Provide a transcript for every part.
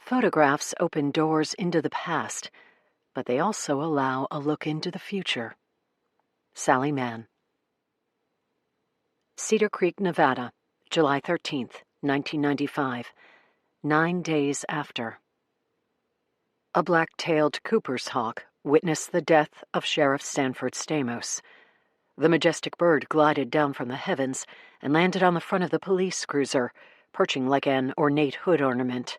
Photographs open doors into the past, but they also allow a look into the future. Sally Mann. Cedar Creek, Nevada, July 13th, 1995. 9 days after. A black-tailed Cooper's hawk witnessed the death of Sheriff Sanford Stamos. The majestic bird glided down from the heavens and landed on the front of the police cruiser, perching like an ornate hood ornament.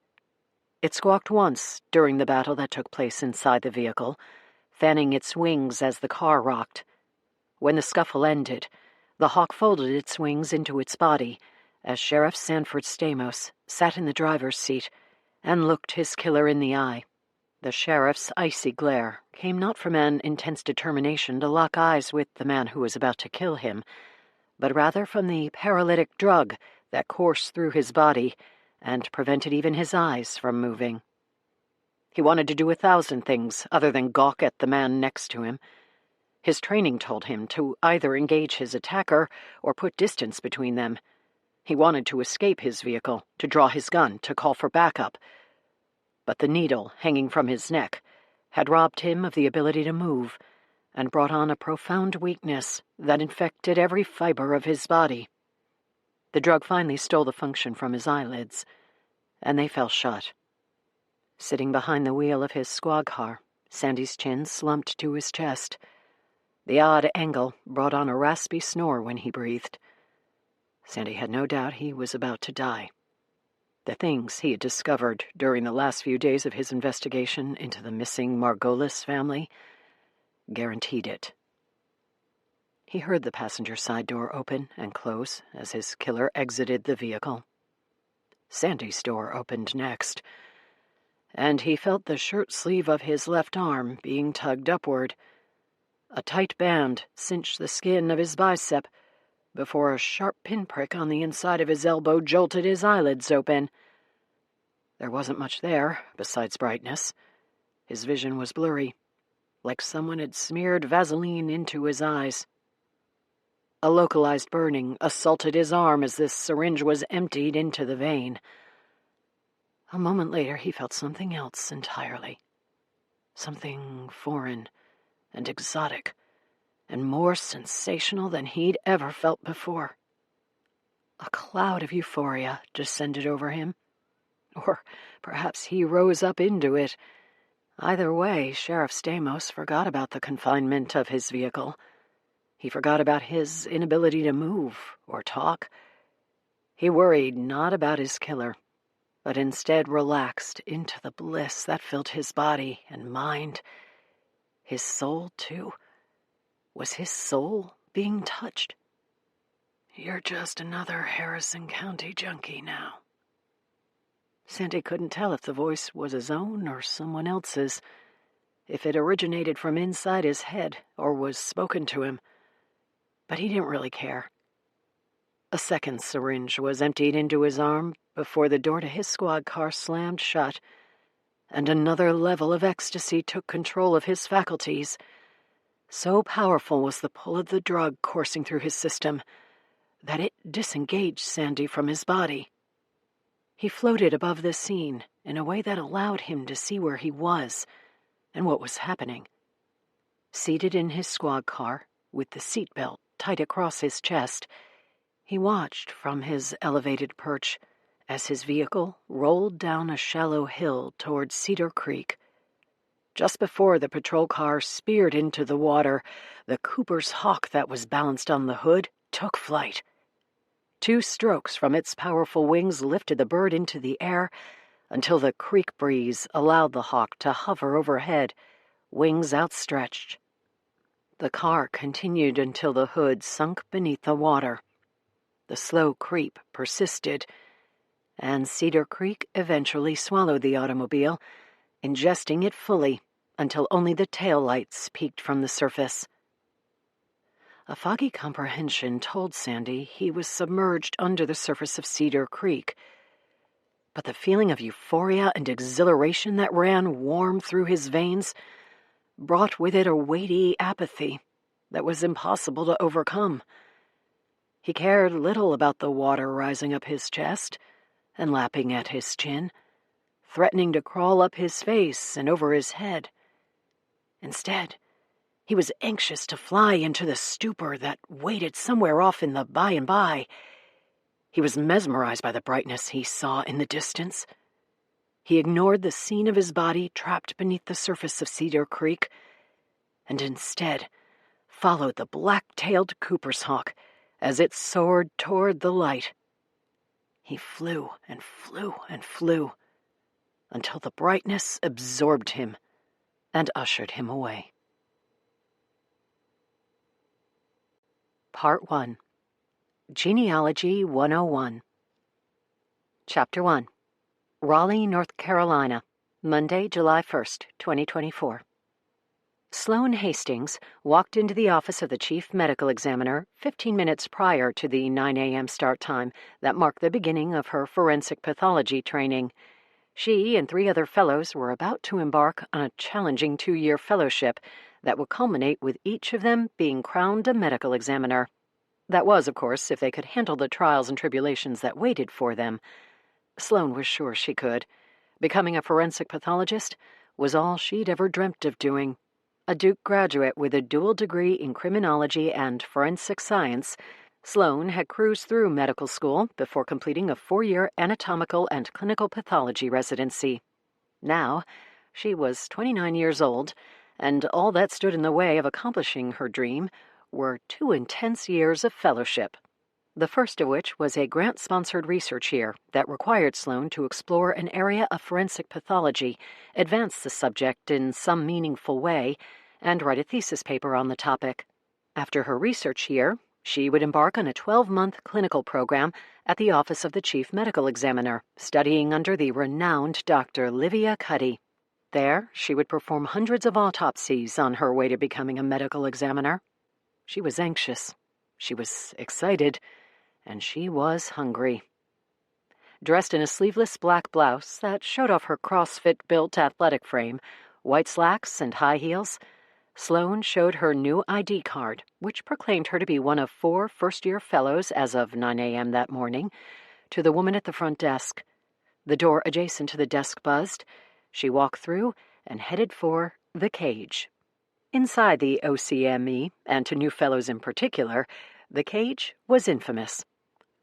It squawked once during the battle that took place inside the vehicle, fanning its wings as the car rocked. When the scuffle ended, the hawk folded its wings into its body as Sheriff Sanford Stamos sat in the driver's seat and looked his killer in the eye. The sheriff's icy glare came not from an intense determination to lock eyes with the man who was about to kill him, but rather from the paralytic drug that coursed through his body and prevented even his eyes from moving. He wanted to do 1,000 things other than gawk at the man next to him. His training told him to either engage his attacker or put distance between them. He wanted to escape his vehicle, to draw his gun, to call for backup. But the needle hanging from his neck had robbed him of the ability to move and brought on a profound weakness that infected every fiber of his body. The drug finally stole the function from his eyelids, and they fell shut. Sitting behind the wheel of his squad car, Sandy's chin slumped to his chest. The odd angle brought on a raspy snore when he breathed. Sandy had no doubt he was about to die. The things he had discovered during the last few days of his investigation into the missing Margolis family guaranteed it. He heard the passenger side door open and close as his killer exited the vehicle. Sandy's door opened next, and he felt the shirt sleeve of his left arm being tugged upward. A tight band cinched the skin of his bicep before a sharp pinprick on the inside of his elbow jolted his eyelids open. There wasn't much there, besides brightness. His vision was blurry, like someone had smeared Vaseline into his eyes. A localized burning assaulted his arm as this syringe was emptied into the vein. A moment later, he felt something else entirely. Something foreign and exotic, and more sensational than he'd ever felt before. A cloud of euphoria descended over him. Or perhaps he rose up into it. Either way, Sheriff Stamos forgot about the confinement of his vehicle. He forgot about his inability to move or talk. He worried not about his killer, but instead relaxed into the bliss that filled his body and mind. His soul, too. Was his soul being touched? "You're just another Harrison County junkie now." Sandy couldn't tell if the voice was his own or someone else's, if it originated from inside his head or was spoken to him. But he didn't really care. A second syringe was emptied into his arm before the door to his squad car slammed shut, and another level of ecstasy took control of his faculties. So powerful was the pull of the drug coursing through his system that it disengaged Sandy from his body. He floated above the scene in a way that allowed him to see where he was and what was happening. Seated in his squad car, with the seatbelt tight across his chest, he watched from his elevated perch as his vehicle rolled down a shallow hill toward Cedar Creek. Just before the patrol car speared into the water, the Cooper's hawk that was balanced on the hood took flight. 2 strokes from its powerful wings lifted the bird into the air until the creek breeze allowed the hawk to hover overhead, wings outstretched. The car continued until the hood sunk beneath the water. The slow creep persisted, and Cedar Creek eventually swallowed the automobile, ingesting it fully until only the taillights peeked from the surface. A foggy comprehension told Sandy he was submerged under the surface of Cedar Creek, but the feeling of euphoria and exhilaration that ran warm through his veins brought with it a weighty apathy that was impossible to overcome. He cared little about the water rising up his chest and lapping at his chin. threatening to crawl up his face and over his head. Instead, he was anxious to fly into the stupor that waited somewhere off in the by and by. He was mesmerized by the brightness he saw in the distance. He ignored the scene of his body trapped beneath the surface of Cedar Creek, and instead followed the black-tailed Cooper's hawk as it soared toward the light. He flew and flew and flew until the brightness absorbed him and ushered him away. Part 1. Genealogy 101. Chapter 1. Raleigh, North Carolina, Monday, July 1st, 2024. Sloane Hastings walked into the office of the chief medical examiner 15 minutes prior to the 9 a.m. start time that marked the beginning of her forensic pathology training. She and 3 other fellows were about to embark on a challenging 2-year fellowship that would culminate with each of them being crowned a medical examiner. That was, of course, if they could handle the trials and tribulations that waited for them. Sloane was sure she could. Becoming a forensic pathologist was all she'd ever dreamt of doing. A Duke graduate with a dual degree in criminology and forensic science, Sloane had cruised through medical school before completing a 4-year anatomical and clinical pathology residency. Now, she was 29 years old, and all that stood in the way of accomplishing her dream were 2 intense years of fellowship. The first of which was a grant-sponsored research year that required Sloane to explore an area of forensic pathology, advance the subject in some meaningful way, and write a thesis paper on the topic. After her research year, she would embark on a 12-month clinical program at the Office of the Chief Medical Examiner, studying under the renowned Dr. Livia Cuddy. There, she would perform hundreds of autopsies on her way to becoming a medical examiner. She was anxious, she was excited, and she was hungry. Dressed in a sleeveless black blouse that showed off her CrossFit-built athletic frame, white slacks, and high heels, Sloane showed her new ID card, which proclaimed her to be one of 4 first-year fellows as of 9 a.m. that morning, to the woman at the front desk. The door adjacent to the desk buzzed. She walked through and headed for the cage. Inside the OCME, and to new fellows in particular, the cage was infamous.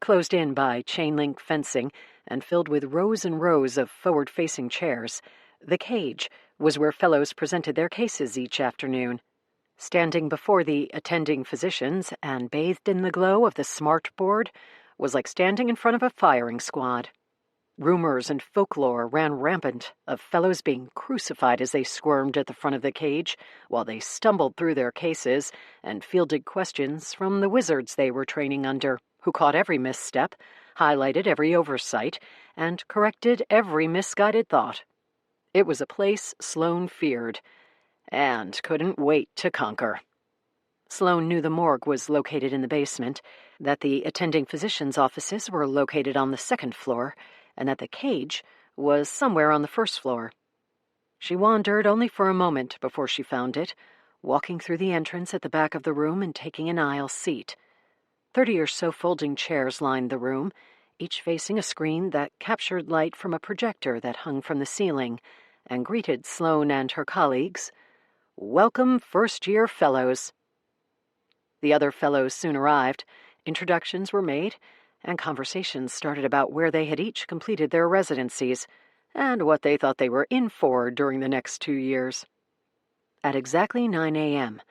Closed in by chain-link fencing and filled with rows and rows of forward-facing chairs, the cage was where fellows presented their cases each afternoon. Standing before the attending physicians and bathed in the glow of the smart board was like standing in front of a firing squad. Rumors and folklore ran rampant of fellows being crucified as they squirmed at the front of the cage while they stumbled through their cases and fielded questions from the wizards they were training under, who caught every misstep, highlighted every oversight, and corrected every misguided thought. It was a place Sloane feared and couldn't wait to conquer. Sloane knew the morgue was located in the basement, that the attending physicians' offices were located on the 2nd floor, and that the cage was somewhere on the 1st floor. She wandered only for a moment before she found it, walking through the entrance at the back of the room and taking an aisle seat. 30 or so folding chairs lined the room, each facing a screen that captured light from a projector that hung from the ceiling, and greeted Sloane and her colleagues, "Welcome, first-year fellows." The other fellows soon arrived, introductions were made, and conversations started about where they had each completed their residencies and what they thought they were in for during the next 2 years. At exactly 9 a.m.,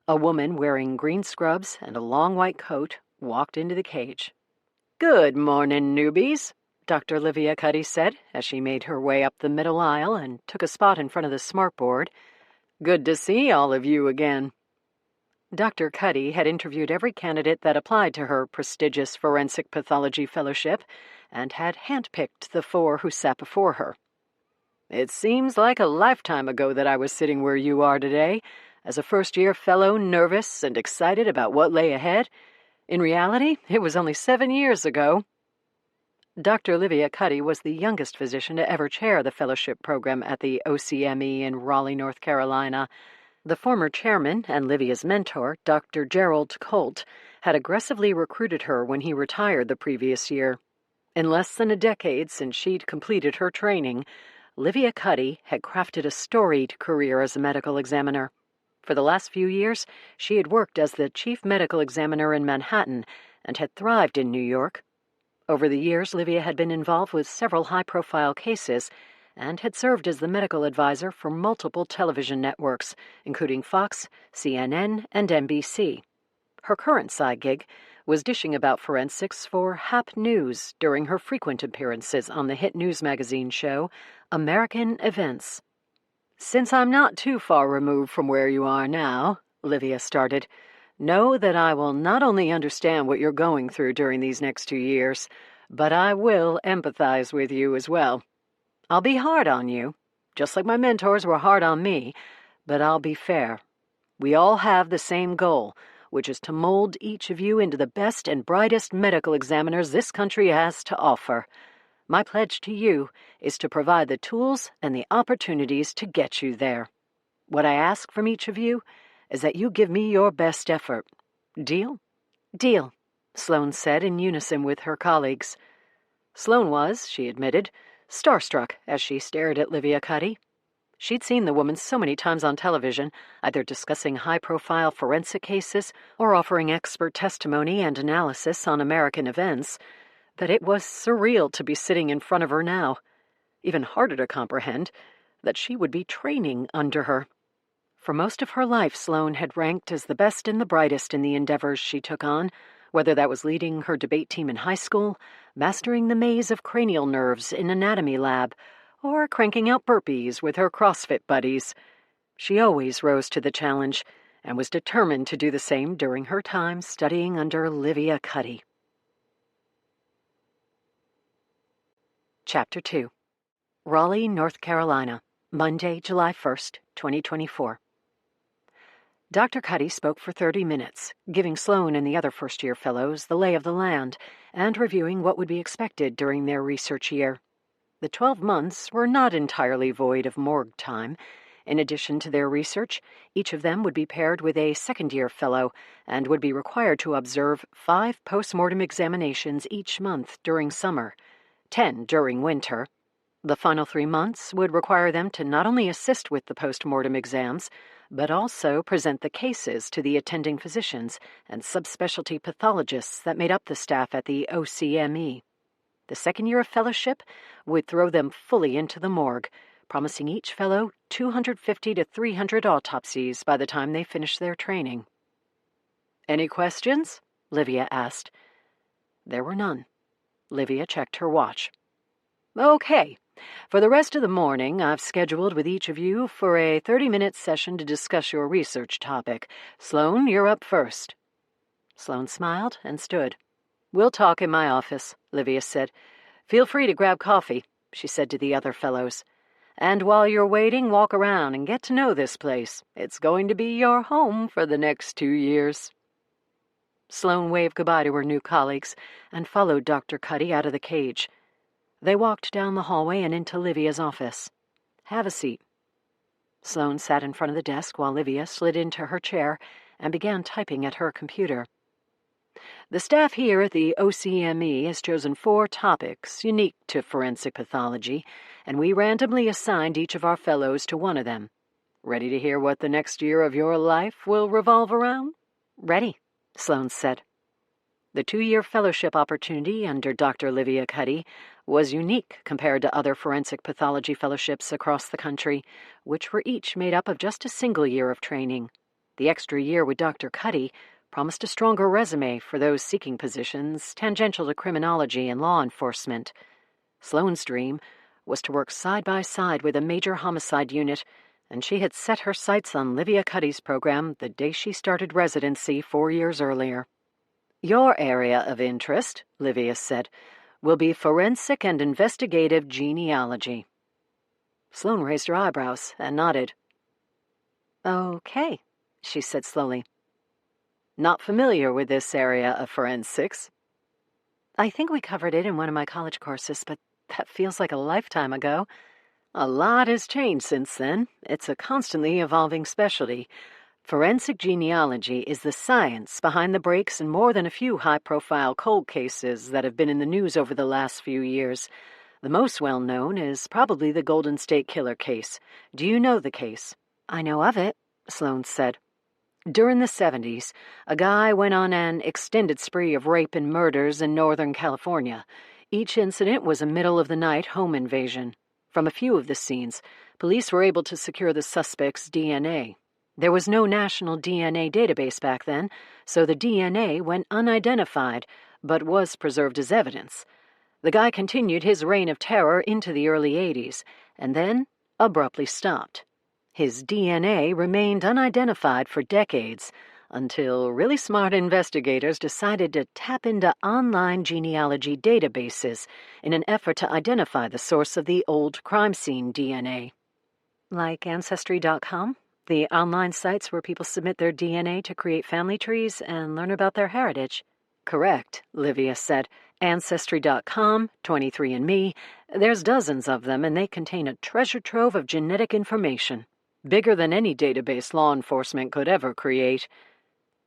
a woman wearing green scrubs and a long white coat walked into the cage. "Good morning, newbies," Dr. Livia Cuddy said as she made her way up the middle aisle and took a spot in front of the smartboard. "Good to see all of you again." Dr. Cuddy had interviewed every candidate that applied to her prestigious forensic pathology fellowship and had handpicked the 4 who sat before her. "It seems like a lifetime ago that I was sitting where you are today, as a first-year fellow nervous and excited about what lay ahead. In reality, it was only 7 years ago." Dr. Livia Cuddy was the youngest physician to ever chair the fellowship program at the OCME in Raleigh, North Carolina. The former chairman and Livia's mentor, Dr. Gerald Colt, had aggressively recruited her when he retired the previous year. In less than a decade since she'd completed her training, Livia Cuddy had crafted a storied career as a medical examiner. For the last few years, she had worked as the chief medical examiner in Manhattan and had thrived in New York. Over the years, Livia had been involved with several high-profile cases and had served as the medical advisor for multiple television networks, including Fox, CNN, and NBC. Her current side gig was dishing about forensics for Hap News during her frequent appearances on the hit news magazine show American Events. "Since I'm not too far removed from where you are now," Livia started, "know that I will not only understand what you're going through during these next 2 years, but I will empathize with you as well. I'll be hard on you, just like my mentors were hard on me, but I'll be fair. We all have the same goal, which is to mold each of you into the best and brightest medical examiners this country has to offer. My pledge to you is to provide the tools and the opportunities to get you there. What I ask from each of you is that you give me your best effort. Deal?" "Deal," Sloane said in unison with her colleagues. Sloane was, she admitted, starstruck as she stared at Livia Cuddy. She'd seen the woman so many times on television, either discussing high-profile forensic cases or offering expert testimony and analysis on American events, that it was surreal to be sitting in front of her now. Even harder to comprehend, that she would be training under her. For most of her life, Sloane had ranked as the best and the brightest in the endeavors she took on, whether that was leading her debate team in high school, mastering the maze of cranial nerves in anatomy lab, or cranking out burpees with her CrossFit buddies. She always rose to the challenge and was determined to do the same during her time studying under Livia Cuddy. Chapter 2. Raleigh, North Carolina, Monday, July 1st, 2024. Dr. Cuddy spoke for 30 minutes, giving Sloane and the other first-year fellows the lay of the land and reviewing what would be expected during their research year. The 12 months were not entirely void of morgue time. In addition to their research, each of them would be paired with a second-year fellow and would be required to observe 5 post-mortem examinations each month during summer, 10 during winter. The final 3 months would require them to not only assist with the post-mortem exams, but also present the cases to the attending physicians and subspecialty pathologists that made up the staff at the OCME. The second year of fellowship would throw them fully into the morgue, promising each fellow 250 to 300 autopsies by the time they finished their training. "Any questions?" Livia asked. There were none. Livia checked her watch. "Okay. For the rest of the morning, I've scheduled with each of you for a 30-minute session to discuss your research topic. Sloane, you're up first." Sloane smiled and stood. "We'll talk in my office," Livia said. "Feel free to grab coffee," she said to the other fellows. "And while you're waiting, walk around and get to know this place. It's going to be your home for the next 2 years." Sloane waved goodbye to her new colleagues and followed Dr. Cuddy out of the cage. They walked down the hallway and into Livia's office. "Have a seat." Sloane sat in front of the desk while Livia slid into her chair and began typing at her computer. "The staff here at the OCME has chosen 4 topics unique to forensic pathology, and we randomly assigned each of our fellows to one of them. Ready to hear what the next year of your life will revolve around?" "Ready," Sloane said. The 2-year fellowship opportunity under Dr. Livia Cuddy was unique compared to other forensic pathology fellowships across the country, which were each made up of just a single year of training. The extra year with Dr. Cuddy promised a stronger resume for those seeking positions tangential to criminology and law enforcement. Sloane's dream was to work side by side with a major homicide unit, and she had set her sights on Livia Cuddy's program the day she started residency 4 years earlier. "Your area of interest," Livia said, "will be forensic and investigative genealogy." Sloane raised her eyebrows and nodded. "Okay," she said slowly. "Not familiar with this area of forensics?" "I think we covered it in one of my college courses, but that feels like a lifetime ago." "A lot has changed since then. It's a constantly evolving specialty. Forensic genealogy is the science behind the breaks in more than a few high-profile cold cases that have been in the news over the last few years. The most well-known is probably the Golden State Killer case. Do you know the case? I know of it, Sloane said. During the 70s, a guy went on an extended spree of rape and murders in Northern California. Each incident was a middle-of-the-night home invasion. From a few of the scenes, police were able to secure the suspect's DNA. There was no national DNA database back then, so the DNA went unidentified, but was preserved as evidence. The guy continued his reign of terror into the early 80s, and then abruptly stopped. His DNA remained unidentified for decades, until really smart investigators decided to tap into online genealogy databases in an effort to identify the source of the old crime scene DNA. Like Ancestry.com? The online sites where people submit their DNA to create family trees and learn about their heritage. Correct, Livia said. Ancestry.com, 23andMe, there's dozens of them, and they contain a treasure trove of genetic information, bigger than any database law enforcement could ever create.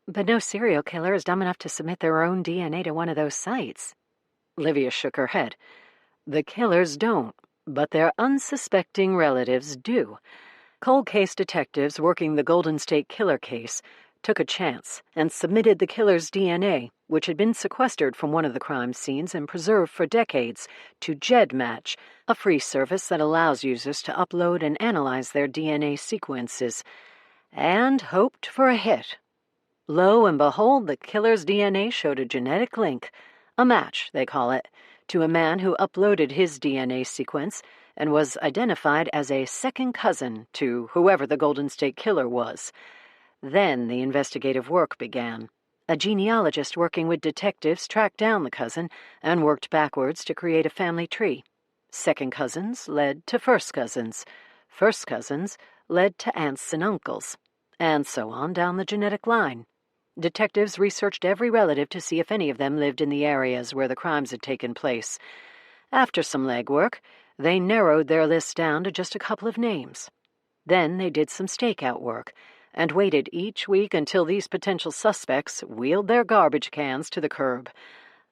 But no serial killer is dumb enough to submit their own DNA to one of those sites. Livia shook her head. The killers don't, but their unsuspecting relatives do. Cold case detectives working the Golden State Killer case took a chance and submitted the killer's DNA, which had been sequestered from one of the crime scenes and preserved for decades, to GEDmatch, a free service that allows users to upload and analyze their DNA sequences, and hoped for a hit. Lo and behold, the killer's DNA showed a genetic link, a match, they call it, to a man who uploaded his DNA sequence and was identified as a second cousin to whoever the Golden State Killer was. Then the investigative work began. A genealogist working with detectives tracked down the cousin and worked backwards to create a family tree. Second cousins led to first cousins. First cousins led to aunts and uncles, and so on down the genetic line. Detectives researched every relative to see if any of them lived in the areas where the crimes had taken place. After some legwork, they narrowed their list down to just a couple of names. Then they did some stakeout work and waited each week until these potential suspects wheeled their garbage cans to the curb.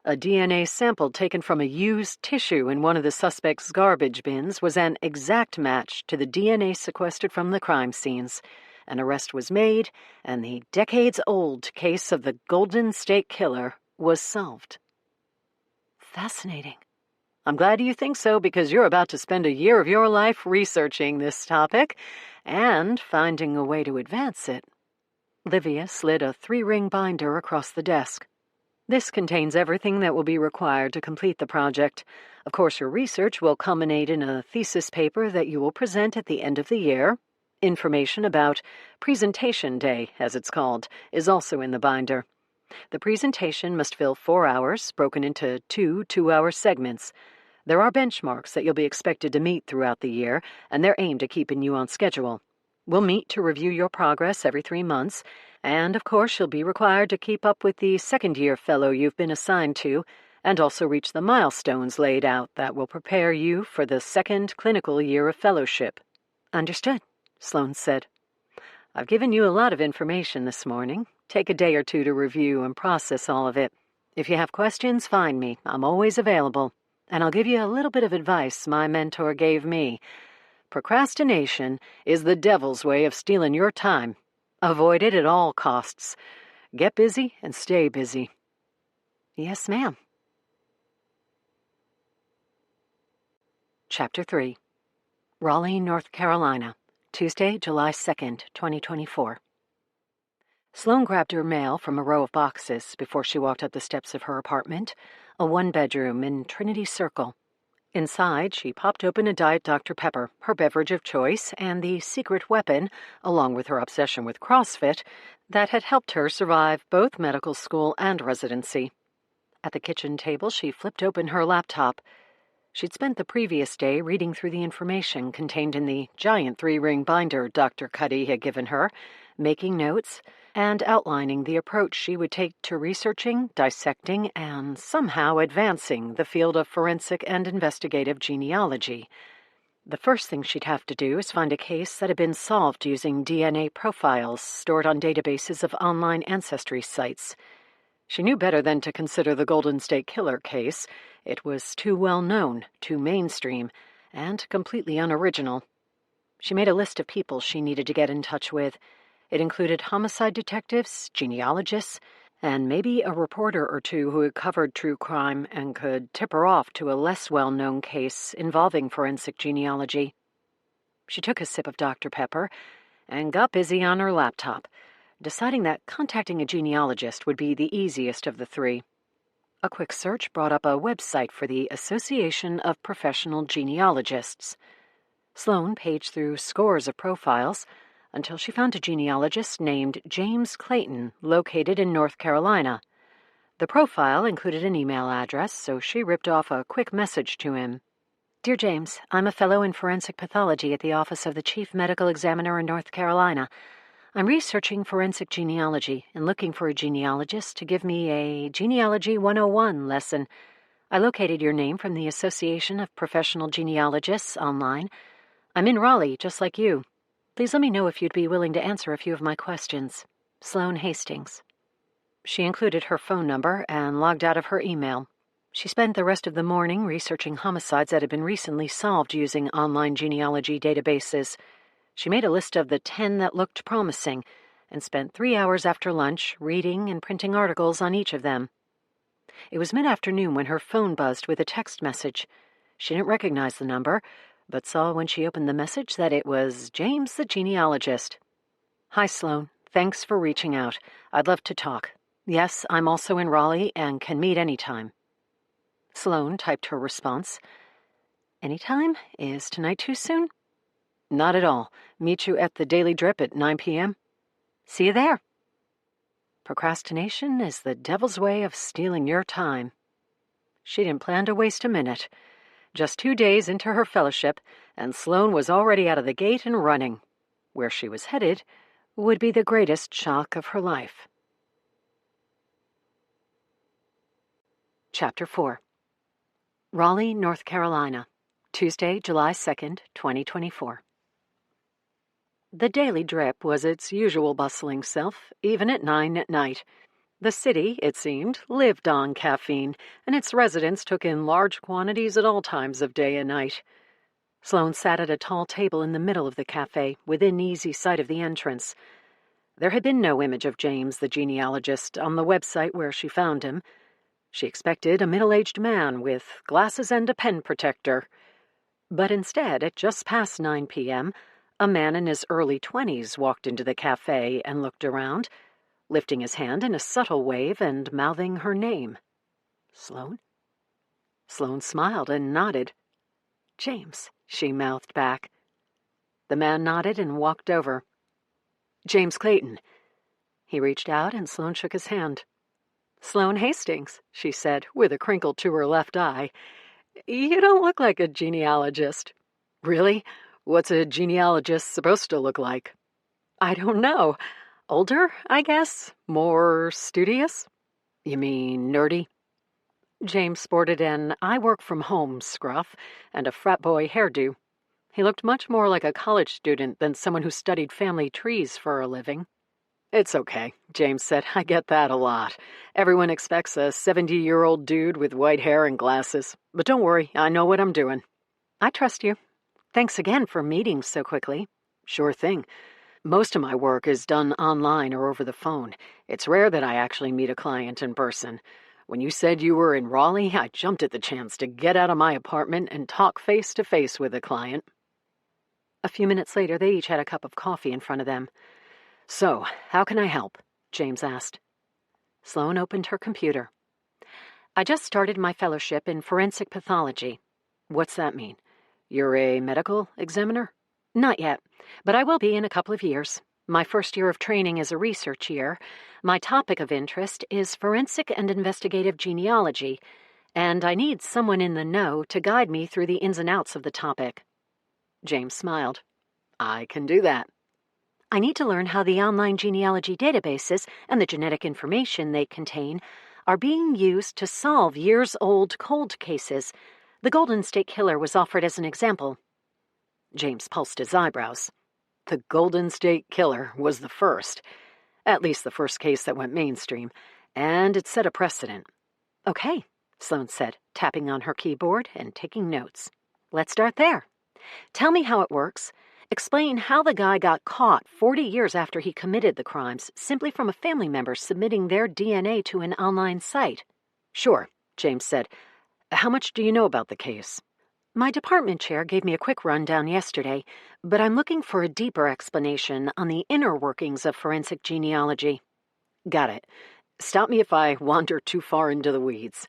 A DNA sample taken from a used tissue in one of the suspects' garbage bins was an exact match to the DNA sequestered from the crime scenes. An arrest was made, and the decades-old case of the Golden State Killer was solved. Fascinating. I'm glad you think so, because you're about to spend a year of your life researching this topic and finding a way to advance it. Livia slid a 3-ring binder across the desk. This contains everything that will be required to complete the project. Of course, your research will culminate in a thesis paper that you will present at the end of the year. Information about Presentation Day, as it's called, is also in the binder. The presentation must fill 4 hours, broken into 2 2-hour segments. There are benchmarks that you'll be expected to meet throughout the year, and they're aimed at keeping you on schedule. We'll meet to review your progress every 3 months, and of course you'll be required to keep up with the second-year fellow you've been assigned to, and also reach the milestones laid out that will prepare you for the second clinical year of fellowship. Understood, Sloane said. I've given you a lot of information this morning. Take a day or two to review and process all of it. If you have questions, find me. I'm always available. And I'll give you a little bit of advice my mentor gave me. Procrastination is the devil's way of stealing your time. Avoid it at all costs. Get busy and stay busy. Yes, ma'am. Chapter 3. Raleigh, North Carolina, Tuesday, July 2nd, 2024. Sloane grabbed her mail from a row of boxes before she walked up the steps of her apartment, a 1-bedroom in Trinity Circle. Inside, she popped open a Diet Dr. Pepper, her beverage of choice, and the secret weapon, along with her obsession with CrossFit, that had helped her survive both medical school and residency. At the kitchen table, she flipped open her laptop. She'd spent the previous day reading through the information contained in the giant 3-ring binder Dr. Cuddy had given her, making notes, and outlining the approach she would take to researching, dissecting, and somehow advancing the field of forensic and investigative genealogy. The first thing she'd have to do is find a case that had been solved using DNA profiles stored on databases of online ancestry sites. She knew better than to consider the Golden State Killer case. It was too well known, too mainstream, and completely unoriginal. She made a list of people she needed to get in touch with. It included homicide detectives, genealogists, and maybe a reporter or two who had covered true crime and could tip her off to a less well-known case involving forensic genealogy. She took a sip of Dr. Pepper and got busy on her laptop, deciding that contacting a genealogist would be the easiest of the three. A quick search brought up a website for the Association of Professional Genealogists. Sloane paged through scores of profiles until she found a genealogist named James Clayton, located in North Carolina. The profile included an email address, so she ripped off a quick message to him. Dear James, I'm a fellow in forensic pathology at the Office of the Chief Medical Examiner in North Carolina. I'm researching forensic genealogy and looking for a genealogist to give me a Genealogy 101 lesson. I located your name from the Association of Professional Genealogists online. I'm in Raleigh, just like you. Please let me know if you'd be willing to answer a few of my questions. Sloane Hastings. She included her phone number and logged out of her email. She spent the rest of the morning researching homicides that had been recently solved using online genealogy databases. She made a list of the 10 that looked promising and spent 3 hours after lunch reading and printing articles on each of them. It was mid-afternoon when her phone buzzed with a text message. She didn't recognize the number, but saw when she opened the message that it was James the genealogist. Hi, Sloane. Thanks for reaching out. I'd love to talk. Yes, I'm also in Raleigh and can meet anytime. Sloane typed her response. Anytime? Is tonight too soon? Not at all. Meet you at the Daily Drip at 9 p.m. See you there. Procrastination is the devil's way of stealing your time. She didn't plan to waste a minute. Just 2 days into her fellowship, and Sloane was already out of the gate and running. Where she was headed would be the greatest shock of her life. Chapter 4. Raleigh, North Carolina, Tuesday, July 2nd, 2024. The Daily Drip was its usual bustling self, even at 9 at night. The city, it seemed, lived on caffeine, and its residents took in large quantities at all times of day and night. Sloane sat at a tall table in the middle of the cafe, within easy sight of the entrance. There had been no image of James, the genealogist, on the website where she found him. She expected a middle-aged man with glasses and a pen protector. But instead, at just past 9 p.m., a man in his early 20s walked into the cafe and looked around, lifting his hand in a subtle wave and mouthing her name. Sloane? Sloane smiled and nodded. James, she mouthed back. The man nodded and walked over. James Clayton. He reached out and Sloane shook his hand. Sloane Hastings, she said, with a crinkle to her left eye. You don't look like a genealogist. Really? What's a genealogist supposed to look like? I don't know. Older, I guess? More studious? You mean nerdy? James sported an I-work-from-home scruff and a frat boy hairdo. He looked much more like a college student than someone who studied family trees for a living. It's okay, James said. I get that a lot. Everyone expects a 70-year-old dude with white hair and glasses. But don't worry, I know what I'm doing. I trust you. Thanks again for meeting so quickly. Sure thing. Most of my work is done online or over the phone. It's rare that I actually meet a client in person. When you said you were in Raleigh, I jumped at the chance to get out of my apartment and talk face-to-face with a client. A few minutes later, they each had a cup of coffee in front of them. So, how can I help? James asked. Sloane opened her computer. I just started my fellowship in forensic pathology. What's that mean? You're a medical examiner? Not yet, but I will be in a couple of years. My first year of training is a research year. My topic of interest is forensic and investigative genealogy, and I need someone in the know to guide me through the ins and outs of the topic. James smiled. I can do that. I need to learn how the online genealogy databases and the genetic information they contain are being used to solve years-old cold cases. The Golden State Killer was offered as an example. James pulsed his eyebrows. The Golden State Killer was the first. At least the first case that went mainstream. and it set a precedent. Okay, Sloane said, tapping on her keyboard and taking notes. Let's start there. Tell me how it works. Explain how the guy got caught 40 years after he committed the crimes simply from a family member submitting their DNA to an online site. Sure, James said. How much do you know about the case? My department chair gave me a quick rundown yesterday, but I'm looking for a deeper explanation on the inner workings of forensic genealogy. Got it. Stop me if I wander too far into the weeds.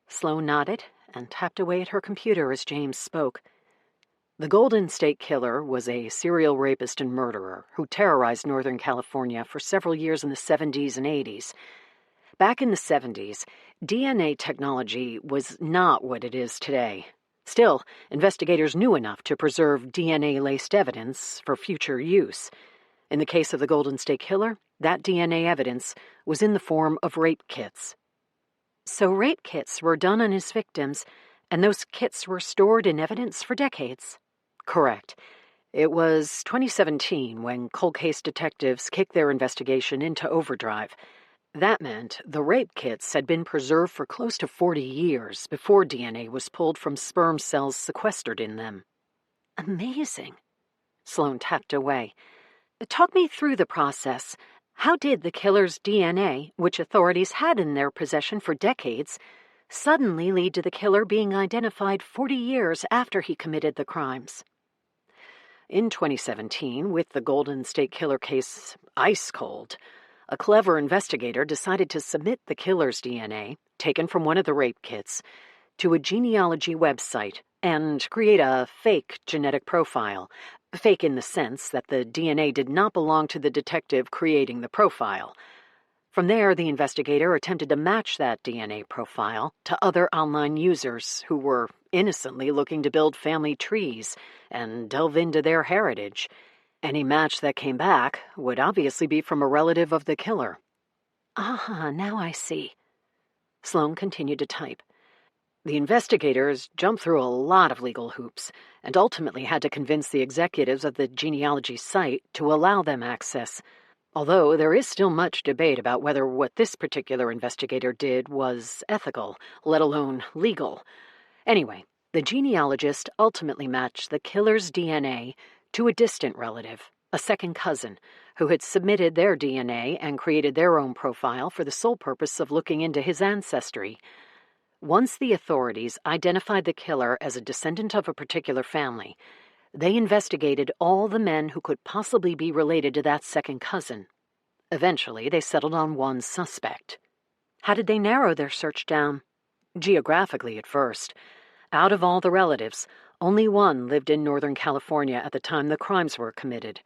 Sloane nodded and tapped away at her computer as James spoke. The Golden State Killer was a serial rapist and murderer who terrorized Northern California for several years in the 70s and 80s. Back in the 70s, DNA technology was not what it is today. Still, investigators knew enough to preserve DNA-laced evidence for future use. In the case of the Golden State Killer, that DNA evidence was in the form of rape kits. So rape kits were done on his victims, and those kits were stored in evidence for decades? Correct. It was 2017 when cold case detectives kicked their investigation into overdrive. That meant the rape kits had been preserved for close to 40 years before DNA was pulled from sperm cells sequestered in them. Amazing. Sloane tapped away. Talk me through the process. How did the killer's DNA, which authorities had in their possession for decades, suddenly lead to the killer being identified 40 years after he committed the crimes? In 2017, with the Golden State Killer case ice cold, a clever investigator decided to submit the killer's DNA, taken from one of the rape kits, to a genealogy website and create a fake genetic profile. Fake in the sense that the DNA did not belong to the detective creating the profile. From there, the investigator attempted to match that DNA profile to other online users who were innocently looking to build family trees and delve into their heritage. Any match that came back would obviously be from a relative of the killer. Now I see. Sloane continued to type. The investigators jumped through a lot of legal hoops and ultimately had to convince the executives of the genealogy site to allow them access. Although there is still much debate about whether what this particular investigator did was ethical, let alone legal. Anyway, the genealogist ultimately matched the killer's DNA to a distant relative, a second cousin, who had submitted their DNA and created their own profile for the sole purpose of looking into his ancestry. Once the authorities identified the killer as a descendant of a particular family, they investigated all the men who could possibly be related to that second cousin. Eventually, they settled on one suspect. How did they narrow their search down? Geographically at first. Out of all the relatives, only one lived in Northern California at the time the crimes were committed.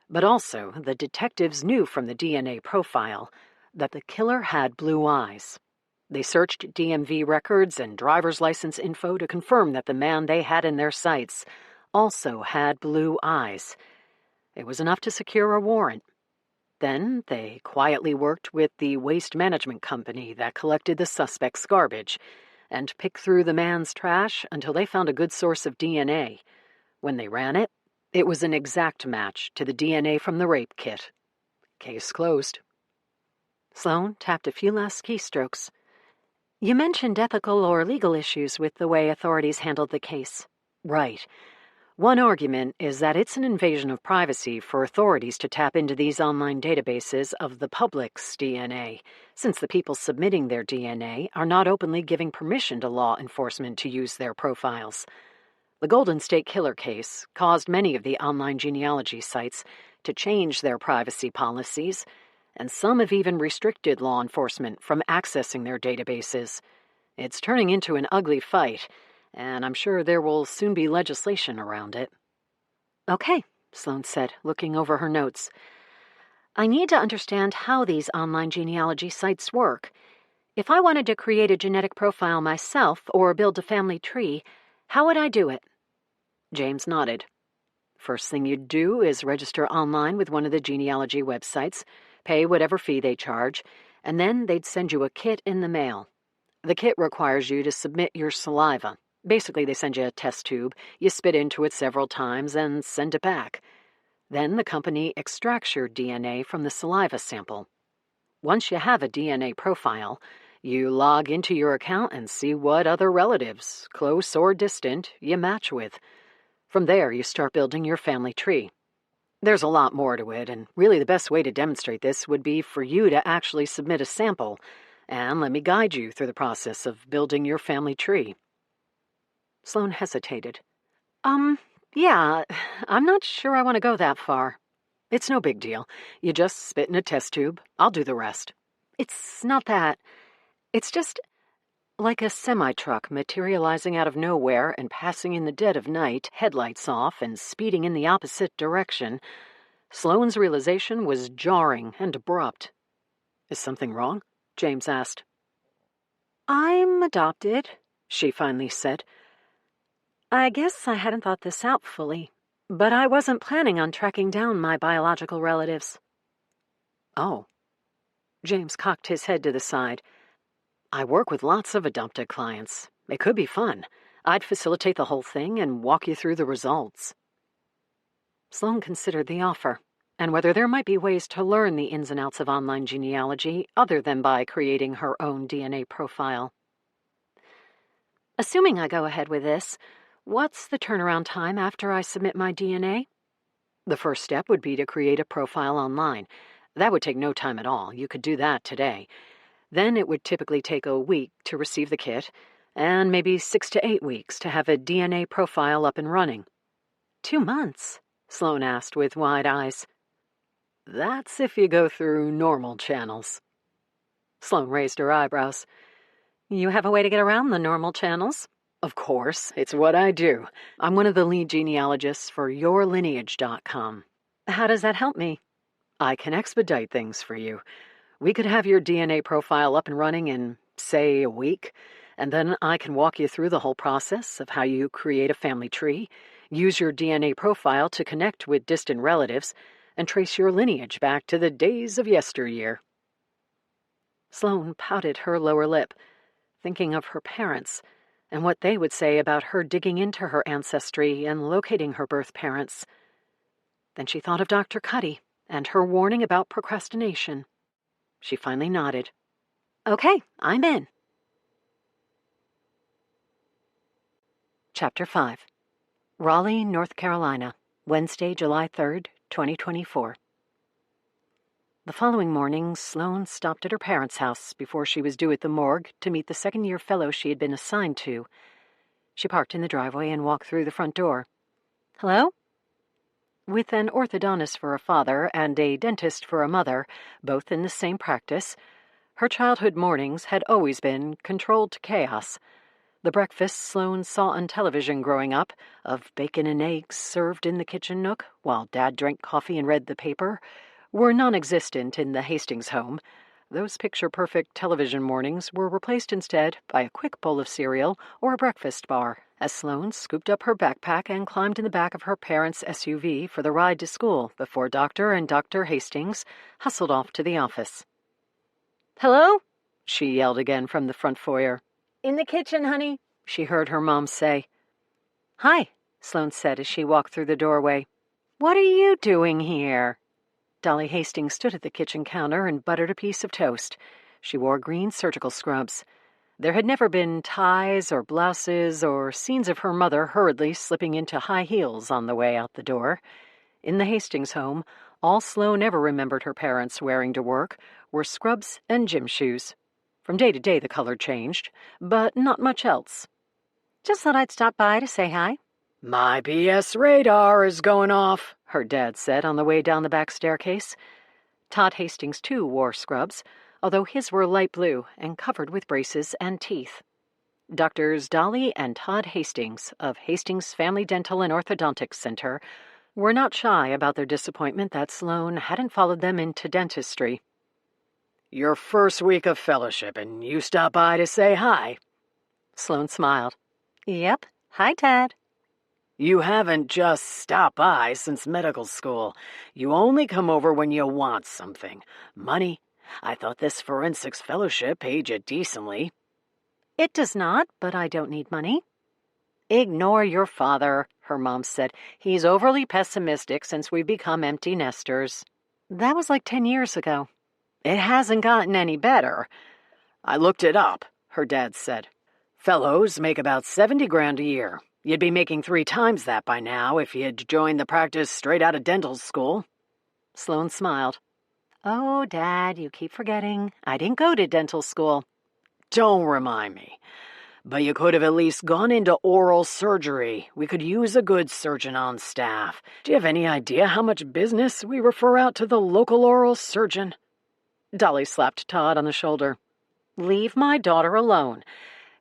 But also, the detectives knew from the DNA profile that the killer had blue eyes. They searched DMV records and driver's license info to confirm that the man they had in their sights also had blue eyes. It was enough to secure a warrant. Then they quietly worked with the waste management company that collected the suspect's garbage and picked through the man's trash until they found a good source of DNA. When they ran it, it was an exact match to the DNA from the rape kit. Case closed. Sloane tapped a few last keystrokes. You mentioned ethical or legal issues with the way authorities handled the case. Right. One argument is that it's an invasion of privacy for authorities to tap into these online databases of the public's DNA, since the people submitting their DNA are not openly giving permission to law enforcement to use their profiles. The Golden State Killer case caused many of the online genealogy sites to change their privacy policies, and some have even restricted law enforcement from accessing their databases. It's turning into an ugly fight, and I'm sure there will soon be legislation around it. Okay, Sloane said, looking over her notes. I need to understand how these online genealogy sites work. If I wanted to create a genetic profile myself or build a family tree, how would I do it? James nodded. First thing you'd do is register online with one of the genealogy websites, pay whatever fee they charge, and then they'd send you a kit in the mail. The kit requires you to submit your saliva. Basically, they send you a test tube, you spit into it several times, and send it back. Then the company extracts your DNA from the saliva sample. Once you have a DNA profile, you log into your account and see what other relatives, close or distant, you match with. From there, you start building your family tree. There's a lot more to it, and really the best way to demonstrate this would be for you to actually submit a sample, and let me guide you through the process of building your family tree. Sloane hesitated. Yeah, I'm not sure I want to go that far. It's no big deal. You just spit in a test tube. I'll do the rest. It's not that. It's just like a semi-truck materializing out of nowhere and passing in the dead of night, headlights off and speeding in the opposite direction. Sloane's realization was jarring and abrupt. Is something wrong? James asked. I'm adopted, she finally said. I guess I hadn't thought this out fully, but I wasn't planning on tracking down my biological relatives. Oh. James cocked his head to the side. I work with lots of adopted clients. It could be fun. I'd facilitate the whole thing and walk you through the results. Sloane considered the offer, and whether there might be ways to learn the ins and outs of online genealogy other than by creating her own DNA profile. Assuming I go ahead with this, what's the turnaround time after I submit my DNA? The first step would be to create a profile online. That would take no time at all. You could do that today. Then it would typically take a week to receive the kit, and maybe 6 to 8 weeks to have a DNA profile up and running. 2 months? Sloane asked with wide eyes. That's if you go through normal channels. Sloane raised her eyebrows. You have a way to get around the normal channels? Of course, it's what I do. I'm one of the lead genealogists for yourlineage.com. How does that help me? I can expedite things for you. We could have your DNA profile up and running in, say, a week, and then I can walk you through the whole process of how you create a family tree, use your DNA profile to connect with distant relatives, and trace your lineage back to the days of yesteryear. Sloane pouted her lower lip, thinking of her parents and what they would say about her digging into her ancestry and locating her birth parents. Then she thought of Dr. Cuddy and her warning about procrastination. She finally nodded. Okay, I'm in. Chapter 5. Raleigh, North Carolina, Wednesday, July 3rd, 2024. The following morning, Sloane stopped at her parents' house before she was due at the morgue to meet the second-year fellow she had been assigned to. She parked in the driveway and walked through the front door. Hello? With an orthodontist for a father and a dentist for a mother, both in the same practice, her childhood mornings had always been controlled chaos. The breakfasts Sloane saw on television growing up, of bacon and eggs served in the kitchen nook while Dad drank coffee and read the paper, were non-existent in the Hastings home. Those picture-perfect television mornings were replaced instead by a quick bowl of cereal or a breakfast bar, as Sloane scooped up her backpack and climbed in the back of her parents' SUV for the ride to school before Dr. and Dr. Hastings hustled off to the office. Hello? She yelled again from the front foyer. In the kitchen, honey, she heard her mom say. Hi, Sloane said as she walked through the doorway. What are you doing here? Dolly Hastings stood at the kitchen counter and buttered a piece of toast. She wore green surgical scrubs. There had never been ties or blouses or scenes of her mother hurriedly slipping into high heels on the way out the door. In the Hastings home, all Sloane ever remembered her parents wearing to work were scrubs and gym shoes. From day to day the color changed, but not much else. Just thought I'd stop by to say hi. My BS radar is going off, her dad said on the way down the back staircase. Todd Hastings, too, wore scrubs, although his were light blue and covered with braces and teeth. Doctors Dolly and Todd Hastings of Hastings Family Dental and Orthodontics Center were not shy about their disappointment that Sloane hadn't followed them into dentistry. Your first week of fellowship, and you stop by to say hi. Sloane smiled. Yep. Hi, Dad. You haven't just stopped by since medical school. You only come over when you want something. Money. I thought this forensics fellowship paid you decently. It does not, but I don't need money. Ignore your father, her mom said. He's overly pessimistic since we've become empty nesters. That was like 10 years ago. It hasn't gotten any better. I looked it up, her dad said. Fellows make about 70 grand a year. You'd be making 3 times that by now if you'd joined the practice straight out of dental school. Sloane smiled. Oh, Dad, you keep forgetting. I didn't go to dental school. Don't remind me. But you could have at least gone into oral surgery. We could use a good surgeon on staff. Do you have any idea how much business we refer out to the local oral surgeon? Dolly slapped Todd on the shoulder. Leave my daughter alone.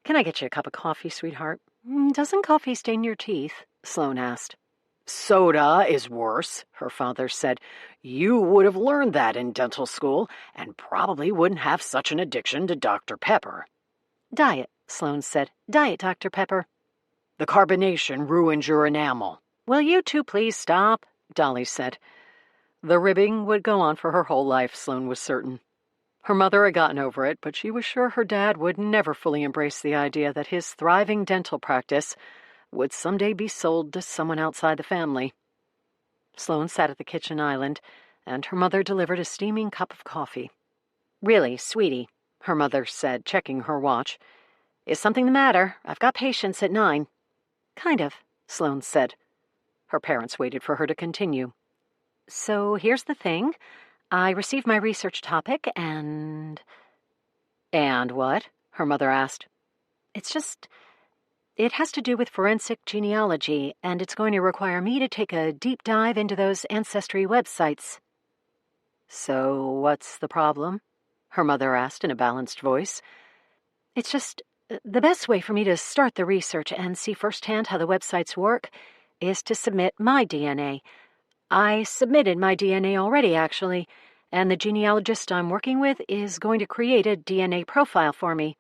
Can I get you a cup of coffee, sweetheart? Doesn't coffee stain your teeth? Sloane asked. Soda is worse, her father said. You would have learned that in dental school and probably wouldn't have such an addiction to Dr. Pepper. Diet, Sloane said. Diet, Dr. Pepper. The carbonation ruins your enamel. Will you two please stop? Dolly said. The ribbing would go on for her whole life, Sloane was certain. Her mother had gotten over it, but she was sure her dad would never fully embrace the idea that his thriving dental practice would someday be sold to someone outside the family. Sloane sat at the kitchen island, and her mother delivered a steaming cup of coffee. Really, sweetie, her mother said, checking her watch. Is something the matter? I've got patients at 9. Kind of, Sloane said. Her parents waited for her to continue. So here's the thing. I received my research topic and... And what? Her mother asked. It has to do with forensic genealogy, and it's going to require me to take a deep dive into those ancestry websites. So what's the problem? Her mother asked in a balanced voice. It's just, the best way for me to start the research and see firsthand how the websites work is to submit my DNA. I submitted my DNA already, actually, and the genealogist I'm working with is going to create a DNA profile for me.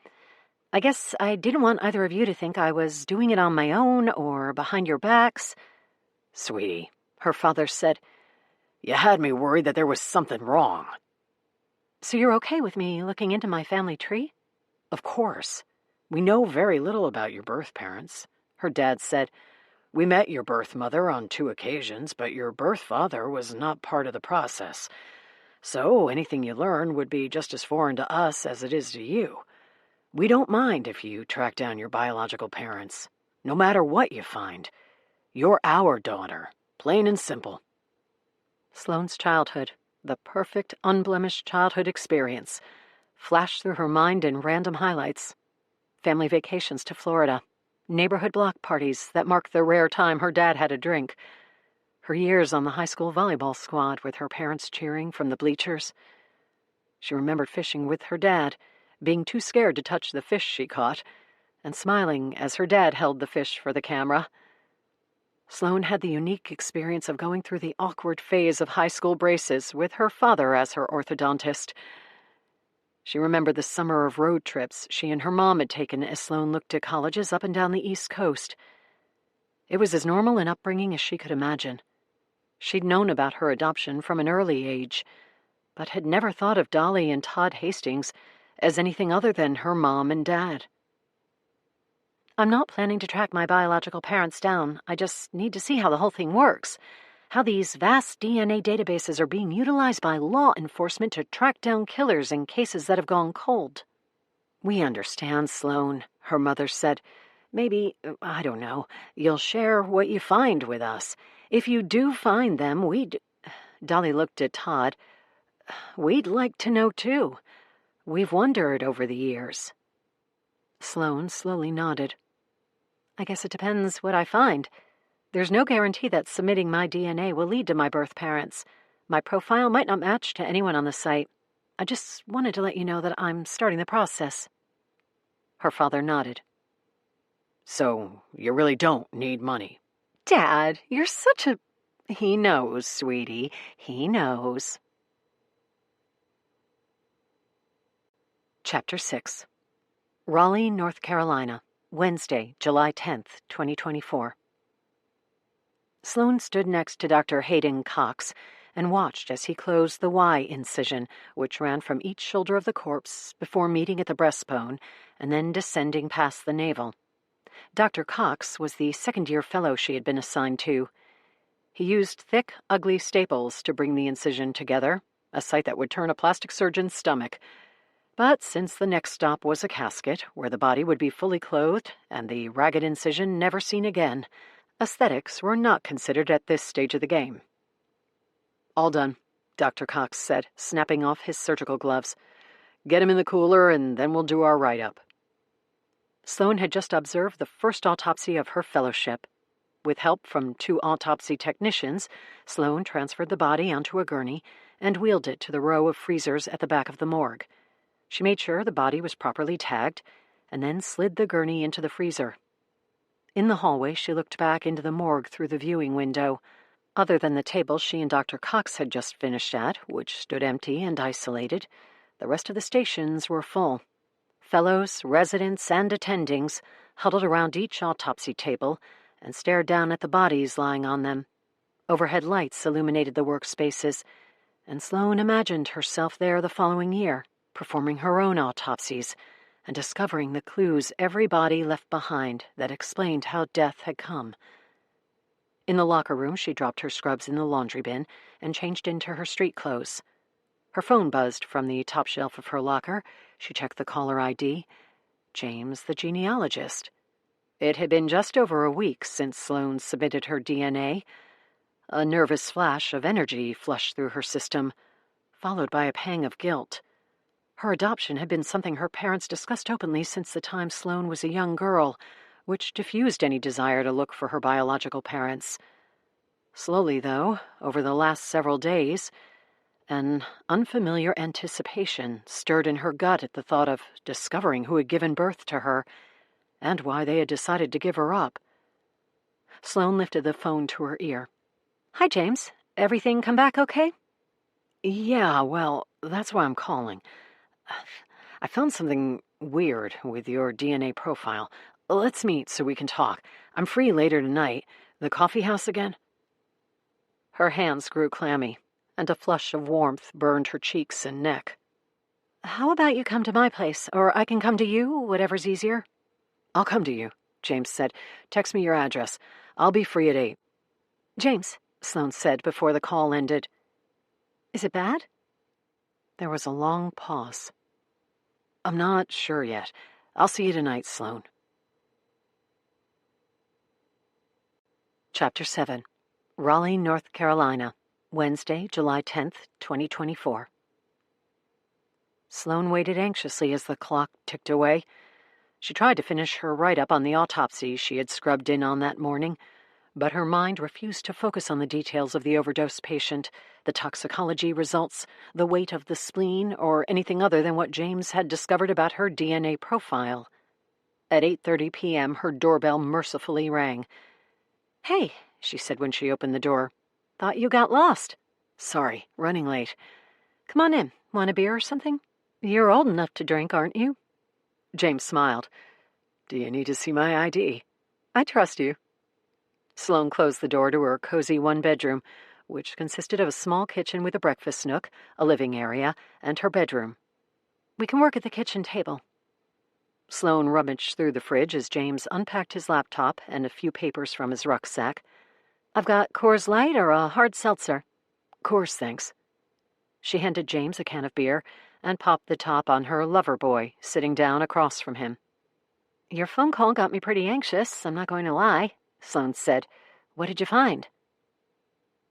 I guess I didn't want either of you to think I was doing it on my own or behind your backs. Sweetie, her father said, you had me worried that there was something wrong. So you're okay with me looking into my family tree? Of course. We know very little about your birth parents, her dad said. We met your birth mother on 2 occasions, but your birth father was not part of the process. So anything you learn would be just as foreign to us as it is to you. We don't mind if you track down your biological parents. No matter what you find. You're our daughter, plain and simple. Sloane's childhood, the perfect, unblemished childhood experience, flashed through her mind in random highlights. Family vacations to Florida. Neighborhood block parties that marked the rare time her dad had a drink. Her years on the high school volleyball squad with her parents cheering from the bleachers. She remembered fishing with her dad, being too scared to touch the fish she caught, and smiling as her dad held the fish for the camera. Sloane had the unique experience of going through the awkward phase of high school braces with her father as her orthodontist. She remembered the summer of road trips she and her mom had taken as Sloane looked at colleges up and down the East Coast. It was as normal an upbringing as she could imagine. She'd known about her adoption from an early age, but had never thought of Dolly and Todd Hastings as anything other than her mom and dad. I'm not planning to track my biological parents down. I just need to see how the whole thing works. How these vast DNA databases are being utilized by law enforcement to track down killers in cases that have gone cold. We understand, Sloane, her mother said. Maybe, I don't know, you'll share what you find with us. If you do find them, Dolly looked at Todd. We'd like to know, too. We've wondered over the years. Sloane slowly nodded. I guess it depends what I find. There's no guarantee that submitting my DNA will lead to my birth parents. My profile might not match to anyone on the site. I just wanted to let you know that I'm starting the process. Her father nodded. So, you really don't need money? Dad, you're such a... He knows, sweetie. He knows. Chapter 6. Raleigh, North Carolina, Wednesday, July 10th, 2024. Sloane stood next to Dr. Hayden Cox and watched as he closed the Y incision, which ran from each shoulder of the corpse before meeting at the breastbone and then descending past the navel. Dr. Cox was the second-year fellow she had been assigned to. He used thick, ugly staples to bring the incision together, a sight that would turn a plastic surgeon's stomach. But since the next stop was a casket, where the body would be fully clothed and the ragged incision never seen again, aesthetics were not considered at this stage of the game. "All done," Dr. Cox said, snapping off his surgical gloves. "Get him in the cooler, and then we'll do our write-up." Sloane had just observed the first autopsy of her fellowship. With help from 2 autopsy technicians, Sloane transferred the body onto a gurney and wheeled it to the row of freezers at the back of the morgue. She made sure the body was properly tagged, and then slid the gurney into the freezer. In the hallway, she looked back into the morgue through the viewing window. Other than the table she and Dr. Cox had just finished at, which stood empty and isolated, the rest of the stations were full. Fellows, residents, and attendings huddled around each autopsy table and stared down at the bodies lying on them. Overhead lights illuminated the workspaces, and Sloane imagined herself there the following year, performing her own autopsies and discovering the clues every body left behind that explained how death had come. In the locker room, she dropped her scrubs in the laundry bin and changed into her street clothes. Her phone buzzed from the top shelf of her locker. She checked the caller ID. James, the genealogist. It had been just over a week since Sloane submitted her DNA. A nervous flash of energy flushed through her system, followed by a pang of guilt. Her adoption had been something her parents discussed openly since the time Sloane was a young girl, which diffused any desire to look for her biological parents. Slowly, though, over the last several days, an unfamiliar anticipation stirred in her gut at the thought of discovering who had given birth to her and why they had decided to give her up. Sloane lifted the phone to her ear. "Hi, James. Everything come back okay?" "Yeah, well, that's why I'm calling. I found something weird with your DNA profile. Let's meet so we can talk. I'm free later tonight. The coffee house again?" Her hands grew clammy, and a flush of warmth burned her cheeks and neck. "How about you come to my place, or I can come to you, whatever's easier?" "I'll come to you," James said. "Text me your address. I'll be free at 8. "James," Sloane said before the call ended. "Is it bad?" There was a long pause. "I'm not sure yet. I'll see you tonight, Sloane." Chapter 7. Raleigh, North Carolina, Wednesday, July 10th, 2024. Sloane waited anxiously as the clock ticked away. She tried to finish her write-up on the autopsy she had scrubbed in on that morning, but her mind refused to focus on the details of the overdose patient, the toxicology results, the weight of the spleen, or anything other than what James had discovered about her DNA profile. At 8:30 p.m., her doorbell mercifully rang. "Hey," she said when she opened the door. "Thought you got lost." "Sorry, running late." "Come on in. Want a beer or something? You're old enough to drink, aren't you?" James smiled. "Do you need to see my ID?" "I trust you." Sloane closed the door to her cozy one-bedroom, which consisted of a small kitchen with a breakfast nook, a living area, and her bedroom. "We can work at the kitchen table." Sloane rummaged through the fridge as James unpacked his laptop and a few papers from his rucksack. "I've got Coors Light or a hard seltzer?" "Coors, thanks." She handed James a can of beer and popped the top on her lover boy, sitting down across from him. "Your phone call got me pretty anxious, I'm not going to lie," Sloane said. "What did you find?"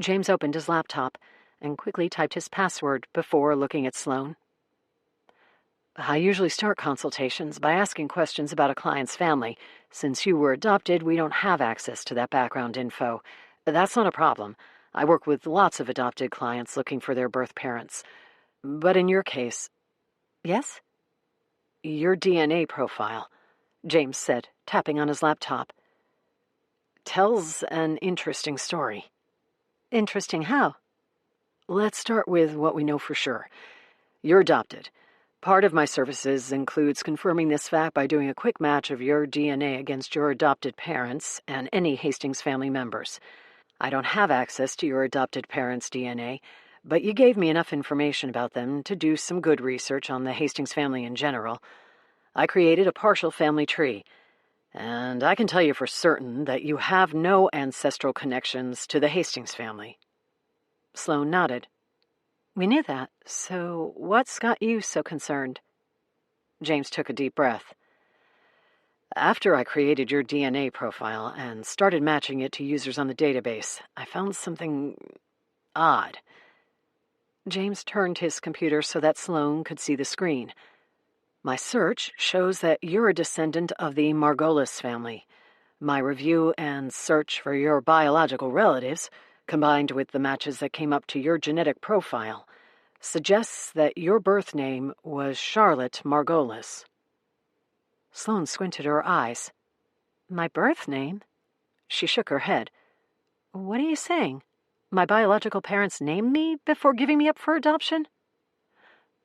James opened his laptop and quickly typed his password before looking at Sloane. "I usually start consultations by asking questions about a client's family. Since you were adopted, we don't have access to that background info. That's not a problem. I work with lots of adopted clients looking for their birth parents. But in your case..." "Yes?" "Your DNA profile," James said, tapping on his laptop, "tells an interesting story." "Interesting how?" "Let's start with what we know for sure. You're adopted. Part of my services includes confirming this fact by doing a quick match of your DNA against your adopted parents and any Hastings family members. I don't have access to your adopted parents' DNA, but you gave me enough information about them to do some good research on the Hastings family in general. I created a partial family tree, and I can tell you for certain that you have no ancestral connections to the Hastings family." Sloane nodded. We knew that, so what's got you so concerned? James took a deep breath. After I created your DNA profile and started matching it to users on the database, I found something odd. James turned his computer so that Sloane could see the screen. My search shows that you're a descendant of the Margolis family. My review and search for your biological relatives, combined with the matches that came up to your genetic profile, suggests that your birth name was Charlotte Margolis. Sloane squinted her eyes. My birth name? She shook her head. What are you saying? My biological parents named me before giving me up for adoption?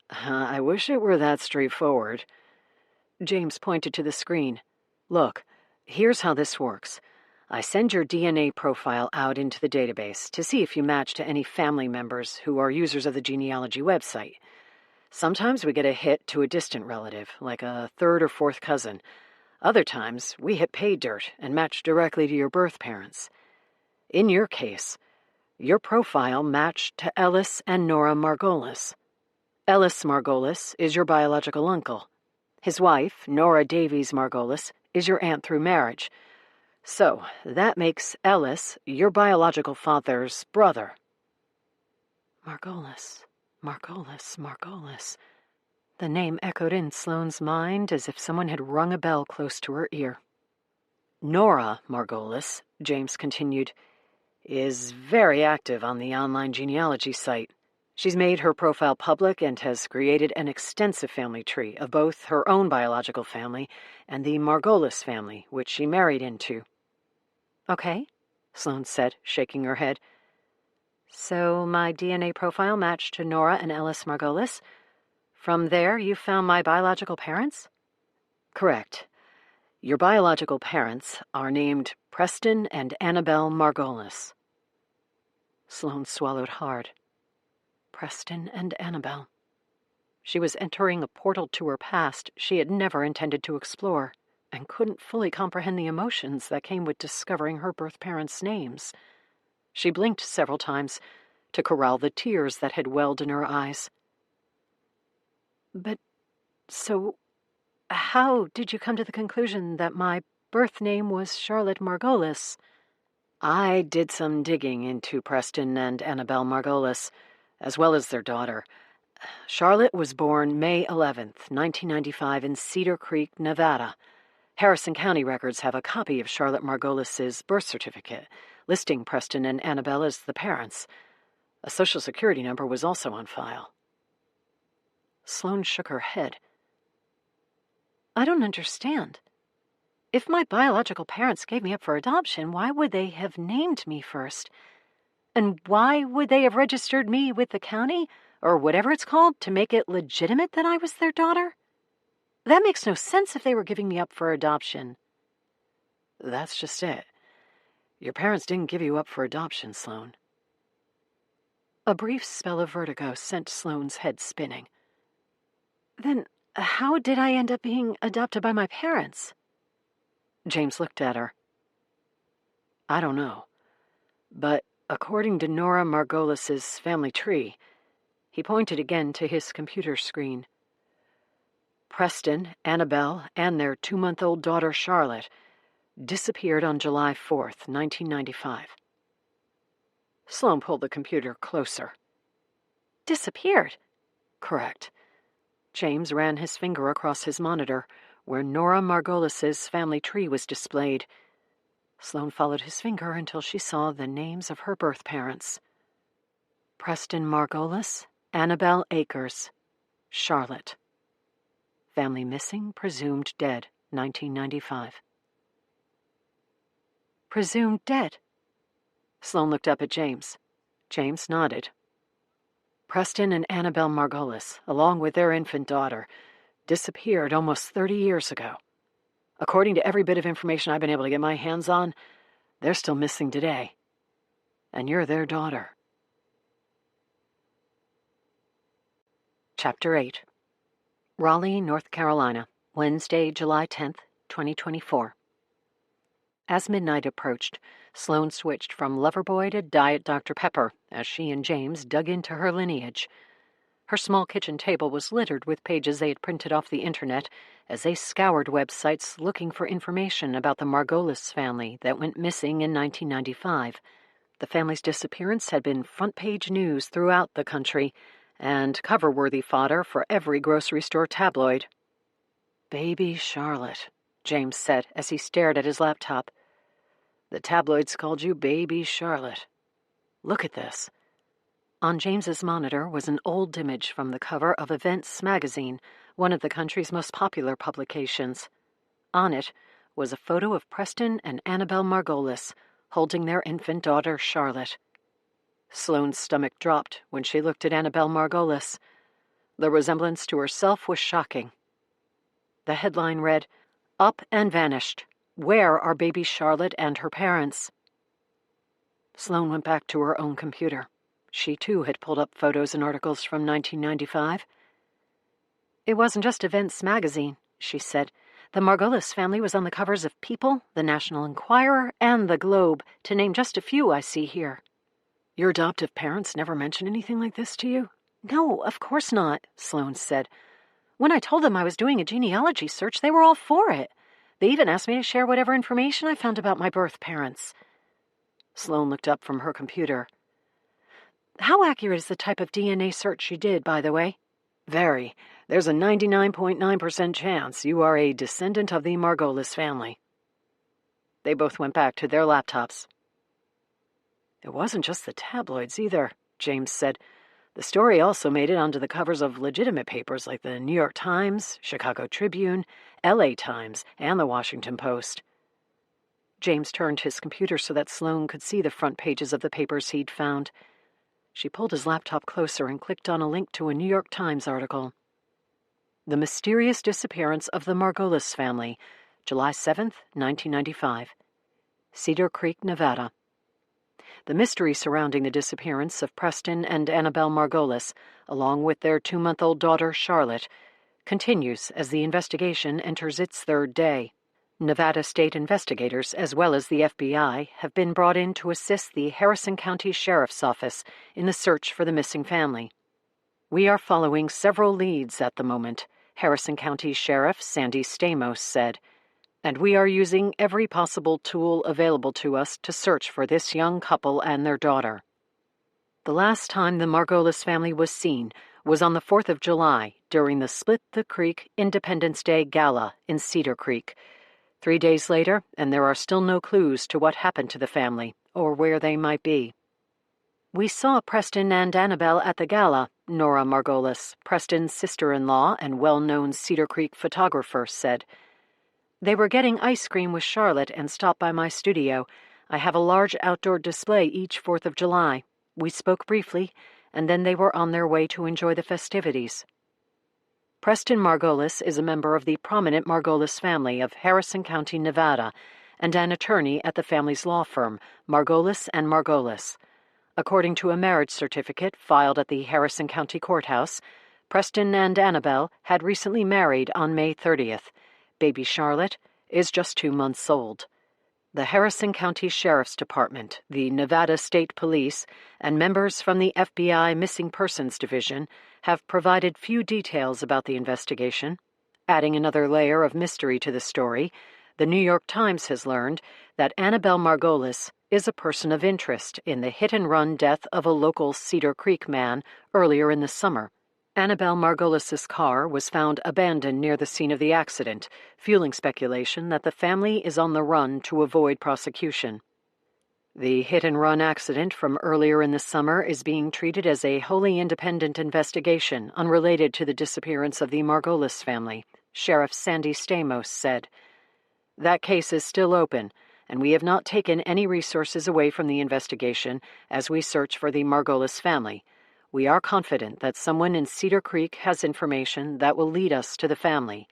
I wish it were that straightforward. James pointed to the screen. Look, here's how this works. I send your DNA profile out into the database to see if you match to any family members who are users of the genealogy website. Sometimes we get a hit to a distant relative, like a third or fourth cousin. Other times, we hit pay dirt and match directly to your birth parents. In your case, your profile matched to Ellis and Nora Margolis. Ellis Margolis is your biological uncle. His wife, Nora Davies Margolis, is your aunt through marriage. So, that makes Ellis your biological father's brother. Margolis. The name echoed in Sloane's mind as if someone had rung a bell close to her ear. Nora Margolis, James continued, is very active on the online genealogy site. She's made her profile public and has created an extensive family tree of both her own biological family and the Margolis family, which she married into. Okay, Sloane said, shaking her head. So my DNA profile matched to Nora and Ellis Margolis. From there, you found my biological parents? Correct. Your biological parents are named Preston and Annabelle Margolis. Sloane swallowed hard. Preston and Annabelle. She was entering a portal to her past she had never intended to explore, and couldn't fully comprehend the emotions that came with discovering her birth parents' names. She blinked several times to corral the tears that had welled in her eyes. But, so, how did you come to the conclusion that my birth name was Charlotte Margolis? I did some digging into Preston and Annabelle Margolis, as well as their daughter. Charlotte was born May 11th, 1995 in Cedar Creek, Nevada. Harrison County records have a copy of Charlotte Margolis's birth certificate, listing Preston and Annabelle as the parents. A Social Security number was also on file. Sloane shook her head. I don't understand. If my biological parents gave me up for adoption, why would they have named me first? And why would they have registered me with the county, or whatever it's called, to make it legitimate that I was their daughter? That makes no sense if they were giving me up for adoption. That's just it. Your parents didn't give you up for adoption, Sloane. A brief spell of vertigo sent Sloane's head spinning. Then how did I end up being adopted by my parents? James looked at her. I don't know. But according to Nora Margolis's family tree, he pointed again to his computer screen. Preston, Annabelle, and their 2-month-old daughter Charlotte disappeared on July 4th, 1995. Sloane pulled the computer closer. Disappeared? Correct. James ran his finger across his monitor, where Nora Margolis's family tree was displayed. Sloane followed his finger until she saw the names of her birth parents. Preston Margolis, Annabelle Akers, Charlotte. Family missing, presumed dead, 1995. Presumed dead? Sloane looked up at James. James nodded. Preston and Annabelle Margolis, along with their infant daughter, disappeared almost 30 years ago. According to every bit of information I've been able to get my hands on, they're still missing today. And you're their daughter. Chapter 8. Raleigh, North Carolina, Wednesday, July 10th, 2024. As midnight approached, Sloane switched from Loverboy to Diet Dr. Pepper as she and James dug into her lineage. Her small kitchen table was littered with pages they had printed off the internet as they scoured websites looking for information about the Margolis family that went missing in 1995. The family's disappearance had been front-page news throughout the country and cover-worthy fodder for every grocery store tabloid. "Baby Charlotte," James said as he stared at his laptop. "The tabloids called you Baby Charlotte. Look at this." On James's monitor was an old image from the cover of Events magazine, one of the country's most popular publications. On it was a photo of Preston and Annabelle Margolis holding their infant daughter, Charlotte. Sloane's stomach dropped when she looked at Annabelle Margolis. The resemblance to herself was shocking. The headline read, "Up and Vanished. Where are baby Charlotte and her parents?" Sloane went back to her own computer. She, too, had pulled up photos and articles from 1995. "It wasn't just Events magazine," she said. "The Margolis family was on the covers of People, the National Enquirer, and the Globe, to name just a few I see here." "Your adoptive parents never mentioned anything like this to you?" "No, of course not," Sloane said. "When I told them I was doing a genealogy search, they were all for it. They even asked me to share whatever information I found about my birth parents." Sloane looked up from her computer. "How accurate is the type of DNA search you did, by the way?" "Very. There's a 99.9% chance you are a descendant of the Margolis family." They both went back to their laptops. "It wasn't just the tabloids either," James said. "The story also made it onto the covers of legitimate papers like the New York Times, Chicago Tribune, LA Times, and the Washington Post." James turned his computer so that Sloane could see the front pages of the papers he'd found. She pulled his laptop closer and clicked on a link to a New York Times article. "The Mysterious Disappearance of the Margolis Family, July 7th, 1995. Cedar Creek, Nevada. The mystery surrounding the disappearance of Preston and Annabelle Margolis, along with their 2-month-old daughter, Charlotte, continues as the investigation enters its third day. Nevada state investigators, as well as the FBI, have been brought in to assist the Harrison County Sheriff's Office in the search for the missing family. We are following several leads at the moment," Harrison County Sheriff Sandy Stamos said, "and we are using every possible tool available to us to search for this young couple and their daughter." The last time the Margolis family was seen was on the 4th of July during the Split the Creek Independence Day Gala in Cedar Creek. 3 days later, and there are still no clues to what happened to the family or where they might be. "We saw Preston and Annabelle at the gala," Nora Margolis, Preston's sister-in-law and well-known Cedar Creek photographer, said. "They were getting ice cream with Charlotte and stopped by my studio. I have a large outdoor display each 4th of July. We spoke briefly, and then they were on their way to enjoy the festivities." Preston Margolis is a member of the prominent Margolis family of Harrison County, Nevada, and an attorney at the family's law firm, Margolis and Margolis. According to a marriage certificate filed at the Harrison County Courthouse, Preston and Annabelle had recently married on May 30th. Baby Charlotte is just 2 months old. The Harrison County Sheriff's Department, the Nevada State Police, and members from the FBI Missing Persons Division have provided few details about the investigation. Adding another layer of mystery to the story, the New York Times has learned that Annabelle Margolis is a person of interest in the hit-and-run death of a local Cedar Creek man earlier in the summer. Annabelle Margolis's car was found abandoned near the scene of the accident, fueling speculation that the family is on the run to avoid prosecution. The hit-and-run accident from earlier in the summer is being treated as a wholly independent investigation unrelated to the disappearance of the Margolis family, Sheriff Sandy Stamos said. "That case is still open, and we have not taken any resources away from the investigation as we search for the Margolis family. We are confident that someone in Cedar Creek has information that will lead us to the family.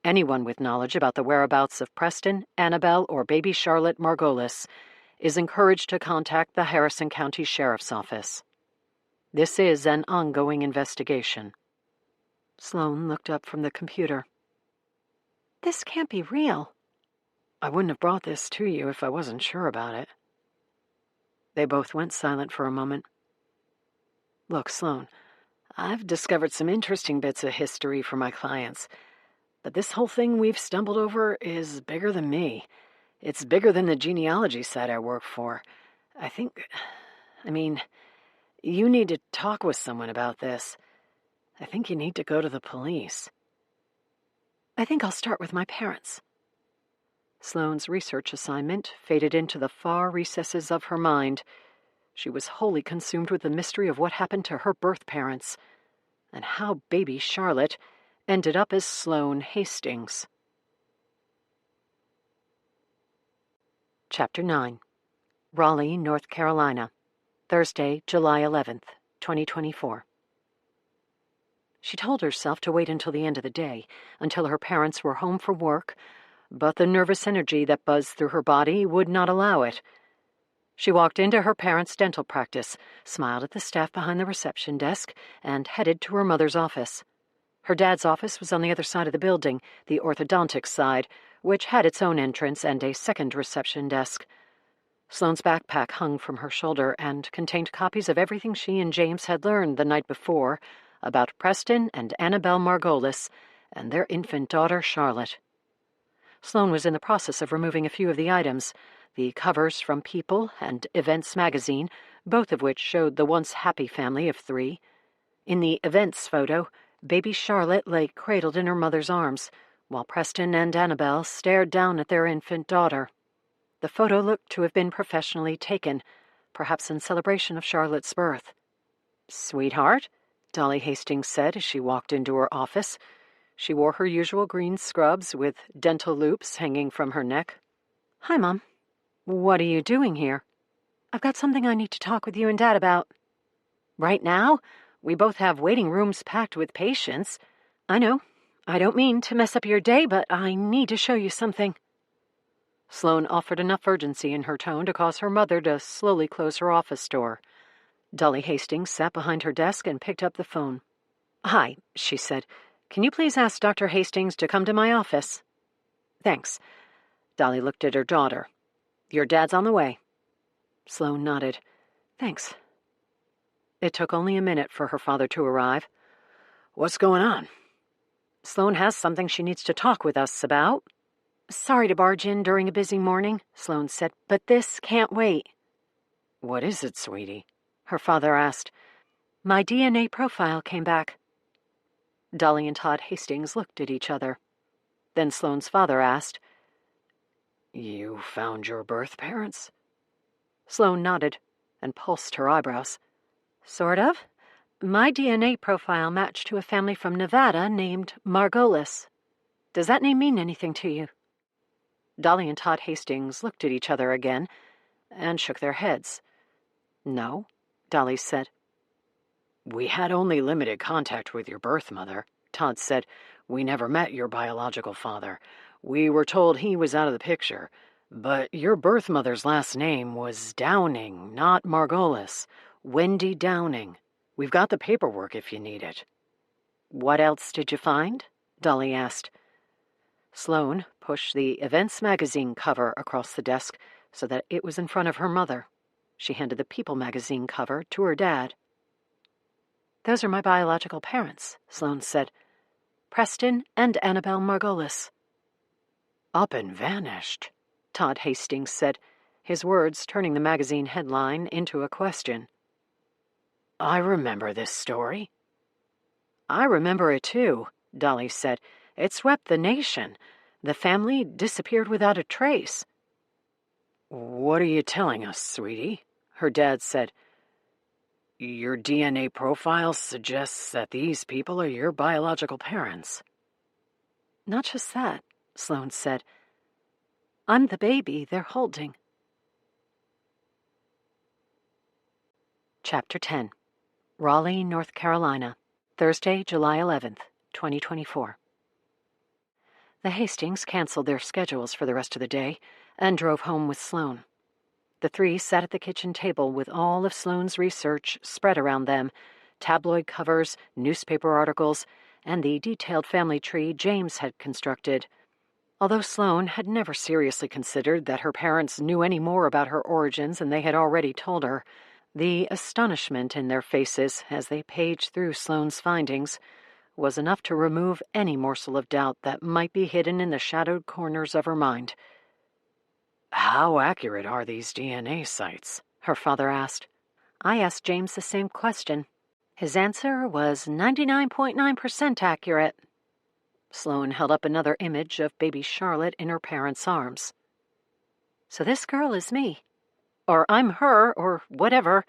Anyone with knowledge about the whereabouts of Preston, Annabelle, or baby Charlotte Margolis is encouraged to contact the Harrison County Sheriff's Office. This is an ongoing investigation." Sloane looked up from the computer. "This can't be real." I wouldn't have brought this to you if I wasn't sure about it. They both went silent for a moment. Look, Sloane, I've discovered some interesting bits of history for my clients, but this whole thing we've stumbled over is bigger than me. It's bigger than the genealogy site I work for. You need to talk with someone about this. I think you need to go to the police. I think I'll start with my parents. Sloane's research assignment faded into the far recesses of her mind. She was wholly consumed with the mystery of what happened to her birth parents, and how baby Charlotte ended up as Sloane Hastings. Chapter 9. Raleigh, North Carolina, Thursday, July 11th, 2024. She told herself to wait until the end of the day, until her parents were home from work, but the nervous energy that buzzed through her body would not allow it. She walked into her parents' dental practice, smiled at the staff behind the reception desk, and headed to her mother's office. Her dad's office was on the other side of the building, the orthodontics side, which had its own entrance and a second reception desk. Sloane's backpack hung from her shoulder and contained copies of everything she and James had learned the night before about Preston and Annabelle Margolis and their infant daughter, Charlotte. Sloane was in the process of removing a few of the items, the covers from People and Events magazine, both of which showed the once happy family of 3. In the Events photo, baby Charlotte lay cradled in her mother's arms, while Preston and Annabelle stared down at their infant daughter. The photo looked to have been professionally taken, perhaps in celebration of Charlotte's birth. "Sweetheart," Dolly Hastings said as she walked into her office. She wore her usual green scrubs with dental loops hanging from her neck. "Hi, Mom. "What are you doing here?" "I've got something I need to talk with you and Dad about." "Right now? We both have waiting rooms packed with patients." "I know. I don't mean to mess up your day, but I need to show you something." Sloane offered enough urgency in her tone to cause her mother to slowly close her office door. Dolly Hastings sat behind her desk and picked up the phone. "Hi," she said. "Can you please ask Dr. Hastings to come to my office?" "Thanks." Dolly looked at her daughter. "Your dad's on the way." Sloane nodded. "Thanks." It took only a minute for her father to arrive. "What's going on?" "Sloane has something she needs to talk with us about." "Sorry to barge in during a busy morning," Sloane said, "but this can't wait." "What is it, sweetie?" her father asked. "My DNA profile came back." Dolly and Todd Hastings looked at each other. Then Sloane's father asked, "You found your birth parents?" Sloane nodded and pulsed her eyebrows. "Sort of. My DNA profile matched to a family from Nevada named Margolis. Does that name mean anything to you?" Dolly and Todd Hastings looked at each other again and shook their heads. "No," Dolly said. "We had only limited contact with your birth mother," Todd said. "We never met your biological father. We were told he was out of the picture. But your birth mother's last name was Downing, not Margolis. Wendy Downing. We've got the paperwork if you need it." "What else did you find?" Dolly asked. Sloane pushed the Events magazine cover across the desk so that it was in front of her mother. She handed the People magazine cover to her dad. "Those are my biological parents," Sloane said. "Preston and Annabelle Margolis." "Up and vanished," Todd Hastings said, his words turning the magazine headline into a question. "I remember this story." "I remember it too," Dolly said. "It swept the nation. The family disappeared without a trace." "What are you telling us, sweetie?" her dad said. "Your DNA profile suggests that these people are your biological parents." "Not just that," Sloane said. "I'm the baby they're holding." Chapter 10. Raleigh, North Carolina, Thursday, July 11th, 2024. The Hastings canceled their schedules for the rest of the day and drove home with Sloane. The 3 sat at the kitchen table with all of Sloane's research spread around them, tabloid covers, newspaper articles, and the detailed family tree James had constructed. Although Sloane had never seriously considered that her parents knew any more about her origins than they had already told her, the astonishment in their faces as they paged through Sloane's findings was enough to remove any morsel of doubt that might be hidden in the shadowed corners of her mind. "How accurate are these DNA sites?" her father asked. I asked James the same question. His answer was 99.9% accurate. Sloane held up another image of baby Charlotte in her parents' arms. So this girl is me. Or I'm her, or whatever.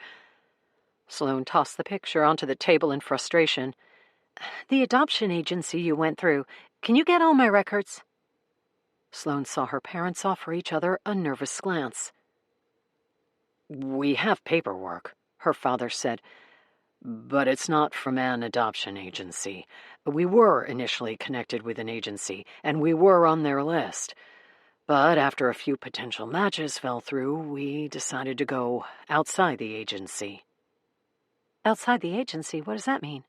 Sloane tossed the picture onto the table in frustration. The adoption agency you went through, can you get all my records? Sloane saw her parents offer each other a nervous glance. "We have paperwork," her father said, "but it's not from an adoption agency. We were initially connected with an agency, and we were on their list. But after a few potential matches fell through, we decided to go outside the agency." Outside the agency? What does that mean?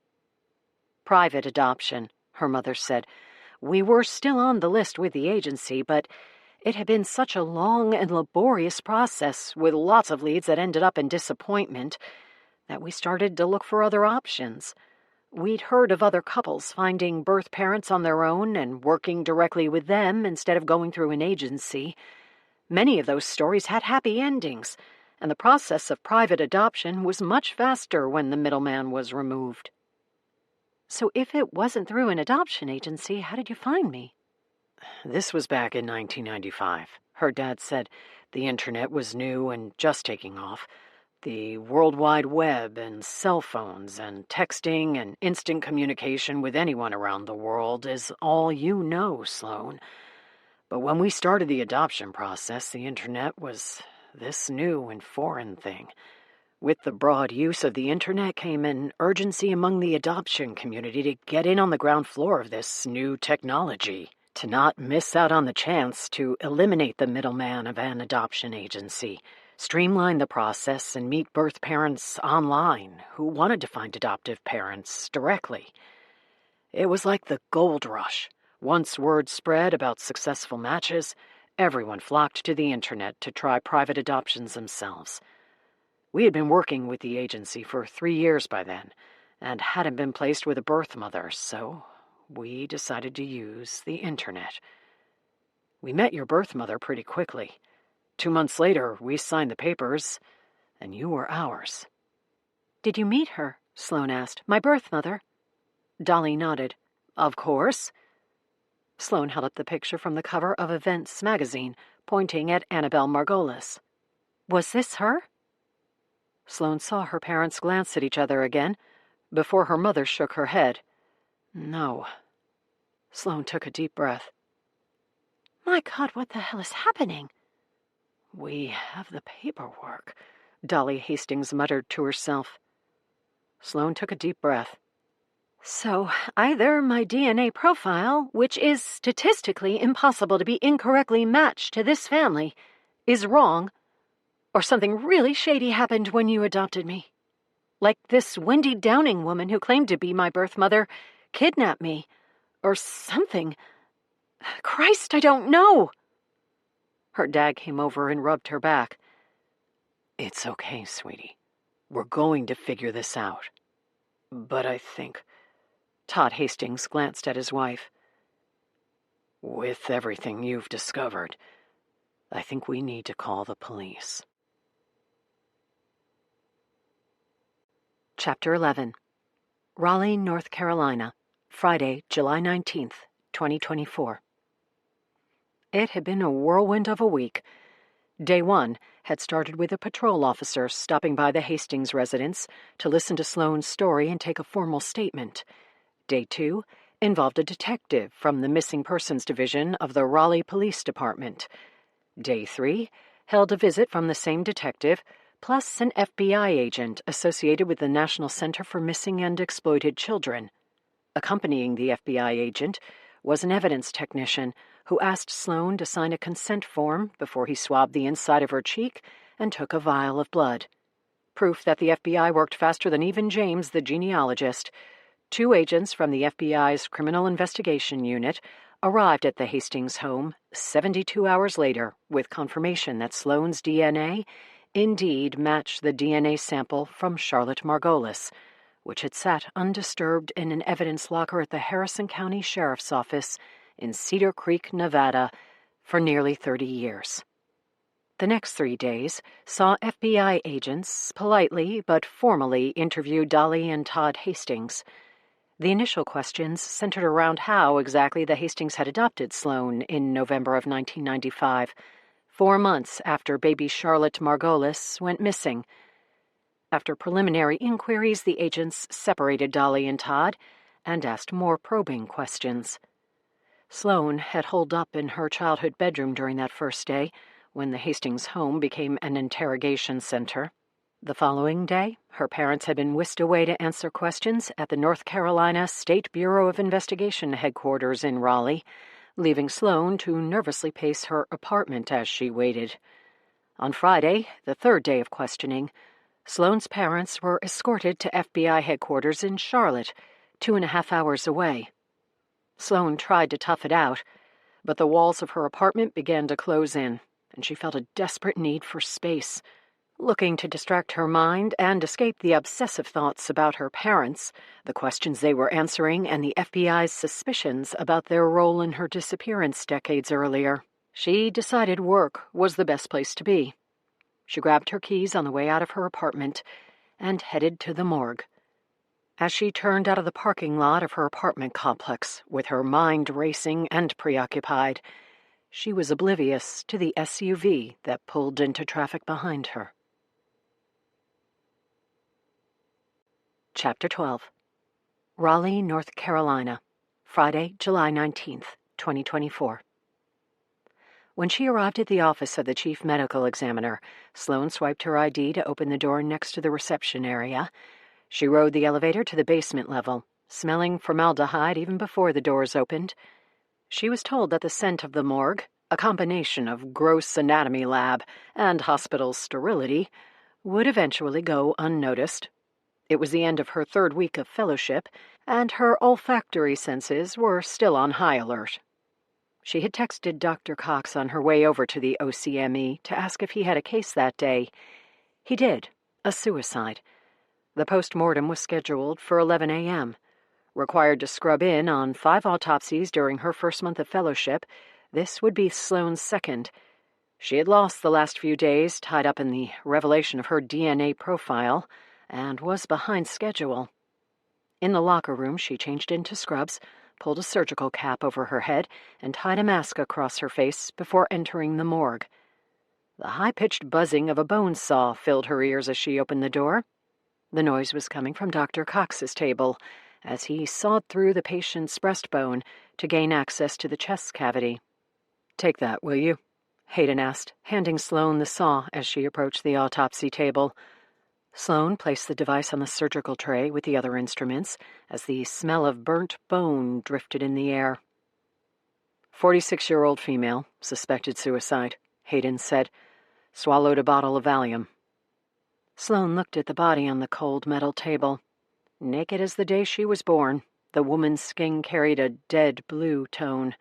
"Private adoption," her mother said. "We were still on the list with the agency, but it had been such a long and laborious process with lots of leads that ended up in disappointment that we started to look for other options. We'd heard of other couples finding birth parents on their own and working directly with them instead of going through an agency. Many of those stories had happy endings, and the process of private adoption was much faster when the middleman was removed." So if it wasn't through an adoption agency, how did you find me? "This was back in 1995, her dad said. The internet was new and just taking off. The World Wide Web and cell phones and texting and instant communication with anyone around the world is all you know, Sloane. But when we started the adoption process, the internet was this new and foreign thing. With the broad use of the internet came an urgency among the adoption community to get in on the ground floor of this new technology, to not miss out on the chance to eliminate the middleman of an adoption agency, streamline the process, and meet birth parents online who wanted to find adoptive parents directly. It was like the gold rush. Once word spread about successful matches, everyone flocked to the internet to try private adoptions themselves. We had been working with the agency for 3 years by then, and hadn't been placed with a birth mother, so we decided to use the internet. We met your birth mother pretty quickly. 2 months later, we signed the papers, and you were ours." Did you meet her? Sloane asked. My birth mother? Dolly nodded. "Of course." Sloane held up the picture from the cover of Events magazine, pointing at Annabelle Margolis. Was this her? Sloane saw her parents glance at each other again, before her mother shook her head. "No." Sloane took a deep breath. My God, what the hell is happening? "We have the paperwork," Dolly Hastings muttered to herself. Sloane took a deep breath. So, either my DNA profile, which is statistically impossible to be incorrectly matched to this family, is wrong, or something really shady happened when you adopted me. Like this Wendy Downing woman who claimed to be my birth mother kidnapped me, or something. Christ, I don't know. Her dad came over and rubbed her back. "It's okay, sweetie. We're going to figure this out. But I think..." Todd Hastings glanced at his wife. "With everything you've discovered, I think we need to call the police." Chapter 11. Raleigh, North Carolina, Friday, July 19th, 2024. It had been a whirlwind of a week. Day 1 had started with a patrol officer stopping by the Hastings residence to listen to Sloane's story and take a formal statement. Day 2 involved a detective from the Missing Persons Division of the Raleigh Police Department. Day 3 held a visit from the same detective, plus an FBI agent associated with the National Center for Missing and Exploited Children. Accompanying the FBI agent was an evidence technician who asked Sloane to sign a consent form before he swabbed the inside of her cheek and took a vial of blood. Proof that the FBI worked faster than even James, the genealogist. 2 agents from the FBI's Criminal Investigation Unit, arrived at the Hastings home 72 hours later with confirmation that Sloane's DNA indeed matched the DNA sample from Charlotte Margolis, which had sat undisturbed in an evidence locker at the Harrison County Sheriff's Office in Cedar Creek, Nevada, for nearly 30 years. The next 3 days saw FBI agents politely but formally interview Dolly and Todd Hastings. The initial questions centered around how exactly the Hastings had adopted Sloane in November of 1995, 4 months after baby Charlotte Margolis went missing. After preliminary inquiries, the agents separated Dolly and Todd and asked more probing questions. Sloane had holed up in her childhood bedroom during that first day, when the Hastings home became an interrogation center. The following day, her parents had been whisked away to answer questions at the North Carolina State Bureau of Investigation headquarters in Raleigh, leaving Sloane to nervously pace her apartment as she waited. On Friday, the third day of questioning, Sloane's parents were escorted to FBI headquarters in Charlotte, 2.5 hours away. Sloane tried to tough it out, but the walls of her apartment began to close in, and she felt a desperate need for space. Looking to distract her mind and escape the obsessive thoughts about her parents, the questions they were answering, and the FBI's suspicions about their role in her disappearance decades earlier, she decided work was the best place to be. She grabbed her keys on the way out of her apartment and headed to the morgue. As she turned out of the parking lot of her apartment complex, with her mind racing and preoccupied, she was oblivious to the SUV that pulled into traffic behind her. Chapter 12. Raleigh, North Carolina, Friday, July 19th, 2024. When she arrived at the office of the chief medical examiner, Sloane swiped her ID to open the door next to the reception area. She rode the elevator to the basement level, smelling formaldehyde even before the doors opened. She was told that the scent of the morgue, a combination of gross anatomy lab and hospital sterility, would eventually go unnoticed. It was the end of her 3rd week of fellowship, and her olfactory senses were still on high alert. She had texted Dr. Cox on her way over to the OCME to ask if he had a case that day. He did, a suicide. The post-mortem was scheduled for 11 a.m. Required to scrub in on 5 autopsies during her first month of fellowship, this would be Sloane's 2nd. She had lost the last few days tied up in the revelation of her DNA profile, and was behind schedule. In the locker room, she changed into scrubs, pulled a surgical cap over her head, and tied a mask across her face before entering the morgue. The high-pitched buzzing of a bone saw filled her ears as she opened the door. The noise was coming from Dr. Cox's table, as he sawed through the patient's breastbone to gain access to the chest cavity. "Take that, will you?" Hayden asked, handing Sloane the saw as she approached the autopsy table. Sloane placed the device on the surgical tray with the other instruments as the smell of burnt bone drifted in the air. 46-year-old female, suspected suicide, Hayden said. Swallowed a bottle of Valium. Sloane looked at the body on the cold metal table. Naked as the day she was born, the woman's skin carried a dead blue tone.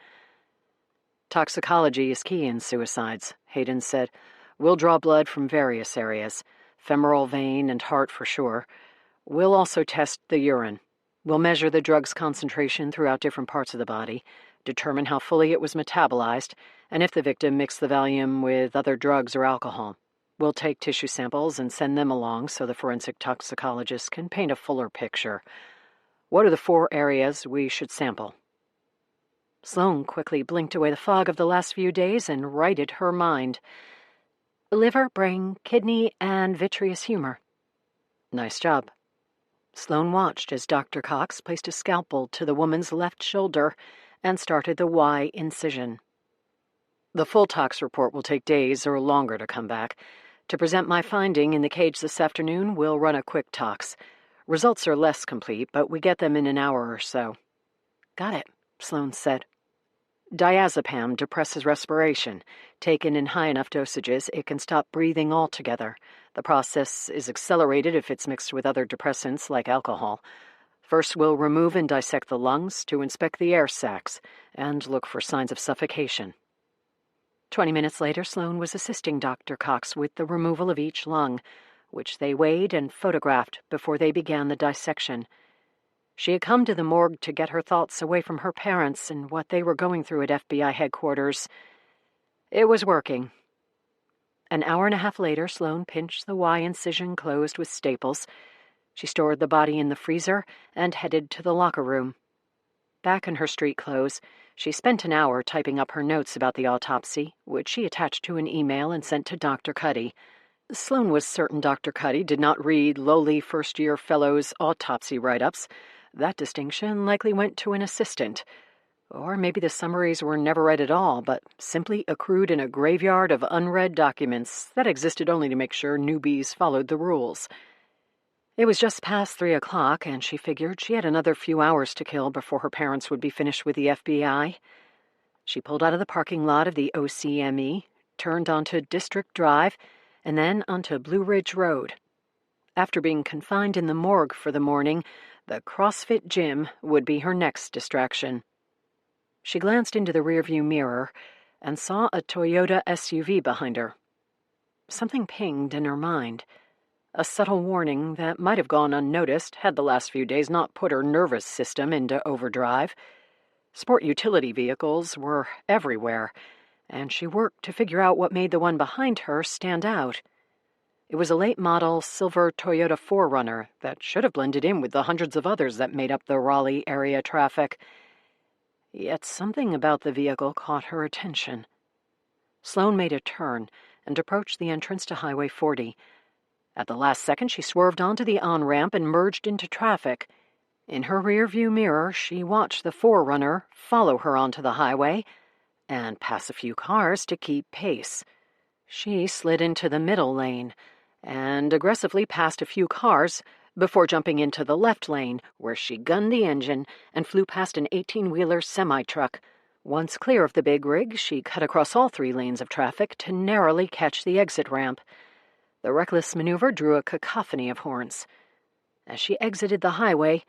Toxicology is key in suicides, Hayden said. We'll draw blood from various areas. Femoral vein and heart for sure. We'll also test the urine. We'll measure the drug's concentration throughout different parts of the body, determine how fully it was metabolized, and if the victim mixed the Valium with other drugs or alcohol. We'll take tissue samples and send them along so the forensic toxicologist can paint a fuller picture. What are the 4 areas we should sample? Sloane quickly blinked away the fog of the last few days and righted her mind. Liver, brain, kidney, and vitreous humor. Nice job. Sloane watched as Dr. Cox placed a scalpel to the woman's left shoulder and started the Y incision. The full tox report will take days or longer to come back. To present my finding in the cage this afternoon, we'll run a quick tox. Results are less complete, but we get them in an hour or so. Got it, Sloane said. Diazepam depresses respiration. Taken in high enough dosages, it can stop breathing altogether. The process is accelerated if it's mixed with other depressants like alcohol. First, we'll remove and dissect the lungs to inspect the air sacs and look for signs of suffocation." 20 minutes later, Sloane was assisting Dr. Cox with the removal of each lung, which they weighed and photographed before they began the dissection. She had come to the morgue to get her thoughts away from her parents and what they were going through at FBI headquarters. It was working. An hour and a half later, Sloane pinched the Y incision closed with staples. She stored the body in the freezer and headed to the locker room. Back in her street clothes, she spent an hour typing up her notes about the autopsy, which she attached to an email and sent to Dr. Cuddy. Sloane was certain Dr. Cuddy did not read lowly first-year fellows' autopsy write-ups. That distinction likely went to an assistant. Or maybe the summaries were never read at all, but simply accrued in a graveyard of unread documents that existed only to make sure newbies followed the rules. It was just past 3 o'clock, and she figured she had another few hours to kill before her parents would be finished with the FBI. She pulled out of the parking lot of the OCME, turned onto District Drive, and then onto Blue Ridge Road. After being confined in the morgue for the morning, the CrossFit gym would be her next distraction. She glanced into the rearview mirror and saw a Toyota SUV behind her. Something pinged in her mind. A subtle warning that might have gone unnoticed had the last few days not put her nervous system into overdrive. Sport utility vehicles were everywhere, and she worked to figure out what made the one behind her stand out. It was a late-model silver Toyota 4Runner that should have blended in with the hundreds of others that made up the Raleigh area traffic. Yet something about the vehicle caught her attention. Sloane made a turn and approached the entrance to Highway 40. At the last second, she swerved onto the on-ramp and merged into traffic. In her rearview mirror, she watched the 4Runner follow her onto the highway and pass a few cars to keep pace. She slid into the middle lane and aggressively passed a few cars before jumping into the left lane, where she gunned the engine and flew past an 18-wheeler semi-truck. Once clear of the big rig, she cut across all 3 lanes of traffic to narrowly catch the exit ramp. The reckless maneuver drew a cacophony of horns. As she exited the highway,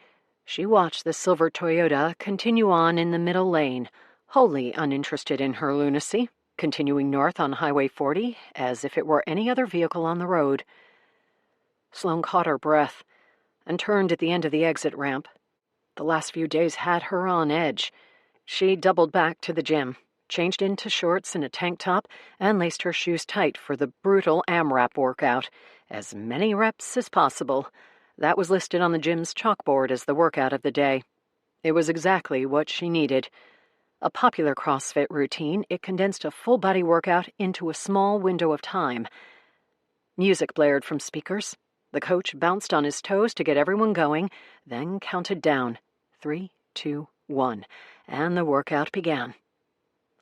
she watched the silver Toyota continue on in the middle lane, wholly uninterested in her lunacy, continuing north on Highway 40 as if it were any other vehicle on the road. Sloane caught her breath and turned at the end of the exit ramp. The last few days had her on edge. She doubled back to the gym, changed into shorts and a tank top, and laced her shoes tight for the brutal AMRAP workout. As many reps as possible. That was listed on the gym's chalkboard as the workout of the day. It was exactly what she needed. A popular CrossFit routine, it condensed a full-body workout into a small window of time. Music blared from speakers. The coach bounced on his toes to get everyone going, then counted down. 3, 2, 1, and the workout began.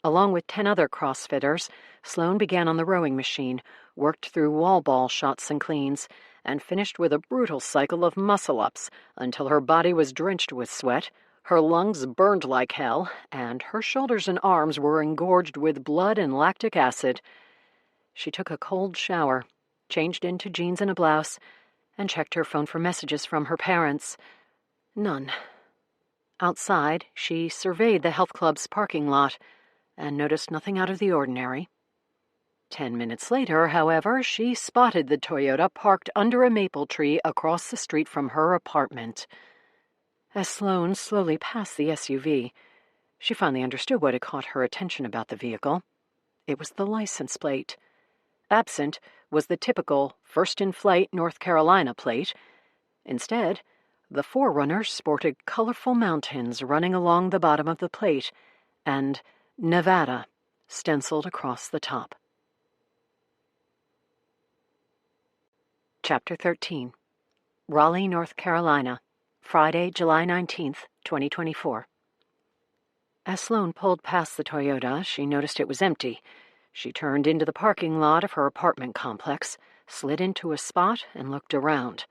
Along with 10 other CrossFitters, Sloane began on the rowing machine, worked through wall ball shots and cleans, and finished with a brutal cycle of muscle-ups until her body was drenched with sweat, her lungs burned like hell, and her shoulders and arms were engorged with blood and lactic acid. She took a cold shower, changed into jeans and a blouse, and checked her phone for messages from her parents. None. Outside, she surveyed the health club's parking lot and noticed nothing out of the ordinary. 10 minutes later, however, she spotted the Toyota parked under a maple tree across the street from her apartment. As Sloane slowly passed the SUV, she finally understood what had caught her attention about the vehicle. It was the license plate. Absent was the typical first-in-flight North Carolina plate. Instead, the 4Runner sported colorful mountains running along the bottom of the plate, and Nevada stenciled across the top. Chapter 13. Raleigh, North Carolina, Friday, July 19th, 2024. As Sloane pulled past the Toyota, she noticed it was empty. She turned into the parking lot of her apartment complex, slid into a spot, and looked around.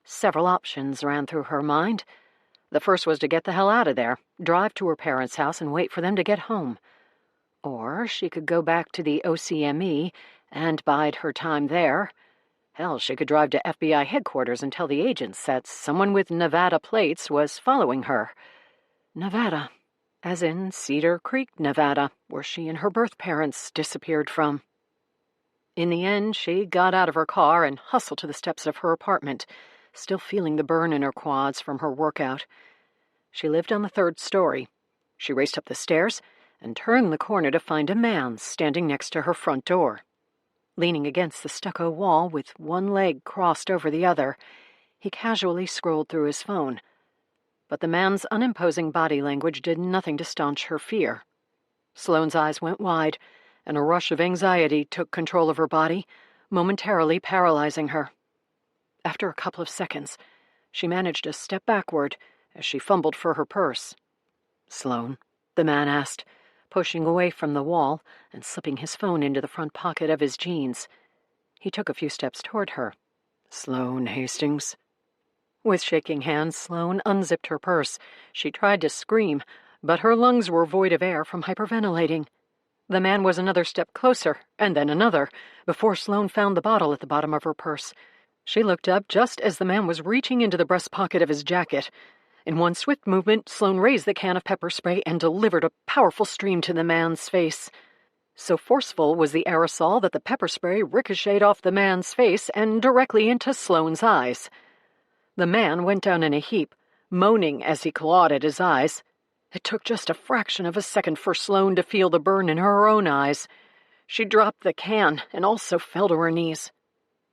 Several options ran through her mind. The first was to get the hell out of there, drive to her parents' house, and wait for them to get home. Or she could go back to the OCME and bide her time there. Hell, she could drive to FBI headquarters and tell the agents that someone with Nevada plates was following her. Nevada, as in Cedar Creek, Nevada, where she and her birth parents disappeared from. In the end, she got out of her car and hustled to the steps of her apartment, still feeling the burn in her quads from her workout. She lived on the 3rd story. She raced up the stairs and turned the corner to find a man standing next to her front door. Leaning against the stucco wall with one leg crossed over the other, he casually scrolled through his phone. But the man's unimposing body language did nothing to staunch her fear. Sloane's eyes went wide, and a rush of anxiety took control of her body, momentarily paralyzing her. After a couple of seconds, she managed to step backward as she fumbled for her purse. "Sloane?" the man asked, pushing away from the wall and slipping his phone into the front pocket of his jeans. He took a few steps toward her. "Sloane Hastings?" With shaking hands, Sloane unzipped her purse. She tried to scream, but her lungs were void of air from hyperventilating. The man was another step closer, and then another, before Sloane found the bottle at the bottom of her purse. She looked up just as the man was reaching into the breast pocket of his jacket. In one swift movement, Sloane raised the can of pepper spray and delivered a powerful stream to the man's face. So forceful was the aerosol that the pepper spray ricocheted off the man's face and directly into Sloane's eyes. The man went down in a heap, moaning as he clawed at his eyes. It took just a fraction of a second for Sloane to feel the burn in her own eyes. She dropped the can and also fell to her knees.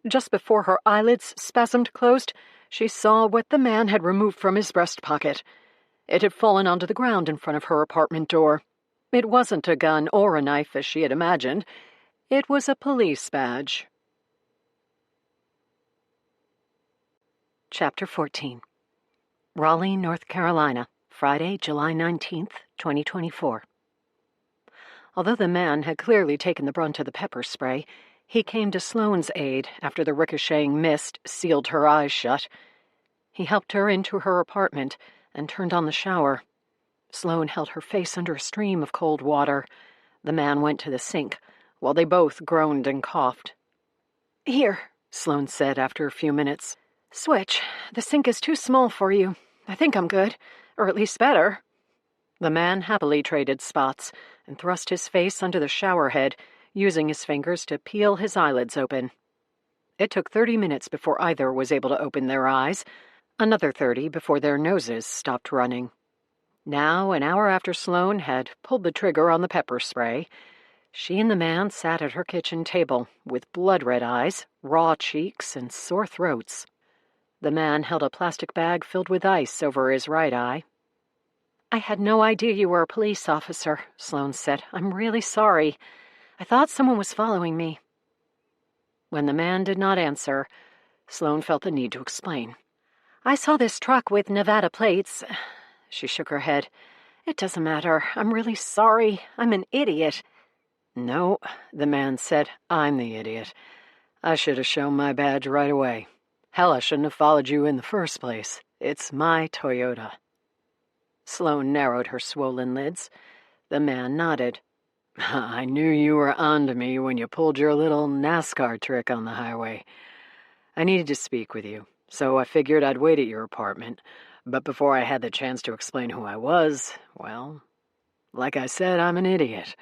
Just before her eyelids spasmed closed, she saw what the man had removed from his breast pocket. It had fallen onto the ground in front of her apartment door. It wasn't a gun or a knife as she had imagined. It was a police badge. Chapter 14. Raleigh, North Carolina, Friday, July 19th, 2024. Although the man had clearly taken the brunt of the pepper spray, he came to Sloane's aid after the ricocheting mist sealed her eyes shut. He helped her into her apartment and turned on the shower. Sloane held her face under a stream of cold water. The man went to the sink, while they both groaned and coughed. "Here," Sloane said after a few minutes. "Switch. The sink is too small for you. I think I'm good, or at least better." The man happily traded spots and thrust his face under the shower head, using his fingers to peel his eyelids open. It took 30 minutes before either was able to open their eyes, another 30 before their noses stopped running. Now, an hour after Sloane had pulled the trigger on the pepper spray, she and the man sat at her kitchen table with blood-red eyes, raw cheeks, and sore throats. The man held a plastic bag filled with ice over his right eye. "I had no idea you were a police officer," Sloane said. "I'm really sorry. I thought someone was following me." When the man did not answer, Sloane felt the need to explain. "I saw this truck with Nevada plates." She shook her head. "It doesn't matter. I'm really sorry. I'm an idiot." "No," the man said. "I'm the idiot. I should have shown my badge right away. Hell, I shouldn't have followed you in the first place. It's my Toyota." Sloane narrowed her swollen lids. The man nodded. "I knew you were onto me when you pulled your little NASCAR trick on the highway. I needed to speak with you, so I figured I'd wait at your apartment. But before I had the chance to explain who I was, well, like I said, I'm an idiot.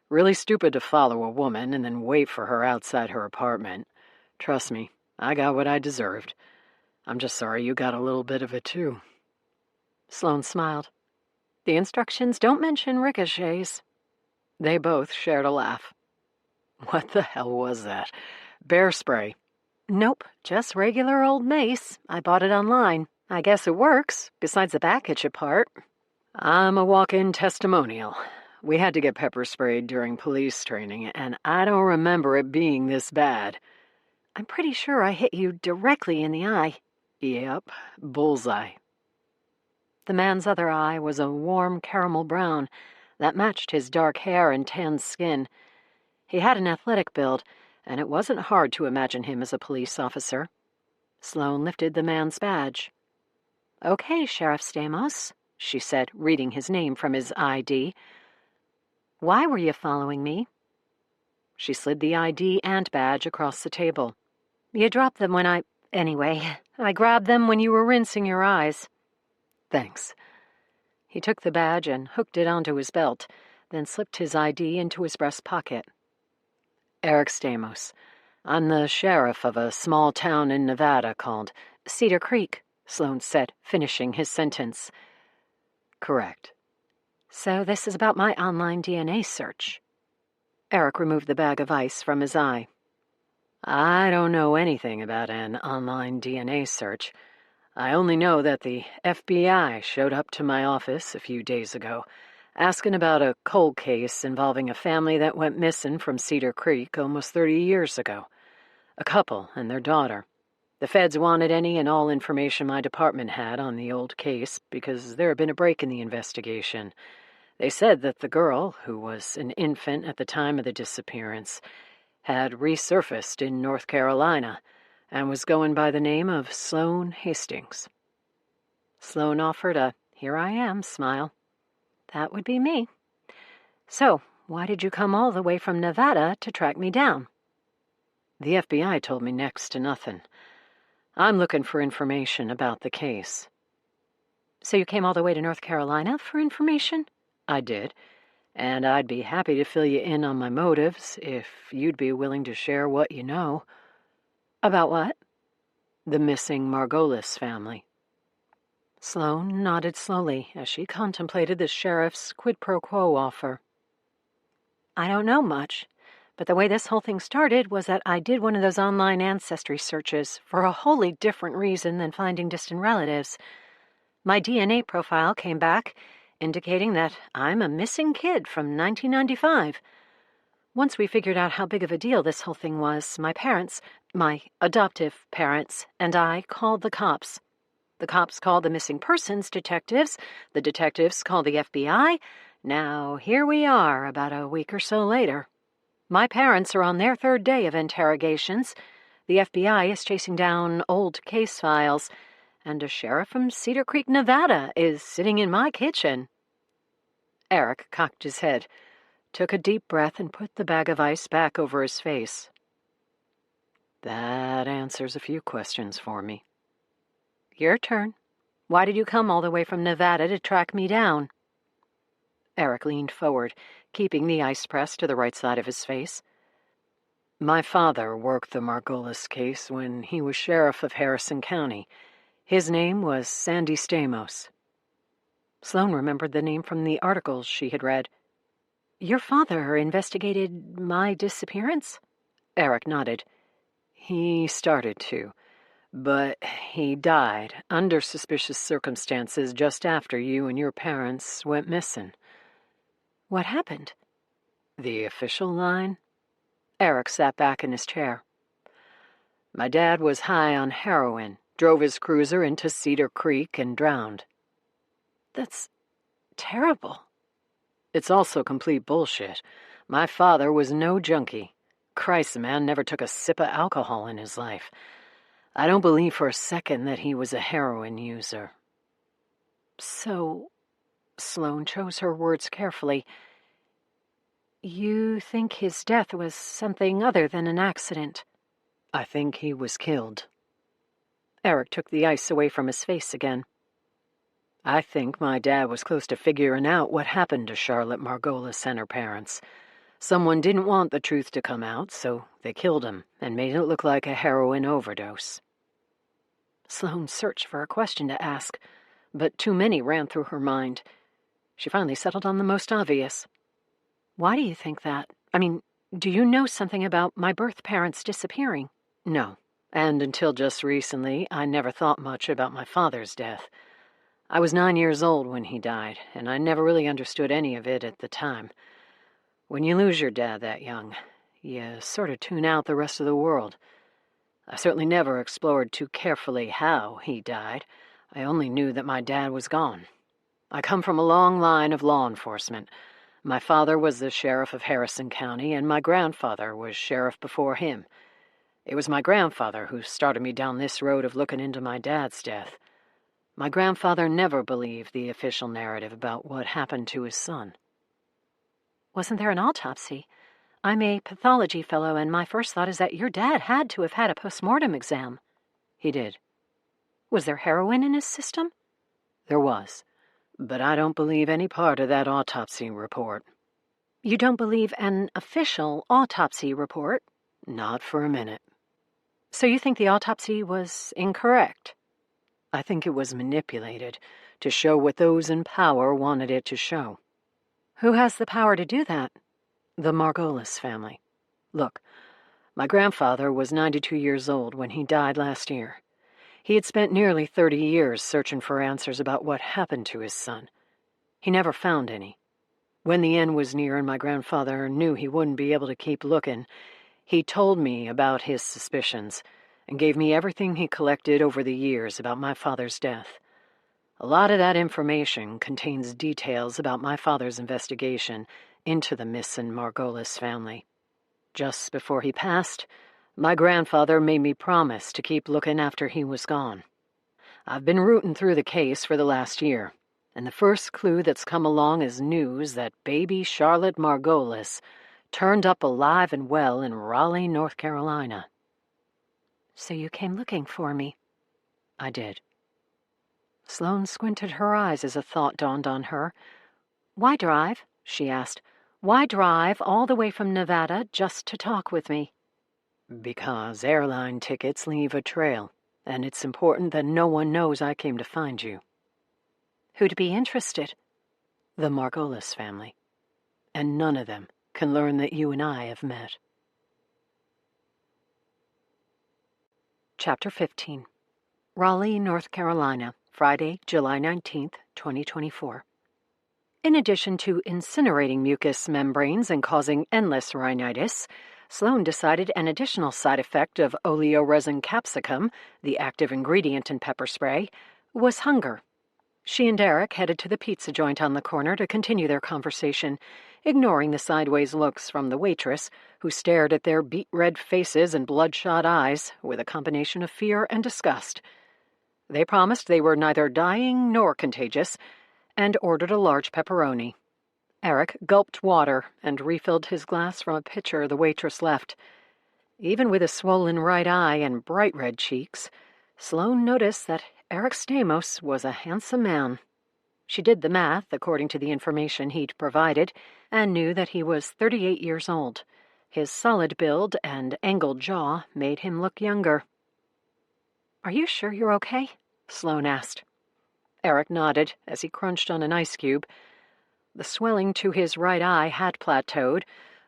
Really stupid to follow a woman and then wait for her outside her apartment. Trust me, I got what I deserved. I'm just sorry you got a little bit of it too." Sloane smiled. "The instructions don't mention ricochets." They both shared a laugh. "What the hell was that? Bear spray?" "Nope, just regular old mace. I bought it online. I guess it works, besides the back itchy part." "I'm a walk-in testimonial. We had to get pepper sprayed during police training, and I don't remember it being this bad." "I'm pretty sure I hit you directly in the eye." "Yep, bullseye." The man's other eye was a warm caramel brown that matched his dark hair and tanned skin. He had an athletic build, and it wasn't hard to imagine him as a police officer. Sloane lifted the man's badge. "Okay, Sheriff Stamos," she said, reading his name from his ID. "Why were you following me?" She slid the ID and badge across the table. You dropped them when Anyway, I grabbed them when you were rinsing your eyes. Thanks. He took the badge and hooked it onto his belt, then slipped his ID into his breast pocket. Eric Stamos. I'm the sheriff of a small town in Nevada called Cedar Creek, Sloan said, finishing his sentence. Correct. So this is about my online DNA search. Eric removed the bag of ice from his eye. I don't know anything about an online DNA search. I only know that the FBI showed up to my office a few days ago, asking about a cold case involving a family that went missing from Cedar Creek almost 30 years ago. A couple and their daughter. The feds wanted any and all information my department had on the old case because there had been a break in the investigation. They said that the girl, who was an infant at the time of the disappearance, had resurfaced in North Carolina and was going by the name of Sloan Hastings. Sloan offered a "here I am" smile. That would be me. So, why did you come all the way from Nevada to track me down? The FBI told me next to nothing. I'm looking for information about the case. So you came all the way to North Carolina for information? I did. And I'd be happy to fill you in on my motives if you'd be willing to share what you know. About what? The missing Margolis family. Sloan nodded slowly as she contemplated the sheriff's quid pro quo offer. I don't know much, but the way this whole thing started was that I did one of those online ancestry searches for a wholly different reason than finding distant relatives. My DNA profile came back, indicating that I'm a missing kid from 1995. Once we figured out how big of a deal this whole thing was, my parents, my adoptive parents, and I called the cops. The cops called the missing persons detectives. The detectives called the FBI. Now, here we are, about a week or so later. My parents are on their third day of interrogations. The FBI is chasing down old case files. And a sheriff from Cedar Creek, Nevada, is sitting in my kitchen. Eric cocked his head, took a deep breath, and put the bag of ice back over his face. That answers a few questions for me. Your turn. Why did you come all the way from Nevada to track me down? Eric leaned forward, keeping the ice press to the right side of his face. My father worked the Margolis case when he was sheriff of Harrison County. His name was Sandy Stamos. Sloan remembered the name from the articles she had read. Your father investigated my disappearance? Eric nodded. He started to, but he died under suspicious circumstances just after you and your parents went missing. What happened? The official line? Eric sat back in his chair. My dad was high on heroin, drove his cruiser into Cedar Creek, and drowned. That's terrible. It's also complete bullshit. My father was no junkie. Christ, the man never took a sip of alcohol in his life. I don't believe for a second that he was a heroin user. So, Sloan chose her words carefully. You think his death was something other than an accident? I think he was killed. Eric took the ice away from his face again. I think my dad was close to figuring out what happened to Charlotte Margolis and her parents. Someone didn't want the truth to come out, so they killed him and made it look like a heroin overdose. Sloan searched for a question to ask, but too many ran through her mind. She finally settled on the most obvious. Why do you think that? I mean, do you know something about my birth parents disappearing? No, and until just recently, I never thought much about my father's death. I was 9 years old when he died, and I never really understood any of it at the time. When you lose your dad that young, you sort of tune out the rest of the world. I certainly never explored too carefully how he died. I only knew that my dad was gone. I come from a long line of law enforcement. My father was the sheriff of Harrison County, and my grandfather was sheriff before him. It was my grandfather who started me down this road of looking into my dad's death. My grandfather never believed the official narrative about what happened to his son. Wasn't there an autopsy? I'm a pathology fellow, and my first thought is that your dad had to have had a postmortem exam. He did. Was there heroin in his system? There was, but I don't believe any part of that autopsy report. You don't believe an official autopsy report? Not for a minute. So you think the autopsy was incorrect? I think it was manipulated to show what those in power wanted it to show. Who has the power to do that? The Margolis family. Look, my grandfather was 92 years old when he died last year. He had spent nearly 30 years searching for answers about what happened to his son. He never found any. When the end was near and my grandfather knew he wouldn't be able to keep looking, he told me about his suspicions and gave me everything he collected over the years about my father's death. A lot of that information contains details about my father's investigation into the missing Margolis family. Just before he passed, my grandfather made me promise to keep looking after he was gone. I've been rooting through the case for the last year, and the first clue that's come along is news that baby Charlotte Margolis turned up alive and well in Raleigh, North Carolina. So you came looking for me? I did. Sloane squinted her eyes as a thought dawned on her. Why drive? She asked. Why drive all the way from Nevada just to talk with me? Because airline tickets leave a trail, and it's important that no one knows I came to find you. Who'd be interested? The Margolis family. And none of them can learn that you and I have met. Chapter 15. Raleigh, North Carolina, Friday, July 19th, 2024. In addition to incinerating mucous membranes and causing endless rhinitis, Sloane decided an additional side effect of oleoresin capsicum, the active ingredient in pepper spray, was hunger. She and Eric headed to the pizza joint on the corner to continue their conversation, ignoring the sideways looks from the waitress, who stared at their beet-red faces and bloodshot eyes with a combination of fear and disgust. They promised they were neither dying nor contagious, and ordered a large pepperoni. Eric gulped water and refilled his glass from a pitcher the waitress left. Even with a swollen right eye and bright red cheeks, Sloane noticed that Eric Stamos was a handsome man. She did the math according to the information he'd provided and knew that he was 38 years old. His solid build and angled jaw made him look younger. "Are you sure you're okay?" Sloane asked. Eric nodded as he crunched on an ice cube. The swelling to his right eye had plateaued,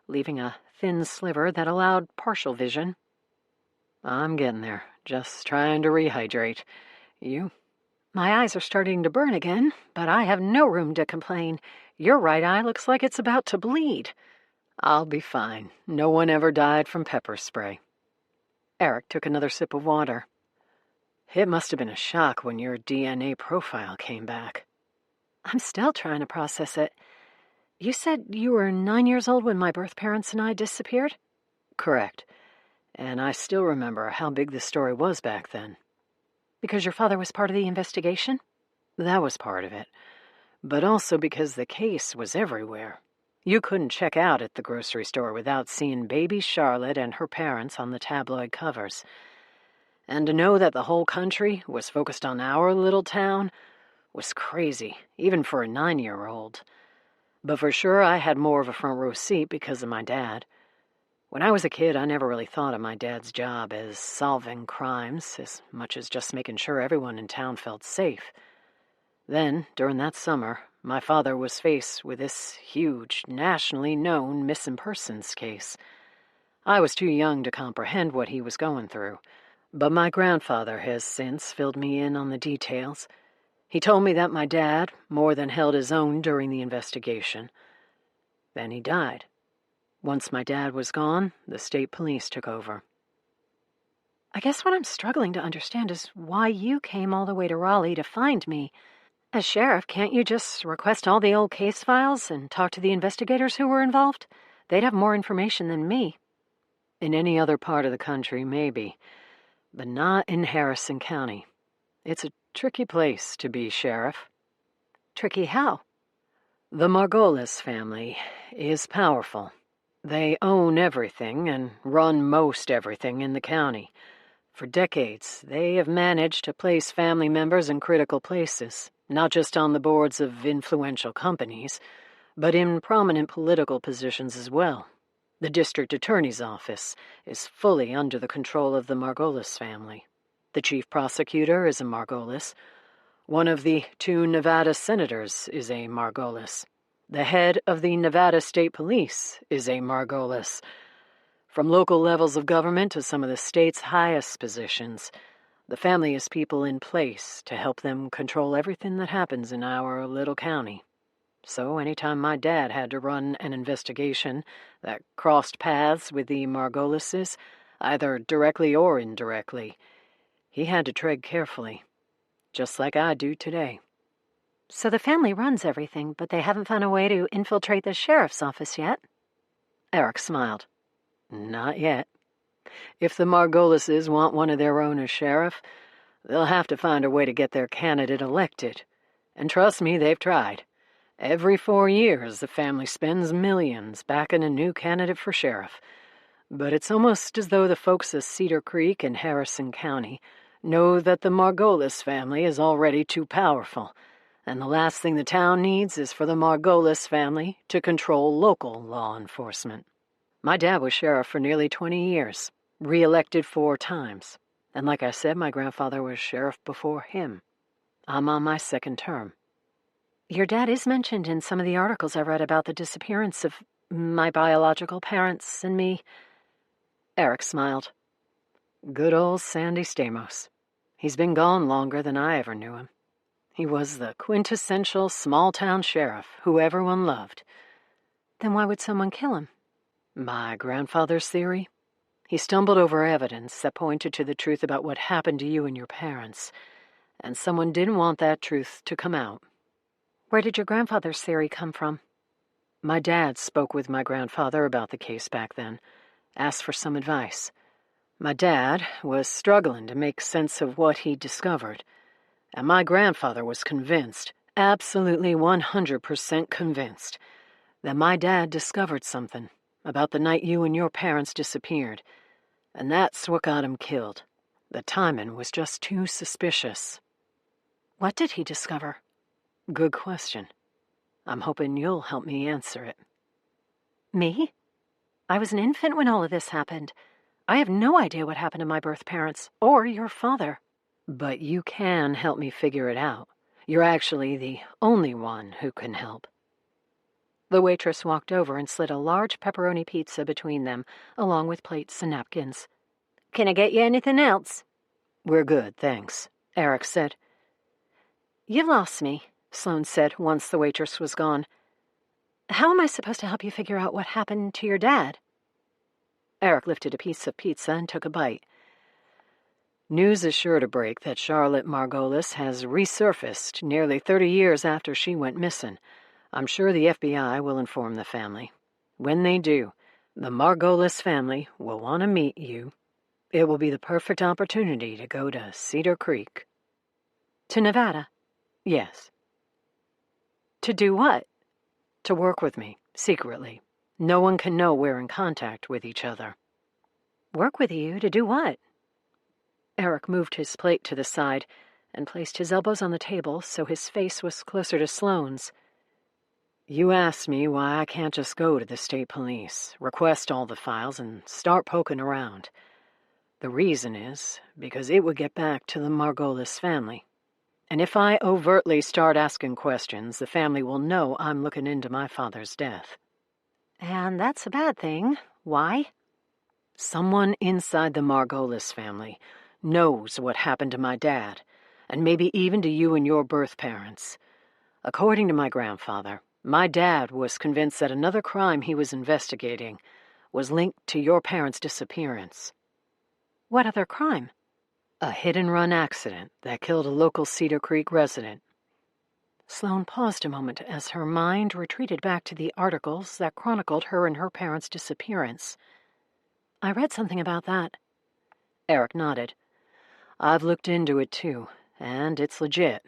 leaving a thin sliver that allowed partial vision. "I'm getting there, just trying to rehydrate. You?" "My eyes are starting to burn again, but I have no room to complain. Your right eye looks like it's about to bleed." "I'll be fine. No one ever died from pepper spray." Eric took another sip of water. "It must have been a shock when your DNA profile came back." "I'm still trying to process it. You said you were 9 years old when my birth parents and I disappeared?" "Correct. And I still remember how big the story was back then." "Because your father was part of the investigation?" "That was part of it. But also because the case was everywhere. You couldn't check out at the grocery store without seeing baby Charlotte and her parents on the tabloid covers. And to know that the whole country was focused on our little town was crazy, even for a 9-year-old. But for sure I had more of a front row seat because of my dad. When I was a kid, I never really thought of my dad's job as solving crimes as much as just making sure everyone in town felt safe. Then, during that summer, my father was faced with this huge, nationally known missing persons case. I was too young to comprehend what he was going through, but my grandfather has since filled me in on the details. He told me that my dad more than held his own during the investigation. Then he died. Once my dad was gone, the state police took over." "I guess what I'm struggling to understand is why you came all the way to Raleigh to find me. As sheriff, can't you just request all the old case files and talk to the investigators who were involved? They'd have more information than me." "In any other part of the country, maybe, but not in Harrison County. It's a tricky place to be sheriff." "Tricky how?" "The Margolis family is powerful. They own everything and run most everything in the county. For decades, they have managed to place family members in critical places, not just on the boards of influential companies, but in prominent political positions as well. The district attorney's office is fully under the control of the Margolis family. The chief prosecutor is a Margolis. One of the 2 Nevada senators is a Margolis. The head of the Nevada State Police is a Margolis. From local levels of government to some of the state's highest positions, the family has people in place to help them control everything that happens in our little county. So anytime my dad had to run an investigation that crossed paths with the Margolises, either directly or indirectly, he had to tread carefully, just like I do today. So the family runs everything, but they haven't found a way to infiltrate the sheriff's office yet? Eric smiled. Not yet. If the Margolises want one of their own as sheriff, they'll have to find a way to get their candidate elected. And trust me, they've tried. Every 4 years, the family spends millions backing a new candidate for sheriff. But it's almost as though the folks of Cedar Creek and Harrison County know that the Margolis family is already too powerful, and the last thing the town needs is for the Margolis family to control local law enforcement. My dad was sheriff for nearly 20 years, re-elected 4 times. And like I said, my grandfather was sheriff before him. I'm on my 2nd term. Your dad is mentioned in some of the articles I read about the disappearance of my biological parents and me. Eric smiled. Good old Sandy Stamos. He's been gone longer than I ever knew him. He was the quintessential small-town sheriff who everyone loved. Then why would someone kill him? My grandfather's theory? He stumbled over evidence that pointed to the truth about what happened to you and your parents, and someone didn't want that truth to come out. Where did your grandfather's theory come from? My dad spoke with my grandfather about the case back then, asked for some advice. My dad was struggling to make sense of what he'd discovered, and my grandfather was convinced, absolutely 100% convinced, that my dad discovered something about the night you and your parents disappeared, and that's what got him killed. The timing was just too suspicious. What did he discover? Good question. I'm hoping you'll help me answer it. Me? I was an infant when all of this happened. I have no idea what happened to my birth parents, or your father. But you can help me figure it out. You're actually the only one who can help. The waitress walked over and slid a large pepperoni pizza between them, along with plates and napkins. Can I get you anything else? We're good, thanks, Eric said. You've lost me, Sloane said once the waitress was gone. How am I supposed to help you figure out what happened to your dad? Eric lifted a piece of pizza and took a bite. News is sure to break that Charlotte Margolis has resurfaced nearly 30 years after she went missing. I'm sure the FBI will inform the family. When they do, the Margolis family will want to meet you. It will be the perfect opportunity to go to Cedar Creek. To Nevada? Yes. To do what? To work with me, secretly. No one can know we're in contact with each other. Work with you? To do what? Eric moved his plate to the side and placed his elbows on the table so his face was closer to Sloane's. You asked me why I can't just go to the state police, request all the files, and start poking around. The reason is because it would get back to the Margolis family. And if I overtly start asking questions, the family will know I'm looking into my father's death. And that's a bad thing. Why? Someone inside the Margolis family knows what happened to my dad, and maybe even to you and your birth parents. According to my grandfather, my dad was convinced that another crime he was investigating was linked to your parents' disappearance. What other crime? A hit-and-run accident that killed a local Cedar Creek resident. Sloane paused a moment as her mind retreated back to the articles that chronicled her and her parents' disappearance. I read something about that. Eric nodded. I've looked into it too, and it's legit.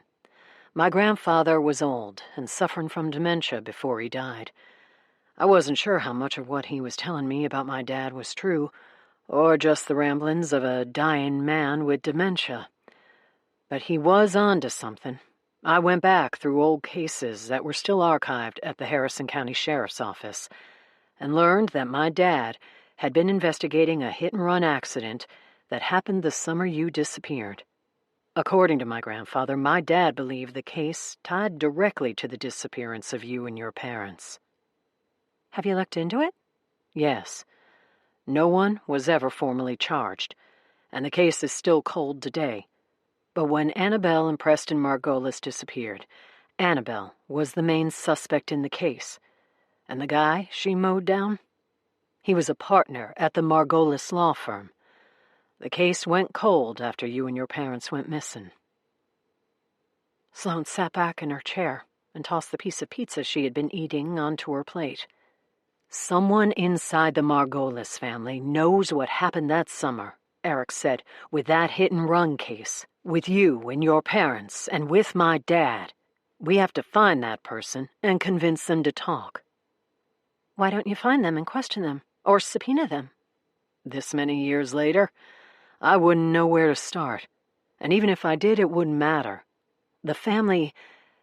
My grandfather was old and suffering from dementia before he died. I wasn't sure how much of what he was telling me about my dad was true, or just the ramblings of a dying man with dementia. But he was on to something. I went back through old cases that were still archived at the Harrison County Sheriff's Office and learned that my dad had been investigating a hit-and-run accident that happened the summer you disappeared. According to my grandfather, my dad believed the case tied directly to the disappearance of you and your parents. Have you looked into it? Yes. No one was ever formally charged, and the case is still cold today. But when Annabelle and Preston Margolis disappeared, Annabelle was the main suspect in the case. And the guy she mowed down? He was a partner at the Margolis law firm. The case went cold after you and your parents went missing. Sloane sat back in her chair and tossed the piece of pizza she had been eating onto her plate. Someone inside the Margolis family knows what happened that summer, Eric said, with that hit-and-run case. With you and your parents, and with my dad. We have to find that person and convince them to talk. Why don't you find them and question them, or subpoena them? This many years later, I wouldn't know where to start. And even if I did, it wouldn't matter. The family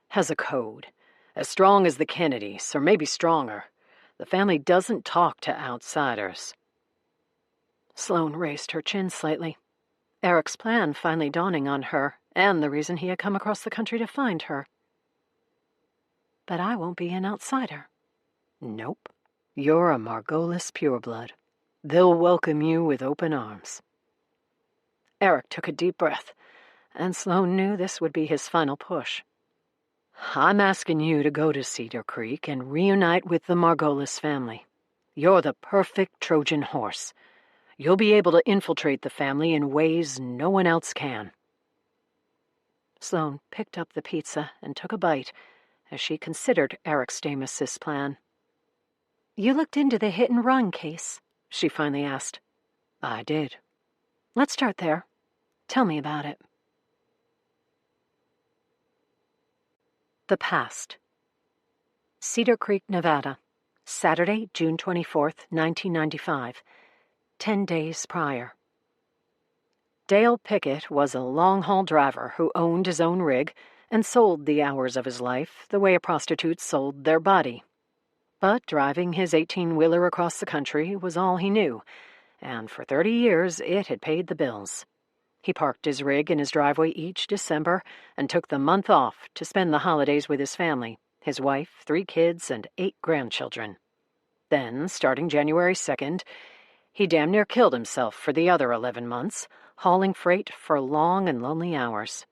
has a code, as strong as the Kennedys, or maybe stronger. The family doesn't talk to outsiders. Sloane raised her chin slightly. Eric's plan finally dawning on her, and the reason he had come across the country to find her. But I won't be an outsider. Nope. You're a Margolis pureblood. They'll welcome you with open arms. Eric took a deep breath, and Sloane knew this would be his final push. I'm asking you to go to Cedar Creek and reunite with the Margolis family. You're the perfect Trojan horse. You'll be able to infiltrate the family in ways no one else can. Sloane picked up the pizza and took a bite as she considered Eric Stamos' plan. You looked into the hit-and-run case, she finally asked. I did. Let's start there. Tell me about it. The past. Cedar Creek, Nevada, Saturday, June 24th, 1995. 10 days prior. Dale Pickett was a long-haul driver who owned his own rig and sold the hours of his life the way a prostitute sold their body. But driving his 18-wheeler across the country was all he knew, and for 30 years it had paid the bills. He parked his rig in his driveway each December and took the month off to spend the holidays with his family, his wife, 3 kids, and 8 grandchildren. Then, starting January 2nd, he damn near killed himself for the other 11 months, hauling freight for long and lonely hours.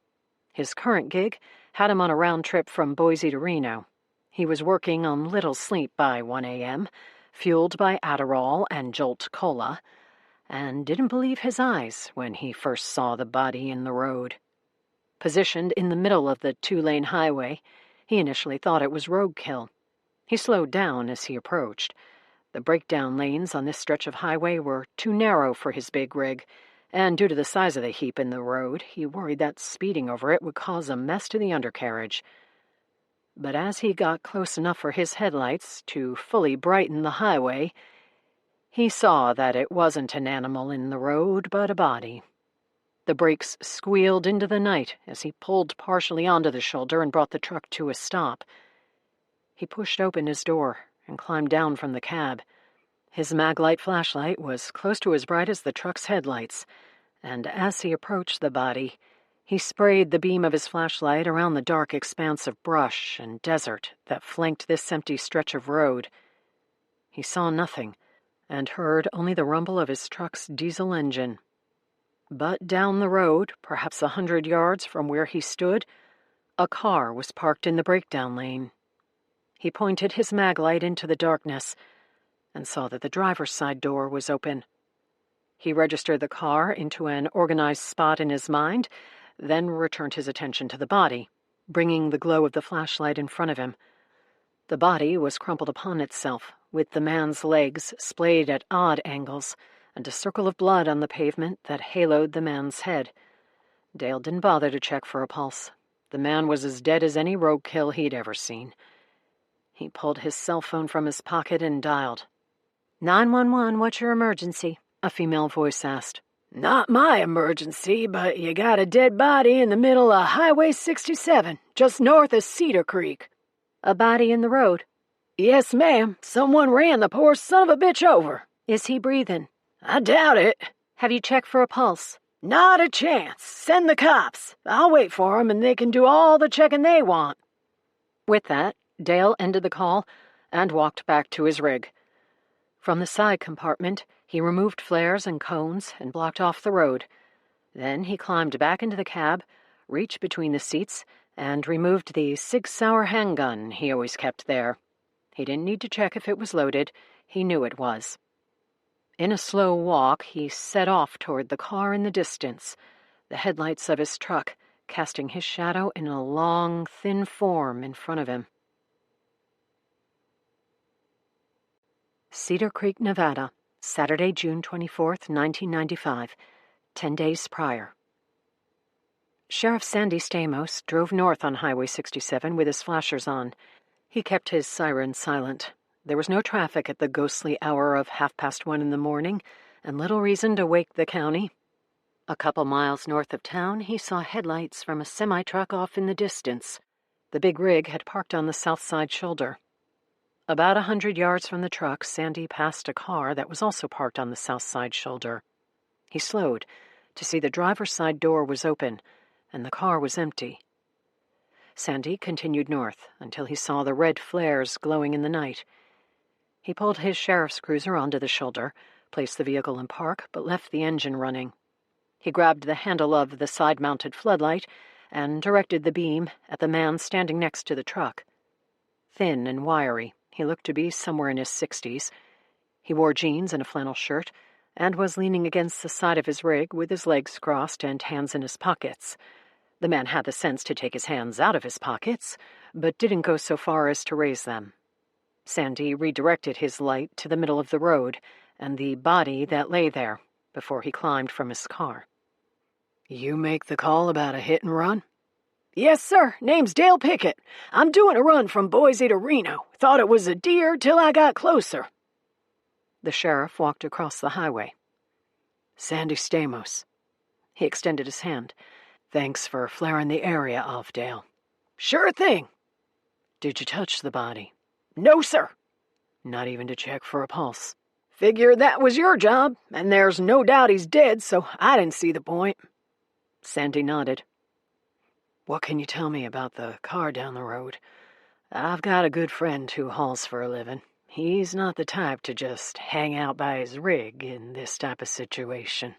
His current gig had him on a round trip from Boise to Reno. He was working on little sleep by 1 a.m., fueled by Adderall and Jolt Cola, and didn't believe his eyes when he first saw the body in the road. Positioned in the middle of the 2-lane highway, he initially thought it was roadkill. He slowed down as he approached. The breakdown lanes on this stretch of highway were too narrow for his big rig, and due to the size of the heap in the road, he worried that speeding over it would cause a mess to the undercarriage. But as he got close enough for his headlights to fully brighten the highway, he saw that it wasn't an animal in the road, but a body. The brakes squealed into the night as he pulled partially onto the shoulder and brought the truck to a stop. He pushed open his door and climbed down from the cab. His Maglite flashlight was close to as bright as the truck's headlights, and as he approached the body, he sprayed the beam of his flashlight around the dark expanse of brush and desert that flanked this empty stretch of road. He saw nothing, and heard only the rumble of his truck's diesel engine. But down the road, perhaps 100 yards from where he stood, a car was parked in the breakdown lane. He pointed his Maglite into the darkness and saw that the driver's side door was open. He registered the car into an organized spot in his mind, then returned his attention to the body, bringing the glow of the flashlight in front of him. The body was crumpled upon itself, with the man's legs splayed at odd angles, and a circle of blood on the pavement that haloed the man's head. Dale didn't bother to check for a pulse. The man was as dead as any roadkill he'd ever seen. He pulled his cell phone from his pocket and dialed. 911, what's your emergency? A female voice asked. Not my emergency, but you got a dead body in the middle of Highway 67, just north of Cedar Creek. A body in the road? Yes, ma'am. Someone ran the poor son of a bitch over. Is he breathing? I doubt it. Have you checked for a pulse? Not a chance. Send the cops. I'll wait for 'em and they can do all the checking they want. With that, Dale ended the call and walked back to his rig. From the side compartment, he removed flares and cones and blocked off the road. Then he climbed back into the cab, reached between the seats, and removed the Sig Sauer handgun he always kept there. He didn't need to check if it was loaded. He knew it was. In a slow walk, he set off toward the car in the distance, the headlights of his truck casting his shadow in a long, thin form in front of him. Cedar Creek, Nevada, Saturday, June 24th, 1995, 10 days prior. Sheriff Sandy Stamos drove north on Highway 67 with his flashers on. He kept his siren silent. There was no traffic at the ghostly hour of 1:30 in the morning, and little reason to wake the county. A couple miles north of town, he saw headlights from a semi-truck off in the distance. The big rig had parked on the south side shoulder. About 100 yards from the truck, Sandy passed a car that was also parked on the south side shoulder. He slowed to see the driver's side door was open, and the car was empty. Sandy continued north until he saw the red flares glowing in the night. He pulled his sheriff's cruiser onto the shoulder, placed the vehicle in park, but left the engine running. He grabbed the handle of the side-mounted floodlight and directed the beam at the man standing next to the truck. Thin and wiry, he looked to be somewhere in his 60s. He wore jeans and a flannel shirt and was leaning against the side of his rig with his legs crossed and hands in his pockets. The man had the sense to take his hands out of his pockets, but didn't go so far as to raise them. Sandy redirected his light to the middle of the road and the body that lay there before he climbed from his car. You make the call about a hit and run? Yes, sir. Name's Dale Pickett. I'm doing a run from Boise to Reno. Thought it was a deer till I got closer. The sheriff walked across the highway. Sandy Stamos. He extended his hand. Thanks for flaring the area off, Dale. Sure thing. Did you touch the body? No, sir. Not even to check for a pulse? Figured that was your job, and there's no doubt he's dead, so I didn't see the point. Sandy nodded. What can you tell me about the car down the road? I've got a good friend who hauls for a living. He's not the type to just hang out by his rig in this type of situation.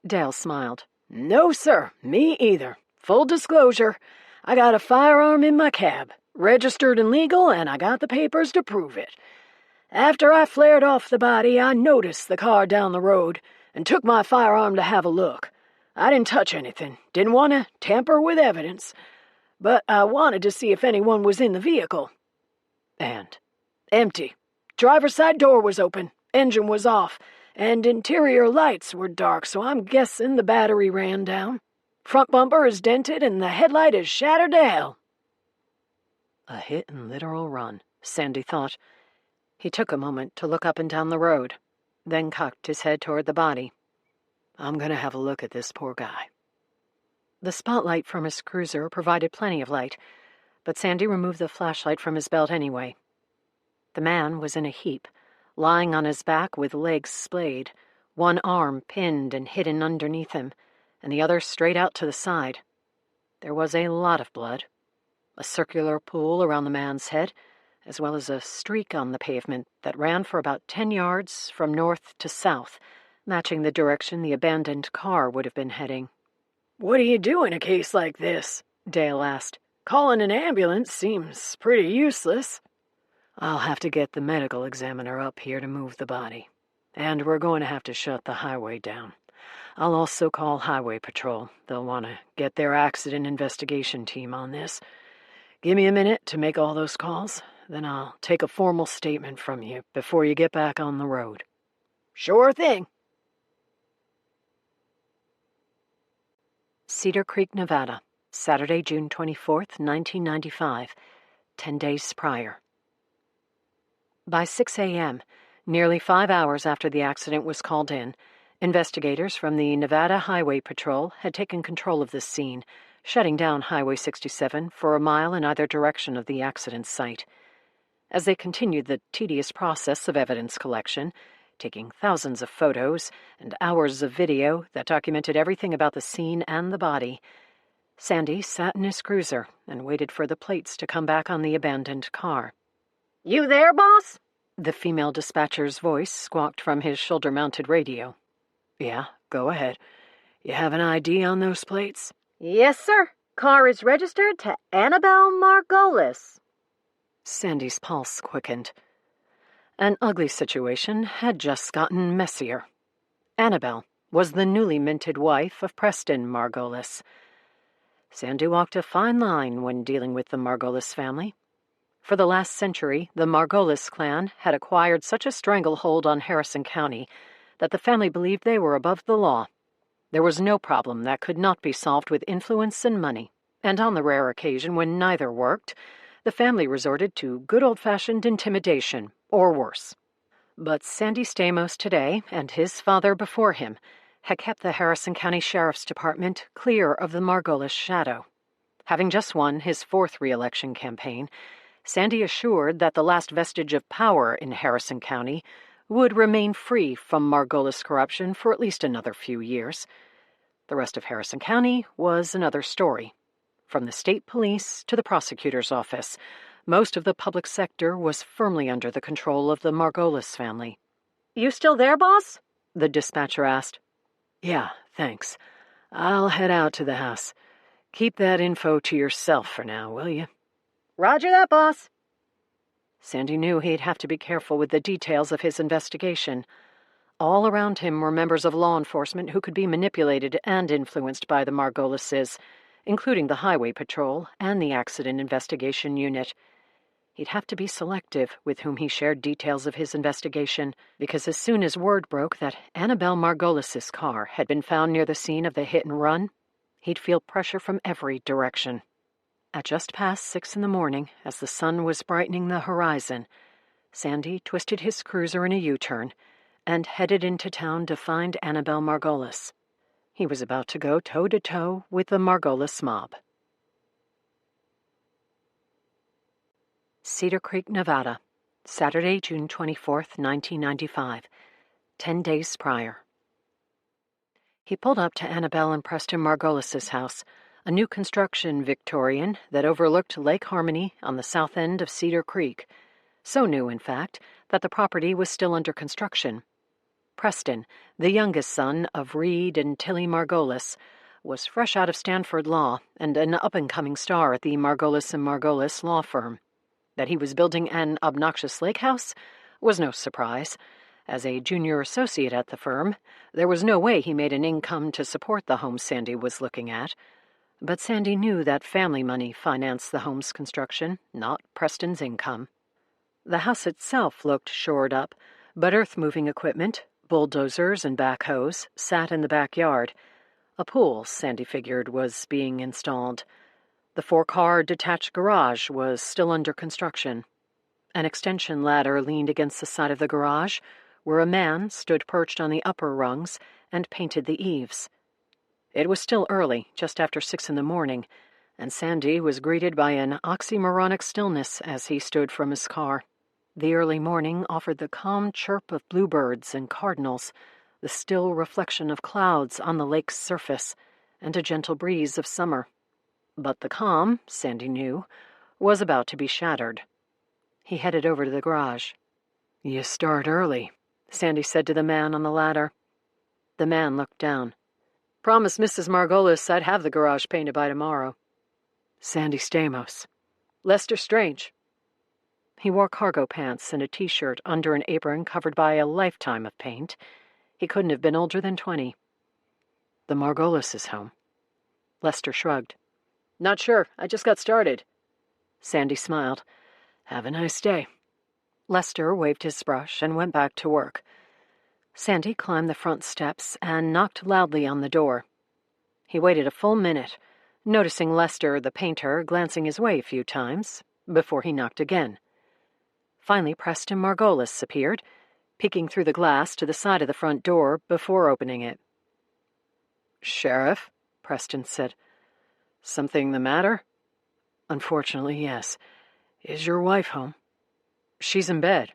Dale smiled. No, sir. Me either. Full disclosure, I got a firearm in my cab, registered and legal, and I got the papers to prove it. After I flared off the body, I noticed the car down the road and took my firearm to have a look. I didn't touch anything, didn't want to tamper with evidence, but I wanted to see if anyone was in the vehicle. And? Empty. Driver's side door was open, engine was off, and interior lights were dark, so I'm guessing the battery ran down. Front bumper is dented and the headlight is shattered to hell. A hit and literal run, Sandy thought. He took a moment to look up and down the road, then cocked his head toward the body. I'm going to have a look at this poor guy. The spotlight from his cruiser provided plenty of light, but Sandy removed the flashlight from his belt anyway. The man was in a heap, lying on his back with legs splayed, one arm pinned and hidden underneath him, and the other straight out to the side. There was a lot of blood, a circular pool around the man's head, as well as a streak on the pavement that ran for about 10 yards from north to south, matching the direction the abandoned car would have been heading. What do you do in a case like this? Dale asked. Calling an ambulance seems pretty useless. I'll have to get the medical examiner up here to move the body, and we're going to have to shut the highway down. I'll also call Highway Patrol. They'll want to get their accident investigation team on this. Give me a minute to make all those calls, then I'll take a formal statement from you before you get back on the road. Sure thing. Cedar Creek, Nevada, Saturday, June 24th, 1995, 10 days prior. By 6 a.m., nearly 5 hours after the accident was called in, investigators from the Nevada Highway Patrol had taken control of the scene, shutting down Highway 67 for a mile in either direction of the accident site. As they continued the tedious process of evidence collection, taking thousands of photos and hours of video that documented everything about the scene and the body, Sandy sat in his cruiser and waited for the plates to come back on the abandoned car. "You there, boss?" The female dispatcher's voice squawked from his shoulder-mounted radio. "Yeah, go ahead. You have an ID on those plates?" "Yes, sir. Car is registered to Annabelle Margolis." Sandy's pulse quickened. An ugly situation had just gotten messier. Annabelle was the newly minted wife of Preston Margolis. Sandy walked a fine line when dealing with the Margolis family. For the last century, the Margolis clan had acquired such a stranglehold on Harrison County that the family believed they were above the law. There was no problem that could not be solved with influence and money, and on the rare occasion when neither worked, the family resorted to good old-fashioned intimidation, or worse. But Sandy Stamos today, and his father before him, had kept the Harrison County Sheriff's Department clear of the Margolis shadow. Having just won his 4th re-election campaign, Sandy assured that the last vestige of power in Harrison County would remain free from Margolis corruption for at least another few years. The rest of Harrison County was another story. From the state police to the prosecutor's office, most of the public sector was firmly under the control of the Margolis family. "You still there, boss?" The dispatcher asked. "Yeah, thanks. I'll head out to the house. Keep that info to yourself for now, will you?" "Roger that, boss." Sandy knew he'd have to be careful with the details of his investigation. All around him were members of law enforcement who could be manipulated and influenced by the Margolises, including the Highway Patrol and the Accident Investigation Unit. He'd have to be selective with whom he shared details of his investigation, because as soon as word broke that Annabelle Margolis' car had been found near the scene of the hit and run, he'd feel pressure from every direction. At just past 6 in the morning, as the sun was brightening the horizon, Sandy twisted his cruiser in a U-turn and headed into town to find Annabelle Margolis. He was about to go toe-to-toe with the Margolis mob. Cedar Creek, Nevada, Saturday, June 24th, 1995, 10 days prior. He pulled up to Annabelle and Preston Margolis' house, a new construction Victorian that overlooked Lake Harmony on the south end of Cedar Creek. So new, in fact, that the property was still under construction. Preston, the youngest son of Reed and Tilly Margolis, was fresh out of Stanford Law and an up-and-coming star at the Margolis & Margolis law firm. That he was building an obnoxious lake house was no surprise. As a junior associate at the firm, there was no way he made an income to support the home Sandy was looking at. But Sandy knew that family money financed the home's construction, not Preston's income. The house itself looked shored up, but earth-moving equipment, bulldozers and backhoes, sat in the backyard. A pool, Sandy figured, was being installed. The 4-car detached garage was still under construction. An extension ladder leaned against the side of the garage, where a man stood perched on the upper rungs and painted the eaves. It was still early, just after 6 in the morning, and Sandy was greeted by an oxymoronic stillness as he stood from his car. The early morning offered the calm chirp of bluebirds and cardinals, the still reflection of clouds on the lake's surface, and a gentle breeze of summer. But the calm, Sandy knew, was about to be shattered. He headed over to the garage. "You start early," Sandy said to the man on the ladder. The man looked down. "Promised Mrs. Margolis I'd have the garage painted by tomorrow." "Sandy Stamos." "Lester Strange." He wore cargo pants and a T-shirt under an apron covered by a lifetime of paint. He couldn't have been older than 20. "The Margolis' home." Lester shrugged. "Not sure. I just got started." Sandy smiled. "Have a nice day." Lester waved his brush and went back to work. Sandy climbed the front steps and knocked loudly on the door. He waited a full minute, noticing Lester, the painter, glancing his way a few times, before he knocked again. Finally, Preston Margolis appeared, peeking through the glass to the side of the front door before opening it. "Sheriff," Preston said. "Something the matter?" "Unfortunately, yes. Is your wife home?" "She's in bed."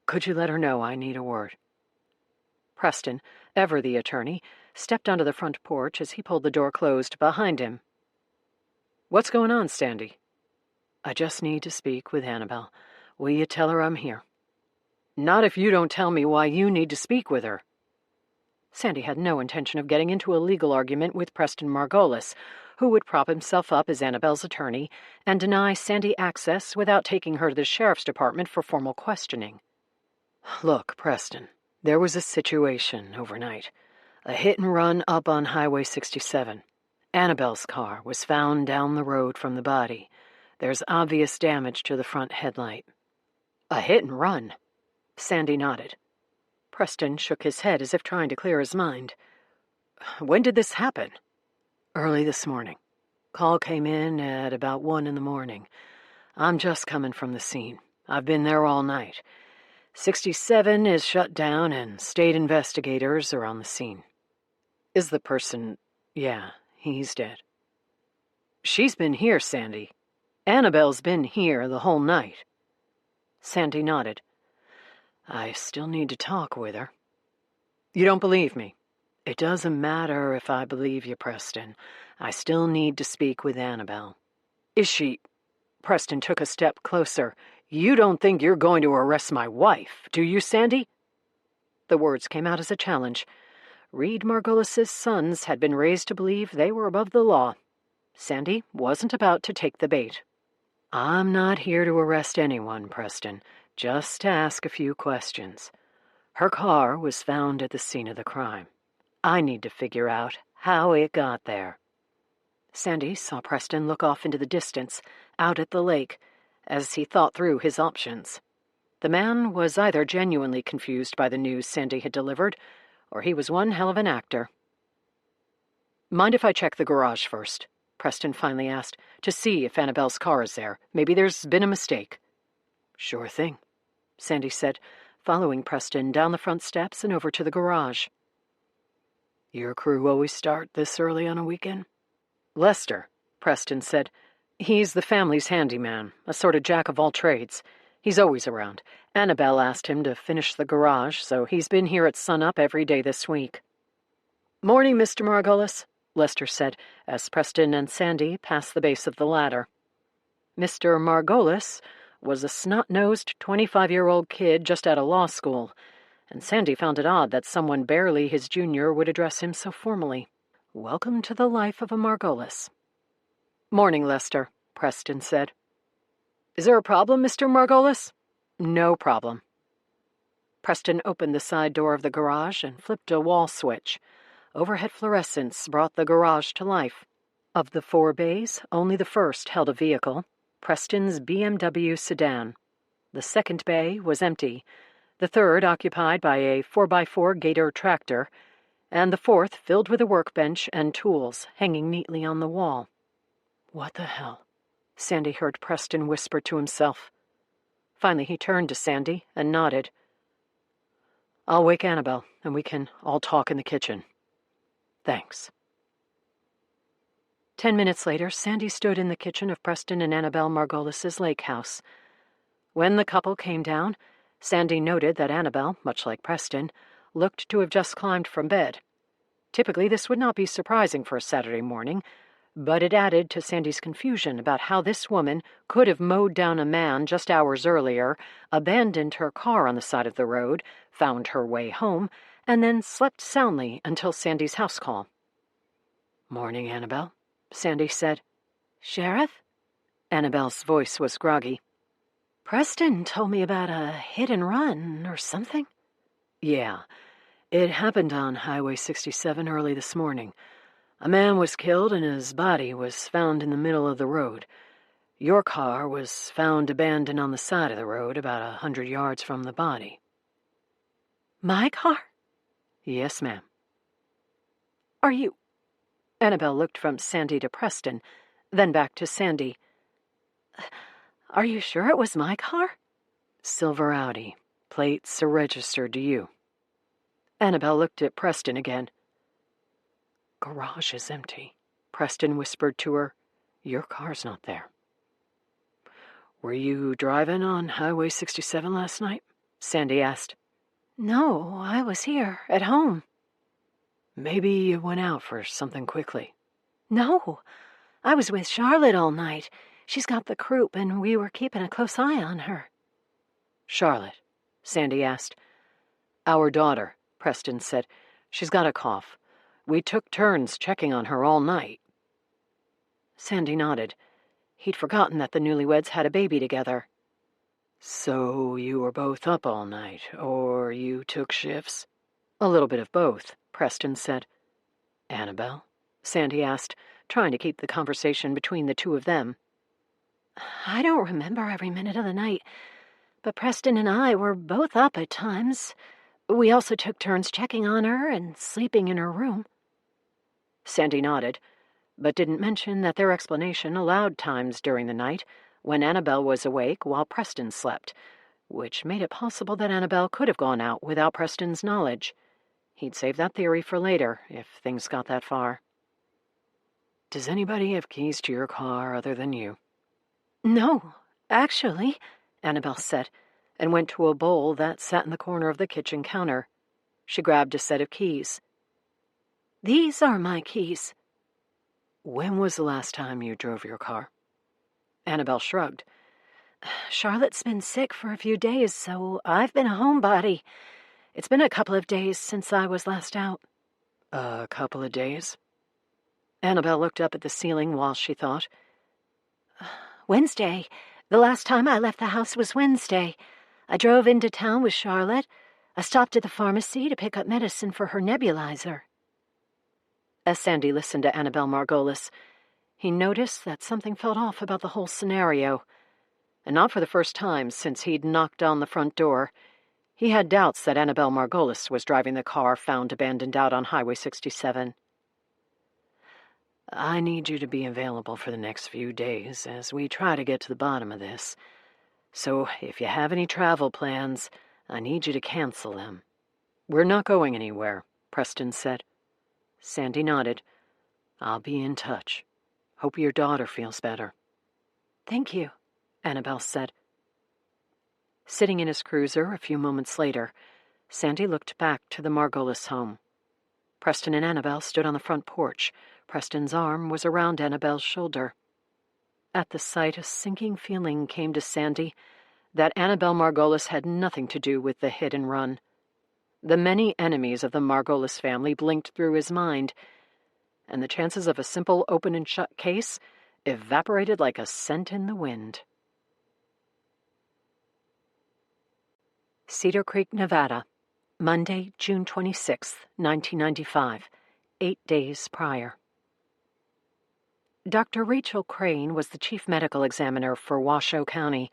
"Could you let her know I need a word?" Preston, ever the attorney, stepped onto the front porch as he pulled the door closed behind him. "What's going on, Sandy?" "I just need to speak with Annabelle. Will you tell her I'm here?" "Not if you don't tell me why you need to speak with her." Sandy had no intention of getting into a legal argument with Preston Margolis, who would prop himself up as Annabelle's attorney and deny Sandy access without taking her to the sheriff's department for formal questioning. "Look, Preston, there was a situation overnight. A hit and run up on Highway 67. Annabelle's car was found down the road from the body. There's obvious damage to the front headlight." "A hit and run?" Sandy nodded. Preston shook his head as if trying to clear his mind. "When did this happen?" "Early this morning. Call came in at about 1 in the morning. I'm just coming from the scene. I've been there all night. 67 is shut down and state investigators are on the scene." "Is the person—" "Yeah, he's dead." "She's been here, Sandy. Annabelle's been here the whole night." Sandy nodded. "I still need to talk with her." "You don't believe me?" "It doesn't matter if I believe you, Preston. I still need to speak with Annabelle." "Is she—" Preston took a step closer. "You don't think you're going to arrest my wife, do you, Sandy?" The words came out as a challenge. Reed Margolis's sons had been raised to believe they were above the law. Sandy wasn't about to take the bait. "I'm not here to arrest anyone, Preston. Just to ask a few questions. Her car was found at the scene of the crime. I need to figure out how it got there." Sandy saw Preston look off into the distance, out at the lake, as he thought through his options. The man was either genuinely confused by the news Sandy had delivered, or he was one hell of an actor. "Mind if I check the garage first?" Preston finally asked, "to see if Annabelle's car is there. Maybe there's been a mistake." "Sure thing," Sandy said, following Preston down the front steps and over to the garage. "Your crew always start this early on a weekend?" "Lester," Preston said. "He's the family's handyman, a sort of jack of all trades. He's always around. Annabelle asked him to finish the garage, so he's been here at sunup every day this week." "Morning, Mr. Margolis," Lester said, as Preston and Sandy passed the base of the ladder. Mr. Margolis was a snot-nosed 25-year-old kid just out of law school, and Sandy found it odd that someone barely his junior would address him so formally. Welcome to the life of a Margolis. "Morning, Lester," Preston said. "Is there a problem, Mr. Margolis?" "No problem." Preston opened the side door of the garage and flipped a wall switch. Overhead fluorescence brought the garage to life. Of the 4 bays, only the first held a vehicle, Preston's BMW sedan. The second bay was empty, the third occupied by a 4x4 Gator tractor, and the fourth filled with a workbench and tools hanging neatly on the wall. "What the hell?" Sandy heard Preston whisper to himself. Finally he turned to Sandy and nodded. "I'll wake Annabelle, and we can all talk in the kitchen." "Thanks." 10 minutes later, Sandy stood in the kitchen of Preston and Annabelle Margolis's lake house. When the couple came down, Sandy noted that Annabelle, much like Preston, looked to have just climbed from bed. Typically, this would not be surprising for a Saturday morning, but it added to Sandy's confusion about how this woman could have mowed down a man just hours earlier, abandoned her car on the side of the road, found her way home, and then slept soundly until Sandy's house call. "Morning, Annabelle," Sandy said. "Sheriff?" Annabelle's voice was groggy. "Preston told me about a hit and run or something." "Yeah, it happened on Highway 67 early this morning. A man was killed and his body was found in the middle of the road. Your car was found abandoned on the side of the road about 100 yards from the body." "My car?" "Yes, ma'am." "Are you—" Annabelle looked from Sandy to Preston, then back to Sandy. "Are you sure it was my car?" Silver Audi. Plates are registered to you. Annabelle looked at Preston again. Garage is empty, Preston whispered to her. Your car's not there. Were you driving on Highway 67 last night? Sandy asked. No, I was here, at home. Maybe you went out for something quickly. No, I was with Charlotte all night. She's got the croup, and we were keeping a close eye on her. Charlotte? Sandy asked. Our daughter, Preston said. She's got a cough. We took turns checking on her all night. Sandy nodded. He'd forgotten that the newlyweds had a baby together. So you were both up all night, or you took shifts? A little bit of both, Preston said. Annabelle? Sandy asked, trying to keep the conversation between the two of them. I don't remember every minute of the night, but Preston and I were both up at times. We also took turns checking on her and sleeping in her room. Sandy nodded, but didn't mention that their explanation allowed times during the night when Annabelle was awake while Preston slept, which made it possible that Annabelle could have gone out without Preston's knowledge. He'd save that theory for later, if things got that far. Does anybody have keys to your car other than you? No, actually, Annabelle said, and went to a bowl that sat in the corner of the kitchen counter. She grabbed a set of keys. These are my keys. When was the last time you drove your car? Annabelle shrugged. Charlotte's been sick for a few days, so I've been a homebody. It's been a couple of days since I was last out. A couple of days? Annabelle looked up at the ceiling while she thought. Wednesday. The last time I left the house was Wednesday. I drove into town with Charlotte. I stopped at the pharmacy to pick up medicine for her nebulizer. As Sandy listened to Annabelle Margolis, he noticed that something felt off about the whole scenario. And not for the first time since he'd knocked on the front door. He had doubts that Annabelle Margolis was driving the car found abandoned out on Highway 67. I need you to be available for the next few days as we try to get to the bottom of this. So if you have any travel plans, I need you to cancel them. We're not going anywhere, Preston said. Sandy nodded. I'll be in touch. Hope your daughter feels better. Thank you, Annabelle said. Sitting in his cruiser a few moments later, Sandy looked back to the Margolis home. Preston and Annabelle stood on the front porch. Preston's arm was around Annabelle's shoulder. At the sight, a sinking feeling came to Sandy that Annabelle Margolis had nothing to do with the hit and run. The many enemies of the Margolis family blinked through his mind, and the chances of a simple open and shut case evaporated like a scent in the wind. Cedar Creek, Nevada, Monday, June 26, 1995, 8 days prior. Dr. Rachel Crane was the chief medical examiner for Washoe County.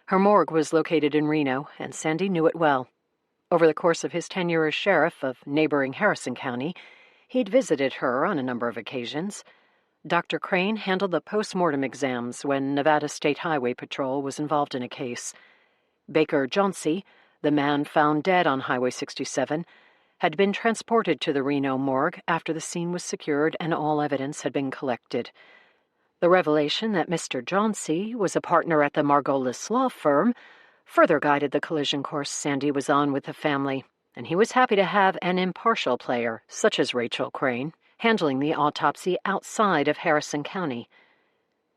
Her morgue was located in Reno, and Sandy knew it well. Over the course of his tenure as sheriff of neighboring Harrison County, he'd visited her on a number of occasions. Dr. Crane handled the post-mortem exams when Nevada State Highway Patrol was involved in a case. Baker Jauncey, the man found dead on Highway 67, had been transported to the Reno morgue after the scene was secured and all evidence had been collected. The revelation that Mr. Jauncey was a partner at the Margolis law firm further guided the collision course Sandy was on with the family, and he was happy to have an impartial player, such as Rachel Crane, handling the autopsy outside of Harrison County.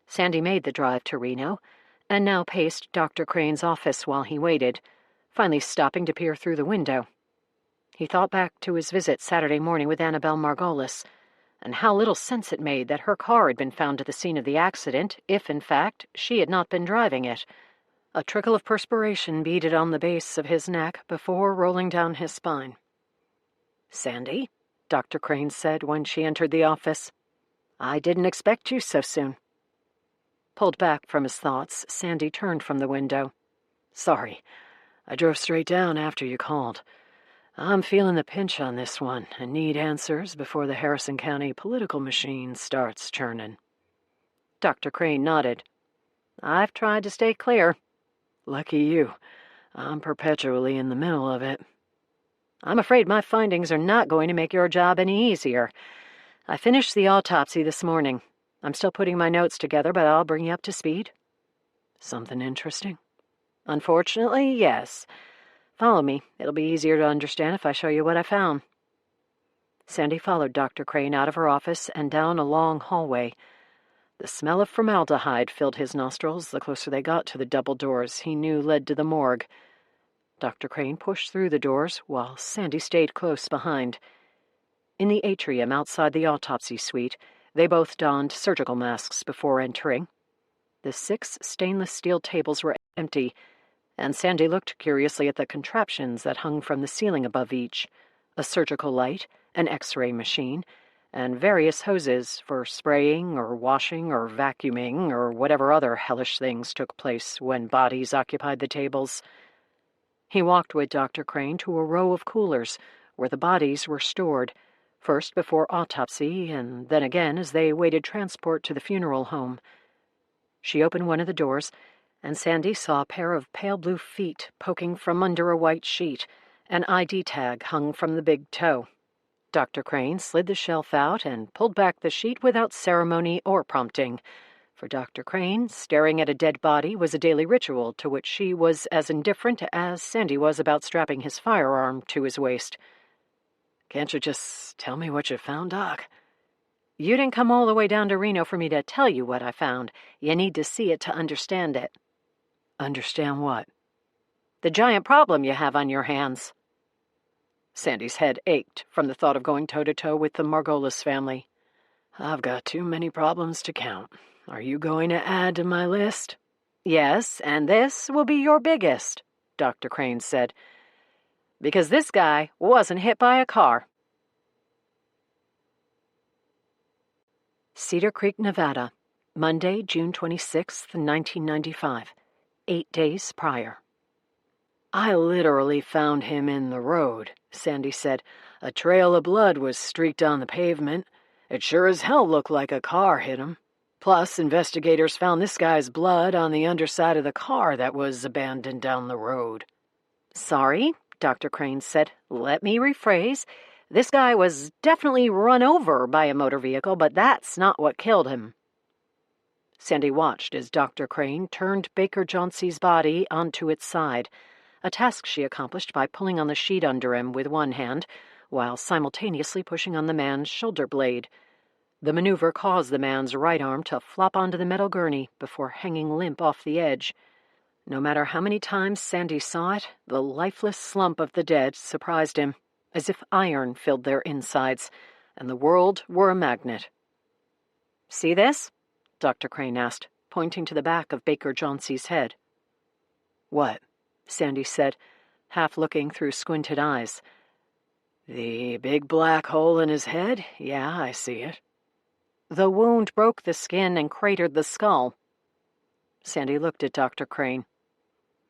Sandy made the drive to Reno, and now paced Dr. Crane's office while he waited, finally stopping to peer through the window. He thought back to his visit Saturday morning with Annabelle Margolis, and how little sense it made that her car had been found at the scene of the accident, if, in fact, she had not been driving it. A trickle of perspiration beaded on the base of his neck before rolling down his spine. "Sandy," Dr. Crane said when she entered the office, "I didn't expect you so soon." Pulled back from his thoughts, Sandy turned from the window. "Sorry, I drove straight down after you called. I'm feeling the pinch on this one and need answers before the Harrison County political machine starts churning." Dr. Crane nodded. "I've tried to stay clear." "Lucky you. I'm perpetually in the middle of it. I'm afraid my findings are not going to make your job any easier. I finished the autopsy this morning. I'm still putting my notes together, but I'll bring you up to speed. Something interesting? Unfortunately, yes. Follow me. It'll be easier to understand if I show you what I found. Sandy followed Dr. Crane out of her office and down a long hallway. The smell of formaldehyde filled his nostrils the closer they got to the double doors he knew led to the morgue. Dr. Crane pushed through the doors while Sandy stayed close behind. In the atrium outside the autopsy suite, they both donned surgical masks before entering. The 6 stainless steel tables were empty, and Sandy looked curiously at the contraptions that hung from the ceiling above each: a surgical light, an X-ray machine, and various hoses for spraying or washing or vacuuming or whatever other hellish things took place when bodies occupied the tables. He walked with Dr. Crane to a row of coolers where the bodies were stored, first before autopsy and then again as they waited transport to the funeral home. She opened one of the doors, and Sandy saw a pair of pale blue feet poking from under a white sheet. An ID tag hung from the big toe. Dr. Crane slid the shelf out and pulled back the sheet without ceremony or prompting. For Dr. Crane, staring at a dead body was a daily ritual to which she was as indifferent as Sandy was about strapping his firearm to his waist. "Can't you just tell me what you found, Doc?" "You didn't come all the way down to Reno for me to tell you what I found. You need to see it to understand it." "Understand what?" "The giant problem you have on your hands." Sandy's head ached from the thought of going toe-to-toe with the Margolis family. "I've got too many problems to count. Are you going to add to my list?" "Yes, and this will be your biggest," Dr. Crane said. "Because this guy wasn't hit by a car." Cedar Creek, Nevada, Monday, June 26, 1995, 8 days prior. "I literally found him in the road," Sandy said. "A trail of blood was streaked on the pavement. It sure as hell looked like a car hit him. Plus, investigators found this guy's blood on the underside of the car that was abandoned down the road." "Sorry," Dr. Crane said. "Let me rephrase. This guy was definitely run over by a motor vehicle, but that's not what killed him." Sandy watched as Dr. Crane turned Baker Jauncey's body onto its side, a task she accomplished by pulling on the sheet under him with one hand, while simultaneously pushing on the man's shoulder blade. The maneuver caused the man's right arm to flop onto the metal gurney before hanging limp off the edge. No matter how many times Sandy saw it, the lifeless slump of the dead surprised him, as if iron filled their insides, and the world were a magnet. "See this?" Dr. Crane asked, pointing to the back of Baker Jauncey's head. "What?" Sandy said, half looking through squinted eyes. "The big black hole in his head? Yeah, I see it." "The wound broke the skin and cratered the skull." Sandy looked at Dr. Crane.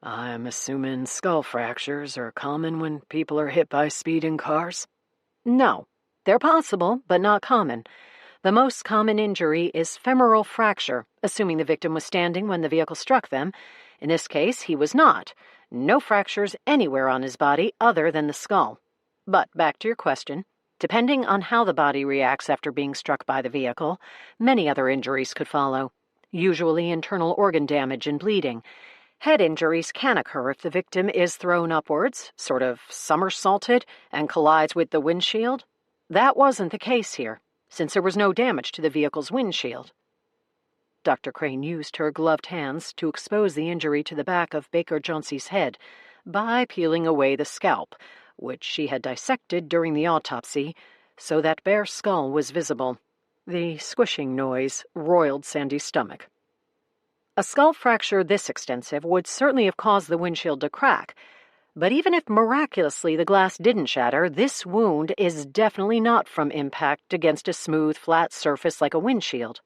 "I'm assuming skull fractures are common when people are hit by speeding cars?" "No. They're possible, but not common. The most common injury is femoral fracture, assuming the victim was standing when the vehicle struck them. In this case, he was not. No fractures anywhere on his body other than the skull. But back to your question. Depending on how the body reacts after being struck by the vehicle, many other injuries could follow, usually internal organ damage and bleeding. Head injuries can occur if the victim is thrown upwards, sort of somersaulted, and collides with the windshield. That wasn't the case here, since there was no damage to the vehicle's windshield." Dr. Crane used her gloved hands to expose the injury to the back of Baker Jauncey's head by peeling away the scalp, which she had dissected during the autopsy, so that bare skull was visible. The squishing noise roiled Sandy's stomach. A skull fracture this extensive would certainly have caused the windshield to crack, but even if miraculously the glass didn't shatter, this wound is definitely not from impact against a smooth, flat surface like a windshield.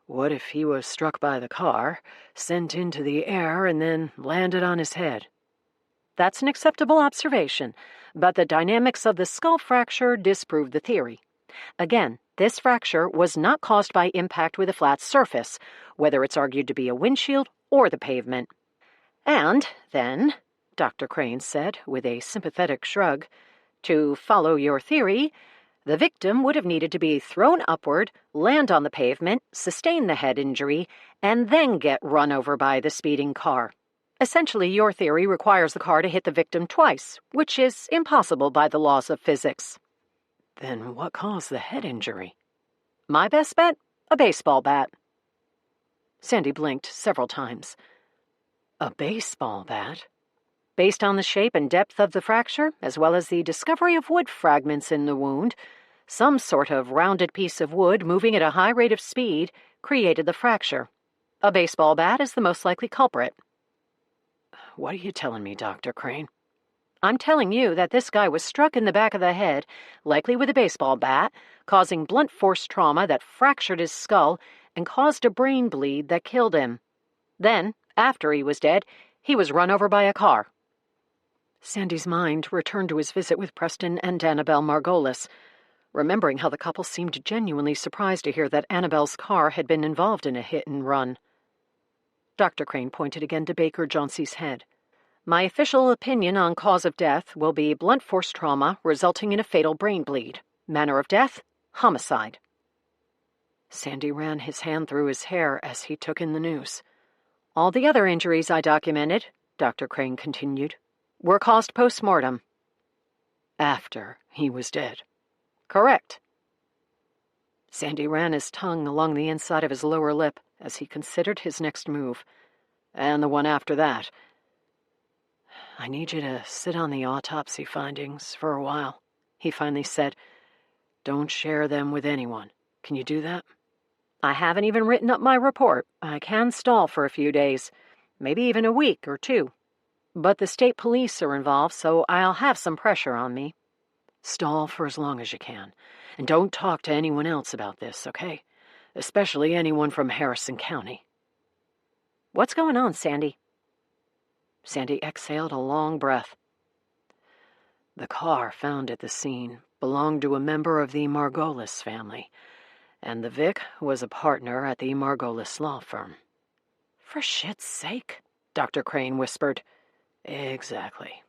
"What if he was struck by the car, sent into the air, and then landed on his head?" "That's an acceptable observation, but the dynamics of the skull fracture disprove the theory. Again, this fracture was not caused by impact with a flat surface, whether it's argued to be a windshield or the pavement. And then, Dr. Crane said with a sympathetic shrug, to follow your theory, the victim would have needed to be thrown upward, land on the pavement, sustain the head injury, and then get run over by the speeding car. Essentially, your theory requires the car to hit the victim twice, which is impossible by the laws of physics. Then what caused the head injury? My best bet? A baseball bat. Sandy blinked several times. A baseball bat? Based on the shape and depth of the fracture, as well as the discovery of wood fragments in the wound, some sort of rounded piece of wood moving at a high rate of speed created the fracture. A baseball bat is the most likely culprit. What are you telling me, Dr. Crane? I'm telling you that this guy was struck in the back of the head, likely with a baseball bat, causing blunt force trauma that fractured his skull and caused a brain bleed that killed him. Then, after he was dead, he was run over by a car. Sandy's mind returned to his visit with Preston and Annabelle Margolis, remembering how the couple seemed genuinely surprised to hear that Annabelle's car had been involved in a hit and run. Dr. Crane pointed again to Baker Jauncey's head. My official opinion on cause of death will be blunt force trauma resulting in a fatal brain bleed. Manner of death? Homicide. Sandy ran his hand through his hair as he took in the news. All the other injuries I documented, Dr. Crane continued, were caused post-mortem. After he was dead. Correct. Sandy ran his tongue along the inside of his lower lip as he considered his next move. And the one after that. I need you to sit on the autopsy findings for a while, he finally said. Don't share them with anyone. Can you do that? I haven't even written up my report. I can stall for a few days, maybe even a week or two. But the state police are involved, so I'll have some pressure on me. Stall for as long as you can. And don't talk to anyone else about this, okay? Especially anyone from Harrison County. What's going on, Sandy? Sandy exhaled a long breath. The car found at the scene belonged to a member of the Margolis family, and the Vic was a partner at the Margolis law firm. For shit's sake, Dr. Crane whispered. Exactly.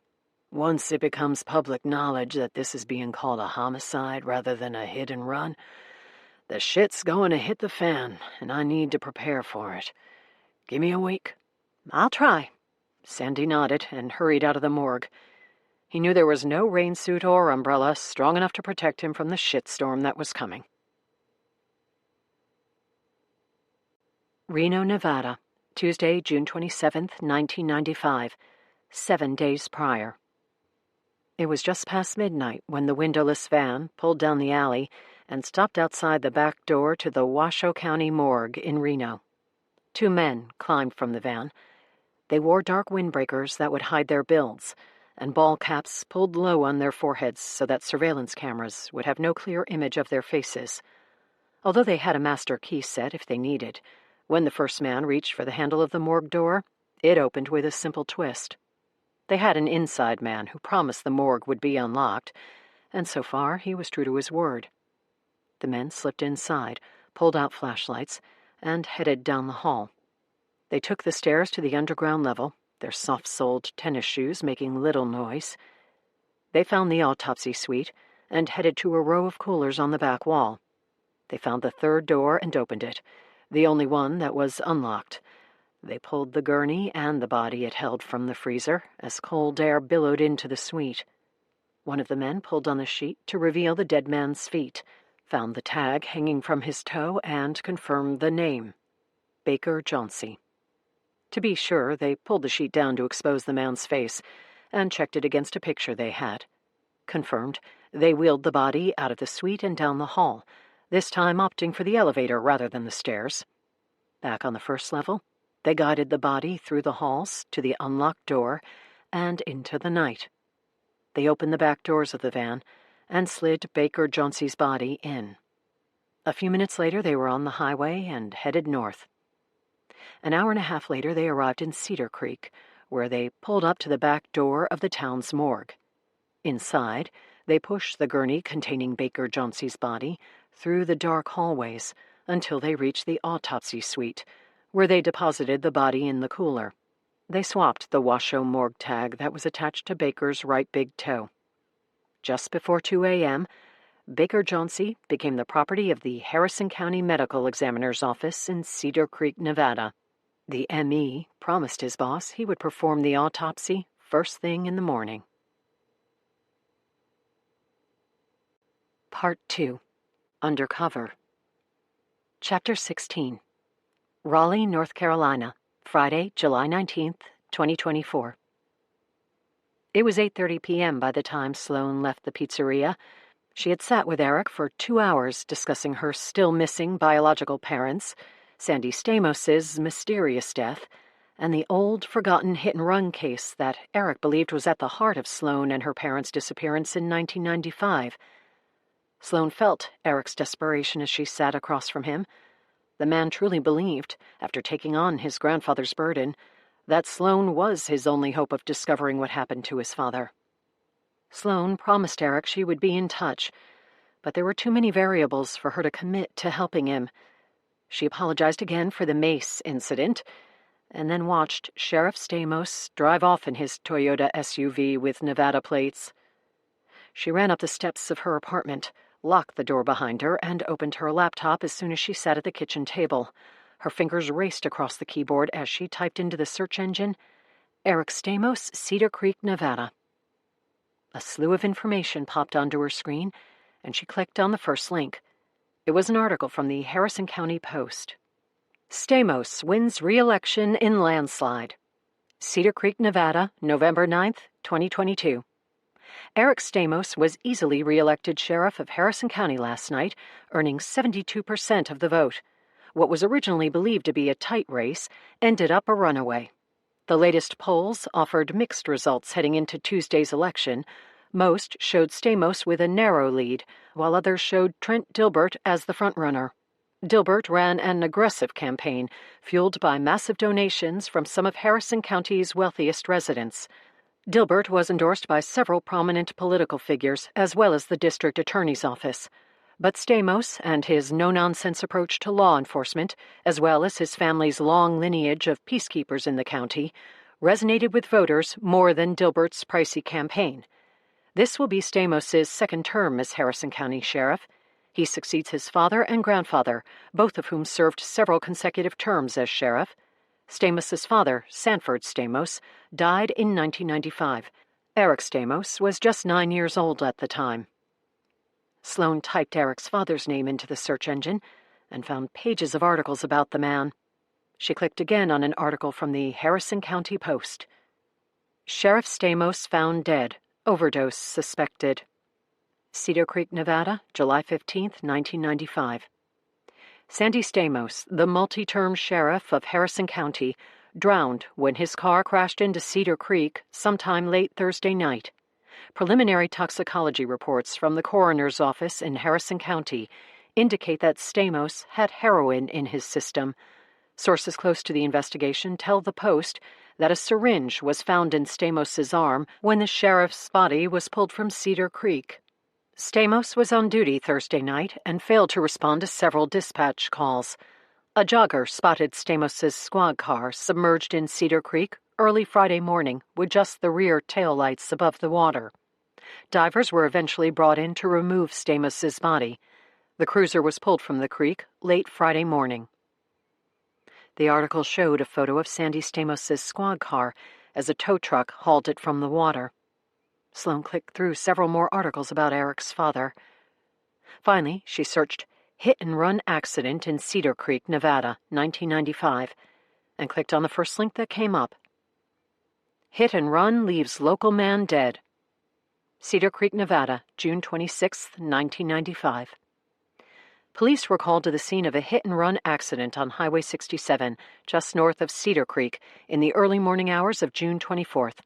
Once it becomes public knowledge that this is being called a homicide rather than a hit and run, the shit's going to hit the fan, and I need to prepare for it. Give me a week. I'll try. Sandy nodded and hurried out of the morgue. He knew there was no rain suit or umbrella strong enough to protect him from the shitstorm that was coming. Reno, Nevada, Tuesday, June 27th, 1995, 7 days prior. It was just past midnight when the windowless van pulled down the alley and stopped outside the back door to the Washoe County morgue in Reno. 2 men climbed from the van. They wore dark windbreakers that would hide their builds, and ball caps pulled low on their foreheads so that surveillance cameras would have no clear image of their faces. Although they had a master key set if they needed, when the first man reached for the handle of the morgue door, it opened with a simple twist. They had an inside man who promised the morgue would be unlocked, and so far he was true to his word. The men slipped inside, pulled out flashlights, and headed down the hall. They took the stairs to the underground level, their soft-soled tennis shoes making little noise. They found the autopsy suite and headed to a row of coolers on the back wall. They found the third door and opened it, the only one that was unlocked. They pulled the gurney and the body it held from the freezer as cold air billowed into the suite. One of the men pulled on the sheet to reveal the dead man's feet, found the tag hanging from his toe, and confirmed the name, Baker Jauncey. To be sure, they pulled the sheet down to expose the man's face and checked it against a picture they had. Confirmed, they wheeled the body out of the suite and down the hall, this time opting for the elevator rather than the stairs. Back on the first level, they guided the body through the halls to the unlocked door and into the night. They opened the back doors of the van and slid Baker Jauncey's body in. A few minutes later, they were on the highway and headed north. An hour and a half later, they arrived in Cedar Creek, where they pulled up to the back door of the town's morgue. Inside, they pushed the gurney containing Baker Jauncey's body through the dark hallways until they reached the autopsy suite, where they deposited the body in the cooler. They swapped the Washoe morgue tag that was attached to Baker's right big toe. Just before 2 a.m., Baker Jauncey became the property of the Harrison County Medical Examiner's Office in Cedar Creek, Nevada. The M.E. promised his boss he would perform the autopsy first thing in the morning. Part 2. Undercover. Chapter 16. Raleigh, North Carolina, Friday, July 19th, 2024. It was 8:30 p.m. by the time Sloane left the pizzeria. She had sat with Eric for 2 hours discussing her still-missing biological parents, Sandy Stamos's mysterious death, and the old, forgotten hit-and-run case that Eric believed was at the heart of Sloane and her parents' disappearance in 1995. Sloane felt Eric's desperation as she sat across from him. The man truly believed, after taking on his grandfather's burden, that Sloane was his only hope of discovering what happened to his father. Sloane promised Eric she would be in touch, but there were too many variables for her to commit to helping him. She apologized again for the mace incident, and then watched Sheriff Stamos drive off in his Toyota SUV with Nevada plates. She ran up the steps of her apartment, locked the door behind her, and opened her laptop as soon as she sat at the kitchen table. Her fingers raced across the keyboard as she typed into the search engine, Eric Stamos, Cedar Creek, Nevada. A slew of information popped onto her screen, and she clicked on the first link. It was an article from the Harrison County Post. Stamos wins re-election in landslide. Cedar Creek, Nevada, November 9th, 2022. Eric Stamos was easily re-elected sheriff of Harrison County last night, earning 72% of the vote. What was originally believed to be a tight race ended up a runaway. The latest polls offered mixed results heading into Tuesday's election. Most showed Stamos with a narrow lead, while others showed Trent Dilbert as the frontrunner. Dilbert ran an aggressive campaign, fueled by massive donations from some of Harrison County's wealthiest residents. Dilbert was endorsed by several prominent political figures, as well as the district attorney's office. But Stamos and his no-nonsense approach to law enforcement, as well as his family's long lineage of peacekeepers in the county, resonated with voters more than Dilbert's pricey campaign. This will be Stamos's second term as Harrison County Sheriff. He succeeds his father and grandfather, both of whom served several consecutive terms as sheriff. Stamos's father, Sanford Stamos, died in 1995. Eric Stamos was just 9 years old at the time. Sloane typed Eric's father's name into the search engine and found pages of articles about the man. She clicked again on an article from the Harrison County Post. Sheriff Stamos found dead. Overdose suspected. Cedar Creek, Nevada, July 15th, 1995. Sandy Stamos, the multi-term sheriff of Harrison County, drowned when his car crashed into Cedar Creek sometime late Thursday night. Preliminary toxicology reports from the coroner's office in Harrison County indicate that Stamos had heroin in his system. Sources close to the investigation tell the Post that a syringe was found in Stamos's arm when the sheriff's body was pulled from Cedar Creek. Stamos was on duty Thursday night and failed to respond to several dispatch calls. A jogger spotted Stamos's squad car submerged in Cedar Creek early Friday morning with just the rear taillights above the water. Divers were eventually brought in to remove Stamos's body. The cruiser was pulled from the creek late Friday morning. The article showed a photo of Sandy Stamos's squad car as a tow truck hauled it from the water. Sloane clicked through several more articles about Eric's father. Finally, she searched Hit-and-Run Accident in Cedar Creek, Nevada, 1995, and clicked on the first link that came up. Hit and run leaves local man dead. Cedar Creek, Nevada, June 26, 1995. Police were called to the scene of a hit-and-run accident on Highway 67, just north of Cedar Creek, in the early morning hours of June 24th.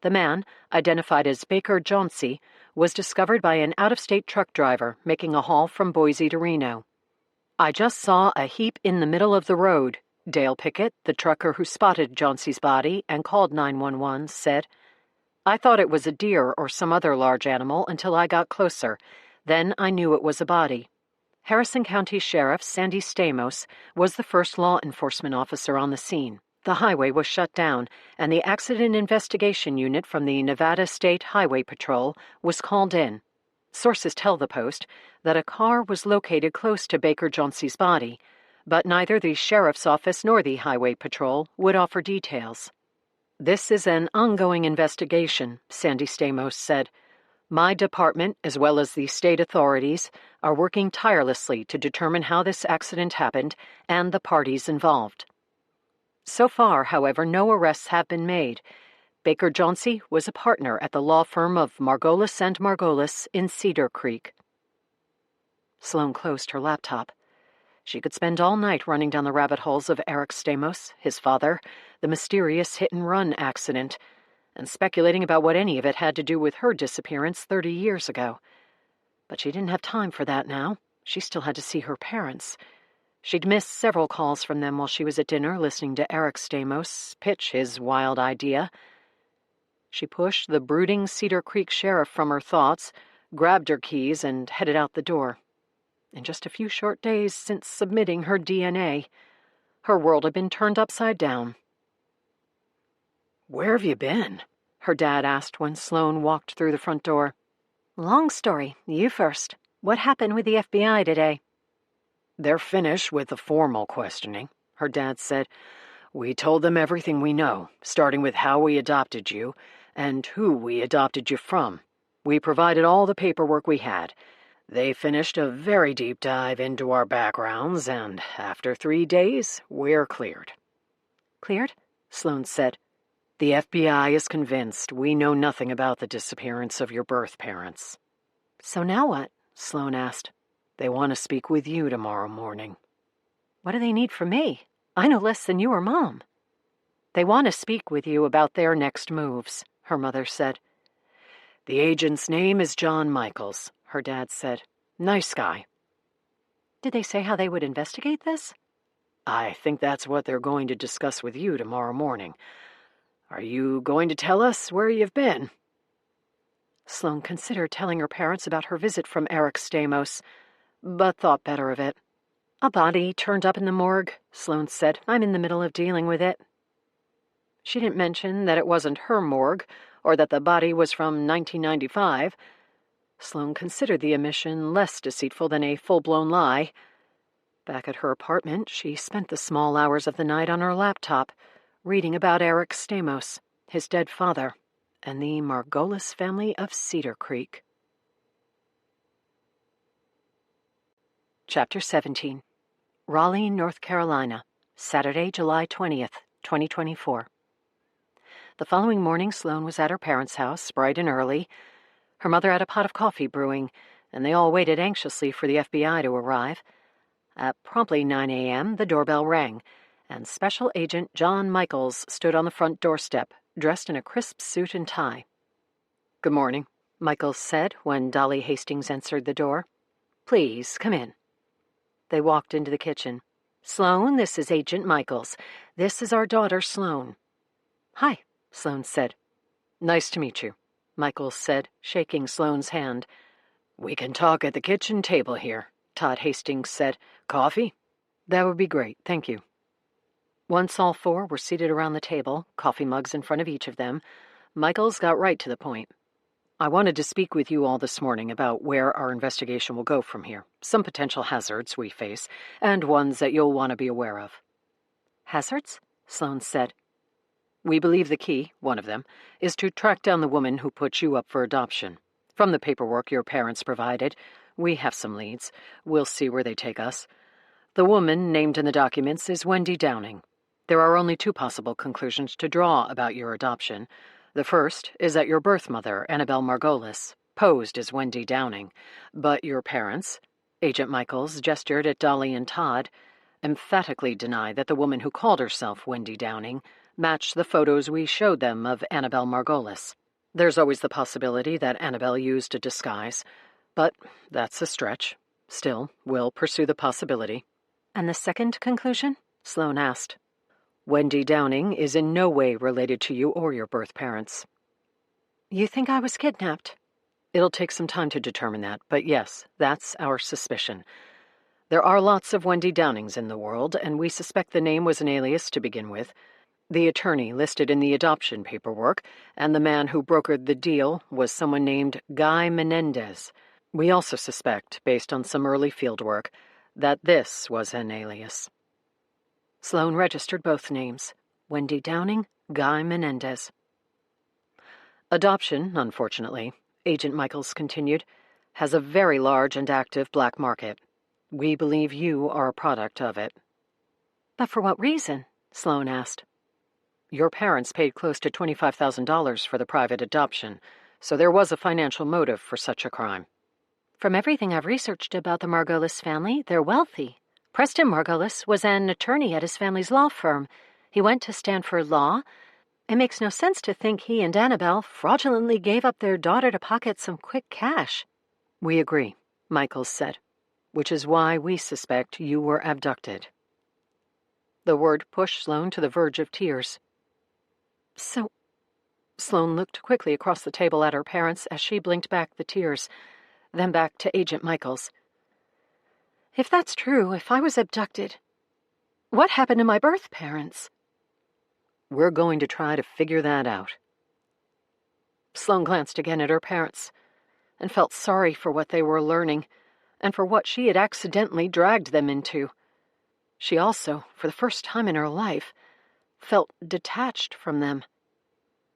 The man, identified as Baker Jauncey, was discovered by an out-of-state truck driver making a haul from Boise to Reno. "I just saw a heap in the middle of the road," Dale Pickett, the trucker who spotted Jauncey's body and called 911, said. "I thought it was a deer or some other large animal until I got closer. Then I knew it was a body." Harrison County Sheriff Sandy Stamos was the first law enforcement officer on the scene. The highway was shut down, and the accident investigation unit from the Nevada State Highway Patrol was called in. Sources tell the Post that a car was located close to Baker Jauncey's body, but neither the sheriff's office nor the highway patrol would offer details. "This is an ongoing investigation," Sandy Stamos said. "My department, as well as the state authorities, are working tirelessly to determine how this accident happened and the parties involved." So far, however, no arrests have been made. Baker Jauncey was a partner at the law firm of Margolis and Margolis in Cedar Creek. Sloane closed her laptop. She could spend all night running down the rabbit holes of Eric Stamos, his father, the mysterious hit-and-run accident, and speculating about what any of it had to do with her disappearance 30 years ago. But she didn't have time for that now. She still had to see her parents. She'd missed several calls from them while she was at dinner listening to Eric Stamos pitch his wild idea. She pushed the brooding Cedar Creek sheriff from her thoughts, grabbed her keys, and headed out the door. In just a few short days since submitting her DNA, her world had been turned upside down. "Where have you been?" her dad asked when Sloane walked through the front door. "Long story. You first. What happened with the FBI today?" "They're finished with the formal questioning," her dad said. "We told them everything we know, starting with how we adopted you and who we adopted you from. We provided all the paperwork we had. They finished a very deep dive into our backgrounds, and after 3 days, we're cleared." "Cleared?" Sloane said. "The FBI is convinced we know nothing about the disappearance of your birth parents." "So now what?" Sloane asked. "They want to speak with you tomorrow morning." "What do they need from me? I know less than you or Mom." "They want to speak with you about their next moves," her mother said. "The agent's name is John Michaels," her dad said. "Nice guy." "Did they say how they would investigate this?" "I think that's what they're going to discuss with you tomorrow morning. Are you going to tell us where you've been?" Sloane considered telling her parents about her visit from Eric Stamos, but thought better of it. "A body turned up in the morgue," Sloane said. "I'm in the middle of dealing with it." She didn't mention that it wasn't her morgue, or that the body was from 1995. Sloane considered the omission less deceitful than a full-blown lie. Back at her apartment, she spent the small hours of the night on her laptop, reading about Eric Stamos, his dead father, and the Margolis family of Cedar Creek. Chapter 17. Raleigh, North Carolina, Saturday, July 20th, 2024. The following morning, Sloane was at her parents' house, bright and early. Her mother had a pot of coffee brewing, and they all waited anxiously for the FBI to arrive. At promptly 9 a.m., the doorbell rang, and Special Agent John Michaels stood on the front doorstep, dressed in a crisp suit and tie. "Good morning," Michaels said when Dolly Hastings answered the door. "Please, come in." They walked into the kitchen. "Sloane, this is Agent Michaels. This is our daughter, Sloane." "Hi," Sloane said. "Nice to meet you," Michaels said, shaking Sloane's hand. "We can talk at the kitchen table here," Todd Hastings said. "Coffee?" "That would be great, thank you." Once all four were seated around the table, coffee mugs in front of each of them, Michaels got right to the point. "I wanted to speak with you all this morning about where our investigation will go from here, some potential hazards we face, and ones that you'll want to be aware of." "Hazards?" Sloane said. "We believe the key, one of them, is to track down the woman who put you up for adoption. From the paperwork your parents provided, we have some leads. We'll see where they take us. The woman named in the documents is Wendy Downing. There are only two possible conclusions to draw about your adoption. The first is that your birth mother, Annabelle Margolis, posed as Wendy Downing, but your parents," Agent Michaels gestured at Dolly and Todd, "emphatically deny that the woman who called herself Wendy Downing matched the photos we showed them of Annabelle Margolis. There's always the possibility that Annabelle used a disguise, but that's a stretch. Still, we'll pursue the possibility." "And the second conclusion?" Sloane asked. "Wendy Downing is in no way related to you or your birth parents." "You think I was kidnapped?" "It'll take some time to determine that, but yes, that's our suspicion. There are lots of Wendy Downings in the world, and we suspect the name was an alias to begin with. The attorney listed in the adoption paperwork, and the man who brokered the deal, was someone named Guy Menendez. We also suspect, based on some early fieldwork, that this was an alias. Sloane registered both names, Wendy Downing, Guy Menendez. Adoption, unfortunately, Agent Michaels continued, has a very large and active black market. We believe you are a product of it. But for what reason? Sloane asked. Your parents paid close to $25,000 for the private adoption, so there was a financial motive for such a crime. From everything I've researched about the Margolis family, they're wealthy. Preston Margolis was an attorney at his family's law firm. He went to Stanford Law. It makes no sense to think he and Annabelle fraudulently gave up their daughter to pocket some quick cash. We agree, Michaels said, which is why we suspect you were abducted. The word pushed Sloane to the verge of tears. So... Sloane looked quickly across the table at her parents as she blinked back the tears, then back to Agent Michaels. If that's true, if I was abducted, what happened to my birth parents? We're going to try to figure that out. Sloane glanced again at her parents and felt sorry for what they were learning and for what she had accidentally dragged them into. She also, for the first time in her life, felt detached from them.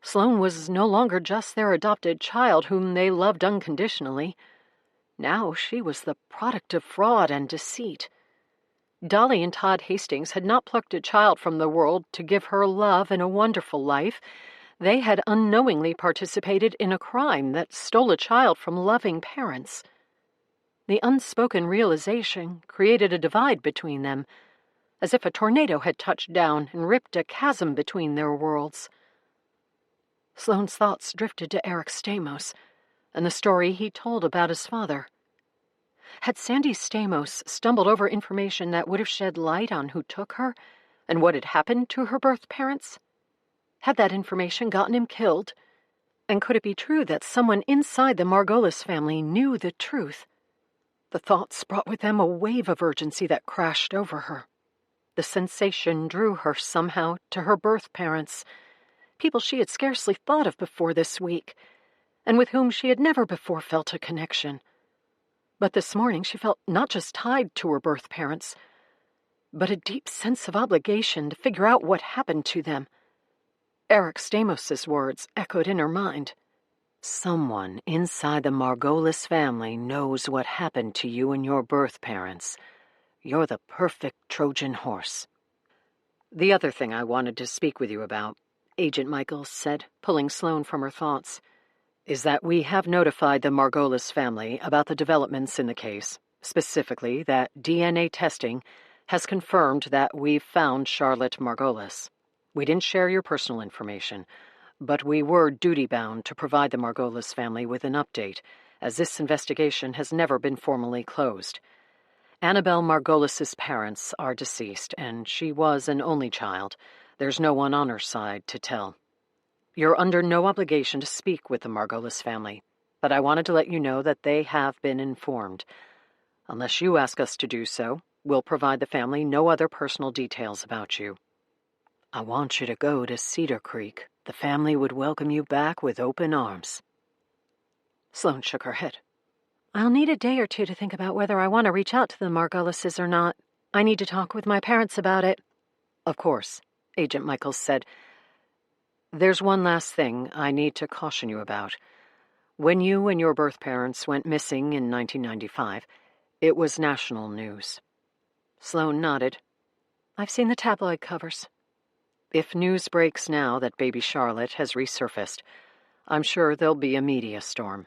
Sloane was no longer just their adopted child whom they loved unconditionally. Now she was the product of fraud and deceit. Dolly and Todd Hastings had not plucked a child from the world to give her love and a wonderful life. They had unknowingly participated in a crime that stole a child from loving parents. The unspoken realization created a divide between them, as if a tornado had touched down and ripped a chasm between their worlds. Sloane's thoughts drifted to Eric Stamos and the story he told about his father. Had Sandy Stamos stumbled over information that would have shed light on who took her and what had happened to her birth parents? Had that information gotten him killed? And could it be true that someone inside the Margolis family knew the truth? The thoughts brought with them a wave of urgency that crashed over her. The sensation drew her somehow to her birth parents, people she had scarcely thought of before this week, and with whom she had never before felt a connection. But this morning she felt not just tied to her birth parents, but a deep sense of obligation to figure out what happened to them. Eric Stamos' words echoed in her mind. Someone inside the Margolis family knows what happened to you and your birth parents. You're the perfect Trojan horse. The other thing I wanted to speak with you about, Agent Michaels said, pulling Sloane from her thoughts, is that we have notified the Margolis family about the developments in the case, specifically that DNA testing has confirmed that we've found Charlotte Margolis. We didn't share your personal information, but we were duty-bound to provide the Margolis family with an update, as this investigation has never been formally closed. Annabelle Margolis' parents are deceased, and she was an only child. There's no one on her side to tell. You're under no obligation to speak with the Margolis family, but I wanted to let you know that they have been informed. Unless you ask us to do so, we'll provide the family no other personal details about you. I want you to go to Cedar Creek. The family would welcome you back with open arms. Sloane shook her head. I'll need a day or two to think about whether I want to reach out to the Margolises or not. I need to talk with my parents about it. Of course, Agent Michaels said. There's one last thing I need to caution you about. When you and your birth parents went missing in 1995, it was national news. Sloane nodded. I've seen the tabloid covers. If news breaks now that baby Charlotte has resurfaced, I'm sure there'll be a media storm.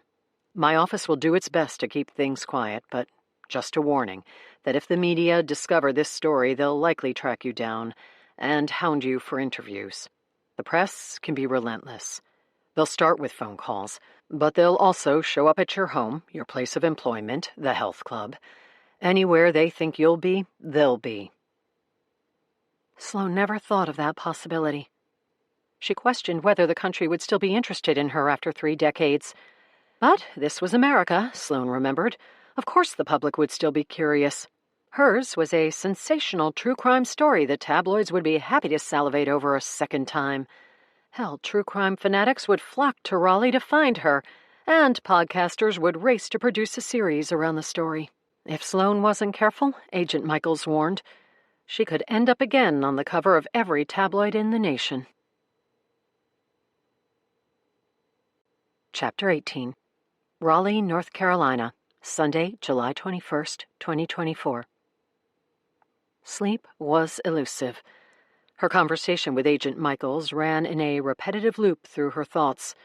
My office will do its best to keep things quiet, but just a warning that if the media discover this story, they'll likely track you down and hound you for interviews. The press can be relentless. They'll start with phone calls, but they'll also show up at your home, your place of employment, the health club. Anywhere they think you'll be, they'll be. Sloane never thought of that possibility. She questioned whether the country would still be interested in her after 3 decades. But this was America, Sloane remembered. Of course the public would still be curious. Hers was a sensational true crime story the tabloids would be happy to salivate over a second time. Hell, true crime fanatics would flock to Raleigh to find her, and podcasters would race to produce a series around the story. If Sloane wasn't careful, Agent Michaels warned, she could end up again on the cover of every tabloid in the nation. Chapter 18. Raleigh, North Carolina, Sunday, July 21st, 2024. Sleep was elusive. Her conversation with Agent Michaels ran in a repetitive loop through her thoughts.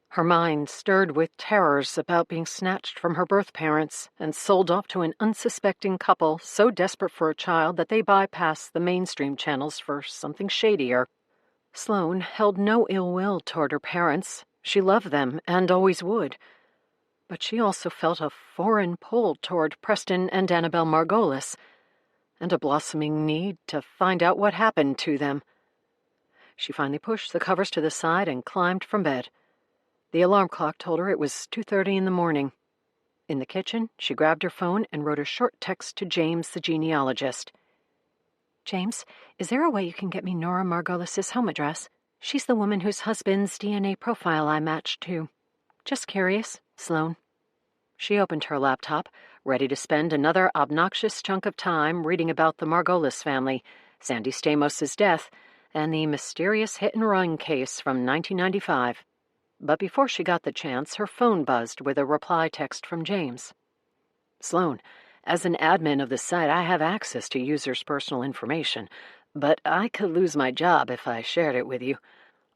Her mind stirred with terrors about being snatched from her birth parents and sold off to an unsuspecting couple so desperate for a child that they bypassed the mainstream channels for something shadier. Sloane held no ill will toward her parents. She loved them and always would. But she also felt a foreign pull toward Preston and Annabelle Margolis, and a blossoming need to find out what happened to them. She finally pushed the covers to the side and climbed from bed. The alarm clock told her it was 2:30 in the morning. In the kitchen, she grabbed her phone and wrote a short text to James, the genealogist. James, is there a way you can get me Nora Margolis's home address? She's the woman whose husband's DNA profile I matched to. Just curious, Sloane. She opened her laptop, ready to spend another obnoxious chunk of time reading about the Margolis family, Sandy Stamos' death, and the mysterious hit-and-run case from 1995. But before she got the chance, her phone buzzed with a reply text from James. Sloane, as an admin of the site, I have access to users' personal information, but I could lose my job if I shared it with you.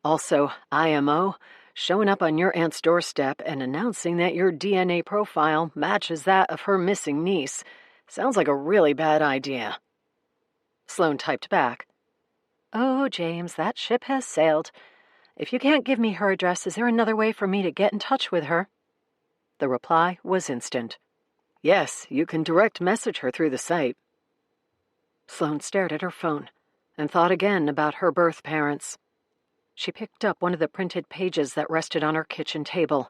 Also, IMO, showing up on your aunt's doorstep and announcing that your DNA profile matches that of her missing niece sounds like a really bad idea. Sloane typed back. Oh, James, that ship has sailed. If you can't give me her address, is there another way for me to get in touch with her? The reply was instant. Yes, you can direct message her through the site. Sloane stared at her phone and thought again about her birth parents. She picked up one of the printed pages that rested on her kitchen table.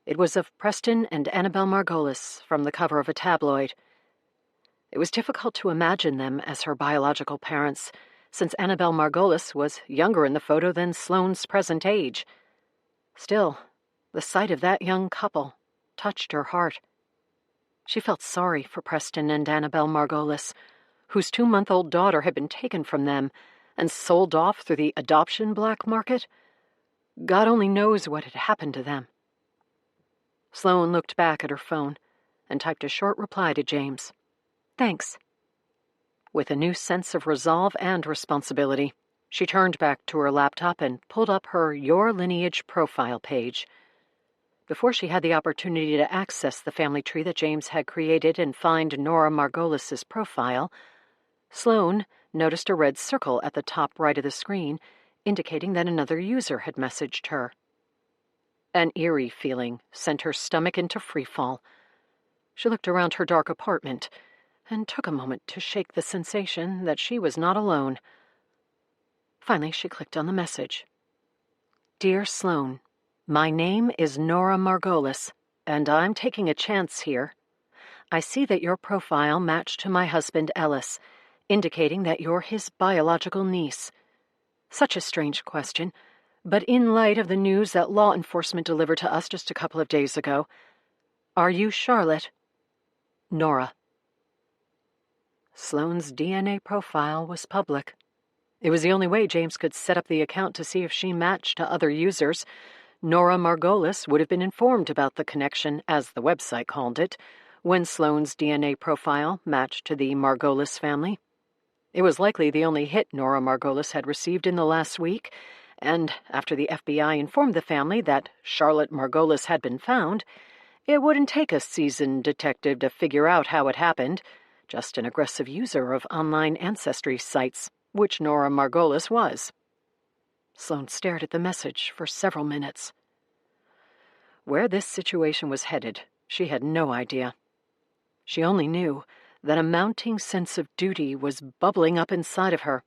It was of Preston and Annabelle Margolis from the cover of a tabloid. It was difficult to imagine them as her biological parents, since Annabelle Margolis was younger in the photo than Sloane's present age. Still, the sight of that young couple touched her heart. She felt sorry for Preston and Annabelle Margolis, whose 2-month-old daughter had been taken from them and sold off through the adoption black market. God only knows what had happened to them. Sloane looked back at her phone and typed a short reply to James. Thanks. With a new sense of resolve and responsibility, she turned back to her laptop and pulled up her Your Lineage profile page. Before she had the opportunity to access the family tree that James had created and find Nora Margolis's profile, Sloane noticed a red circle at the top right of the screen, indicating that another user had messaged her. An eerie feeling sent her stomach into freefall. She looked around her dark apartment and took a moment to shake the sensation that she was not alone. Finally, she clicked on the message. Dear Sloane, my name is Nora Margolis, and I'm taking a chance here. I see that your profile matched to my husband Ellis, indicating that you're his biological niece. Such a strange question, but in light of the news that law enforcement delivered to us just a couple of days ago, are you Charlotte? Nora. Sloane's DNA profile was public. It was the only way James could set up the account to see if she matched to other users. Nora Margolis would have been informed about the connection, as the website called it, when Sloane's DNA profile matched to the Margolis family. It was likely the only hit Nora Margolis had received in the last week, and after the FBI informed the family that Charlotte Margolis had been found, it wouldn't take a seasoned detective to figure out how it happened, just an aggressive user of online ancestry sites, which Nora Margolis was. Sloane stared at the message for several minutes. Where this situation was headed, she had no idea. She only knew that a mounting sense of duty was bubbling up inside of her,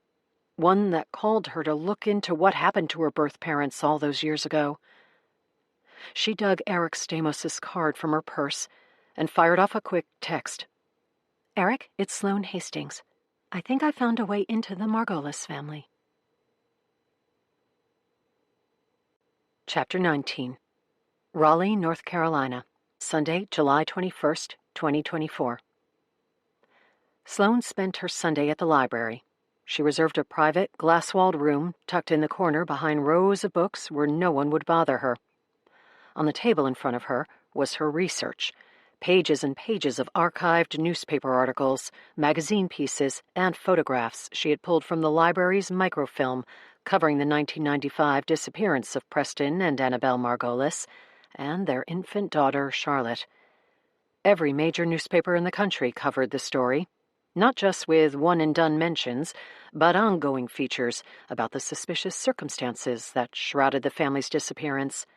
one that called her to look into what happened to her birth parents all those years ago. She dug Eric Stamos' card from her purse and fired off a quick text. Eric, it's Sloane Hastings. I think I found a way into the Margolis family. Chapter 19. Raleigh, North Carolina, Sunday, July 21st, 2024. Sloane spent her Sunday at the library. She reserved a private, glass-walled room tucked in the corner behind rows of books where no one would bother her. On the table in front of her was her research, pages and pages of archived newspaper articles, magazine pieces, and photographs she had pulled from the library's microfilm covering the 1995 disappearance of Preston and Annabelle Margolis and their infant daughter, Charlotte. Every major newspaper in the country covered the story, not just with one-and-done mentions, but ongoing features about the suspicious circumstances that shrouded the family's disappearance.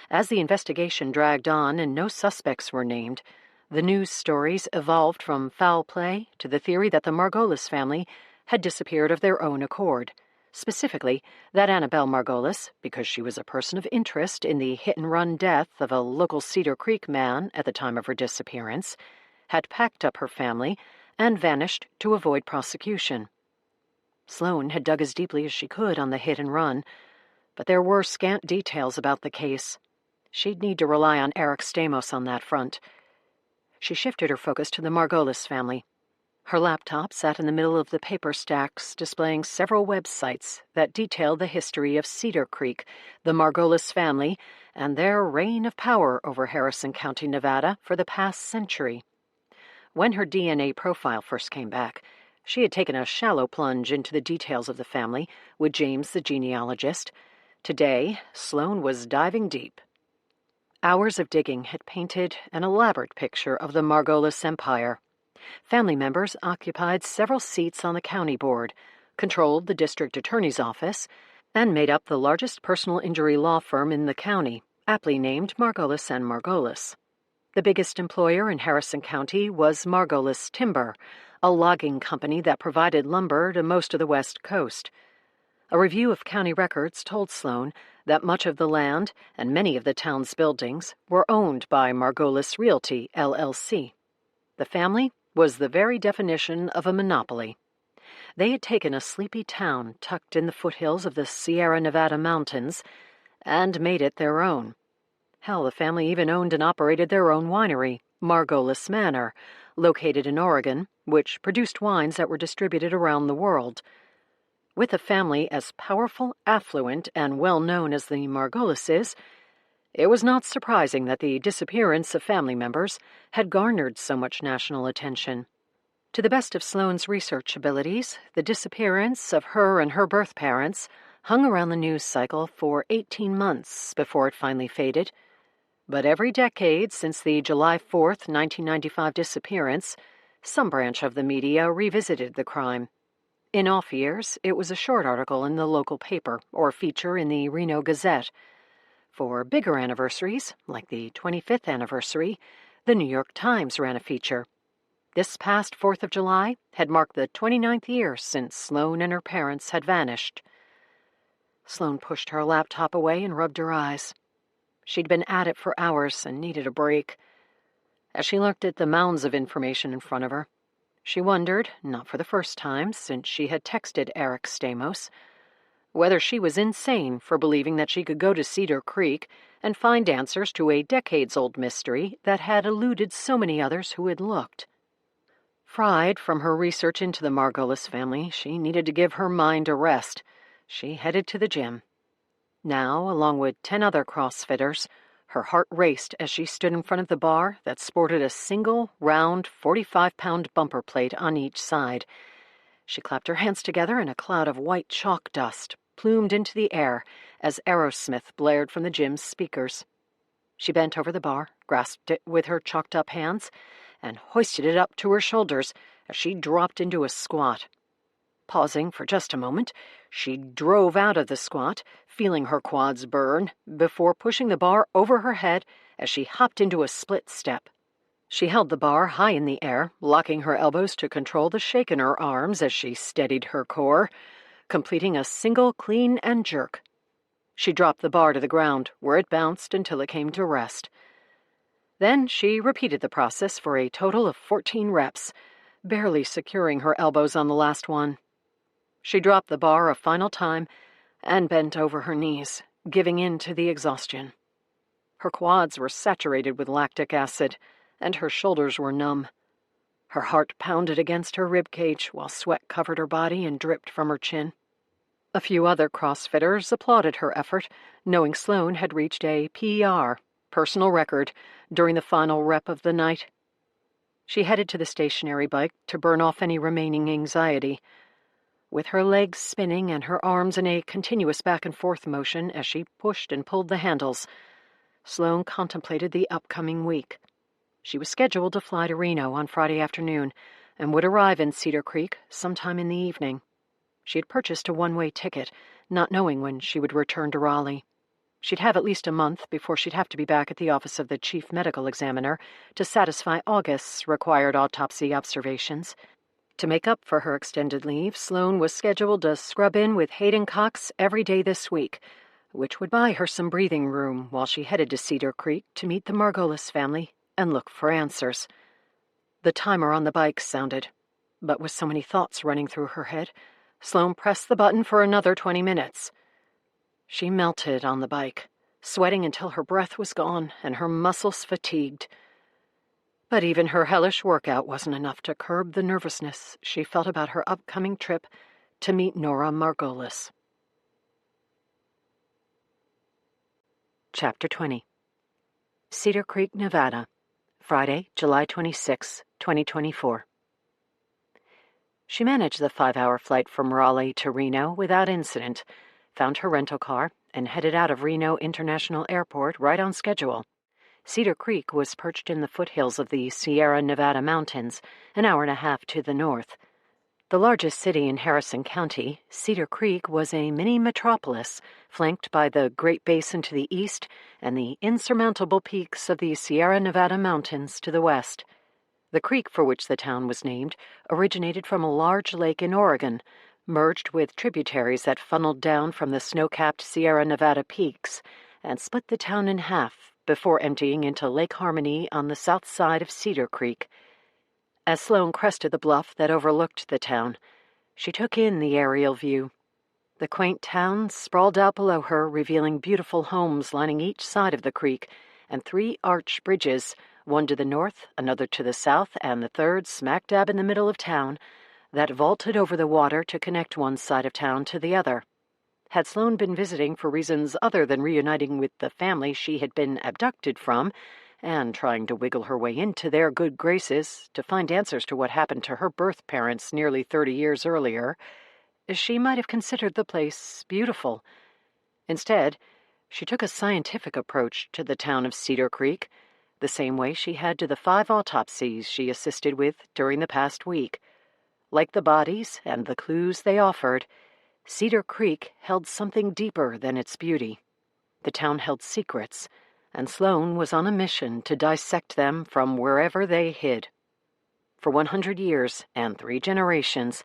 As the investigation dragged on and no suspects were named, the news stories evolved from foul play to the theory that the Margolis family had disappeared of their own accord. Specifically, that Annabelle Margolis, because she was a person of interest in the hit-and-run death of a local Cedar Creek man at the time of her disappearance, had packed up her family and vanished to avoid prosecution. Sloane had dug as deeply as she could on the hit-and-run, but there were scant details about the case. She'd need to rely on Eric Stamos on that front. She shifted her focus to the Margolis family. Her laptop sat in the middle of the paper stacks, displaying several websites that detailed the history of Cedar Creek, the Margolis family, and their reign of power over Harrison County, Nevada, for the past century. When her DNA profile first came back, she had taken a shallow plunge into the details of the family with James, the genealogist. Today, Sloane was diving deep. Hours of digging had painted an elaborate picture of the Margolis empire. Family members occupied several seats on the county board, controlled the district attorney's office, and made up the largest personal injury law firm in the county, aptly named Margolis and Margolis. The biggest employer in Harrison County was Margolis Timber, a logging company that provided lumber to most of the West Coast. A review of county records told Sloane that much of the land and many of the town's buildings were owned by Margolis Realty, LLC. The family was the very definition of a monopoly. They had taken a sleepy town tucked in the foothills of the Sierra Nevada mountains and made it their own. Hell, the family even owned and operated their own winery, Margolis Manor, located in Oregon, which produced wines that were distributed around the world. With a family as powerful, affluent, and well-known as the Margolises, it was not surprising that the disappearance of family members had garnered so much national attention. To the best of Sloane's research abilities, the disappearance of her and her birth parents hung around the news cycle for 18 months before it finally faded. But every decade since the July 4th, 1995 disappearance, some branch of the media revisited the crime. In off years, it was a short article in the local paper or feature in the Reno Gazette. For bigger anniversaries, like the 25th anniversary, the New York Times ran a feature. This past 4th of July had marked the 29th year since Sloane and her parents had vanished. Sloane pushed her laptop away and rubbed her eyes. She'd been at it for hours and needed a break. As she looked at the mounds of information in front of her, she wondered, not for the first time since she had texted Eric Stamos, whether she was insane for believing that she could go to Cedar Creek and find answers to a decades-old mystery that had eluded so many others who had looked. Fried from her research into the Margolis family, she needed to give her mind a rest. She headed to the gym. Now, along with 10 other CrossFitters, her heart raced as she stood in front of the bar that sported a single, round, 45-pound bumper plate on each side. She clapped her hands together and a cloud of white chalk dust plumed into the air as Aerosmith blared from the gym's speakers. She bent over the bar, grasped it with her chalked-up hands, and hoisted it up to her shoulders as she dropped into a squat. Pausing for just a moment, she drove out of the squat, feeling her quads burn, before pushing the bar over her head as she hopped into a split step. She held the bar high in the air, locking her elbows to control the shake in her arms as she steadied her core, completing a single clean and jerk. She dropped the bar to the ground, where it bounced until it came to rest. Then she repeated the process for a total of 14 reps, barely securing her elbows on the last one. She dropped the bar a final time and bent over her knees, giving in to the exhaustion. Her quads were saturated with lactic acid, and her shoulders were numb. Her heart pounded against her ribcage while sweat covered her body and dripped from her chin. A few other CrossFitters applauded her effort, knowing Sloane had reached a PR, personal record, during the final rep of the night. She headed to the stationary bike to burn off any remaining anxiety. With her legs spinning and her arms in a continuous back-and-forth motion as she pushed and pulled the handles, Sloane contemplated the upcoming week. She was scheduled to fly to Reno on Friday afternoon and would arrive in Cedar Creek sometime in the evening. She had purchased a one-way ticket, not knowing when she would return to Raleigh. She'd have at least a month before she'd have to be back at the office of the chief medical examiner to satisfy August's required autopsy observations. To make up for her extended leave, Sloane was scheduled to scrub in with Hayden Cox every day this week, which would buy her some breathing room while she headed to Cedar Creek to meet the Margolis family and look for answers. The timer on the bike sounded, but with so many thoughts running through her head, Sloane pressed the button for another 20 minutes. She melted on the bike, sweating until her breath was gone and her muscles fatigued. But even her hellish workout wasn't enough to curb the nervousness she felt about her upcoming trip to meet Nora Margolis. Chapter 20. Cedar Creek, Nevada, Friday, July 26, 2024. She managed the 5-hour flight from Raleigh to Reno without incident, found her rental car, and headed out of Reno International Airport right on schedule. Cedar Creek was perched in the foothills of the Sierra Nevada mountains, an hour and a half to the north. The largest city in Harrison County, Cedar Creek was a mini metropolis, flanked by the Great Basin to the east and the insurmountable peaks of the Sierra Nevada mountains to the west. The creek for which the town was named originated from a large lake in Oregon, merged with tributaries that funneled down from the snow-capped Sierra Nevada peaks, and split the town in half before emptying into Lake Harmony on the south side of Cedar Creek. As Sloane crested the bluff that overlooked the town, she took in the aerial view. The quaint town sprawled out below her, revealing beautiful homes lining each side of the creek, and 3 arched bridges, one to the north, another to the south, and the third smack dab in the middle of town, that vaulted over the water to connect one side of town to the other. Had Sloane been visiting for reasons other than reuniting with the family she had been abducted from, and trying to wiggle her way into their good graces to find answers to what happened to her birth parents nearly 30 years earlier, she might have considered the place beautiful. Instead, she took a scientific approach to the town of Cedar Creek, the same way she had to the 5 autopsies she assisted with during the past week. Like the bodies and the clues they offered, Cedar Creek held something deeper than its beauty. The town held secrets, and Sloane was on a mission to dissect them from wherever they hid. For 100 years and 3 generations,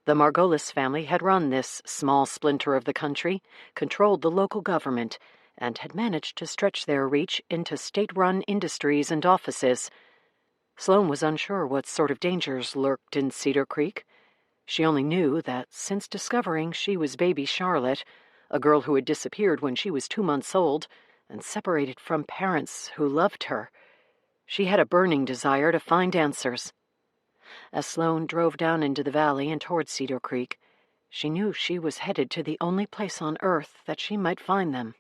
the Margolis family had run this small splinter of the country, controlled the local government, and had managed to stretch their reach into state-run industries and offices. Sloane was unsure what sort of dangers lurked in Cedar Creek. She only knew that since discovering she was baby Charlotte, a girl who had disappeared when she was 2 months old and separated from parents who loved her, she had a burning desire to find answers. As Sloane drove down into the valley and toward Cedar Creek, she knew she was headed to the only place on Earth that she might find them.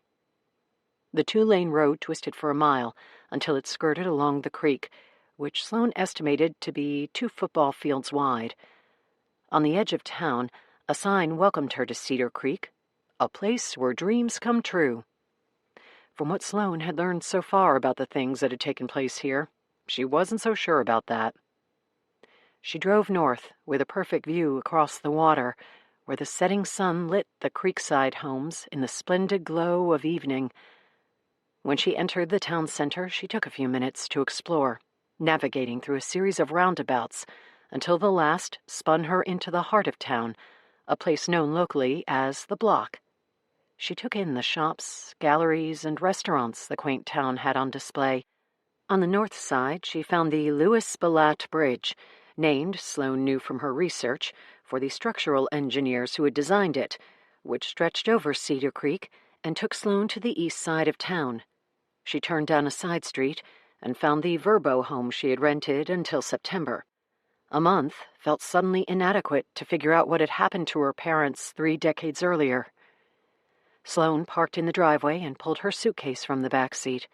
The 2-lane road twisted for a mile until it skirted along the creek, which Sloane estimated to be 2 football fields wide. On the edge of town, a sign welcomed her to Cedar Creek, a place where dreams come true. From what Sloane had learned so far about the things that had taken place here, she wasn't so sure about that. She drove north with a perfect view across the water, where the setting sun lit the creekside homes in the splendid glow of evening. When she entered the town center, she took a few minutes to explore, navigating through a series of roundabouts until the last spun her into the heart of town, a place known locally as the Block. She took in the shops, galleries, and restaurants the quaint town had on display. On the north side, she found the Louis Balat Bridge, named, Sloane knew from her research, for the structural engineers who had designed it, which stretched over Cedar Creek and took Sloane to the east side of town. She turned down a side street and found the Verbo home she had rented until September. A month felt suddenly inadequate to figure out what had happened to her parents 3 decades earlier. Sloane parked in the driveway and pulled her suitcase from the back seat.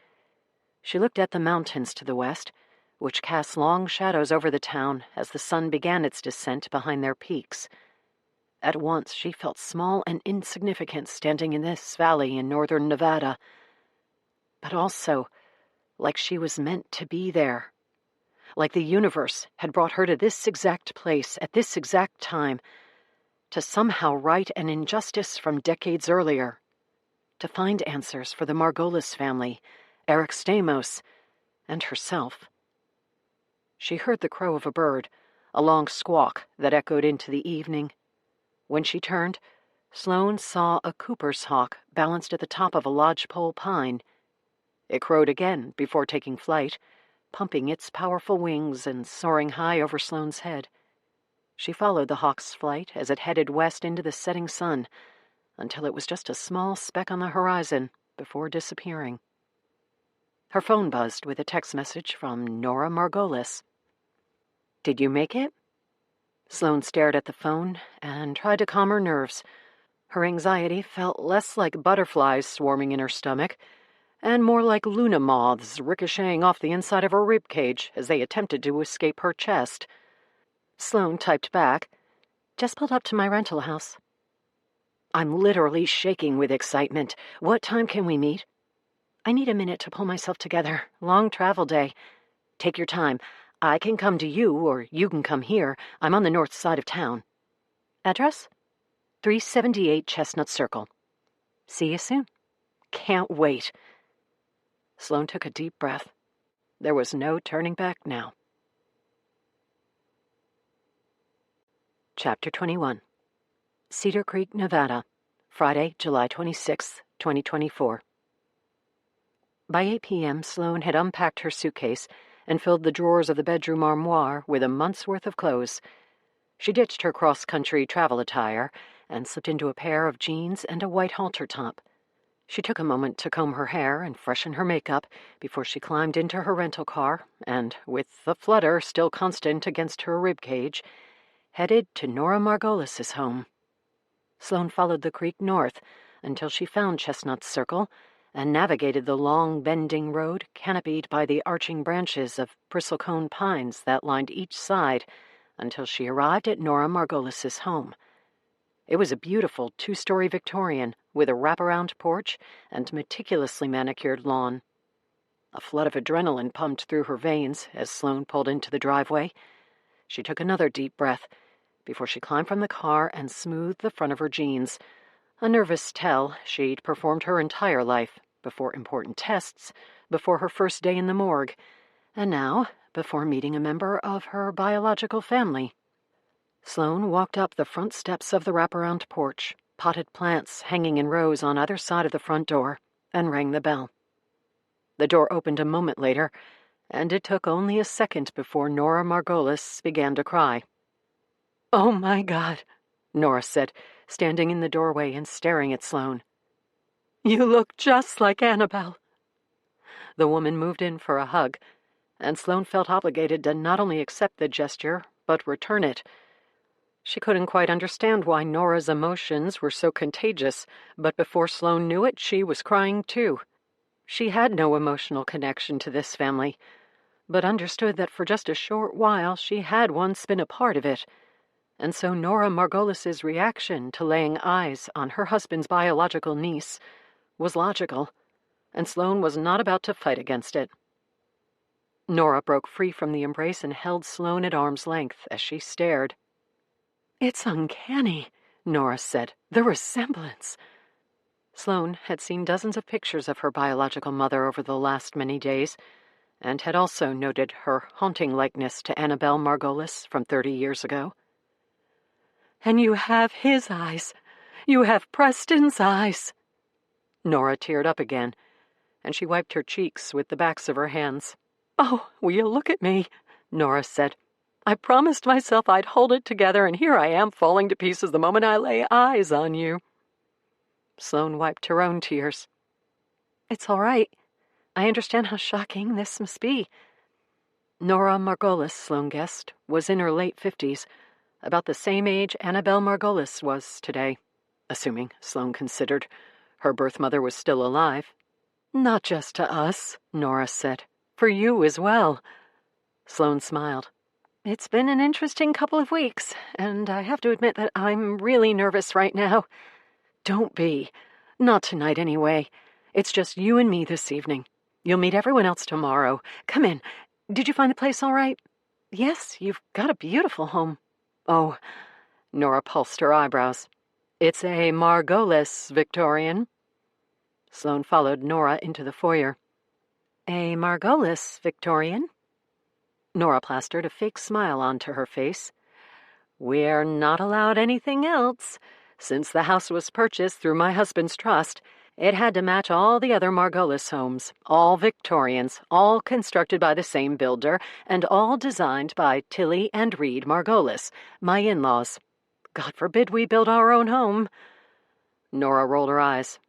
She looked at the mountains to the west, which cast long shadows over the town as the sun began its descent behind their peaks. At once she felt small and insignificant standing in this valley in northern Nevada, but also like she was meant to be there. Like the universe had brought her to this exact place at this exact time, to somehow right an injustice from decades earlier, to find answers for the Margolis family, Eric Stamos, and herself. She heard the crow of a bird, a long squawk that echoed into the evening. When she turned, Sloane saw a Cooper's hawk balanced at the top of a lodgepole pine. It crowed again before taking flight, pumping its powerful wings and soaring high over Sloane's head. She followed the hawk's flight as it headed west into the setting sun, until it was just a small speck on the horizon before disappearing. Her phone buzzed with a text message from Nora Margolis. "Did you make it?" Sloane stared at the phone and tried to calm her nerves. Her anxiety felt less like butterflies swarming in her stomach and more like Luna moths ricocheting off the inside of her rib cage as they attempted to escape her chest. Sloane typed back, "Just pulled up to my rental house." "I'm literally shaking with excitement. What time can we meet?" "I need a minute to pull myself together. Long travel day." "Take your time. I can come to you, or you can come here. I'm on the north side of town." "Address?" 378 Chestnut Circle. "See you soon." "Can't wait." Sloane took a deep breath. There was no turning back now. Chapter 21. Cedar Creek, Nevada, Friday, July 26, 2024. By 8 p.m., Sloane had unpacked her suitcase and filled the drawers of the bedroom armoire with a month's worth of clothes. She ditched her cross-country travel attire and slipped into a pair of jeans and a white halter top. She took a moment to comb her hair and freshen her makeup before she climbed into her rental car and, with the flutter still constant against her ribcage, headed to Nora Margolis's home. Sloane followed the creek north until she found Chestnut Circle and navigated the long, bending road canopied by the arching branches of bristlecone pines that lined each side until she arrived at Nora Margolis's home. It was a beautiful 2-story Victorian with a wraparound porch and meticulously manicured lawn. A flood of adrenaline pumped through her veins as Sloane pulled into the driveway. She took another deep breath before she climbed from the car and smoothed the front of her jeans, a nervous tell she'd performed her entire life, before important tests, before her first day in the morgue, and now before meeting a member of her biological family. Sloane walked up the front steps of the wraparound porch, potted plants hanging in rows on either side of the front door, and rang the bell. The door opened a moment later, and it took only a second before Nora Margolis began to cry. "Oh, my God," Nora said, standing in the doorway and staring at Sloane. "You look just like Annabelle." The woman moved in for a hug, and Sloane felt obligated to not only accept the gesture, but return it. She couldn't quite understand why Nora's emotions were so contagious, but before Sloane knew it, she was crying too. She had no emotional connection to this family, but understood that for just a short while she had once been a part of it. And so Nora Margolis's reaction to laying eyes on her husband's biological niece was logical, and Sloane was not about to fight against it. Nora broke free from the embrace and held Sloane at arm's length as she stared. "It's uncanny," Nora said. "The resemblance." Sloane had seen dozens of pictures of her biological mother over the last many days, and had also noted her haunting likeness to Annabelle Margolis from 30 years ago. "And you have his eyes. You have Preston's eyes." Nora teared up again, and she wiped her cheeks with the backs of her hands. "Oh, will you look at me?" Nora said. I promised myself I'd hold it together, and here I am falling to pieces the moment I lay eyes on you." Sloane wiped her own tears. "It's all right. I understand how shocking this must be." Nora Margolis, Sloane guessed, was in her late 50s, about the same age Annabelle Margolis was today, assuming, Sloane considered, her birth mother was still alive. "Not just to us," Nora said. "For you as well." Sloane smiled. "It's been an interesting couple of weeks, and I have to admit that I'm really nervous right now." "Don't be. Not tonight, anyway. It's just you and me this evening. You'll meet everyone else tomorrow. Come in. Did you find the place all right?" "Yes, you've got a beautiful home." "Oh," Nora pulsed her eyebrows. "It's a Margolis Victorian." Sloane followed Nora into the foyer. "A Margolis Victorian?" Nora plastered a fake smile onto her face. "We're not allowed anything else. Since the house was purchased through my husband's trust, it had to match all the other Margolis homes, all Victorians, all constructed by the same builder, and all designed by Tilly and Reed Margolis, my in-laws. God forbid we build our own home." Nora rolled her eyes.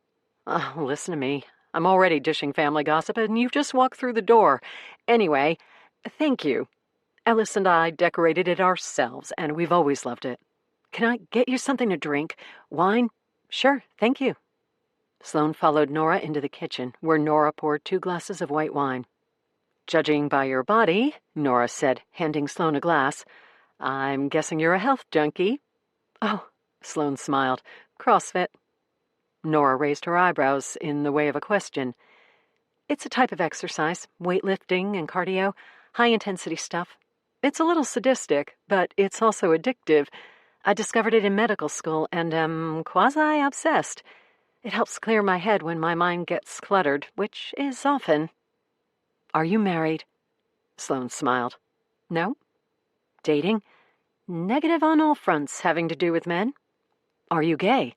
"Oh, listen to me. I'm already dishing family gossip, and you've just walked through the door. Anyway, thank you. Ellis and I decorated it ourselves, and we've always loved it. Can I get you something to drink? Wine?" "Sure, thank you." Sloane followed Nora into the kitchen, where Nora poured 2 glasses of white wine. "Judging by your body," Nora said, handing Sloane a glass, "I'm guessing you're a health junkie." "Oh," Sloane smiled. "CrossFit." Nora raised her eyebrows in the way of a question. "It's a type of exercise, weightlifting and cardio, high-intensity stuff. It's a little sadistic, but it's also addictive. I discovered it in medical school and am quasi-obsessed. It helps clear my head when my mind gets cluttered, which is often." "Are you married?" Sloane smiled. "No." "Dating?" "Negative on all fronts having to do with men." "Are you gay?"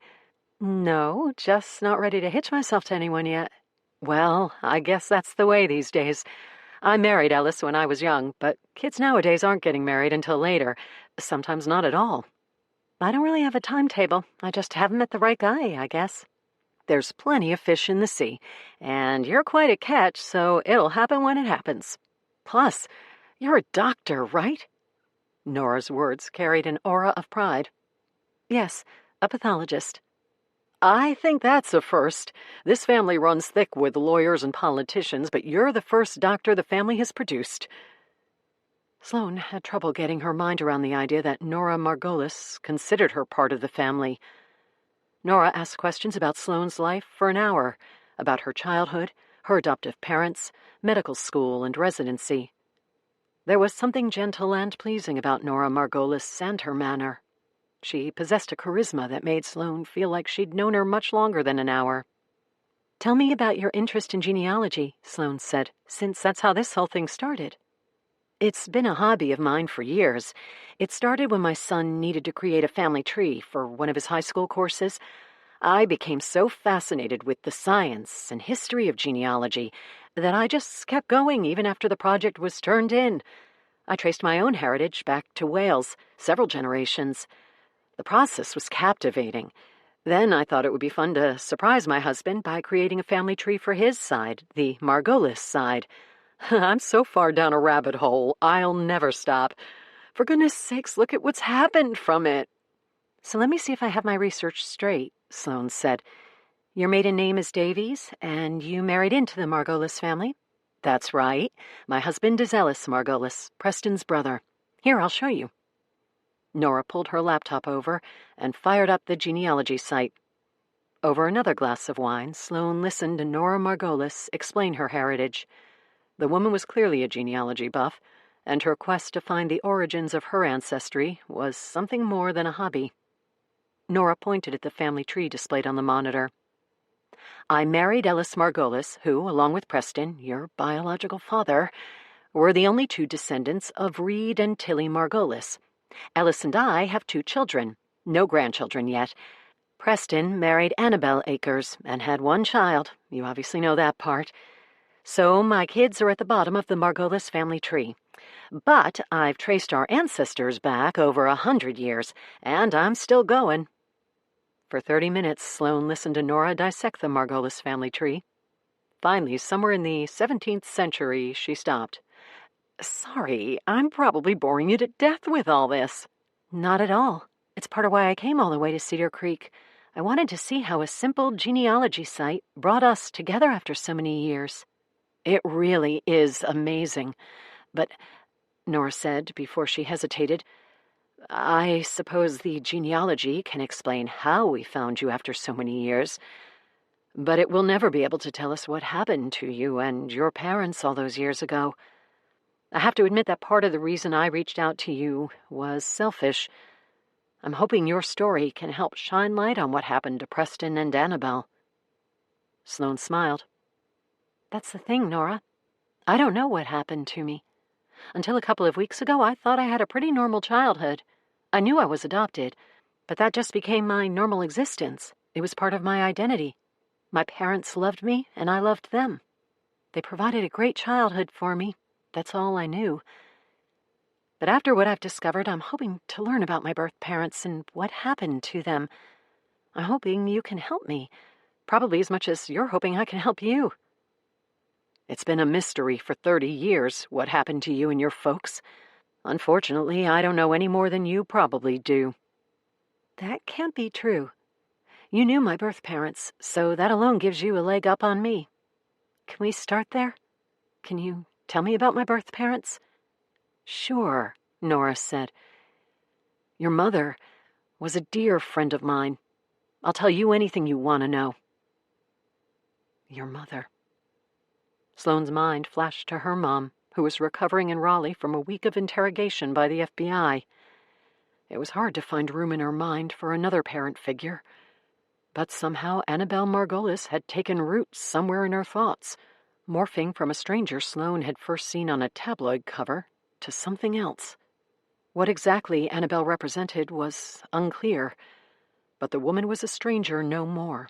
"No, just not ready to hitch myself to anyone yet." "Well, I guess that's the way these days. I married Ellis when I was young, but kids nowadays aren't getting married until later, sometimes not at all." "I don't really have a timetable. I just haven't met the right guy, I guess." "There's plenty of fish in the sea, and you're quite a catch, so it'll happen when it happens. Plus, you're a doctor, right?" Nora's words carried an aura of pride. "Yes, a pathologist." "I think that's a first. This family runs thick with lawyers and politicians, but you're the first doctor the family has produced." Sloane had trouble getting her mind around the idea that Nora Margolis considered her part of the family. Nora asked questions about Sloane's life for an hour, about her childhood, her adoptive parents, medical school, and residency. There was something gentle and pleasing about Nora Margolis and her manner. She possessed a charisma that made Sloane feel like she'd known her much longer than an hour. "Tell me about your interest in genealogy," Sloane said, "since that's how this whole thing started." "It's been a hobby of mine for years. It started when my son needed to create a family tree for one of his high school courses. I became so fascinated with the science and history of genealogy that I just kept going even after the project was turned in. I traced my own heritage back to Wales, several generations. The process was captivating. Then I thought it would be fun to surprise my husband by creating a family tree for his side, the Margolis side. I'm so far down a rabbit hole, I'll never stop. For goodness sakes, look at what's happened from it." "So let me see if I have my research straight," Sloane said. "Your maiden name is Davies, and you married into the Margolis family?" "That's right. My husband is Ellis Margolis, Preston's brother. Here, I'll show you." Nora pulled her laptop over and fired up the genealogy site. Over another glass of wine, Sloane listened to Nora Margolis explain her heritage. The woman was clearly a genealogy buff, and her quest to find the origins of her ancestry was something more than a hobby. Nora pointed at the family tree displayed on the monitor. "I married Ellis Margolis, who, along with Preston, your biological father, were the only 2 descendants of Reed and Tilly Margolis. Ellis and I have 2 children, no grandchildren yet. Preston married Annabelle Akers and had 1 child. You obviously know that part. So my kids are at the bottom of the Margolis family tree. But I've traced our ancestors back over 100 years, and I'm still going. For 30 minutes, Sloane listened to Nora dissect the Margolis family tree. Finally, somewhere in the 17th century, she stopped. Sorry, I'm probably boring you to death with all this. Not at all. It's part of why I came all the way to Cedar Creek. I wanted to see how a simple genealogy site brought us together after so many years. It really is amazing. But, Nora said before she hesitated, I suppose the genealogy can explain how we found you after so many years, but it will never be able to tell us what happened to you and your parents all those years ago. I have to admit that part of the reason I reached out to you was selfish. I'm hoping your story can help shine light on what happened to Preston and Annabelle. Sloane smiled. That's the thing, Nora. I don't know what happened to me. Until a couple of weeks ago, I thought I had a pretty normal childhood. I knew I was adopted, but that just became my normal existence. It was part of my identity. My parents loved me, and I loved them. They provided a great childhood for me. That's all I knew. But after what I've discovered, I'm hoping to learn about my birth parents and what happened to them. I'm hoping you can help me, probably as much as you're hoping I can help you. It's been a mystery for 30 years, what happened to you and your folks. Unfortunately, I don't know any more than you probably do. That can't be true. You knew my birth parents, so that alone gives you a leg up on me. Can we start there? Can you tell me about my birth parents? Sure, Nora said. Your mother was a dear friend of mine. I'll tell you anything you want to know. Your mother. Sloane's mind flashed to her mom, who was recovering in Raleigh from a week of interrogation by the FBI. It was hard to find room in her mind for another parent figure. But somehow Annabelle Margolis had taken root somewhere in her thoughts, morphing from a stranger Sloane had first seen on a tabloid cover to something else. What exactly Annabelle represented was unclear, but the woman was a stranger no more.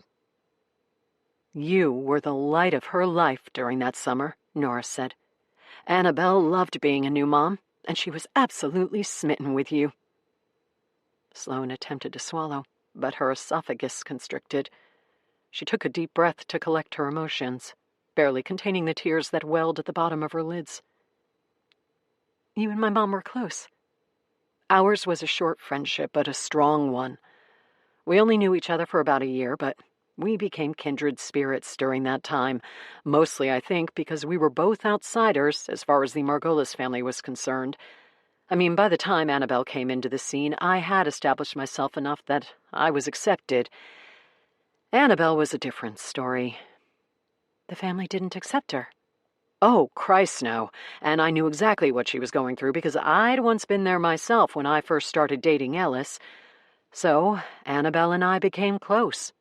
You were the light of her life during that summer, Nora said. Annabelle loved being a new mom, and she was absolutely smitten with you. Sloane attempted to swallow, but her esophagus constricted. She took a deep breath to collect her emotions, barely containing the tears that welled at the bottom of her lids. You and my mom were close. Ours was a short friendship, but a strong one. We only knew each other for about a year, but we became kindred spirits during that time, mostly, I think, because we were both outsiders as far as the Margolis family was concerned. I mean, by the time Annabelle came into the scene, I had established myself enough that I was accepted. Annabelle was a different story. The family didn't accept her. Oh, Christ, no. And I knew exactly what she was going through because I'd once been there myself when I first started dating Ellis. So, Annabelle and I became close.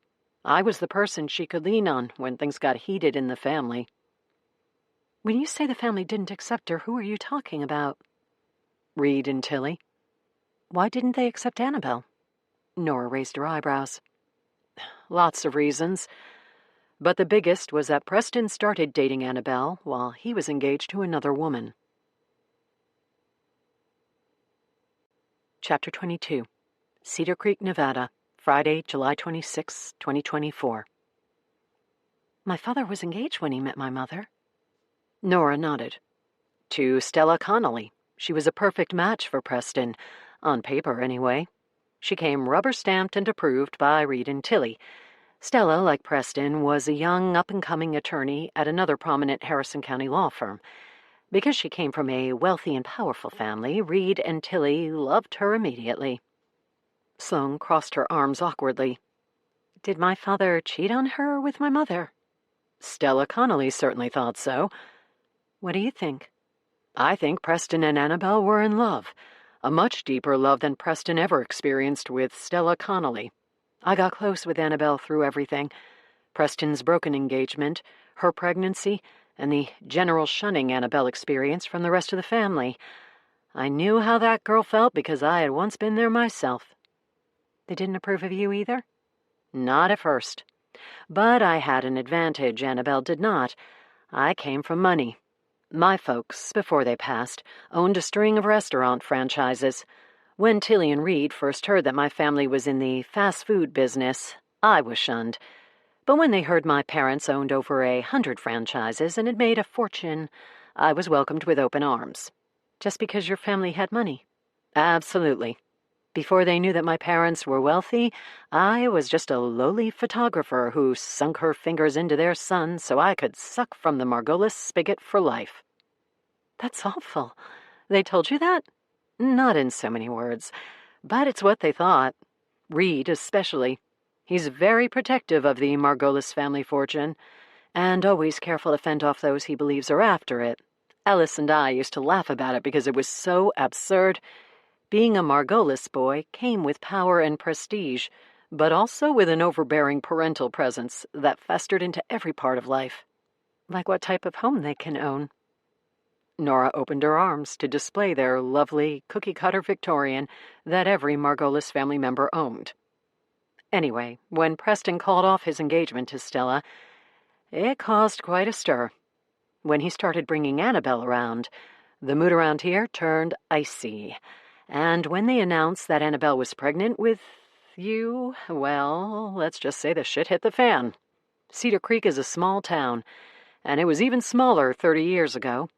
I was the person she could lean on when things got heated in the family. When you say the family didn't accept her, who are you talking about? Reed and Tilly. Why didn't they accept Annabelle? Nora raised her eyebrows. Lots of reasons. But the biggest was that Preston started dating Annabelle while he was engaged to another woman. Chapter 22. Cedar Creek, Nevada, Friday, July 26, 2024. My father was engaged when he met my mother. Nora nodded. To Stella Connolly. She was a perfect match for Preston, on paper anyway. She came rubber-stamped and approved by Reed and Tilly. Stella, like Preston, was a young, up-and-coming attorney at another prominent Harrison County law firm. Because she came from a wealthy and powerful family, Reed and Tilly loved her immediately. Sloane crossed her arms awkwardly. Did my father cheat on her with my mother? Stella Connolly certainly thought so. What do you think? I think Preston and Annabelle were in love. A much deeper love than Preston ever experienced with Stella Connolly. I got close with Annabelle through everything. Preston's broken engagement, her pregnancy, and the general shunning Annabelle experienced from the rest of the family. I knew how that girl felt because I had once been there myself. They didn't approve of you either? Not at first. But I had an advantage Annabelle did not. I came from money. My folks, before they passed, owned a string of restaurant franchises. When Tilly and Reed first heard that my family was in the fast food business, I was shunned. But when they heard my parents owned over 100 franchises and had made a fortune, I was welcomed with open arms. Just because your family had money? Absolutely. Before they knew that my parents were wealthy, I was just a lowly photographer who sunk her fingers into their sun so I could suck from the Margolis spigot for life. That's awful. They told you that? Not in so many words, but it's what they thought. Reed, especially. He's very protective of the Margolis family fortune, and always careful to fend off those he believes are after it. Ellis and I used to laugh about it because it was so absurd. Being a Margolis boy came with power and prestige, but also with an overbearing parental presence that festered into every part of life. Like what type of home they can own. Nora opened her arms to display their lovely cookie-cutter Victorian that every Margolis family member owned. Anyway, when Preston called off his engagement to Stella, it caused quite a stir. When he started bringing Annabelle around, the mood around here turned icy. And when they announced that Annabelle was pregnant with you, well, let's just say the shit hit the fan. Cedar Creek is a small town, and it was even smaller 30 years ago.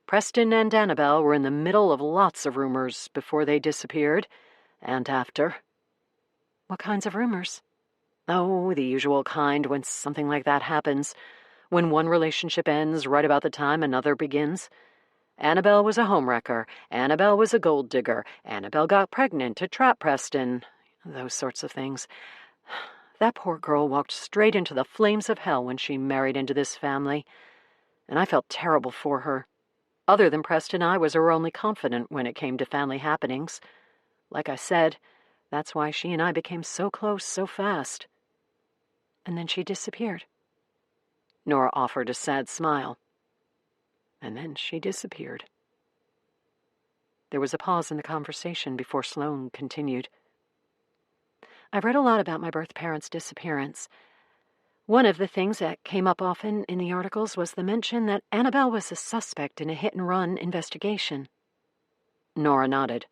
Preston and Annabelle were in the middle of lots of rumors before they disappeared, and after. What kinds of rumors? Oh, the usual kind when something like that happens. When one relationship ends right about the time another begins. Annabelle was a homewrecker. Annabelle was a gold digger. Annabelle got pregnant to trap Preston. Those sorts of things. That poor girl walked straight into the flames of hell when she married into this family. And I felt terrible for her. Other than Preston, I was her only confidant when it came to family happenings. Like I said, that's why she and I became so close so fast. And then she disappeared. Nora offered a sad smile. And then she disappeared. There was a pause in the conversation before Sloane continued. I've read a lot about my birth parents' disappearance. One of the things that came up often in the articles was the mention that Annabelle was a suspect in a hit-and-run investigation. Nora nodded.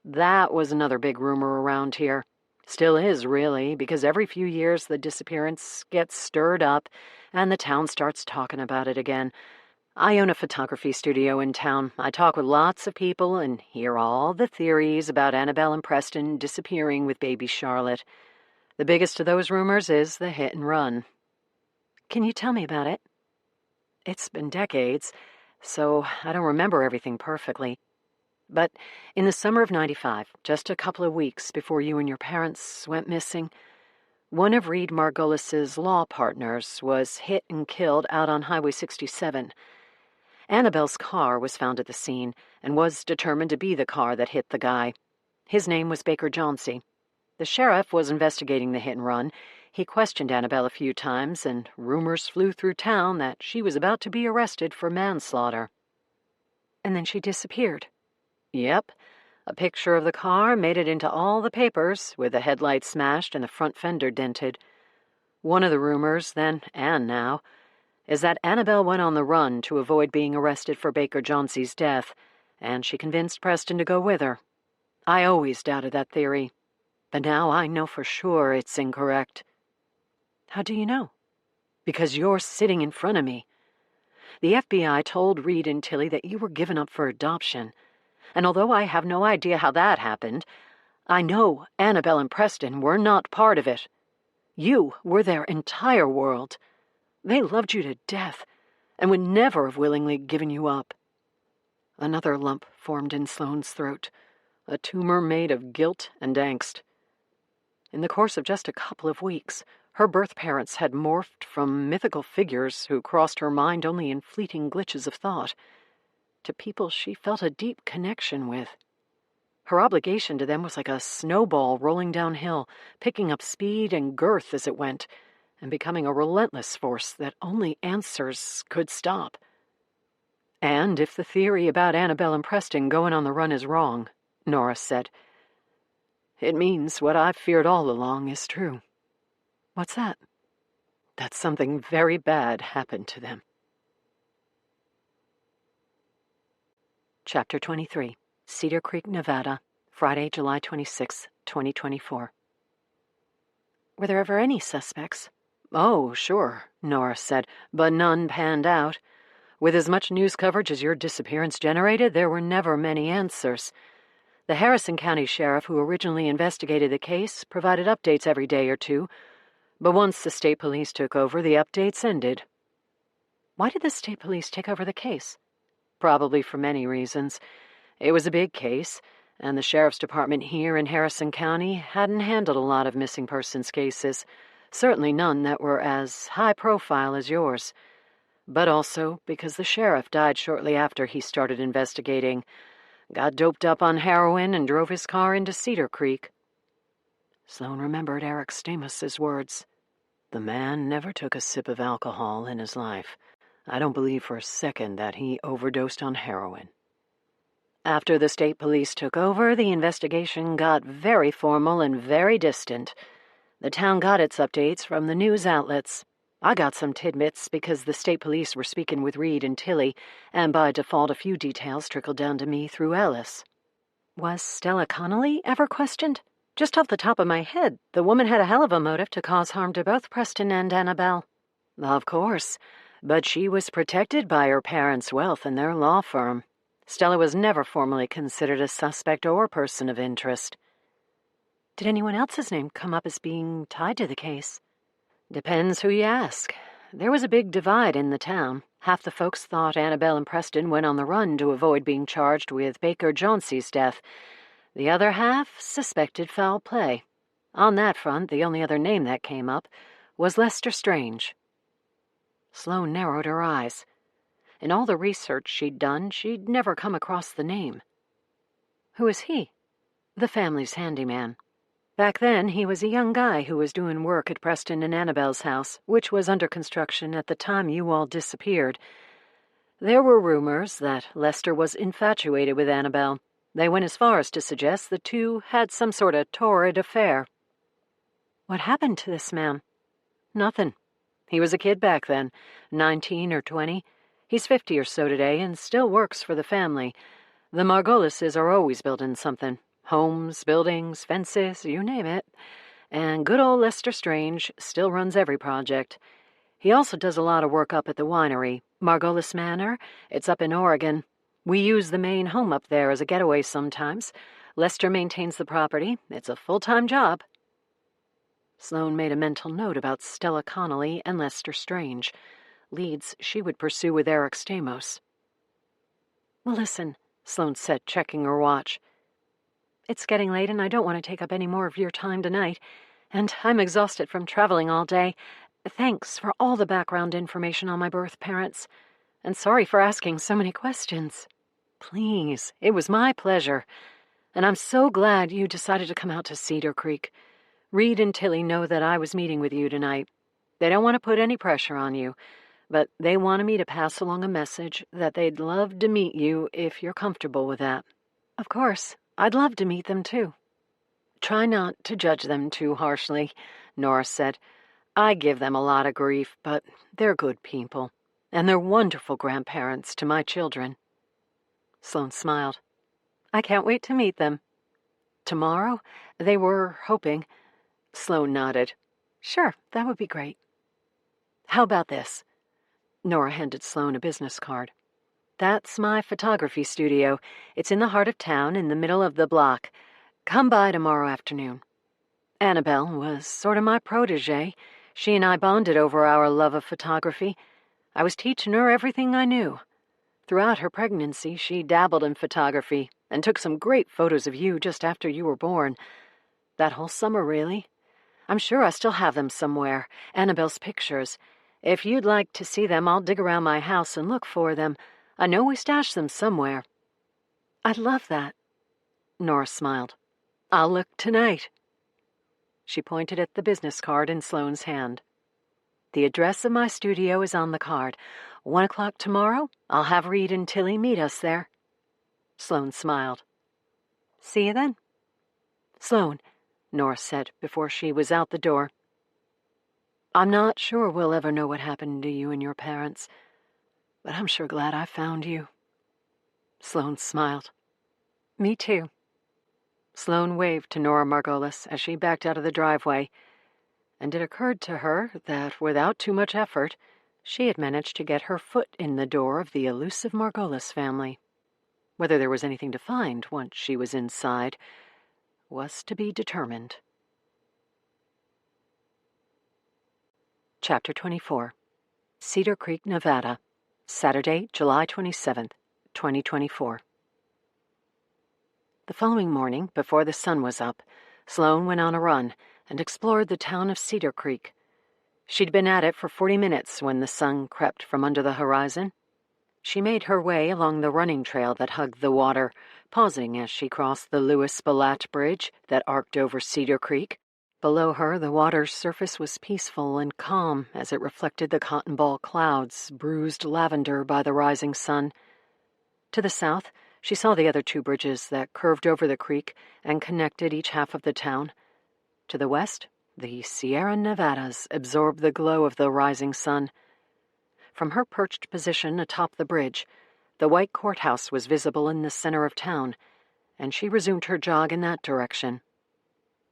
That was another big rumor around here. Still is, really, because every few years the disappearance gets stirred up and the town starts talking about it again. I own a photography studio in town. I talk with lots of people and hear all the theories about Annabelle and Preston disappearing with baby Charlotte. The biggest of those rumors is the hit and run. Can you tell me about it? It's been decades, so I don't remember everything perfectly. But in the summer of '95, just a couple of weeks before you and your parents went missing, one of Reed Margolis's law partners was hit and killed out on Highway 67. Annabelle's car was found at the scene and was determined to be the car that hit the guy. His name was Baker Jauncey. The sheriff was investigating the hit and run. He questioned Annabelle a few times, and rumors flew through town that she was about to be arrested for manslaughter. And then she disappeared. Yep. A picture of the car made it into all the papers, with the headlights smashed and the front fender dented. One of the rumors, then and now, is that Annabelle went on the run to avoid being arrested for Baker Jauncey's death, and she convinced Preston to go with her. I always doubted that theory, but now I know for sure it's incorrect. How do you know? Because you're sitting in front of me. The FBI told Reed and Tilly that you were given up for adoption, and although I have no idea how that happened, I know Annabelle and Preston were not part of it. You were their entire world. They loved you to death and would never have willingly given you up. Another lump formed in Sloane's throat, a tumor made of guilt and angst. In the course of just a couple of weeks, her birth parents had morphed from mythical figures who crossed her mind only in fleeting glitches of thought to people she felt a deep connection with. Her obligation to them was like a snowball rolling downhill, picking up speed and girth as it went, and becoming a relentless force that only answers could stop. And if the theory about Annabelle and Preston going on the run is wrong, Nora said, it means what I've feared all along is true. What's that? That something very bad happened to them. Chapter 23, Cedar Creek, Nevada, Friday, July 26, 2024. Were there ever any suspects? Oh, sure, Nora said, but none panned out. With as much news coverage as your disappearance generated, there were never many answers. The Harrison County Sheriff who originally investigated the case provided updates every day or two, but once the state police took over, the updates ended. Why did the state police take over the case? Probably for many reasons. It was a big case, and the sheriff's department here in Harrison County hadn't handled a lot of missing persons cases, certainly none that were as high profile as yours. But also because the sheriff died shortly after he started investigating, got doped up on heroin and drove his car into Cedar Creek. Sloan remembered Eric Stamos's words. The man never took a sip of alcohol in his life. I don't believe for a second that he overdosed on heroin. After the state police took over, the investigation got very formal and very distant. The town got its updates from the news outlets. I got some tidbits because the state police were speaking with Reed and Tilly, and by default a few details trickled down to me through Ellis. Was Stella Connolly ever questioned? Just off the top of my head, the woman had a hell of a motive to cause harm to both Preston and Annabelle. Of course, but she was protected by her parents' wealth and their law firm. Stella was never formally considered a suspect or person of interest. Did anyone else's name come up as being tied to the case? Depends who you ask. There was a big divide in the town. Half the folks thought Annabelle and Preston went on the run to avoid being charged with Baker Jauncey's death. The other half suspected foul play. On that front, the only other name that came up was Lester Strange. Sloan narrowed her eyes. In all the research she'd done, she'd never come across the name. Who is he? The family's handyman. Back then, he was a young guy who was doing work at Preston and Annabelle's house, which was under construction at the time you all disappeared. There were rumors that Lester was infatuated with Annabelle. They went as far as to suggest the two had some sort of torrid affair. What happened to this man? Nothing. He was a kid back then, 19 or 20. He's 50 or so today and still works for the family. The Margolises are always building something. Homes, buildings, fences, you name it. And good old Lester Strange still runs every project. He also does a lot of work up at the winery, Margolis Manor. It's up in Oregon. We use the main home up there as a getaway sometimes. Lester maintains the property. It's a full-time job. Sloan made a mental note about Stella Connolly and Lester Strange, leads she would pursue with Eric Stamos. Well, listen, Sloan said, checking her watch. It's getting late and I don't want to take up any more of your time tonight, and I'm exhausted from traveling all day. Thanks for all the background information on my birth parents, and sorry for asking so many questions. Please, it was my pleasure, and I'm so glad you decided to come out to Cedar Creek. Reed and Tilly know that I was meeting with you tonight. They don't want to put any pressure on you, but they wanted me to pass along a message that they'd love to meet you if you're comfortable with that. Of course, I'd love to meet them too. Try not to judge them too harshly, Nora said. I give them a lot of grief, but they're good people, and they're wonderful grandparents to my children. Sloan smiled. I can't wait to meet them. Tomorrow? They were hoping. Sloan nodded. Sure, that would be great. How about this? Nora handed Sloan a business card. That's my photography studio. It's in the heart of town, in the middle of the block. Come by tomorrow afternoon. Annabelle was sort of my protege. She and I bonded over our love of photography. I was teaching her everything I knew. Throughout her pregnancy, she dabbled in photography and took some great photos of you just after you were born. That whole summer, really. I'm sure I still have them somewhere, Annabelle's pictures. If you'd like to see them, I'll dig around my house and look for them. I know we stashed them somewhere. I'd love that. Nora smiled. I'll look tonight. She pointed at the business card in Sloane's hand. The address of my studio is on the card. 1 o'clock tomorrow, I'll have Reed and Tilly meet us there. Sloane smiled. See you then. Sloane, Nora said before she was out the door. I'm not sure we'll ever know what happened to you and your parents, but I'm sure glad I found you. Sloane smiled. Me too. Sloane waved to Nora Margolis as she backed out of the driveway, and it occurred to her that without too much effort, she had managed to get her foot in the door of the elusive Margolis family. Whether there was anything to find once she was inside was to be determined. Chapter 24. Cedar Creek, Nevada, Saturday, July 27th, 2024. The following morning, before the sun was up, Sloane went on a run and explored the town of Cedar Creek. She'd been at it for 40 minutes when the sun crept from under the horizon. She made her way along the running trail that hugged the water, pausing as she crossed the Lewis-Balat Bridge that arced over Cedar Creek. Below her, the water's surface was peaceful and calm as it reflected the cotton ball clouds, bruised lavender by the rising sun. To the south, she saw the other two bridges that curved over the creek and connected each half of the town. To the west, the Sierra Nevadas absorbed the glow of the rising sun. From her perched position atop the bridge, the white courthouse was visible in the center of town, and she resumed her jog in that direction.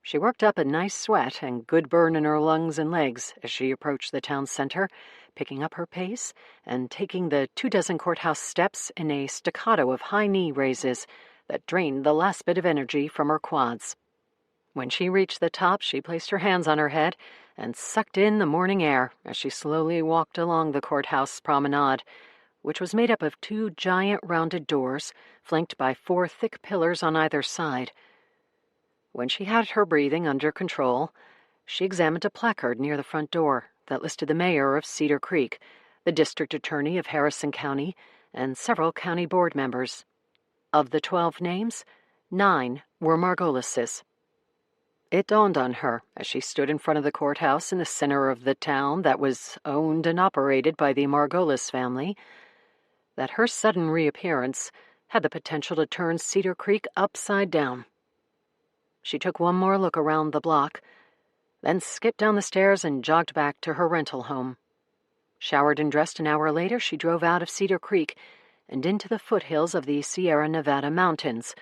She worked up a nice sweat and good burn in her lungs and legs as she approached the town center, picking up her pace and taking the 24 courthouse steps in a staccato of high knee raises that drained the last bit of energy from her quads. When she reached the top, she placed her hands on her head and sucked in the morning air as she slowly walked along the courthouse promenade, which was made up of 2 giant rounded doors flanked by 4 thick pillars on either side. When she had her breathing under control, she examined a placard near the front door that listed the mayor of Cedar Creek, the district attorney of Harrison County, and several county board members. Of the 12 names, 9 were Margolises. It dawned on her, as she stood in front of the courthouse in the center of the town that was owned and operated by the Margolis family, that her sudden reappearance had the potential to turn Cedar Creek upside down. She took one more look around the block, then skipped down the stairs and jogged back to her rental home. Showered and dressed an hour later, she drove out of Cedar Creek and into the foothills of the Sierra Nevada mountains,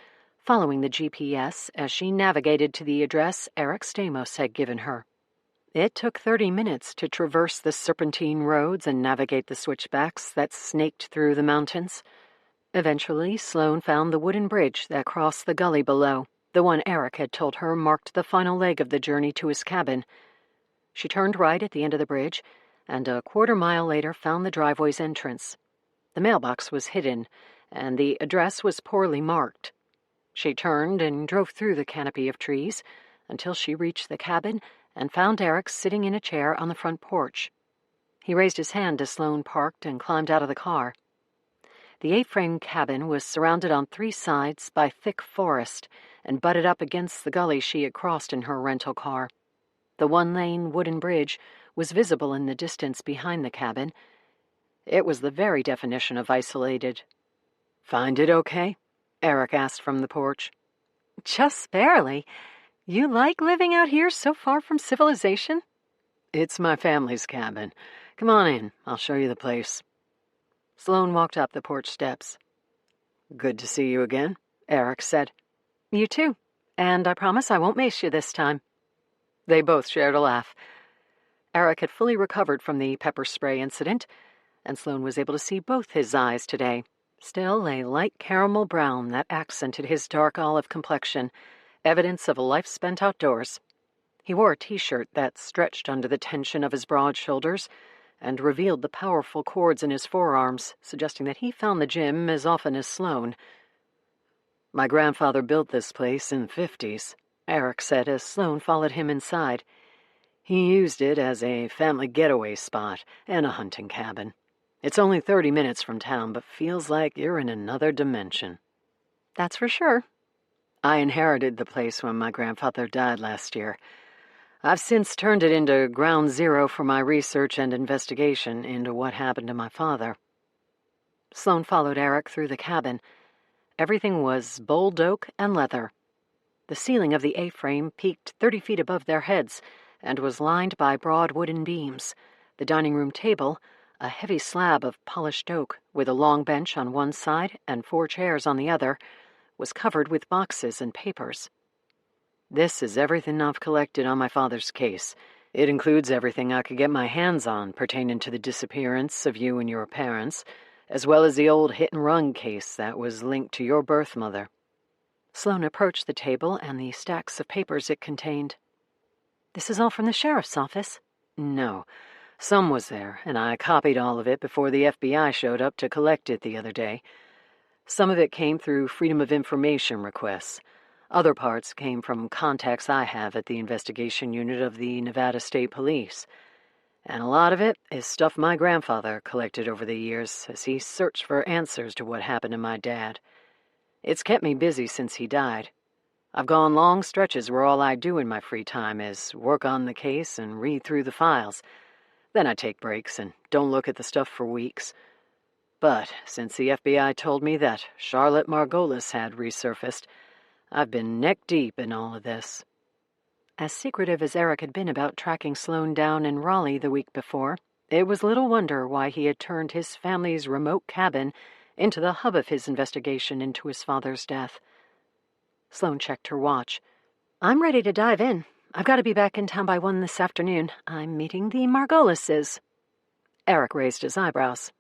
following the GPS as she navigated to the address Eric Stamos had given her. It took 30 minutes to traverse the serpentine roads and navigate the switchbacks that snaked through the mountains. Eventually, Sloane found the wooden bridge that crossed the gully below, the one Eric had told her marked the final leg of the journey to his cabin. She turned right at the end of the bridge, and a quarter-mile later found the driveway's entrance. The mailbox was hidden, and the address was poorly marked. She turned and drove through the canopy of trees until she reached the cabin and found Eric sitting in a chair on the front porch. He raised his hand as Sloane parked and climbed out of the car. The A-frame cabin was surrounded on 3 sides by thick forest and butted up against the gully she had crossed in her rental car. The 1-lane wooden bridge was visible in the distance behind the cabin. It was the very definition of isolated. "Find it okay?" Eric asked from the porch. "Just barely. You like living out here so far from civilization?" "It's my family's cabin. Come on in. I'll show you the place." Sloane walked up the porch steps. "Good to see you again," Eric said. "You too. And I promise I won't mace you this time." They both shared a laugh. Eric had fully recovered from the pepper spray incident, and Sloane was able to see both his eyes today. Still a light caramel brown that accented his dark olive complexion, evidence of a life spent outdoors. He wore a T-shirt that stretched under the tension of his broad shoulders and revealed the powerful cords in his forearms, suggesting that he found the gym as often as Sloane. "My grandfather built this place in the 50s, Eric said as Sloane followed him inside. "He used it as a family getaway spot and a hunting cabin. It's only 30 minutes from town, but feels like you're in another dimension." "That's for sure." "I inherited the place when my grandfather died last year. I've since turned it into ground zero for my research and investigation into what happened to my father." Sloane followed Eric through the cabin. Everything was bold oak and leather. The ceiling of the A-frame peaked 30 feet above their heads and was lined by broad wooden beams. The dining room table, A heavy slab of polished oak, with a long bench on one side and 4 chairs on the other, was covered with boxes and papers. "This is everything I've collected on my father's case. It includes everything I could get my hands on pertaining to the disappearance of you and your parents, as well as the old hit-and-run case that was linked to your birth mother." Sloane approached the table and the stacks of papers it contained. "This is all from the sheriff's office?" "No. Some was there, and I copied all of it before the FBI showed up to collect it the other day. Some of it came through Freedom of Information requests. Other parts came from contacts I have at the investigation unit of the Nevada State Police. And a lot of it is stuff my grandfather collected over the years as he searched for answers to what happened to my dad. It's kept me busy since he died. I've gone long stretches where all I do in my free time is work on the case and read through the files. Then I take breaks and don't look at the stuff for weeks. But since the FBI told me that Charlotte Margolis had resurfaced, I've been neck-deep in all of this." As secretive as Eric had been about tracking Sloane down in Raleigh the week before, it was little wonder why he had turned his family's remote cabin into the hub of his investigation into his father's death. Sloane checked her watch. "I'm ready to dive in. I've got to be back in town by 1 this afternoon. I'm meeting the Margolises." Eric raised his eyebrows.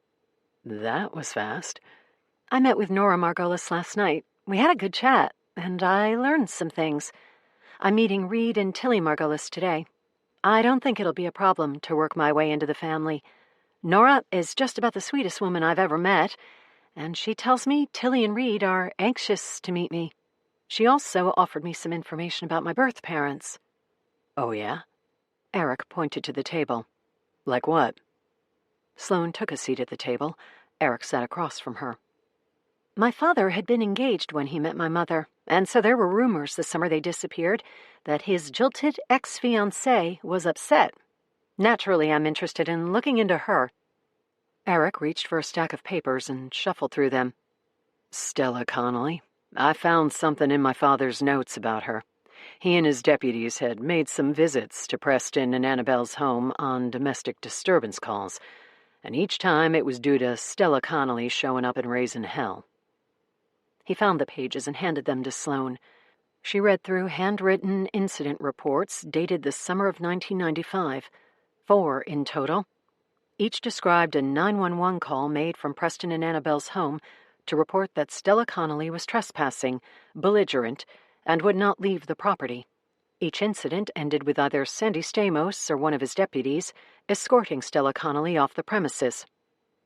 "That was fast." "I met with Nora Margolis last night. We had a good chat, and I learned some things. I'm meeting Reed and Tilly Margolis today. I don't think it'll be a problem to work my way into the family. Nora is just about the sweetest woman I've ever met, and she tells me Tilly and Reed are anxious to meet me. She also offered me some information about my birth parents." "Oh, yeah?" Eric pointed to the table. "Like what?" Sloane took a seat at the table. Eric sat across from her. "My father had been engaged when he met my mother, and so there were rumors the summer they disappeared that his jilted ex-fiancée was upset. Naturally, I'm interested in looking into her." Eric reached for a stack of papers and shuffled through them. "Stella Connolly. I found something in my father's notes about her. He and his deputies had made some visits to Preston and Annabelle's home on domestic disturbance calls, and each time it was due to Stella Connolly showing up and raising hell." He found the pages and handed them to Sloane. She read through handwritten incident reports dated the summer of 1995, 4 in total. Each described a 911 call made from Preston and Annabelle's home to report that Stella Connolly was trespassing, belligerent, and would not leave the property. Each incident ended with either Sandy Stamos or one of his deputies escorting Stella Connolly off the premises.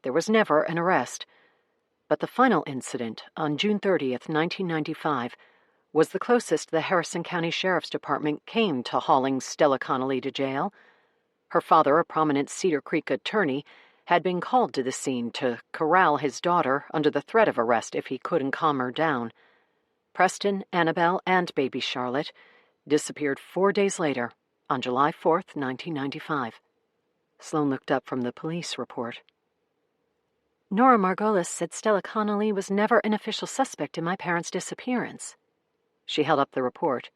There was never an arrest. But the final incident, on June 30th, 1995, was the closest the Harrison County Sheriff's Department came to hauling Stella Connolly to jail. Her father, a prominent Cedar Creek attorney, had been called to the scene to corral his daughter under the threat of arrest if he couldn't calm her down. Preston, Annabelle, and baby Charlotte disappeared 4 days later, on July 4th, 1995. Sloane looked up from the police report. "Nora Margolis said Stella Connolly was never an official suspect in my parents' disappearance." She held up the report.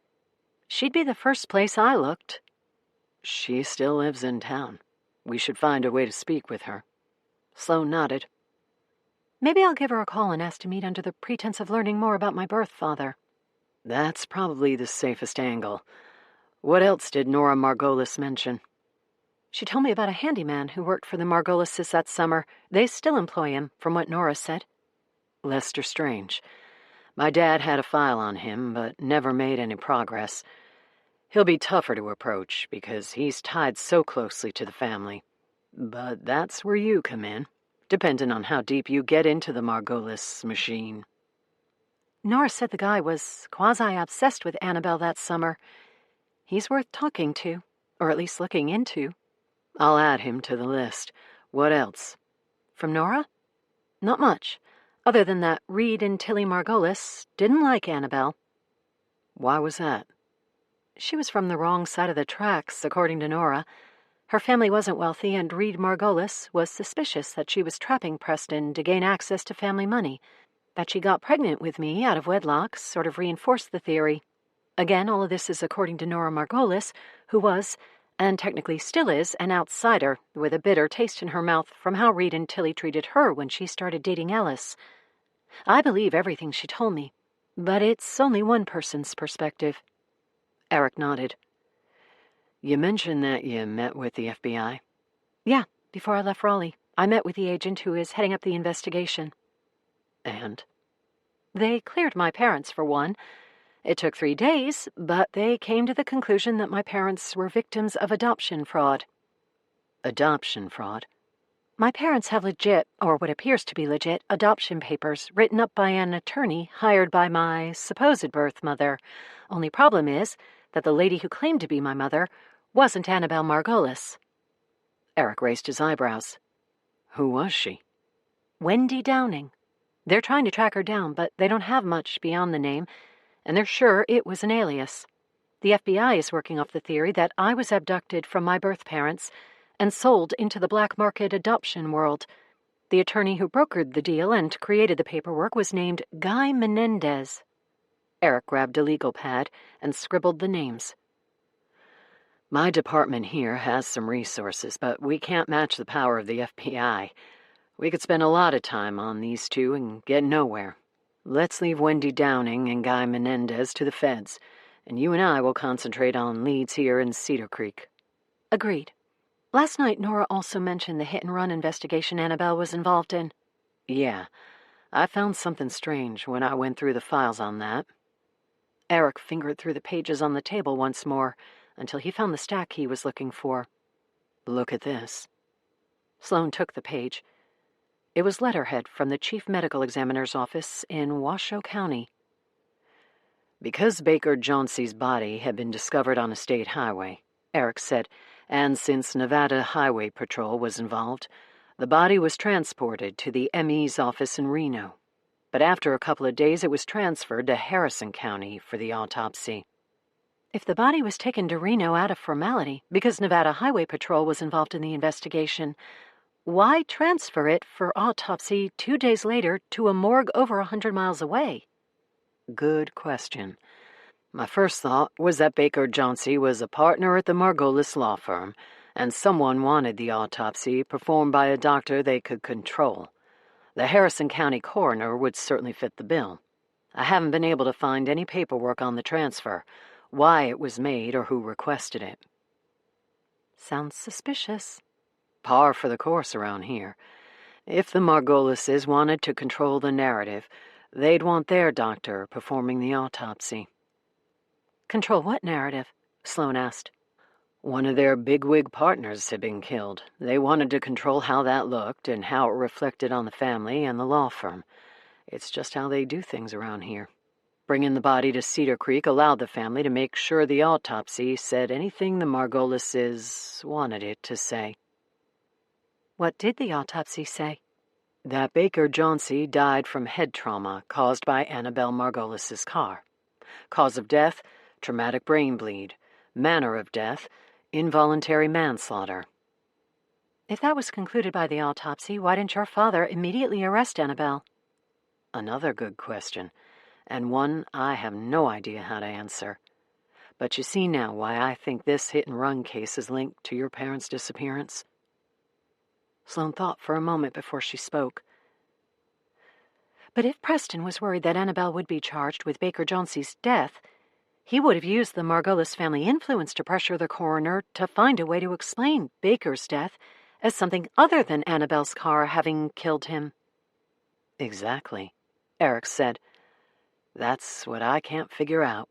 "She'd be the first place I looked." "She still lives in town. We should find a way to speak with her." Sloane nodded. "Maybe I'll give her a call and ask to meet under the pretense of learning more about my birth father." "That's probably the safest angle. What else did Nora Margolis mention?" "She told me about a handyman who worked for the Margolises that summer. They still employ him, from what Nora said." "Lester Strange. My dad had a file on him, but never made any progress. He'll be tougher to approach because he's tied so closely to the family. But that's where you come in, depending on how deep you get into the Margolis machine." "Nora said the guy was quasi-obsessed with Annabelle that summer. He's worth talking to, or at least looking into." "I'll add him to the list. What else?" "From Nora? Not much, other than that Reed and Tilly Margolis didn't like Annabelle." "Why was that?" "She was from the wrong side of the tracks, according to Nora. Her family wasn't wealthy, and Reed Margolis was suspicious that she was trapping Preston to gain access to family money. That she got pregnant with me out of wedlock sort of reinforced the theory. Again, all of this is according to Nora Margolis, who was, and technically still is, an outsider with a bitter taste in her mouth from how Reed and Tilly treated her when she started dating Ellis. I believe everything she told me, but it's only one person's perspective. Eric nodded. You mentioned that you met with the FBI? Yeah, before I left Raleigh. I met with the agent who is heading up the investigation. And? They cleared my parents, for one. It took 3 days, but they came to the conclusion that my parents were victims of adoption fraud. Adoption fraud? My parents have legit, or what appears to be legit, adoption papers written up by an attorney hired by my supposed birth mother. Only problem is that the lady who claimed to be my mother wasn't Annabelle Margolis. Eric raised his eyebrows. Who was she? Wendy Downing. They're trying to track her down, but they don't have much beyond the name, and they're sure it was an alias. The FBI is working off the theory that I was abducted from my birth parents and sold into the black market adoption world. The attorney who brokered the deal and created the paperwork was named Guy Menendez. Eric grabbed a legal pad and scribbled the names. My department here has some resources, but we can't match the power of the FBI. We could spend a lot of time on these two and get nowhere. Let's leave Wendy Downing and Guy Menendez to the feds, and you and I will concentrate on leads here in Cedar Creek. Agreed. Last night, Nora also mentioned the hit-and-run investigation Annabelle was involved in. Yeah, I found something strange when I went through the files on that. Eric fingered through the pages on the table once more until he found the stack he was looking for. Look at this. Sloane took the page. It was letterhead from the chief medical examiner's office in Washoe County. Because Baker Jauncey's body had been discovered on a state highway, Eric said, and since Nevada Highway Patrol was involved, the body was transported to the ME's office in Reno. But after a couple of days, it was transferred to Harrison County for the autopsy. If the body was taken to Reno out of formality because Nevada Highway Patrol was involved in the investigation, why transfer it for autopsy 2 days later to a morgue over 100 miles away? Good question. My first thought was that Baker Jauncey was a partner at the Margolis law firm, and someone wanted the autopsy performed by a doctor they could control. The Harrison County coroner would certainly fit the bill. I haven't been able to find any paperwork on the transfer, why it was made or who requested it. Sounds suspicious. Par for the course around here. If the Margolises wanted to control the narrative, they'd want their doctor performing the autopsy. Control what narrative? Sloane asked. One of their bigwig partners had been killed. They wanted to control how that looked and how it reflected on the family and the law firm. It's just how they do things around here. Bringing the body to Cedar Creek allowed the family to make sure the autopsy said anything the Margolises wanted it to say. What did the autopsy say? That Baker Jauncey died from head trauma caused by Annabelle Margolis' car. Cause of death, traumatic brain bleed. Manner of death, involuntary manslaughter. If that was concluded by the autopsy, why didn't your father immediately arrest Annabelle? Another good question, and one I have no idea how to answer. But you see now why I think this hit-and-run case is linked to your parents' disappearance? Sloane thought for a moment before she spoke. But if Preston was worried that Annabelle would be charged with Baker Jauncey's death, he would have used the Margolis family influence to pressure the coroner to find a way to explain Baker's death as something other than Annabelle's car having killed him. Exactly, Eric said. That's what I can't figure out.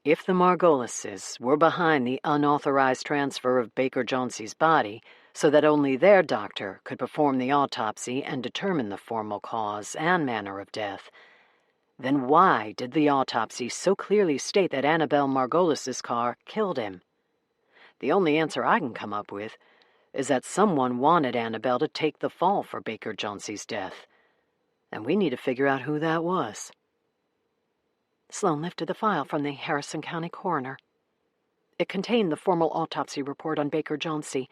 If the Margolises were behind the unauthorized transfer of Baker Jauncey's body so that only their doctor could perform the autopsy and determine the formal cause and manner of death, then why did the autopsy so clearly state that Annabelle Margolis' car killed him? The only answer I can come up with is that someone wanted Annabelle to take the fall for Baker Jauncey's death, and we need to figure out who that was. Sloane lifted the file from the Harrison County coroner. It contained the formal autopsy report on Baker Jauncey,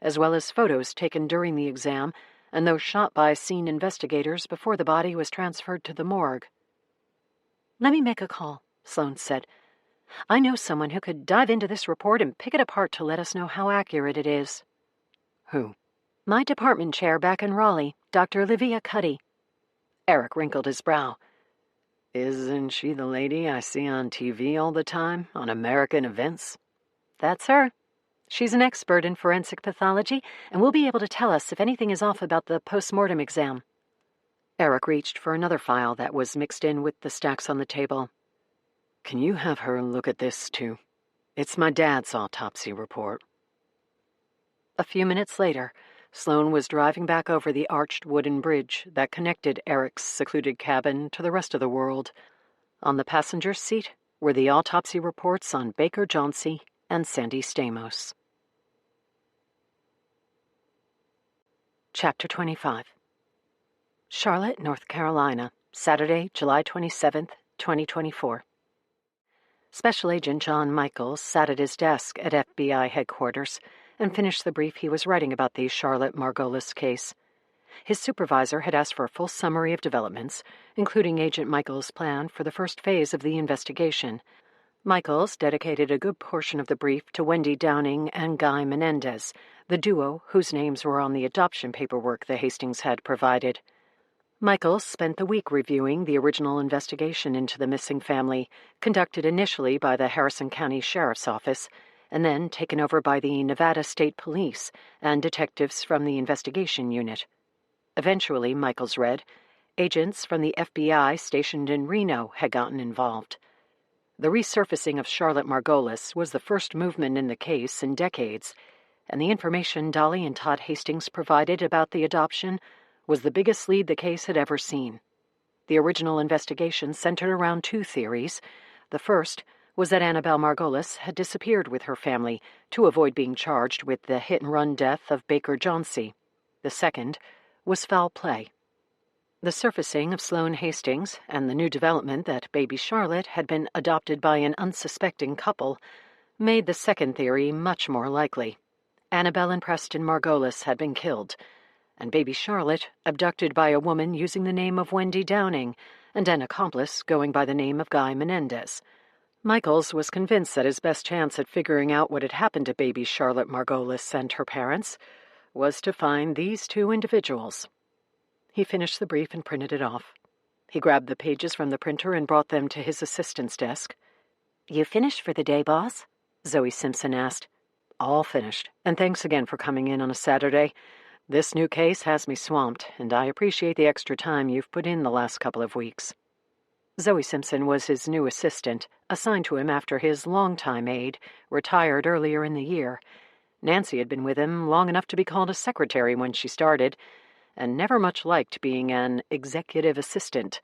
as well as photos taken during the exam and those shot by scene investigators before the body was transferred to the morgue. Let me make a call, Sloane said. I know someone who could dive into this report and pick it apart to let us know how accurate it is. Who? My department chair back in Raleigh, Dr. Olivia Cuddy. Eric wrinkled his brow. Isn't she the lady I see on TV all the time, on American events? That's her. She's an expert in forensic pathology and will be able to tell us if anything is off about the post-mortem exam. Eric reached for another file that was mixed in with the stacks on the table. Can you have her look at this, too? It's my dad's autopsy report. A few minutes later, Sloane was driving back over the arched wooden bridge that connected Eric's secluded cabin to the rest of the world. On the passenger's seat were the autopsy reports on Baker Jauncey and Sandy Stamos. Chapter 25. Charlotte, North Carolina, Saturday, July 27th, 2024. Special Agent John Michaels sat at his desk at FBI headquarters and finished the brief he was writing about the Charlotte Margolis case. His supervisor had asked for a full summary of developments, including Agent Michaels' plan for the first phase of the investigation. Michaels dedicated a good portion of the brief to Wendy Downing and Guy Menendez, the duo whose names were on the adoption paperwork the Hastings had provided. Michaels spent the week reviewing the original investigation into the missing family, conducted initially by the Harrison County Sheriff's Office, and then taken over by the Nevada State Police and detectives from the investigation unit. Eventually, Michaels read, agents from the FBI stationed in Reno had gotten involved. The resurfacing of Charlotte Margolis was the first movement in the case in decades, and the information Dolly and Todd Hastings provided about the adoption was the biggest lead the case had ever seen. The original investigation centered around two theories. The first was that Annabelle Margolis had disappeared with her family to avoid being charged with the hit-and-run death of Baker Jauncey. The second was foul play. The surfacing of Sloane Hastings and the new development that baby Charlotte had been adopted by an unsuspecting couple made the second theory much more likely. Annabelle and Preston Margolis had been killed, and baby Charlotte abducted by a woman using the name of Wendy Downing and an accomplice going by the name of Guy Menendez. Michaels was convinced that his best chance at figuring out what had happened to baby Charlotte Margolis and her parents was to find these two individuals. He finished the brief and printed it off. He grabbed the pages from the printer and brought them to his assistant's desk. "You finished for the day, boss?" Zoe Simpson asked. "All finished, and thanks again for coming in on a Saturday. This new case has me swamped, and I appreciate the extra time you've put in the last couple of weeks." Zoe Simpson was his new assistant, assigned to him after his longtime aide retired earlier in the year. Nancy had been with him long enough to be called a secretary when she started, and never much liked being an executive assistant.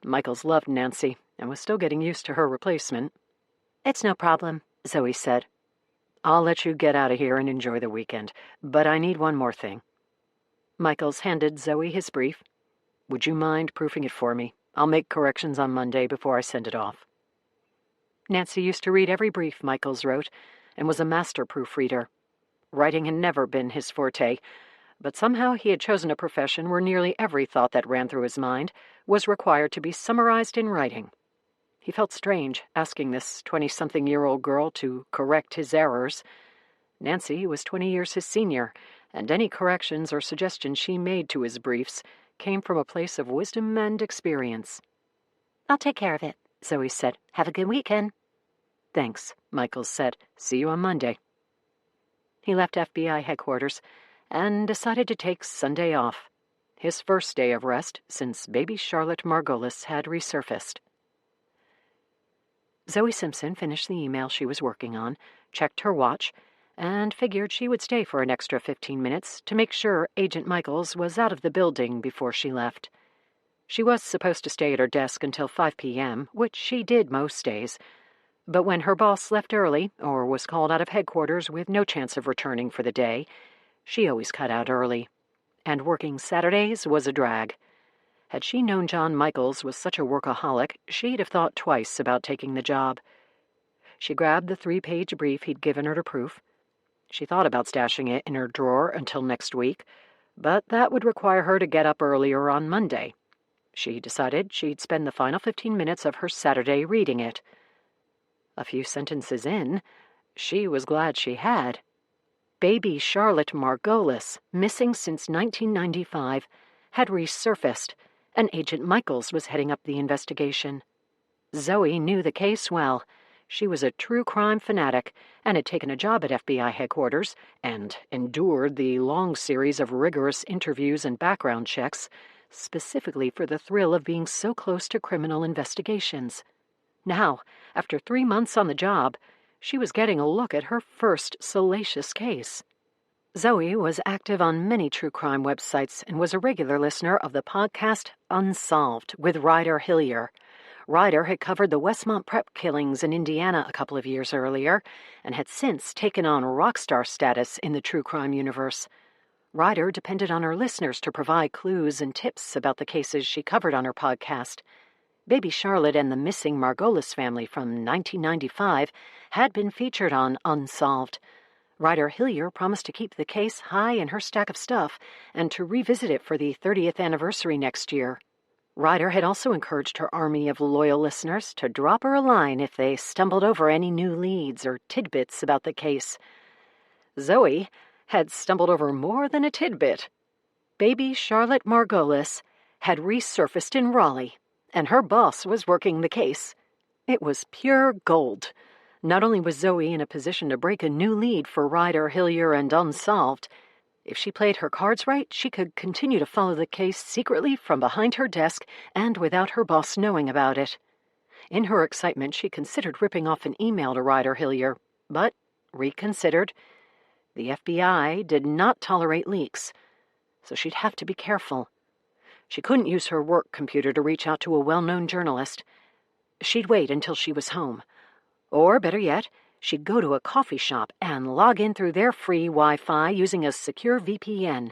Michaels loved Nancy and was still getting used to her replacement. "It's no problem," Zoe said. "I'll let you get out of here and enjoy the weekend, but I need one more thing." Michaels handed Zoe his brief. "Would you mind proofing it for me? I'll make corrections on Monday before I send it off." Nancy used to read every brief Michaels wrote and was a master proofreader. Writing had never been his forte, but somehow he had chosen a profession where nearly every thought that ran through his mind was required to be summarized in writing. He felt strange asking this 20-something-year-old girl to correct his errors. Nancy was 20 years his senior, and any corrections or suggestions she made to his briefs came from a place of wisdom and experience. "I'll take care of it," Zoe said. "Have a good weekend." "Thanks," Michaels said. "See you on Monday." He left FBI headquarters and decided to take Sunday off, his first day of rest since baby Charlotte Margolis had resurfaced. Zoe Simpson finished the email she was working on, checked her watch, and figured she would stay for an extra 15 minutes to make sure Agent Michaels was out of the building before she left. She was supposed to stay at her desk until 5 p.m., which she did most days, but when her boss left early or was called out of headquarters with no chance of returning for the day, she always cut out early, and working Saturdays was a drag. Had she known John Michaels was such a workaholic, she'd have thought twice about taking the job. She grabbed the 3-page brief he'd given her to proof. She thought about stashing it in her drawer until next week, but that would require her to get up earlier on Monday. She decided she'd spend the final 15 minutes of her Saturday reading it. A few sentences in, she was glad she had. Baby Charlotte Margolis, missing since 1995, had resurfaced, and Agent Michaels was heading up the investigation. Zoe knew the case well. She was a true crime fanatic and had taken a job at FBI headquarters and endured the long series of rigorous interviews and background checks, specifically for the thrill of being so close to criminal investigations. Now, after 3 months on the job, she was getting a look at her first salacious case. Zoe was active on many true crime websites and was a regular listener of the podcast Unsolved with Ryder Hillier. Ryder had covered the Westmont Prep killings in Indiana a couple of years earlier and had since taken on rock star status in the true crime universe. Ryder depended on her listeners to provide clues and tips about the cases she covered on her podcast. Baby Charlotte and the missing Margolis family from 1995 had been featured on Unsolved. Ryder Hillier promised to keep the case high in her stack of stuff and to revisit it for the 30th anniversary next year. Ryder had also encouraged her army of loyal listeners to drop her a line if they stumbled over any new leads or tidbits about the case. Zoe had stumbled over more than a tidbit. Baby Charlotte Margolis had resurfaced in Raleigh, and her boss was working the case. It was pure gold. Not only was Zoe in a position to break a new lead for Ryder Hillier and Unsolved, if she played her cards right, she could continue to follow the case secretly from behind her desk and without her boss knowing about it. In her excitement, she considered ripping off an email to Ryder Hillier, but reconsidered. The FBI did not tolerate leaks, so she'd have to be careful. She couldn't use her work computer to reach out to a well-known journalist. She'd wait until she was home. Or, better yet, she'd go to a coffee shop and log in through their free Wi-Fi using a secure VPN.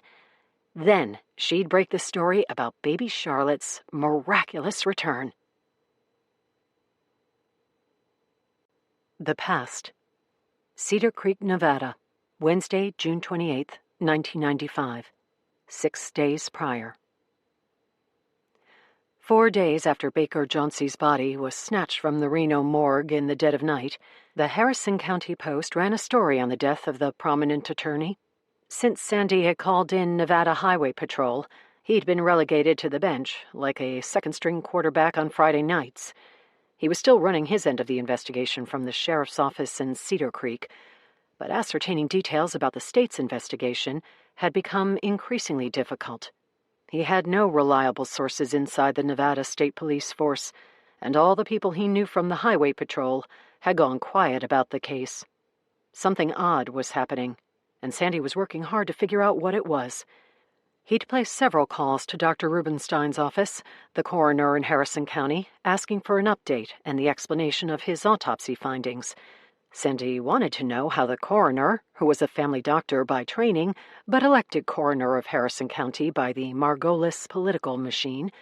Then she'd break the story about baby Charlotte's miraculous return. The Past. Cedar Creek, Nevada, Wednesday, June 28, 1995. 6 days prior. 4 days after Baker Jauncey's body was snatched from the Reno morgue in the dead of night, the Harrison County Post ran a story on the death of the prominent attorney. Since Sandy had called in Nevada Highway Patrol, he'd been relegated to the bench, like a second-string quarterback on Friday nights. He was still running his end of the investigation from the sheriff's office in Cedar Creek, but ascertaining details about the state's investigation had become increasingly difficult. He had no reliable sources inside the Nevada State Police Force, and all the people he knew from the Highway Patrol had gone quiet about the case. Something odd was happening, and Sandy was working hard to figure out what it was. He'd placed several calls to Dr. Rubenstein's office, the coroner in Harrison County, asking for an update and the explanation of his autopsy findings. Sandy wanted to know how the coroner, who was a family doctor by training, but elected coroner of Harrison County by the Margolis political machine,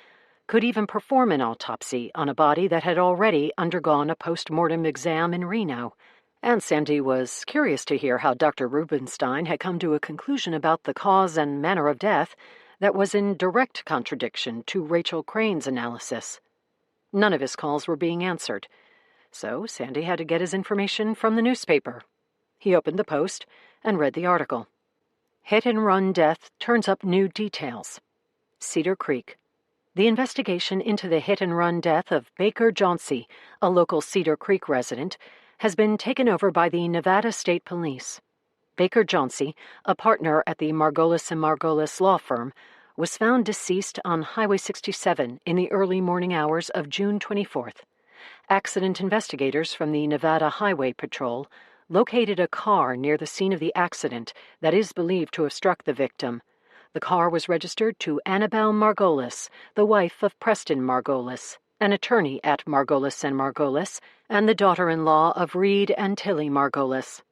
could even perform an autopsy on a body that had already undergone a post-mortem exam in Reno. And Sandy was curious to hear how Dr. Rubenstein had come to a conclusion about the cause and manner of death that was in direct contradiction to Rachel Crane's analysis. None of his calls were being answered, so Sandy had to get his information from the newspaper. He opened the Post and read the article. Hit-and-run death turns up new details. Cedar Creek. The investigation into the hit-and-run death of Baker Jauncey, a local Cedar Creek resident, has been taken over by the Nevada State Police. Baker Jauncey, a partner at the Margolis & Margolis law firm, was found deceased on Highway 67 in the early morning hours of June 24th. Accident investigators from the Nevada Highway Patrol located a car near the scene of the accident that is believed to have struck the victim. The car was registered to Annabelle Margolis, the wife of Preston Margolis, an attorney at Margolis & Margolis, and the daughter-in-law of Reed and Tilly Margolis.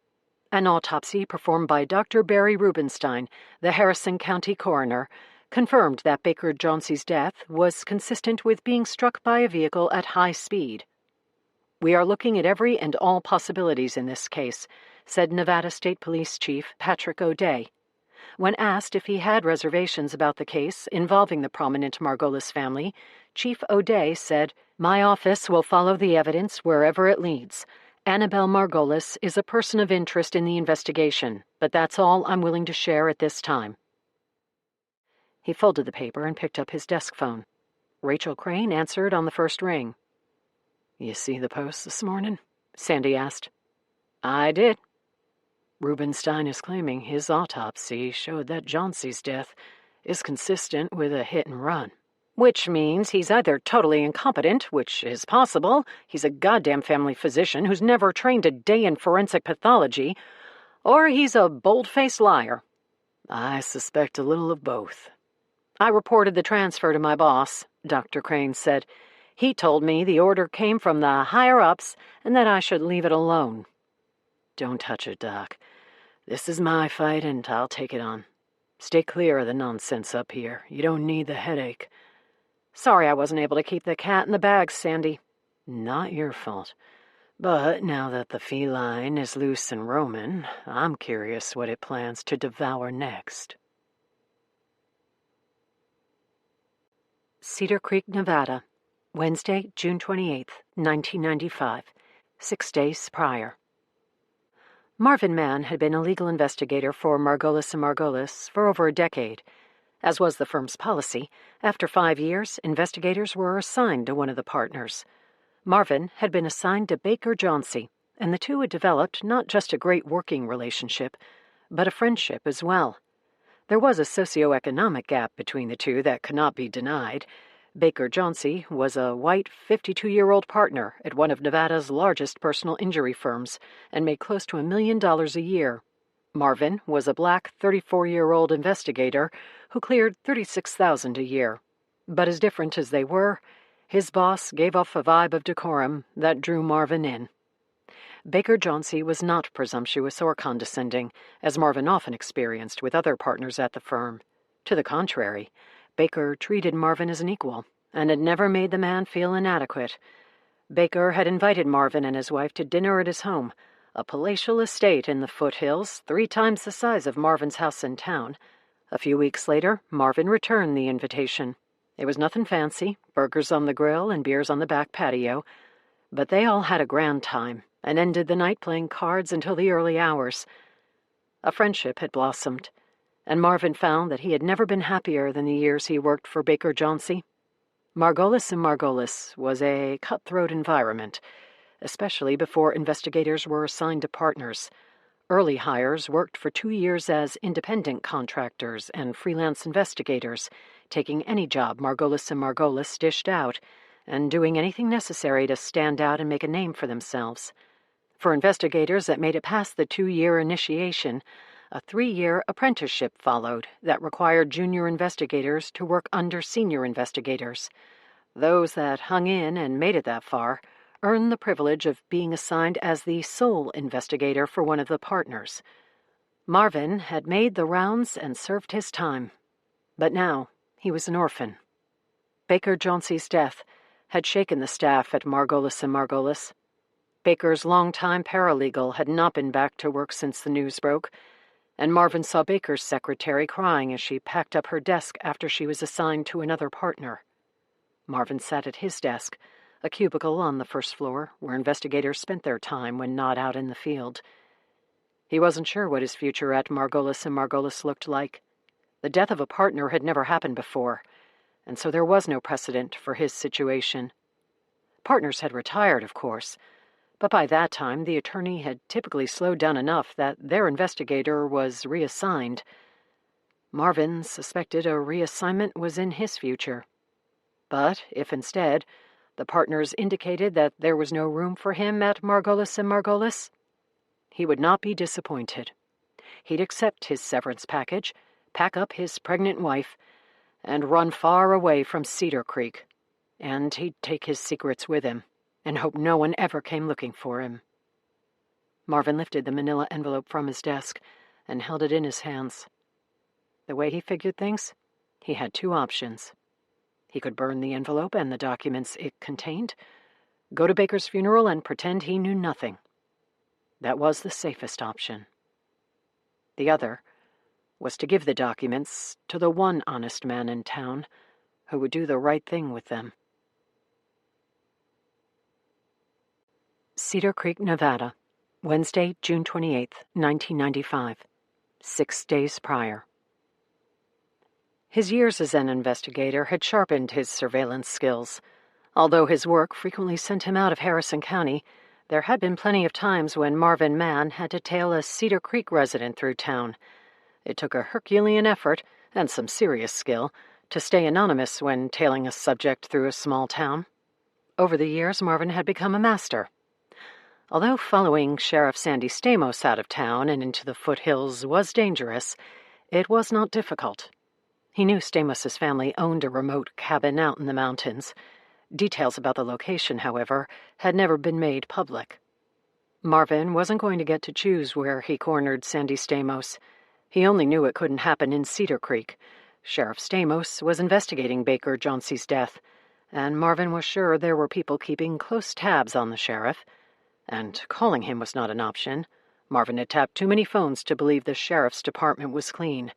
An autopsy performed by Dr. Barry Rubenstein, the Harrison County coroner, confirmed that Baker Jauncey's death was consistent with being struck by a vehicle at high speed. "We are looking at every and all possibilities in this case," said Nevada State Police Chief Patrick O'Day. When asked if he had reservations about the case involving the prominent Margolis family, Chief O'Day said, "My office will follow the evidence wherever it leads, Annabelle Margolis is a person of interest in the investigation, but that's all I'm willing to share at this time. He folded the paper and picked up his desk phone. Rachel Crane answered on the first ring. "You see the post this morning?" Sandy asked. "I did." "Rubenstein is claiming his autopsy showed that Jauncey's death is consistent with a hit and run. Which means he's either totally incompetent, which is possible, he's a goddamn family physician who's never trained a day in forensic pathology, or he's a bold-faced liar." "I suspect a little of both." "I reported the transfer to my boss," Dr. Crane said. "He told me the order came from the higher-ups and that I should leave it alone." "Don't touch it, Doc. This is my fight and I'll take it on. Stay clear of the nonsense up here. You don't need the headache." "Sorry I wasn't able to keep the cat in the bag, Sandy." "Not your fault. But now that the feline is loose and roaming, I'm curious what it plans to devour next." Cedar Creek, Nevada, Wednesday, June 28th, 1995, 6 days prior. Marvin Mann had been a legal investigator for Margolis & Margolis for over a decade. As was the firm's policy, after 5 years, investigators were assigned to one of the partners. Marvin had been assigned to Baker Jauncey, and the two had developed not just a great working relationship, but a friendship as well. There was a socioeconomic gap between the two that could not be denied. Baker Jauncey was a white 52-year-old partner at one of Nevada's largest personal injury firms and made close to $1 million a year. Marvin was a black 34-year-old investigator who cleared $36,000 a year. But as different as they were, his boss gave off a vibe of decorum that drew Marvin in. Baker Jauncey was not presumptuous or condescending, as Marvin often experienced with other partners at the firm. To the contrary, Baker treated Marvin as an equal, and had never made the man feel inadequate. Baker had invited Marvin and his wife to dinner at his home, a palatial estate in the foothills, 3 times the size of Marvin's house in town. A few weeks later, Marvin returned the invitation. It was nothing fancy, burgers on the grill and beers on the back patio, but they all had a grand time and ended the night playing cards until the early hours. A friendship had blossomed, and Marvin found that he had never been happier than the years he worked for Baker Jauncey. Margolis & Margolis was a cutthroat environment, especially before investigators were assigned to partners. Early hires worked for 2 years as independent contractors and freelance investigators, taking any job Margolis & Margolis dished out, and doing anything necessary to stand out and make a name for themselves. For investigators that made it past the 2-year initiation, a 3-year apprenticeship followed that required junior investigators to work under senior investigators. Those that hung in and made it that far earned the privilege of being assigned as the sole investigator for one of the partners. Marvin had made the rounds and served his time, but now he was an orphan. Baker Jauncey's death had shaken the staff at Margolis & Margolis. Baker's longtime paralegal had not been back to work since the news broke, and Marvin saw Baker's secretary crying as she packed up her desk after she was assigned to another partner. Marvin sat at his desk, a cubicle on the first floor, where investigators spent their time when not out in the field. He wasn't sure what his future at Margolis & Margolis looked like. The death of a partner had never happened before, and so there was no precedent for his situation. Partners had retired, of course, but by that time the attorney had typically slowed down enough that their investigator was reassigned. Marvin suspected a reassignment was in his future. But if instead the partners indicated that there was no room for him at Margolis & Margolis, he would not be disappointed. He'd accept his severance package, pack up his pregnant wife, and run far away from Cedar Creek. And he'd take his secrets with him, and hope no one ever came looking for him. Marvin lifted the manila envelope from his desk and held it in his hands. The way he figured things, he had 2 options. He could burn the envelope and the documents it contained, go to Baker's funeral and pretend he knew nothing. That was the safest option. The other was to give the documents to the one honest man in town who would do the right thing with them. Cedar Creek, Nevada, Wednesday, June 28, 1995, 6 days prior. His years as an investigator had sharpened his surveillance skills. Although his work frequently sent him out of Harrison County, there had been plenty of times when Marvin Mann had to tail a Cedar Creek resident through town. It took a Herculean effort, and some serious skill, to stay anonymous when tailing a subject through a small town. Over the years, Marvin had become a master. Although following Sheriff Sandy Stamos out of town and into the foothills was dangerous, it was not difficult. He knew Stamos's family owned a remote cabin out in the mountains. Details about the location, however, had never been made public. Marvin wasn't going to get to choose where he cornered Sandy Stamos. He only knew it couldn't happen in Cedar Creek. Sheriff Stamos was investigating Baker Jauncey's death, and Marvin was sure there were people keeping close tabs on the sheriff. And calling him was not an option. Marvin had tapped too many phones to believe the sheriff's department was clean.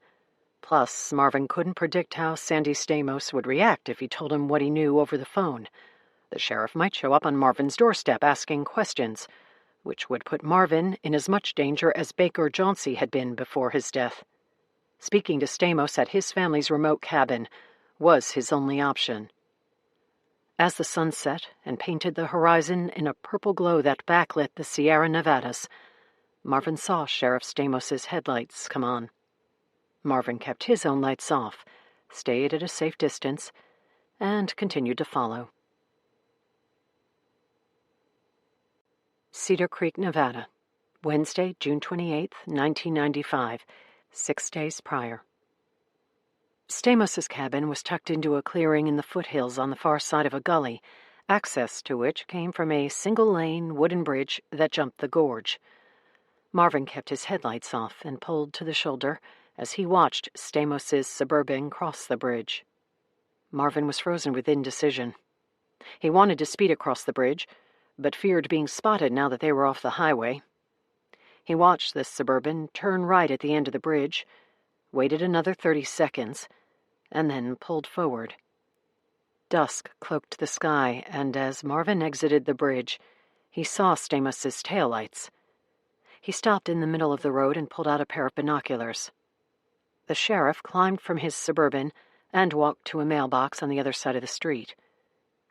Plus, Marvin couldn't predict how Sandy Stamos would react if he told him what he knew over the phone. The sheriff might show up on Marvin's doorstep asking questions, which would put Marvin in as much danger as Baker Jauncey had been before his death. Speaking to Stamos at his family's remote cabin was his only option. As the sun set and painted the horizon in a purple glow that backlit the Sierra Nevadas, Marvin saw Sheriff Stamos's headlights come on. Marvin kept his own lights off, stayed at a safe distance, and continued to follow. Cedar Creek, Nevada, Wednesday, June 28, 1995, 6 days prior. Stamos's cabin was tucked into a clearing in the foothills on the far side of a gully, access to which came from a single-lane wooden bridge that jumped the gorge. Marvin kept his headlights off and pulled to the shoulder as he watched Stamos's Suburban cross the bridge. Marvin was frozen with indecision. He wanted to speed across the bridge, but feared being spotted now that they were off the highway. He watched the Suburban turn right at the end of the bridge, waited another 30 seconds, and then pulled forward. Dusk cloaked the sky, and as Marvin exited the bridge, he saw Stamos's taillights. He stopped in the middle of the road and pulled out a pair of binoculars. The sheriff climbed from his Suburban and walked to a mailbox on the other side of the street.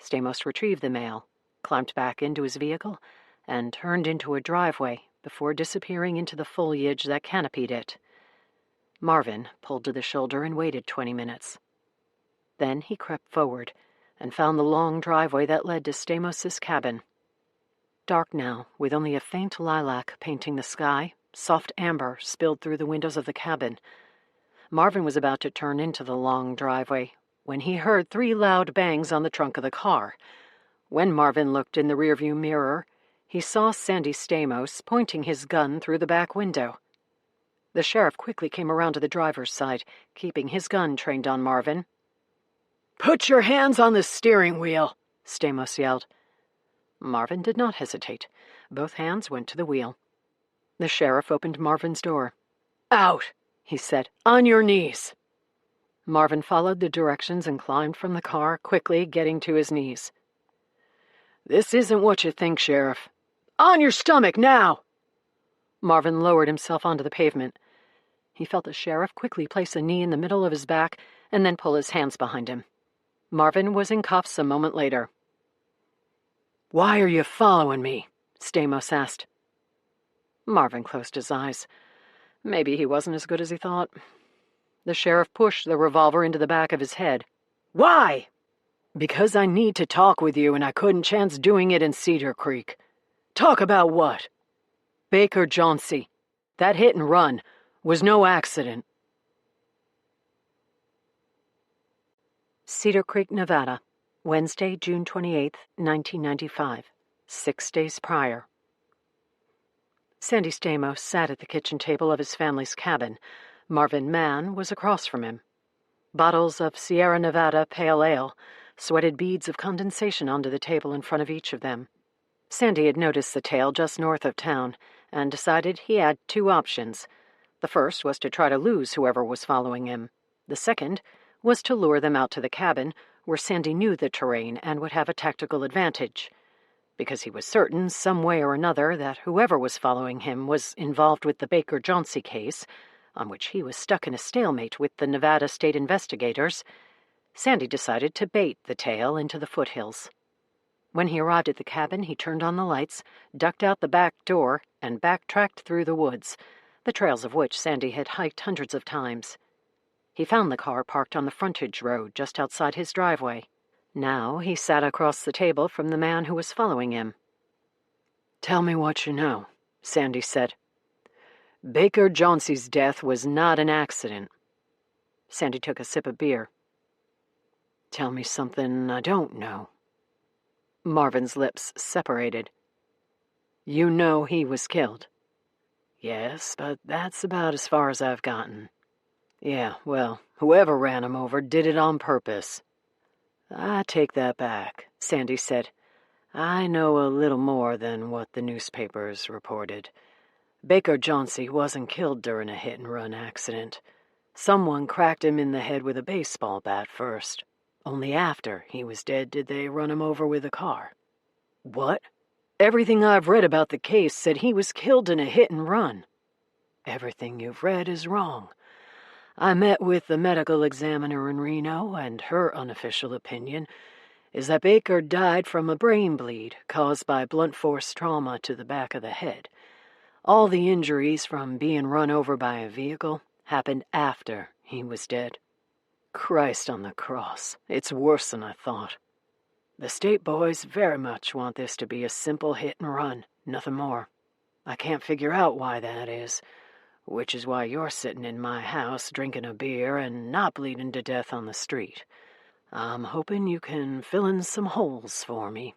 Stamos retrieved the mail, climbed back into his vehicle, and turned into a driveway before disappearing into the foliage that canopied it. Marvin pulled to the shoulder and waited 20 minutes. Then he crept forward and found the long driveway that led to Stamos's cabin. Dark now, with only a faint lilac painting the sky, soft amber spilled through the windows of the cabin. Marvin was about to turn into the long driveway when he heard 3 loud bangs on the trunk of the car. When Marvin looked in the rearview mirror, he saw Sandy Stamos pointing his gun through the back window. The sheriff quickly came around to the driver's side, keeping his gun trained on Marvin. "Put your hands on the steering wheel," Stamos yelled. Marvin did not hesitate. Both hands went to the wheel. The sheriff opened Marvin's door. "Out," he said. "On your knees." Marvin followed the directions and climbed from the car, quickly getting to his knees. "This isn't what you think, Sheriff. On your stomach, now!" Marvin lowered himself onto the pavement. He felt the sheriff quickly place a knee in the middle of his back and then pull his hands behind him. Marvin was in cuffs a moment later. "Why are you following me?" Stamos asked. Marvin closed his eyes. Maybe he wasn't as good as he thought. The sheriff pushed the revolver into the back of his head. "Why?" "Because I need to talk with you, and I couldn't chance doing it in Cedar Creek." "Talk about what?" "Baker Jauncey. That hit and run was no accident." Cedar Creek, Nevada, Wednesday, June 28, 1995, 6 days prior. Sandy Stamos sat at the kitchen table of his family's cabin. Marvin Mann was across from him. Bottles of Sierra Nevada pale ale sweated beads of condensation onto the table in front of each of them. Sandy had noticed the tail just north of town and decided he had 2 options. The first was to try to lose whoever was following him. The second was to lure them out to the cabin, where Sandy knew the terrain and would have a tactical advantage. because he was certain, some way or another, that whoever was following him was involved with the Baker-Jauncey case, on which he was stuck in a stalemate with the Nevada state investigators. Sandy decided to bait the tail into the foothills. When he arrived at the cabin, he turned on the lights, ducked out the back door, and backtracked through the woods, the trails of which Sandy had hiked hundreds of times. He found the car parked on the frontage road just outside his driveway. Now he sat across the table from the man who was following him. "Tell me what you know," Sandy said. "Baker-Jauncey's death was not an accident." Sandy took a sip of beer. "Tell me something I don't know." Marvin's lips separated. "You know he was killed?" "Yes, but that's about as far as I've gotten." "Yeah, well, whoever ran him over did it on purpose." "I take that back," Sandy said. "I know a little more than what the newspapers reported. Baker-Jauncey wasn't killed during a hit-and-run accident. Someone cracked him in the head with a baseball bat first. Only after he was dead did they run him over with a car." "What? Everything I've read about the case said he was killed in a hit-and-run." "Everything you've read is wrong. I met with the medical examiner in Reno, and her unofficial opinion is that Baker died from a brain bleed caused by blunt force trauma to the back of the head. All the injuries from being run over by a vehicle happened after he was dead." "Christ on the cross, it's worse than I thought." "The state boys very much want this to be a simple hit and run, nothing more. I can't figure out why that is. Which is why you're sitting in my house drinking a beer and not bleeding to death on the street. I'm hoping you can fill in some holes for me."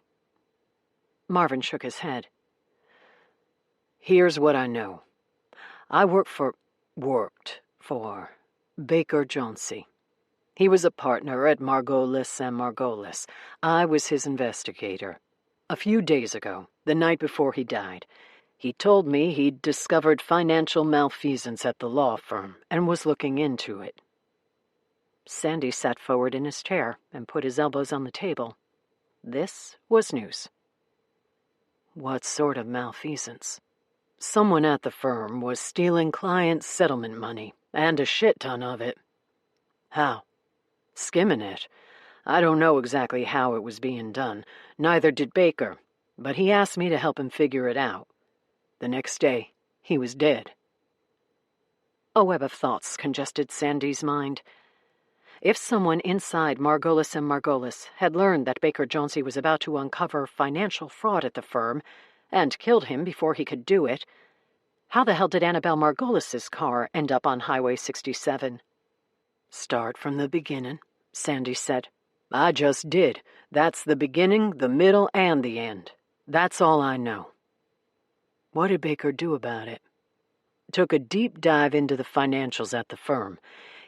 Marvin shook his head. "Here's what I know. I worked for Baker-Jauncey. He was a partner at Margolis and Margolis. I was his investigator. A few days ago, the night before he died, he told me he'd discovered financial malfeasance at the law firm and was looking into it." Sandy sat forward in his chair and put his elbows on the table. This was news. "What sort of malfeasance?" "Someone at the firm was stealing client settlement money, and a shit ton of it." "How?" "Skimming it. I don't know exactly how it was being done. Neither did Baker, but he asked me to help him figure it out. The next day, he was dead." A web of thoughts congested Sandy's mind. If someone inside Margolis and Margolis had learned that Baker-Jauncey was about to uncover financial fraud at the firm and killed him before he could do it, how the hell did Annabelle Margolis's car end up on Highway 67? "Start from the beginning," Sandy said. "I just did. That's the beginning, the middle, and the end. That's all I know." "What did Baker do about it?" "Took a deep dive into the financials at the firm.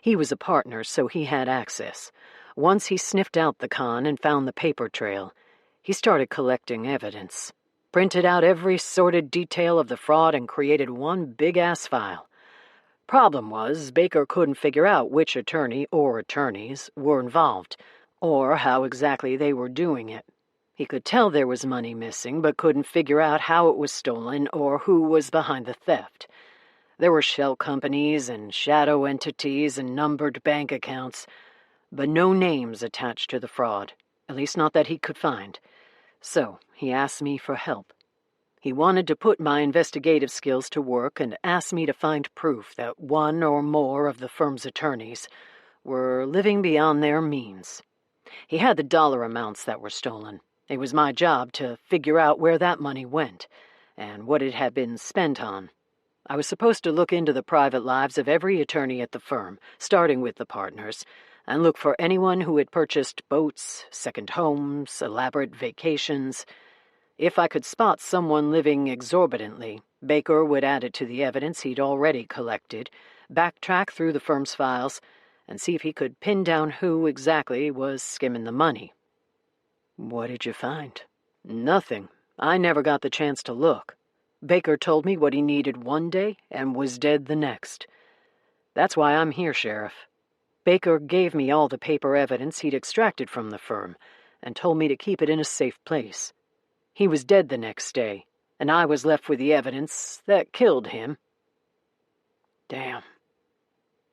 He was a partner, so he had access. Once he sniffed out the con and found the paper trail, he started collecting evidence. Printed out every sordid detail of the fraud and created one big-ass file. Problem was, Baker couldn't figure out which attorney or attorneys were involved, or how exactly they were doing it. He could tell there was money missing, but couldn't figure out how it was stolen or who was behind the theft. There were shell companies and shadow entities and numbered bank accounts, but no names attached to the fraud, at least not that he could find. So he asked me for help. He wanted to put my investigative skills to work and asked me to find proof that one or more of the firm's attorneys were living beyond their means. He had the dollar amounts that were stolen. It was my job to figure out where that money went and what it had been spent on. I was supposed to look into the private lives of every attorney at the firm, starting with the partners, and look for anyone who had purchased boats, second homes, elaborate vacations. If I could spot someone living exorbitantly, Baker would add it to the evidence he'd already collected, backtrack through the firm's files, and see if he could pin down who exactly was skimming the money. "What did you find?" "Nothing. I never got the chance to look. Baker told me what he needed one day and was dead the next. That's why I'm here, Sheriff. Baker gave me all the paper evidence he'd extracted from the firm and told me to keep it in a safe place. He was dead the next day, and I was left with the evidence that killed him. Damn.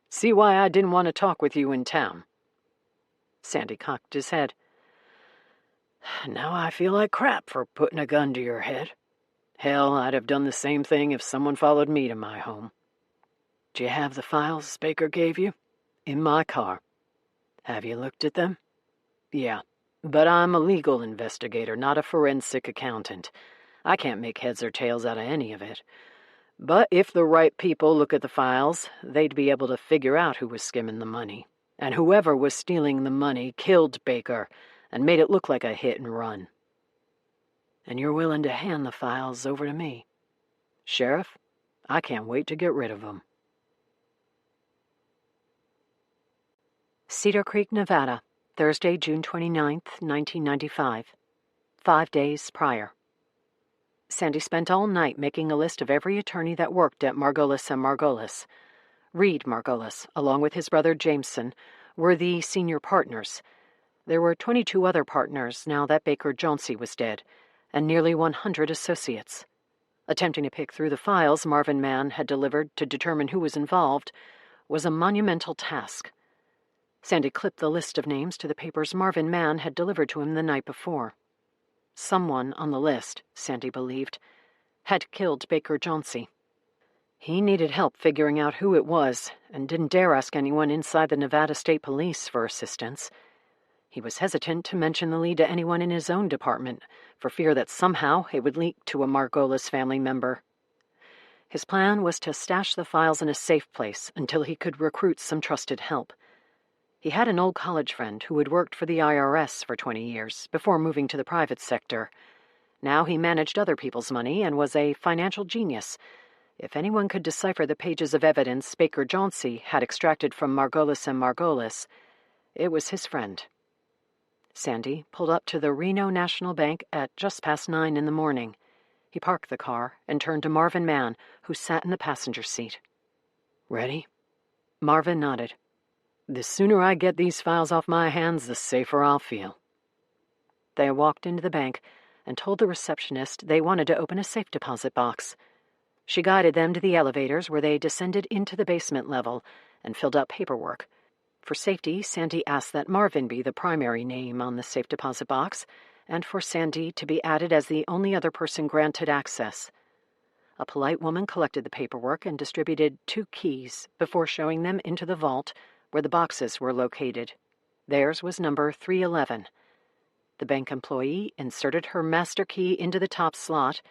See why I didn't want to talk with you in town?" Sandy cocked his head. "Now I feel like crap for putting a gun to your head. Hell, I'd have done the same thing if someone followed me to my home. Do you have the files Baker gave you? In my car. Have you looked at them?" "Yeah, but I'm a legal investigator, not a forensic accountant. I can't make heads or tails out of any of it. But if the right people look at the files, they'd be able to figure out who was skimming the money. And whoever was stealing the money killed Baker and made it look like a hit and run. And you're willing to hand the files over to me. Sheriff, I can't wait to get rid of them." Cedar Creek, Nevada, Thursday, June 29th, 1995. 5 days prior. Sandy spent all night making a list of every attorney that worked at Margolis and Margolis. Reed Margolis, along with his brother Jameson, were the senior partners. There were 22 other partners now that Baker Jauncey was dead, and nearly 100 associates. Attempting to pick through the files Marvin Mann had delivered to determine who was involved was a monumental task. Sandy clipped the list of names to the papers Marvin Mann had delivered to him the night before. Someone on the list, Sandy believed, had killed Baker Jauncey. He needed help figuring out who it was and didn't dare ask anyone inside the Nevada State Police for assistance. He was hesitant to mention the lead to anyone in his own department, for fear that somehow it would leak to a Margolis family member. His plan was to stash the files in a safe place until he could recruit some trusted help. He had an old college friend who had worked for the IRS for 20 years before moving to the private sector. Now he managed other people's money and was a financial genius. If anyone could decipher the pages of evidence Baker Jauncey had extracted from Margolis and Margolis, it was his friend. Sandy pulled up to the Reno National Bank at just past 9 in the morning. He parked the car and turned to Marvin Mann, who sat in the passenger seat. "Ready?" Marvin nodded. "The sooner I get these files off my hands, the safer I'll feel." They walked into the bank and told the receptionist they wanted to open a safe deposit box. She guided them to the elevators where they descended into the basement level and filled out paperwork. For safety, Sandy asked that Marvin be the primary name on the safe deposit box, and for Sandy to be added as the only other person granted access. A polite woman collected the paperwork and distributed 2 keys before showing them into the vault where the boxes were located. Theirs was number 311. The bank employee inserted her master key into the top slot,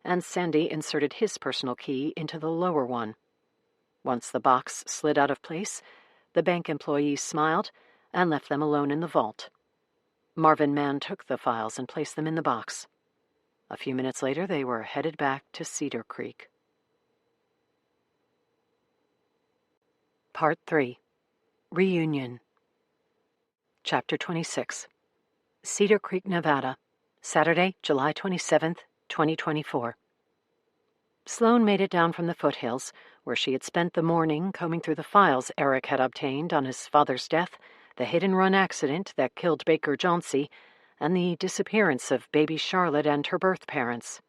and Sandy inserted his personal key into the lower one. Once the box slid out of place, the bank employee smiled and left them alone in the vault. Marvin Mann took the files and placed them in the box. A few minutes later, they were headed back to Cedar Creek. Part 3. Reunion. Chapter 26. Cedar Creek, Nevada, Saturday, July 27th, 2024. Sloane made it down from the foothills, where she had spent the morning combing through the files Eric had obtained on his father's death, the hit-and-run accident that killed Baker Jauncey, and the disappearance of baby Charlotte and her birth parents.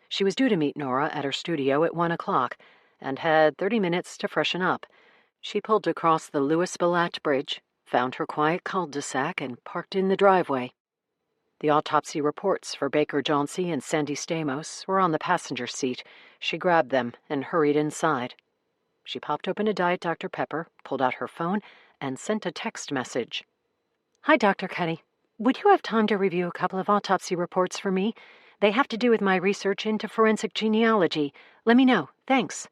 She was due to meet Nora at her studio at 1 o'clock, and had 30 minutes to freshen up. She pulled across the Louis-Balat Bridge, found her quiet cul-de-sac, and parked in the driveway. The autopsy reports for Baker Jauncey and Sandy Stamos were on the passenger seat. She grabbed them and hurried inside. She popped open a Diet Dr. Pepper, pulled out her phone, and sent a text message. "Hi, Dr. Cuddy. Would you have time to review a couple of autopsy reports for me? They have to do with my research into forensic genealogy. Let me know. Thanks."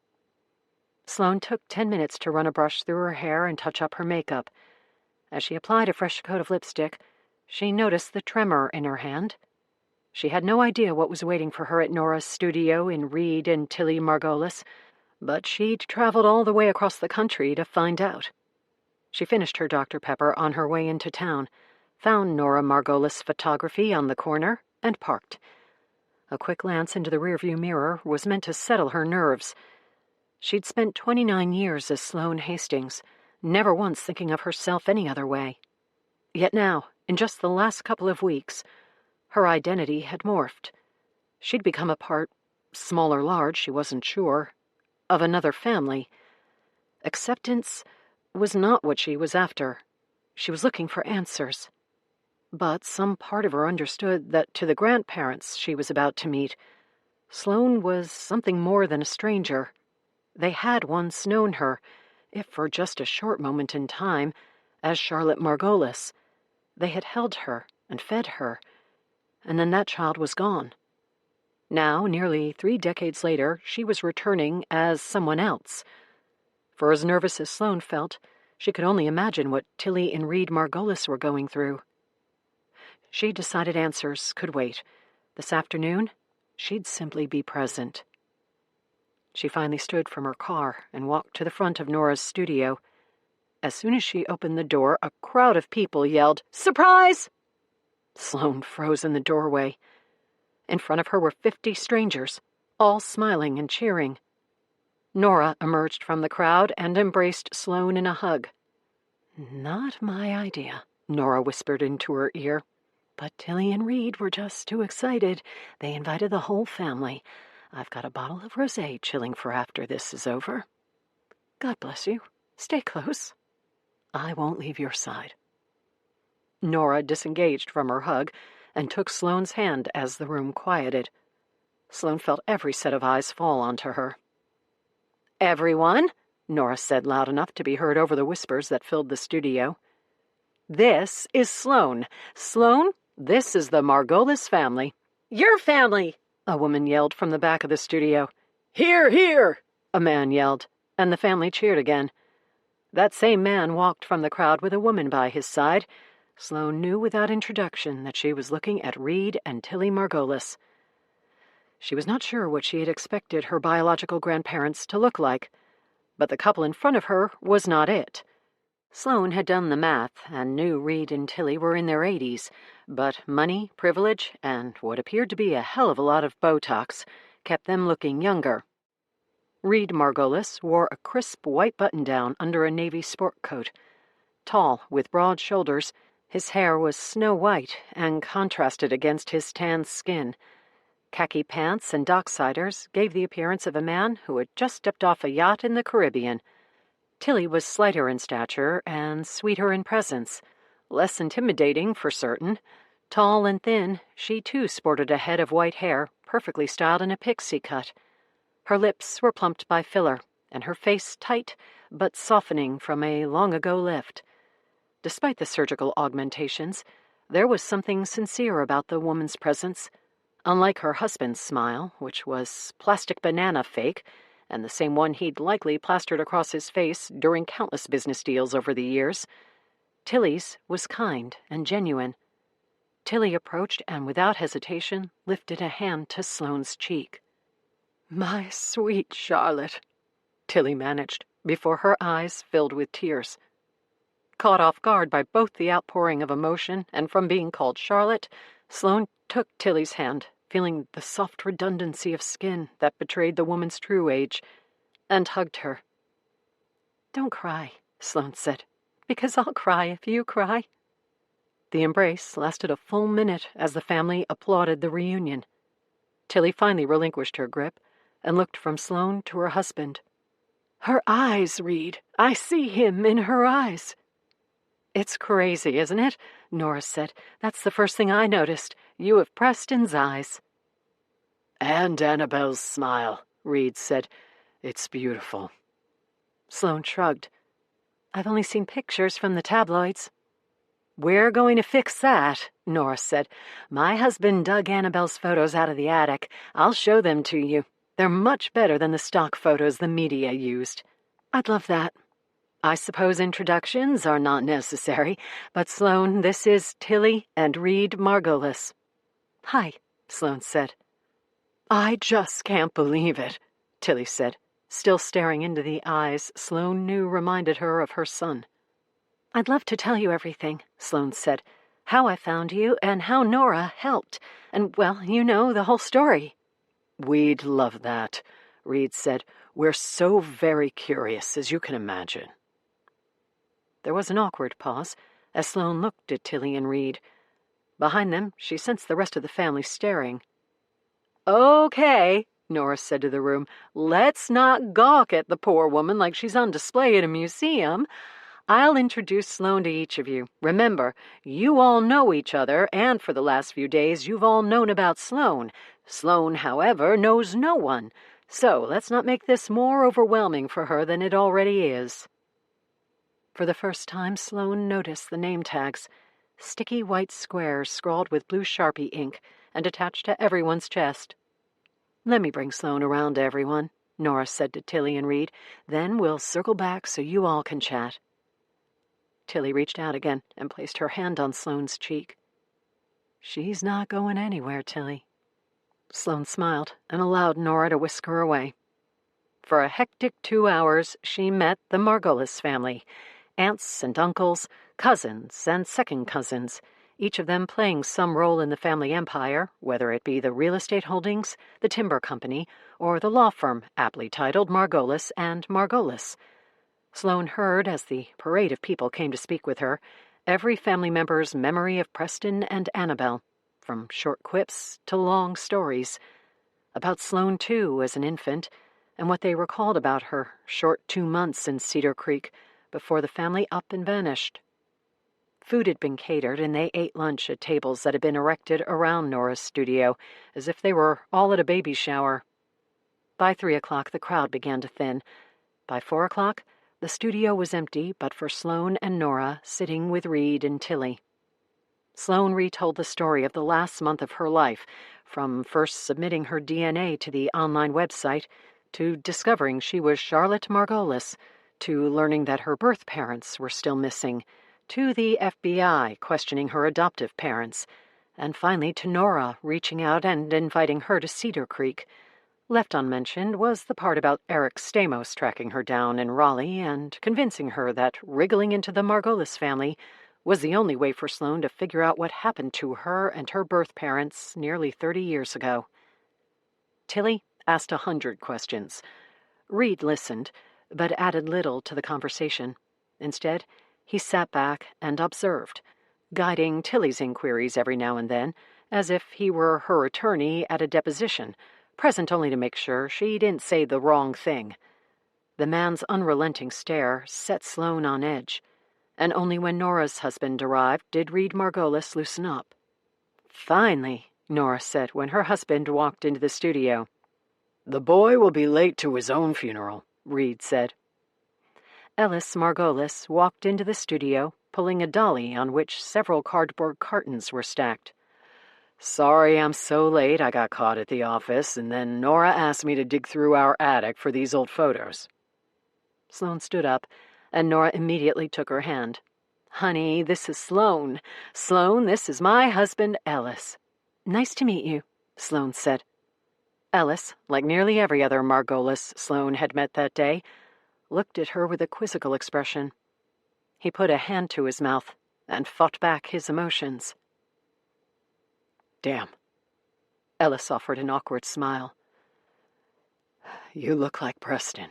Sloane took 10 minutes to run a brush through her hair and touch up her makeup. As she applied a fresh coat of lipstick, she noticed the tremor in her hand. She had no idea what was waiting for her at Nora's studio in Reed and Tilly Margolis, but she'd traveled all the way across the country to find out. She finished her Dr. Pepper on her way into town, found Nora Margolis Photography on the corner, and parked. A quick glance into the rearview mirror was meant to settle her nerves. She'd spent 29 years as Sloane Hastings, never once thinking of herself any other way. Yet now, in just the last couple of weeks, Her identity had morphed. She'd become a part, small or large, she wasn't sure, of another family. Acceptance was not what she was after. She was looking for answers. But some part of her understood that to the grandparents she was about to meet, Sloane was something more than a stranger. They had once known her, if for just a short moment in time, as Charlotte Margolis. They had held her and fed her, and then that child was gone. Now, nearly 3 decades later, she was returning as someone else. For as nervous as Sloane felt, she could only imagine what Tilly and Reed Margolis were going through. She decided answers could wait. This afternoon, she'd simply be present. She finally stood from her car and walked to the front of Nora's studio. As soon as she opened the door, a crowd of people yelled, "Surprise!" Sloane froze in the doorway. In front of her were 50 strangers, all smiling and cheering. Nora emerged from the crowd and embraced Sloane in a hug. "Not my idea," Nora whispered into her ear. "But Tilly and Reed were just too excited. They invited the whole family. I've got a bottle of rosé chilling for after this is over. God bless you. Stay close. I won't leave your side." Nora disengaged from her hug and took Sloane's hand as the room quieted. Sloane felt every set of eyes fall onto her. "Everyone," Nora said loud enough to be heard over the whispers that filled the studio. "This is Sloane. Sloane, this is the Margolis family." "Your family!" a woman yelled from the back of the studio. "Hear, hear!" a man yelled, and the family cheered again. That same man walked from the crowd with a woman by his side. Sloane knew without introduction that she was looking at Reed and Tilly Margolis. She was not sure what she had expected her biological grandparents to look like, but the couple in front of her was not it. Sloane had done the math and knew Reed and Tilly were in their 80s, but money, privilege, and what appeared to be a hell of a lot of Botox kept them looking younger. Reed Margolis wore a crisp white button-down under a navy sport coat. Tall, with broad shoulders, his hair was snow white and contrasted against his tanned skin. Khaki pants and docksiders gave the appearance of a man who had just stepped off a yacht in the Caribbean. Tilly was slighter in stature and sweeter in presence, less intimidating for certain. Tall and thin, she too sported a head of white hair, perfectly styled in a pixie cut. Her lips were plumped by filler, and her face tight, but softening from a long-ago lift. Despite the surgical augmentations, there was something sincere about the woman's presence. Unlike her husband's smile, which was plastic banana fake, and the same one he'd likely plastered across his face during countless business deals over the years, Tilly's was kind and genuine. Tilly approached and without hesitation lifted a hand to Sloane's cheek. "My sweet Charlotte," Tilly managed, before her eyes filled with tears. Caught off guard by both the outpouring of emotion and from being called Charlotte, Sloane took Tilly's hand, feeling the soft redundancy of skin that betrayed the woman's true age, and hugged her. "Don't cry," Sloane said, "because I'll cry if you cry." The embrace lasted a full minute as the family applauded the reunion. Tilly finally relinquished her grip and looked from Sloane to her husband. "Her eyes, Reed. I see him in her eyes." "It's crazy, isn't it?" Nora said. "That's the first thing I noticed. You have Preston's eyes." "And Annabelle's smile," Reed said. "It's beautiful." Sloane shrugged. "I've only seen pictures from the tabloids." "We're going to fix that," Nora said. "My husband dug Annabelle's photos out of the attic. I'll show them to you. They're much better than the stock photos the media used." "I'd love that." "I suppose introductions are not necessary, but Sloane, this is Tilly and Reed Margolis." "Hi," Sloane said. "I just can't believe it," Tilly said, still staring into the eyes Sloane knew reminded her of her son. "I'd love to tell you everything," Sloane said. "How I found you and how Nora helped. And, well, you know the whole story." "We'd love that," Reed said. "We're so very curious, as you can imagine." There was an awkward pause as Sloane looked at Tilly and Reed. Behind them, she sensed the rest of the family staring. "Okay," Norris said to the room, "let's not gawk at the poor woman like she's on display at a museum. I'll introduce Sloane to each of you. Remember, you all know each other, and for the last few days you've all known about Sloane. Sloane, however, knows no one. So let's not make this more overwhelming for her than it already is." For the first time, Sloane noticed the name tags, sticky white squares scrawled with blue Sharpie ink and attached to everyone's chest. "Let me bring Sloane around to everyone," Norris said to Tilly and Reed. "Then we'll circle back so you all can chat." Tilly reached out again and placed her hand on Sloane's cheek. "She's not going anywhere, Tilly." Sloane smiled and allowed Nora to whisk her away. For a hectic 2 hours, she met the Margolis family, aunts and uncles, cousins and second cousins, each of them playing some role in the family empire, whether it be the real estate holdings, the timber company, or the law firm aptly titled Margolis and Margolis. Sloane heard, as the parade of people came to speak with her, every family member's memory of Preston and Annabelle, from short quips to long stories. About Sloane, too, as an infant, and what they recalled about her short 2 months in Cedar Creek before the family up and vanished. Food had been catered, and they ate lunch at tables that had been erected around Nora's studio, as if they were all at a baby shower. By 3 o'clock, the crowd began to thin. By 4 o'clock, the studio was empty, but for Sloane and Nora sitting with Reed and Tilly. Sloane retold the story of the last month of her life, from first submitting her DNA to the online website, to discovering she was Charlotte Margolis, to learning that her birth parents were still missing, to the FBI questioning her adoptive parents, and finally to Nora reaching out and inviting her to Cedar Creek. Left unmentioned was the part about Eric Stamos tracking her down in Raleigh and convincing her that wriggling into the Margolis family was the only way for Sloane to figure out what happened to her and her birth parents nearly 30 years ago. Tilly asked 100 questions. Reed listened, but added little to the conversation. Instead, he sat back and observed, guiding Tilly's inquiries every now and then, as if he were her attorney at a deposition, present only to make sure she didn't say the wrong thing. The man's unrelenting stare set Sloane on edge, and only when Nora's husband arrived did Reed Margolis loosen up. "Finally," Nora said when her husband walked into the studio. "The boy will be late to his own funeral," Reed said. Ellis Margolis walked into the studio, pulling a dolly on which several cardboard cartons were stacked. "Sorry I'm so late. I got caught at the office, and then Nora asked me to dig through our attic for these old photos." Sloane stood up, and Nora immediately took her hand. "Honey, this is Sloane. Sloane, this is my husband, Ellis." "Nice to meet you," Sloane said. Ellis, like nearly every other Margolis Sloane had met that day, looked at her with a quizzical expression. He put a hand to his mouth and fought back his emotions. "Damn." Ellis offered an awkward smile. "You look like Preston."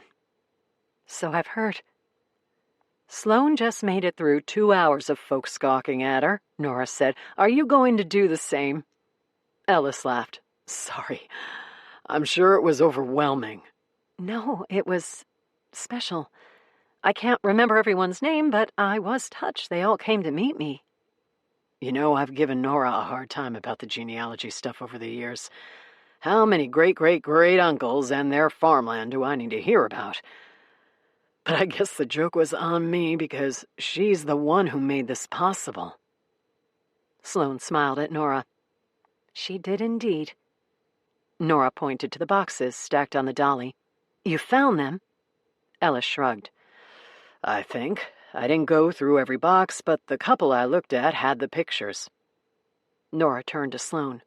"So I've heard." "Sloane just made it through 2 hours of folks gawking at her," Nora said. "Are you going to do the same?" Ellis laughed. "Sorry. I'm sure it was overwhelming." "No, it was special. I can't remember everyone's name, but I was touched they all came to meet me." "You know, I've given Nora a hard time about the genealogy stuff over the years. How many great-great-great-uncles and their farmland do I need to hear about? But I guess the joke was on me because she's the one who made this possible." Sloane smiled at Nora. "She did indeed." Nora pointed to the boxes stacked on the dolly. "You found them?" Ellis shrugged. "I think. I didn't go through every box, but the couple I looked at had the pictures." Nora turned to Sloane.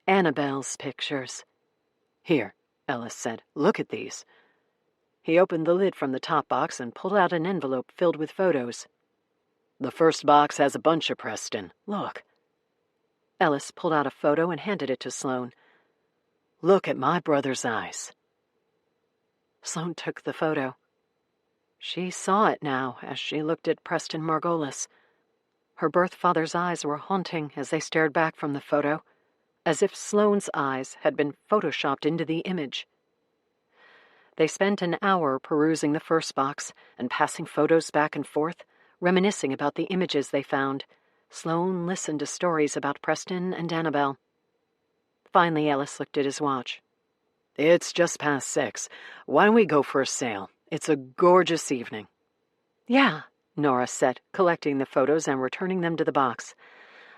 "Annabelle's pictures." "Here," Ellis said. "Look at these." He opened the lid from the top box and pulled out an envelope filled with photos. "The first box has a bunch of Preston. Look." Ellis pulled out a photo and handed it to Sloane. "Look at my brother's eyes." Sloane took the photo. She saw it now as she looked at Preston Margolis. Her birth father's eyes were haunting as they stared back from the photo, as if Sloane's eyes had been photoshopped into the image. They spent an hour perusing the first box and passing photos back and forth, reminiscing about the images they found. Sloane listened to stories about Preston and Annabelle. Finally, Ellis looked at his watch. "It's just past 6. Why don't we go for a sail? It's a gorgeous evening." "Yeah," Nora said, collecting the photos and returning them to the box.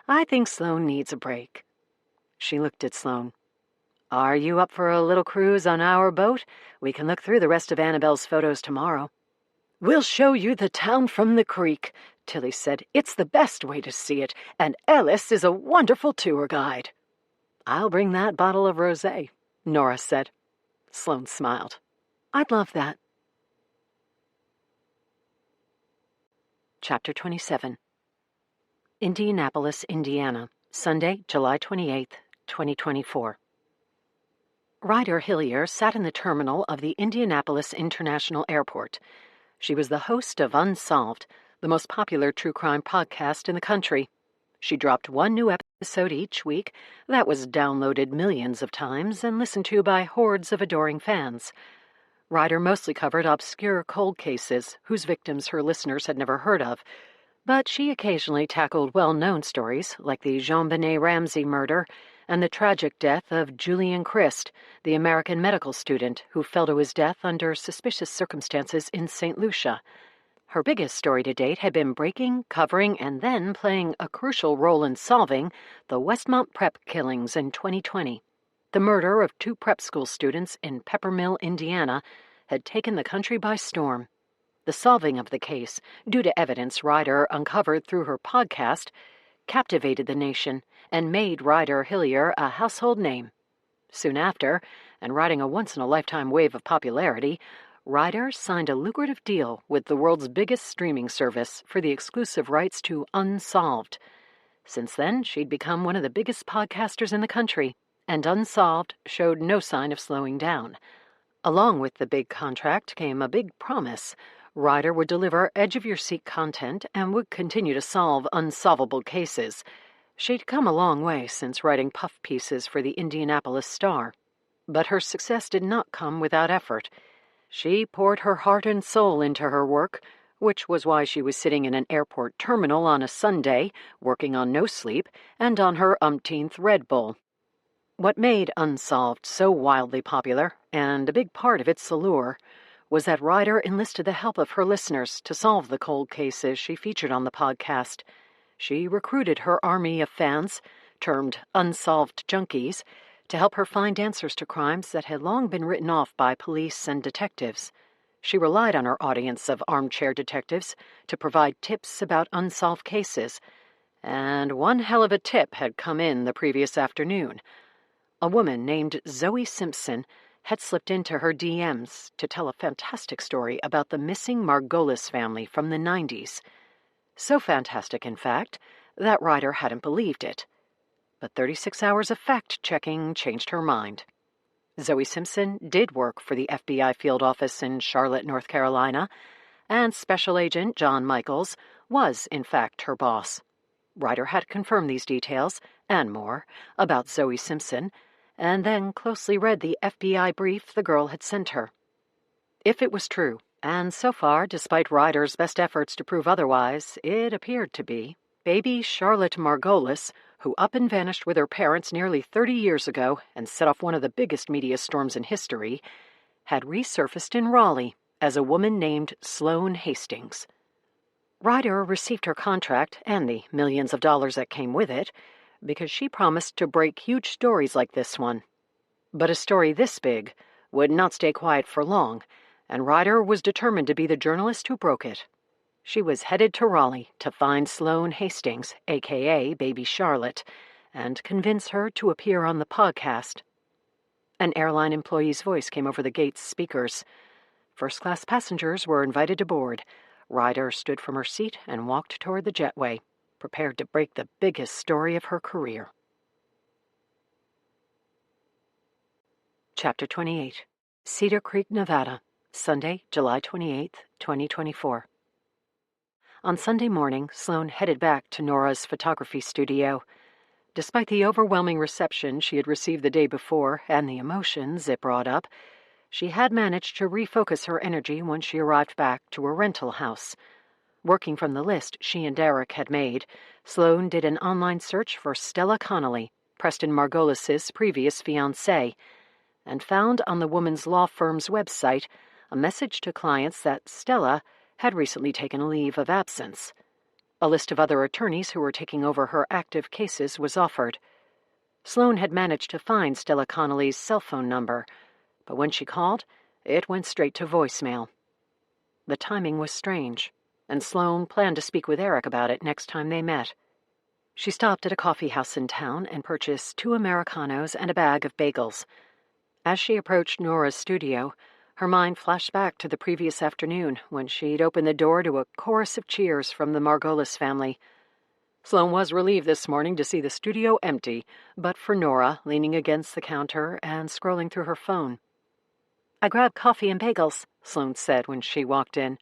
"I think Sloane needs a break." She looked at Sloane. "Are you up for a little cruise on our boat? We can look through the rest of Annabelle's photos tomorrow." "We'll show you the town from the creek," Tilly said. "It's the best way to see it, and Ellis is a wonderful tour guide." "I'll bring that bottle of rosé," Nora said. Sloane smiled. "I'd love that." Chapter 27. Indianapolis, Indiana, Sunday, July 28th, 2024. Ryder Hillier sat in the terminal of the Indianapolis International Airport. She was the host of Unsolved, the most popular true crime podcast in the country. She dropped one new episode each week that was downloaded millions of times and listened to by hordes of adoring fans. Ryder mostly covered obscure cold cases whose victims her listeners had never heard of, but she occasionally tackled well-known stories like the JonBenet Ramsey murder and the tragic death of Julian Christ, the American medical student who fell to his death under suspicious circumstances in St. Lucia. Her biggest story to date had been breaking, covering, and then playing a crucial role in solving the Westmont Prep killings in 2020. The murder of 2 prep school students in Peppermill, Indiana, had taken the country by storm. The solving of the case, due to evidence Ryder uncovered through her podcast, captivated the nation and made Ryder Hillier a household name. Soon after, and riding a once-in-a-lifetime wave of popularity, Ryder signed a lucrative deal with the world's biggest streaming service for the exclusive rights to Unsolved. Since then, she'd become one of the biggest podcasters in the country, and Unsolved showed no sign of slowing down. Along with the big contract came a big promise. Ryder would deliver edge-of-your-seat content and would continue to solve unsolvable cases. She'd come a long way since writing puff pieces for the Indianapolis Star. But her success did not come without effort. She poured her heart and soul into her work, which was why she was sitting in an airport terminal on a Sunday, working on no sleep, and on her umpteenth Red Bull. What made Unsolved so wildly popular, and a big part of its allure, was that Ryder enlisted the help of her listeners to solve the cold cases she featured on the podcast. She recruited her army of fans, termed Unsolved Junkies, to help her find answers to crimes that had long been written off by police and detectives. She relied on her audience of armchair detectives to provide tips about unsolved cases, and one hell of a tip had come in the previous afternoon. A woman named Zoe Simpson had slipped into her DMs to tell a fantastic story about the missing Margolis family from the 90s. So fantastic, in fact, that Ryder hadn't believed it. But 36 hours of fact-checking changed her mind. Zoe Simpson did work for the FBI field office in Charlotte, North Carolina, and Special Agent John Michaels was, in fact, her boss. Ryder had confirmed these details, and more, about Zoe Simpson, and then closely read the FBI brief the girl had sent her. If it was true, and so far, despite Ryder's best efforts to prove otherwise, it appeared to be, baby Charlotte Margolis, who up and vanished with her parents nearly 30 years ago and set off one of the biggest media storms in history, had resurfaced in Raleigh as a woman named Sloane Hastings. Ryder received her contract and the millions of dollars that came with it because she promised to break huge stories like this one. But a story this big would not stay quiet for long, and Ryder was determined to be the journalist who broke it. She was headed to Raleigh to find Sloane Hastings, a.k.a. Baby Charlotte, and convince her to appear on the podcast. An airline employee's voice came over the gate's speakers. First-class passengers were invited aboard. Ryder stood from her seat and walked toward the jetway, prepared to break the biggest story of her career. Chapter 28. Cedar Creek, Nevada, Sunday, July 28th, 2024. On Sunday morning, Sloane headed back to Nora's photography studio. Despite the overwhelming reception she had received the day before and the emotions it brought up, she had managed to refocus her energy when she arrived back to her rental house. Working from the list she and Derek had made, Sloane did an online search for Stella Connolly, Preston Margolis's previous fiancée, and found on the woman's law firm's website a message to clients that Stella had recently taken a leave of absence. A list of other attorneys who were taking over her active cases was offered. Sloane had managed to find Stella Connolly's cell phone number, but when she called, it went straight to voicemail. The timing was strange, and Sloane planned to speak with Eric about it next time they met. She stopped at a coffee house in town and purchased 2 Americanos and a bag of bagels. As she approached Nora's studio, her mind flashed back to the previous afternoon when she'd opened the door to a chorus of cheers from the Margolis family. Sloane was relieved this morning to see the studio empty, but for Nora leaning against the counter and scrolling through her phone. "I grabbed coffee and bagels," Sloane said when she walked in.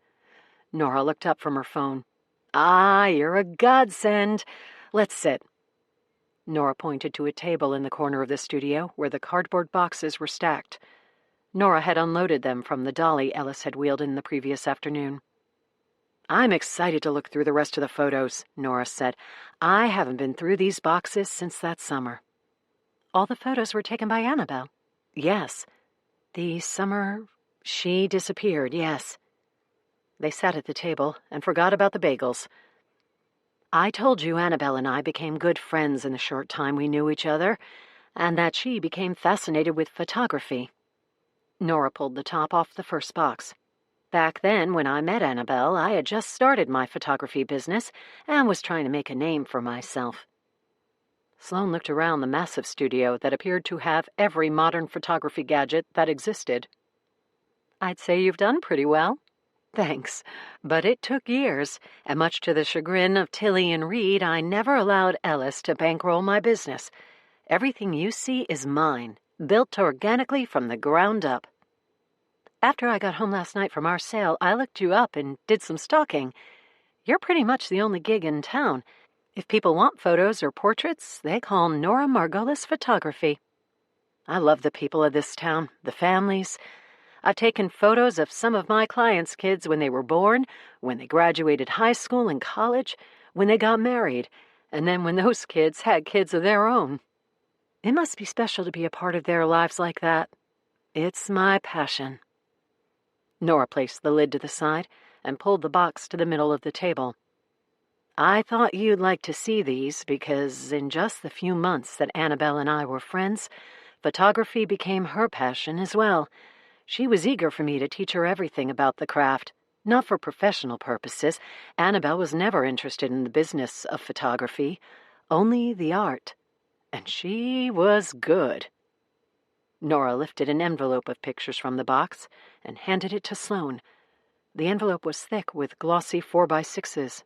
Nora looked up from her phone. "Ah, you're a godsend. Let's sit." Nora pointed to a table in the corner of the studio where the cardboard boxes were stacked. Nora had unloaded them from the dolly Ellis had wheeled in the previous afternoon. "I'm excited to look through the rest of the photos," Nora said. "I haven't been through these boxes since that summer." "All the photos were taken by Annabelle?" "Yes. The summer she disappeared, yes." They sat at the table and forgot about the bagels. "I told you Annabelle and I became good friends in the short time we knew each other, and that she became fascinated with photography." Nora pulled the top off the first box. "Back then, when I met Annabelle, I had just started my photography business and was trying to make a name for myself." Sloane looked around the massive studio that appeared to have every modern photography gadget that existed. "I'd say you've done pretty well." "Thanks. But it took years, and much to the chagrin of Tilly and Reed, I never allowed Ellis to bankroll my business. Everything you see is mine, built organically from the ground up. After I got home last night from our sale, I looked you up and did some stalking. You're pretty much the only gig in town. If people want photos or portraits, they call Nora Margolis Photography. I love the people of this town, the families. I've taken photos of some of my clients' kids when they were born, when they graduated high school and college, when they got married, and then when those kids had kids of their own. It must be special to be a part of their lives like that. It's my passion." Nora placed the lid to the side and pulled the box to the middle of the table. "I thought you'd like to see these because in just the few months that Annabelle and I were friends, photography became her passion as well. She was eager for me to teach her everything about the craft, not for professional purposes. Annabelle was never interested in the business of photography, only the art. And she was good." Nora lifted an envelope of pictures from the box and handed it to Sloane. The envelope was thick with glossy 4x6s.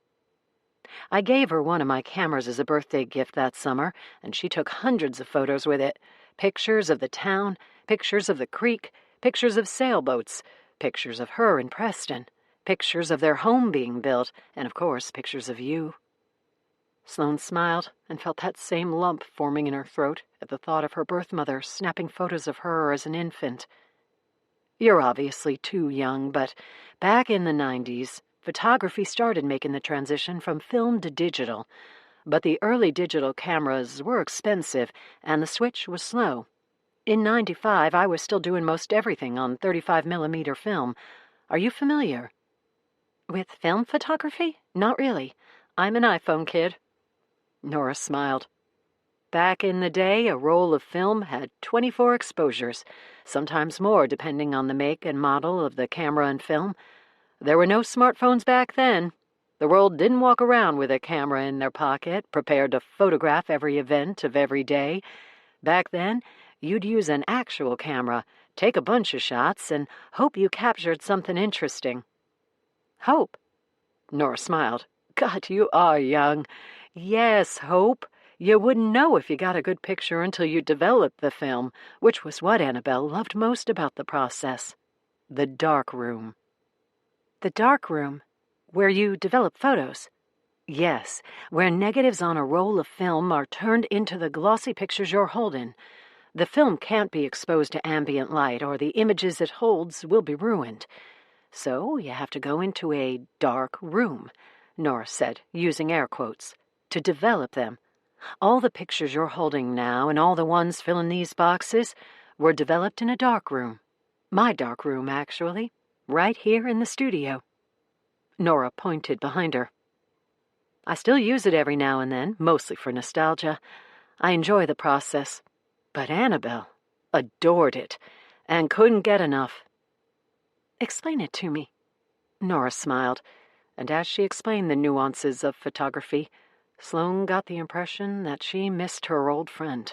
"I gave her one of my cameras as a birthday gift that summer, and she took hundreds of photos with it. Pictures of the town, pictures of the creek, pictures of sailboats, pictures of her in Preston, pictures of their home being built, and, of course, pictures of you." Sloane smiled and felt that same lump forming in her throat at the thought of her birth mother snapping photos of her as an infant. "You're obviously too young, but back in the 90s, photography started making the transition from film to digital. But the early digital cameras were expensive, and the switch was slow. In 95, I was still doing most everything on 35mm film. Are you familiar?" "With film photography? Not really. I'm an iPhone kid." Nora smiled. "Back in the day, a roll of film had 24 exposures, sometimes more depending on the make and model of the camera and film. There were no smartphones back then. The world didn't walk around with a camera in their pocket, prepared to photograph every event of every day. Back then, you'd use an actual camera, take a bunch of shots, and hope you captured something interesting." "Hope?" Nora smiled. "God, you are young. Yes, hope. You wouldn't know if you got a good picture until you developed the film, which was what Annabelle loved most about the process. The dark room." "The dark room?" Where you develop photos? Yes, where negatives on a roll of film are turned into the glossy pictures you're holding. The film can't be exposed to ambient light, or the images it holds will be ruined. So you have to go into a dark room, Nora said, using air quotes, to develop them. All the pictures you're holding now and all the ones filling these boxes were developed in a dark room. My dark room, actually, right here in the studio. Nora pointed behind her. I still use it every now and then, mostly for nostalgia. I enjoy the process. But Annabelle adored it and couldn't get enough. Explain it to me. Nora smiled, and as she explained the nuances of photography, Sloane got the impression that she missed her old friend.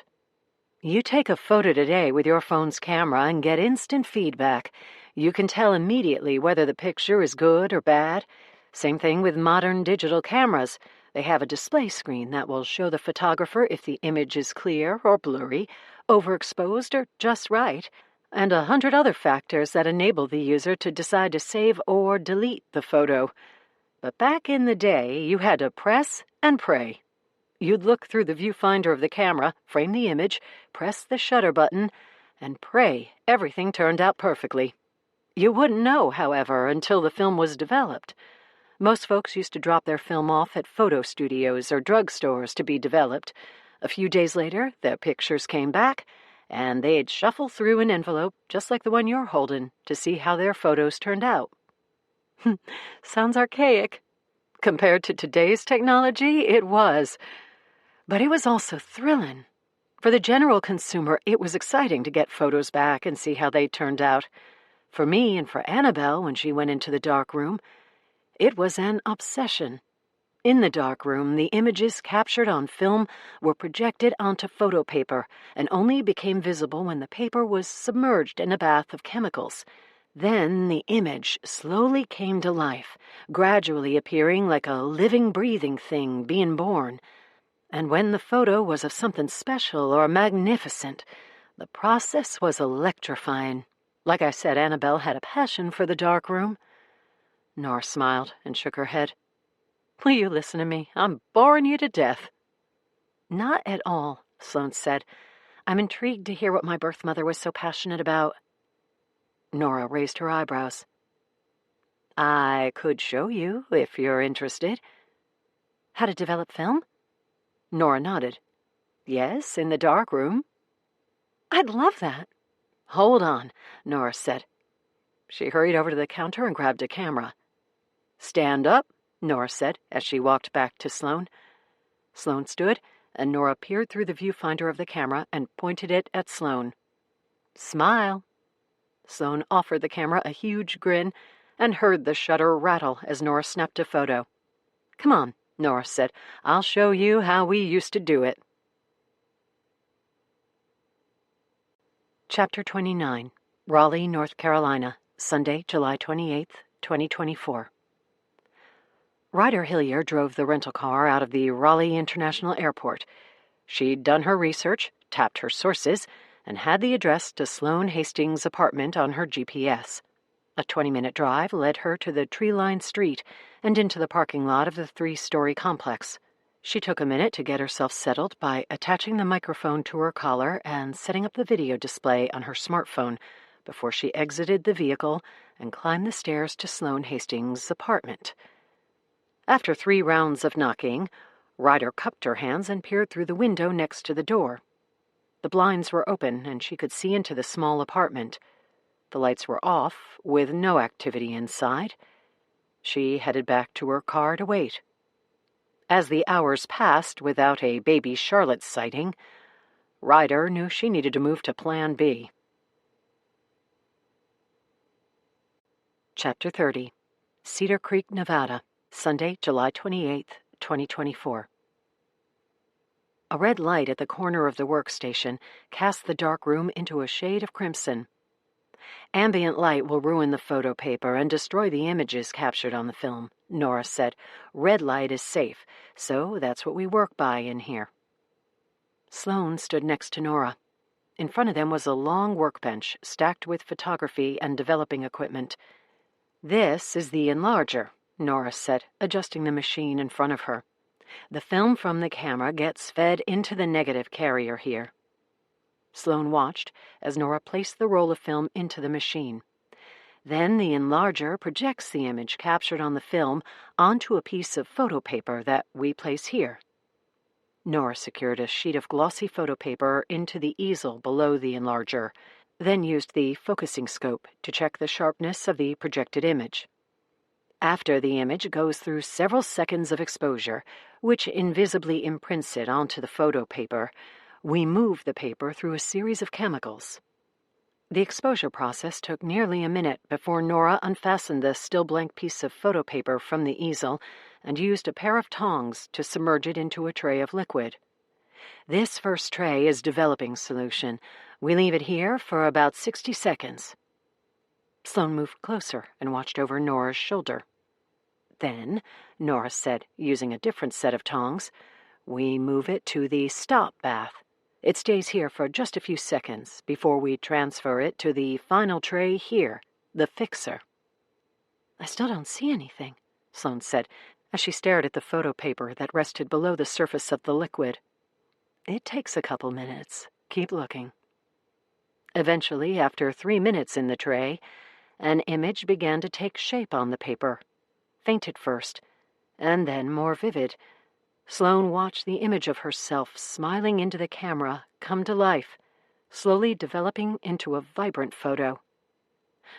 You take a photo today with your phone's camera and get instant feedback. You can tell immediately whether the picture is good or bad. Same thing with modern digital cameras. They have a display screen that will show the photographer if the image is clear or blurry, overexposed or just right, and 100 other factors that enable the user to decide to save or delete the photo. But back in the day, you had to press and pray. You'd look through the viewfinder of the camera, frame the image, press the shutter button, and pray everything turned out perfectly. You wouldn't know, however, until the film was developed. Most folks used to drop their film off at photo studios or drugstores to be developed. A few days later, their pictures came back, and they'd shuffle through an envelope just like the one you're holding to see how their photos turned out. Sounds archaic. Compared to today's technology, it was. But it was also thrilling. For the general consumer, it was exciting to get photos back and see how they turned out. For me and for Annabelle, when she went into the dark room, it was an obsession. In the dark room, the images captured on film were projected onto photo paper and only became visible when the paper was submerged in a bath of chemicals. Then the image slowly came to life, gradually appearing like a living, breathing thing being born. And when the photo was of something special or magnificent, the process was electrifying. Like I said, Annabelle had a passion for the dark room. Nora smiled and shook her head. Will you listen to me? I'm boring you to death. Not at all, Sloane said. I'm intrigued to hear what my birth mother was so passionate about. Nora raised her eyebrows. I could show you, if you're interested. How to develop film? Nora nodded. Yes, in the dark room. I'd love that. Hold on, Nora said. She hurried over to the counter and grabbed a camera. Stand up, Nora said as she walked back to Sloane. Sloane stood, and Nora peered through the viewfinder of the camera and pointed it at Sloane. Smile. Sloane offered the camera a huge grin and heard the shutter rattle as Nora snapped a photo. Come on, Nora said. I'll show you how we used to do it. Chapter 29. Raleigh, North Carolina, Sunday, July 28th, 2024. Ryder Hillier drove the rental car out of the Raleigh International Airport. She'd done her research, tapped her sources, and had the address to Sloane Hastings' apartment on her GPS. A 20-minute drive led her to the tree-lined street and into the parking lot of the 3-story complex. She took a minute to get herself settled by attaching the microphone to her collar and setting up the video display on her smartphone before she exited the vehicle and climbed the stairs to Sloane Hastings' apartment. After 3 rounds of knocking, Ryder cupped her hands and peered through the window next to the door. The blinds were open, and she could see into the small apartment. The lights were off, with no activity inside. She headed back to her car to wait. As the hours passed without a baby Charlotte sighting, Ryder knew she needed to move to Plan B. Chapter 30. Cedar Creek, Nevada, Sunday, July 28th, 2024. A red light at the corner of the workstation cast the dark room into a shade of crimson. Ambient light will ruin the photo paper and destroy the images captured on the film, Nora said. Red light is safe, so that's what we work by in here. Sloane stood next to Nora. In front of them was a long workbench stacked with photography and developing equipment. This is the enlarger, Nora said, adjusting the machine in front of her. "The film from the camera gets fed into the negative carrier here." Sloane watched as Nora placed the roll of film into the machine. Then the enlarger projects the image captured on the film onto a piece of photo paper that we place here. Nora secured a sheet of glossy photo paper into the easel below the enlarger, then used the focusing scope to check the sharpness of the projected image. After the image goes through several seconds of exposure, which invisibly imprints it onto the photo paper, we move the paper through a series of chemicals. The exposure process took nearly a minute before Nora unfastened the still blank piece of photo paper from the easel and used a pair of tongs to submerge it into a tray of liquid. "This first tray is developing solution. We leave it here for about 60 seconds. Sloane moved closer and watched over Nora's shoulder. "Then," Nora said, using a different set of tongs, "we move it to the stop bath. It stays here for just a few seconds before we transfer it to the final tray here, the fixer." "I still don't see anything," Sloane said, as she stared at the photo paper that rested below the surface of the liquid. "It takes a couple minutes. Keep looking." Eventually, after 3 minutes in the tray, an image began to take shape on the paper, faint at first, and then more vivid. Sloane watched the image of herself smiling into the camera come to life, slowly developing into a vibrant photo.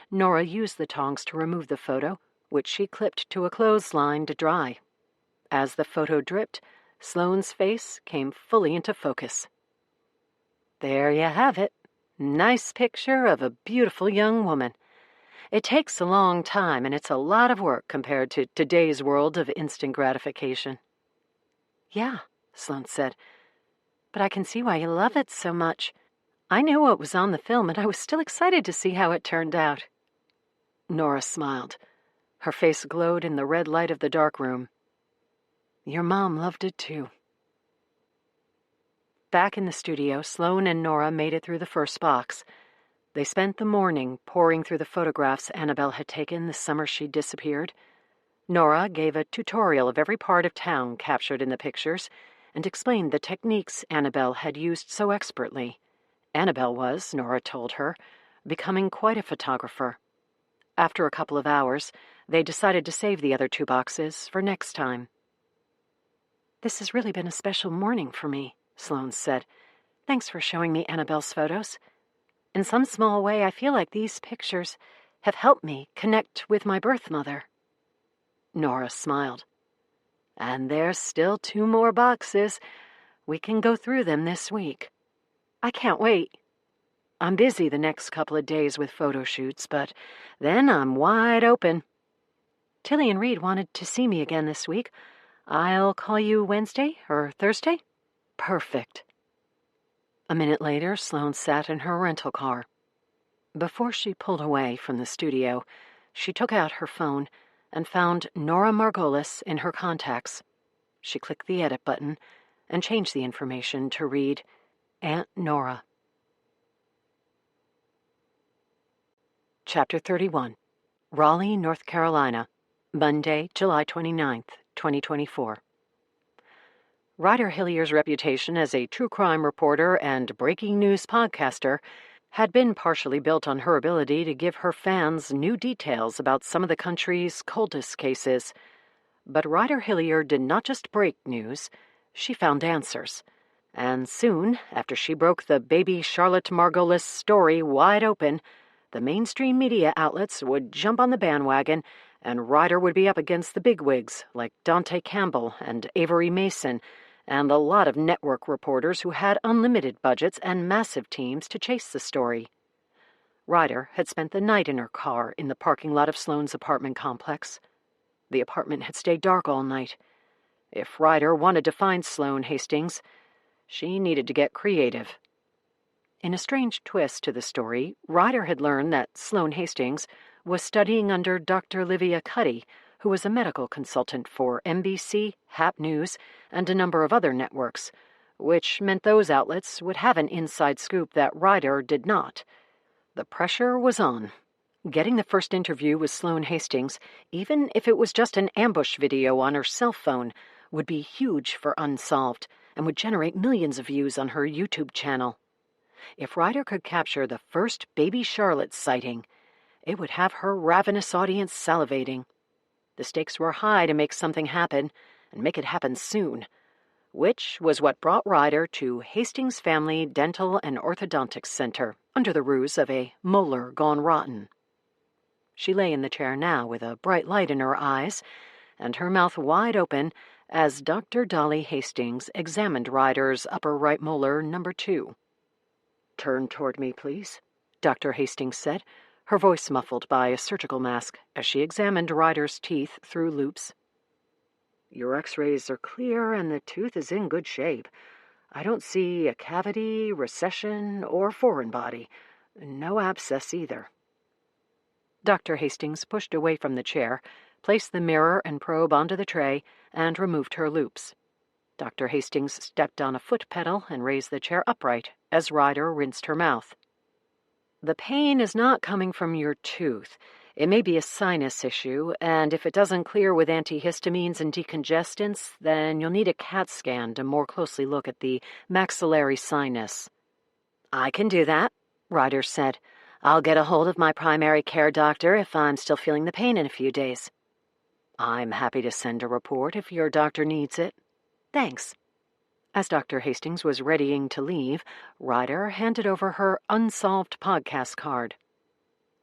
Nora used the tongs to remove the photo, which she clipped to a clothesline to dry. As the photo dripped, Sloane's face came fully into focus. "There you have it. Nice picture of a beautiful young woman. It takes a long time, and it's a lot of work compared to today's world of instant gratification." "Yeah," Sloane said, "but I can see why you love it so much. I knew what was on the film, and I was still excited to see how it turned out." Nora smiled. Her face glowed in the red light of the dark room. "Your mom loved it, too." Back in the studio, Sloane and Nora made it through the first box. They spent the morning poring through the photographs Annabelle had taken the summer she'd disappeared. Nora gave a tutorial of every part of town captured in the pictures and explained the techniques Annabelle had used so expertly. Annabelle was, Nora told her, becoming quite a photographer. After a couple of hours, they decided to save the other 2 boxes for next time. "This has really been a special morning for me," Sloane said. "Thanks for showing me Annabelle's photos. In some small way, I feel like these pictures have helped me connect with my birth mother." Nora smiled. "And there's still 2 more boxes. We can go through them this week. I can't wait. I'm busy the next couple of days with photo shoots, but then I'm wide open. Tilly and Reed wanted to see me again this week. I'll call you Wednesday or Thursday?" "Perfect." A minute later, Sloane sat in her rental car. Before she pulled away from the studio, she took out her phone and found Nora Margolis in her contacts. She clicked the edit button and changed the information to read Aunt Nora. Chapter 31. Raleigh, North Carolina, Monday, July 29th, 2024. Ryder Hillier's reputation as a true crime reporter and breaking news podcaster had been partially built on her ability to give her fans new details about some of the country's coldest cases. But Ryder Hillier did not just break news, she found answers. And soon, after she broke the baby Charlotte Margolis story wide open, the mainstream media outlets would jump on the bandwagon, and Ryder would be up against the bigwigs like Dante Campbell and Avery Mason, and a lot of network reporters who had unlimited budgets and massive teams to chase the story. Ryder had spent the night in her car in the parking lot of Sloane's apartment complex. The apartment had stayed dark all night. If Ryder wanted to find Sloane Hastings, she needed to get creative. In a strange twist to the story, Ryder had learned that Sloane Hastings was studying under Dr. Livia Cuddy, who was a medical consultant for NBC, Hap News, and a number of other networks, which meant those outlets would have an inside scoop that Ryder did not. The pressure was on. Getting the first interview with Sloane Hastings, even if it was just an ambush video on her cell phone, would be huge for Unsolved and would generate millions of views on her YouTube channel. If Ryder could capture the first baby Charlotte sighting, it would have her ravenous audience salivating. The stakes were high to make something happen, and make it happen soon, which was what brought Ryder to Hastings Family Dental and Orthodontics Center under the ruse of a molar gone rotten. She lay in the chair now with a bright light in her eyes and her mouth wide open as Dr. Dolly Hastings examined Ryder's upper right molar number 2. "Turn toward me, please," Dr. Hastings said, her voice muffled by a surgical mask as she examined Ryder's teeth through loupes. "Your x-rays are clear and the tooth is in good shape. I don't see a cavity, recession, or foreign body. No abscess either." Dr. Hastings pushed away from the chair, placed the mirror and probe onto the tray, and removed her loupes. Dr. Hastings stepped on a foot pedal and raised the chair upright as Ryder rinsed her mouth. "The pain is not coming from your tooth. It may be a sinus issue, and if it doesn't clear with antihistamines and decongestants, then you'll need a CAT scan to more closely look at the maxillary sinus." "I can do that," Ryder said. "I'll get a hold of my primary care doctor if I'm still feeling the pain in a few days." "I'm happy to send a report if your doctor needs it." "Thanks." As Dr. Hastings was readying to leave, Ryder handed over her Unsolved podcast card.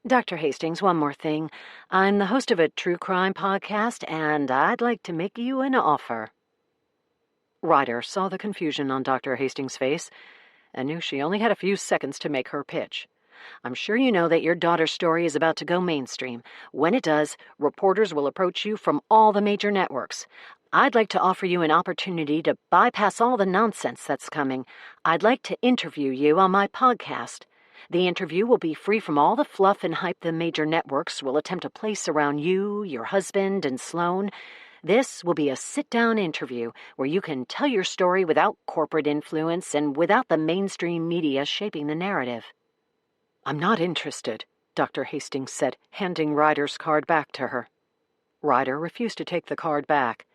"Dr. Hastings, one more thing. I'm the host of a true crime podcast, and I'd like to make you an offer." Ryder saw the confusion on Dr. Hastings' face and knew she only had a few seconds to make her pitch. "I'm sure you know that your daughter's story is about to go mainstream. When it does, reporters will approach you from all the major networks. I'd like to offer you an opportunity to bypass all the nonsense that's coming. I'd like to interview you on my podcast. The interview will be free from all the fluff and hype the major networks will attempt to place around you, your husband, and Sloane. This will be a sit-down interview where you can tell your story without corporate influence and without the mainstream media shaping the narrative." "I'm not interested," Dr. Hastings said, handing Ryder's card back to her. Ryder refused to take the card back.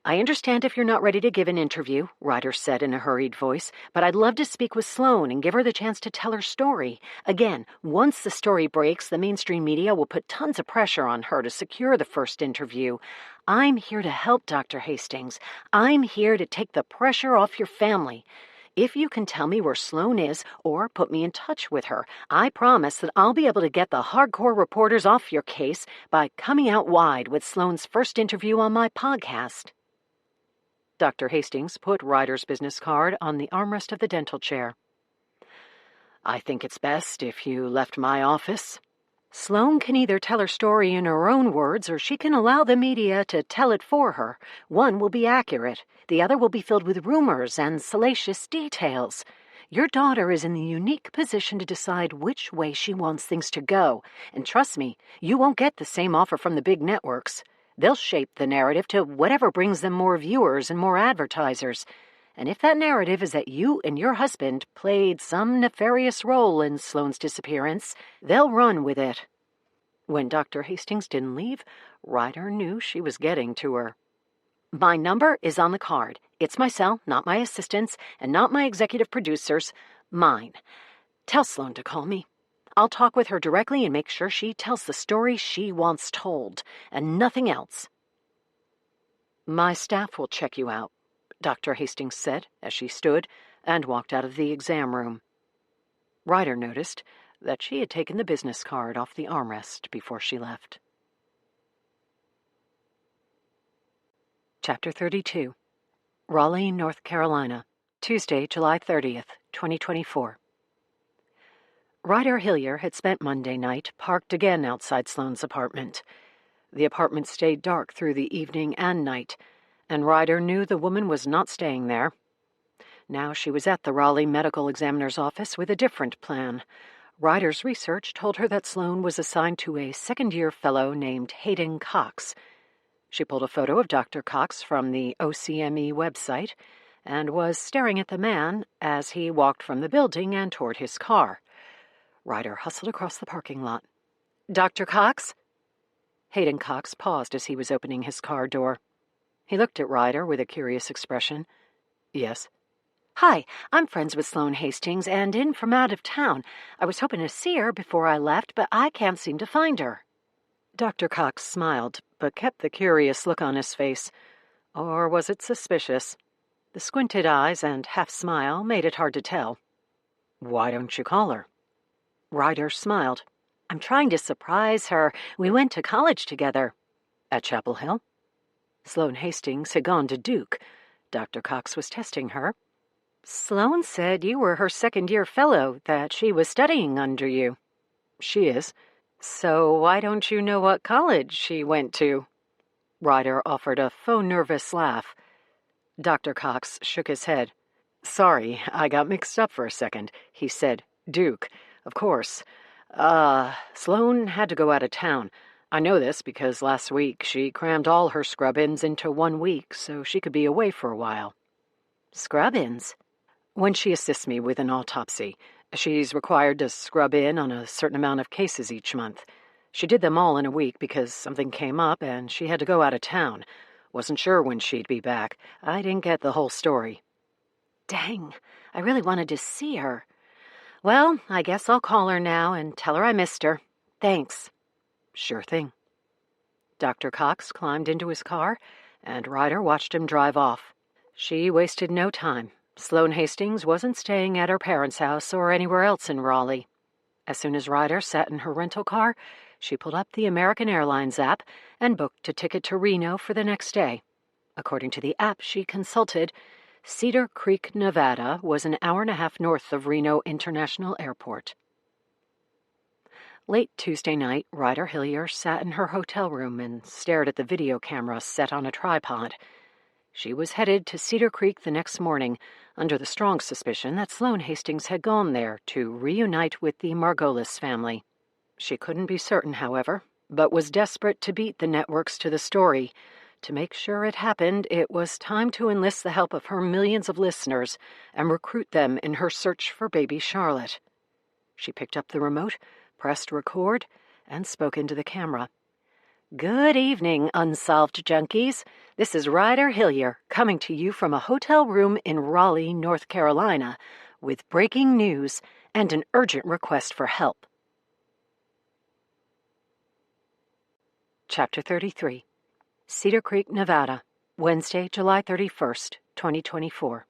"I understand if you're not ready to give an interview," Ryder said in a hurried voice, "but I'd love to speak with Sloane and give her the chance to tell her story. Again, once the story breaks, the mainstream media will put tons of pressure on her to secure the first interview. I'm here to help, Dr. Hastings. I'm here to take the pressure off your family. If you can tell me where Sloane is or put me in touch with her, I promise that I'll be able to get the hardcore reporters off your case by coming out wide with Sloane's first interview on my podcast." Dr. Hastings put Ryder's business card on the armrest of the dental chair. "I think it's best if you left my office. Sloane can either tell her story in her own words or she can allow the media to tell it for her. One will be accurate. The other will be filled with rumors and salacious details. Your daughter is in the unique position to decide which way she wants things to go. And trust me, you won't get the same offer from the big networks. They'll shape the narrative to whatever brings them more viewers and more advertisers. And if that narrative is that you and your husband played some nefarious role in Sloane's disappearance, they'll run with it." When Dr. Hastings didn't leave, Ryder knew she was getting to her. "My number is on the card. It's my cell, not my assistant's, and not my executive producer's. Mine. Tell Sloane to call me. I'll talk with her directly and make sure she tells the story she wants told, and nothing else." "My staff will check you out," Dr. Hastings said as she stood and walked out of the exam room. Ryder noticed that she had taken the business card off the armrest before she left. Chapter 32. Raleigh, North Carolina, Tuesday, July 30th, 2024. Ryder Hillier had spent Monday night parked again outside Sloane's apartment. The apartment stayed dark through the evening and night, and Ryder knew the woman was not staying there. Now she was at the Raleigh Medical Examiner's office with a different plan. Ryder's research told her that Sloane was assigned to a second-year fellow named Hayden Cox. She pulled a photo of Dr. Cox from the OCME website and was staring at the man as he walked from the building and toward his car. Ryder hustled across the parking lot. Dr. Cox? Hayden Cox paused as he was opening his car door. He looked at Ryder with a curious expression. Yes. Hi, I'm friends with Sloane Hastings and in from out of town. I was hoping to see her before I left, but I can't seem to find her. Dr. Cox smiled, but kept the curious look on his face. Or was it suspicious? The squinted eyes and half-smile made it hard to tell. Why don't you call her? Ryder smiled. I'm trying to surprise her. We went to college together. At Chapel Hill? Sloane Hastings had gone to Duke. Dr. Cox was testing her. Sloane said you were her second-year fellow, that she was studying under you. She is. So why don't you know what college she went to? Ryder offered a faux nervous laugh. Dr. Cox shook his head. Sorry, I got mixed up for a second, he said. Duke, of course. Sloane had to go out of town. I know this because last week she crammed all her scrub-ins into 1 week so she could be away for a while. Scrub-ins? When she assists me with an autopsy, she's required to scrub in on a certain amount of cases each month. She did them all in a week because something came up and she had to go out of town. Wasn't sure when she'd be back. I didn't get the whole story. Dang, I really wanted to see her. Well, I guess I'll call her now and tell her I missed her. Thanks. Sure thing. Dr. Cox climbed into his car, and Ryder watched him drive off. She wasted no time. Sloane Hastings wasn't staying at her parents' house or anywhere else in Raleigh. As soon as Ryder sat in her rental car, she pulled up the American Airlines app and booked a ticket to Reno for the next day. According to the app she consulted, Cedar Creek, Nevada was an hour-and-a-half north of Reno International Airport. Late Tuesday night, Ryder Hillier sat in her hotel room and stared at the video camera set on a tripod. She was headed to Cedar Creek the next morning, under the strong suspicion that Sloane Hastings had gone there to reunite with the Margolis family. She couldn't be certain, however, but was desperate to beat the networks to the story. To make sure it happened, it was time to enlist the help of her millions of listeners and recruit them in her search for baby Charlotte. She picked up the remote, pressed record, and spoke into the camera. Good evening, Unsolved Junkies. This is Ryder Hillier, coming to you from a hotel room in Raleigh, North Carolina, with breaking news and an urgent request for help. Chapter 33. Cedar Creek, Nevada, Wednesday, July 31st, 2024.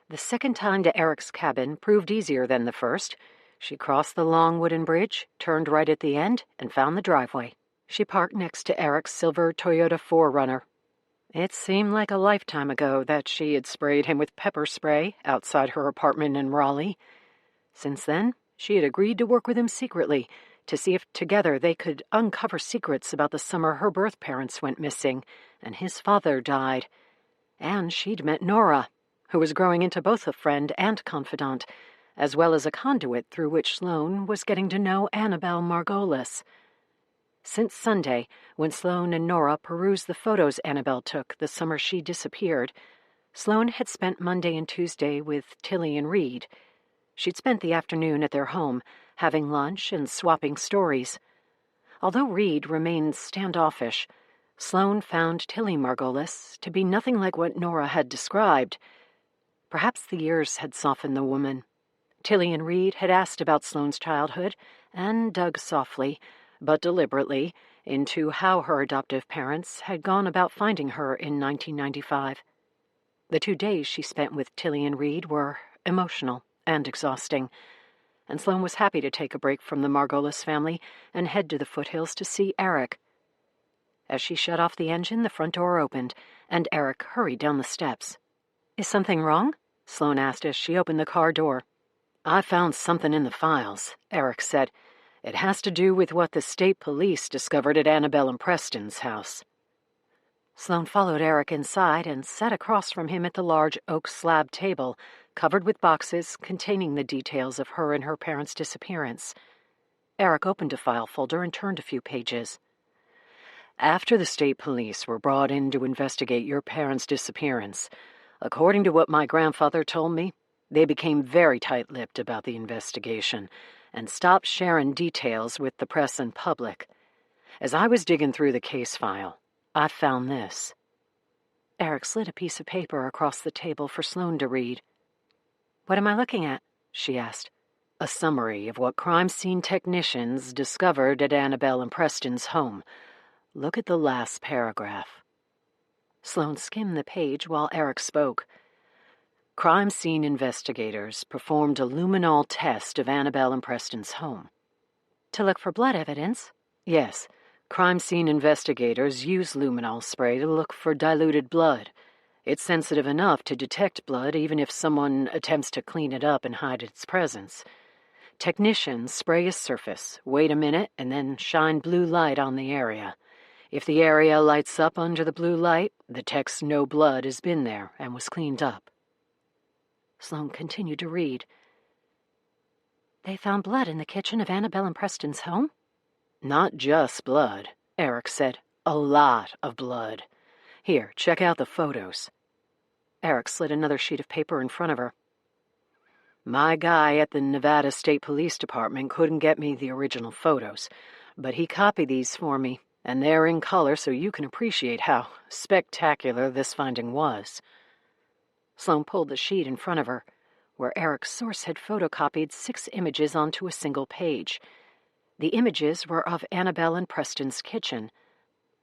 The second time to Eric's cabin proved easier than the first. She crossed the long wooden bridge, turned right at the end, and found the driveway. She parked next to Eric's silver Toyota 4Runner. It seemed like a lifetime ago that she had sprayed him with pepper spray outside her apartment in Raleigh. Since then, she had agreed to work with him secretly to see if together they could uncover secrets about the summer her birth parents went missing and his father died. And she'd met Nora, who was growing into both a friend and confidant, as well as a conduit through which Sloane was getting to know Annabelle Margolis. Since Sunday, when Sloane and Nora perused the photos Annabelle took the summer she disappeared, Sloane had spent Monday and Tuesday with Tilly and Reed. She'd spent the afternoon at their home, having lunch and swapping stories. Although Reed remained standoffish, Sloane found Tilly Margolis to be nothing like what Nora had described. Perhaps the years had softened the woman. Tilly and Reed had asked about Sloane's childhood and dug softly, but deliberately, into how her adoptive parents had gone about finding her in 1995. The 2 days she spent with Tilly and Reed were emotional and exhausting, and Sloane was happy to take a break from the Margolis family and head to the foothills to see Eric. As she shut off the engine, the front door opened, and Eric hurried down the steps. Is something wrong? Sloane asked as she opened the car door. I found something in the files, Eric said. It has to do with what the state police discovered at Annabelle and Preston's house. Sloane followed Eric inside and sat across from him at the large oak slab table, covered with boxes containing the details of her and her parents' disappearance. Eric opened a file folder and turned a few pages. After the state police were brought in to investigate your parents' disappearance, according to what my grandfather told me, they became very tight-lipped about the investigation, and stop sharing details with the press and public. As I was digging through the case file, I found this." Eric slid a piece of paper across the table for Sloane to read. "What am I looking at?" she asked. "A summary of what crime scene technicians discovered at Annabelle and Preston's home. Look at the last paragraph." Sloane skimmed the page while Eric spoke. "Crime scene investigators performed a luminol test of Annabelle and Preston's home." "To look for blood evidence?" "Yes. Crime scene investigators use luminol spray to look for diluted blood. It's sensitive enough to detect blood even if someone attempts to clean it up and hide its presence. Technicians spray a surface, wait a minute, and then shine blue light on the area. If the area lights up under the blue light, the techs know blood has been there and was cleaned up." Sloane continued to read. "They found blood in the kitchen of Annabelle and Preston's home?" "Not just blood," Eric said. "A lot of blood. Here, check out the photos." Eric slid another sheet of paper in front of her. "My guy at the Nevada State Police Department couldn't get me the original photos, but he copied these for me, and they're in color so you can appreciate how spectacular this finding was." Sloane pulled the sheet in front of her, where Eric's source had photocopied 6 images onto a single page. The images were of Annabelle and Preston's kitchen.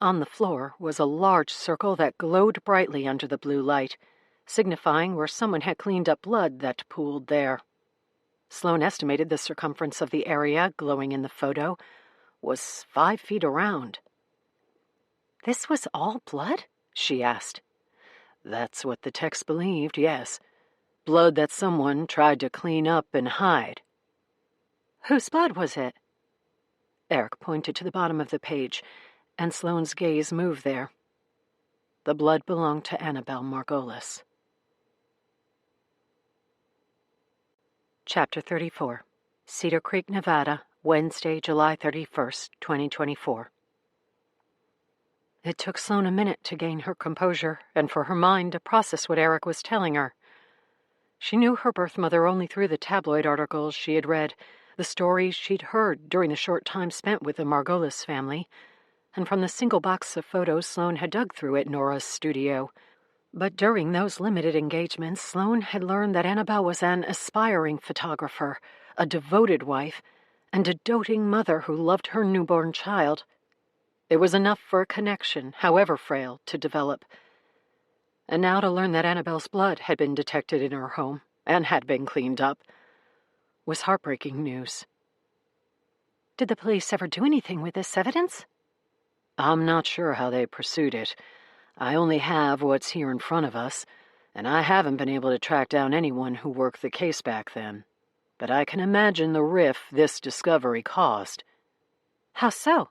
On the floor was a large circle that glowed brightly under the blue light, signifying where someone had cleaned up blood that pooled there. Sloane estimated the circumference of the area glowing in the photo was 5 feet around. "This was all blood?" she asked. "That's what the techs believed, yes. Blood that someone tried to clean up and hide." "Whose blood was it?" Eric pointed to the bottom of the page, and Sloane's gaze moved there. The blood belonged to Annabelle Margolis. Chapter 34. Cedar Creek, Nevada, Wednesday, July 31st, 2024. It took Sloane a minute to gain her composure and for her mind to process what Eric was telling her. She knew her birth mother only through the tabloid articles she had read, the stories she'd heard during the short time spent with the Margolis family, and from the single box of photos Sloane had dug through at Nora's studio. But during those limited engagements, Sloane had learned that Annabelle was an aspiring photographer, a devoted wife, and a doting mother who loved her newborn child. It was enough for a connection, however frail, to develop. And now to learn that Annabelle's blood had been detected in her home and had been cleaned up was heartbreaking news. "Did the police ever do anything with this evidence?" "I'm not sure how they pursued it. I only have what's here in front of us, and I haven't been able to track down anyone who worked the case back then. But I can imagine the rift this discovery caused." "How so?"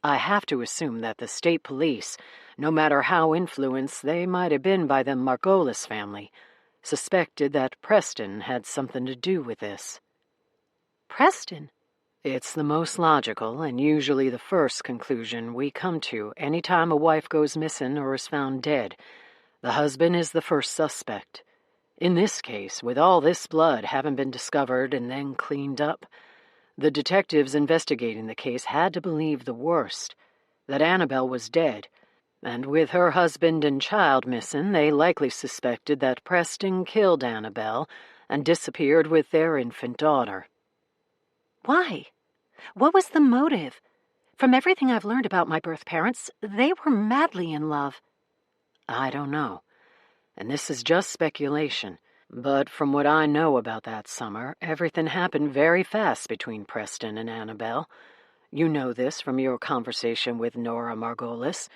"I have to assume that the state police, no matter how influenced they might have been by the Margolis family, suspected that Preston had something to do with this." "Preston?" "It's the most logical and usually the first conclusion we come to any time a wife goes missing or is found dead. The husband is the first suspect. In this case, with all this blood having been discovered and then cleaned up, the detectives investigating the case had to believe the worst, that Annabelle was dead, and with her husband and child missing, they likely suspected that Preston killed Annabelle and disappeared with their infant daughter." "Why? What was the motive? From everything I've learned about my birth parents, they were madly in love." "I don't know, and this is just speculation. But from what I know about that summer, everything happened very fast between Preston and Annabelle. You know this from your conversation with Nora Margolis.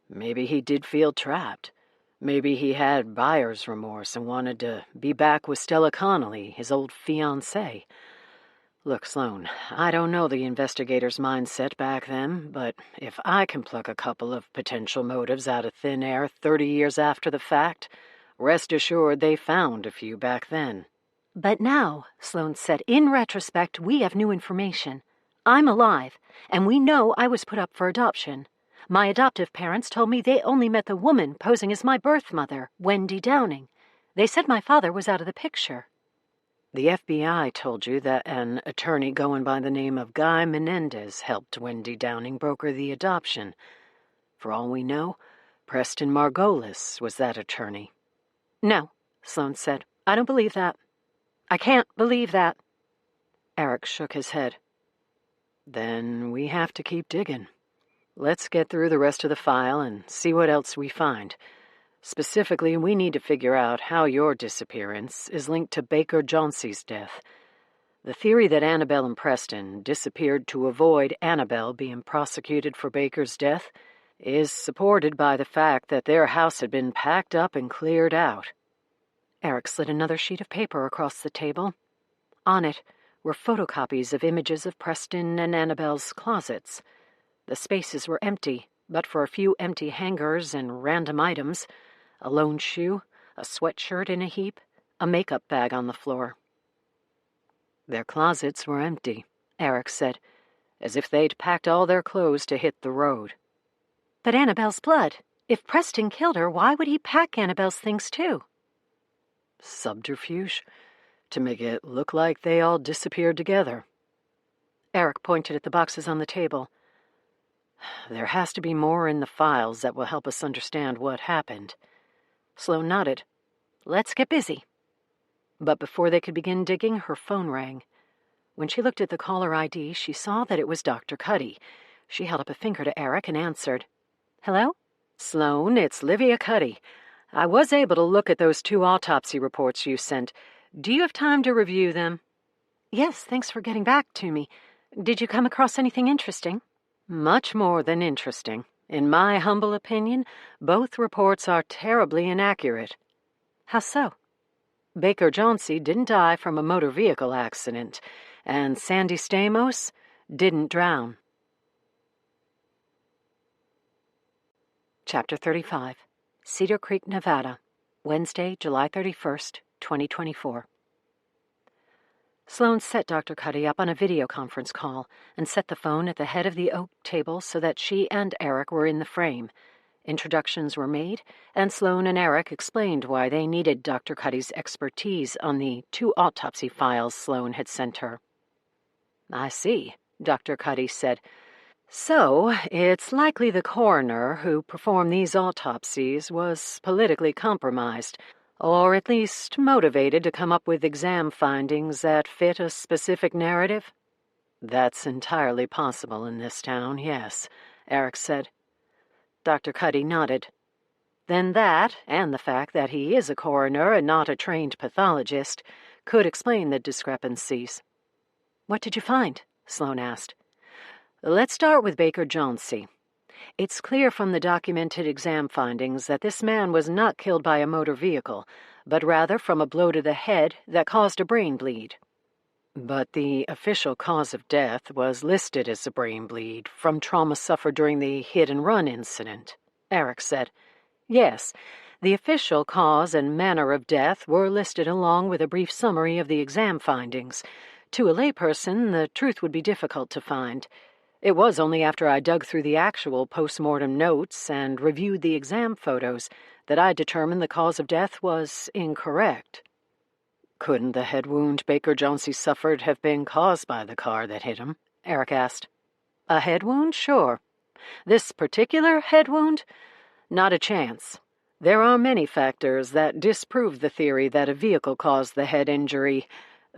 Maybe he did feel trapped. Maybe he had buyer's remorse and wanted to be back with Stella Connolly, his old fiancée. Look, Sloane, I don't know the investigator's mindset back then, but if I can pluck a couple of potential motives out of thin air 30 years after the fact, rest assured they found a few back then." "But now," Sloane said, "in retrospect, we have new information. I'm alive, and we know I was put up for adoption. My adoptive parents told me they only met the woman posing as my birth mother, Wendy Downing. They said my father was out of the picture." The FBI told you that an attorney going by the name of Guy Menendez helped Wendy Downing broker the adoption. For all we know, Preston Margolis was that attorney. No, Sloane said. I don't believe that. I can't believe that. Eric shook his head. Then we have to keep digging. Let's get through the rest of the file and see what else we find. Specifically, we need to figure out how your disappearance is linked to Baker Jauncey's death. The theory that Annabelle and Preston disappeared to avoid Annabelle being prosecuted for Baker's death is supported by the fact that their house had been packed up and cleared out. Eric slid another sheet of paper across the table. On it were photocopies of images of Preston and Annabelle's closets. The spaces were empty, but for a few empty hangers and random items: a lone shoe, a sweatshirt in a heap, a makeup bag on the floor. Their closets were empty, Eric said, as if they'd packed all their clothes to hit the road. But Annabelle's blood. If Preston killed her, why would he pack Annabelle's things too? Subterfuge, to make it look like they all disappeared together. Eric pointed at the boxes on the table. There has to be more in the files that will help us understand what happened. Sloane nodded. Let's get busy. But before they could begin digging, her phone rang. When she looked at the caller ID, she saw that it was Dr. Cuddy. She held up a finger to Eric and answered. Hello? Sloane, it's Livia Cuddy. I was able to look at those 2 autopsy reports you sent. Do you have time to review them? Yes, thanks for getting back to me. Did you come across anything interesting? Much more than interesting. In my humble opinion, both reports are terribly inaccurate. How so? Baker Jauncey didn't die from a motor vehicle accident, and Sandy Stamos didn't drown. Chapter 35. Cedar Creek, Nevada, Wednesday, July 31st, 2024. Sloane set Dr. Cuddy up on a video conference call and set the phone at the head of the oak table so that she and Eric were in the frame. Introductions were made, and Sloane and Eric explained why they needed Dr. Cuddy's expertise on the 2 autopsy files Sloane had sent her. I see, Dr. Cuddy said. So, it's likely the coroner who performed these autopsies was politically compromised, or at least motivated to come up with exam findings that fit a specific narrative? That's entirely possible in this town, yes, Eric said. Dr. Cuddy nodded. Then that, and the fact that he is a coroner and not a trained pathologist, could explain the discrepancies. What did you find? Sloane asked. Let's start with Baker Jauncey. It's clear from the documented exam findings that this man was not killed by a motor vehicle, but rather from a blow to the head that caused a brain bleed. But the official cause of death was listed as a brain bleed from trauma suffered during the hit-and-run incident, Eric said. Yes, the official cause and manner of death were listed along with a brief summary of the exam findings. To a layperson, the truth would be difficult to find. It was only after I dug through the actual post-mortem notes and reviewed the exam photos that I determined the cause of death was incorrect. Couldn't the head wound Baker Jauncey suffered have been caused by the car that hit him? Eric asked. A head wound? Sure. This particular head wound? Not a chance. There are many factors that disprove the theory that a vehicle caused the head injury,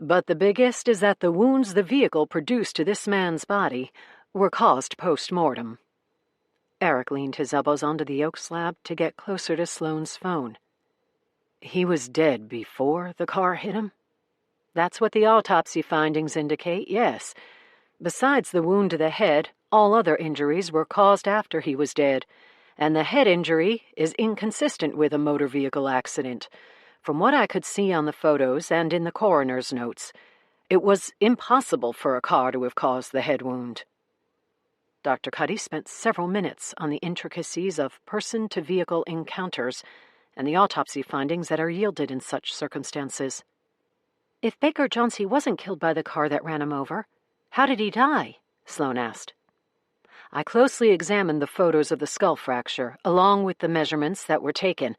but the biggest is that the wounds the vehicle produced to this man's body were caused post-mortem. Eric leaned his elbows onto the oak slab to get closer to Sloane's phone. He was dead before the car hit him? That's what the autopsy findings indicate, yes. Besides the wound to the head, all other injuries were caused after he was dead, and the head injury is inconsistent with a motor vehicle accident. From what I could see on the photos and in the coroner's notes, it was impossible for a car to have caused the head wound. Dr. Cuddy spent several minutes on the intricacies of person-to-vehicle encounters and the autopsy findings that are yielded in such circumstances. If Baker Jauncey wasn't killed by the car that ran him over, how did he die? Sloane asked. I closely examined the photos of the skull fracture, along with the measurements that were taken,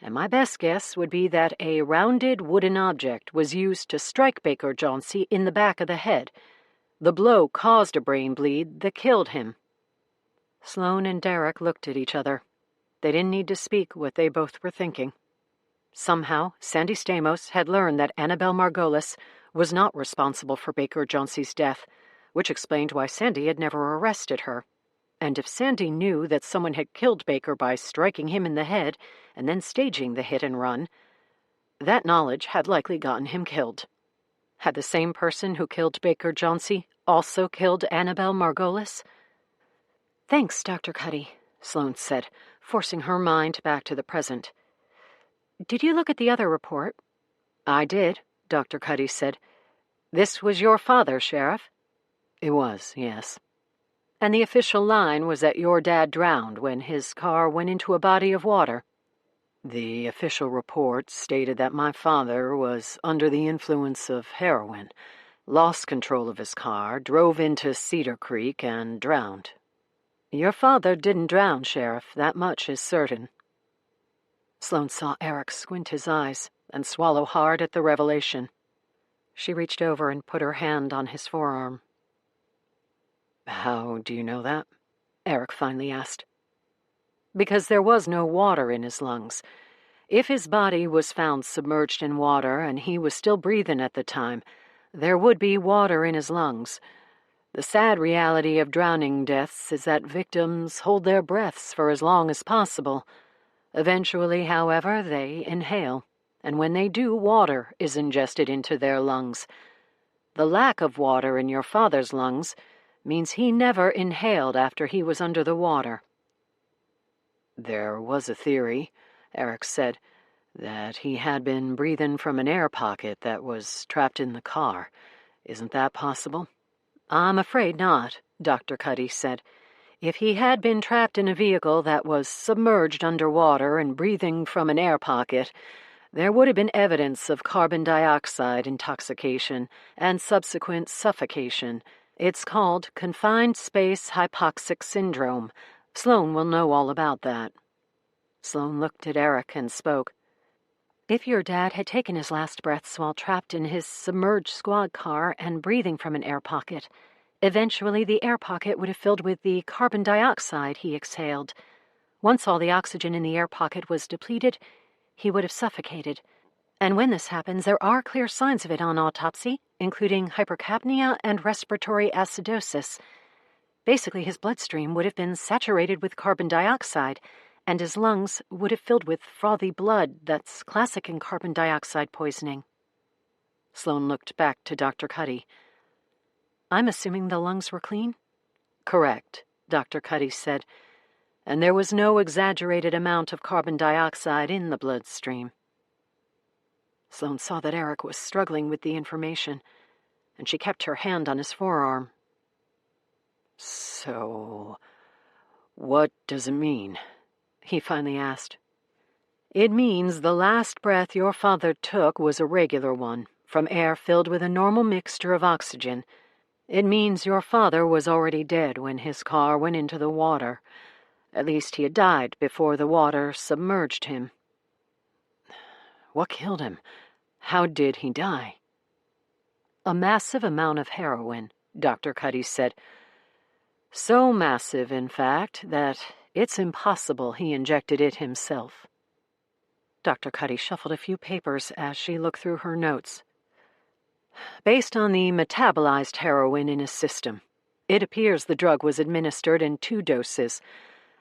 and my best guess would be that a rounded wooden object was used to strike Baker Jauncey in the back of the head. The blow caused a brain bleed that killed him." Sloane and Derek looked at each other. They didn't need to speak what they both were thinking. Somehow, Sandy Stamos had learned that Annabelle Margolis was not responsible for Baker Jauncey's death, which explained why Sandy had never arrested her. And if Sandy knew that someone had killed Baker by striking him in the head and then staging the hit and run, that knowledge had likely gotten him killed. Had the same person who killed Baker Jauncey also killed Annabelle Margolis? "Thanks, Dr. Cuddy," Sloane said, forcing her mind back to the present. "Did you look at the other report?" "I did," Dr. Cuddy said. "This was your father, Sheriff?" "It was, yes." "And the official line was that your dad drowned when his car went into a body of water?" "The official report stated that my father was under the influence of heroin, lost control of his car, drove into Cedar Creek, and drowned." "Your father didn't drown, Sheriff. That much is certain." Sloane saw Eric squint his eyes and swallow hard at the revelation. She reached over and put her hand on his forearm. "How do you know that?" Eric finally asked. "Because there was no water in his lungs. If his body was found submerged in water and he was still breathing at the time, there would be water in his lungs. The sad reality of drowning deaths is that victims hold their breaths for as long as possible. Eventually, however, they inhale, and when they do, water is ingested into their lungs. The lack of water in your father's lungs means he never inhaled after he was under the water." "There was a theory," Eric said, "that he had been breathing from an air pocket that was trapped in the car. Isn't that possible?" "I'm afraid not," Dr. Cuddy said. "If he had been trapped in a vehicle that was submerged underwater and breathing from an air pocket, there would have been evidence of carbon dioxide intoxication and subsequent suffocation. It's called confined space hypoxic syndrome. Sloane will know all about that." Sloane looked at Eric and spoke. "If your dad had taken his last breaths while trapped in his submerged squad car and breathing from an air pocket, eventually the air pocket would have filled with the carbon dioxide he exhaled. Once all the oxygen in the air pocket was depleted, he would have suffocated. And when this happens, there are clear signs of it on autopsy, including hypercapnia and respiratory acidosis. Basically, his bloodstream would have been saturated with carbon dioxide, and his lungs would have filled with frothy blood that's classic in carbon dioxide poisoning." Sloane looked back to Dr. Cuddy. "I'm assuming the lungs were clean?" "Correct," Dr. Cuddy said. "And there was no exaggerated amount of carbon dioxide in the bloodstream." Sloane saw that Eric was struggling with the information, and she kept her hand on his forearm. "So, what does it mean?" he finally asked. "It means the last breath your father took was a regular one, from air filled with a normal mixture of oxygen. It means your father was already dead when his car went into the water. At least he had died before the water submerged him." "What killed him? How did he die?" "A massive amount of heroin," Dr. Cuddy said. "So massive, in fact, that it's impossible he injected it himself." Dr. Cuddy shuffled a few papers as she looked through her notes. "Based on the metabolized heroin in his system, it appears the drug was administered in 2 doses.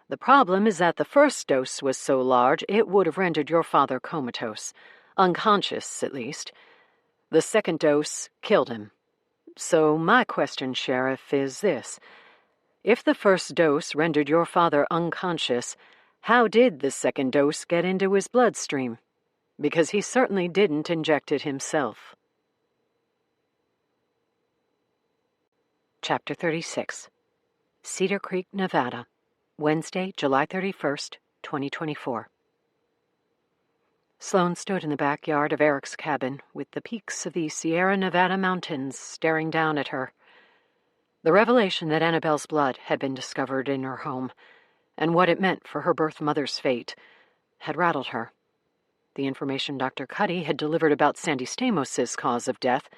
The problem is that the first dose was so large it would have rendered your father comatose, unconscious at least. The second dose killed him. So my question, Sheriff, is this. If the first dose rendered your father unconscious, how did the second dose get into his bloodstream? Because he certainly didn't inject it himself." Chapter 36. Cedar Creek, Nevada, Wednesday, July 31st, 2024. Sloane stood in the backyard of Eric's cabin with the peaks of the Sierra Nevada mountains staring down at her. The revelation that Annabelle's blood had been discovered in her home, and what it meant for her birth mother's fate, had rattled her. The information Dr. Cuddy had delivered about Sandy Stamos' cause of death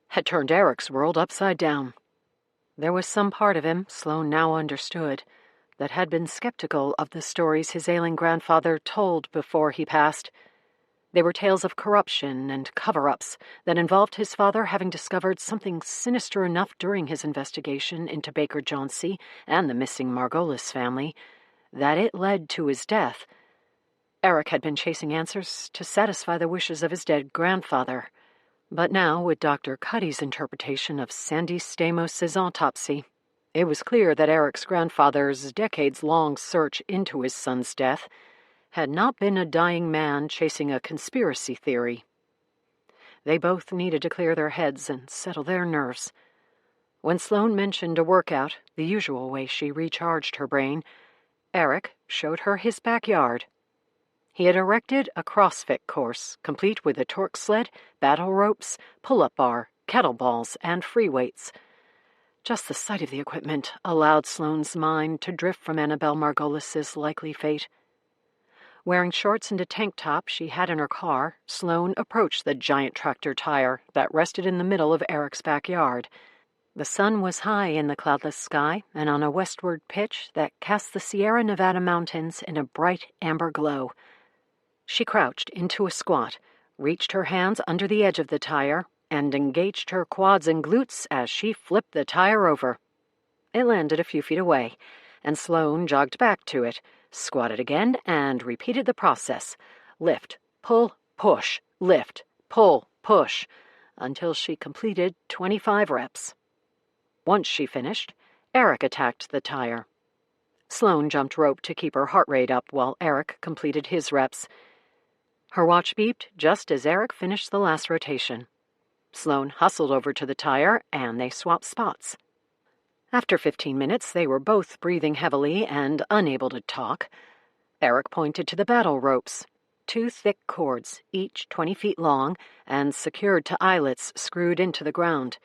had turned Eric's world upside down. There was some part of him, Sloane now understood, that had been skeptical of the stories his ailing grandfather told before he passed. They were tales of corruption and cover-ups that involved his father having discovered something sinister enough during his investigation into Baker Jauncey and the missing Margolis family that it led to his death. Eric had been chasing answers to satisfy the wishes of his dead grandfather. But now, with Dr. Cuddy's interpretation of Sandy Stamos' autopsy, it was clear that Eric's grandfather's decades-long search into his son's death had not been a dying man chasing a conspiracy theory. They both needed to clear their heads and settle their nerves. When Sloane mentioned a workout, the usual way she recharged her brain, Eric showed her his backyard. He had erected a CrossFit course, complete with a torque sled, battle ropes, pull-up bar, kettlebells, and free weights. Just the sight of the equipment allowed Sloane's mind to drift from Annabelle Margolis' likely fate. Wearing shorts and a tank top she had in her car, Sloane approached the giant tractor tire that rested in the middle of Eric's backyard. The sun was high in the cloudless sky and on a westward pitch that cast the Sierra Nevada mountains in a bright amber glow. She crouched into a squat, reached her hands under the edge of the tire, and engaged her quads and glutes as she flipped the tire over. It landed a few feet away, and Sloane jogged back to it, squatted again, and repeated the process. Lift, pull, push, lift, pull, push, until she completed 25 reps. Once she finished, Eric attacked the tire. Sloane jumped rope to keep her heart rate up while Eric completed his reps. Her watch beeped just as Eric finished the last rotation. Sloane hustled over to the tire, and they swapped spots. After 15 minutes, they were both breathing heavily and unable to talk. Eric pointed to the battle ropes, 2 thick cords, each 20 feet long, and secured to eyelets screwed into the ground.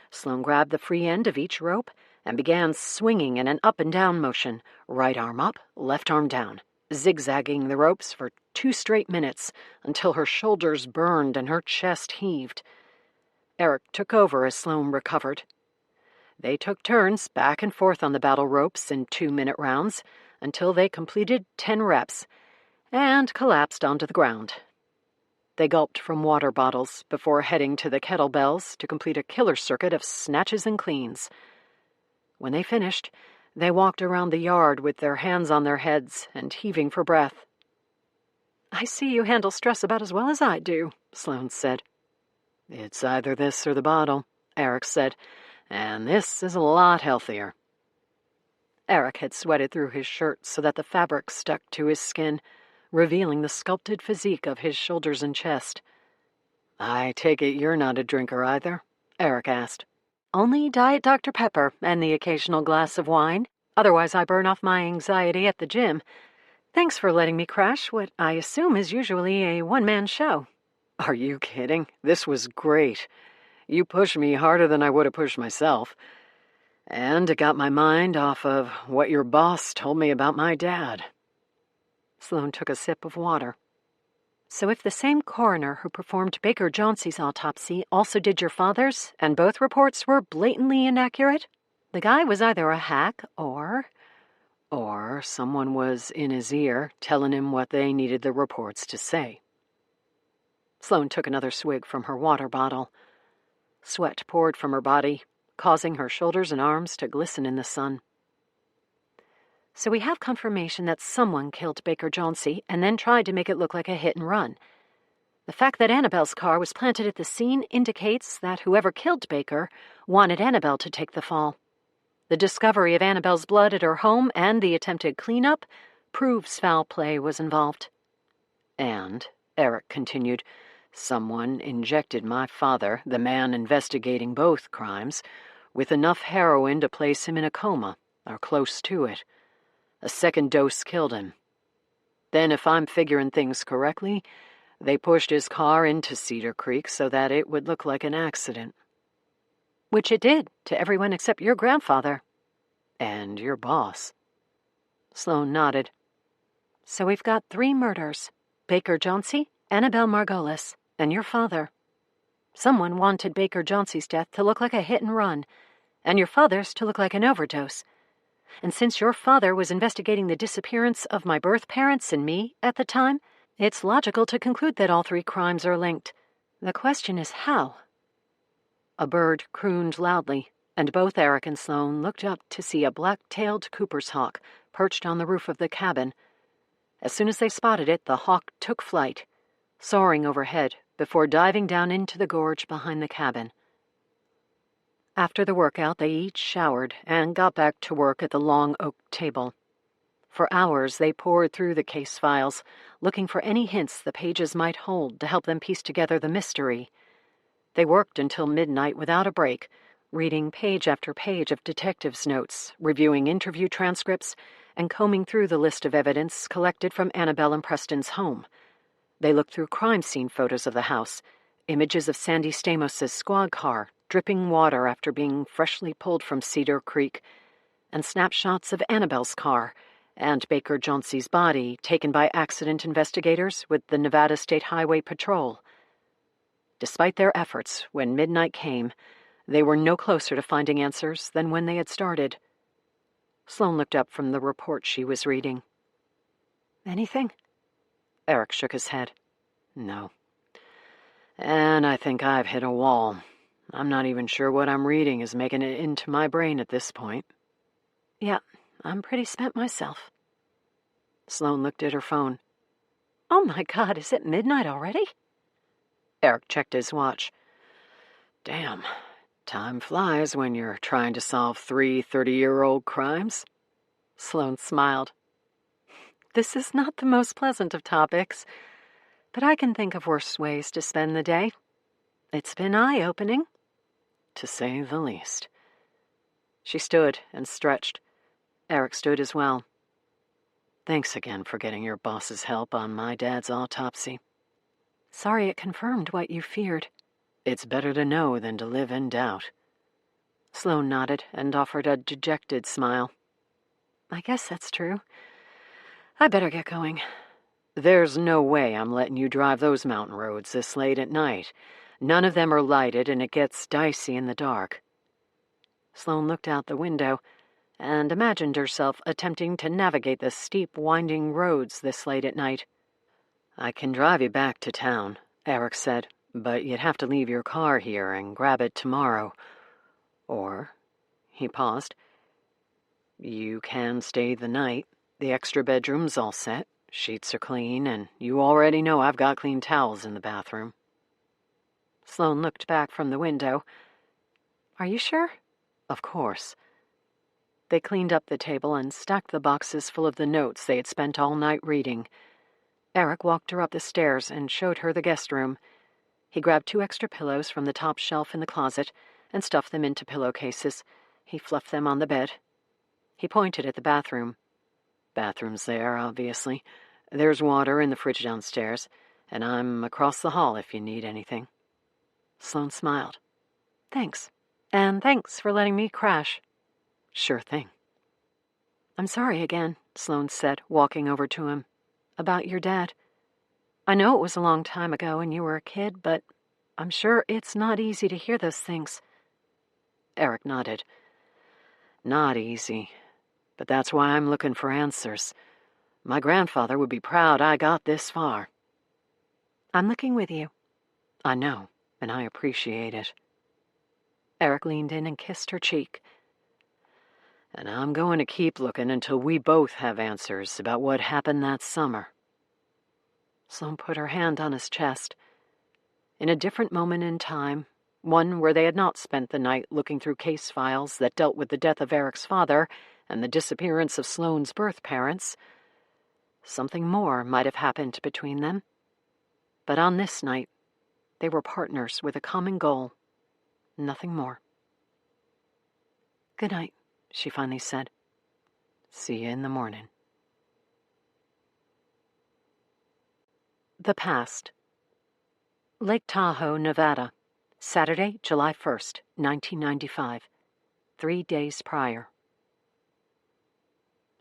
Sloane grabbed the free end of each rope and began swinging in an up-and-down motion, right arm up, left arm down, zigzagging the ropes for 2 straight minutes until her shoulders burned and her chest heaved. Eric took over as Sloane recovered. They took turns back and forth on the battle ropes in 2-minute rounds until they completed 10 reps and collapsed onto the ground. They gulped from water bottles before heading to the kettlebells to complete a killer circuit of snatches and cleans. When they finished, they walked around the yard with their hands on their heads and heaving for breath. "I see you handle stress about as well as I do," Sloane said. "It's either this or the bottle," Eric said, "and this is a lot healthier." Eric had sweated through his shirt so that the fabric stuck to his skin, revealing the sculpted physique of his shoulders and chest. "I take it you're not a drinker either?" Eric asked. "Only Diet Dr. Pepper and the occasional glass of wine. Otherwise I burn off my anxiety at the gym. Thanks for letting me crash what I assume is usually a one-man show." "Are you kidding? This was great. You pushed me harder than I would have pushed myself. And it got my mind off of what your boss told me about my dad." Sloane took a sip of water. "So if the same coroner who performed Baker Jauncey's autopsy also did your father's, and both reports were blatantly inaccurate, the guy was either a hack or someone was in his ear telling him what they needed the reports to say." Sloane took another swig from her water bottle. Sweat poured from her body, causing her shoulders and arms to glisten in the sun. "So we have confirmation that someone killed Baker Jauncey and then tried to make it look like a hit and run. The fact that Annabelle's car was planted at the scene indicates that whoever killed Baker wanted Annabelle to take the fall. The discovery of Annabelle's blood at her home and the attempted cleanup proves foul play was involved." "And," Eric continued, "someone injected my father, the man investigating both crimes, with enough heroin to place him in a coma, or close to it. A second dose killed him. Then, if I'm figuring things correctly, they pushed his car into Cedar Creek so that it would look like an accident." "Which it did, to everyone except your grandfather." "And your boss." Sloane nodded. "So we've got 3 murders. Baker Jauncey, Annabelle Margolis, and your father. Someone wanted Baker Jauncey's death to look like a hit and run, and your father's to look like an overdose. And since your father was investigating the disappearance of my birth parents and me at the time, it's logical to conclude that all 3 crimes are linked. The question is how. A bird crooned loudly, and both Eric and Sloane looked up to see a black-tailed Cooper's hawk perched on the roof of the cabin. As soon as they spotted it, the hawk took flight, soaring overhead before diving down into the gorge behind the cabin. After the workout, they each showered and got back to work at the long oak table. For hours, they pored through the case files, looking for any hints the pages might hold to help them piece together the mystery. They worked until midnight without a break, reading page after page of detectives' notes, reviewing interview transcripts, and combing through the list of evidence collected from Annabelle and Preston's home. They looked through crime scene photos of the house, images of Sandy Stamos' squad car, dripping water after being freshly pulled from Cedar Creek, and snapshots of Annabelle's car, and Baker Jauncey's body taken by accident investigators with the Nevada State Highway Patrol. Despite their efforts, when midnight came, they were no closer to finding answers than when they had started. Sloane looked up from the report she was reading. Anything? Eric shook his head. No. And I think I've hit a wall. I'm not even sure what I'm reading is making it into my brain at this point. Yeah, I'm pretty spent myself. Sloane looked at her phone. Oh my God, is it midnight already? Eric checked his watch. Damn, time flies when you're trying to solve 3 30-year-old crimes. Sloane smiled. This is not the most pleasant of topics, but I can think of worse ways to spend the day. It's been eye-opening, to say the least. She stood and stretched. Eric stood as well. Thanks again for getting your boss's help on my dad's autopsy. Sorry it confirmed what you feared. It's better to know than to live in doubt. Sloane nodded and offered a dejected smile. I guess that's true. I better get going. There's no way I'm letting you drive those mountain roads this late at night. None of them are lighted, and it gets dicey in the dark. Sloane looked out the window and imagined herself attempting to navigate the steep, winding roads this late at night. I can drive you back to town, Eric said, but you'd have to leave your car here and grab it tomorrow. Or, he paused, you can stay the night. The extra bedroom's all set. Sheets are clean, and you already know I've got clean towels in the bathroom. Sloane looked back from the window. Are you sure? Of course. They cleaned up the table and stacked the boxes full of the notes they had spent all night reading. Eric walked her up the stairs and showed her the guest room. He grabbed 2 extra pillows from the top shelf in the closet and stuffed them into pillowcases. He fluffed them on the bed. He pointed at the bathroom. Bathroom's there, obviously. There's water in the fridge downstairs, and I'm across the hall if you need anything. Sloane smiled. Thanks. And thanks for letting me crash. Sure thing. I'm sorry again, Sloane said, walking over to him. About your dad. I know it was a long time ago and you were a kid, but I'm sure it's not easy to hear those things. Eric nodded. Not easy. But that's why I'm looking for answers. My grandfather would be proud I got this far. I'm looking with you. I know, and I appreciate it. Eric leaned in and kissed her cheek. And I'm going to keep looking until we both have answers about what happened that summer. Sloane put her hand on his chest. In a different moment in time, one where they had not spent the night looking through case files that dealt with the death of Eric's father and the disappearance of Sloane's birth parents, something more might have happened between them. But on this night, they were partners with a common goal. Nothing more. Good night, she finally said. See you in the morning. The Past. Lake Tahoe, Nevada. Saturday, July 1st, 1995. 3 days prior.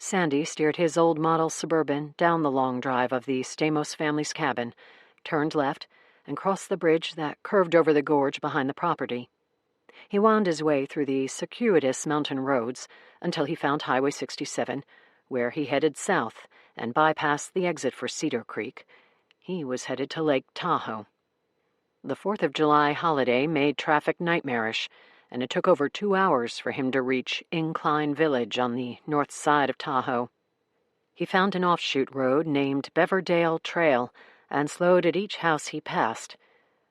Sandy steered his old model Suburban down the long drive of the Stamos family's cabin, turned left, and crossed the bridge that curved over the gorge behind the property. He wound his way through the circuitous mountain roads until he found Highway 67, where he headed south and bypassed the exit for Cedar Creek. He was headed to Lake Tahoe. The 4th of July holiday made traffic nightmarish, and it took over 2 hours for him to reach Incline Village on the north side of Tahoe. He found an offshoot road named Beverdale Trail and slowed at each house he passed.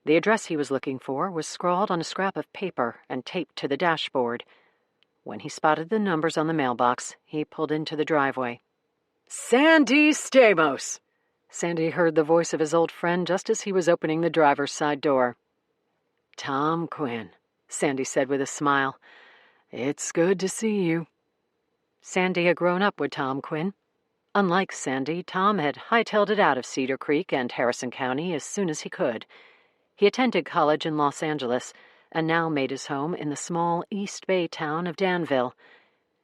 The address he was looking for was scrawled on a scrap of paper and taped to the dashboard. When he spotted the numbers on the mailbox, he pulled into the driveway. "Sandy Stamos!" Sandy heard the voice of his old friend just as he was opening the driver's side door. "Tom Quinn," Sandy said with a smile. "It's good to see you." Sandy had grown up with Tom Quinn. Unlike Sandy, Tom had hightailed it out of Cedar Creek and Harrison County as soon as he could. He attended college in Los Angeles and now made his home in the small East Bay town of Danville.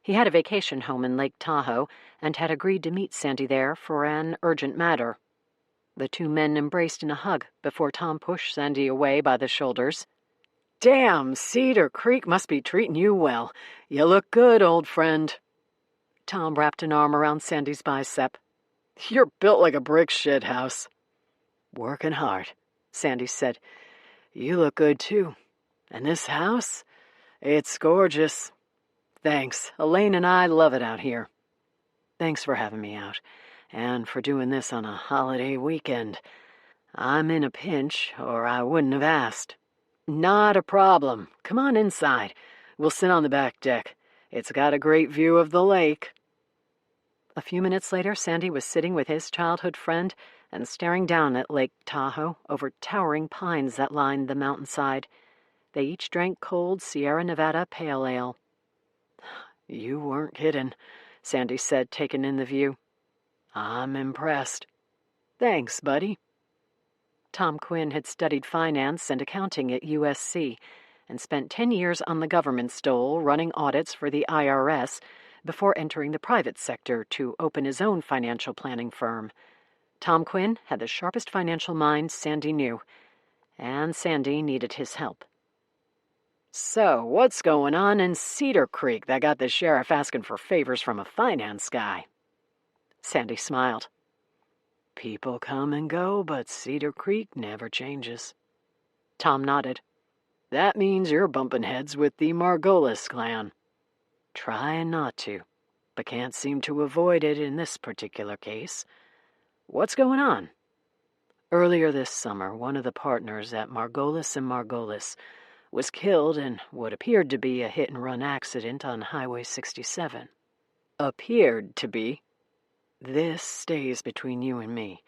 He had a vacation home in Lake Tahoe and had agreed to meet Sandy there for an urgent matter. The two men embraced in a hug before Tom pushed Sandy away by the shoulders. "Damn, Cedar Creek must be treating you well. You look good, old friend." Tom wrapped an arm around Sandy's bicep. "You're built like a brick shithouse." "Working hard," Sandy said. "You look good, too. And this house? It's gorgeous." "Thanks. Elaine and I love it out here." "Thanks for having me out, and for doing this on a holiday weekend. I'm in a pinch, or I wouldn't have asked." "Not a problem. Come on inside. We'll sit on the back deck. It's got a great view of the lake." A few minutes later, Sandy was sitting with his childhood friend and staring down at Lake Tahoe over towering pines that lined the mountainside. They each drank cold Sierra Nevada pale ale. "You weren't kidding," Sandy said, taking in the view. "I'm impressed." "Thanks, buddy." Tom Quinn had studied finance and accounting at USC and spent 10 years on the government's dole running audits for the IRS before entering the private sector to open his own financial planning firm. Tom Quinn had the sharpest financial mind Sandy knew, and Sandy needed his help. "So, what's going on in Cedar Creek that got the sheriff asking for favors from a finance guy?" Sandy smiled. "People come and go, but Cedar Creek never changes." Tom nodded. "That means you're bumping heads with the Margolis clan." "Trying not to, but can't seem to avoid it in this particular case." "What's going on?" "Earlier this summer, one of the partners at Margolis and Margolis was killed in what appeared to be a hit-and-run accident on Highway 67. "Appeared to be?" "This stays between you and me.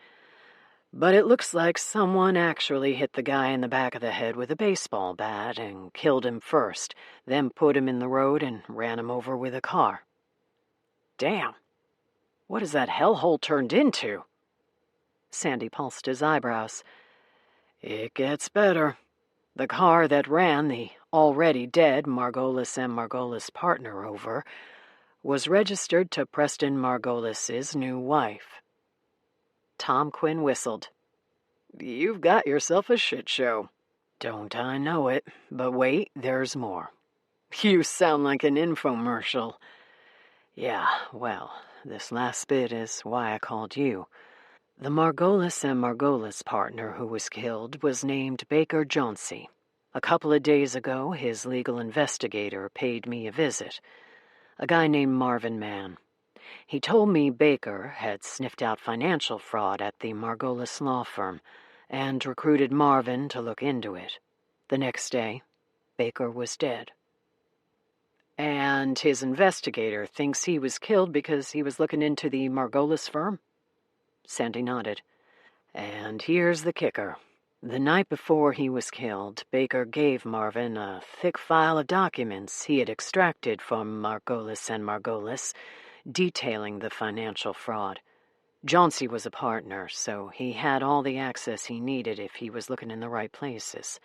But it looks like someone actually hit the guy in the back of the head with a baseball bat and killed him first, then put him in the road and ran him over with a car." "Damn. What has that hellhole turned into?" Sandy pulsed his eyebrows. "It gets better. The car that ran the already dead Margolis and Margolis partner over was registered to Preston Margolis's new wife." Tom Quinn whistled. "You've got yourself a shit show." "Don't I know it? But wait, there's more." "You sound like an infomercial." "Yeah, well, this last bit is why I called you. The Margolis and Margolis partner who was killed was named Baker Jauncey. A couple of days ago, his legal investigator paid me a visit. A guy named Marvin Mann. He told me Baker had sniffed out financial fraud at the Margolis law firm and recruited Marvin to look into it. The next day, Baker was dead." "And his investigator thinks he was killed because he was looking into the Margolis firm?" Sandy nodded. "And here's the kicker. The night before he was killed, Baker gave Marvin a thick file of documents he had extracted from Margolis and Margolis, detailing the financial fraud. Jauncey was a partner, so he had all the access he needed if he was looking in the right places.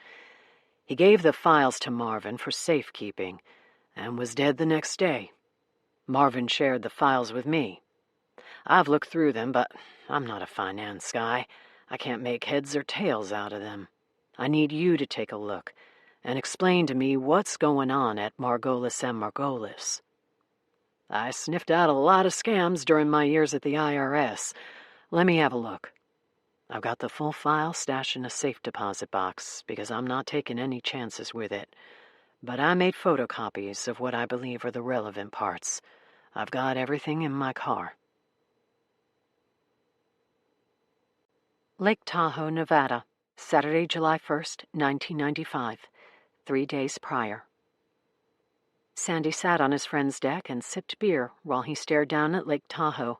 He gave the files to Marvin for safekeeping and was dead the next day. Marvin shared the files with me. I've looked through them, but I'm not a finance guy. I can't make heads or tails out of them. I need you to take a look and explain to me what's going on at Margolis and Margolis. I sniffed out a lot of scams during my years at the IRS. Let me have a look. I've got the full file stashed in a safe deposit box because I'm not taking any chances with it. But I made photocopies of what I believe are the relevant parts. I've got everything in my car. Lake Tahoe, Nevada, Saturday, July 1st, 1995, 3 days prior. Sandy sat on his friend's deck and sipped beer while he stared down at Lake Tahoe.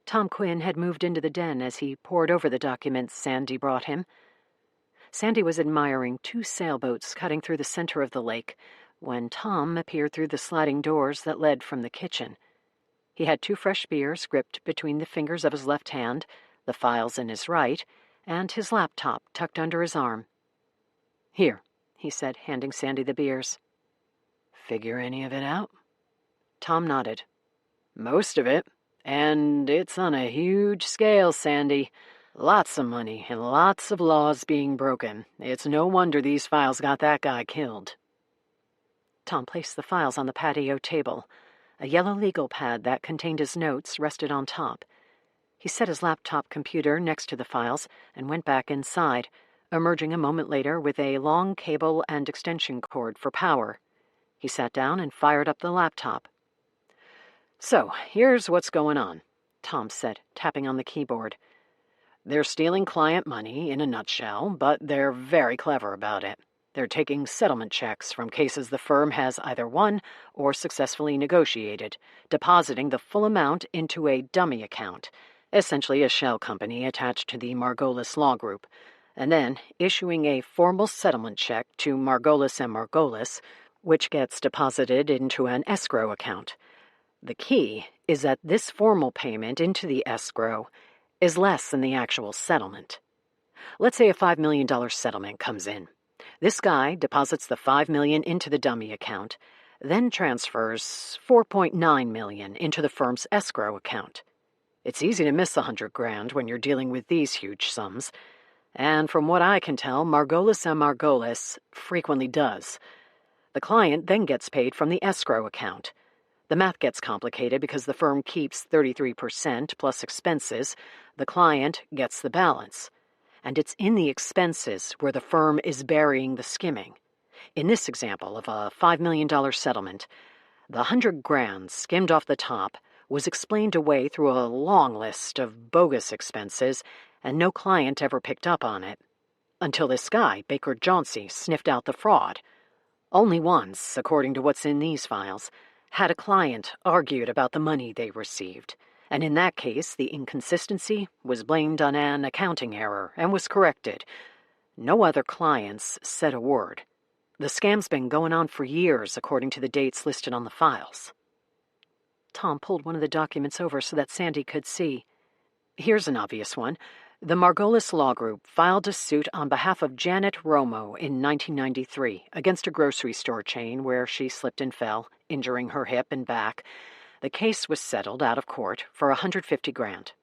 Tom Quinn had moved into the den as he pored over the documents Sandy brought him. Sandy was admiring 2 sailboats cutting through the center of the lake when Tom appeared through the sliding doors that led from the kitchen. He had 2 fresh beers gripped between the fingers of his left hand, the files in his right, and his laptop tucked under his arm. "Here," he said, handing Sandy the beers. Figure any of it out? Tom nodded. Most of it. And it's on a huge scale, Sandy. Lots of money and lots of laws being broken. It's no wonder these files got that guy killed. Tom placed the files on the patio table. A yellow legal pad that contained his notes rested on top. He set his laptop computer next to the files and went back inside, emerging a moment later with a long cable and extension cord for power. He sat down and fired up the laptop. "So, here's what's going on," Tom said, tapping on the keyboard. "They're stealing client money in a nutshell, but they're very clever about it. They're taking settlement checks from cases the firm has either won or successfully negotiated, depositing the full amount into a dummy account, essentially a shell company attached to the Margolis Law Group, and then issuing a formal settlement check to Margolis and Margolis, which gets deposited into an escrow account. The key is that this formal payment into the escrow is less than the actual settlement. Let's say a $5 million settlement comes in. This guy deposits the $5 million into the dummy account, then transfers $4.9 million into the firm's escrow account. It's easy to miss $100,000 when you're dealing with these huge sums, and from what I can tell, Margolis and Margolis frequently does. The client then gets paid from the escrow account. The math gets complicated because the firm keeps 33% plus expenses. The client gets the balance. And it's in the expenses where the firm is burying the skimming. In this example of a $5 million settlement, the $100,000 skimmed off the top was explained away through a long list of bogus expenses, and no client ever picked up on it. Until this guy, Baker Jauncey, sniffed out the fraud. Only once, according to what's in these files, had a client argued about the money they received, and in that case the inconsistency was blamed on an accounting error and was corrected. No other clients said a word. The scam's been going on for years, according to the dates listed on the files. Tom pulled one of the documents over so that Sandy could see. Here's an obvious one. The Margolis Law Group filed a suit on behalf of Janet Romo in 1993 against a grocery store chain where she slipped and fell, injuring her hip and back. The case was settled out of court for $150,000.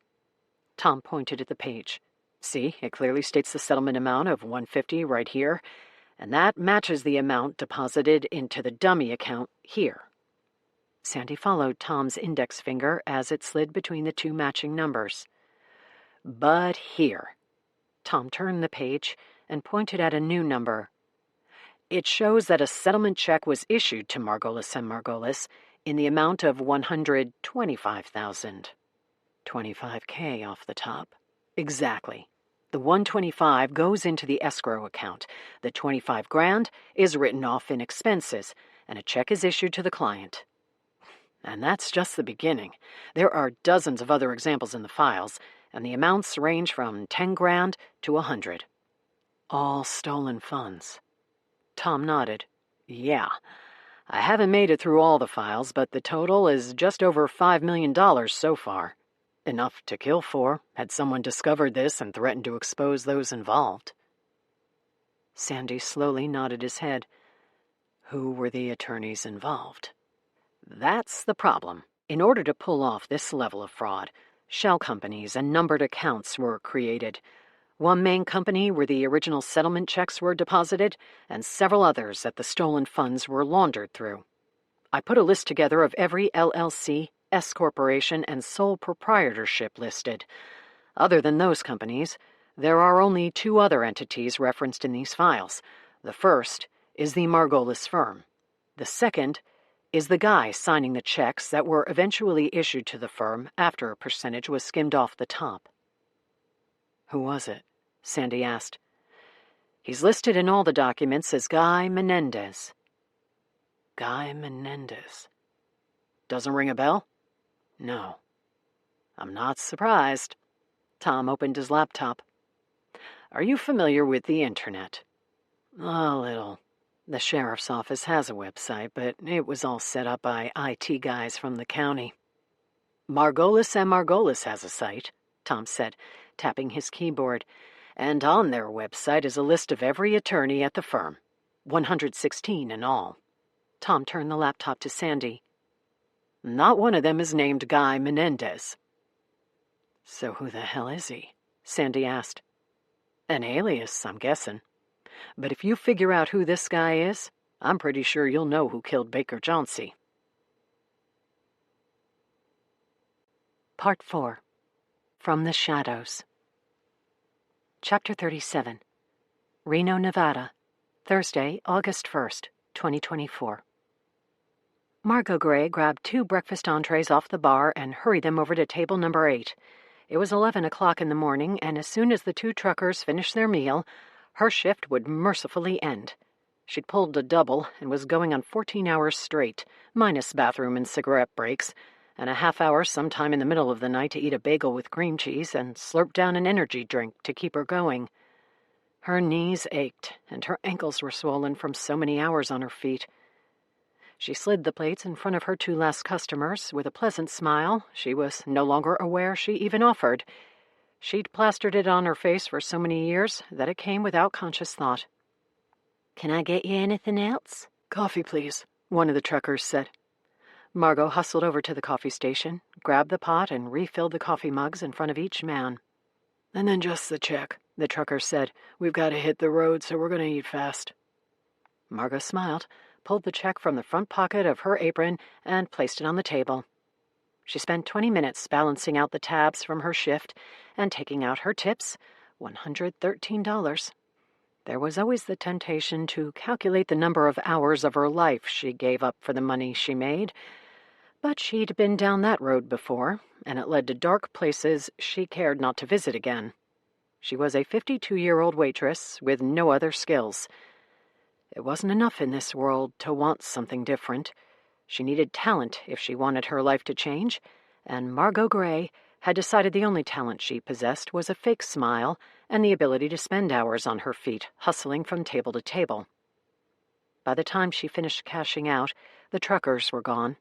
Tom pointed at the page. See, it clearly states the settlement amount of $150 right here, and that matches the amount deposited into the dummy account here. Sandy followed Tom's index finger as it slid between the 2 matching numbers. But here. Tom turned the page and pointed at a new number. It shows that a settlement check was issued to Margolis and Margolis in the amount of $125,000. $25K off the top. Exactly. The $125 goes into the escrow account. The $25,000 is written off in expenses, and a check is issued to the client. And that's just the beginning. There are dozens of other examples in the files, and the amounts range from $10,000 to $100,000. All stolen funds. Tom nodded. Yeah. I haven't made it through all the files, but the total is just over $5 million so far. Enough to kill for, had someone discovered this and threatened to expose those involved. Sandy slowly nodded his head. Who were the attorneys involved? That's the problem. In order to pull off this level of fraud, shell companies and numbered accounts were created. One main company where the original settlement checks were deposited, and several others that the stolen funds were laundered through. I put a list together of every LLC, S corporation, and sole proprietorship listed. Other than those companies, there are only two other entities referenced in these files. The first is the Margolis firm. The second is the guy signing the checks that were eventually issued to the firm after a percentage was skimmed off the top. "Who was it?" Sandy asked. "He's listed in all the documents as Guy Menendez." Guy Menendez. Doesn't ring a bell? No. I'm not surprised. Tom opened his laptop. Are you familiar with the internet? A little. The sheriff's office has a website, but it was all set up by IT guys from the county. Margolis and Margolis has a site, Tom said, tapping his keyboard. And on their website is a list of every attorney at the firm. 116 in all. Tom turned the laptop to Sandy. Not one of them is named Guy Menendez. So who the hell is he? Sandy asked. An alias, I'm guessing. But if you figure out who this guy is, I'm pretty sure you'll know who killed Baker Johnsey. Part 4. From the Shadows. Chapter 37. Reno, Nevada. Thursday, August 1st, 2024. Margot Gray grabbed 2 breakfast entrees off the bar and hurried them over to table number 8. It was 11 o'clock in the morning, and as soon as the 2 truckers finished their meal, her shift would mercifully end. She'd pulled a double and was going on 14 hours straight, minus bathroom and cigarette breaks, and a half hour sometime in the middle of the night to eat a bagel with cream cheese and slurp down an energy drink to keep her going. Her knees ached, and her ankles were swollen from so many hours on her feet. She slid the plates in front of her 2 last customers with a pleasant smile she was no longer aware she even offered. She'd plastered it on her face for so many years that it came without conscious thought. "Can I get you anything else?" "Coffee, please," one of the truckers said. Margot hustled over to the coffee station, grabbed the pot, and refilled the coffee mugs in front of each man. "And then just the check," the trucker said. "We've got to hit the road, so we're going to eat fast." Margot smiled, pulled the check from the front pocket of her apron, and placed it on the table. She spent 20 minutes balancing out the tabs from her shift and taking out her tips, $113. There was always the temptation to calculate the number of hours of her life she gave up for the money she made, but she'd been down that road before, and it led to dark places she cared not to visit again. She was a 52-year-old waitress with no other skills. It wasn't enough in this world to want something different. She needed talent if she wanted her life to change, and Margot Gray had decided the only talent she possessed was a fake smile and the ability to spend hours on her feet, hustling from table to table. By the time she finished cashing out, the truckers were gone.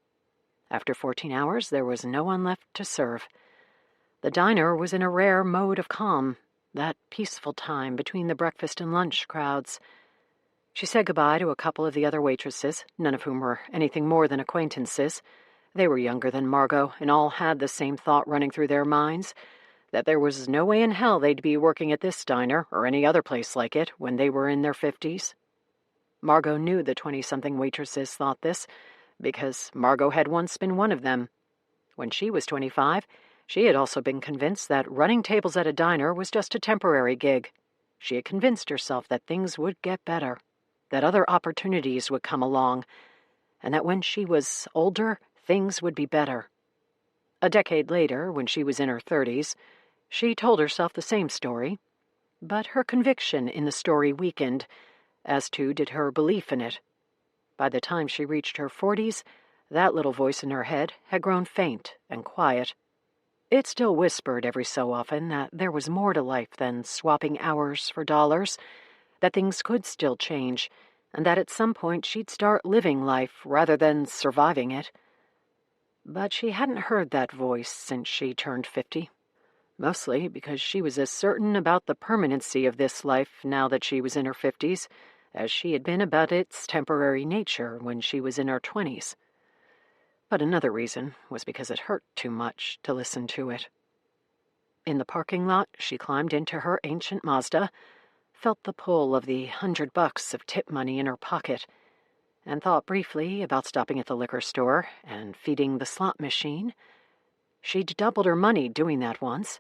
After 14 hours, there was no one left to serve. The diner was in a rare mode of calm, that peaceful time between the breakfast and lunch crowds. She said goodbye to a couple of the other waitresses, none of whom were anything more than acquaintances. They were younger than Margot, and all had the same thought running through their minds, that there was no way in hell they'd be working at this diner or any other place like it when they were in their 50s. Margot knew the 20-something waitresses thought this, because Margot had once been one of them. When she was 25, she had also been convinced that running tables at a diner was just a temporary gig. She had convinced herself that things would get better, that other opportunities would come along, and that when she was older, things would be better. A decade later, when she was in her 30s, she told herself the same story, but her conviction in the story weakened, as too did her belief in it. By the time she reached her 40s, that little voice in her head had grown faint and quiet. It still whispered every so often that there was more to life than swapping hours for dollars, that things could still change, and that at some point she'd start living life rather than surviving it. But she hadn't heard that voice since she turned 50, mostly because she was as certain about the permanency of this life now that she was in her 50s as she had been about its temporary nature when she was in her 20s. But another reason was because it hurt too much to listen to it. In the parking lot, she climbed into her ancient Mazda, felt the pull of the $100 of tip money in her pocket, and thought briefly about stopping at the liquor store and feeding the slot machine. She'd doubled her money doing that once,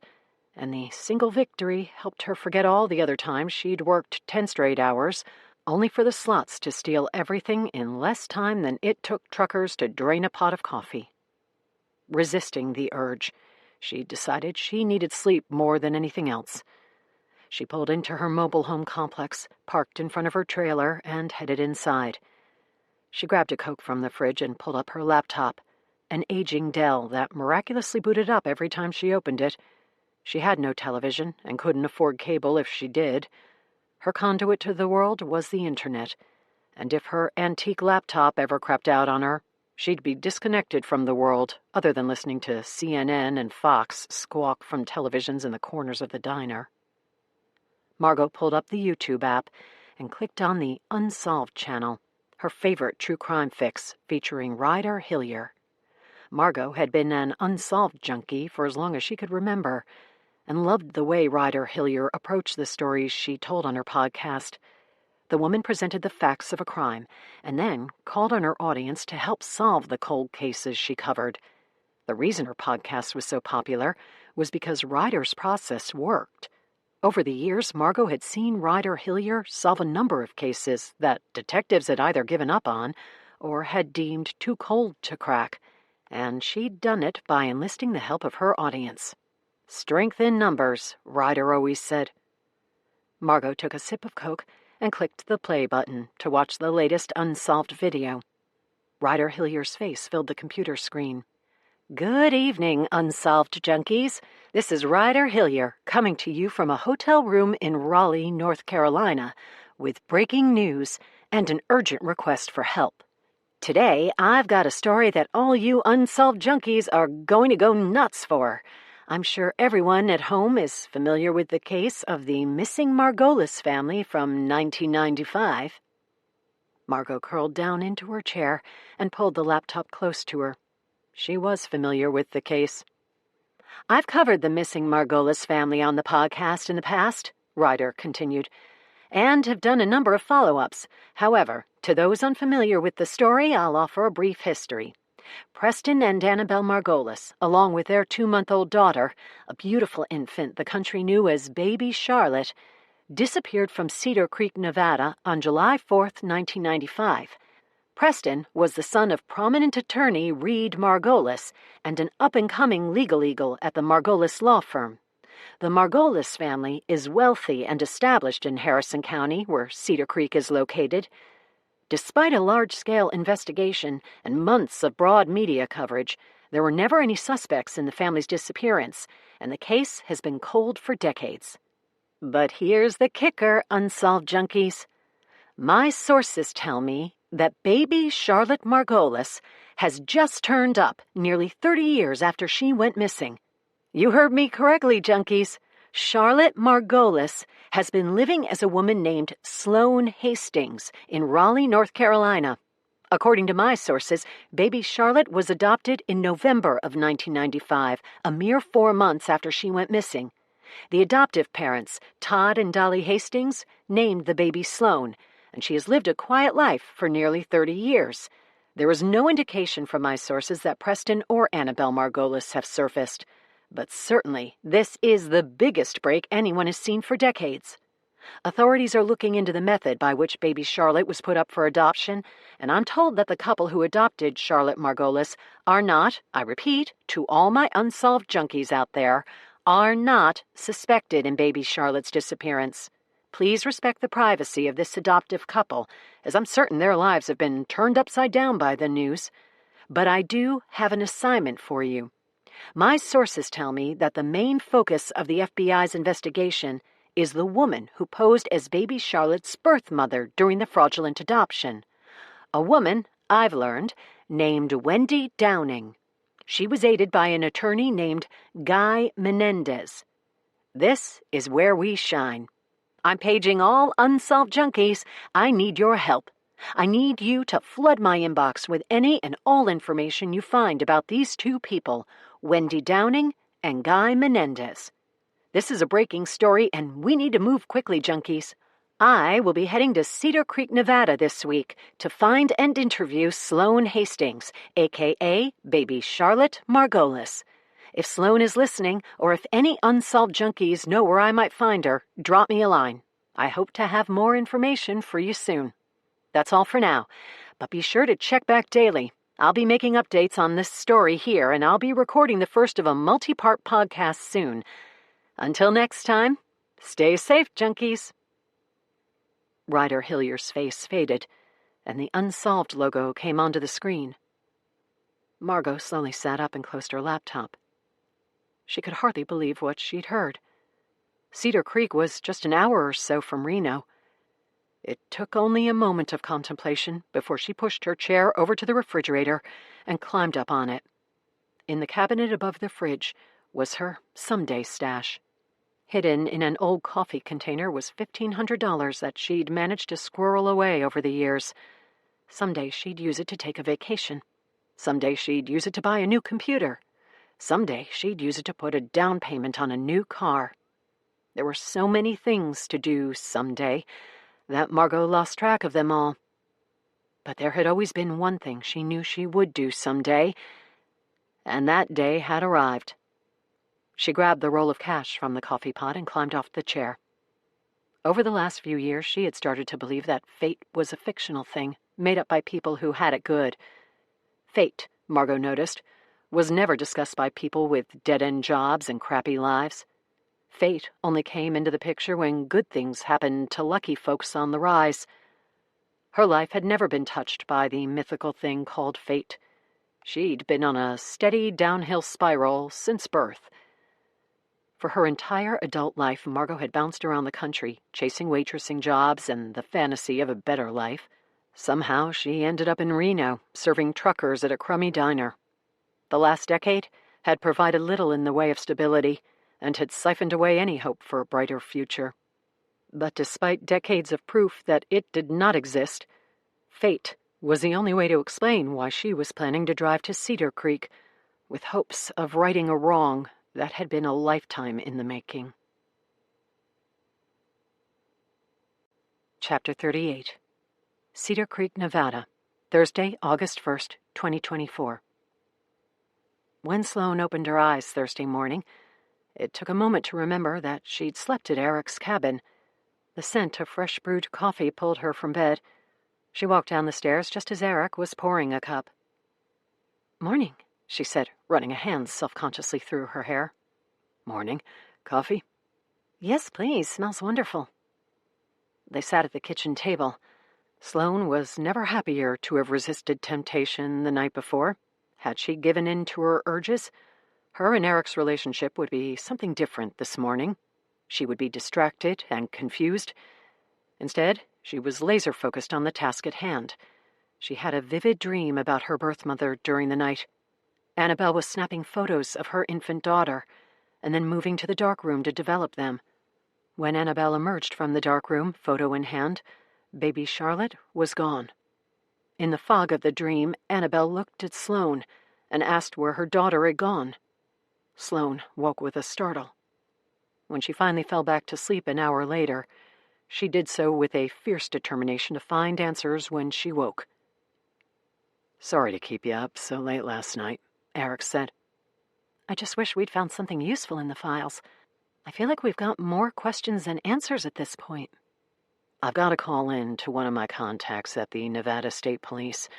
and the single victory helped her forget all the other times she'd worked 10 straight hours, only for the slots to steal everything in less time than it took truckers to drain a pot of coffee. Resisting the urge, she decided she needed sleep more than anything else. She pulled into her mobile home complex, parked in front of her trailer, and headed inside. She grabbed a Coke from the fridge and pulled up her laptop, an aging Dell that miraculously booted up every time she opened it. She had no television and couldn't afford cable if she did. Her conduit to the world was the internet, and if her antique laptop ever crept out on her, she'd be disconnected from the world, other than listening to CNN and Fox squawk from televisions in the corners of the diner. Margot pulled up the YouTube app and clicked on the Unsolved channel, her favorite true crime fix featuring Ryder Hillier. Margot had been an unsolved junkie for as long as she could remember, and loved the way Ryder Hillier approached the stories she told on her podcast. The woman presented the facts of a crime, and then called on her audience to help solve the cold cases she covered. The reason her podcast was so popular was because Ryder's process worked. Over the years, Margot had seen Ryder Hillier solve a number of cases that detectives had either given up on or had deemed too cold to crack, and she'd done it by enlisting the help of her audience. "Strength in numbers," Ryder always said. Margot took a sip of Coke and clicked the play button to watch the latest unsolved video. Ryder Hillier's face filled the computer screen. "Good evening, unsolved junkies. This is Ryder Hillier coming to you from a hotel room in Raleigh, North Carolina, with breaking news and an urgent request for help. Today, I've got a story that all you unsolved junkies are going to go nuts for. I'm sure everyone at home is familiar with the case of the missing Margolis family from 1995. Margot curled down into her chair and pulled the laptop close to her. She was familiar with the case. "I've covered the missing Margolis family on the podcast in the past," Ryder continued, "and have done a number of follow-ups. However, to those unfamiliar with the story, I'll offer a brief history. Preston and Annabelle Margolis, along with their 2-month-old daughter, a beautiful infant the country knew as Baby Charlotte, disappeared from Cedar Creek, Nevada on July 4th, 1995. Preston was the son of prominent attorney Reed Margolis and an up-and-coming legal eagle at the Margolis law firm. The Margolis family is wealthy and established in Harrison County, where Cedar Creek is located. Despite a large-scale investigation and months of broad media coverage, there were never any suspects in the family's disappearance, and the case has been cold for decades. But here's the kicker, unsolved junkies. My sources tell me that baby Charlotte Margolis has just turned up nearly 30 years after she went missing. You heard me correctly, junkies. Charlotte Margolis has been living as a woman named Sloane Hastings in Raleigh, North Carolina. According to my sources, baby Charlotte was adopted in November of 1995, a mere 4 months after she went missing. The adoptive parents, Todd and Dolly Hastings, named the baby Sloane, and she has lived a quiet life for nearly 30 years. There is no indication from my sources that Preston or Annabelle Margolis have surfaced, but certainly this is the biggest break anyone has seen for decades. Authorities are looking into the method by which baby Charlotte was put up for adoption, and I'm told that the couple who adopted Charlotte Margolis are not, I repeat, to all my unsolved junkies out there, are not suspected in baby Charlotte's disappearance. Please respect the privacy of this adoptive couple, as I'm certain their lives have been turned upside down by the news. But I do have an assignment for you. My sources tell me that the main focus of the FBI's investigation is the woman who posed as baby Charlotte's birth mother during the fraudulent adoption. A woman, I've learned, named Wendy Downing. She was aided by an attorney named Guy Menendez. This is where we shine. I'm paging all unsolved junkies. I need your help. I need you to flood my inbox with any and all information you find about these two people, Wendy Downing and Guy Menendez. This is a breaking story, and we need to move quickly, junkies. I will be heading to Cedar Creek, Nevada this week to find and interview Sloane Hastings, a.k.a. Baby Charlotte Margolis. If Sloane is listening, or if any unsolved junkies know where I might find her, drop me a line. I hope to have more information for you soon. That's all for now, but be sure to check back daily. I'll be making updates on this story here, and I'll be recording the first of a multi-part podcast soon. Until next time, stay safe, junkies. Ryder Hillier's face faded, and the Unsolved logo came onto the screen. Margot slowly sat up and closed her laptop. She could hardly believe what she'd heard. Cedar Creek was just an hour or so from Reno. It took only a moment of contemplation before she pushed her chair over to the refrigerator and climbed up on it. In the cabinet above the fridge was her someday stash. Hidden in an old coffee container was $1,500 that she'd managed to squirrel away over the years. Someday she'd use it to take a vacation. Someday she'd use it to buy a new computer. Someday she'd use it to put a down payment on a new car. There were so many things to do someday that Margot lost track of them all. But there had always been one thing she knew she would do someday, and that day had arrived. She grabbed the roll of cash from the coffee pot and climbed off the chair. Over the last few years, she had started to believe that fate was a fictional thing, made up by people who had it good. Fate, Margot noticed, was never discussed by people with dead-end jobs and crappy lives. Fate only came into the picture when good things happened to lucky folks on the rise. Her life had never been touched by the mythical thing called fate. She'd been on a steady downhill spiral since birth. For her entire adult life, Margot had bounced around the country, chasing waitressing jobs and the fantasy of a better life. Somehow she ended up in Reno, serving truckers at a crummy diner. The last decade had provided little in the way of stability and had siphoned away any hope for a brighter future. But despite decades of proof that it did not exist, fate was the only way to explain why she was planning to drive to Cedar Creek, with hopes of righting a wrong that had been a lifetime in the making. Chapter 38. Cedar Creek, Nevada, Thursday, August 1st, 2024. When Sloane opened her eyes Thursday morning, it took a moment to remember that she'd slept at Eric's cabin. The scent of fresh brewed coffee pulled her from bed. She walked down the stairs just as Eric was pouring a cup. "Morning," she said, running a hand self-consciously through her hair. "Morning. Coffee?" "Yes, please. Smells wonderful." They sat at the kitchen table. Sloane was never happier to have resisted temptation the night before. Had she given in to her urges, her and Eric's relationship would be something different this morning. She would be distracted and confused. Instead, she was laser-focused on the task at hand. She had a vivid dream about her birth mother during the night. Annabelle was snapping photos of her infant daughter, and then moving to the darkroom to develop them. When Annabelle emerged from the darkroom, photo in hand, baby Charlotte was gone. In the fog of the dream, Annabelle looked at Sloane and asked where her daughter had gone. Sloane woke with a startle. When she finally fell back to sleep an hour later, she did so with a fierce determination to find answers when she woke. "Sorry to keep you up so late last night," Eric said. "I just wish we'd found something useful in the files. I feel like we've got more questions than answers at this point." "I've got to call in to one of my contacts at the Nevada State Police.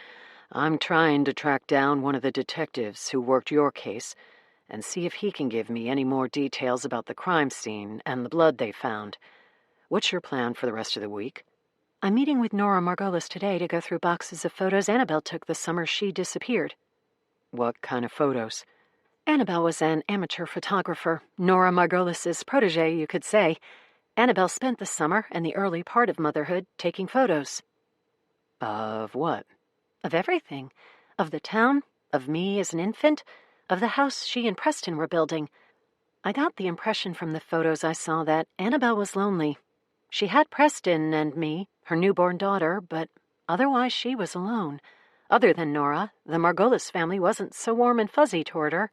I'm trying to track down one of the detectives who worked your case and see if he can give me any more details about the crime scene and the blood they found. What's your plan for the rest of the week?" "I'm meeting with Nora Margolis today to go through boxes of photos Annabelle took the summer she disappeared." "What kind of photos?" "Annabelle was an amateur photographer, Nora Margolis's protege, you could say. Annabelle spent the summer and the early part of motherhood taking photos." "Of what?" "Of everything. Of the town, of me as an infant, of the house she and Preston were building. I got the impression from the photos I saw that Annabelle was lonely. She had Preston and me, her newborn daughter, but Otherwise, she was alone. Other than Nora, the Margolis family wasn't so warm and fuzzy toward her.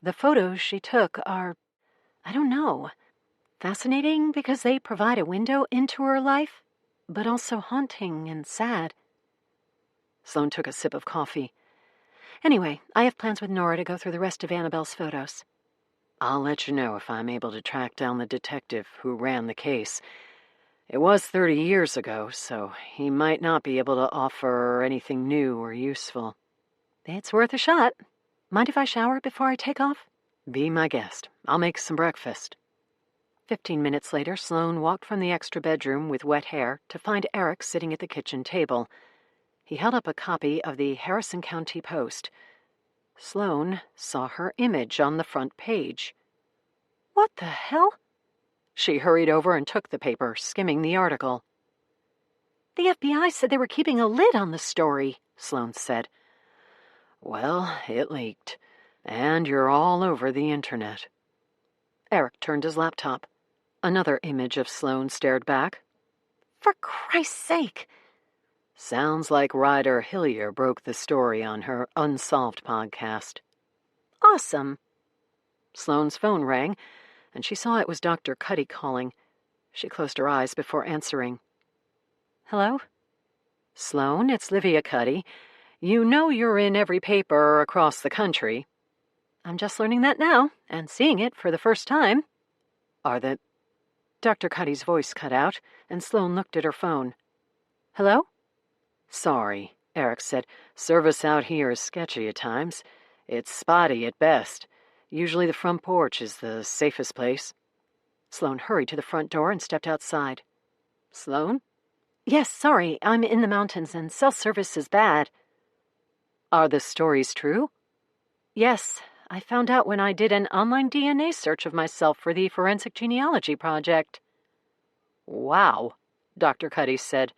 The photos she took are, I don't know, fascinating because they provide a window into her life, but also haunting and sad. Sloane took a sip of coffee. Anyway, I have plans with Nora to go through the rest of Annabelle's photos. I'll let you know if I'm able to track down the detective who ran the case. It was 30 years ago, so he might not be able to offer anything new or useful. It's worth a shot. Mind if I shower before I take off? Be my guest. I'll make some breakfast. 15 minutes later, Sloane walked from the extra bedroom with wet hair to find Eric sitting at the kitchen table. He held up a copy of the Harrison County Post. Sloane saw her image on the front page. What the hell? She hurried over and took the paper, skimming the article. The FBI said they were keeping a lid on the story, Sloane said. Well, it leaked, and you're all over the internet. Eric turned his laptop. Another image of Sloane stared back. For Christ's sake! Sounds like Ryder Hillier broke the story on her Unsolved podcast. Awesome. Sloane's phone rang, and she saw it was Dr. Cuddy calling. She closed her eyes before answering. Hello? Sloane, it's Livia Cuddy. You know you're in every paper across the country. I'm just learning that now, and seeing it for the first time. Are the... Dr. Cuddy's voice cut out, and Sloane looked at her phone. Hello? Sorry, Eric said. Service out here is sketchy at times. It's spotty at best. Usually the front porch is the safest place. Sloane hurried to the front door and stepped outside. Sloane? Yes, sorry, I'm in the mountains and cell service is bad. Are the stories true? Yes, I found out when I did an online DNA search of myself for the forensic genealogy project. Wow, Dr. Cuddy said.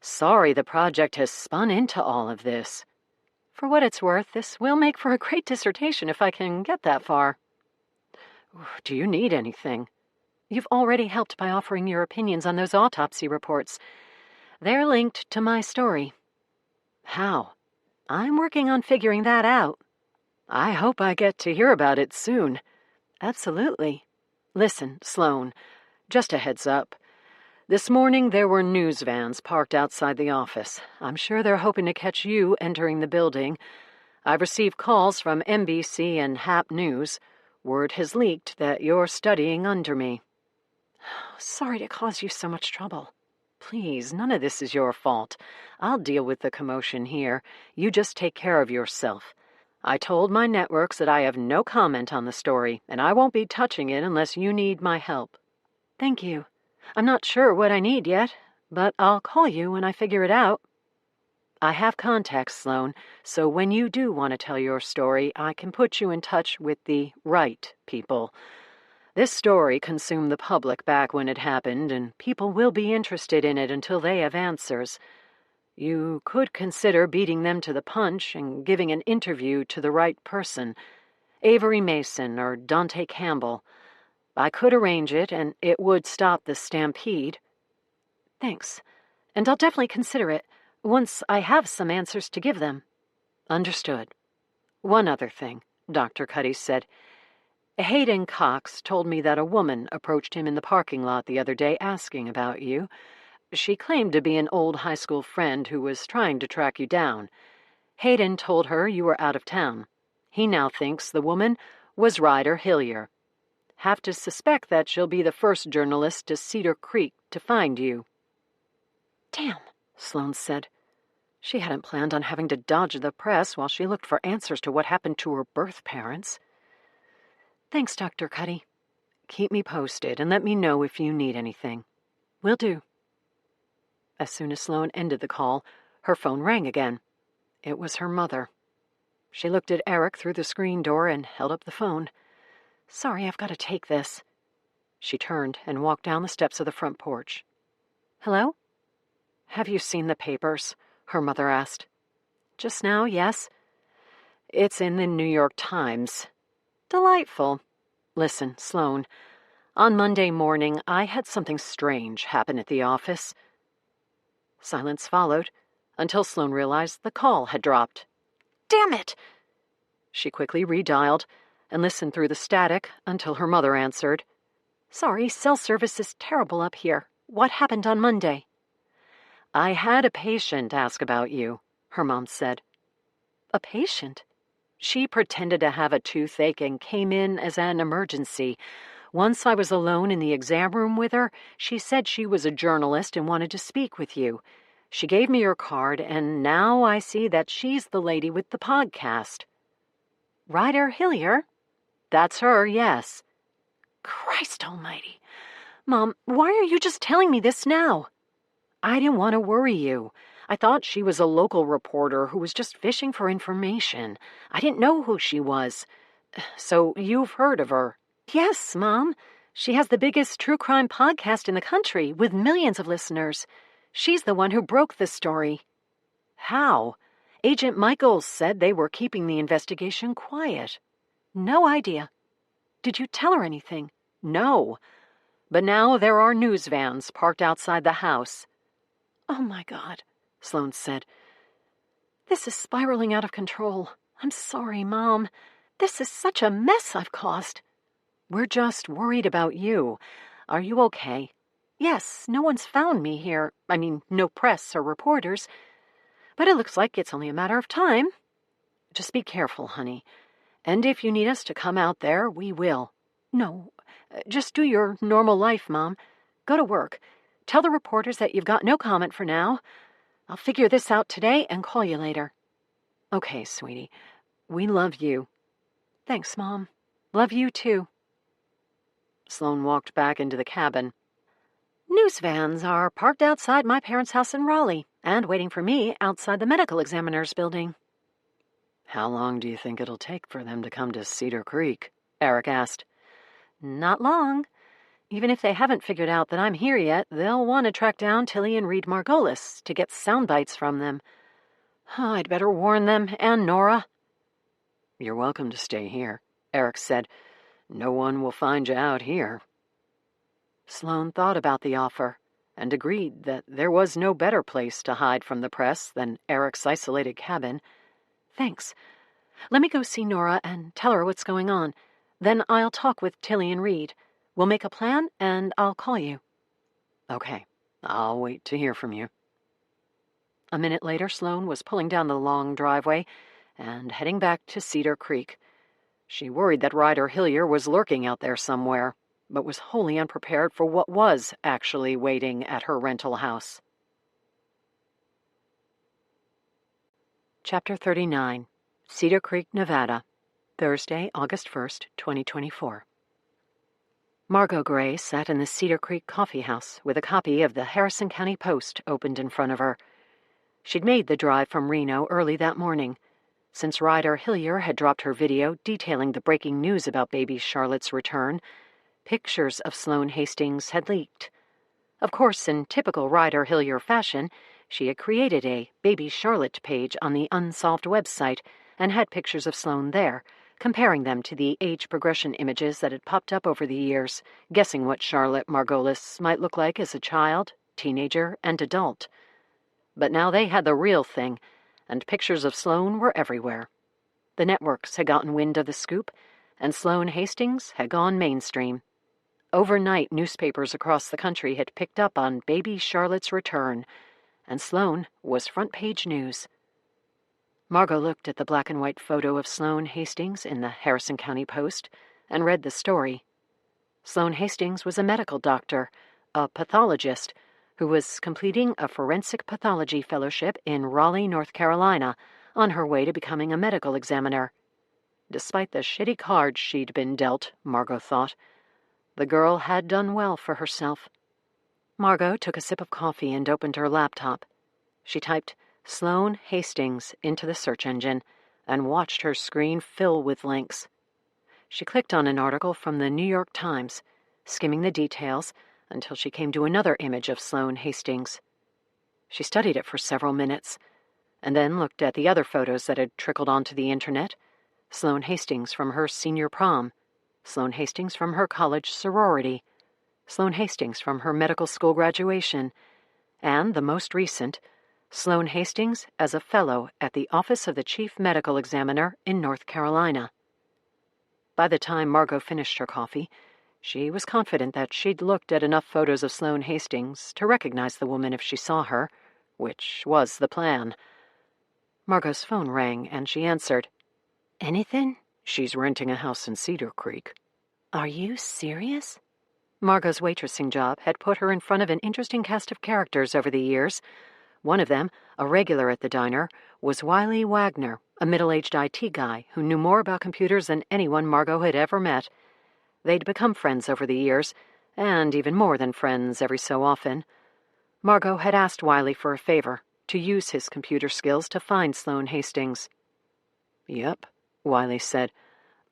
Sorry the project has spun into all of this. For what it's worth, this will make for a great dissertation if I can get that far. Do you need anything? You've already helped by offering your opinions on those autopsy reports. They're linked to my story. How? I'm working on figuring that out. I hope I get to hear about it soon. Absolutely. Listen, Sloane, just a heads up. This morning there were news vans parked outside the office. I'm sure they're hoping to catch you entering the building. I've received calls from NBC and HAP News. Word has leaked that you're studying under me. Sorry to cause you so much trouble. Please, none of this is your fault. I'll deal with the commotion here. You just take care of yourself. I told my networks that I have no comment on the story, and I won't be touching it unless you need my help. Thank you. I'm not sure what I need yet, but I'll call you when I figure it out. I have contacts, Sloane, so when you do want to tell your story, I can put you in touch with the right people. This story consumed the public back when it happened, and people will be interested in it until they have answers. You could consider beating them to the punch and giving an interview to the right person, Avery Mason or Dante Campbell. I could arrange it, and it would stop the stampede. Thanks, and I'll definitely consider it once I have some answers to give them. Understood. One other thing, Dr. Cuddy said. Hayden Cox told me that a woman approached him in the parking lot the other day asking about you. She claimed to be an old high school friend who was trying to track you down. Hayden told her you were out of town. He now thinks the woman was Ryder Hillier. Have to suspect that she'll be the first journalist to Cedar Creek to find you. Damn, Sloane said. She hadn't planned on having to dodge the press while she looked for answers to what happened to her birth parents. Thanks, Dr. Cuddy. Keep me posted and let me know if you need anything. Will do. As soon as Sloane ended the call, her phone rang again. It was her mother. She looked at Eric through the screen door and held up the phone. Sorry, I've got to take this. She turned and walked down the steps of the front porch. Hello? Have you seen the papers? Her mother asked. Just now, yes. It's in the New York Times. Delightful. Listen, Sloane, on Monday morning I had something strange happen at the office. Silence followed, until Sloane realized the call had dropped. Damn it! She quickly redialed and listened through the static until her mother answered. Sorry, cell service is terrible up here. What happened on Monday? I had a patient ask about you, her mom said. A patient? She pretended to have a toothache and came in as an emergency. Once I was alone in the exam room with her, she said she was a journalist and wanted to speak with you. She gave me her card, and now I see that she's the lady with the podcast. Ryder Hillier? That's her, yes. Christ almighty. Mom, why are you just telling me this now? I didn't want to worry you. I thought she was a local reporter who was just fishing for information. I didn't know who she was. So you've heard of her? Yes, Mom. She has the biggest true crime podcast in the country with millions of listeners. She's the one who broke the story. How? Agent Michaels said they were keeping the investigation quiet. No idea. Did you tell her anything? No. But now there are news vans parked outside the house. Oh, my God, Sloane said. This is spiraling out of control. I'm sorry, Mom. This is such a mess I've caused. We're just worried about you. Are you okay? Yes, no one's found me here. I mean, no press or reporters. But it looks like it's only a matter of time. Just be careful, honey. And if you need us to come out there, we will. No, just do your normal life, Mom. Go to work. Tell the reporters that you've got no comment for now. I'll figure this out today and call you later. Okay, sweetie. We love you. Thanks, Mom. Love you, too. Sloane walked back into the cabin. News vans are parked outside my parents' house in Raleigh and waiting for me outside the medical examiner's building. How long do you think it'll take for them to come to Cedar Creek? Eric asked. Not long. Even if they haven't figured out that I'm here yet, they'll want to track down Tilly and Reed Margolis to get sound bites from them. I'd better warn them and Nora. You're welcome to stay here, Eric said. No one will find you out here. Sloane thought about the offer and agreed that there was no better place to hide from the press than Eric's isolated cabin. Thanks. Let me go see Nora and tell her what's going on. Then I'll talk with Tilly and Reed. We'll make a plan, and I'll call you. Okay. I'll wait to hear from you. A minute later, Sloane was pulling down the long driveway and heading back to Cedar Creek. She worried that Ryder Hillier was lurking out there somewhere, but was wholly unprepared for what was actually waiting at her rental house. Chapter 39. Cedar Creek, Nevada. Thursday, August 1st, 2024. Margot Gray sat in the Cedar Creek coffee house with a copy of the Harrison County Post opened in front of her. She'd made the drive from Reno early that morning, since Ryder Hillier had dropped her video detailing the breaking news about baby Charlotte's return. Pictures of Sloane Hastings had leaked. Of course, in typical Ryder Hillier fashion, she had created a Baby Charlotte page on the Unsolved website and had pictures of Sloane there, comparing them to the age progression images that had popped up over the years, guessing what Charlotte Margolis might look like as a child, teenager, and adult. But now they had the real thing, and pictures of Sloane were everywhere. The networks had gotten wind of the scoop, and Sloane Hastings had gone mainstream. Overnight, newspapers across the country had picked up on baby Charlotte's return, and Sloane was front-page news. Margot looked at the black-and-white photo of Sloane Hastings in the Harrison County Post and read the story. Sloane Hastings was a medical doctor, a pathologist, who was completing a forensic pathology fellowship in Raleigh, North Carolina, on her way to becoming a medical examiner. Despite the shitty cards she'd been dealt, Margot thought, the girl had done well for herself. Margot took a sip of coffee and opened her laptop. She typed Sloane Hastings into the search engine and watched her screen fill with links. She clicked on an article from the New York Times, skimming the details until she came to another image of Sloane Hastings. She studied it for several minutes, and then looked at the other photos that had trickled onto the internet. Sloane Hastings from her senior prom, Sloane Hastings from her college sorority, Sloane Hastings from her medical school graduation, and the most recent, Sloane Hastings as a fellow at the Office of the Chief Medical Examiner in North Carolina. By the time Margot finished her coffee, she was confident that she'd looked at enough photos of Sloane Hastings to recognize the woman if she saw her, which was the plan. Margot's phone rang, and she answered. "Anything?" "She's renting a house in Cedar Creek." "Are you serious?" Margot's waitressing job had put her in front of an interesting cast of characters over the years. One of them, a regular at the diner, was Wiley Wagner, a middle-aged IT guy who knew more about computers than anyone Margot had ever met. They'd become friends over the years, and even more than friends every so often. Margot had asked Wiley for a favor, to use his computer skills to find Sloane Hastings. "Yep," Wiley said.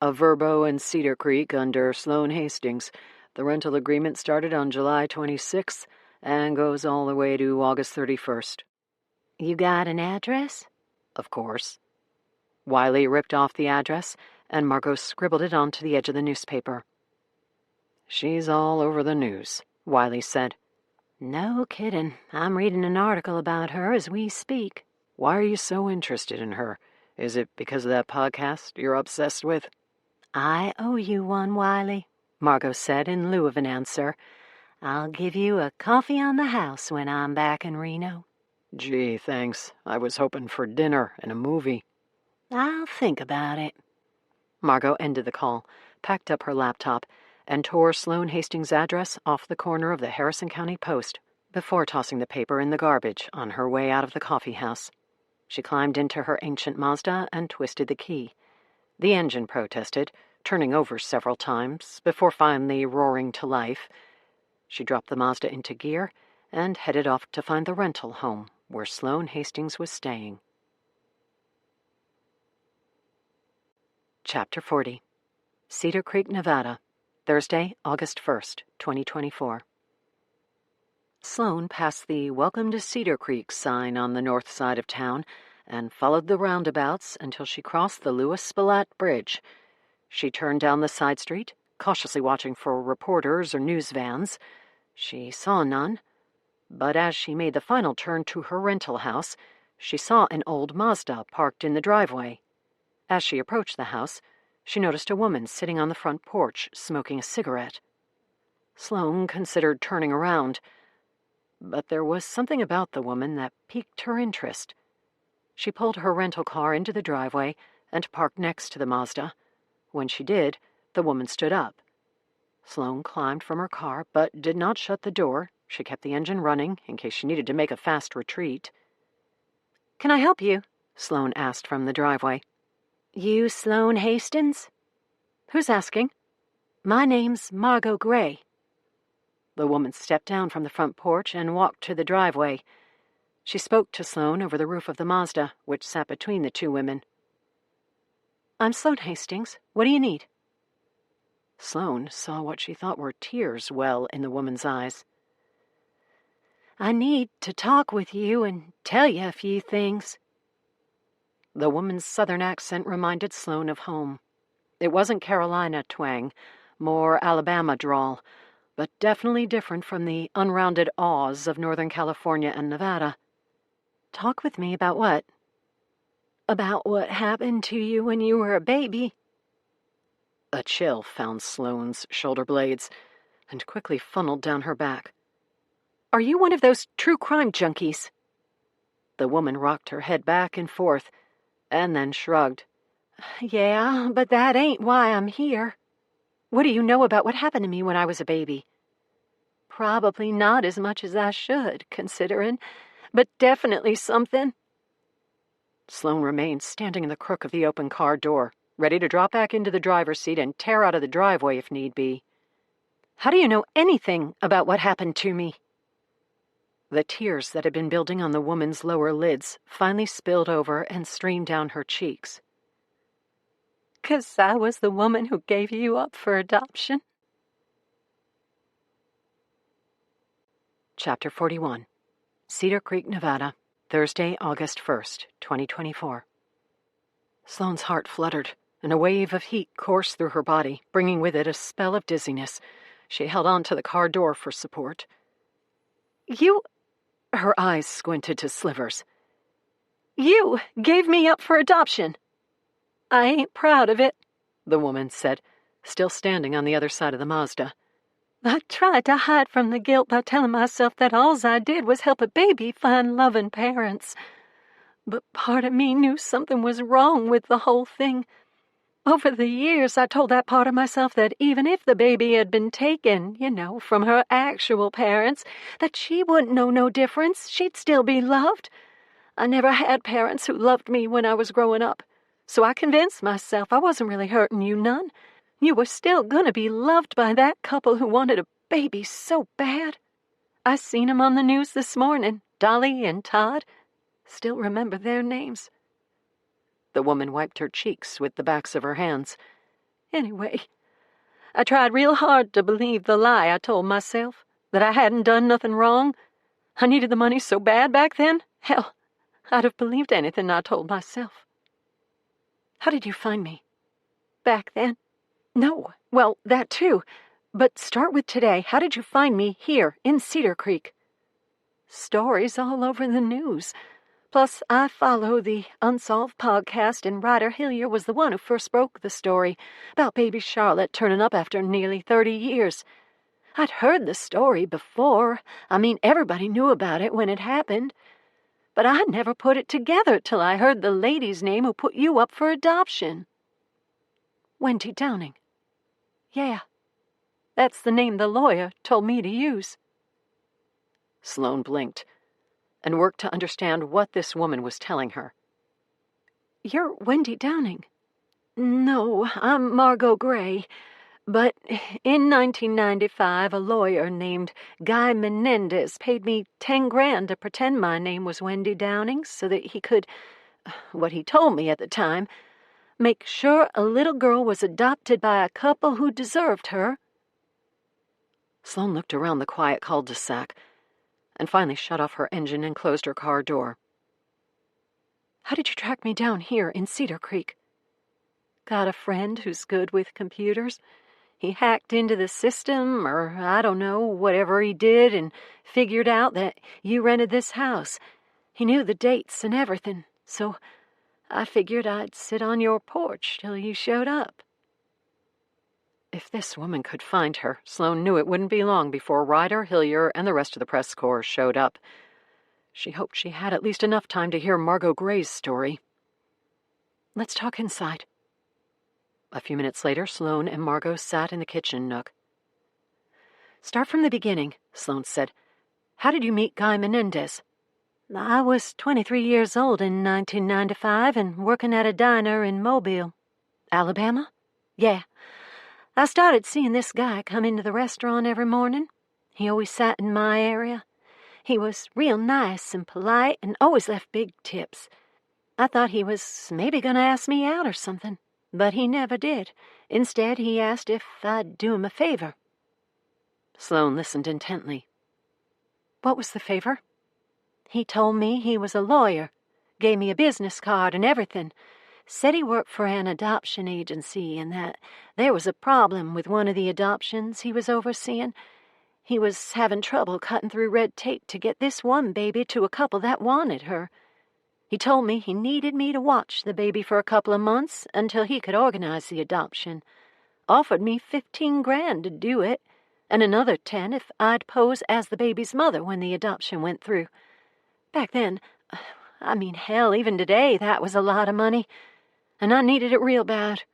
"A Verbo in Cedar Creek under Sloane Hastings. The rental agreement started on July 26th and goes all the way to August 31st. "You got an address?" "Of course." Wiley ripped off the address, and Margot scribbled it onto the edge of the newspaper. "She's all over the news," Wiley said. "No kidding. I'm reading an article about her as we speak." "Why are you so interested in her? Is it because of that podcast you're obsessed with?" "I owe you one, Wiley," Margot said in lieu of an answer. "I'll give you a coffee on the house when I'm back in Reno." "Gee, thanks. I was hoping for dinner and a movie." "I'll think about it." Margot ended the call, packed up her laptop, and tore Sloane Hastings' address off the corner of the Harrison County Post before tossing the paper in the garbage on her way out of the coffee house. She climbed into her ancient Mazda and twisted the key. The engine protested, turning over several times before finally roaring to life. She dropped the Mazda into gear and headed off to find the rental home where Sloane Hastings was staying. Chapter 40. Cedar Creek, Nevada, Thursday, August 1st, 2024. Sloane passed the Welcome to Cedar Creek sign on the north side of town and followed the roundabouts until she crossed the Louis Spilett Bridge. She turned down the side street, cautiously watching for reporters or news vans. She saw none, but as she made the final turn to her rental house, she saw an old Mazda parked in the driveway. As she approached the house, she noticed a woman sitting on the front porch smoking a cigarette. Sloane considered turning around, but there was something about the woman that piqued her interest. She pulled her rental car into the driveway and parked next to the Mazda. When she did, the woman stood up. Sloane climbed from her car, but did not shut the door. She kept the engine running in case she needed to make a fast retreat. "Can I help you?" Sloane asked from the driveway. "You Sloane Hastings?" "Who's asking?" "My name's Margot Gray." The woman stepped down from the front porch and walked to the driveway. She spoke to Sloane over the roof of the Mazda, which sat between the two women. "I'm Sloane Hastings. What do you need?" Sloane saw what she thought were tears well in the woman's eyes. "I need to talk with you and tell you a few things." The woman's southern accent reminded Sloane of home. It wasn't Carolina twang, more Alabama drawl, but definitely different from the unrounded awes of Northern California and Nevada. "Talk with me about what?" "About what happened to you when you were a baby." A chill found Sloane's shoulder blades and quickly funneled down her back. "Are you one of those true crime junkies?" The woman rocked her head back and forth, and then shrugged. "Yeah, but that ain't why I'm here." "What do you know about what happened to me when I was a baby?" "Probably not as much as I should, considering, but definitely something." Sloane remained standing in the crook of the open car door, ready to drop back into the driver's seat and tear out of the driveway if need be. "How do you know anything about what happened to me?" The tears that had been building on the woman's lower lids finally spilled over and streamed down her cheeks. "'Cause I was the woman who gave you up for adoption." Chapter 41. Cedar Creek, Nevada, Thursday, August 1st, 2024. Sloane's heart fluttered, and a wave of heat coursed through her body, bringing with it a spell of dizziness. She held on to the car door for support. "You Her eyes squinted to slivers. You gave me up for adoption. I ain't proud of it, the woman said, still standing on the other side of the Mazda. I tried to hide from the guilt by telling myself that all I did was help a baby find loving parents. But part of me knew something was wrong with the whole thing. Over the years, I told that part of myself that even if the baby had been taken, from her actual parents, that she wouldn't know no difference. She'd still be loved. I never had parents who loved me when I was growing up, so I convinced myself I wasn't really hurting you none. You were still gonna be loved by that couple who wanted a baby so bad. I seen 'em on the news this morning, Dolly and Todd. Still remember their names. The woman wiped her cheeks with the backs of her hands. Anyway, I tried real hard to believe the lie I told myself, that I hadn't done nothing wrong. I needed the money so bad back then. Hell, I'd have believed anything I told myself. How did you find me? Back then? No, well, that too. But start with today. How did you find me here in Cedar Creek? Stories all over the news. Plus, I follow the Unsolved podcast, and Ryder Hillier was the one who first broke the story about baby Charlotte turning up after nearly 30 years. I'd heard the story before. I mean, everybody knew about it when it happened. But I never put it together till I heard the lady's name who put you up for adoption. Wendy Downing. Yeah, that's the name the lawyer told me to use. Sloane blinked and worked to understand what this woman was telling her. You're Wendy Downing. No, I'm Margot Gray. But in 1995, a lawyer named Guy Menendez paid me $10,000 to pretend my name was Wendy Downing so that he could, what he told me at the time, make sure a little girl was adopted by a couple who deserved her. Sloane looked around the quiet cul-de-sac and finally shut off her engine and closed her car door. How did you track me down here in Cedar Creek? Got a friend who's good with computers. He hacked into the system, or I don't know, whatever he did, and figured out that you rented this house. He knew the dates and everything, so I figured I'd sit on your porch till you showed up. If this woman could find her, Sloane knew it wouldn't be long before Ryder, Hillier, and the rest of the press corps showed up. She hoped she had at least enough time to hear Margot Gray's story. Let's talk inside. A few minutes later, Sloane and Margot sat in the kitchen nook. Start from the beginning, Sloane said. How did you meet Guy Menendez? I was 23 years old in 1995 and working at a diner in Mobile. Alabama? Yeah. I started seeing this guy come into the restaurant every morning. He always sat in my area. He was real nice and polite and always left big tips. I thought he was maybe going to ask me out or something, but he never did. Instead, he asked if I'd do him a favor. Sloane listened intently. What was the favor? He told me he was a lawyer, gave me a business card and everything. Said he worked for an adoption agency and that there was a problem with one of the adoptions he was overseeing. He was having trouble cutting through red tape to get this one baby to a couple that wanted her. He told me he needed me to watch the baby for a couple of months until he could organize the adoption. Offered me $15,000 to do it, and another $10,000 if I'd pose as the baby's mother when the adoption went through. Back then, hell, even today, that was a lot of money. And I needed it real bad.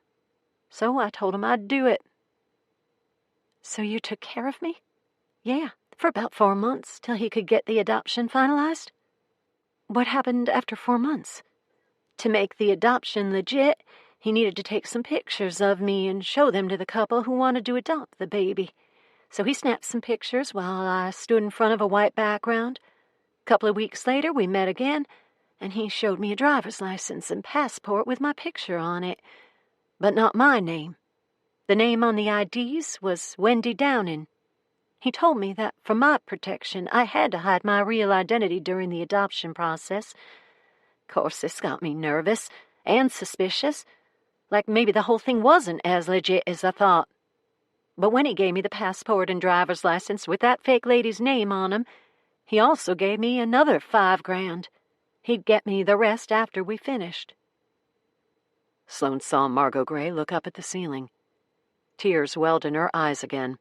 So I told him I'd do it. So you took care of me? Yeah, for about 4 months, till he could get the adoption finalized. What happened after 4 months? To make the adoption legit, he needed to take some pictures of me and show them to the couple who wanted to adopt the baby. So he snapped some pictures while I stood in front of a white background. A couple of weeks later, we met again, and he showed me a driver's license and passport with my picture on it, but not my name. The name on the IDs was Wendy Downing. He told me that for my protection, I had to hide my real identity during the adoption process. Of course, this got me nervous and suspicious, like maybe the whole thing wasn't as legit as I thought. But when he gave me the passport and driver's license with that fake lady's name on them, He also gave me another $5,000. He'd get me the rest after we finished." Sloane saw Margot Gray look up at the ceiling. Tears welled in her eyes again.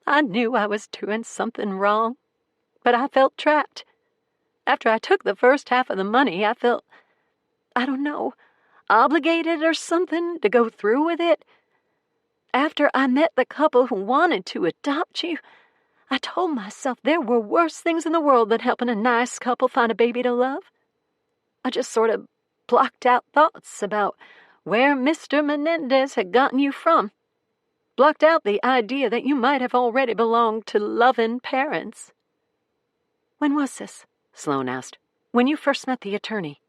"I knew I was doing something wrong, but I felt trapped. After I took the first half of the money, I felt, I don't know, obligated or something to go through with it. After I met the couple who wanted to adopt you, I told myself there were worse things in the world than helping a nice couple find a baby to love. I just sort of blocked out thoughts about where Mr. Menendez had gotten you from. Blocked out the idea that you might have already belonged to loving parents." "When was this?" Sloane asked. "When you first met the attorney?"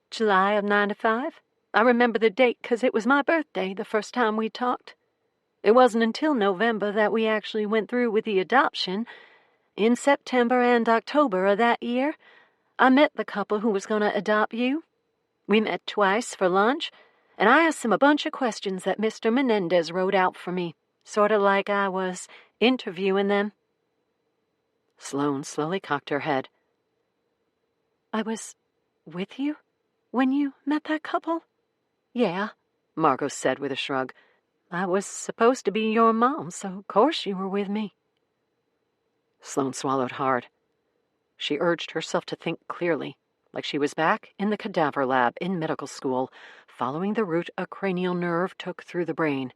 "July of '95. I remember the date because it was my birthday the first time we talked. It wasn't until November that we actually went through with the adoption. In September and October of that year, I met the couple who was going to adopt you. We met twice for lunch, and I asked them a bunch of questions that Mr. Menendez wrote out for me, sort of like I was interviewing them." Sloane slowly cocked her head. "I was with you when you met that couple?" "Yeah," Margot said with a shrug. "I was supposed to be your mom, so of course you were with me." Sloane swallowed hard. She urged herself to think clearly, like she was back in the cadaver lab in medical school, following the route a cranial nerve took through the brain.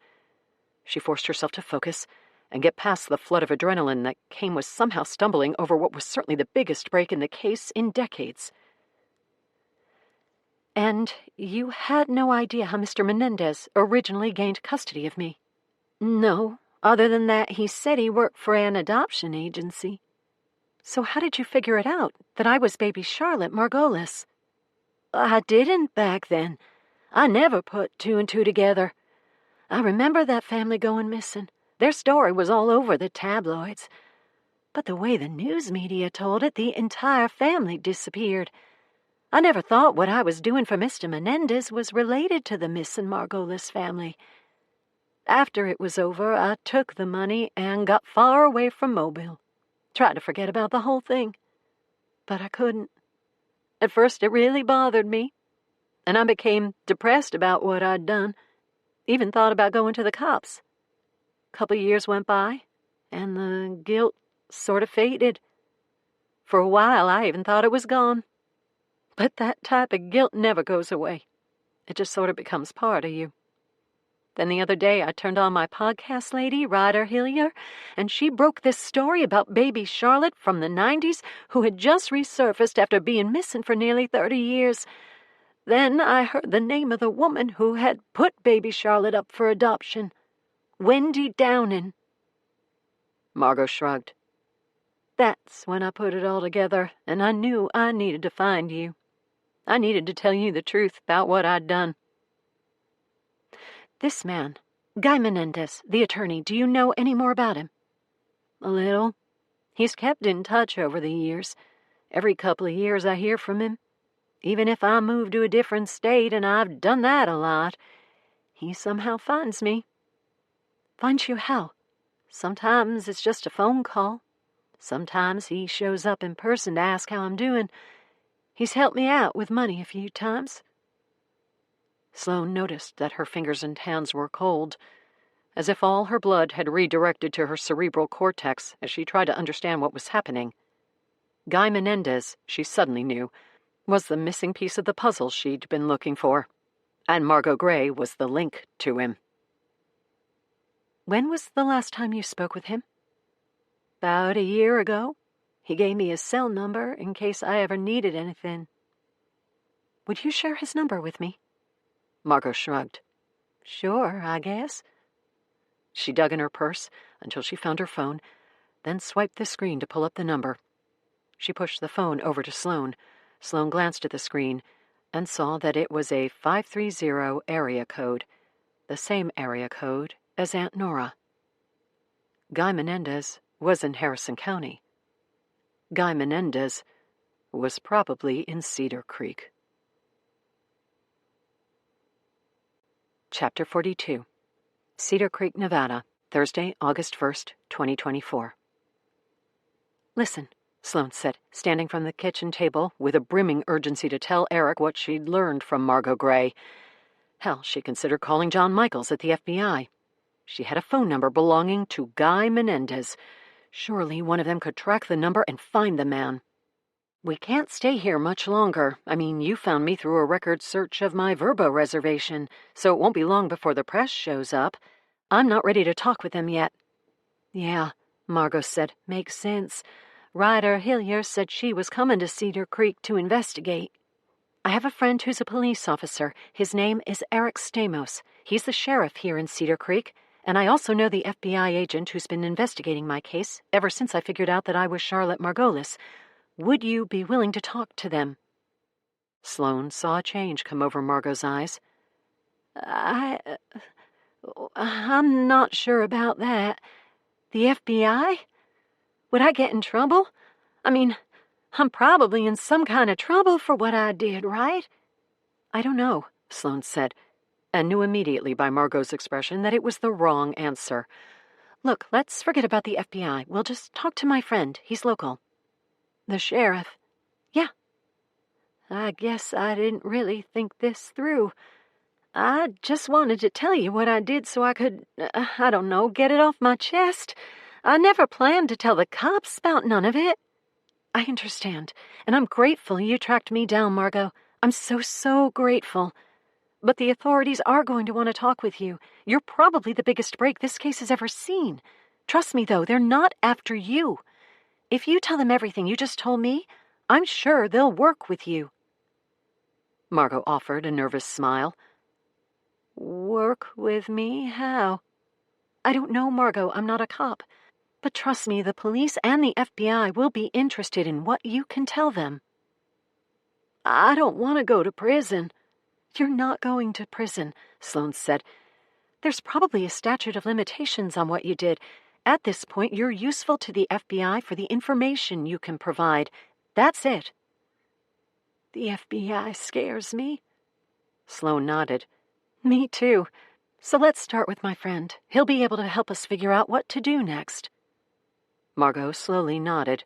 She forced herself to focus and get past the flood of adrenaline that came with somehow stumbling over what was certainly the biggest break in the case in decades. "And you had no idea how Mr. Menendez originally gained custody of me?" "No, other than that he said he worked for an adoption agency." "So how did you figure it out, that I was baby Charlotte Margolis?" "I didn't back then. I never put two and two together. I remember that family going missing. Their story was all over the tabloids. But the way the news media told it, the entire family disappeared. I never thought what I was doing for Mr. Menendez was related to the missing Margolis family. After it was over, I took the money and got far away from Mobile. Tried to forget about the whole thing. But I couldn't. At first it really bothered me, and I became depressed about what I'd done. Even thought about going to the cops. A couple years went by, and the guilt sort of faded. For a while, I even thought it was gone. But that type of guilt never goes away. It just sort of becomes part of you. Then the other day, I turned on my podcast lady, Ryder Hillier, and she broke this story about baby Charlotte from the 90s who had just resurfaced after being missing for nearly 30 years. Then I heard the name of the woman who had put baby Charlotte up for adoption. Wendy Downing." Margot shrugged. "That's when I put it all together, and I knew I needed to find you. I needed to tell you the truth about what I'd done." "This man, Guy Menendez, the attorney, do you know any more about him?" "A little. He's kept in touch over the years. Every couple of years I hear from him. Even if I move to a different state, and I've done that a lot, he somehow finds me." "Finds you how?" "Sometimes it's just a phone call. Sometimes he shows up in person to ask how I'm doing. He's helped me out with money a few times." Sloane noticed that her fingers and hands were cold, as if all her blood had redirected to her cerebral cortex as she tried to understand what was happening. Guy Menendez, she suddenly knew, was the missing piece of the puzzle she'd been looking for, and Margot Gray was the link to him. "When was the last time you spoke with him?" "About a year ago. He gave me his cell number in case I ever needed anything." "Would you share his number with me?" Margot shrugged. "Sure, I guess." She dug in her purse until she found her phone, then swiped the screen to pull up the number. She pushed the phone over to Sloane. Sloane glanced at the screen and saw that it was a 530 area code, the same area code as Aunt Nora. Guy Menendez was in Harrison County. Guy Menendez was probably in Cedar Creek. Chapter 42. Cedar Creek, Nevada, Thursday, August 1st, 2024. Listen, Sloane said, standing from the kitchen table with a brimming urgency to tell Eric what she'd learned from Margot Gray. Hell, she considered calling John Michaels at the FBI. She had a phone number belonging to Guy Menendez. Surely one of them could track the number and find the man. We can't stay here much longer. I mean, you found me through a record search of my Verbo reservation, so it won't be long before the press shows up. I'm not ready to talk with them yet. Yeah, Margot said. Makes sense. Ryder Hillier said she was coming to Cedar Creek to investigate. I have a friend who's a police officer. His name is Eric Stamos. He's the sheriff here in Cedar Creek, and I also know the FBI agent who's been investigating my case ever since I figured out that I was Charlotte Margolis. Would you be willing to talk to them? Sloane saw a change come over Margot's eyes. I'm not sure about that. The FBI? Would I get in trouble? I mean, I'm probably in some kind of trouble for what I did, right? I don't know, Sloane said, and knew immediately by Margot's expression that it was the wrong answer. Look, let's forget about the FBI. We'll just talk to my friend. He's local. The sheriff? Yeah. I guess I didn't really think this through. I just wanted to tell you what I did so I could, I don't know, get it off my chest. I never planned to tell the cops about none of it. I understand, and I'm grateful you tracked me down, Margot. I'm so grateful. But the authorities are going to want to talk with you. You're probably the biggest break this case has ever seen. Trust me, though, they're not after you. If you tell them everything you just told me, I'm sure they'll work with you. Margot offered a nervous smile. Work with me? How? I don't know, Margot. I'm not a cop. But trust me, the police and the FBI will be interested in what you can tell them. I don't want to go to prison. You're not going to prison, Sloane said. There's probably a statute of limitations on what you did. At this point, you're useful to the FBI for the information you can provide. That's it. The FBI scares me. Sloane nodded. Me too. So let's start with my friend. He'll be able to help us figure out what to do next. Margot slowly nodded.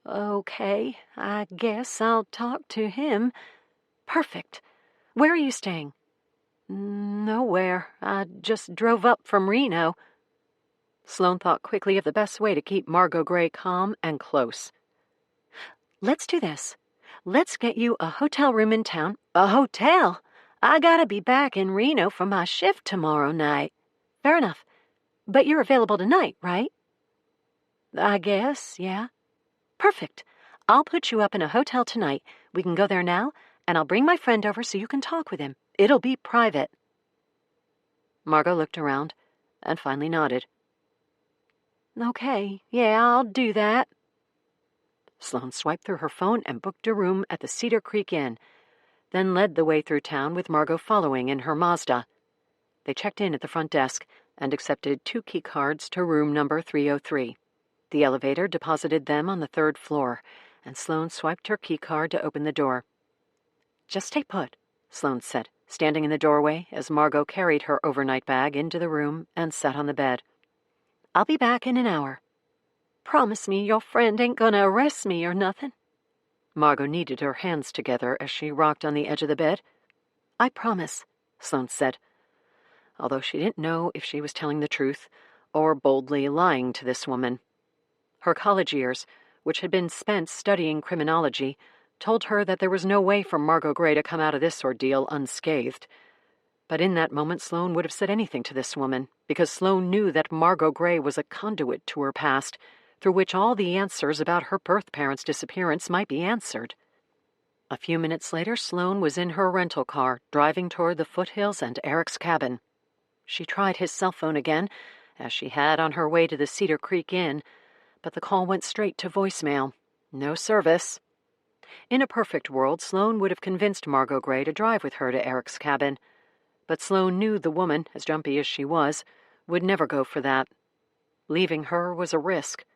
Okay, I guess I'll talk to him. Perfect. Where are you staying? Nowhere. I just drove up from Reno. Sloane thought quickly of the best way to keep Margot Gray calm and close. Let's do this. Let's get you a hotel room in town. A hotel? I gotta be back in Reno for my shift tomorrow night. Fair enough. But you're available tonight, right? I guess, yeah. Perfect. I'll put you up in a hotel tonight. We can go there now, and I'll bring my friend over so you can talk with him. It'll be private. Margot looked around and finally nodded. Okay, yeah, I'll do that. Sloane swiped through her phone and booked a room at the Cedar Creek Inn, then led the way through town with Margot following in her Mazda. They checked in at the front desk and accepted 2 key cards to room number 303. The elevator deposited them on the 3rd floor, and Sloane swiped her key card to open the door. Just stay put, Sloane said, standing in the doorway as Margot carried her overnight bag into the room and sat on the bed. I'll be back in an hour. Promise me your friend ain't gonna arrest me or nothing. Margot kneaded her hands together as she rocked on the edge of the bed. I promise, Sloane said, although she didn't know if she was telling the truth or boldly lying to this woman. Her college years, which had been spent studying criminology, told her that there was no way for Margot Gray to come out of this ordeal unscathed. But in that moment, Sloane would have said anything to this woman, because Sloane knew that Margot Gray was a conduit to her past, through which all the answers about her birth parents' disappearance might be answered. A few minutes later, Sloane was in her rental car, driving toward the foothills and Eric's cabin. She tried his cell phone again, as she had on her way to the Cedar Creek Inn, but the call went straight to voicemail. No service. In a perfect world, Sloane would have convinced Margot Gray to drive with her to Eric's cabin. But Sloane knew the woman, as jumpy as she was, would never go for that. Leaving her was a risk.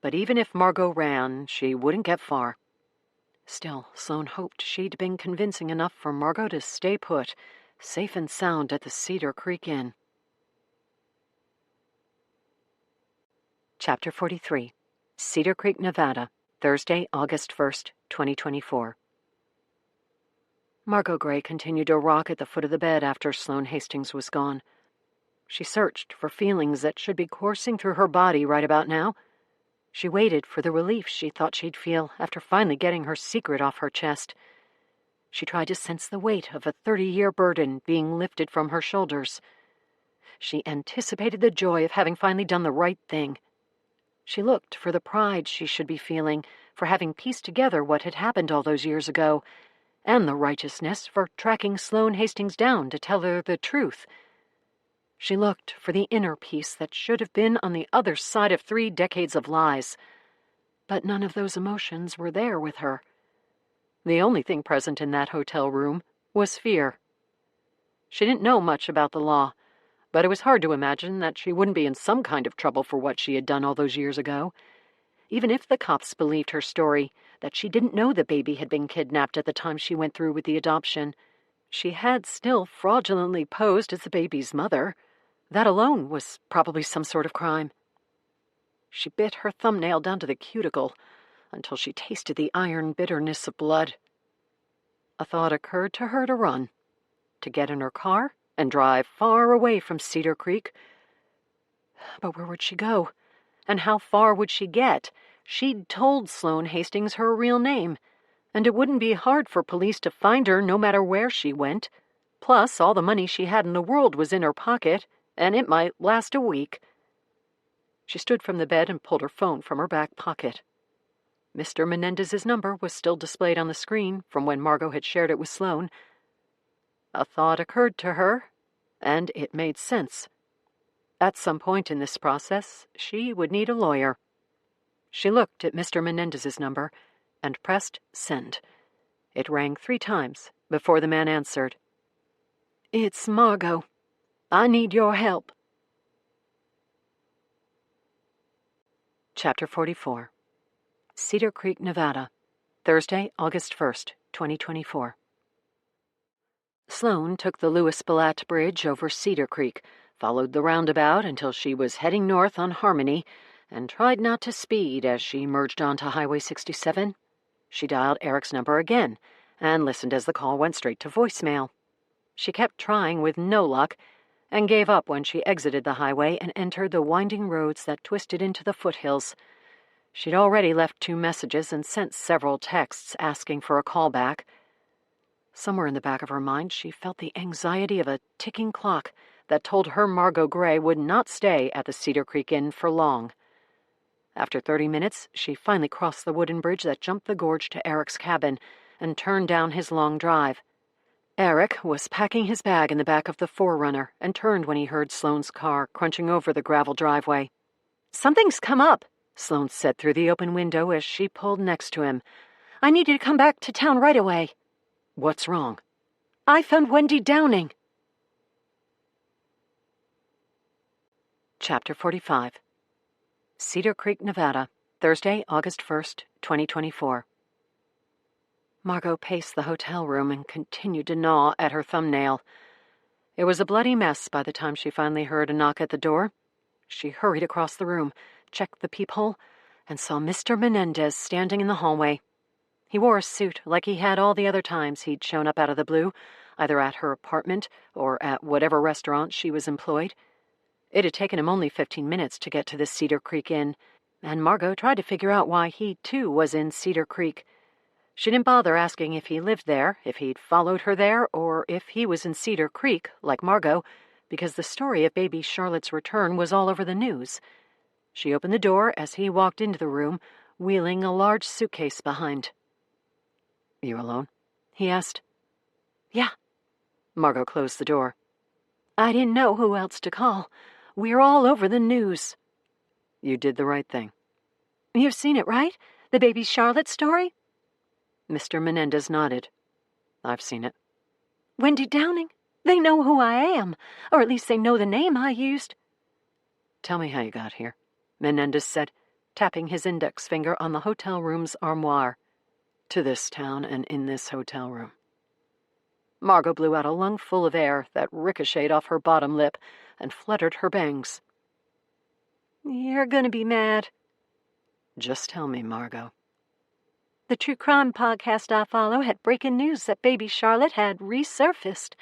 But even if Margot ran, she wouldn't get far. Still, Sloane hoped she'd been convincing enough for Margot to stay put, safe and sound at the Cedar Creek Inn. Chapter 43. Cedar Creek, Nevada, Thursday, August 1st, 2024. Margot Gray continued to rock at the foot of the bed after Sloane Hastings was gone. She searched for feelings that should be coursing through her body right about now. She waited for the relief she thought she'd feel after finally getting her secret off her chest. She tried to sense the weight of a 30-year burden being lifted from her shoulders. She anticipated the joy of having finally done the right thing. She looked for the pride she should be feeling for having pieced together what had happened all those years ago, and the righteousness for tracking Sloane Hastings down to tell her the truth. She looked for the inner peace that should have been on the other side of 3 decades of lies. But none of those emotions were there with her. The only thing present in that hotel room was fear. She didn't know much about the law, but it was hard to imagine that she wouldn't be in some kind of trouble for what she had done all those years ago. Even if the cops believed her story, that she didn't know the baby had been kidnapped at the time she went through with the adoption, she had still fraudulently posed as the baby's mother. That alone was probably some sort of crime. She bit her thumbnail down to the cuticle until she tasted the iron bitterness of blood. A thought occurred to her to run, to get in her car and drive far away from Cedar Creek. But where would she go? And how far would she get? She'd told Sloane Hastings her real name, and it wouldn't be hard for police to find her no matter where she went. Plus, all the money she had in the world was in her pocket, and it might last a week. She stood from the bed and pulled her phone from her back pocket. Mr. Menendez's number was still displayed on the screen from when Margot had shared it with Sloane. A thought occurred to her, and it made sense. At some point in this process, she would need a lawyer. She looked at Mr. Menendez's number and pressed send. It rang 3 times before the man answered. "It's Margot. I need your help." Chapter 44. Cedar Creek, Nevada, Thursday, August 1st, 2024. Sloane took the Louis Billat Bridge over Cedar Creek, followed the roundabout until she was heading north on Harmony, and tried not to speed as she merged onto Highway 67. She dialed Eric's number again and listened as the call went straight to voicemail. She kept trying with no luck and gave up when she exited the highway and entered the winding roads that twisted into the foothills. She'd already left 2 messages and sent several texts asking for a call back. Somewhere in the back of her mind, she felt the anxiety of a ticking clock that told her Margot Gray would not stay at the Cedar Creek Inn for long. After 30 minutes, she finally crossed the wooden bridge that jumped the gorge to Eric's cabin and turned down his long drive. Eric was packing his bag in the back of the 4Runner and turned when he heard Sloane's car crunching over the gravel driveway. "Something's come up," Sloane said through the open window as she pulled next to him. "I need you to come back to town right away." "What's wrong?" "I found Wendy Downing." Chapter 45. Cedar Creek, Nevada, Thursday, August 1st, 2024. Margot paced the hotel room and continued to gnaw at her thumbnail. It was a bloody mess by the time she finally heard a knock at the door. She hurried across the room, checked the peephole, and saw Mr. Menendez standing in the hallway. He wore a suit like he had all the other times he'd shown up out of the blue, either at her apartment or at whatever restaurant she was employed. It had taken him only 15 minutes to get to the Cedar Creek Inn, and Margot tried to figure out why he, too, was in Cedar Creek. She didn't bother asking if he lived there, if he'd followed her there, or if he was in Cedar Creek, like Margot, because the story of baby Charlotte's return was all over the news. She opened the door as he walked into the room, wheeling a large suitcase behind. "You alone?" he asked. "Yeah." Margot closed the door. "I didn't know who else to call. We're all over the news." "You did the right thing." "You've seen it, right? The baby Charlotte story?" Mr. Menendez nodded. "I've seen it." "Wendy Downing? They know who I am, or at least they know the name I used." "Tell me how you got here," Menendez said, tapping his index finger on the hotel room's armoire. "To this town and in this hotel room." Margot blew out a lungful of air that ricocheted off her bottom lip and fluttered her bangs. "You're gonna be mad." Just tell me, Margot. The true crime podcast I follow had breaking news that baby Charlotte had resurfaced.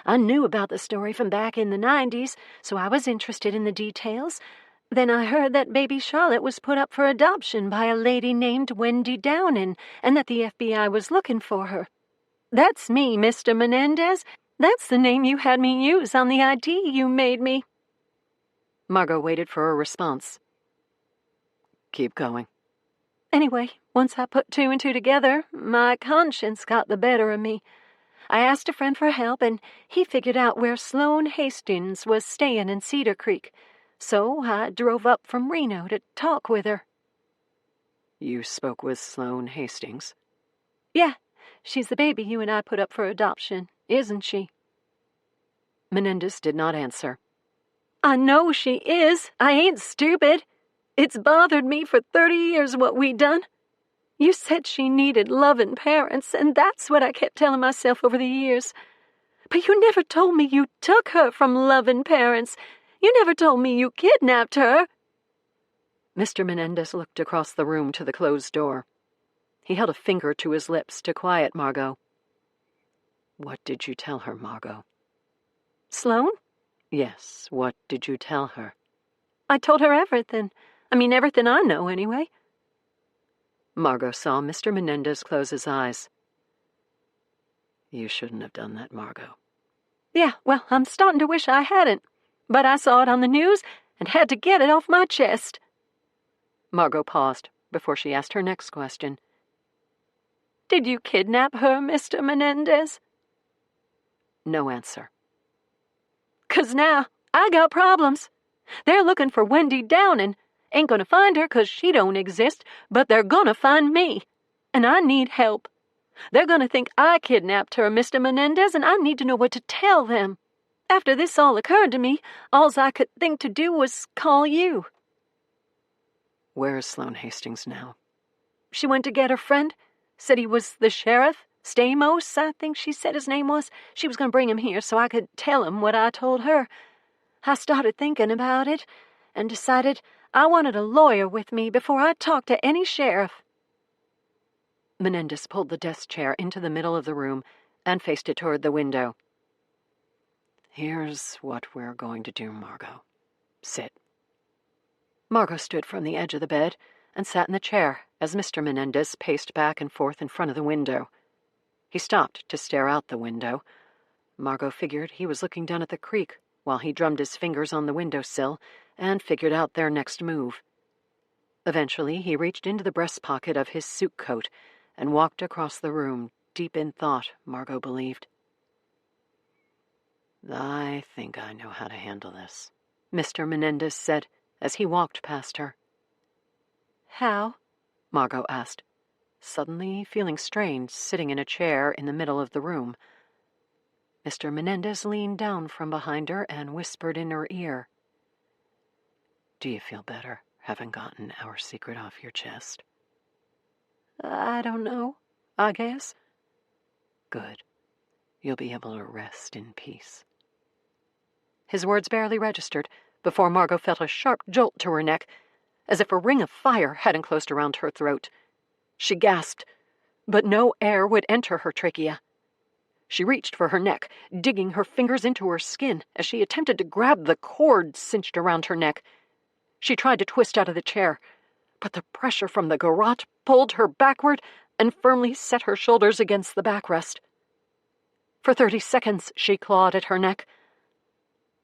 I knew about the story from back in the 90s, so I was interested in the details. Then I heard that baby Charlotte was put up for adoption by a lady named Wendy Downing, and that the FBI was looking for her. That's me, Mr. Menendez. That's the name you had me use on the ID you made me. Margot waited for a response. Keep going. Anyway, once I put two and two together, my conscience got the better of me. I asked a friend for help, and he figured out where Sloane Hastings was staying in Cedar Creek. So I drove up from Reno to talk with her. You spoke with Sloane Hastings? Yeah, she's the baby you and I put up for adoption, isn't she? Menendez did not answer. I know she is. I ain't stupid. It's bothered me for 30 years what we done. You said she needed loving parents, and that's what I kept telling myself over the years. But you never told me you took her from loving parents. You never told me you kidnapped her. Mr. Menendez looked across the room to the closed door. He held a finger to his lips to quiet Margot. What did you tell her, Margot? Sloane? Yes, what did you tell her? I told her everything. Everything I know, anyway. Margot saw Mr. Menendez close his eyes. You shouldn't have done that, Margot. Yeah, well, I'm starting to wish I hadn't. But I saw it on the news and had to get it off my chest. Margot paused before she asked her next question. Did you kidnap her, Mr. Menendez? No answer. 'Cause now I got problems. They're looking for Wendy Downing. Ain't gonna find her 'cause she don't exist, but they're gonna find me. And I need help. They're gonna think I kidnapped her, Mr. Menendez, and I need to know what to tell them. After this all occurred to me, alls I could think to do was call you. Where is Sloane Hastings now? She went to get her friend. Said he was the sheriff. Stamos, I think she said his name was. She was going to bring him here so I could tell him what I told her. I started thinking about it and decided I wanted a lawyer with me before I talked to any sheriff. Menendez pulled the desk chair into the middle of the room and faced it toward the window. Here's what we're going to do, Margot. Sit. Margot stood from the edge of the bed and sat in the chair as Mr. Menendez paced back and forth in front of the window. He stopped to stare out the window. Margot figured he was looking down at the creek while he drummed his fingers on the windowsill and figured out their next move. Eventually, he reached into the breast pocket of his suit coat and walked across the room, deep in thought, Margot believed. I think I know how to handle this, Mr. Menendez said as he walked past her. How? Margot asked, suddenly feeling strange sitting in a chair in the middle of the room. Mr. Menendez leaned down from behind her and whispered in her ear. Do you feel better, having gotten our secret off your chest? I don't know, I guess. Good. You'll be able to rest in peace. His words barely registered before Margot felt a sharp jolt to her neck, as if a ring of fire had enclosed around her throat. She gasped, but no air would enter her trachea. She reached for her neck, digging her fingers into her skin as she attempted to grab the cord cinched around her neck. She tried to twist out of the chair, but the pressure from the garrote pulled her backward and firmly set her shoulders against the backrest. For 30 seconds, she clawed at her neck.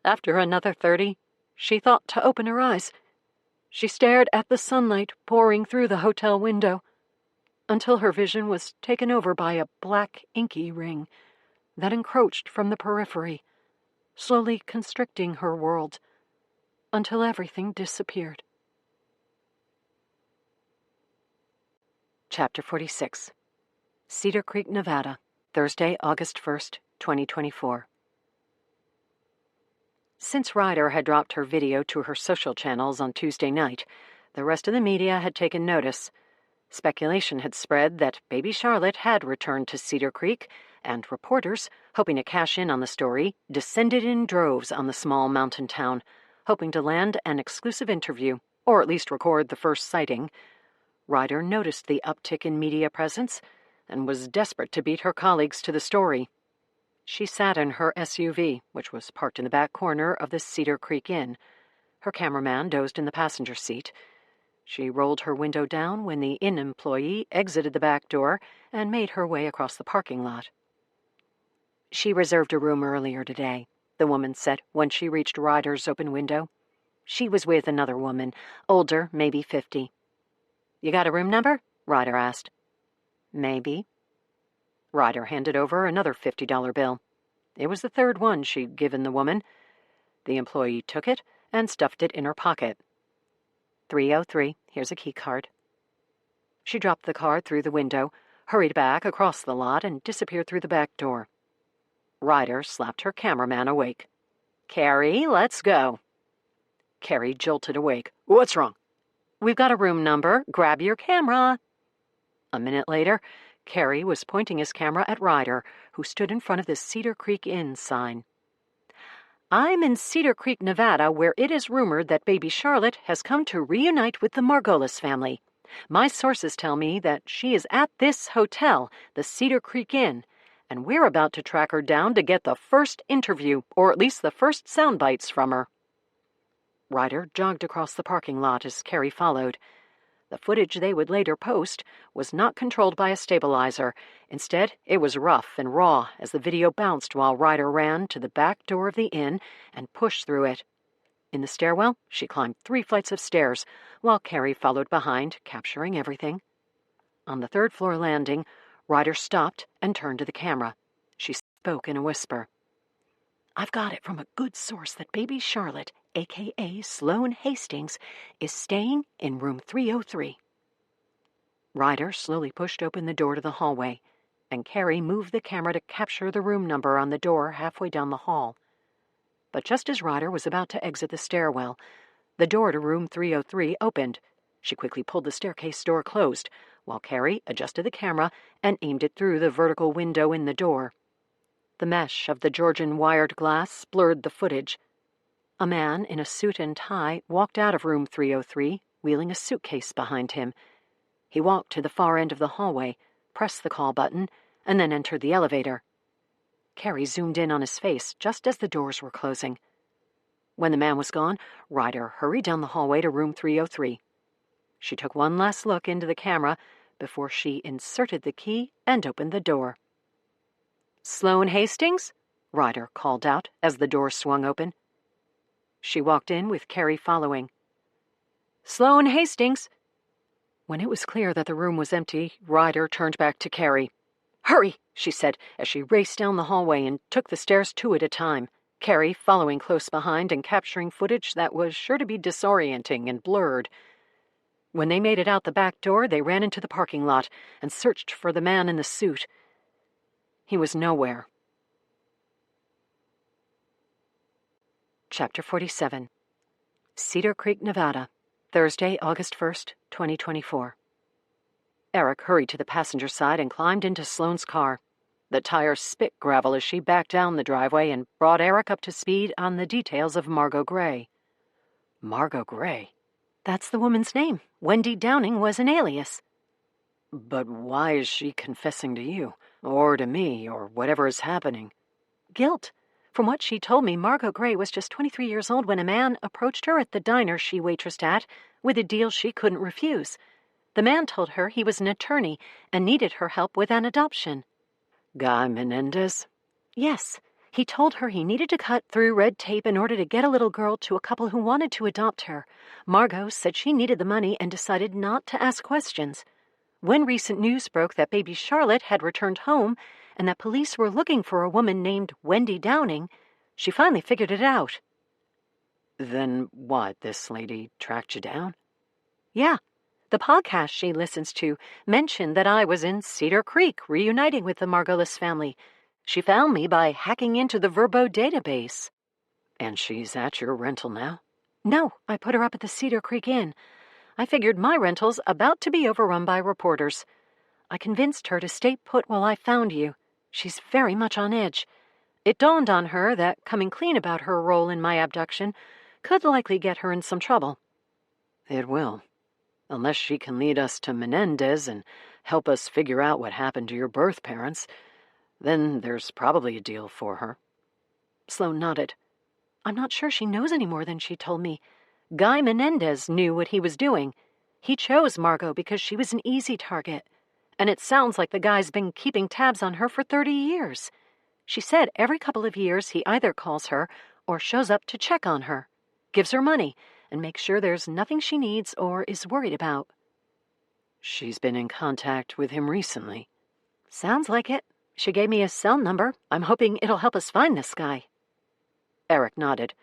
After another 30, she thought to open her eyes. She stared at the sunlight pouring through the hotel window until her vision was taken over by a black, inky ring that encroached from the periphery, slowly constricting her world until everything disappeared. Chapter 46. Cedar Creek, Nevada, Thursday, August 1st, 2024. Since Ryder had dropped her video to her social channels on Tuesday night, the rest of the media had taken notice. Speculation had spread that baby Charlotte had returned to Cedar Creek, and reporters, hoping to cash in on the story, descended in droves on the small mountain town, hoping to land an exclusive interview, or at least record the first sighting. Ryder noticed the uptick in media presence and was desperate to beat her colleagues to the story. She sat in her SUV, which was parked in the back corner of the Cedar Creek Inn. Her cameraman dozed in the passenger seat. She rolled her window down when the inn employee exited the back door and made her way across the parking lot. "She reserved a room earlier today," the woman said when she reached Ryder's open window. "She was with another woman, older, maybe 50. "You got a room number?" Ryder asked. "Maybe." Ryder handed over another $50 bill. It was the third one she'd given the woman. The employee took it and stuffed it in her pocket. 303, here's a key card. She dropped the card through the window, hurried back across the lot, and disappeared through the back door. Ryder slapped her cameraman awake. "Carrie, let's go." Carrie jolted awake. "What's wrong?" "We've got a room number. Grab your camera." A minute later, Carrie was pointing his camera at Ryder, who stood in front of the Cedar Creek Inn sign. "I'm in Cedar Creek, Nevada, where it is rumored that baby Charlotte has come to reunite with the Margolis family. My sources tell me that she is at this hotel, the Cedar Creek Inn, and we're about to track her down to get the first interview, or at least the first sound bites from her." Ryder jogged across the parking lot as Carrie followed. The footage they would later post was not controlled by a stabilizer. Instead, it was rough and raw as the video bounced while Ryder ran to the back door of the inn and pushed through it. In the stairwell, she climbed 3 flights of stairs, while Carrie followed behind, capturing everything. On the 3rd-floor landing, Ryder stopped and turned to the camera. She spoke in a whisper. "I've got it from a good source that baby Charlotte, a.k.a. Sloane Hastings, is staying in room 303. Ryder slowly pushed open the door to the hallway, and Carrie moved the camera to capture the room number on the door halfway down the hall. But just as Ryder was about to exit the stairwell, the door to room 303 opened. She quickly pulled the staircase door closed, while Carrie adjusted the camera and aimed it through the vertical window in the door. The mesh of the Georgian wired glass blurred the footage. A man in a suit and tie walked out of room 303, wheeling a suitcase behind him. He walked to the far end of the hallway, pressed the call button, and then entered the elevator. Carrie zoomed in on his face just as the doors were closing. When the man was gone, Ryder hurried down the hallway to room 303. She took one last look into the camera before she inserted the key and opened the door. "Sloane Hastings?" Ryder called out as the door swung open. She walked in with Carrie following. "Sloane Hastings." When it was clear that the room was empty, Ryder turned back to Carrie. "Hurry," she said as she raced down the hallway and took the stairs 2 at a time, Carrie following close behind and capturing footage that was sure to be disorienting and blurred. When they made it out the back door, they ran into the parking lot and searched for the man in the suit. He was nowhere. Chapter 47. Cedar Creek, Nevada, Thursday, August 1st, 2024. Eric hurried to the passenger side and climbed into Sloane's car. The tires spit gravel as she backed down the driveway and brought Eric up to speed on the details of Margot Gray. Margot Gray? That's the woman's name. Wendy Downing was an alias. But why is she confessing to you, or to me, or whatever is happening? Guilt. From what she told me, Margot Gray was just 23 years old when a man approached her at the diner she waitressed at with a deal she couldn't refuse. The man told her he was an attorney and needed her help with an adoption. Guy Menendez? Yes. He told her he needed to cut through red tape in order to get a little girl to a couple who wanted to adopt her. Margot said she needed the money and decided not to ask questions. When recent news broke that baby Charlotte had returned home and that police were looking for a woman named Wendy Downing, she finally figured it out. Then what, this lady tracked you down? Yeah. The podcast she listens to mentioned that I was in Cedar Creek reuniting with the Margolis family. She found me by hacking into the Verbo database. And she's at your rental now? No, I put her up at the Cedar Creek Inn. I figured my rental's about to be overrun by reporters. I convinced her to stay put while I found you. She's very much on edge. It dawned on her that coming clean about her role in my abduction could likely get her in some trouble. It will. Unless she can lead us to Menendez and help us figure out what happened to your birth parents, then there's probably a deal for her. Sloane nodded. I'm not sure she knows any more than she told me. Guy Menendez knew what he was doing. He chose Margot because she was an easy target. And it sounds like the guy's been keeping tabs on her for 30 years. She said every couple of years he either calls her or shows up to check on her, gives her money, and makes sure there's nothing she needs or is worried about. She's been in contact with him recently. Sounds like it. She gave me his cell number. I'm hoping it'll help us find this guy. Eric nodded.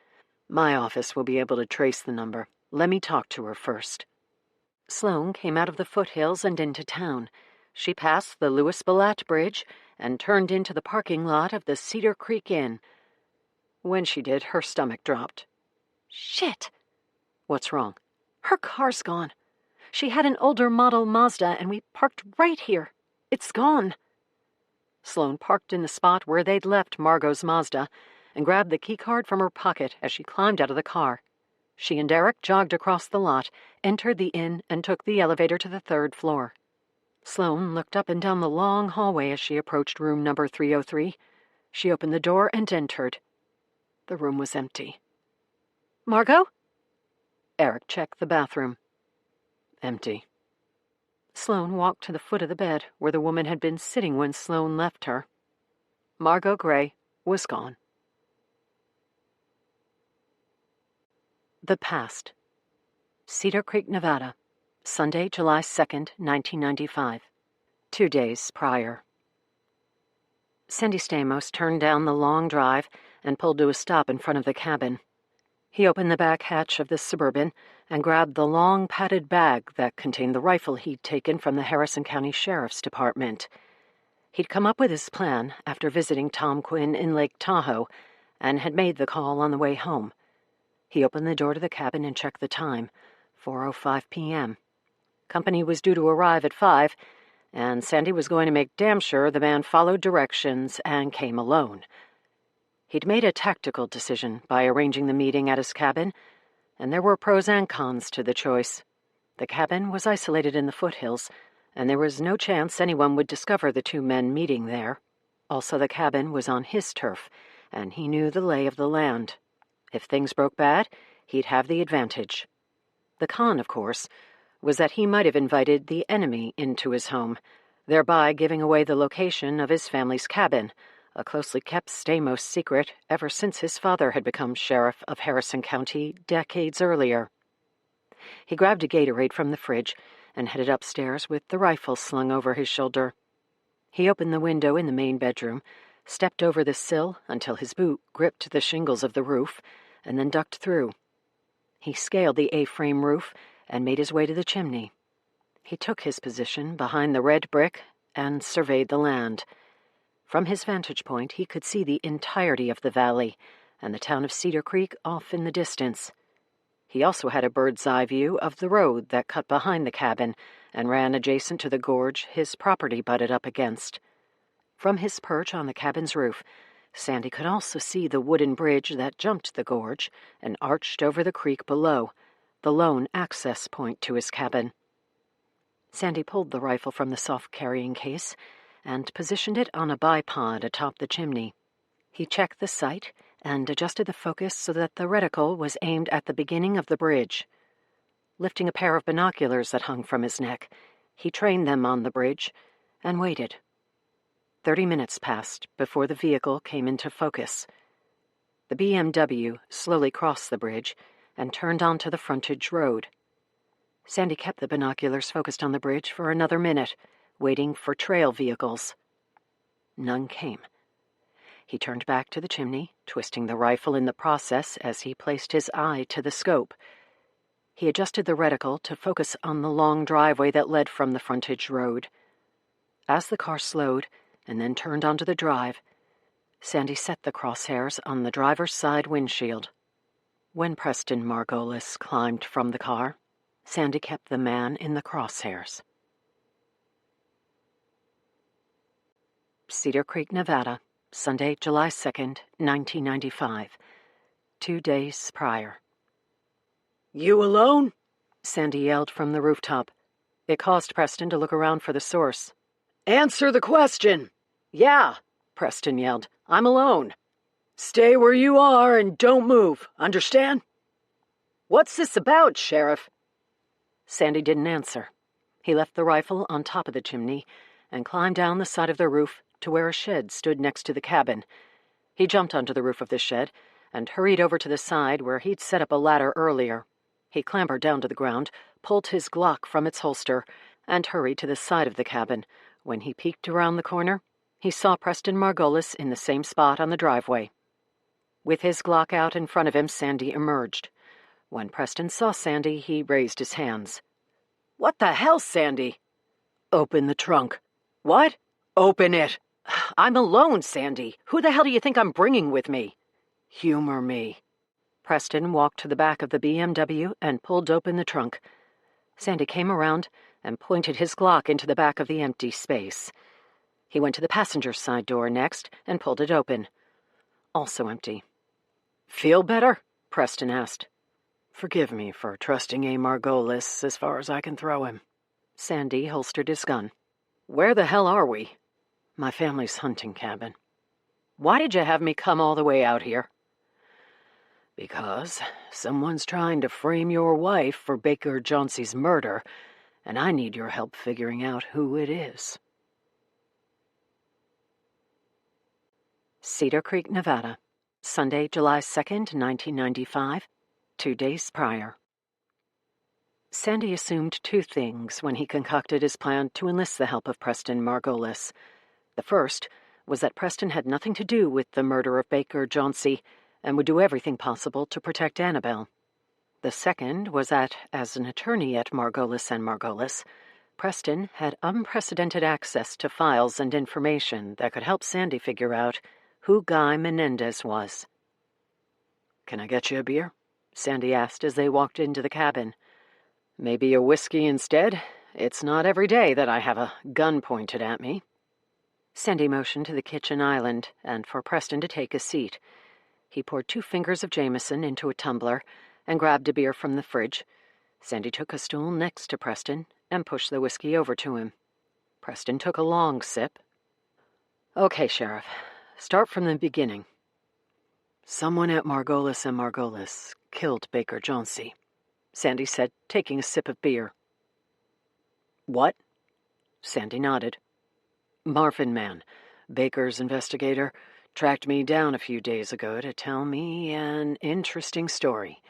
My office will be able to trace the number. Let me talk to her first. Sloane came out of the foothills and into town. She passed the Louis Balat Bridge and turned into the parking lot of the Cedar Creek Inn. When she did, her stomach dropped. Shit! What's wrong? Her car's gone. She had an older model Mazda, and we parked right here. It's gone. Sloane parked in the spot where they'd left Margot's Mazda and grabbed the keycard from her pocket as she climbed out of the car. She and Eric jogged across the lot, entered the inn, and took the elevator to the 3rd floor. Sloane looked up and down the long hallway as she approached room number 303. She opened the door and entered. The room was empty. Margot? Eric checked the bathroom. Empty. Sloane walked to the foot of the bed where the woman had been sitting when Sloane left her. Margot Gray was gone. The past. Cedar Creek, Nevada. Sunday, July 2nd, 1995. 2 days prior. Sandy Stamos turned down the long drive and pulled to a stop in front of the cabin. He opened the back hatch of the Suburban and grabbed the long padded bag that contained the rifle he'd taken from the Harrison County Sheriff's Department. He'd come up with his plan after visiting Tom Quinn in Lake Tahoe and had made the call on the way home. He opened the door to the cabin and checked the time, 4:05 p.m. Company was due to arrive at 5, and Sandy was going to make damn sure the man followed directions and came alone. He'd made a tactical decision by arranging the meeting at his cabin, and there were pros and cons to the choice. The cabin was isolated in the foothills, and there was no chance anyone would discover the 2 men meeting there. Also, the cabin was on his turf, and he knew the lay of the land. If things broke bad, he'd have the advantage. The con, of course, was that he might have invited the enemy into his home, thereby giving away the location of his family's cabin, a closely kept Stamos secret ever since his father had become sheriff of Harrison County decades earlier. He grabbed a Gatorade from the fridge and headed upstairs with the rifle slung over his shoulder. He opened the window in the main bedroom, stepped over the sill until his boot gripped the shingles of the roof, and then ducked through. He scaled the A-frame roof and made his way to the chimney. He took his position behind the red brick and surveyed the land. From his vantage point, he could see the entirety of the valley and the town of Cedar Creek off in the distance. He also had a bird's-eye view of the road that cut behind the cabin and ran adjacent to the gorge his property butted up against. From his perch on the cabin's roof, Sandy could also see the wooden bridge that jumped the gorge and arched over the creek below, the lone access point to his cabin. Sandy pulled the rifle from the soft carrying case and positioned it on a bipod atop the chimney. He checked the sight and adjusted the focus so that the reticle was aimed at the beginning of the bridge. Lifting a pair of binoculars that hung from his neck, he trained them on the bridge and waited. 30 minutes passed before the vehicle came into focus. The BMW slowly crossed the bridge and turned onto the frontage road. Sandy kept the binoculars focused on the bridge for another minute, waiting for trail vehicles. None came. He turned back to the chimney, twisting the rifle in the process as he placed his eye to the scope. He adjusted the reticle to focus on the long driveway that led from the frontage road. As the car slowed and then turned onto the drive, Sandy set the crosshairs on the driver's side windshield. When Preston Margolis climbed from the car, Sandy kept the man in the crosshairs. Cedar Creek, Nevada, Sunday, July 2nd, 1995. 2 days prior. You alone? Sandy yelled from the rooftop. It caused Preston to look around for the source. "Answer the question!" "Yeah," Preston yelled. "I'm alone." "Stay where you are and don't move, understand?" "What's this about, Sheriff?" Sandy didn't answer. He left the rifle on top of the chimney and climbed down the side of the roof to where a shed stood next to the cabin. He jumped onto the roof of the shed and hurried over to the side where he'd set up a ladder earlier. He clambered down to the ground, pulled his Glock from its holster, and hurried to the side of the cabin. When he peeked around the corner, he saw Preston Margolis in the same spot on the driveway. With his Glock out in front of him, Sandy emerged. When Preston saw Sandy, he raised his hands. "What the hell, Sandy?" "Open the trunk." "What?" "Open it." "I'm alone, Sandy. Who the hell do you think I'm bringing with me?" "Humor me." Preston walked to the back of the BMW and pulled open the trunk. Sandy came around and pointed his Glock into the back of the empty space. He went to the passenger side door next and pulled it open. Also empty. "Feel better?" Preston asked. "Forgive me for trusting a Margolis as far as I can throw him." Sandy holstered his gun. "Where the hell are we?" "My family's hunting cabin." "Why did you have me come all the way out here?" "Because someone's trying to frame your wife for Baker Jauncey's murder, and I need your help figuring out who it is." Cedar Creek, Nevada, Sunday, July 2nd, 1995, 2 days prior. Sandy assumed two things when he concocted his plan to enlist the help of Preston Margolis. The first was that Preston had nothing to do with the murder of Baker Jauncey and would do everything possible to protect Annabelle. The second was that, as an attorney at Margolis and Margolis, Preston had unprecedented access to files and information that could help Sandy figure out who Guy Menendez was. "Can I get you a beer?" Sandy asked as they walked into the cabin. "Maybe a whiskey instead? It's not every day that I have a gun pointed at me." Sandy motioned to the kitchen island and for Preston to take a seat. He poured 2 fingers of Jameson into a tumbler and grabbed a beer from the fridge. Sandy took a stool next to Preston and pushed the whiskey over to him. Preston took a long sip. "Okay, Sheriff. Start from the beginning." "Someone at Margolis and Margolis killed Baker Jauncey," Sandy said, taking a sip of beer. "What?" Sandy nodded. "Marvin Mann, Baker's investigator, tracked me down a few days ago to tell me an interesting story.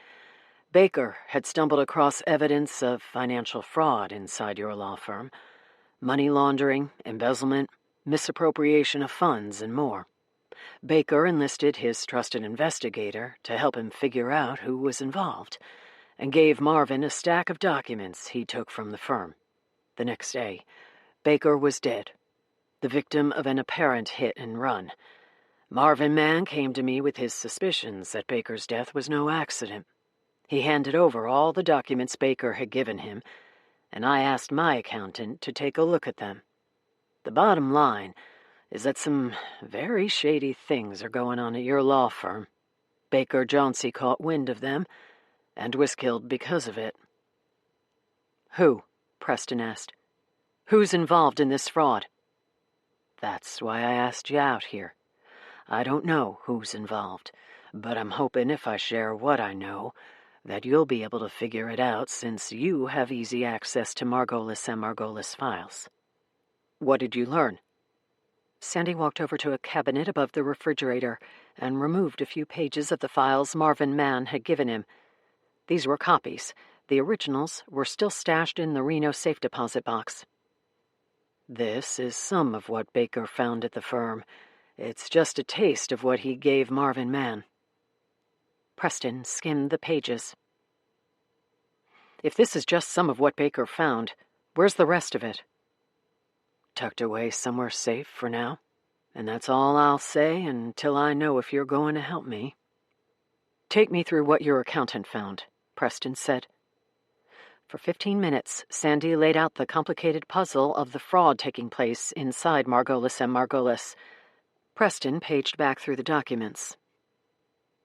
Baker had stumbled across evidence of financial fraud inside your law firm. Money laundering, embezzlement, misappropriation of funds, and more. Baker enlisted his trusted investigator to help him figure out who was involved, and gave Marvin a stack of documents he took from the firm. The next day, Baker was dead, the victim of an apparent hit and run. Marvin Mann came to me with his suspicions that Baker's death was no accident. He handed over all the documents Baker had given him, and I asked my accountant to take a look at them. The bottom line is that some very shady things are going on at your law firm. Baker Jauncey caught wind of them and was killed because of it." "Who?" Preston asked. "Who's involved in this fraud?" "That's why I asked you out here. I don't know who's involved, but I'm hoping if I share what I know, that you'll be able to figure it out since you have easy access to Margolis and Margolis files." "What did you learn?" Sandy walked over to a cabinet above the refrigerator and removed a few pages of the files Marvin Mann had given him. These were copies. The originals were still stashed in the Reno safe deposit box. "This is some of what Baker found at the firm. It's just a taste of what he gave Marvin Mann." Preston skimmed the pages. "If this is just some of what Baker found, where's the rest of it?" "Tucked away somewhere safe for now, and that's all I'll say until I know if you're going to help me." "Take me through what your accountant found," Preston said. For 15 minutes, Sandy laid out the complicated puzzle of the fraud taking place inside Margolis and Margolis. Preston paged back through the documents.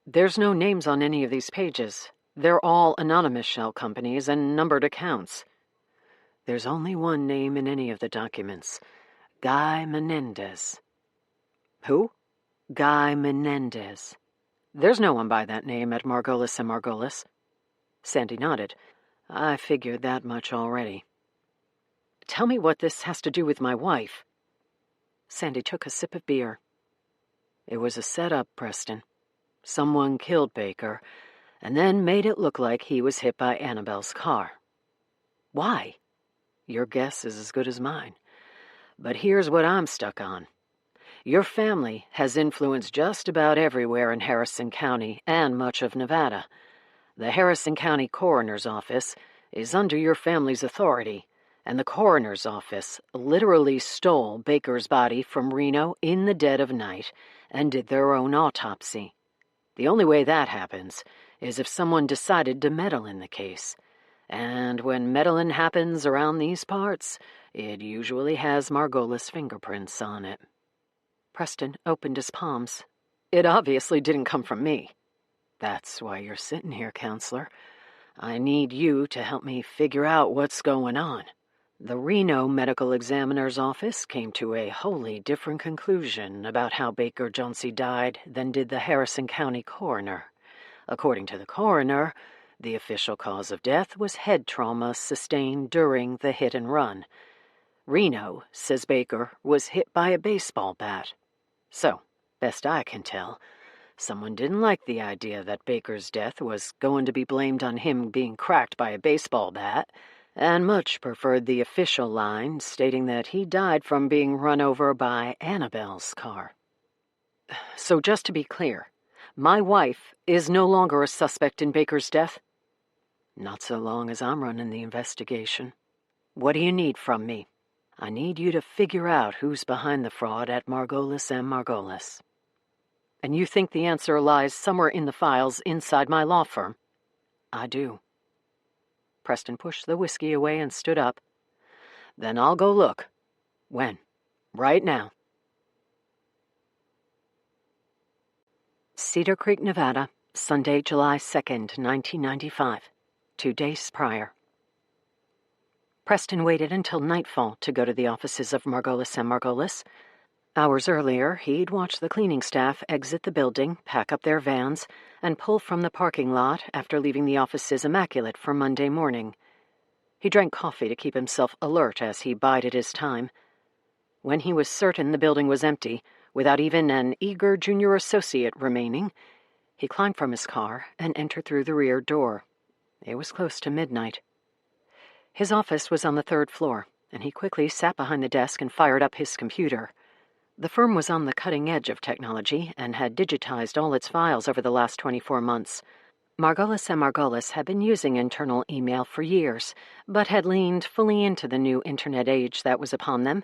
"There's no names on any of these pages. They're all anonymous shell companies and numbered accounts. There's only one name in any of the documents. Guy Menendez. Who? Guy Menendez. There's no one by that name at Margolis and Margolis. Sandy nodded. I figured that much already. Tell me what this has to do with my wife. Sandy took a sip of beer. It was a setup, Preston. Someone killed Baker, and then made it look like he was hit by Annabelle's car. Why? Your guess is as good as mine. But here's what I'm stuck on. Your family has influence just about everywhere in Harrison County and much of Nevada. The Harrison County Coroner's Office is under your family's authority, and the Coroner's Office literally stole Baker's body from Reno in the dead of night and did their own autopsy. The only way that happens is if someone decided to meddle in the case. And when meddling happens around these parts, it usually has Margolis' fingerprints on it. Preston opened his palms. It obviously didn't come from me. That's why you're sitting here, counselor. I need you to help me figure out what's going on. The Reno Medical Examiner's Office came to a wholly different conclusion about how Baker Jauncey died than did the Harrison County coroner. According to the coroner, the official cause of death was head trauma sustained during the hit and run. Reno says Baker was hit by a baseball bat. So, best I can tell, someone didn't like the idea that Baker's death was going to be blamed on him being cracked by a baseball bat, and much preferred the official line stating that he died from being run over by Annabelle's car. So just to be clear, my wife is no longer a suspect in Baker's death? Not so long as I'm running the investigation. What do you need from me? I need you to figure out who's behind the fraud at Margolis and Margolis. And you think the answer lies somewhere in the files inside my law firm? I do. Preston pushed the whiskey away and stood up. Then I'll go look. When? Right now. Cedar Creek, Nevada, Sunday, July 2nd, 1995. 2 days prior. Preston waited until nightfall to go to the offices of Margolis and Margolis. Hours earlier, he'd watched the cleaning staff exit the building, pack up their vans, and pull from the parking lot after leaving the offices immaculate for Monday morning. He drank coffee to keep himself alert as he bided his time. When he was certain the building was empty, without even an eager junior associate remaining, he climbed from his car and entered through the rear door. It was close to midnight. His office was on the 3rd floor, and he quickly sat behind the desk and fired up his computer. The firm was on the cutting edge of technology and had digitized all its files over the last 24 months. Margolis and Margolis had been using internal email for years, but had leaned fully into the new internet age that was upon them.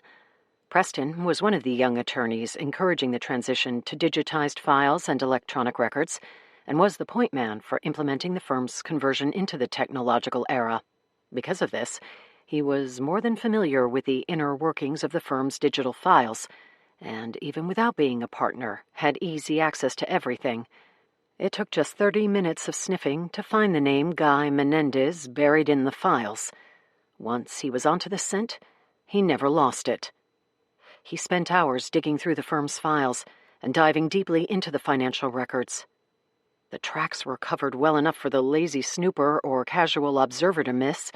Preston was one of the young attorneys encouraging the transition to digitized files and electronic records, and was the point man for implementing the firm's conversion into the technological era. Because of this, he was more than familiar with the inner workings of the firm's digital files, and even without being a partner, had easy access to everything. It took just 30 minutes of sniffing to find the name Guy Menendez buried in the files. Once he was onto the scent, he never lost it. He spent hours digging through the firm's files and diving deeply into the financial records. The tracks were covered well enough for the lazy snooper or casual observer to miss,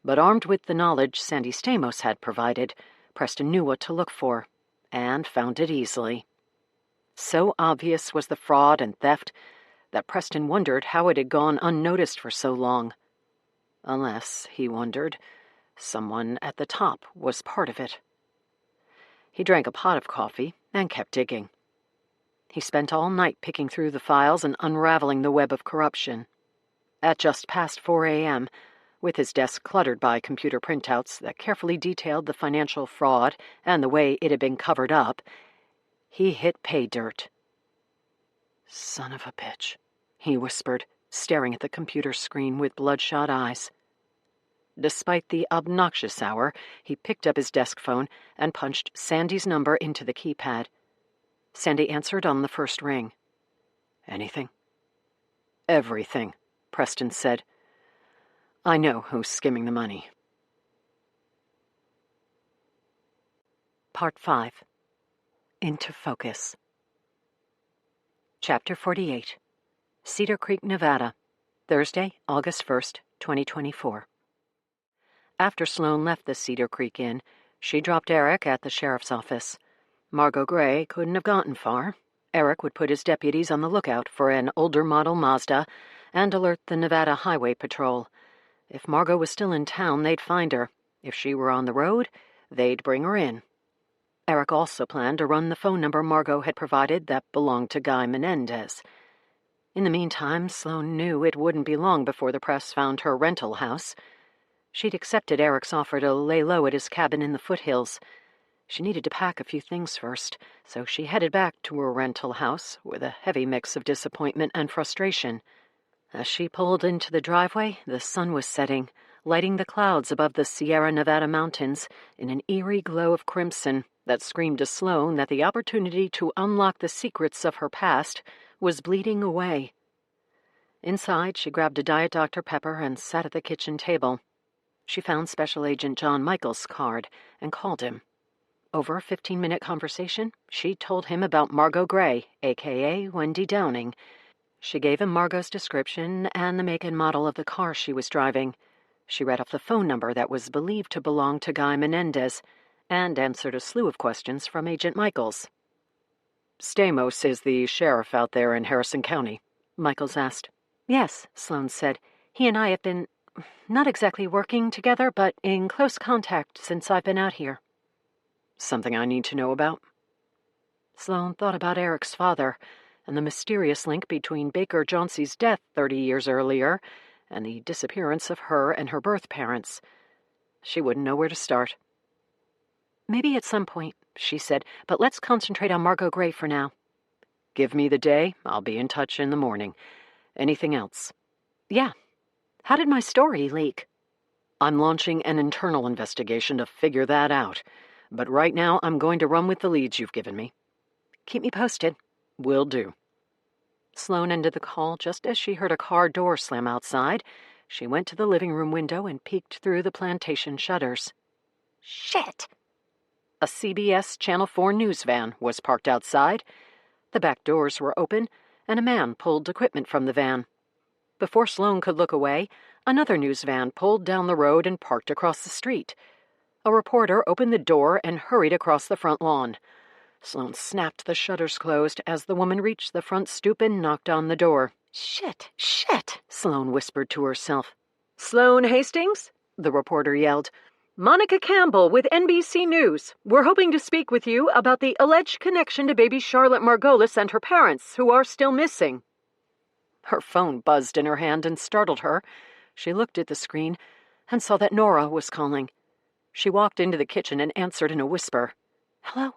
but armed with the knowledge Sandy Stamos had provided, Preston knew what to look for, and found it easily. So obvious was the fraud and theft that Preston wondered how it had gone unnoticed for so long. Unless, he wondered, someone at the top was part of it. He drank a pot of coffee and kept digging. He spent all night picking through the files and unraveling the web of corruption. At just past 4 a.m., with his desk cluttered by computer printouts that carefully detailed the financial fraud and the way it had been covered up, he hit pay dirt. "Son of a bitch," he whispered, staring at the computer screen with bloodshot eyes. Despite the obnoxious hour, he picked up his desk phone and punched Sandy's number into the keypad. Sandy answered on the first ring. "Anything?" "Everything," Preston said. I know who's skimming the money. Part 5. Into Focus. Chapter 48. Cedar Creek, Nevada. Thursday, August 1st, 2024. After Sloane left the Cedar Creek Inn, she dropped Eric at the sheriff's office. Margot Gray couldn't have gotten far. Eric would put his deputies on the lookout for an older model Mazda and alert the Nevada Highway Patrol. If Margot was still in town, they'd find her. If she were on the road, they'd bring her in. Eric also planned to run the phone number Margot had provided that belonged to Guy Menendez. In the meantime, Sloane knew it wouldn't be long before the press found her rental house. She'd accepted Eric's offer to lay low at his cabin in the foothills. She needed to pack a few things first, so she headed back to her rental house with a heavy mix of disappointment and frustration. As she pulled into the driveway, the sun was setting, lighting the clouds above the Sierra Nevada mountains in an eerie glow of crimson that screamed to Sloane that the opportunity to unlock the secrets of her past was bleeding away. Inside, she grabbed a Diet Dr. Pepper and sat at the kitchen table. She found Special Agent John Michael's card and called him. Over a 15-minute conversation, she told him about Margot Gray, a.k.a. Wendy Downing. She gave him Margot's description and the make and model of the car she was driving. She read off the phone number that was believed to belong to Guy Menendez and answered a slew of questions from Agent Michaels. Stamos is the sheriff out there in Harrison County, Michaels asked. Yes, Sloane said. He and I have been not exactly working together, but in close contact since I've been out here. Something I need to know about? Sloane thought about Eric's father and the mysterious link between Baker Jauncey's death 30 years earlier and the disappearance of her and her birth parents. She wouldn't know where to start. Maybe at some point, she said, but let's concentrate on Margot Gray for now. Give me the day. I'll be in touch in the morning. Anything else? Yeah. How did my story leak? I'm launching an internal investigation to figure that out. But right now, I'm going to run with the leads you've given me. Keep me posted. Will do. Sloane ended the call just as she heard a car door slam outside. She went to the living room window and peeked through the plantation shutters. Shit! A CBS Channel 4 news van was parked outside. The back doors were open, and a man pulled equipment from the van. Before Sloane could look away, another news van pulled down the road and parked across the street. A reporter opened the door and hurried across the front lawn. Sloane snapped the shutters closed as the woman reached the front stoop and knocked on the door. Shit, Sloane whispered to herself. Sloane Hastings? The reporter yelled. Monica Campbell with NBC News. We're hoping to speak with you about the alleged connection to baby Charlotte Margolis and her parents, who are still missing. Her phone buzzed in her hand and startled her. She looked at the screen and saw that Nora was calling. She walked into the kitchen and answered in a whisper. Hello?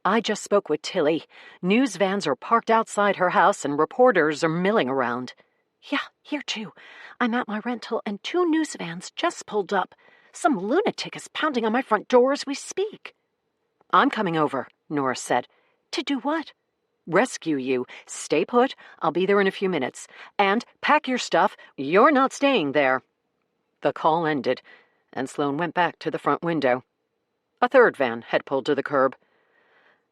I just spoke with Tilly. News vans are parked outside her house and reporters are milling around. Yeah, here too. I'm at my rental and 2 news vans just pulled up. Some lunatic is pounding on my front door as we speak. I'm coming over, Nora said. To do what? Rescue you. Stay put. I'll be there in a few minutes. And pack your stuff. You're not staying there. The call ended, and Sloane went back to the front window. A third van had pulled to the curb.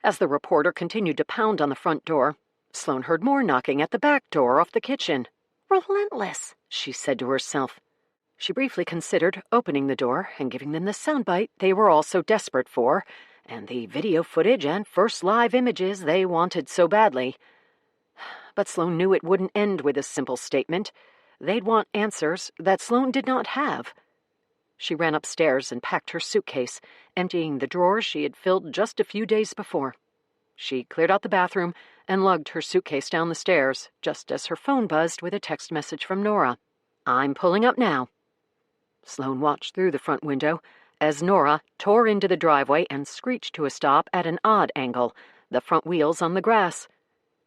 As the reporter continued to pound on the front door, Sloane heard more knocking at the back door off the kitchen. Relentless, she said to herself. She briefly considered opening the door and giving them the soundbite they were all so desperate for, and the video footage and first live images they wanted so badly. But Sloane knew it wouldn't end with a simple statement. They'd want answers that Sloane did not have. She ran upstairs and packed her suitcase, emptying the drawers she had filled just a few days before. She cleared out the bathroom and lugged her suitcase down the stairs, just as her phone buzzed with a text message from Nora. I'm pulling up now. Sloane watched through the front window as Nora tore into the driveway and screeched to a stop at an odd angle, the front wheels on the grass.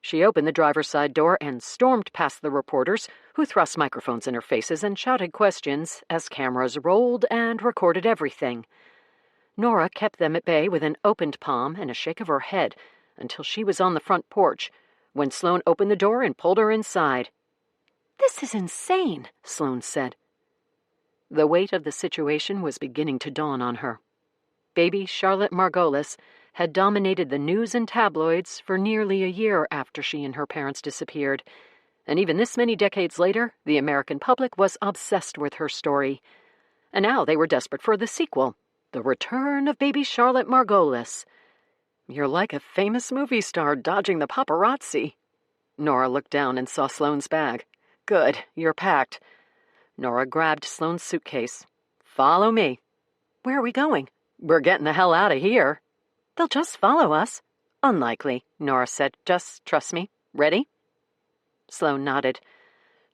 She opened the driver's side door and stormed past the reporters, who thrust microphones in her faces and shouted questions as cameras rolled and recorded everything. Nora kept them at bay with an opened palm and a shake of her head until she was on the front porch, when Sloane opened the door and pulled her inside. "This is insane," Sloane said. The weight of the situation was beginning to dawn on her. Baby Charlotte Margolis had dominated the news and tabloids for nearly a year after she and her parents disappeared, and even this many decades later, the American public was obsessed with her story. And now they were desperate for the sequel, The Return of Baby Charlotte Margolis. "You're like a famous movie star dodging the paparazzi." Nora looked down and saw Sloane's bag. "Good, you're packed." Nora grabbed Sloane's suitcase. "Follow me." "Where are we going?" "We're getting the hell out of here." "They'll just follow us." "Unlikely," Nora said. "Just trust me. Ready?" Sloane nodded.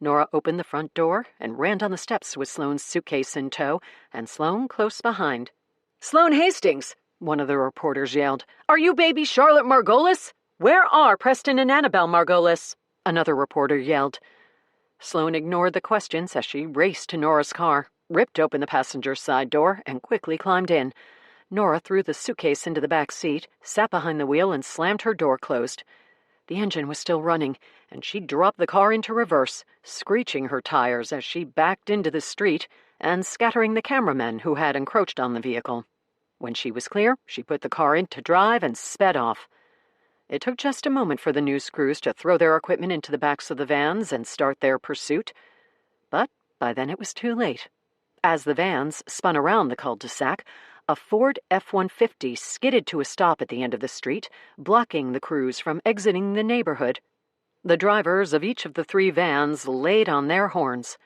Nora opened the front door and ran down the steps with Sloane's suitcase in tow, and Sloane close behind. "Sloane Hastings!" one of the reporters yelled. "Are you baby Charlotte Margolis? Where are Preston and Annabelle Margolis?" Another reporter yelled. Sloane ignored the questions as she raced to Nora's car, ripped open the passenger's side door, and quickly climbed in. Nora threw the suitcase into the back seat, sat behind the wheel, and slammed her door closed. The engine was still running, and she dropped the car into reverse, screeching her tires as she backed into the street and scattering the cameramen who had encroached on the vehicle. When she was clear, she put the car into drive and sped off. It took just a moment for the news crews to throw their equipment into the backs of the vans and start their pursuit. But by then it was too late. As the vans spun around the cul-de-sac, a Ford F-150 skidded to a stop at the end of the street, blocking the crews from exiting the neighborhood. The drivers of each of the three vans laid on their horns.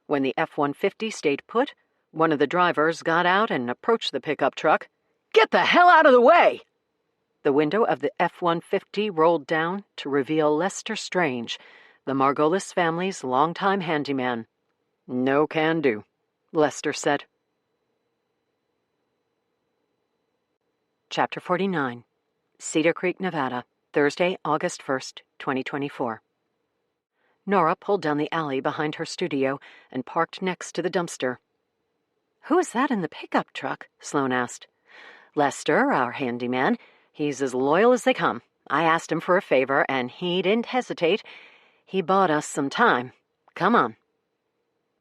When the F-150 stayed put, one of the drivers got out and approached the pickup truck. "Get the hell out of the way!" The window of the F-150 rolled down to reveal Lester Strange, the Margolis family's longtime handyman. "No can do," Lester said. Chapter 49. Cedar Creek, Nevada, Thursday, August 1st, 2024. Nora pulled down the alley behind her studio and parked next to the dumpster. "Who is that in the pickup truck?" Sloane asked. "Lester, our handyman. He's as loyal as they come. I asked him for a favor, and he didn't hesitate. He bought us some time. Come on."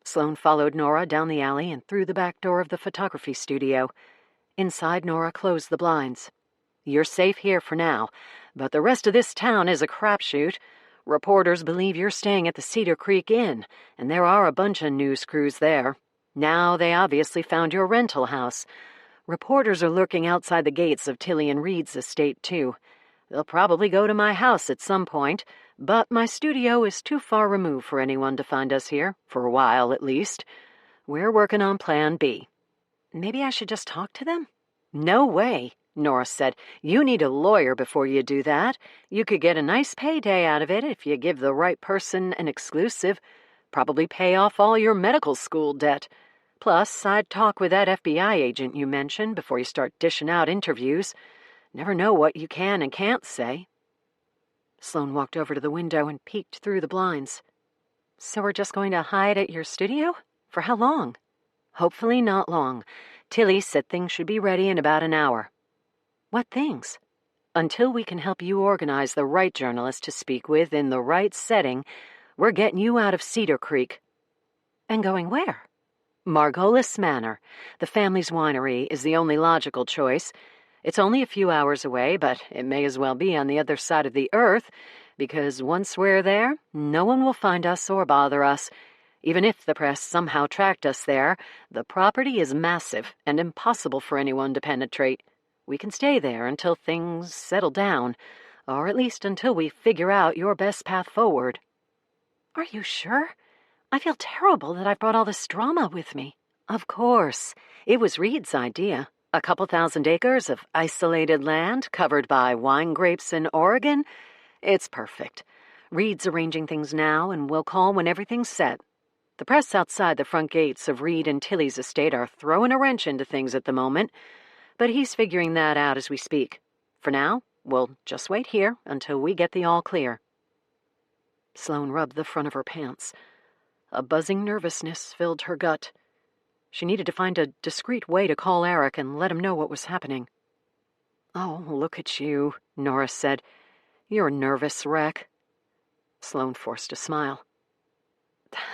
Sloane followed Nora down the alley and through the back door of the photography studio. Inside, Nora closed the blinds. "You're safe here for now, but the rest of this town is a crapshoot. Reporters believe you're staying at the Cedar Creek Inn, and there are a bunch of news crews there. Now they obviously found your rental house. Reporters are lurking outside the gates of Tilly and Reed's estate, too. They'll probably go to my house at some point, but my studio is too far removed for anyone to find us here, for a while at least. We're working on Plan B." "Maybe I should just talk to them?" "No way," Nora said. "You need a lawyer before you do that. You could get a nice payday out of it if you give the right person an exclusive. Probably pay off all your medical school debt. Plus, I'd talk with that FBI agent you mentioned before you start dishing out interviews. Never know what you can and can't say." Sloane walked over to the window and peeked through the blinds. "So we're just going to hide at your studio? For how long?" "Hopefully not long. Tilly said things should be ready in about an hour." "What things?" "Until we can help you organize the right journalist to speak with in the right setting, we're getting you out of Cedar Creek." "And going where?" "Margolis Manor. The family's winery is the only logical choice. It's only a few hours away, but it may as well be on the other side of the earth, because once we're there, no one will find us or bother us. Even if the press somehow tracked us there, the property is massive and impossible for anyone to penetrate. We can stay there until things settle down, or at least until we figure out your best path forward." "Are you sure? I feel terrible that I've brought all this drama with me." "Of course. It was Reed's idea. A couple 1,000 acres of isolated land covered by wine grapes in Oregon. It's perfect. Reed's arranging things now, and we'll call when everything's set. The press outside the front gates of Reed and Tilly's estate are throwing a wrench into things at the moment, but he's figuring that out as we speak. For now, we'll just wait here until we get the all clear." Sloane rubbed the front of her pants. A buzzing nervousness filled her gut. She needed to find a discreet way to call Eric and let him know what was happening. "Oh, look at you," Nora said. "You're a nervous wreck." Sloane forced a smile.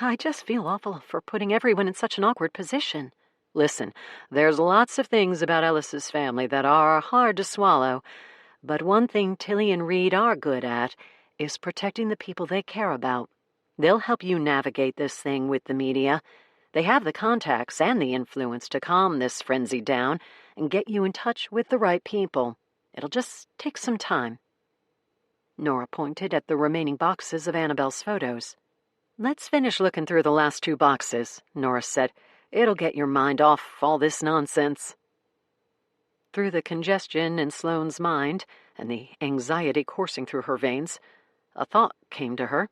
I just feel awful for putting everyone in such an awkward position. Listen, there's lots of things about Ellis's family that are hard to swallow, but one thing Tilly and Reed are good at is protecting the people they care about. They'll help you navigate this thing with the media. They have the contacts and the influence to calm this frenzy down and get you in touch with the right people. It'll just take some time. Nora pointed at the remaining boxes of Annabelle's photos. Let's finish looking through the last 2 boxes, Nora said. It'll get your mind off all this nonsense. Through the congestion in Sloane's mind and the anxiety coursing through her veins, a thought came to her.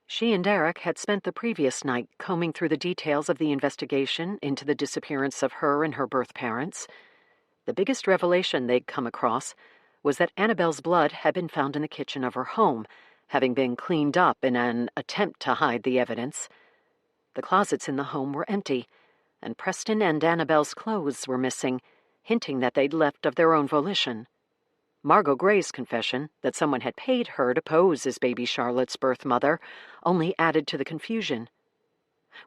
She and Derek had spent the previous night combing through the details of the investigation into the disappearance of her and her birth parents. The biggest revelation they'd come across was that Annabelle's blood had been found in the kitchen of her home, having been cleaned up in an attempt to hide the evidence. The closets in the home were empty, and Preston and Annabelle's clothes were missing, hinting that they'd left of their own volition. Margot Gray's confession that someone had paid her to pose as baby Charlotte's birth mother only added to the confusion.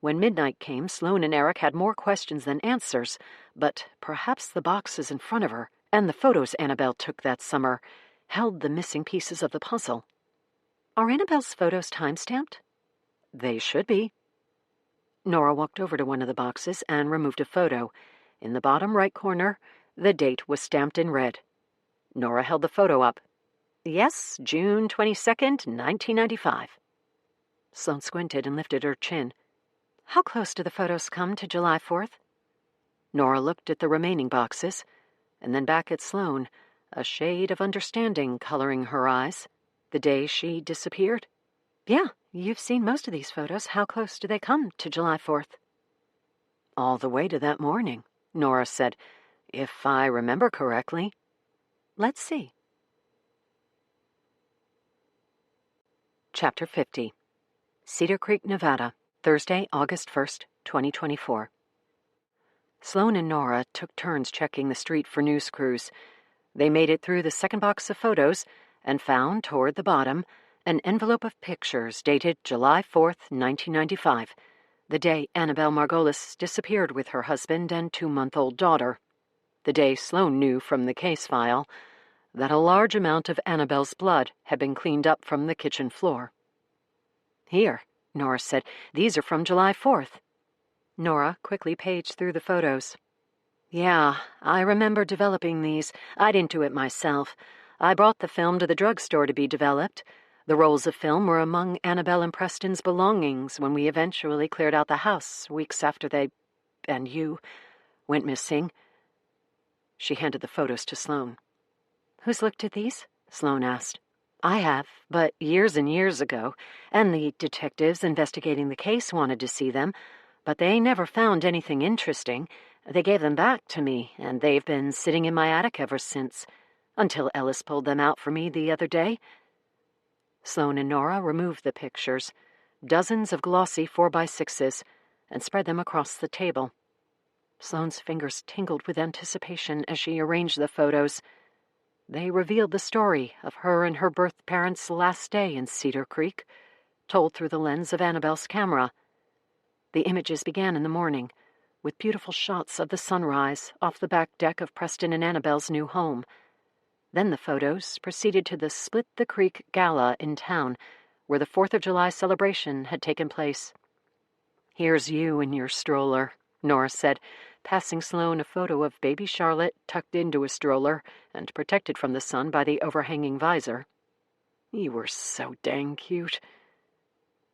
When midnight came, Sloane and Eric had more questions than answers, but perhaps the boxes in front of her and the photos Annabelle took that summer held the missing pieces of the puzzle. Are Annabelle's photos time-stamped? They should be. Nora walked over to one of the boxes and removed a photo. In the bottom right corner, the date was stamped in red. Nora held the photo up. Yes, June 22nd, 1995. Sloane squinted and lifted her chin. How close do the photos come to July 4th? Nora looked at the remaining boxes, and then back at Sloane, a shade of understanding coloring her eyes. The day she disappeared? Yeah, you've seen most of these photos. How close do they come to July 4th? All the way to that morning, Nora said, if I remember correctly. Let's see. Chapter 50. Cedar Creek, Nevada, Thursday, August 1st, 2024. Sloane and Nora took turns checking the street for news crews. They made it through the second box of photos and found, toward the bottom, an envelope of pictures dated July 4th, 1995, the day Annabelle Margolis disappeared with her husband and 2-month-old daughter. The day Sloane knew from the case file that a large amount of Annabelle's blood had been cleaned up from the kitchen floor. Here, Nora said, these are from July 4th. Nora quickly paged through the photos. Yeah, I remember developing these. I didn't do it myself. I brought the film to the drugstore to be developed. The rolls of film were among Annabelle and Preston's belongings when we eventually cleared out the house weeks after they, and you, went missing. She handed the photos to Sloane. Who's looked at these? Sloane asked. I have, but years and years ago, and the detectives investigating the case wanted to see them, but they never found anything interesting. They gave them back to me, and they've been sitting in my attic ever since, until Ellis pulled them out for me the other day. Sloane and Nora removed the pictures, dozens of glossy 4x6s, and spread them across the table. Sloane's fingers tingled with anticipation as she arranged the photos. They revealed the story of her and her birth parents' last day in Cedar Creek, told through the lens of Annabelle's camera. The images began in the morning, with beautiful shots of the sunrise off the back deck of Preston and Annabelle's new home. Then the photos proceeded to the Split the Creek Gala in town, where the 4th of July celebration had taken place. Here's you in your stroller, Nora said, passing Sloane a photo of baby Charlotte tucked into a stroller and protected from the sun by the overhanging visor. You were so dang cute.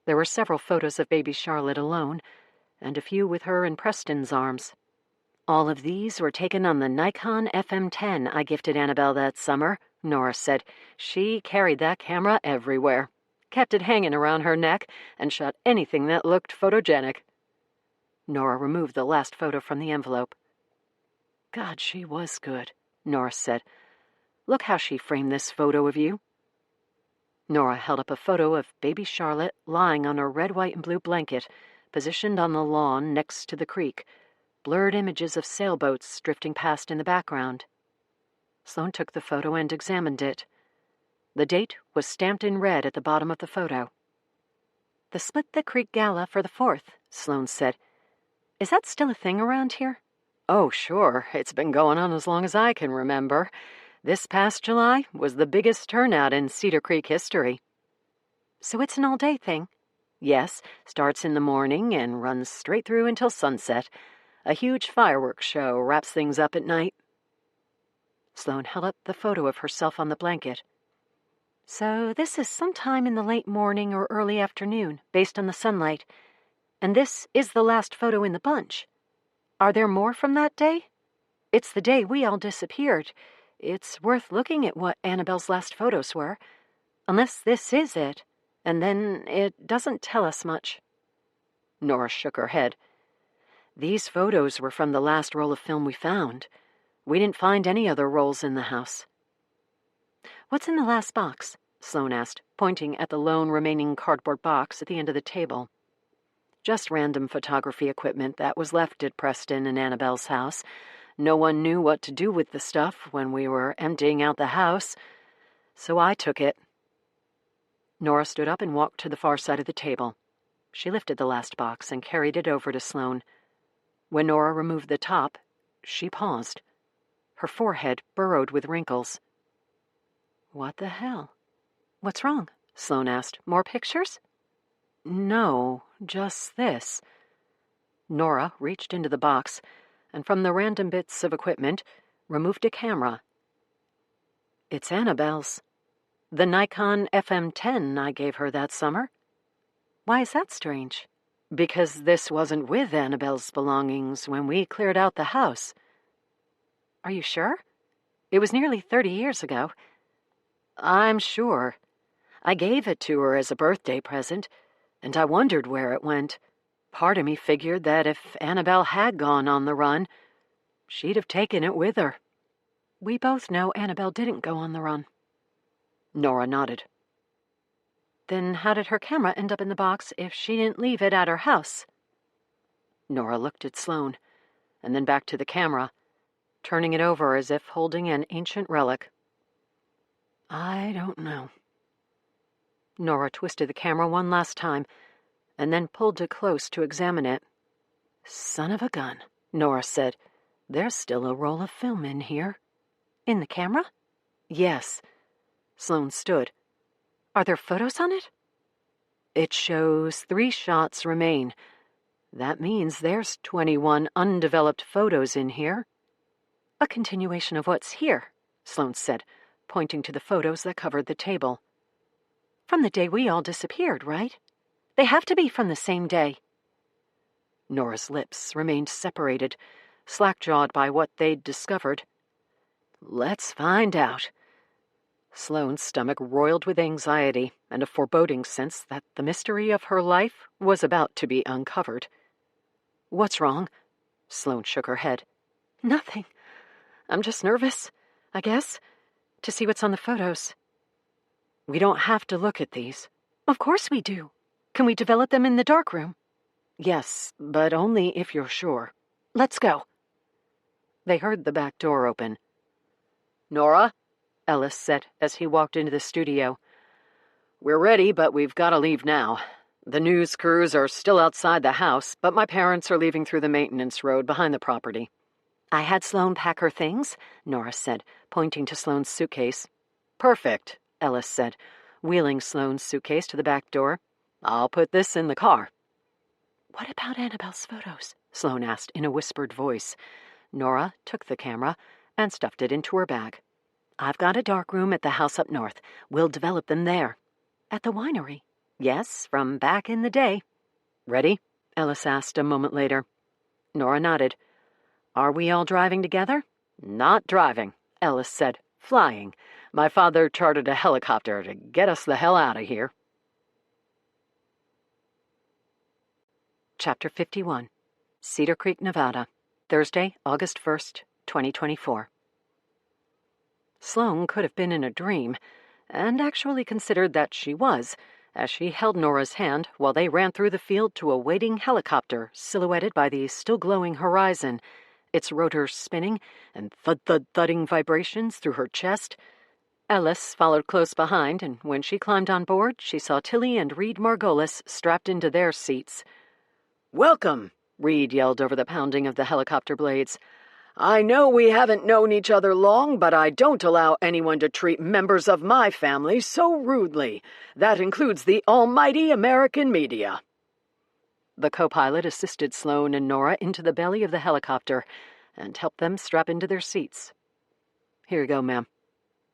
There were several photos of baby Charlotte alone, and a few with her in Preston's arms. All of these were taken on the Nikon FM10 I gifted Annabelle that summer, Nora said. She carried that camera everywhere, kept it hanging around her neck, and shot anything that looked photogenic. Nora removed the last photo from the envelope. God, she was good, Nora said. Look how she framed this photo of you. Nora held up a photo of baby Charlotte lying on a red, white, and blue blanket, positioned on the lawn next to the creek, blurred images of sailboats drifting past in the background. Sloane took the photo and examined it. The date was stamped in red at the bottom of the photo. the Split the Creek Gala for the 4th, Sloane said. Is that still a thing around here? Oh, sure. It's been going on as long as I can remember. This past July was the biggest turnout in Cedar Creek history. So it's an all-day thing? Yes, starts in the morning and runs straight through until sunset. A huge fireworks show wraps things up at night. Sloane held up the photo of herself on the blanket. So this is sometime in the late morning or early afternoon, based on the sunlight. And this is the last photo in the bunch. Are there more from that day? It's the day we all disappeared. It's worth looking at what Annabelle's last photos were. Unless this is it, and then it doesn't tell us much. Nora shook her head. These photos were from the last roll of film we found. We didn't find any other rolls in the house. What's in the last box? Sloane asked, pointing at the lone remaining cardboard box at the end of the table. Just random photography equipment that was left at Preston and Annabelle's house. No one knew what to do with the stuff when we were emptying out the house, so I took it. Nora stood up and walked to the far side of the table. She lifted the last box and carried it over to Sloane. When Nora removed the top, she paused. Her forehead burrowed with wrinkles. What the hell? What's wrong? Sloane asked. More pictures? No, just this. Nora reached into the box and from the random bits of equipment removed a camera. It's Annabelle's. The Nikon FM10 I gave her that summer. Why is that strange? Because this wasn't with Annabelle's belongings when we cleared out the house. Are you sure? It was nearly 30 years ago. I'm sure. I gave it to her as a birthday present, and I wondered where it went. Part of me figured that if Annabelle had gone on the run, she'd have taken it with her. We both know Annabelle didn't go on the run. Nora nodded. Then how did her camera end up in the box if she didn't leave it at her house? Nora looked at Sloane, and then back to the camera, turning it over as if holding an ancient relic. I don't know. Nora twisted the camera one last time, and then pulled it close to examine it. Son of a gun, Nora said. There's still a roll of film in here. In the camera? Yes. Sloane stood. Are there photos on it? It shows 3 shots remain. That means there's 21 undeveloped photos in here. A continuation of what's here, Sloane said, pointing to the photos that covered the table. From the day we all disappeared, right? They have to be from the same day. Nora's lips remained separated, slack-jawed by what they'd discovered. Let's find out. Sloane's stomach roiled with anxiety and a foreboding sense that the mystery of her life was about to be uncovered. What's wrong? Sloane shook her head. Nothing. I'm just nervous, I guess, to see what's on the photos. We don't have to look at these. Of course we do. Can we develop them in the darkroom? Yes, but only if you're sure. Let's go. They heard the back door open. Nora, Ellis said as he walked into the studio. We're ready, but we've got to leave now. The news crews are still outside the house, but my parents are leaving through the maintenance road behind the property. I had Sloane pack her things, Nora said, pointing to Sloane's suitcase. Perfect, Ellis said, wheeling Sloane's suitcase to the back door. I'll put this in the car. What about Annabelle's photos? Sloane asked in a whispered voice. Nora took the camera and stuffed it into her bag. I've got a dark room at the house up north. We'll develop them there. At the winery? Yes, from back in the day. Ready? Ellis asked a moment later. Nora nodded. Are we all driving together? Not driving, Ellis said. Flying. My father chartered a helicopter to get us the hell out of here. Chapter 51. Cedar Creek, Nevada. Thursday, August 1st, 2024. Sloane could have been in a dream, and actually considered that she was, as she held Nora's hand while they ran through the field to a waiting helicopter silhouetted by the still-glowing horizon, its rotors spinning and thud-thud-thudding vibrations through her chest. Ellis followed close behind, and when she climbed on board, she saw Tilly and Reed Margolis strapped into their seats. "Welcome," Reed yelled over the pounding of the helicopter blades. "I know we haven't known each other long, but I don't allow anyone to treat members of my family so rudely. That includes the almighty American media." The co-pilot assisted Sloane and Nora into the belly of the helicopter and helped them strap into their seats. "Here you go, ma'am."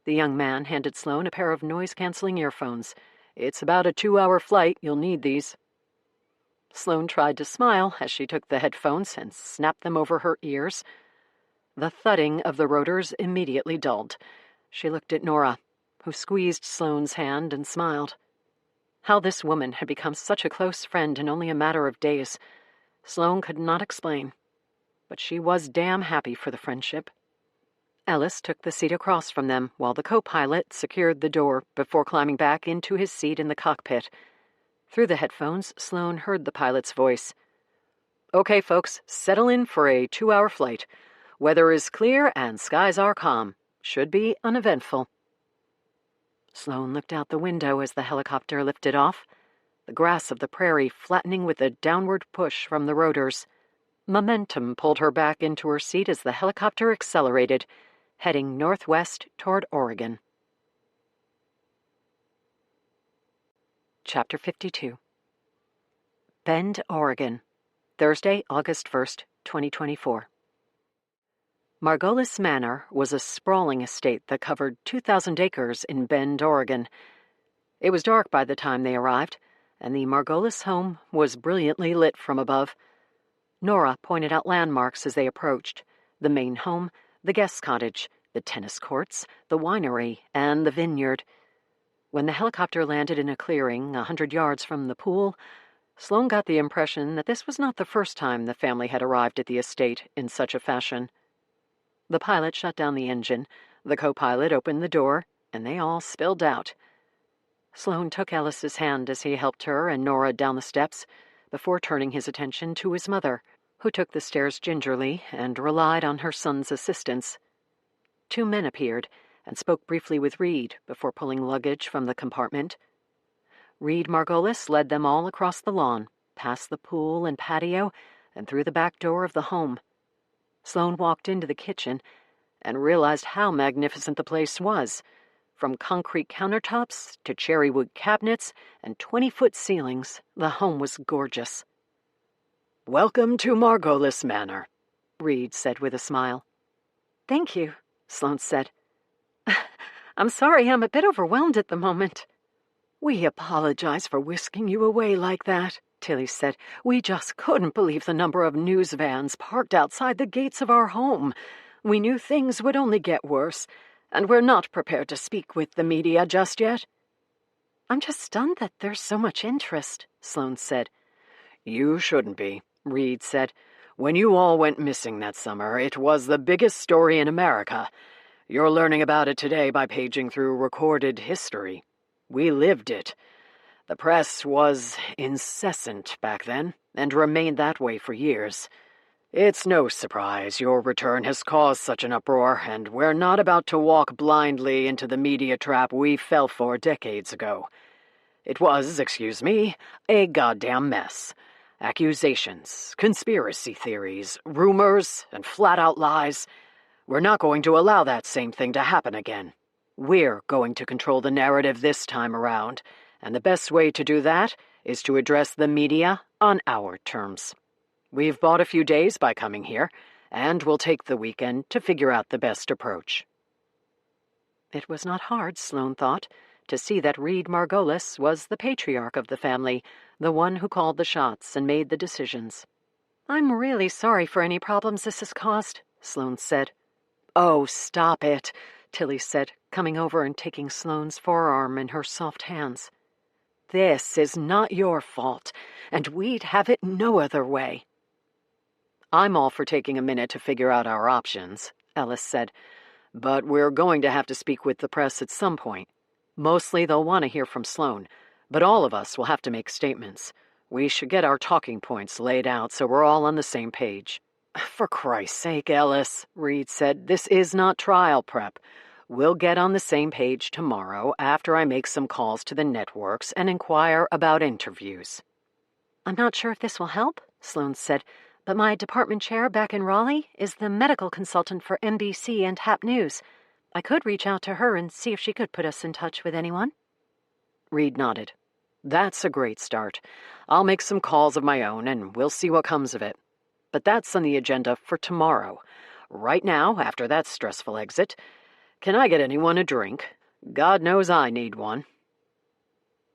The young man handed Sloane a pair of noise-canceling earphones. "It's about a 2-hour flight. You'll need these." Sloane tried to smile as she took the headphones and snapped them over her ears. The thudding of the rotors immediately dulled. She looked at Nora, who squeezed Sloane's hand and smiled. How this woman had become such a close friend in only a matter of days, Sloane could not explain. But she was damn happy for the friendship. Ellis took the seat across from them while the co-pilot secured the door before climbing back into his seat in the cockpit. Through the headphones, Sloane heard the pilot's voice. "Okay, folks, settle in for a 2-hour flight. Weather is clear and skies are calm. Should be uneventful." Sloane looked out the window as the helicopter lifted off, the grass of the prairie flattening with a downward push from the rotors. Momentum pulled her back into her seat as the helicopter accelerated, heading northwest toward Oregon. Chapter 52. Bend, Oregon, Thursday, August 1st, 2024. Margolis Manor was a sprawling estate that covered 2,000 acres in Bend, Oregon. It was dark by the time they arrived, and the Margolis home was brilliantly lit from above. Nora pointed out landmarks as they approached: the main home, the guest cottage, the tennis courts, the winery, and the vineyard. When the helicopter landed in a clearing 100 yards from the pool, Sloane got the impression that this was not the first time the family had arrived at the estate in such a fashion. The pilot shut down the engine, the co-pilot opened the door, and they all spilled out. Sloane took Ellis's hand as he helped her and Nora down the steps, before turning his attention to his mother, who took the stairs gingerly and relied on her son's assistance. 2 men appeared and spoke briefly with Reed before pulling luggage from the compartment. Reed Margolis led them all across the lawn, past the pool and patio, and through the back door of the home. Sloane walked into the kitchen and realized how magnificent the place was. From concrete countertops to cherrywood cabinets and 20-foot ceilings, the home was gorgeous. "Welcome to Margolis Manor," Reed said with a smile. "Thank you," Sloane said. "I'm sorry, I'm a bit overwhelmed at the moment." "We apologize for whisking you away like that," Tilly said. "We just couldn't believe the number of news vans parked outside the gates of our home. We knew things would only get worse, and we're not prepared to speak with the media just yet." "I'm just stunned that there's so much interest," Sloane said. "You shouldn't be," Reed said. "When you all went missing that summer, it was the biggest story in America. You're learning about it today by paging through recorded history. We lived it. The press was incessant back then, and remained that way for years. It's no surprise your return has caused such an uproar, and we're not about to walk blindly into the media trap we fell for decades ago. It was, excuse me, a goddamn mess. Accusations, conspiracy theories, rumors, and flat-out lies. We're not going to allow that same thing to happen again. We're going to control the narrative this time around, and the best way to do that is to address the media on our terms. We've bought a few days by coming here, and we'll take the weekend to figure out the best approach." It was not hard, Sloane thought, to see that Reed Margolis was the patriarch of the family, the one who called the shots and made the decisions. "I'm really sorry for any problems this has caused," Sloane said. "Oh, stop it," Tilly said, coming over and taking Sloane's forearm in her soft hands. "This is not your fault, and we'd have it no other way." "I'm all for taking a minute to figure out our options," Ellis said, "but we're going to have to speak with the press at some point. Mostly they'll want to hear from Sloane, but all of us will have to make statements. We should get our talking points laid out so we're all on the same page." "For Christ's sake, Ellis," Reed said, "this is not trial prep. We'll get on the same page tomorrow after I make some calls to the networks and inquire about interviews." "I'm not sure if this will help," Sloane said, "but my department chair back in Raleigh is the medical consultant for NBC and HAP News. I could reach out to her and see if she could put us in touch with anyone." Reed nodded. "That's a great start. I'll make some calls of my own and we'll see what comes of it. But that's on the agenda for tomorrow. Right now, after that stressful exit, can I get anyone a drink? God knows I need one."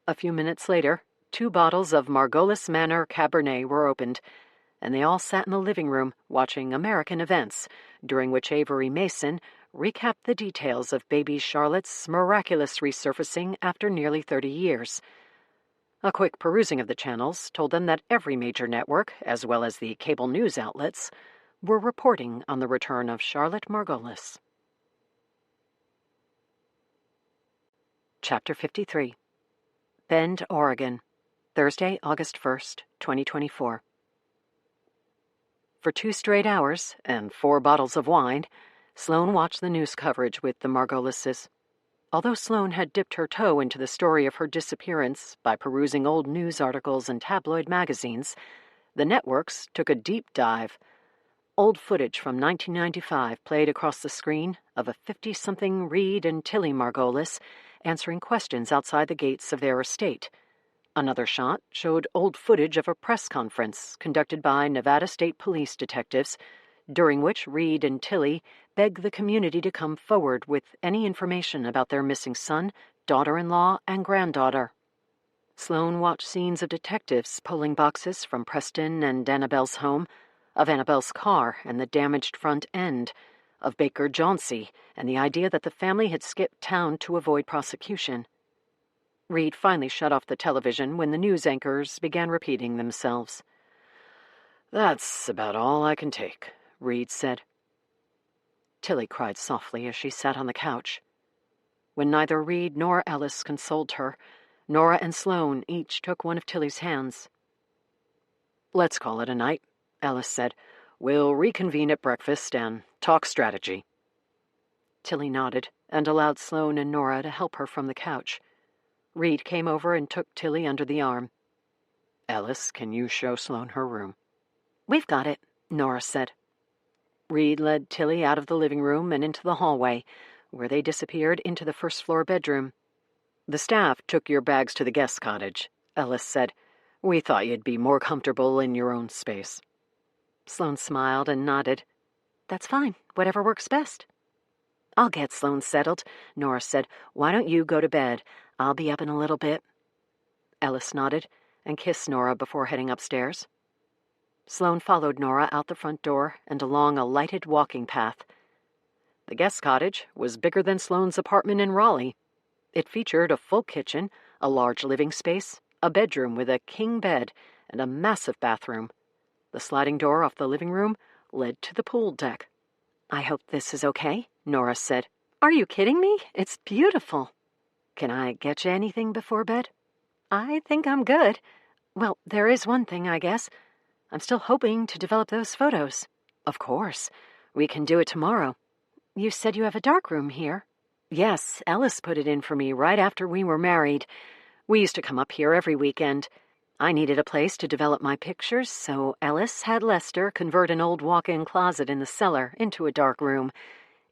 A few minutes later, 2 bottles of Margolis Manor Cabernet were opened, and they all sat in the living room watching American events, during which Avery Mason recapped the details of baby Charlotte's miraculous resurfacing after nearly 30 years. A quick perusing of the channels told them that every major network, as well as the cable news outlets, were reporting on the return of Charlotte Margolis. Chapter 53. Bend, Oregon, Thursday, August 1st, 2024. For 2 straight hours and 4 bottles of wine, Sloane watched the news coverage with the Margolises. Although Sloane had dipped her toe into the story of her disappearance by perusing old news articles and tabloid magazines, the networks took a deep dive. Old footage from 1995 played across the screen of a 50-something Reed and Tilly Margolis answering questions outside the gates of their estate. Another shot showed old footage of a press conference conducted by Nevada State Police detectives, during which Reed and Tilly begged the community to come forward with any information about their missing son, daughter-in-law, and granddaughter. Sloane watched scenes of detectives pulling boxes from Preston and Annabelle's home, of Annabelle's car and the damaged front end, of Baker Jauncey and the idea that the family had skipped town to avoid prosecution. Reed finally shut off the television when the news anchors began repeating themselves. "That's about all I can take," Reed said. Tilly cried softly as she sat on the couch. When neither Reed nor Ellis consoled her, Nora and Sloane each took one of Tilly's hands. "Let's call it a night," Ellis said. "We'll reconvene at breakfast and talk strategy." Tilly nodded and allowed Sloane and Nora to help her from the couch. Reed came over and took Tilly under the arm. "Ellis, can you show Sloane her room?" "We've got it," Nora said. Reed led Tilly out of the living room and into the hallway, where they disappeared into the first-floor bedroom. "The staff took your bags to the guest cottage," Ellis said. "We thought you'd be more comfortable in your own space." Sloane smiled and nodded. "That's fine. Whatever works best." "I'll get Sloane settled," Nora said. "Why don't you go to bed? I'll be up in a little bit." Ellis nodded and kissed Nora before heading upstairs. Sloane followed Nora out the front door and along a lighted walking path. The guest cottage was bigger than Sloane's apartment in Raleigh. It featured a full kitchen, a large living space, a bedroom with a king bed, and a massive bathroom. The sliding door off the living room led to the pool deck. "I hope this is okay," Nora said. "Are you kidding me? It's beautiful." "Can I get you anything before bed?" "I think I'm good. Well, there is one thing, I guess. I'm still hoping to develop those photos." "Of course. We can do it tomorrow." "You said you have a darkroom here." "Yes, Ellis put it in for me right after we were married. We used to come up here every weekend. I needed a place to develop my pictures, so Ellis had Lester convert an old walk-in closet in the cellar into a dark room.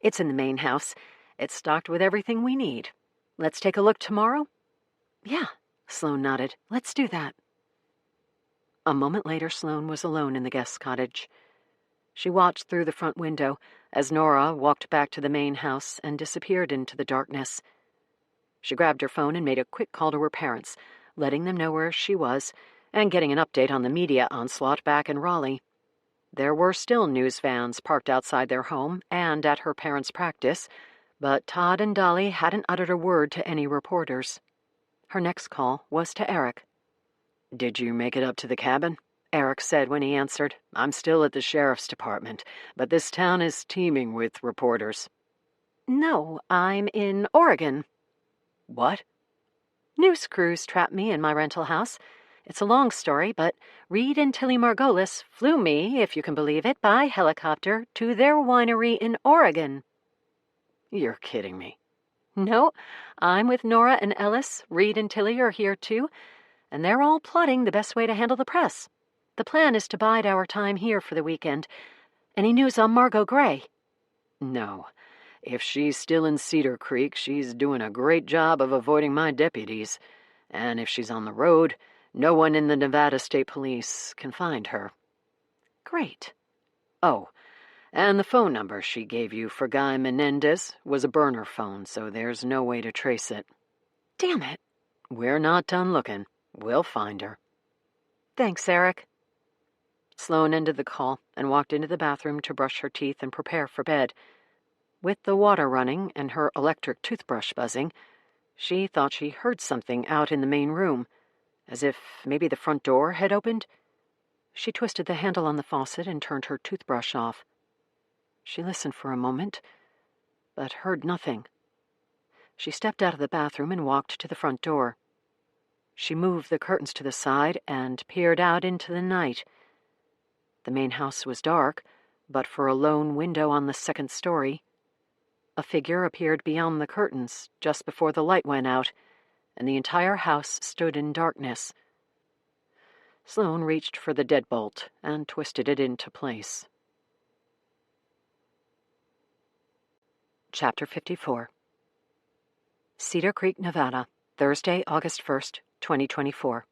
It's in the main house. It's stocked with everything we need. Let's take a look tomorrow?" "Yeah," Sloane nodded. "Let's do that." A moment later, Sloane was alone in the guest cottage. She watched through the front window as Nora walked back to the main house and disappeared into the darkness. She grabbed her phone and made a quick call to her parents, letting them know where she was and getting an update on the media onslaught back in Raleigh. There were still news vans parked outside their home and at her parents' practice, but Todd and Dolly hadn't uttered a word to any reporters. Her next call was to Eric. "Did you make it up to the cabin?" Eric said when he answered. "I'm still at the sheriff's department, but this town is teeming with reporters." "No, I'm in Oregon." "What?" "News crews trapped me in my rental house. It's a long story, but Reed and Tilly Margolis flew me, if you can believe it, by helicopter to their winery in Oregon." You're kidding me. No, I'm with Nora and Ellis. Reed and Tilly are here too, and they're all plotting the best way to handle the press. The plan is to bide our time here for the weekend. Any news on Margot Gray? No. If she's still in Cedar Creek, she's doing a great job of avoiding my deputies. And if she's on the road, no one in the Nevada State Police can find her. Great. Oh, and the phone number she gave you for Guy Menendez was a burner phone, so there's no way to trace it. Damn it. We're not done looking. We'll find her. Thanks, Eric. Sloane ended the call and walked into the bathroom to brush her teeth and prepare for bed. With the water running and her electric toothbrush buzzing, she thought she heard something out in the main room, as if maybe the front door had opened. She twisted the handle on the faucet and turned her toothbrush off. She listened for a moment, but heard nothing. She stepped out of the bathroom and walked to the front door. She moved the curtains to the side and peered out into the night. The main house was dark, but for a lone window on the second story. A figure appeared beyond the curtains just before the light went out, and the entire house stood in darkness. Sloane reached for the deadbolt and twisted it into place. Chapter 54. Cedar Creek, Nevada, Thursday, August 1st, 2024.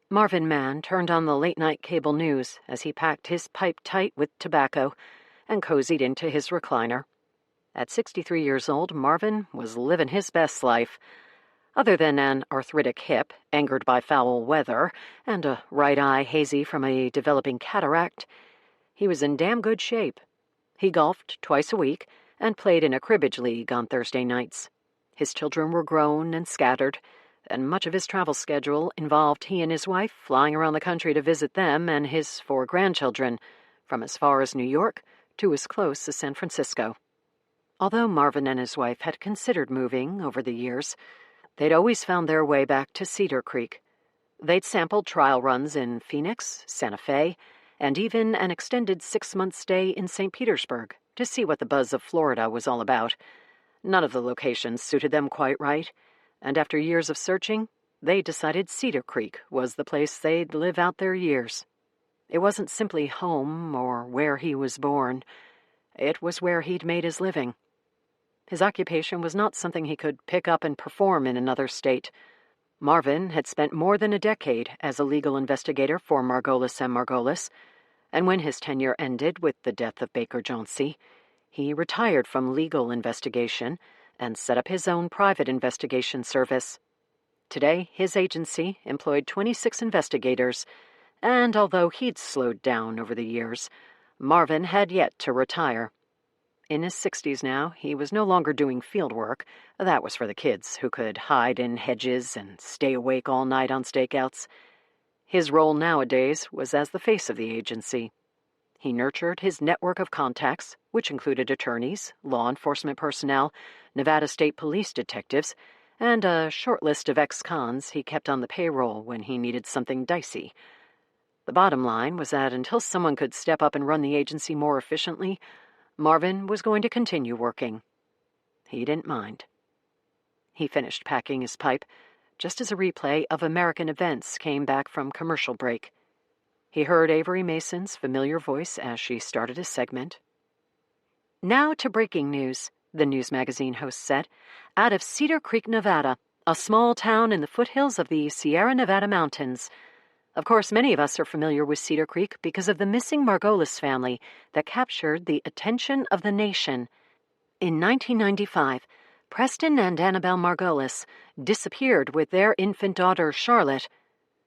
Marvin Mann turned on the late-night cable news as he packed his pipe tight with tobacco and cozied into his recliner. At 63 years old, Marvin was living his best life. Other than an arthritic hip, angered by foul weather, and a right eye hazy from a developing cataract, he was in damn good shape. He golfed twice a week and played in a cribbage league on Thursday nights. His children were grown and scattered, and much of his travel schedule involved he and his wife flying around the country to visit them and his 4 grandchildren, from as far as New York to as close as San Francisco. Although Marvin and his wife had considered moving over the years, they'd always found their way back to Cedar Creek. They'd sampled trial runs in Phoenix, Santa Fe, and even an extended 6-month stay in St. Petersburg to see what the buzz of Florida was all about. None of the locations suited them quite right, and after years of searching, they decided Cedar Creek was the place they'd live out their years. It wasn't simply home or where he was born. It was where he'd made his living. His occupation was not something he could pick up and perform in another state. Marvin had spent more than a decade as a legal investigator for Margolis and Margolis, and when his tenure ended with the death of Baker Jonesy, he retired from legal investigation and set up his own private investigation service. Today, his agency employed 26 investigators, and although he'd slowed down over the years, Marvin had yet to retire. In his 60s now, he was no longer doing field work. That was for the kids who could hide in hedges and stay awake all night on stakeouts. His role nowadays was as the face of the agency. He nurtured his network of contacts, which included attorneys, law enforcement personnel, Nevada State Police detectives, and a short list of ex-cons he kept on the payroll when he needed something dicey. The bottom line was that until someone could step up and run the agency more efficiently, Marvin was going to continue working. He didn't mind. He finished packing his pipe just as a replay of American events came back from commercial break. He heard Avery Mason's familiar voice as she started his segment. Now to breaking news, the news magazine host said, out of Cedar Creek, Nevada, a small town in the foothills of the Sierra Nevada mountains. Of course, many of us are familiar with Cedar Creek because of the missing Margolis family that captured the attention of the nation. In 1995, Preston and Annabelle Margolis disappeared with their infant daughter, Charlotte.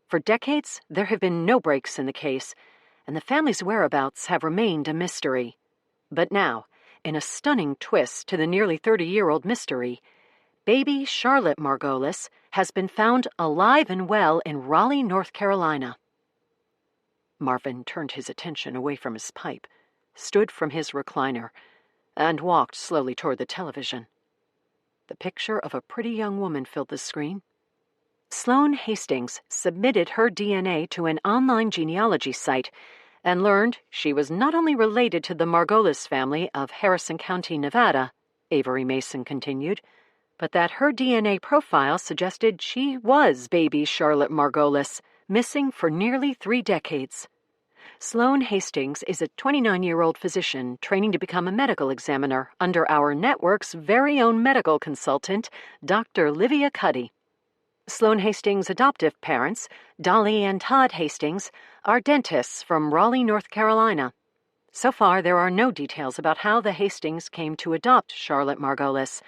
For decades, there have been no breaks in the case, and the family's whereabouts have remained a mystery. But now, in a stunning twist to the nearly 30-year-old mystery, baby Charlotte Margolis has been found alive and well in Raleigh, North Carolina. Marvin turned his attention away from his pipe, stood from his recliner, and walked slowly toward the television. The picture of a pretty young woman filled the screen. Sloane Hastings submitted her DNA to an online genealogy site, and learned she was not only related to the Margolis family of Harrison County, Nevada, Avery Mason continued, but that her DNA profile suggested she was baby Charlotte Margolis, missing for nearly 3 decades. Sloan Hastings is a 29-year-old physician training to become a medical examiner under our network's very own medical consultant, Dr. Livia Cuddy. Sloan Hastings' adoptive parents, Dolly and Todd Hastings, are dentists from Raleigh, North Carolina. So far, there are no details about how the Hastings came to adopt Charlotte Margolis,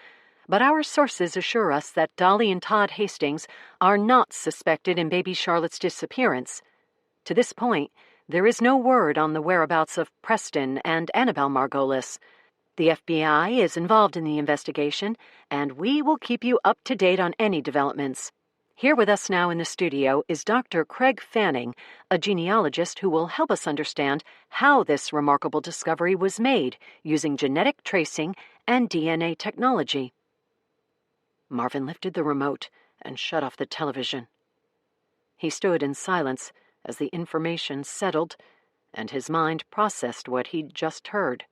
but our sources assure us that Dolly and Todd Hastings are not suspected in baby Charlotte's disappearance. To this point, there is no word on the whereabouts of Preston and Annabelle Margolis. The FBI is involved in the investigation, and we will keep you up to date on any developments. Here with us now in the studio is Dr. Craig Fanning, a genealogist who will help us understand how this remarkable discovery was made using genetic tracing and DNA technology. Marvin lifted the remote and shut off the television. He stood in silence as the information settled and his mind processed what he'd just heard.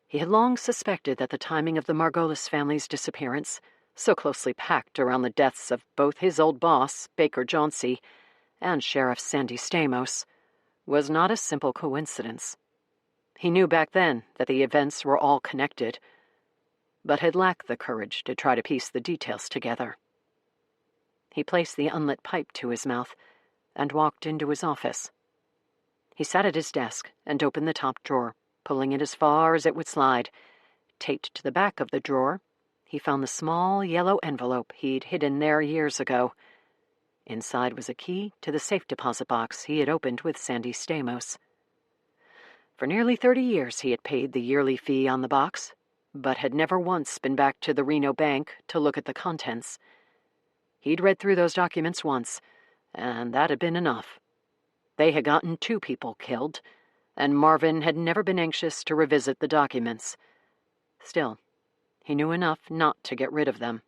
He had long suspected that the timing of the Margolis family's disappearance, so closely packed around the deaths of both his old boss, Baker Jauncey, and Sheriff Sandy Stamos, was not a simple coincidence. He knew back then that the events were all connected, but had lacked the courage to try to piece the details together. He placed the unlit pipe to his mouth and walked into his office. He sat at his desk and opened the top drawer, pulling it as far as it would slide. Taped to the back of the drawer, he found the small yellow envelope he'd hidden there years ago. Inside was a key to the safe deposit box he had opened with Sandy Stamos. For nearly 30 years he had paid the yearly fee on the box, but had never once been back to the Reno bank to look at the contents. He'd read through those documents once, and that had been enough. They had gotten 2 people killed, and Marvin had never been anxious to revisit the documents. Still, he knew enough not to get rid of them.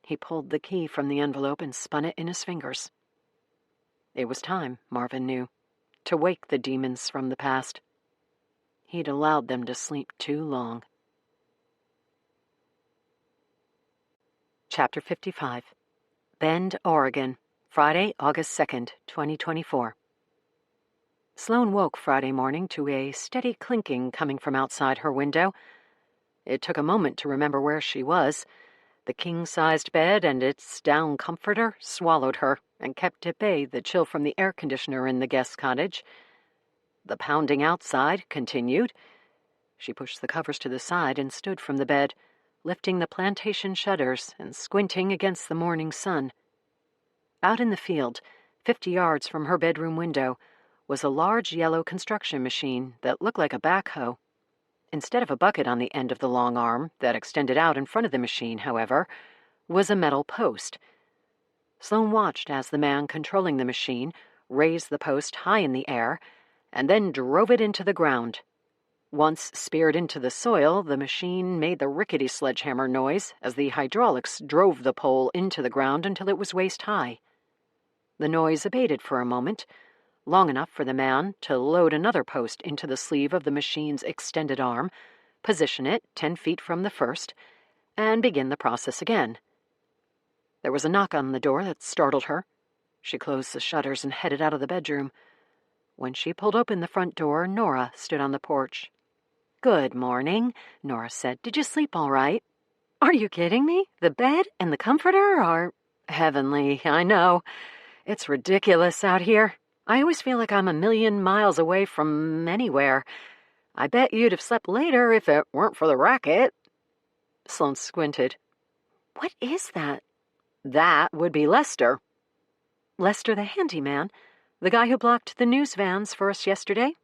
He pulled the key from the envelope and spun it in his fingers. It was time, Marvin knew, to wake the demons from the past. He'd allowed them to sleep too long. Chapter 55. Bend, Oregon, Friday, August 2nd, 2024. Sloan woke Friday morning to a steady clinking coming from outside her window. It took a moment to remember where she was. The king-sized bed and its down comforter swallowed her and kept at bay the chill from the air conditioner in the guest cottage. The pounding outside continued. She pushed the covers to the side and stood from the bed, lifting the plantation shutters and squinting against the morning sun. Out in the field, 50 yards from her bedroom window, was a large yellow construction machine that looked like a backhoe. Instead of a bucket on the end of the long arm that extended out in front of the machine, however, was a metal post. Sloan watched as the man controlling the machine raised the post high in the air and then drove it into the ground. Once speared into the soil, the machine made the rickety sledgehammer noise as the hydraulics drove the pole into the ground until it was waist-high. The noise abated for a moment, long enough for the man to load another post into the sleeve of the machine's extended arm, position it 10 feet from the first, and begin the process again. There was a knock on the door that startled her. She closed the shutters and headed out of the bedroom. When she pulled open the front door, Nora stood on the porch. "Good morning," Nora said. "Did you sleep all right?" "Are you kidding me? The bed and the comforter are heavenly, I know. It's ridiculous out here. I always feel like I'm a million miles away from anywhere. I bet you'd have slept later if it weren't for the racket." Sloan squinted. "What is that?" "That would be Lester." "Lester the handyman? The guy who blocked the news vans for us yesterday?"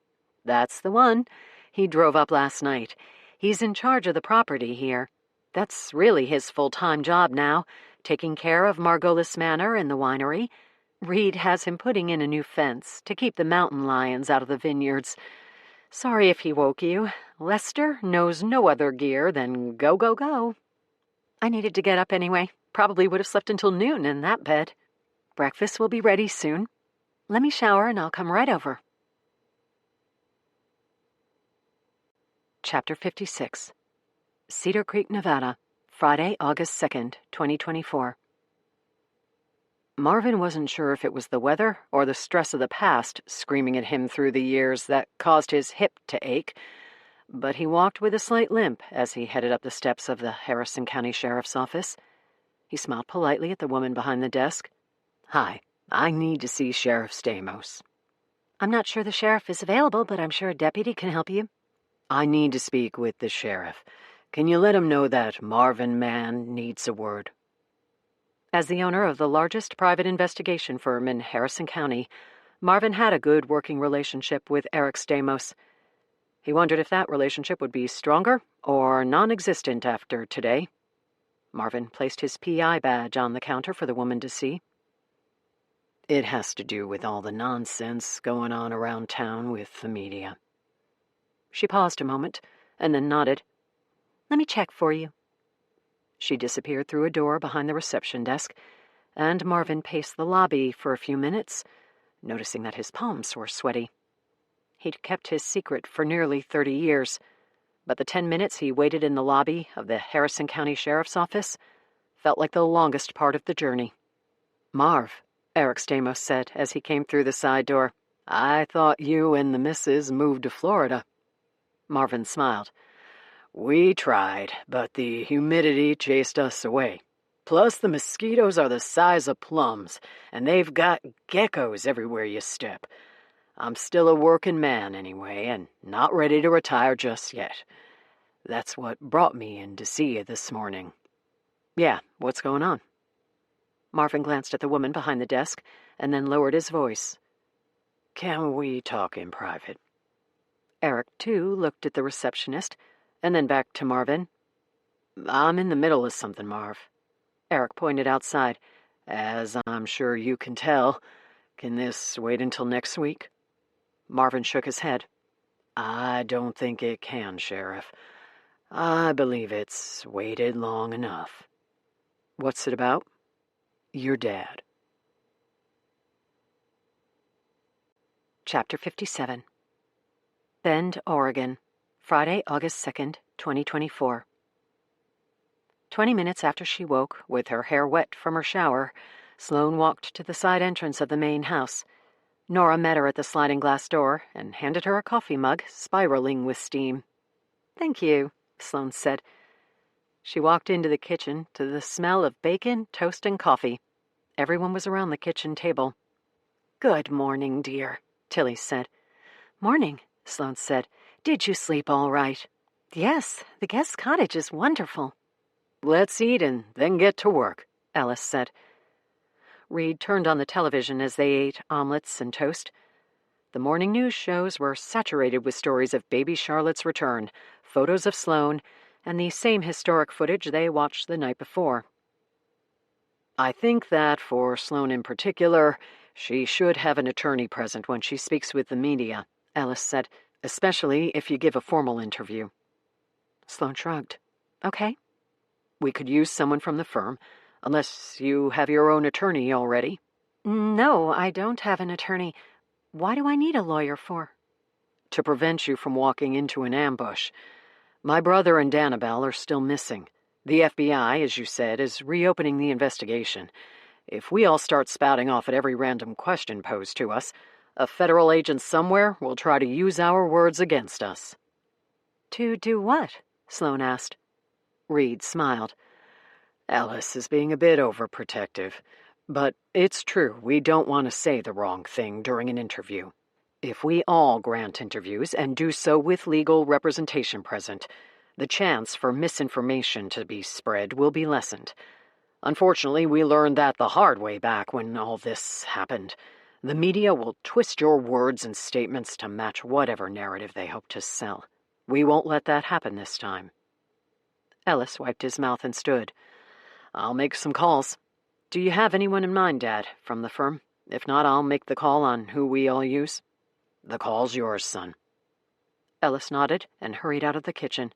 "That's the one. He drove up last night. He's in charge of the property here. That's really his full-time job now, taking care of Margolis Manor and the winery. Reed has him putting in a new fence to keep the mountain lions out of the vineyards. Sorry if he woke you. Lester knows no other gear than go, go, go." "I needed to get up anyway. Probably would have slept until noon in that bed. Breakfast will be ready soon. Let me shower and I'll come right over." Chapter 56. Cedar Creek, Nevada, Friday, August 2nd, 2024. Marvin wasn't sure if it was the weather or the stress of the past screaming at him through the years that caused his hip to ache, but he walked with a slight limp as he headed up the steps of the Harrison County Sheriff's Office. He smiled politely at the woman behind the desk. "Hi, I need to see Sheriff Stamos." "I'm not sure the sheriff is available, but I'm sure a deputy can help you." "I need to speak with the sheriff. Can you let him know that Marvin man needs a word?" As the owner of the largest private investigation firm in Harrison County, Marvin had a good working relationship with Eric Stamos. He wondered if that relationship would be stronger or non-existent after today. Marvin placed his PI badge on the counter for the woman to see. "It has to do with all the nonsense going on around town with the media." She paused a moment and then nodded. "Let me check for you." She disappeared through a door behind the reception desk, and Marvin paced the lobby for a few minutes, noticing that his palms were sweaty. He'd kept his secret for nearly 30 years, but the 10 minutes he waited in the lobby of the Harrison County Sheriff's Office felt like the longest part of the journey. "Marv," Eric Stamos said as he came through the side door, "I thought you and the missus moved to Florida." Marvin smiled. "We tried, but the humidity chased us away. Plus the mosquitoes are the size of plums, and they've got geckos everywhere you step. I'm still a working man anyway, and not ready to retire just yet. That's what brought me in to see you this morning." "Yeah, what's going on?" Marvin glanced at the woman behind the desk and then lowered his voice. "Can we talk in private?" Eric, too, looked at the receptionist and then back to Marvin. "I'm in the middle of something, Marv." Eric pointed outside. "As I'm sure you can tell. Can this wait until next week?" Marvin shook his head. "I don't think it can, Sheriff. I believe it's waited long enough." "What's it about?" "Your dad." Chapter 57. Bend, Oregon, Friday, August 2nd, 2024. 20 minutes after she woke, with her hair wet from her shower, Sloane walked to the side entrance of the main house. Nora met her at the sliding glass door and handed her a coffee mug, spiraling with steam. "Thank you," Sloane said. She walked into the kitchen to the smell of bacon, toast, and coffee. Everyone was around the kitchen table. "Good morning, dear," Tilly said. "Morning," Sloane said. "Did you sleep all right?" "Yes, the guest cottage is wonderful." "Let's eat and then get to work," Alice said. Reed turned on the television as they ate omelets and toast. The morning news shows were saturated with stories of baby Charlotte's return, photos of Sloane, and the same historic footage they watched the night before. "I think that, for Sloane in particular, she should have an attorney present when she speaks with the media," Alice said, "especially if you give a formal interview." Sloane shrugged. "Okay." "We could use someone from the firm, unless you have your own attorney already." "No, I don't have an attorney. Why do I need a lawyer for?" "To prevent you from walking into an ambush. My brother and Annabelle are still missing. The FBI, as you said, is reopening the investigation. If we all start spouting off at every random question posed to us, a federal agent somewhere will try to use our words against us." "To do what?" Sloane asked. Reed smiled. "Alice is being a bit overprotective. But it's true, we don't want to say the wrong thing during an interview. If we all grant interviews and do so with legal representation present, the chance for misinformation to be spread will be lessened. Unfortunately, we learned that the hard way back when all this happened. The media will twist your words and statements to match whatever narrative they hope to sell. We won't let that happen this time." Ellis wiped his mouth and stood. "I'll make some calls. Do you have anyone in mind, Dad, from the firm? If not, I'll make the call on who we all use." "The call's yours, son." Ellis nodded and hurried out of the kitchen.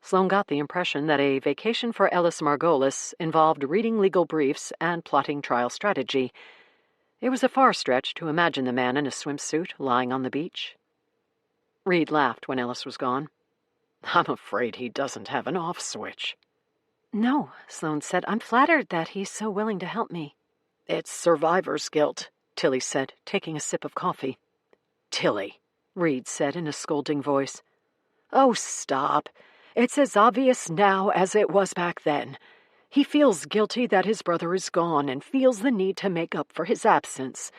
Sloane got the impression that a vacation for Ellis Margolis involved reading legal briefs and plotting trial strategy. It was a far stretch to imagine the man in a swimsuit lying on the beach. Reed laughed when Ellis was gone. I'm afraid he doesn't have an off switch. No, Sloane said. I'm flattered that he's so willing to help me. It's survivor's guilt, Tilly said, taking a sip of coffee. Tilly, Reed said in a scolding voice. Oh, stop. It's as obvious now as it was back then. He feels guilty that his brother is gone and feels the need to make up for his absence.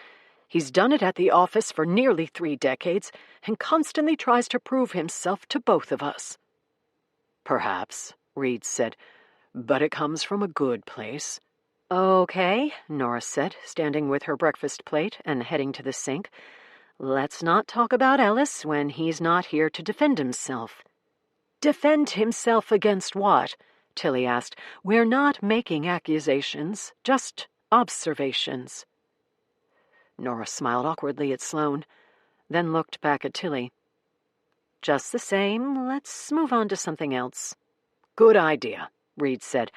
He's done it at the office for nearly 3 decades and constantly tries to prove himself to both of us. Perhaps, Reed said, but it comes from a good place. Okay, Nora said, standing with her breakfast plate and heading to the sink. Let's not talk about Ellis when he's not here to defend himself. Defend himself against what? Tilly asked. We're not making accusations, just observations. Nora smiled awkwardly at Sloane, then looked back at Tilly. Just the same, let's move on to something else. Good idea, Reed said.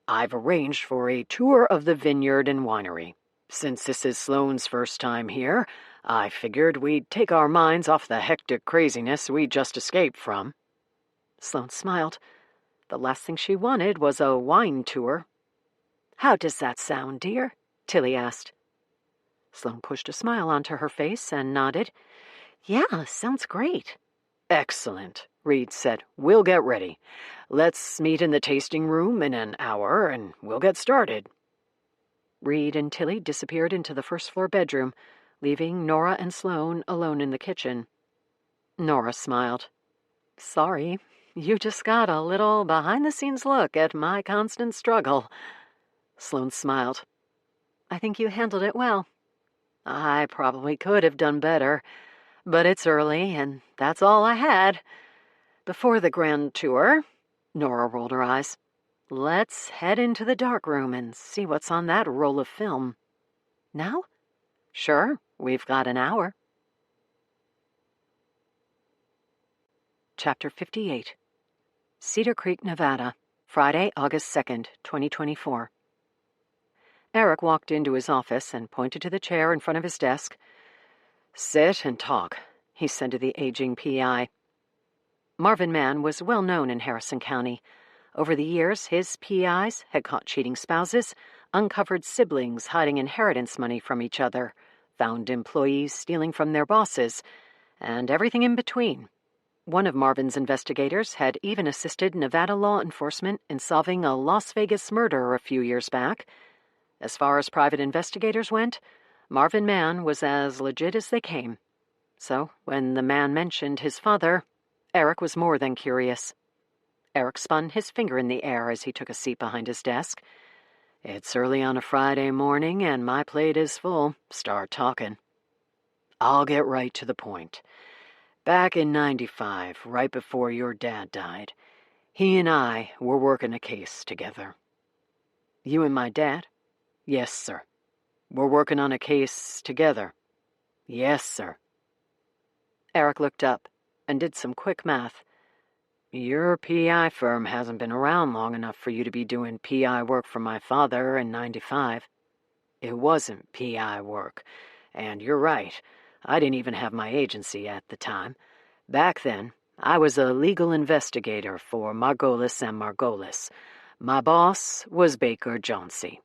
I've arranged for a tour of the vineyard and winery. Since this is Sloane's first time here, I figured we'd take our minds off the hectic craziness we just escaped from. Sloane smiled. The last thing she wanted was a wine tour. How does that sound, dear? Tilly asked. Sloane pushed a smile onto her face and nodded. Yeah, sounds great. Excellent, Reed said. We'll get ready. Let's meet in the tasting room in an hour, and we'll get started. Reed and Tilly disappeared into the first-floor bedroom, leaving Nora and Sloane alone in the kitchen. Nora smiled. Sorry, you just got a little behind-the-scenes look at my constant struggle. Sloane smiled. I think you handled it well. I probably could have done better, but it's early, and that's all I had. Before the grand tour, Nora rolled her eyes. Let's head into the darkroom and see what's on that roll of film. Now? Sure, we've got an hour. Chapter 58. Cedar Creek, Nevada, Friday, August 2nd, 2024. Eric walked into his office and pointed to the chair in front of his desk. Sit and talk, he said to the aging PI. Marvin Mann was well known in Harrison County. Over the years, his PIs had caught cheating spouses, uncovered siblings hiding inheritance money from each other, found employees stealing from their bosses, and everything in between. One of Marvin's investigators had even assisted Nevada law enforcement in solving a Las Vegas murder a few years back. As far as private investigators went, Marvin Mann was as legit as they came. So, when the man mentioned his father, Eric was more than curious. Eric spun his finger in the air as he took a seat behind his desk. It's early on a Friday morning, and my plate is full. Start talking. I'll get right to the point. Back in '95, right before your dad died, he and I were working a case together. You and my dad? Yes, sir. We're working on a case together. Yes, sir. Eric looked up and did some quick math. Your PI firm hasn't been around long enough for you to be doing PI work for my father in '95. It wasn't PI work, and you're right. I didn't even have my agency at the time. Back then, I was a legal investigator for Margolis and Margolis. My boss was Baker Jauncey.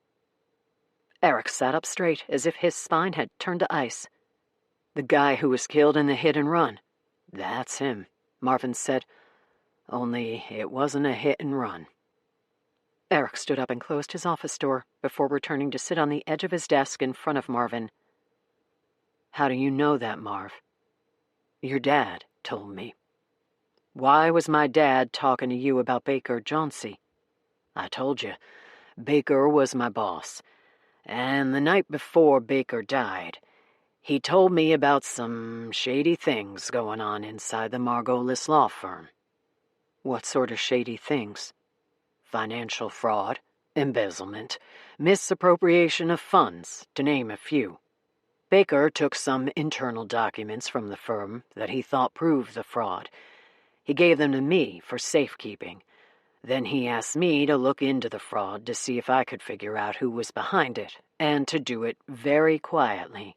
Eric sat up straight, as if his spine had turned to ice. The guy who was killed in the hit and run. That's him, Marvin said. Only it wasn't a hit and run. Eric stood up and closed his office door before returning to sit on the edge of his desk in front of Marvin. How do you know that, Marv? Your dad told me. Why was my dad talking to you about Baker Jauncey? I told you, Baker was my boss. And the night before Baker died, he told me about some shady things going on inside the Margolis law firm. What sort of shady things? Financial fraud, embezzlement, misappropriation of funds, to name a few. Baker took some internal documents from the firm that he thought proved the fraud. He gave them to me for safekeeping. Then he asked me to look into the fraud to see if I could figure out who was behind it, and to do it very quietly.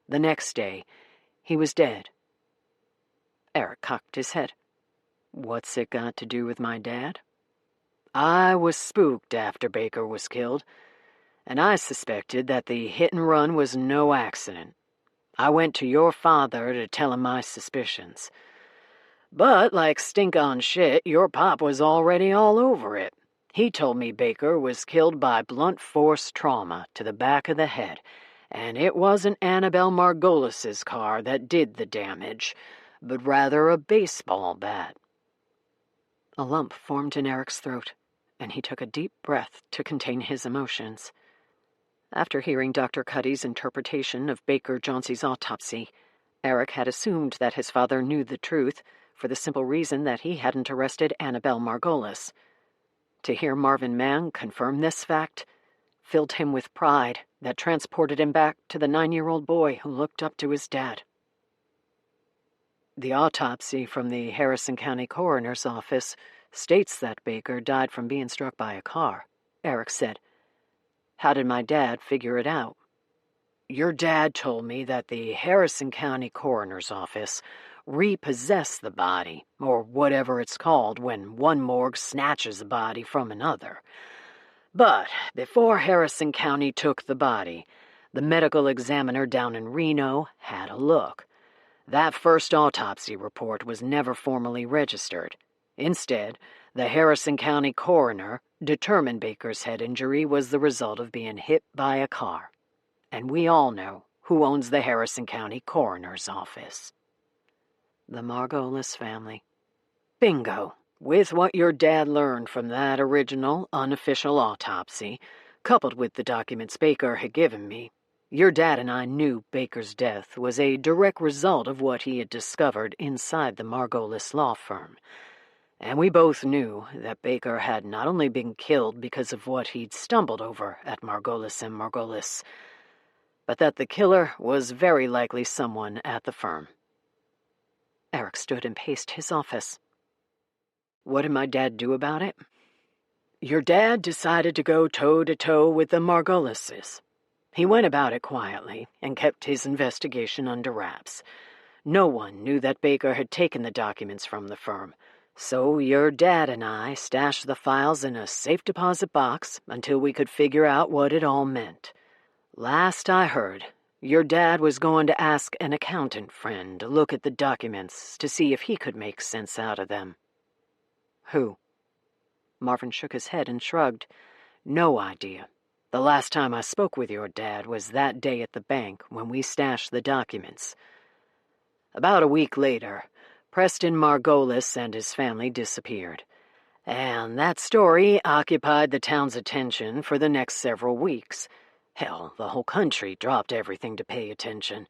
The next day, he was dead. Eric cocked his head. What's it got to do with my dad? I was spooked after Baker was killed, and I suspected that the hit and run was no accident. I went to your father to tell him my suspicions. But, like stink on shit, your pop was already all over it. He told me Baker was killed by blunt force trauma to the back of the head, and it wasn't Annabelle Margolis's car that did the damage, but rather a baseball bat. A lump formed in Eric's throat, and he took a deep breath to contain his emotions. After hearing Dr. Cuddy's interpretation of Baker Jauncey's autopsy, Eric had assumed that his father knew the truth for the simple reason that he hadn't arrested Annabelle Margolis. To hear Marvin Mann confirm this fact filled him with pride that transported him back to the 9-year-old boy who looked up to his dad. The autopsy from the Harrison County Coroner's Office states that Baker died from being struck by a car, Eric said. How did my dad figure it out? Your dad told me that the Harrison County Coroner's Office repossessed the body, or whatever it's called when one morgue snatches a body from another. But before Harrison County took the body, the medical examiner down in Reno had a look. That first autopsy report was never formally registered. Instead, the Harrison County coroner determined Baker's head injury was the result of being hit by a car. And we all know who owns the Harrison County Coroner's Office. The Margolis family. Bingo! With what your dad learned from that original, unofficial autopsy, coupled with the documents Baker had given me, your dad and I knew Baker's death was a direct result of what he had discovered inside the Margolis law firm. And we both knew that Baker had not only been killed because of what he'd stumbled over at Margolis and Margolis, but that the killer was very likely someone at the firm. Eric stood and paced his office. What did my dad do about it? Your dad decided to go toe-to-toe with the Margolises. He went about it quietly and kept his investigation under wraps. No one knew that Baker had taken the documents from the firm, so your dad and I stashed the files in a safe deposit box until we could figure out what it all meant. Last I heard, your dad was going to ask an accountant friend to look at the documents to see if he could make sense out of them. Who? Marvin shook his head and shrugged. No idea. The last time I spoke with your dad was that day at the bank when we stashed the documents. About a week later, Preston Margolis and his family disappeared, and that story occupied the town's attention for the next several weeks. Hell, the whole country dropped everything to pay attention.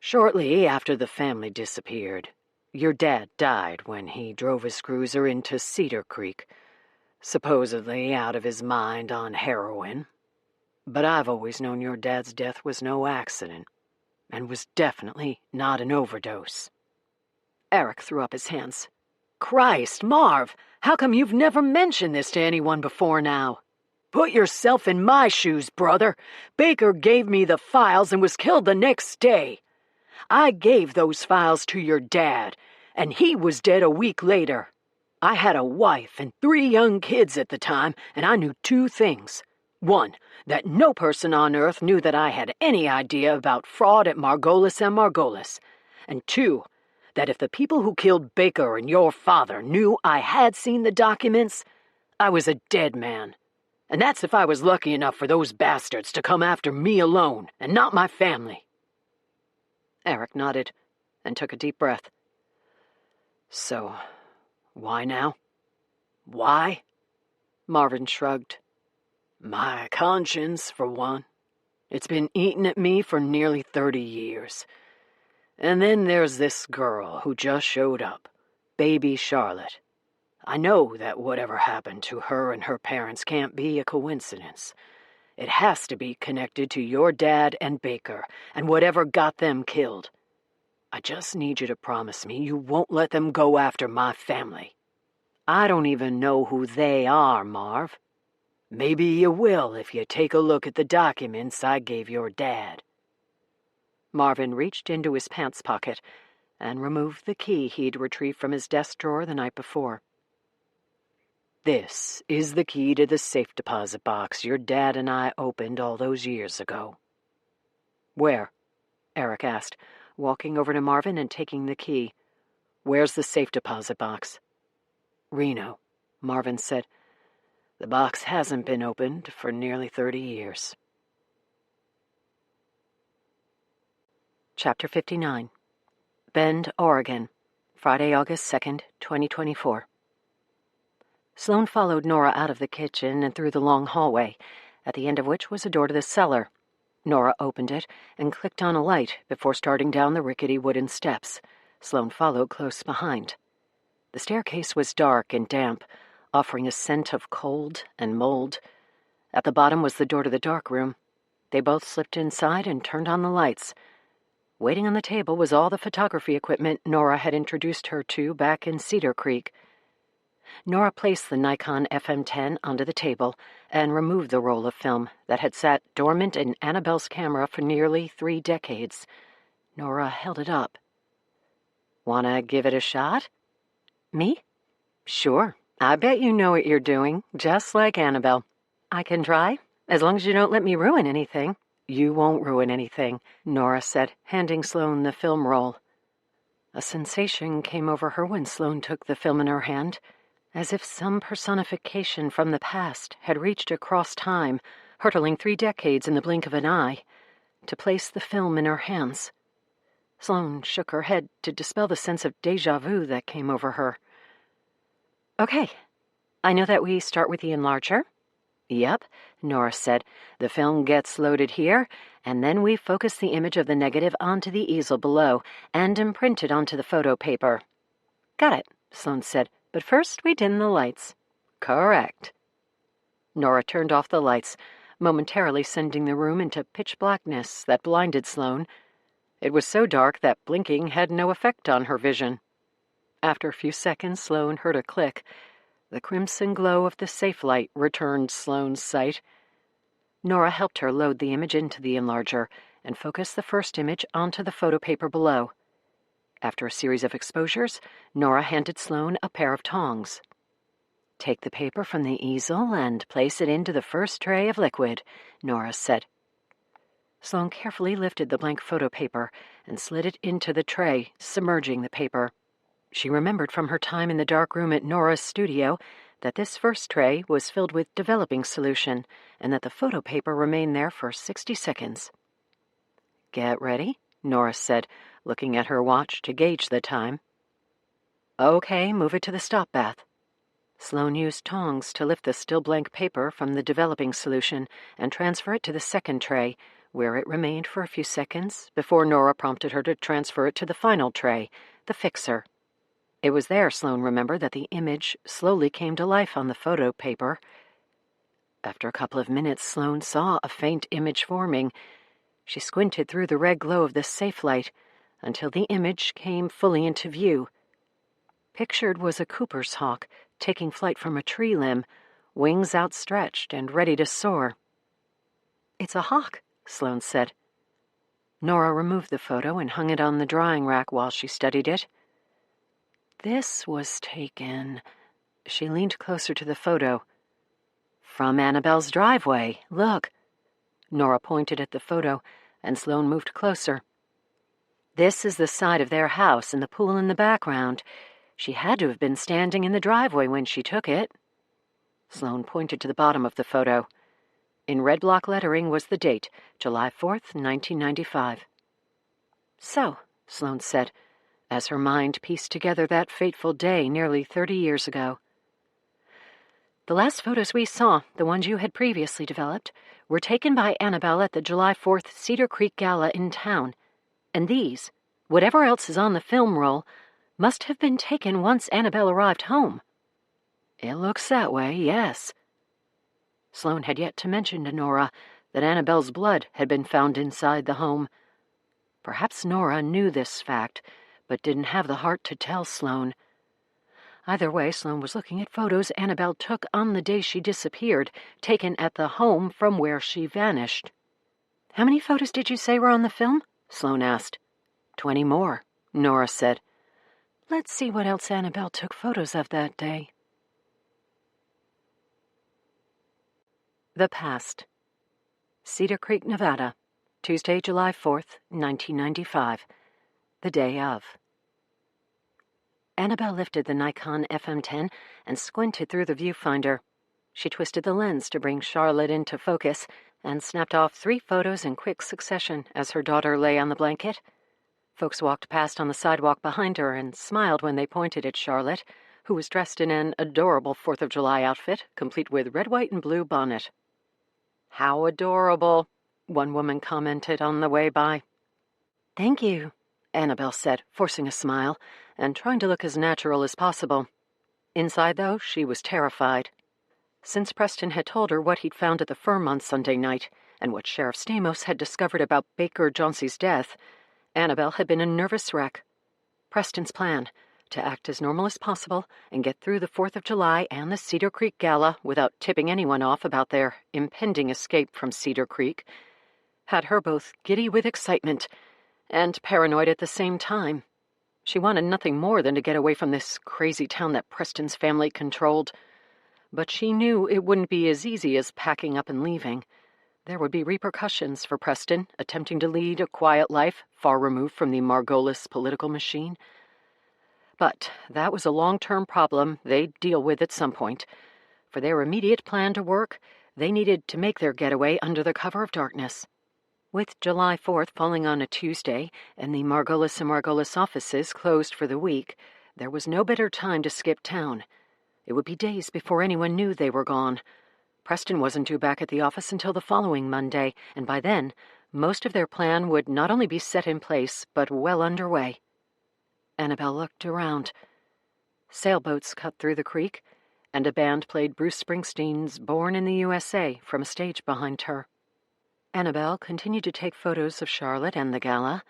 Shortly after the family disappeared, your dad died when he drove his cruiser into Cedar Creek, supposedly out of his mind on heroin. But I've always known your dad's death was no accident, and was definitely not an overdose. Eric threw up his hands. Christ, Marv, how come you've never mentioned this to anyone before now? Put yourself in my shoes, brother. Baker gave me the files and was killed the next day. I gave those files to your dad, and he was dead a week later. I had a wife and 3 young kids at the time, and I knew 2 things. 1, that no person on earth knew that I had any idea about fraud at Margolis and Margolis. And 2, that if the people who killed Baker and your father knew I had seen the documents, I was a dead man. And that's if I was lucky enough for those bastards to come after me alone, and not my family. Eric nodded and took a deep breath. So, why now? Why? Marvin shrugged. My conscience, for one. It's been eating at me for nearly 30 years. And then there's this girl who just showed up, baby Charlotte. I know that whatever happened to her and her parents can't be a coincidence. It has to be connected to your dad and Baker, and whatever got them killed. I just need you to promise me you won't let them go after my family. I don't even know who they are, Marv. Maybe you will if you take a look at the documents I gave your dad. Marvin reached into his pants pocket and removed the key he'd retrieved from his desk drawer the night before. "This is the key to the safe deposit box your dad and I opened all those years ago." "Where?" Eric asked, walking over to Marvin and taking the key. "Where's the safe deposit box?" "Reno," Marvin said. "The box hasn't been opened for nearly 30 years. Chapter 59. Bend, Oregon, Friday, August 2nd, 2024. Sloane followed Nora out of the kitchen and through the long hallway, at the end of which was a door to the cellar. Nora opened it and clicked on a light before starting down the rickety wooden steps. Sloane followed close behind. The staircase was dark and damp, offering a scent of cold and mold. At the bottom was the door to the dark room. They both slipped inside and turned on the lights. Waiting on the table was all the photography equipment Nora had introduced her to back in Cedar Creek. Nora placed the Nikon FM10 onto the table and removed the roll of film that had sat dormant in Annabelle's camera for nearly 3 decades. Nora held it up. "Want to give it a shot?" "Me? Sure. I bet you know what you're doing, just like Annabelle. I can try, as long as you don't let me ruin anything." "You won't ruin anything," Nora said, handing Sloane the film roll. A sensation came over her when Sloane took the film in her hand, as if some personification from the past had reached across time, hurtling 3 decades in the blink of an eye, to place the film in her hands. Sloane shook her head to dispel the sense of déjà vu that came over her. "Okay, I know that we start with the enlarger." "Yep," Nora said. "The film gets loaded here, and then we focus the image of the negative onto the easel below and imprint it onto the photo paper." "Got it," Sloane said. "But first we dim the lights." "Correct." Nora turned off the lights, momentarily sending the room into pitch blackness that blinded Sloane. It was so dark that blinking had no effect on her vision. After a few seconds, Sloane heard a click. The crimson glow of the safe light returned Sloane's sight. Nora helped her load the image into the enlarger and focus the first image onto the photo paper below. After a series of exposures, Nora handed Sloane a pair of tongs. "Take the paper from the easel and place it into the first tray of liquid," Nora said. Sloane carefully lifted the blank photo paper and slid it into the tray, submerging the paper. She remembered from her time in the dark room at Nora's studio that this first tray was filled with developing solution and that the photo paper remained there for 60 seconds. "Get ready," Nora said, looking at her watch to gauge the time. "Okay, move it to the stop bath." Sloane used tongs to lift the still blank paper from the developing solution and transfer it to the second tray, where it remained for a few seconds before Nora prompted her to transfer it to the final tray, the fixer. It was there, Sloane remembered, that the image slowly came to life on the photo paper. After a couple of minutes, Sloane saw a faint image forming. She squinted through the red glow of the safe light until the image came fully into view. Pictured was a Cooper's hawk taking flight from a tree limb, wings outstretched and ready to soar. "It's a hawk," Sloane said. Nora removed the photo and hung it on the drying rack while she studied it. "This was taken," she leaned closer to the photo, "from Annabelle's driveway. Look." Nora pointed at the photo, and Sloane moved closer. "This is the side of their house and the pool in the background. She had to have been standing in the driveway when she took it." Sloane pointed to the bottom of the photo. In red block lettering was the date, July 4th, 1995. "So," Sloane said, as her mind pieced together that fateful day nearly 30 years ago. "The last photos we saw, the ones you had previously developed, were taken by Annabelle at the July 4th Cedar Creek Gala in town. And these, whatever else is on the film roll, must have been taken once Annabelle arrived home." "It looks that way, yes." Sloane had yet to mention to Nora that Annabelle's blood had been found inside the home. Perhaps Nora knew this fact, but didn't have the heart to tell Sloane. Either way, Sloane was looking at photos Annabelle took on the day she disappeared, taken at the home from where she vanished. "How many photos did you say were on the film?" Sloane asked. 20 more. Nora said. Let's see what else Annabelle took photos of that day. The past. Cedar Creek, Nevada, Tuesday, July 4th, 1995. The day of. Annabelle lifted the Nikon FM10 and squinted through the viewfinder. She twisted the lens to bring Charlotte into focus and snapped off 3 photos in quick succession as her daughter lay on the blanket. Folks walked past on the sidewalk behind her and smiled when they pointed at Charlotte, who was dressed in an adorable 4th of July outfit, complete with red, white, and blue bonnet. "How adorable," one woman commented on the way by. "Thank you," Annabelle said, forcing a smile and trying to look as natural as possible. Inside, though, she was terrified. Since Preston had told her what he'd found at the firm on Sunday night and what Sheriff Stamos had discovered about Baker Jauncey's death, Annabelle had been a nervous wreck. Preston's plan, to act as normal as possible and get through the 4th of July and the Cedar Creek Gala without tipping anyone off about their impending escape from Cedar Creek, had her both giddy with excitement and paranoid at the same time. She wanted nothing more than to get away from this crazy town that Preston's family controlled. But she knew it wouldn't be as easy as packing up and leaving. There would be repercussions for Preston, attempting to lead a quiet life far removed from the Margolis political machine. But that was a long-term problem they'd deal with at some point. For their immediate plan to work, they needed to make their getaway under the cover of darkness. With July 4th falling on a Tuesday and the Margolis and Margolis offices closed for the week, there was no better time to skip town. It would be days before anyone knew they were gone. Preston wasn't due back at the office until the following Monday, and by then, most of their plan would not only be set in place, but well underway. Annabelle looked around. Sailboats cut through the creek, and a band played Bruce Springsteen's Born in the USA from a stage behind her. Annabelle continued to take photos of Charlotte and the gala.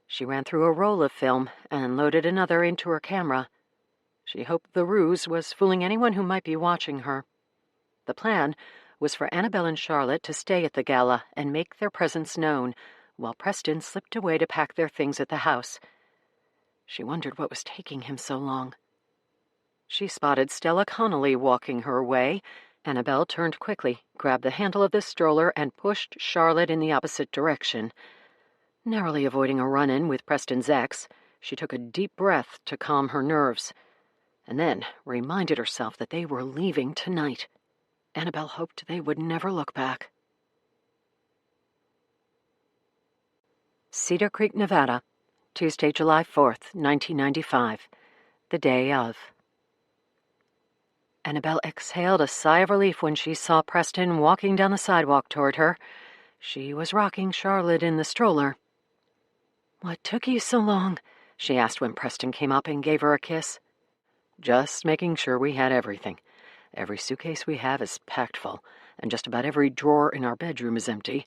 She ran through a roll of film and loaded another into her camera. She hoped the ruse was fooling anyone who might be watching her. The plan was for Annabelle and Charlotte to stay at the gala and make their presence known, while Preston slipped away to pack their things at the house. She wondered what was taking him so long. She spotted Stella Connolly walking her way. Annabelle turned quickly, grabbed the handle of the stroller, and pushed Charlotte in the opposite direction. Narrowly avoiding a run-in with Preston's ex, she took a deep breath to calm her nerves, and then reminded herself that they were leaving tonight. Annabelle hoped they would never look back. Cedar Creek, Nevada, Tuesday, July 4th, 1995. The day of. Annabelle exhaled a sigh of relief when she saw Preston walking down the sidewalk toward her. She was rocking Charlotte in the stroller. "What took you so long?" she asked when Preston came up and gave her a kiss. "Just making sure we had everything. Every suitcase we have is packed full, and just about every drawer in our bedroom is empty.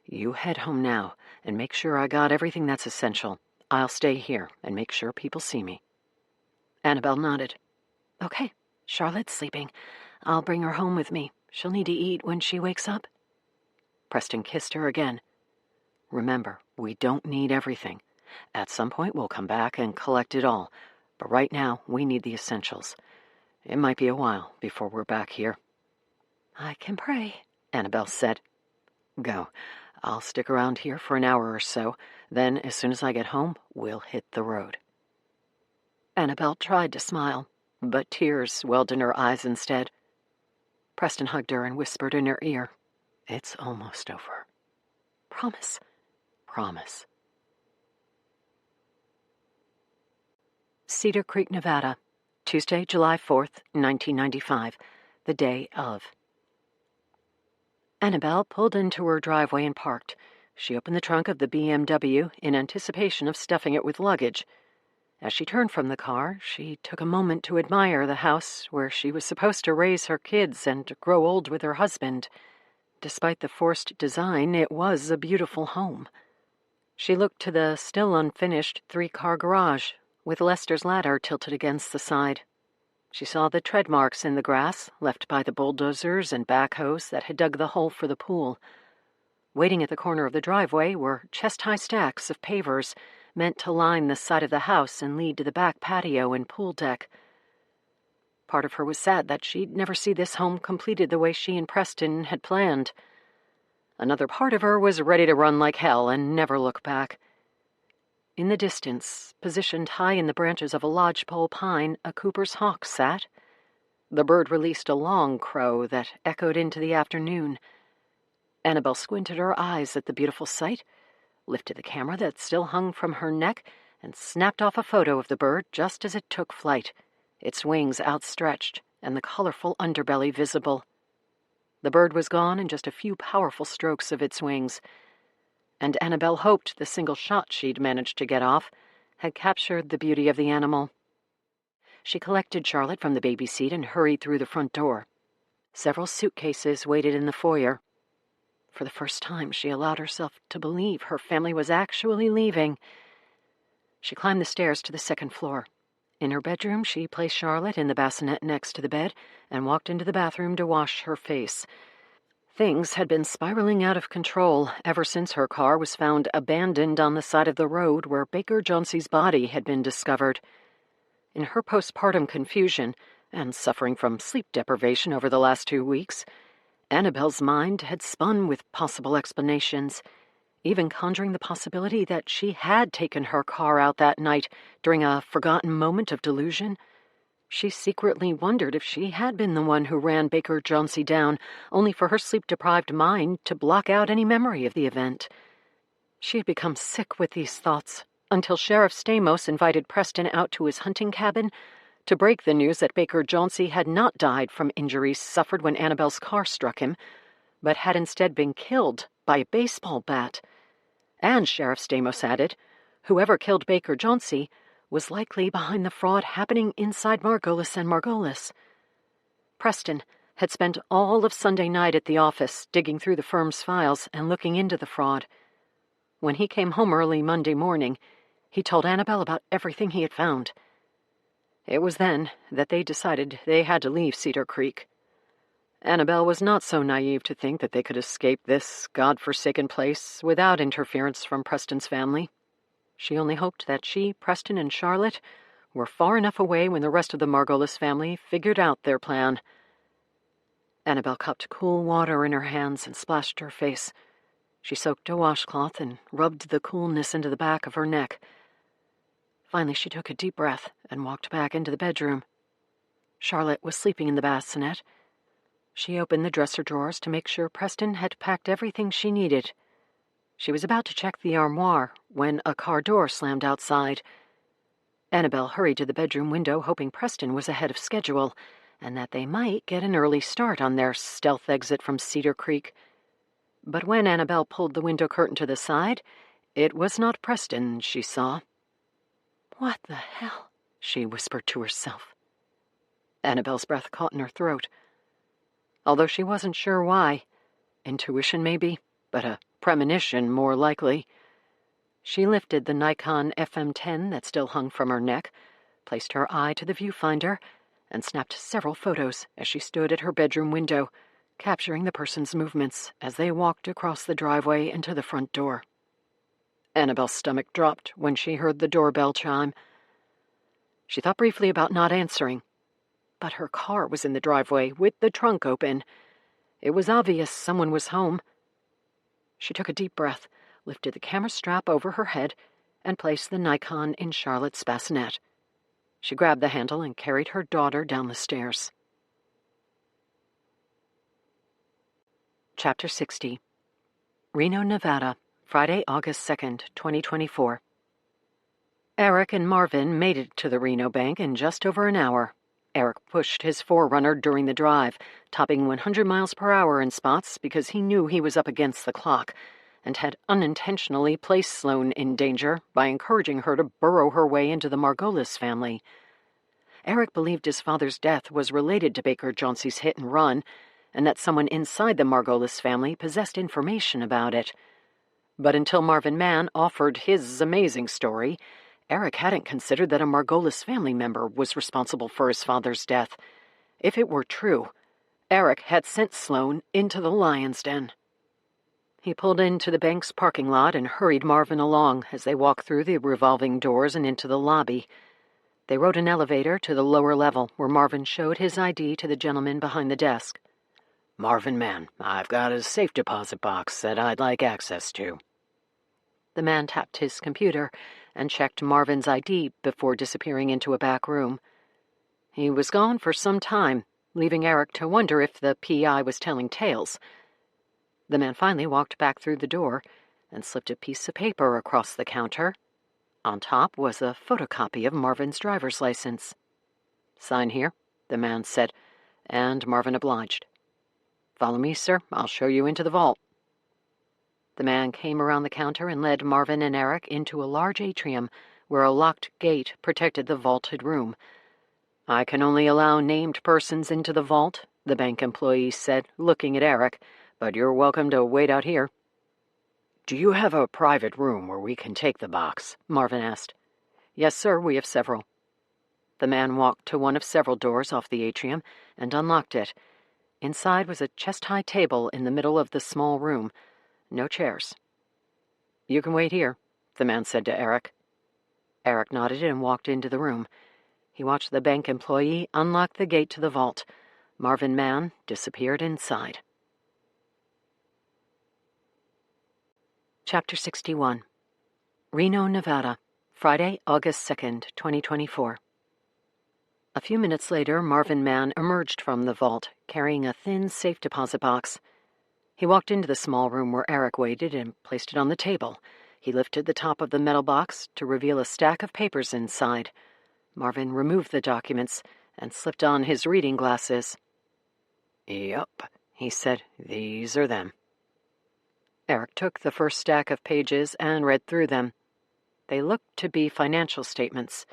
You head home now and make sure I got everything that's essential. I'll stay here and make sure people see me." Annabelle nodded. "Okay, Charlotte's sleeping. I'll bring her home with me. She'll need to eat when she wakes up." Preston kissed her again. "Remember, we don't need everything. At some point we'll come back and collect it all. But right now, we need the essentials. It might be a while before we're back here." "I can pray," Annabelle said. "Go. I'll stick around here for an hour or so. Then, as soon as I get home, we'll hit the road." Annabelle tried to smile, but tears welled in her eyes instead. Preston hugged her and whispered in her ear, "It's almost over. Promise." "Promise." Cedar Creek, Nevada, Tuesday, July 4th, 1995, the day of. Annabelle pulled into her driveway and parked. She opened the trunk of the BMW in anticipation of stuffing it with luggage. As she turned from the car, she took a moment to admire the house where she was supposed to raise her kids and grow old with her husband. Despite the forced design, it was a beautiful home. She looked to the still unfinished 3-car garage, with Lester's ladder tilted against the side. She saw the tread marks in the grass left by the bulldozers and backhoes that had dug the hole for the pool. Waiting at the corner of the driveway were chest-high stacks of pavers, meant to line the side of the house and lead to the back patio and pool deck. Part of her was sad that she'd never see this home completed the way she and Preston had planned. Another part of her was ready to run like hell and never look back. In the distance, positioned high in the branches of a lodgepole pine, a Cooper's hawk sat. The bird released a long crow that echoed into the afternoon. Annabelle squinted her eyes at the beautiful sight, lifted the camera that still hung from her neck, and snapped off a photo of the bird just as it took flight, its wings outstretched and the colorful underbelly visible. The bird was gone in just a few powerful strokes of its wings, and Annabelle hoped the single shot she'd managed to get off had captured the beauty of the animal. She collected Charlotte from the baby seat and hurried through the front door. Several suitcases waited in the foyer. For the first time, she allowed herself to believe her family was actually leaving. She climbed the stairs to the second floor. In her bedroom, she placed Charlotte in the bassinet next to the bed and walked into the bathroom to wash her face. Things had been spiraling out of control ever since her car was found abandoned on the side of the road where Baker Jauncey's body had been discovered. In her postpartum confusion, and suffering from sleep deprivation over the last 2 weeks, Annabelle's mind had spun with possible explanations, even conjuring the possibility that she had taken her car out that night during a forgotten moment of delusion. She secretly wondered if she had been the one who ran Baker Jauncey down, only for her sleep-deprived mind to block out any memory of the event. She had become sick with these thoughts, until Sheriff Stamos invited Preston out to his hunting cabin to break the news that Baker Jauncey had not died from injuries suffered when Annabelle's car struck him, but had instead been killed by a baseball bat. And, Sheriff Stamos added, whoever killed Baker Jauncey was likely behind the fraud happening inside Margolis and Margolis. Preston had spent all of Sunday night at the office digging through the firm's files and looking into the fraud. When he came home early Monday morning, he told Annabelle about everything he had found. It was then that they decided they had to leave Cedar Creek. Annabelle was not so naive to think that they could escape this God-forsaken place without interference from Preston's family. She only hoped that she, Preston, and Charlotte were far enough away when the rest of the Margolis family figured out their plan. Annabelle cupped cool water in her hands and splashed her face. She soaked a washcloth and rubbed the coolness into the back of her neck. Finally, she took a deep breath and walked back into the bedroom. Charlotte was sleeping in the bassinet. She opened the dresser drawers to make sure Preston had packed everything she needed. She was about to check the armoire when a car door slammed outside. Annabelle hurried to the bedroom window, hoping Preston was ahead of schedule and that they might get an early start on their stealth exit from Cedar Creek. But when Annabelle pulled the window curtain to the side, it was not Preston she saw. "What the hell?" she whispered to herself. Annabelle's breath caught in her throat. Although she wasn't sure why, intuition maybe, but a premonition more likely. She lifted the Nikon FM10 that still hung from her neck, placed her eye to the viewfinder, and snapped several photos as she stood at her bedroom window, capturing the person's movements as they walked across the driveway into the front door. Annabelle's stomach dropped when she heard the doorbell chime. She thought briefly about not answering, but her car was in the driveway with the trunk open. It was obvious someone was home. She took a deep breath, lifted the camera strap over her head, and placed the Nikon in Charlotte's bassinet. She grabbed the handle and carried her daughter down the stairs. Chapter 60. Reno, Nevada, Friday, August 2nd, 2024. Eric and Marvin made it to the Reno bank in just over an hour. Eric pushed his forerunner during the drive, topping 100 miles per hour in spots because he knew he was up against the clock, and had unintentionally placed Sloane in danger by encouraging her to burrow her way into the Margolis family. Eric believed his father's death was related to Baker Jauncey's hit and run, and that someone inside the Margolis family possessed information about it. But until Marvin Mann offered his amazing story, Eric hadn't considered that a Margolis family member was responsible for his father's death. If it were true, Eric had sent Sloane into the lion's den. He pulled into the bank's parking lot and hurried Marvin along as they walked through the revolving doors and into the lobby. They rode an elevator to the lower level, where Marvin showed his ID to the gentleman behind the desk. "Marvin Mann, I've got a safe deposit box that I'd like access to." The man tapped his computer and checked Marvin's ID before disappearing into a back room. He was gone for some time, leaving Eric to wonder if the PI was telling tales. The man finally walked back through the door and slipped a piece of paper across the counter. On top was a photocopy of Marvin's driver's license. "Sign here," the man said, and Marvin obliged. "Follow me, sir. I'll show you into the vault." The man came around the counter and led Marvin and Eric into a large atrium where a locked gate protected the vaulted room. "I can only allow named persons into the vault," the bank employee said, looking at Eric, "but you're welcome to wait out here." "Do you have a private room where we can take the box?" Marvin asked. "Yes, sir, we have several." The man walked to one of several doors off the atrium and unlocked it. Inside was a chest-high table in the middle of the small room. No chairs. "You can wait here," the man said to Eric. Eric nodded and walked into the room. He watched the bank employee unlock the gate to the vault. Marvin Mann disappeared inside. Chapter 61. Reno, Nevada, Friday, August 2nd, 2024. A few minutes later, Marvin Mann emerged from the vault, carrying a thin safe deposit box. He walked into the small room where Eric waited and placed it on the table. He lifted the top of the metal box to reveal a stack of papers inside. Marvin removed the documents and slipped on his reading glasses. "Yup," he said. "These are them." Eric took the first stack of pages and read through them. They looked to be financial statements.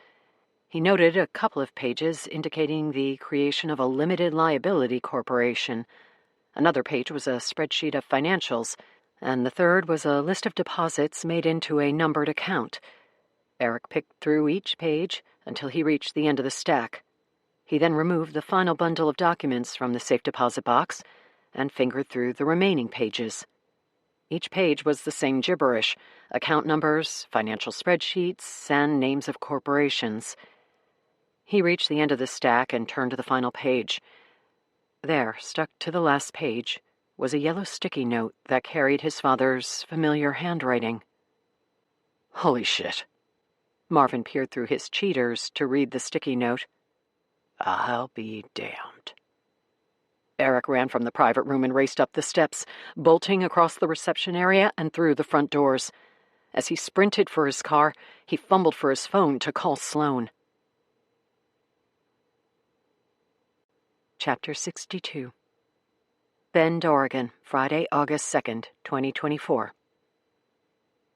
He noted a couple of pages indicating the creation of a limited liability corporation. Another page was a spreadsheet of financials, and the third was a list of deposits made into a numbered account. Eric picked through each page until he reached the end of the stack. He then removed the final bundle of documents from the safe deposit box and fingered through the remaining pages. Each page was the same gibberish: account numbers, financial spreadsheets, and names of corporations. He reached the end of the stack and turned to the final page. There, stuck to the last page, was a yellow sticky note that carried his father's familiar handwriting. "Holy shit." Marvin peered through his cheaters to read the sticky note. "I'll be damned." Eric ran from the private room and raced up the steps, bolting across the reception area and through the front doors. As he sprinted for his car, he fumbled for his phone to call Sloan. Chapter 62. Bend, Oregon, Friday, August 2nd, 2024.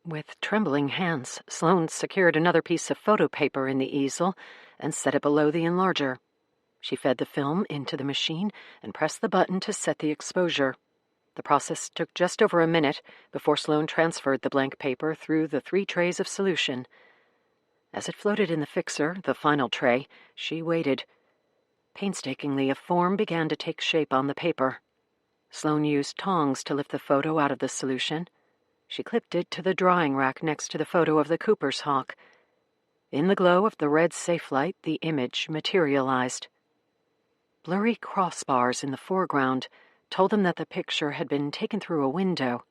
With trembling hands, Sloan secured another piece of photo paper in the easel and set it below the enlarger. She fed the film into the machine and pressed the button to set the exposure. The process took just over a minute before Sloan transferred the blank paper through the 3 trays of solution. As it floated in the fixer, the final tray, she waited. Painstakingly, a form began to take shape on the paper. Sloan used tongs to lift the photo out of the solution. She clipped it to the drying rack next to the photo of the Cooper's hawk. In the glow of the red safe light, the image materialized. Blurry crossbars in the foreground told them that the picture had been taken through a window.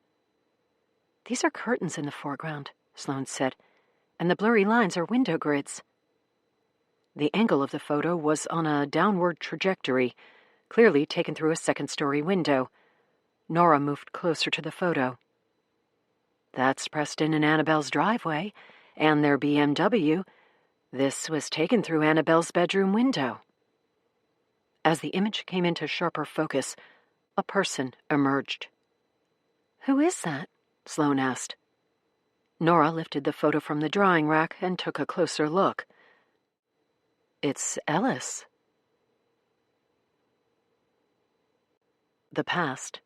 "These are curtains in the foreground," Sloan said, "and the blurry lines are window grids." The angle of the photo was on a downward trajectory, clearly taken through a second-story window. Nora moved closer to the photo. "That's Preston and Annabelle's driveway, and their BMW. This was taken through Annabelle's bedroom window." As the image came into sharper focus, a person emerged. "Who is that?" Sloan asked. Nora lifted the photo from the drying rack and took a closer look. "It's Ellis." The past.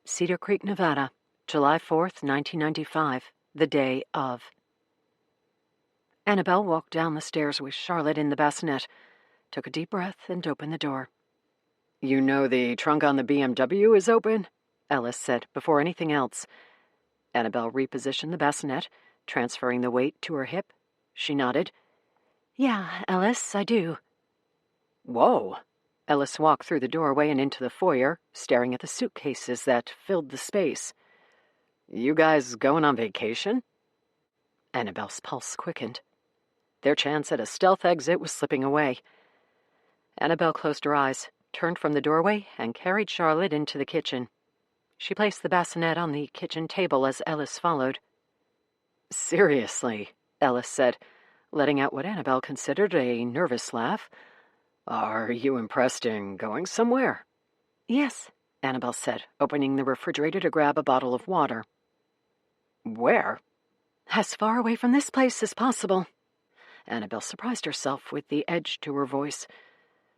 Cedar Creek, Nevada, July 4th, 1995, the day of. Annabelle walked down the stairs with Charlotte in the bassinet, took a deep breath, and opened the door. "You know the trunk on the BMW is open?" Ellis said, before anything else. Annabelle repositioned the bassinet, transferring the weight to her hip. She nodded. Yeah, Ellis, I do. Whoa. Ellis walked through the doorway and into the foyer, staring at the suitcases that filled the space. You guys going on vacation? Annabelle's pulse quickened. Their chance at a stealth exit was slipping away. Annabelle closed her eyes, turned from the doorway, and carried Charlotte into the kitchen. She placed the bassinet on the kitchen table as Ellis followed. Seriously, Ellis said, letting out what Annabelle considered a nervous laugh. Are you impressed in going somewhere? Yes, Annabelle said, opening the refrigerator to grab a bottle of water. Where? As far away from this place as possible. Annabelle surprised herself with the edge to her voice.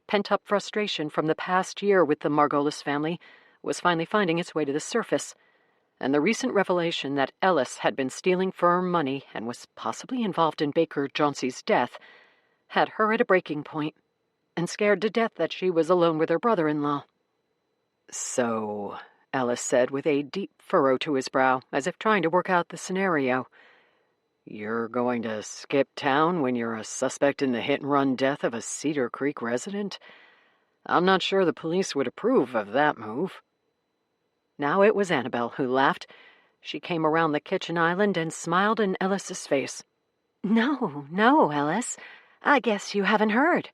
Pent-up frustration from the past year with the Margolis family was finally finding its way to the surface, and the recent revelation that Ellis had been stealing firm money and was possibly involved in Baker Jauncey's death had her at a breaking point, and scared to death that she was alone with her brother-in-law. So, Ellis said with a deep furrow to his brow, as if trying to work out the scenario. You're going to skip town when you're a suspect in the hit-and-run death of a Cedar Creek resident? I'm not sure the police would approve of that move. Now it was Annabelle who laughed. She came around the kitchen island and smiled in Ellis's face. No, Ellis. I guess you haven't heard.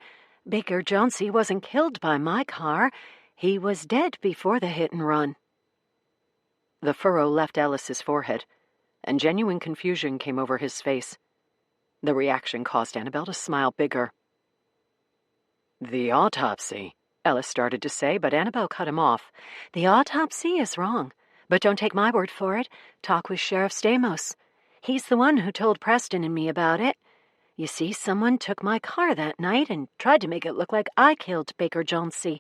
Baker Jauncey wasn't killed by my car. He was dead before the hit-and-run. The furrow left Ellis's forehead, and genuine confusion came over his face. The reaction caused Annabelle to smile bigger. The autopsy, Ellis started to say, but Annabelle cut him off. The autopsy is wrong, but don't take my word for it. Talk with Sheriff Stamos. He's the one who told Preston and me about it. You see, someone took my car that night and tried to make it look like I killed Baker Jauncey.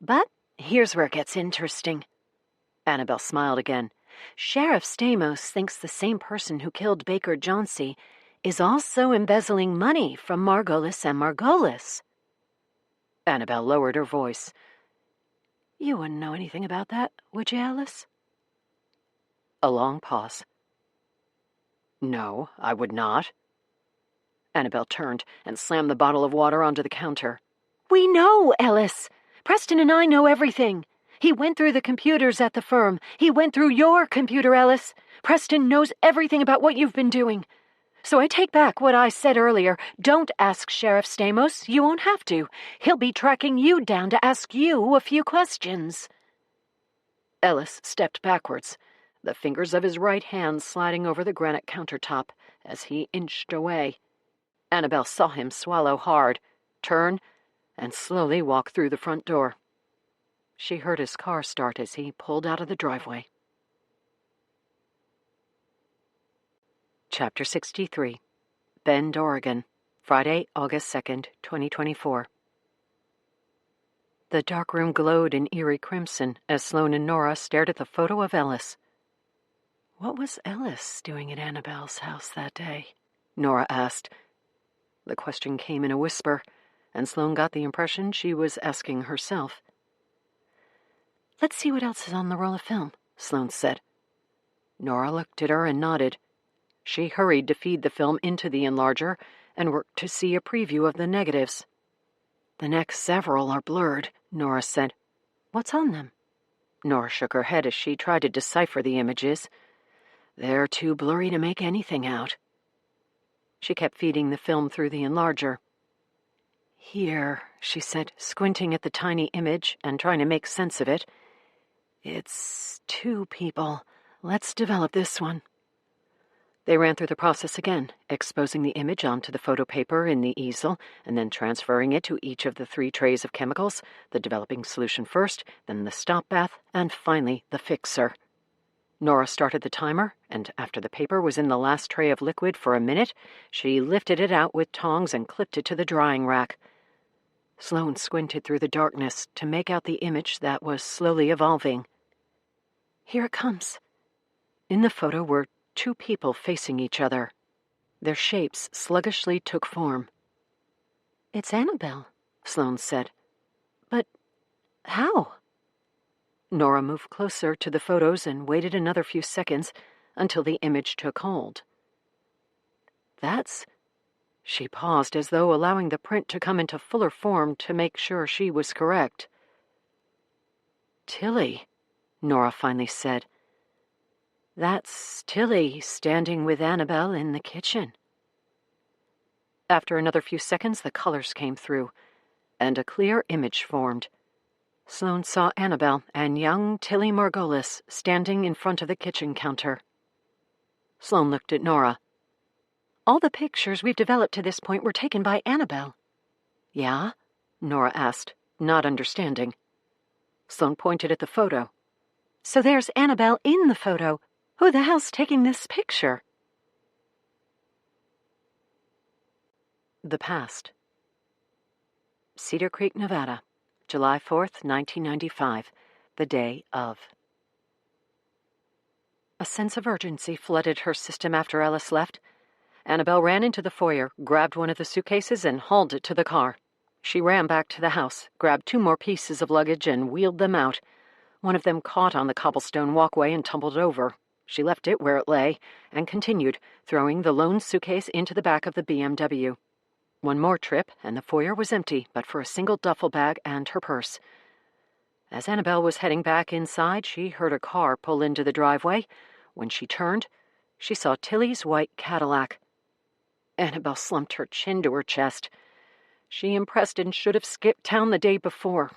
But here's where it gets interesting. Annabelle smiled again. Sheriff Stamos thinks the same person who killed Baker Jauncey is also embezzling money from Margolis and Margolis. Annabelle lowered her voice. You wouldn't know anything about that, would you, Alice? A long pause. No, I would not. Annabelle turned and slammed the bottle of water onto the counter. We know, Ellis. Preston and I know everything. He went through the computers at the firm. He went through your computer, Ellis. Preston knows everything about what you've been doing. So I take back what I said earlier. Don't ask Sheriff Stamos. You won't have to. He'll be tracking you down to ask you a few questions. Ellis stepped backwards, the fingers of his right hand sliding over the granite countertop as he inched away. Annabelle saw him swallow hard, turn, and slowly walk through the front door. She heard his car start as he pulled out of the driveway. Chapter 63. Bend, Oregon, Friday, August 2nd, 2024. The dark room glowed in eerie crimson as Sloane and Nora stared at the photo of Ellis. What was Ellis doing at Annabelle's house that day? Nora asked. The question came in a whisper, and Sloane got the impression she was asking herself. Let's see what else is on the roll of film, Sloane said. Nora looked at her and nodded. She hurried to feed the film into the enlarger and worked to see a preview of the negatives. The next several are blurred, Nora said. What's on them? Nora shook her head as she tried to decipher the images. They're too blurry to make anything out. She kept feeding the film through the enlarger. Here, she said, squinting at the tiny image and trying to make sense of it. It's two people. Let's develop this one. They ran through the process again, exposing the image onto the photo paper in the easel and then transferring it to each of the 3 trays of chemicals, the developing solution first, then the stop bath, and finally the fixer. Nora started the timer, and after the paper was in the last tray of liquid for a minute, she lifted it out with tongs and clipped it to the drying rack. Sloane squinted through the darkness to make out the image that was slowly evolving. Here it comes. In the photo were 2 people facing each other. Their shapes sluggishly took form. It's Annabelle, Sloane said. But how? Nora moved closer to the photos and waited another few seconds until the image took hold. That's... She paused as though allowing the print to come into fuller form to make sure she was correct. Tilly, Nora finally said. That's Tilly standing with Annabelle in the kitchen. After another few seconds, the colors came through, and a clear image formed. Sloane saw Annabelle and young Tilly Margolis standing in front of the kitchen counter. Sloane looked at Nora. All the pictures we've developed to this point were taken by Annabelle. Yeah? Nora asked, not understanding. Sloane pointed at the photo. So there's Annabelle in the photo. Who the hell's taking this picture? The past. Cedar Creek, Nevada, July 4th, 1995, the day of. A sense of urgency flooded her system after Alice left. Annabelle ran into the foyer, grabbed one of the suitcases, and hauled it to the car. She ran back to the house, grabbed 2 more pieces of luggage, and wheeled them out. One of them caught on the cobblestone walkway and tumbled over. She left it where it lay and continued, throwing the lone suitcase into the back of the BMW. One more trip, and the foyer was empty, but for a single duffel bag and her purse. As Annabelle was heading back inside, she heard a car pull into the driveway. When she turned, she saw Tilly's white Cadillac. Annabelle slumped her chin to her chest. She and Preston should have skipped town the day before.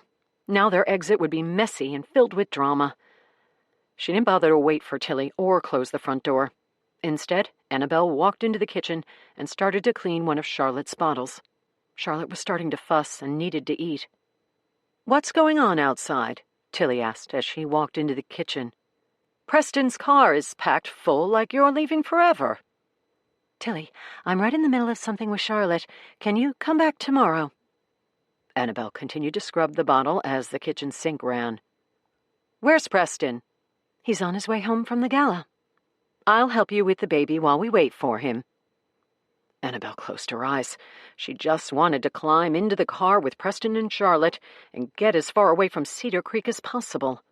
Now their exit would be messy and filled with drama. She didn't bother to wait for Tilly or close the front door. Instead, Annabelle walked into the kitchen and started to clean one of Charlotte's bottles. Charlotte was starting to fuss and needed to eat. "What's going on outside?" Tilly asked as she walked into the kitchen. "Preston's car is packed full like you're leaving forever." "Tilly, I'm right in the middle of something with Charlotte. Can you come back tomorrow?" Annabelle continued to scrub the bottle as the kitchen sink ran. "Where's Preston?" "He's on his way home from the gala." "I'll help you with the baby while we wait for him." Annabelle closed her eyes. She just wanted to climb into the car with Preston and Charlotte and get as far away from Cedar Creek as possible.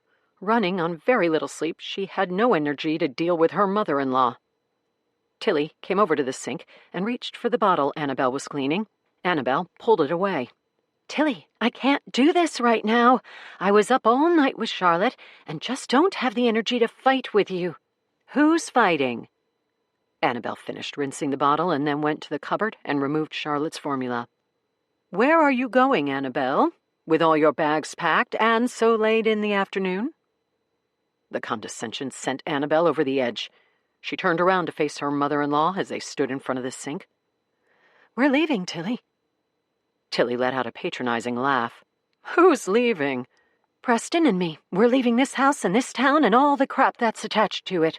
Running on very little sleep, she had no energy to deal with her mother-in-law. Tilly came over to the sink and reached for the bottle Annabelle was cleaning. Annabelle pulled it away. "Tilly, I can't do this right now. I was up all night with Charlotte and just don't have the energy to fight with you." "Who's fighting?" Annabelle finished rinsing the bottle and then went to the cupboard and removed Charlotte's formula. "Where are you going, Annabelle? With all your bags packed and so late in the afternoon?" The condescension sent Annabelle over the edge. She turned around to face her mother-in-law as they stood in front of the sink. "We're leaving, Tilly." Tilly let out a patronizing laugh. "Who's leaving?" "Preston and me. We're leaving this house and this town and all the crap that's attached to it."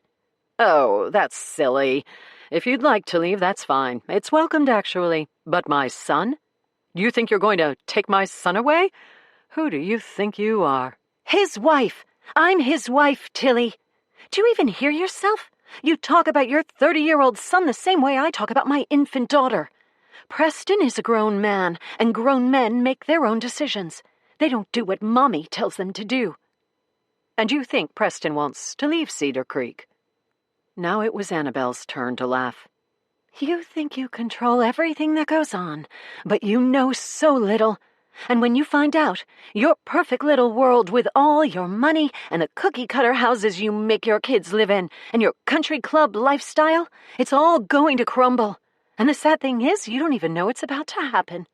"Oh, that's silly. If you'd like to leave, that's fine. It's welcomed, actually. But my son? You think you're going to take my son away? Who do you think you are?" "His wife. I'm his wife, Tilly. Do you even hear yourself? You talk about your 30-year-old son the same way I talk about my infant daughter. Preston is a grown man, and grown men make their own decisions. They don't do what Mommy tells them to do." "And you think Preston wants to leave Cedar Creek?" Now it was Annabelle's turn to laugh. "You think you control everything that goes on, but you know so little. And when you find out, your perfect little world with all your money and the cookie-cutter houses you make your kids live in and your country club lifestyle, it's all going to crumble. And the sad thing is, you don't even know it's about to happen."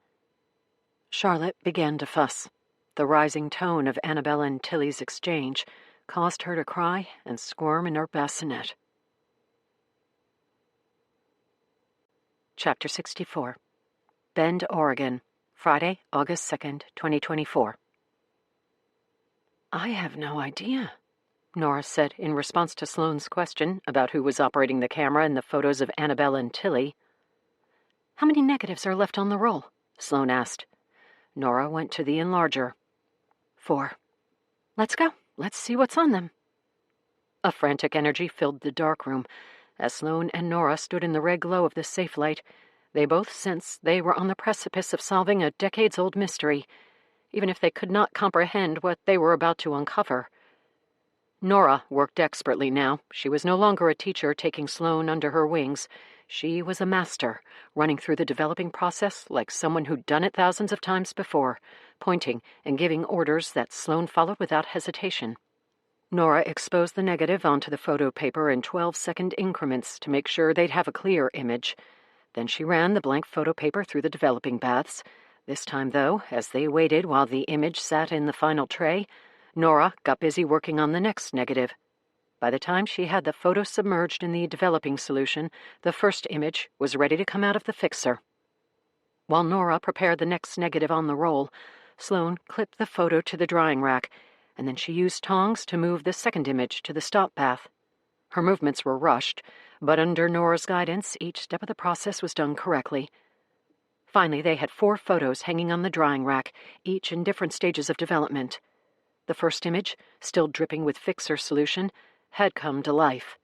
Charlotte began to fuss. The rising tone of Annabelle and Tilly's exchange caused her to cry and squirm in her bassinet. Chapter 64. Bend, Oregon, Friday, August 2nd, 2024. "I have no idea," Nora said in response to Sloane's question about who was operating the camera and the photos of Annabelle and Tilly. "How many negatives are left on the roll?" Sloane asked. Nora went to the enlarger. 4. "Let's go. Let's see what's on them." A frantic energy filled the dark room. As Sloane and Nora stood in the red glow of the safe light, they both sensed they were on the precipice of solving a decades-old mystery, even if they could not comprehend what they were about to uncover. Nora worked expertly now. She was no longer a teacher taking Sloane under her wings. She was a master, running through the developing process like someone who'd done it thousands of times before, pointing and giving orders that Sloane followed without hesitation. Nora exposed the negative onto the photo paper in 12-second increments to make sure they'd have a clear image. Then she ran the blank photo paper through the developing baths. This time, though, as they waited while the image sat in the final tray, Nora got busy working on the next negative. By the time she had the photo submerged in the developing solution, the first image was ready to come out of the fixer. While Nora prepared the next negative on the roll, Sloane clipped the photo to the drying rack, and then she used tongs to move the second image to the stop bath. Her movements were rushed, but under Nora's guidance, each step of the process was done correctly. Finally, they had 4 photos hanging on the drying rack, each in different stages of development. The first image, still dripping with fixer solution, had come to life.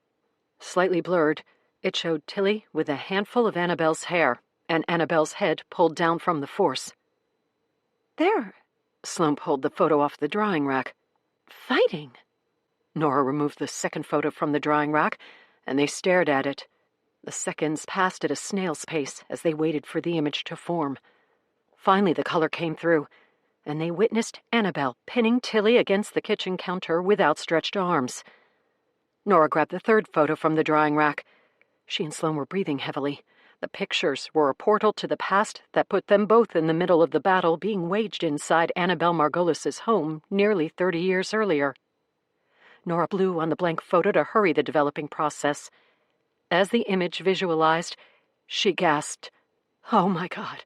Slightly blurred, it showed Tilly with a handful of Annabelle's hair, and Annabelle's head pulled down from the force. They're Sloane pulled the photo off the drying rack. fighting. Nora removed the second photo from the drying rack, and they stared at it. The seconds passed at a snail's pace as they waited for the image to form. Finally, the color came through, and they witnessed Annabelle pinning Tilly against the kitchen counter with outstretched arms. Nora grabbed the third photo from the drying rack. She and Sloane were breathing heavily. The pictures were a portal to the past that put them both in the middle of the battle being waged inside Annabelle Margolis's home nearly 30 years earlier. Nora blew on the blank photo to hurry the developing process. As the image visualized, she gasped, "Oh my God."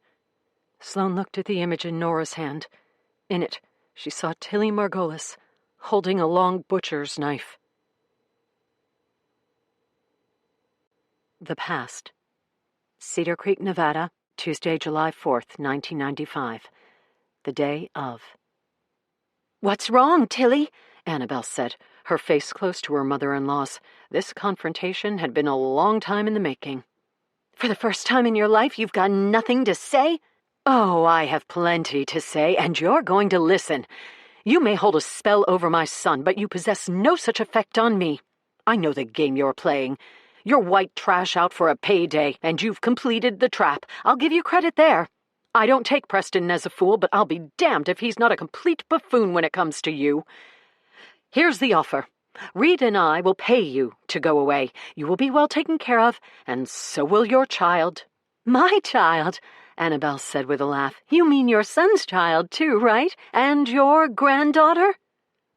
Sloane looked at the image in Nora's hand. In it, she saw Tilly Margolis holding a long butcher's knife. The past. Cedar Creek, Nevada, Tuesday, July 4th, 1995. The day of. "What's wrong, Tilly?" Annabelle said, her face close to her mother-in-law's. This confrontation had been a long time in the making. "For the first time in your life, you've got nothing to say?" "Oh, I have plenty to say, and you're going to listen. You may hold a spell over my son, but you possess no such effect on me. I know the game you're playing. You're white trash out for a payday, and you've completed the trap. I'll give you credit there. I don't take Preston as a fool, but I'll be damned if he's not a complete buffoon when it comes to you. Here's the offer. Reed and I will pay you to go away. You will be well taken care of, and so will your child." "My child?" Annabelle said with a laugh. "You mean your son's child, too, right? And your granddaughter?"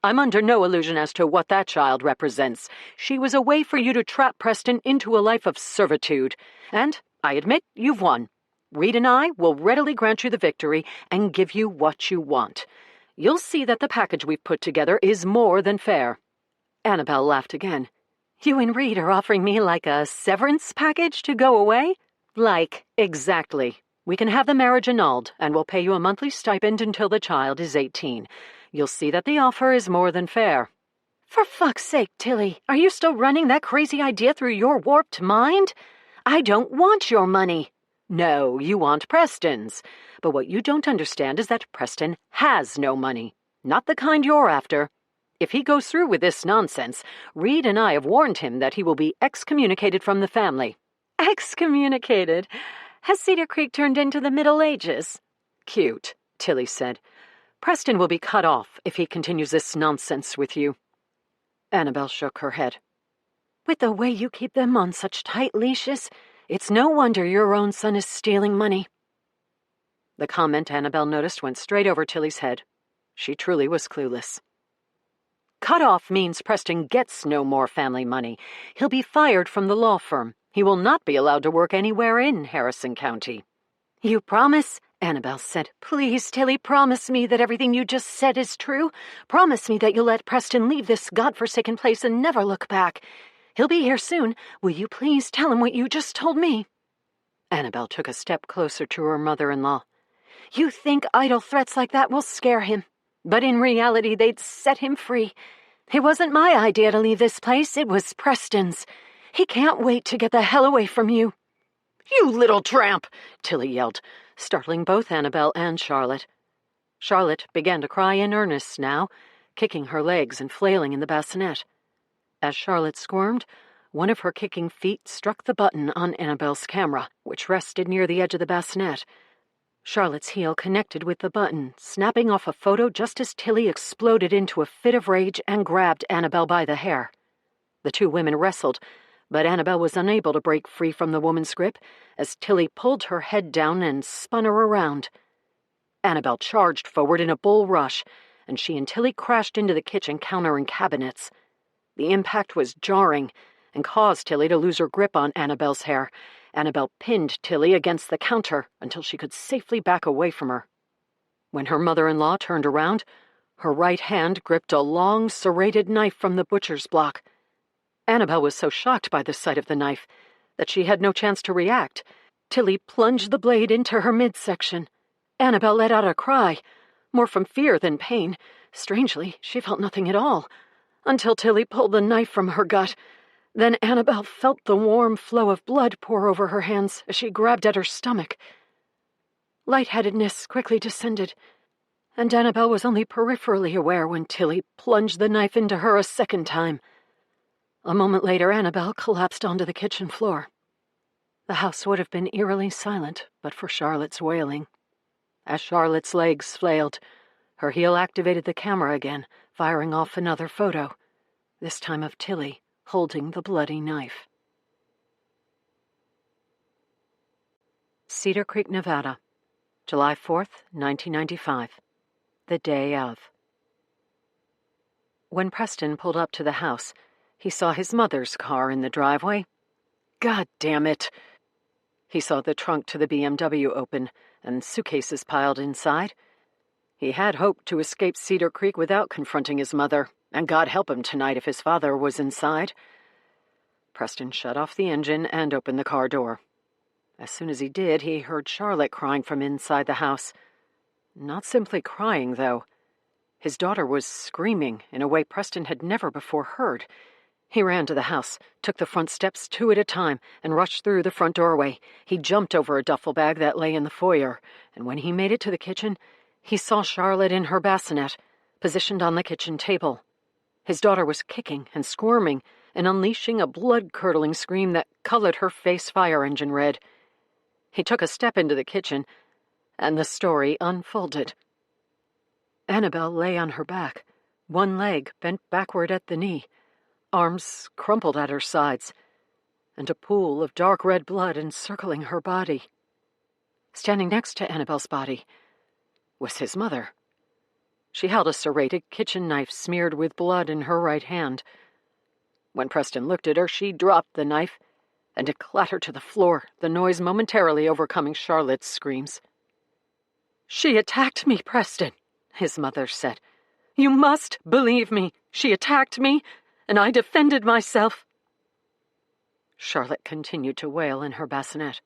"I'm under no illusion as to what that child represents. She was a way for you to trap Preston into a life of servitude. And, I admit, you've won. Reed and I will readily grant you the victory and give you what you want. You'll see that the package we've put together is more than fair." Annabelle laughed again. "You and Reed are offering me like a severance package to go away?" Exactly. We can have the marriage annulled, and we'll pay you a monthly stipend until the child is 18. You'll see that the offer is more than fair." "For fuck's sake, Tilly, are you still running that crazy idea through your warped mind? I don't want your money." "No, you want Preston's. But what you don't understand is that Preston has no money. Not the kind you're after. If he goes through with this nonsense, Reed and I have warned him that he will be excommunicated from the family." "Excommunicated? Has Cedar Creek turned into the Middle Ages?" "Cute," Tilly said. "Preston will be cut off if he continues this nonsense with you." Annabelle shook her head. "With the way you keep them on such tight leashes, it's no wonder your own son is stealing money." The comment Annabelle noticed went straight over Tilly's head. She truly was clueless. "Cut off means Preston gets no more family money. He'll be fired from the law firm. He will not be allowed to work anywhere in Harrison County." "You promise?" Annabelle said. "Please, Tilly, promise me that everything you just said is true. Promise me that you'll let Preston leave this godforsaken place and never look back. He'll be here soon. Will you please tell him what you just told me?" Annabelle took a step closer to her mother-in-law. "You think idle threats like that will scare him, but in reality they'd set him free. It wasn't my idea to leave this place, it was Preston's. He can't wait to get the hell away from you." "You little tramp!" Tilly yelled, startling both Annabelle and Charlotte. Charlotte began to cry in earnest now. kicking her legs and flailing in the bassinet. As Charlotte squirmed, one of her kicking feet struck the button on Annabelle's camera, which rested near the edge of the bassinet. Charlotte's heel connected with the button, snapping off a photo just as Tilly exploded into a fit of rage and grabbed Annabelle by the hair. The two women wrestled, but Annabelle was unable to break free from the woman's grip as Tilly pulled her head down and spun her around. Annabelle charged forward in a bull rush, and she and Tilly crashed into the kitchen counter and cabinets. The impact was jarring and caused Tilly to lose her grip on Annabelle's hair. Annabelle pinned Tilly against the counter until she could safely back away from her. When her mother-in-law turned around, her right hand gripped a long, serrated knife from the butcher's block. Annabelle was so shocked by the sight of the knife that she had no chance to react. Tilly plunged the blade into her midsection. Annabelle let out a cry, more from fear than pain. Strangely, she felt nothing at all, until Tilly pulled the knife from her gut. Then Annabelle felt the warm flow of blood pour over her hands as she grabbed at her stomach. Lightheadedness quickly descended, and Annabelle was only peripherally aware when Tilly plunged the knife into her a second time. A moment later, Annabelle collapsed onto the kitchen floor. The house would have been eerily silent but for Charlotte's wailing. As Charlotte's legs flailed, her heel activated the camera again, firing off another photo, this time of Tilly holding the bloody knife. Cedar Creek, Nevada, July 4th, 1995. The day of. When Preston pulled up to the house, he saw his mother's car in the driveway. God damn it! He saw the trunk to the BMW open and suitcases piled inside. He had hoped to escape Cedar Creek without confronting his mother, and God help him tonight if his father was inside. Preston shut off the engine and opened the car door. As soon as he did, he heard Charlotte crying from inside the house. Not simply crying, though. His daughter was screaming in a way Preston had never before heard. He ran to the house, took the front steps 2 at a time, and rushed through the front doorway. He jumped over a duffel bag that lay in the foyer, and when he made it to the kitchen, he saw Charlotte in her bassinet, positioned on the kitchen table. His daughter was kicking and squirming and unleashing a blood-curdling scream that colored her face fire engine red. He took a step into the kitchen, and the story unfolded. Annabelle lay on her back, one leg bent backward at the knee, arms crumpled at her sides, and a pool of dark red blood encircling her body. Standing next to Annabelle's body was his mother. She held a serrated kitchen knife smeared with blood in her right hand. When Preston looked at her, she dropped the knife, and it clattered to the floor, the noise momentarily overcoming Charlotte's screams. "She attacked me, Preston," his mother said. "You must believe me. She attacked me, and I defended myself." Charlotte continued to wail in her bassinet.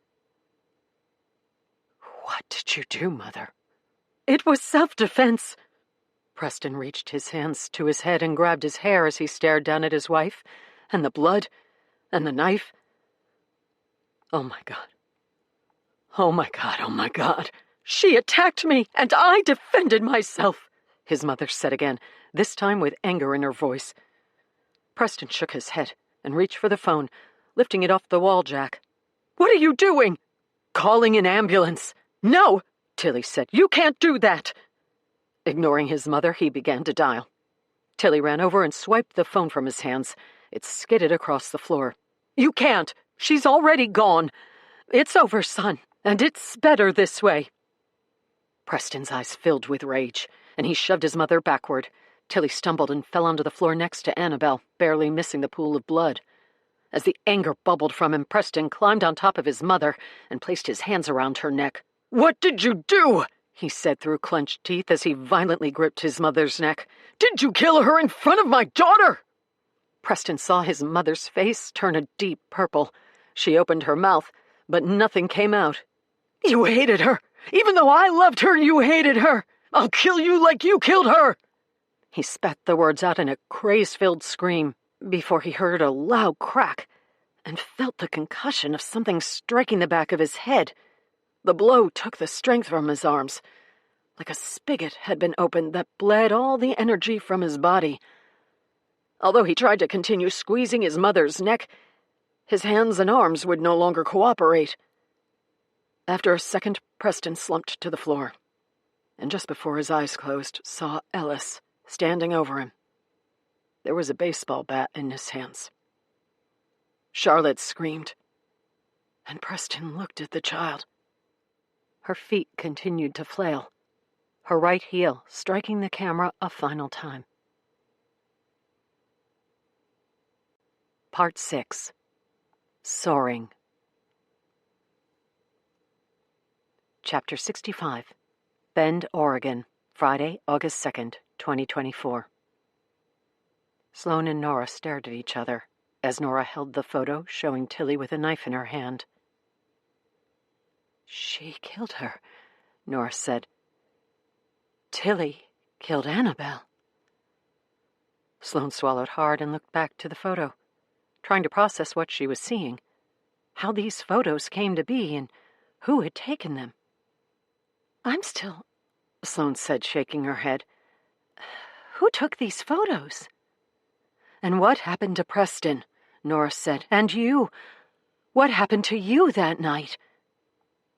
"What did you do, Mother?" "It was self-defense." Preston reached his hands to his head and grabbed his hair as he stared down at his wife, and the blood, and the knife. "Oh my God. Oh my God, oh my God. She attacked me, and I defended myself," his mother said again, this time with anger in her voice. Preston shook his head and reached for the phone, lifting it off the wall jack. "What are you doing?" "Calling an ambulance." "No," Tilly said. "You can't do that." Ignoring his mother, he began to dial. Tilly ran over and swiped the phone from his hands. It skidded across the floor. "You can't. She's already gone. It's over, son, and it's better this way." Preston's eyes filled with rage, and he shoved his mother backward. Tilly stumbled and fell onto the floor next to Annabelle, barely missing the pool of blood. As the anger bubbled from him, Preston climbed on top of his mother and placed his hands around her neck. "What did you do?" he said through clenched teeth as he violently gripped his mother's neck. "Did you kill her in front of my daughter?" Preston saw his mother's face turn a deep purple. She opened her mouth, but nothing came out. "You hated her. Even though I loved her, you hated her. I'll kill you like you killed her." He spat the words out in a craze-filled scream before he heard a loud crack and felt the concussion of something striking the back of his head. The blow took the strength from his arms. like a spigot had been opened that bled all the energy from his body. Although he tried to continue squeezing his mother's neck, his hands and arms would no longer cooperate. After a second, Preston slumped to the floor, and just before his eyes closed, saw Ellis standing over him. There was a baseball bat in his hands. Charlotte screamed, and Preston looked at the child. Her feet continued to flail, her right heel striking the camera a final time. Part 6. Soaring. Chapter 65. Bend, Oregon, Friday, August 2nd, 2024. Sloane and Nora stared at each other as Nora held the photo showing Tilly with a knife in her hand. "She killed her," Nora said. "Tilly killed Annabelle." Sloane swallowed hard and looked back to the photo, trying to process what she was seeing, how these photos came to be, and who had taken them. "I'm still," Sloane said, shaking her head. "Who took these photos?" "And what happened to Preston?" Nora said. "And you? What happened to you that night?"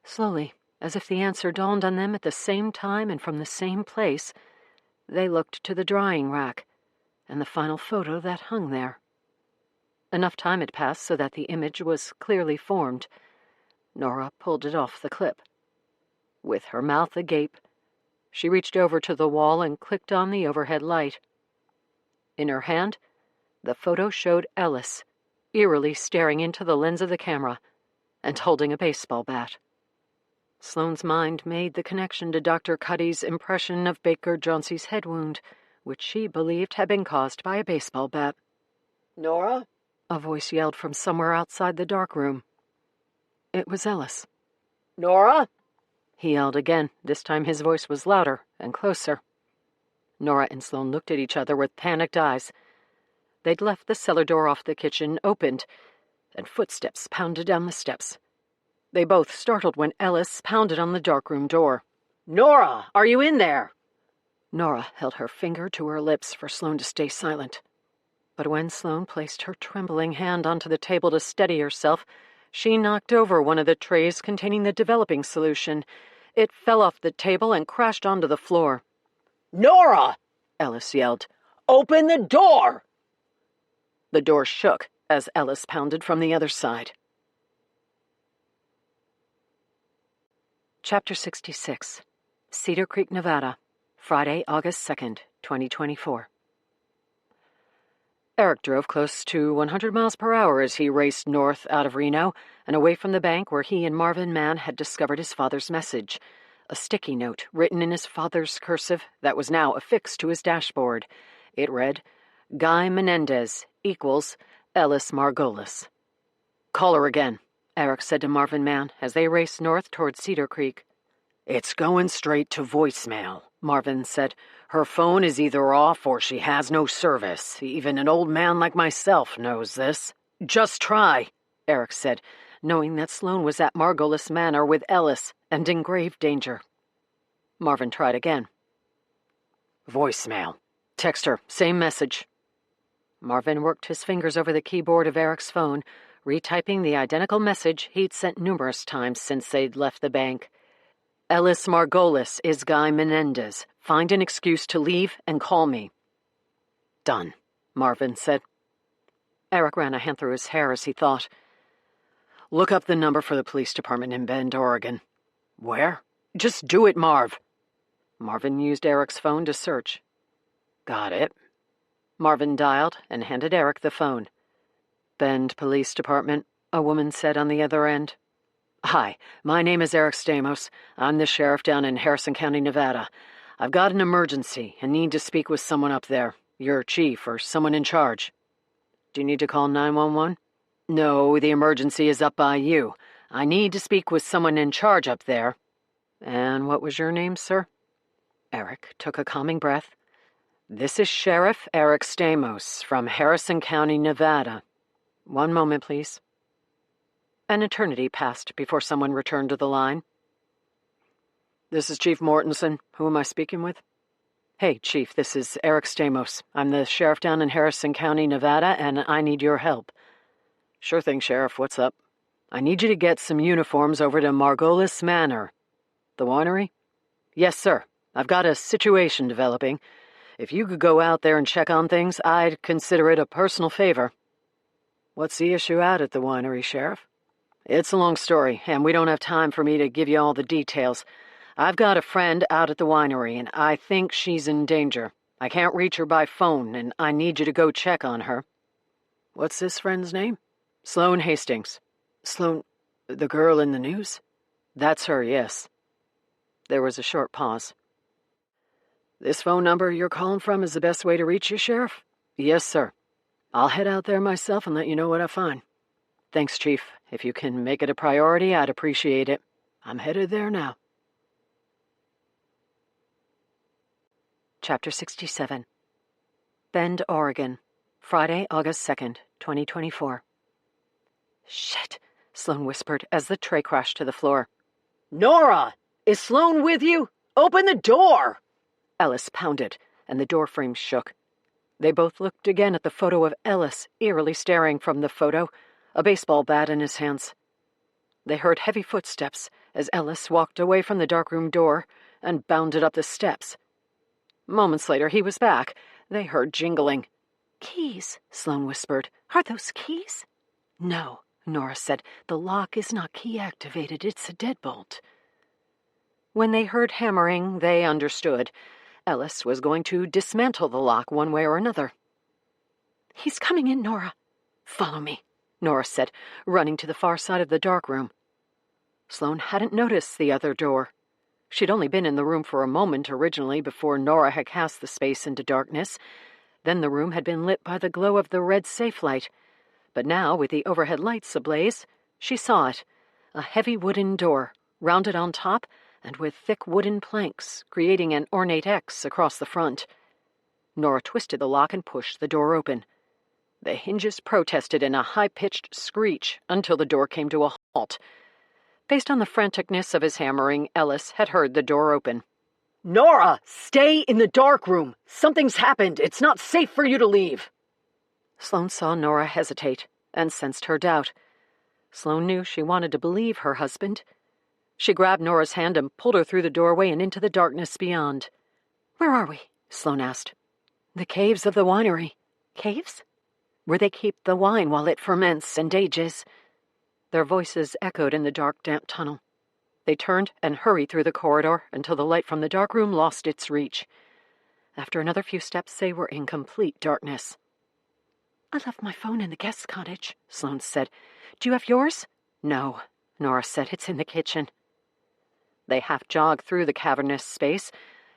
Slowly, as if the answer dawned on them at the same time and from the same place, they looked to the drying rack and the final photo that hung there. Enough time had passed so that the image was clearly formed. Nora pulled it off the clip. With her mouth agape, she reached over to the wall and clicked on the overhead light. In her hand, the photo showed Ellis, eerily staring into the lens of the camera and holding a baseball bat. Sloane's mind made the connection to Dr. Cuddy's impression of Baker Jauncey's head wound, which she believed had been caused by a baseball bat. "Nora?" A voice yelled from somewhere outside the dark room. It was Ellis. "Nora?" He yelled again. This time his voice was louder and closer. Nora and Sloane looked at each other with panicked eyes. They'd left the cellar door off the kitchen opened, and footsteps pounded down the steps. They both startled when Ellis pounded on the darkroom door. "Nora, are you in there?" Nora held her finger to her lips for Sloane to stay silent. But when Sloane placed her trembling hand onto the table to steady herself, she knocked over one of the trays containing the developing solution. It fell off the table and crashed onto the floor. "Nora!" Ellis yelled. "Open the door!" The door shook as Ellis pounded from the other side. Chapter 66. Cedar Creek, Nevada, Friday, August 2nd, 2024. Eric drove close to 100 miles per hour as he raced north out of Reno and away from the bank where he and Marvin Mann had discovered his father's message, a sticky note written in his father's cursive that was now affixed to his dashboard. It read, "Guy Menendez equals Ellis Margolis." "Call her again," Eric said to Marvin Mann as they raced north toward Cedar Creek. "It's going straight to voicemail," Marvin said. "Her phone is either off or she has no service. Even an old man like myself knows this." "Just try," Eric said, knowing that Sloane was at Margolis Manor with Ellis and in grave danger. Marvin tried again. "Voicemail. Text her, same message." Marvin worked his fingers over the keyboard of Eric's phone, retyping the identical message he'd sent numerous times since they'd left the bank. "Ellis Margolis is Guy Menendez. Find an excuse to leave and call me." "Done," Marvin said. Eric ran a hand through his hair as he thought. "Look up the number for the police department in Bend, Oregon." "Where?" "Just do it, Marv." Marvin used Eric's phone to search. "Got it." Marvin dialed and handed Eric the phone. "Bend Police Department," a woman said on the other end. "Hi, my name is Eric Stamos. I'm the sheriff down in Harrison County, Nevada. I've got an emergency and need to speak with someone up there, your chief or someone in charge." "Do you need to call 911? "No, the emergency is up by you. I need to speak with someone in charge up there." "And what was your name, sir?" Eric took a calming breath. "This is Sheriff Eric Stamos from Harrison County, Nevada. One moment, please." An eternity passed before someone returned to the line. This is Chief Mortensen. Who am I speaking with? Hey, Chief, this is Eric Stamos. I'm the sheriff down in Harrison County, Nevada, and I need your help. Sure thing, Sheriff. What's up? I need you to get some uniforms over to Margolis Manor. The winery? Yes, sir. I've got a situation developing. If you could go out there and check on things, I'd consider it a personal favor. What's the issue out at the winery, Sheriff? It's a long story, and we don't have time for me to give you all the details. I've got a friend out at the winery, and I think she's in danger. I can't reach her by phone, and I need you to go check on her. What's this friend's name? Sloane Hastings. Sloane, the girl in the news? That's her, yes. There was a short pause. This phone number you're calling from is the best way to reach you, Sheriff? Yes, sir. I'll head out there myself and let you know what I find. Thanks, Chief. If you can make it a priority, I'd appreciate it. I'm headed there now. Chapter 67. Bend, Oregon. Friday, August 2nd, 2024. Shit, Sloane whispered as the tray crashed to the floor. Nora! Is Sloane with you? Open the door! Ellis pounded, and the doorframe shook. They both looked again at the photo of Ellis, eerily staring from the photo, a baseball bat in his hands. They heard heavy footsteps as Ellis walked away from the darkroom door and bounded up the steps. Moments later, he was back. They heard jingling. Keys, Sloane whispered. Are those keys? No, Nora said. The lock is not key-activated. It's a deadbolt. When they heard hammering, they understood. Ellis was going to dismantle the lock one way or another. He's coming in, Nora. Follow me, Nora said, running to the far side of the darkroom. Sloane hadn't noticed the other door. She'd only been in the room for a moment originally before Nora had cast the space into darkness. Then the room had been lit by the glow of the red safe light. But now, with the overhead lights ablaze, she saw it. A heavy wooden door, rounded on top and with thick wooden planks, creating an ornate X across the front. Nora twisted the lock and pushed the door open. The hinges protested in a high-pitched screech until the door came to a halt. Based on the franticness of his hammering, Ellis had heard the door open. Nora, stay in the darkroom. Something's happened. It's not safe for you to leave. Sloane saw Nora hesitate and sensed her doubt. Sloane knew she wanted to believe her husband. She grabbed Nora's hand and pulled her through the doorway and into the darkness beyond. Where are we? Sloane asked. The caves of the winery. Caves? Where they keep the wine while it ferments and ages. Their voices echoed in the dark, damp tunnel. They turned and hurried through the corridor until the light from the darkroom lost its reach. After another few steps, they were in complete darkness. I left my phone in the guest cottage, Sloane said. Do you have yours? No, Nora said. It's in the kitchen. They half-jogged through the cavernous space,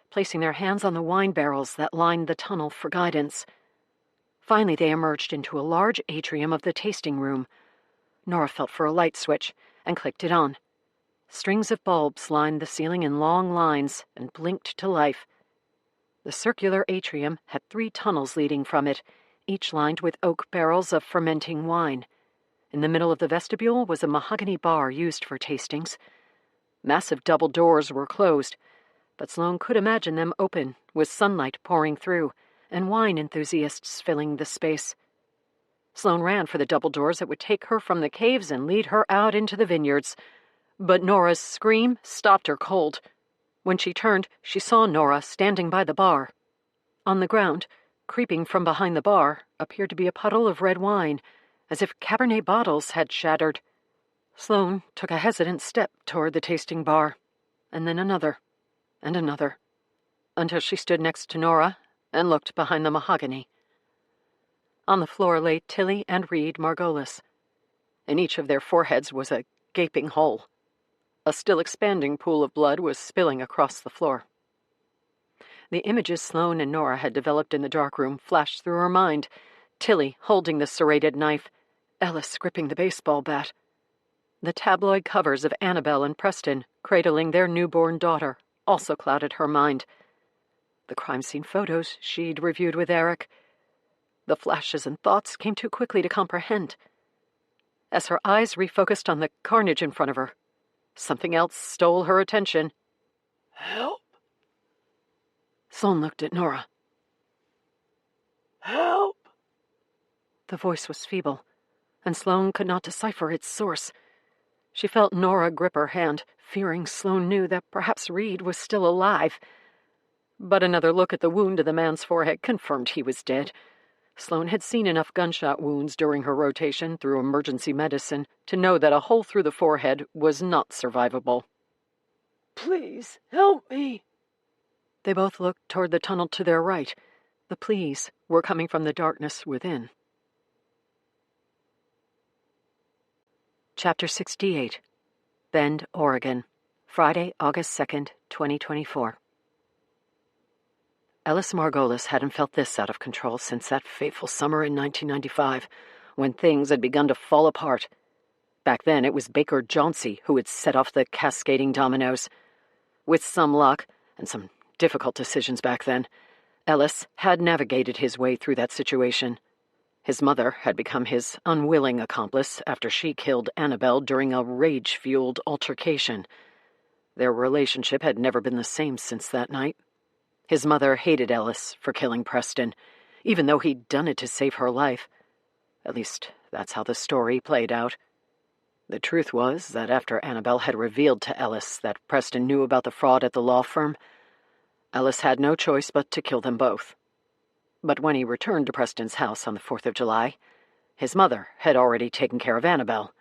placing their hands on the wine barrels that lined the tunnel for guidance. Finally, they emerged into a large atrium of the tasting room. Nora felt for a light switch and clicked it on. Strings of bulbs lined the ceiling in long lines and blinked to life. The circular atrium had 3 tunnels leading from it, each lined with oak barrels of fermenting wine. In the middle of the vestibule was a mahogany bar used for tastings. Massive double doors were closed, but Sloane could imagine them open, with sunlight pouring through, and wine enthusiasts filling the space. Sloane ran for the double doors that would take her from the caves and lead her out into the vineyards. But Nora's scream stopped her cold. When she turned, she saw Nora standing by the bar. On the ground, creeping from behind the bar, appeared to be a puddle of red wine, as if Cabernet bottles had shattered. Sloane took a hesitant step toward the tasting bar, and then another, and another, until she stood next to Nora and looked behind the mahogany. On the floor lay Tilly and Reed Margolis. In each of their foreheads was a gaping hole. A still-expanding pool of blood was spilling across the floor. The images Sloane and Nora had developed in the darkroom flashed through her mind. Tilly holding the serrated knife, Ellis gripping the baseball bat. The tabloid covers of Annabelle and Preston, cradling their newborn daughter, also clouded her mind. The crime scene photos she'd reviewed with Eric. The flashes and thoughts came too quickly to comprehend. As her eyes refocused on the carnage in front of her, something else stole her attention. Help! Sloane looked at Nora. Help! The voice was feeble, and Sloane could not decipher its source. She felt Nora grip her hand, fearing Sloane knew that perhaps Reed was still alive. But another look at the wound in the man's forehead confirmed he was dead. Sloane had seen enough gunshot wounds during her rotation through emergency medicine to know that a hole through the forehead was not survivable. Please, help me! They both looked toward the tunnel to their right. The pleas were coming from the darkness within. Chapter 68. Bend, Oregon. Friday, August 2nd, 2024. Ellis Margolis hadn't felt this out of control since that fateful summer in 1995, when things had begun to fall apart. Back then, it was Baker Jauncey who had set off the cascading dominoes. With some luck, and some difficult decisions back then, Ellis had navigated his way through that situation. His mother had become his unwilling accomplice after she killed Annabelle during a rage-fueled altercation. Their relationship had never been the same since that night. His mother hated Ellis for killing Preston, even though he'd done it to save her life. At least, that's how the story played out. The truth was that after Annabelle had revealed to Ellis that Preston knew about the fraud at the law firm, Ellis had no choice but to kill them both. But when he returned to Preston's house on the 4th of July, his mother had already taken care of Annabelle.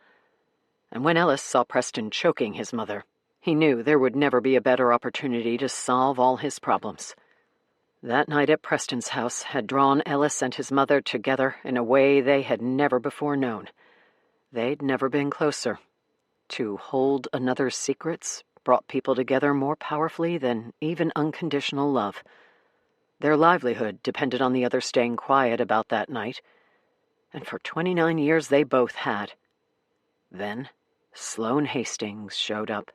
And when Ellis saw Preston choking his mother, he knew there would never be a better opportunity to solve all his problems. That night at Preston's house had drawn Ellis and his mother together in a way they had never before known. They'd never been closer. To hold another's secrets brought people together more powerfully than even unconditional love. Their livelihood depended on the other staying quiet about that night, and for 29 years they both had. Then, Sloane Hastings showed up.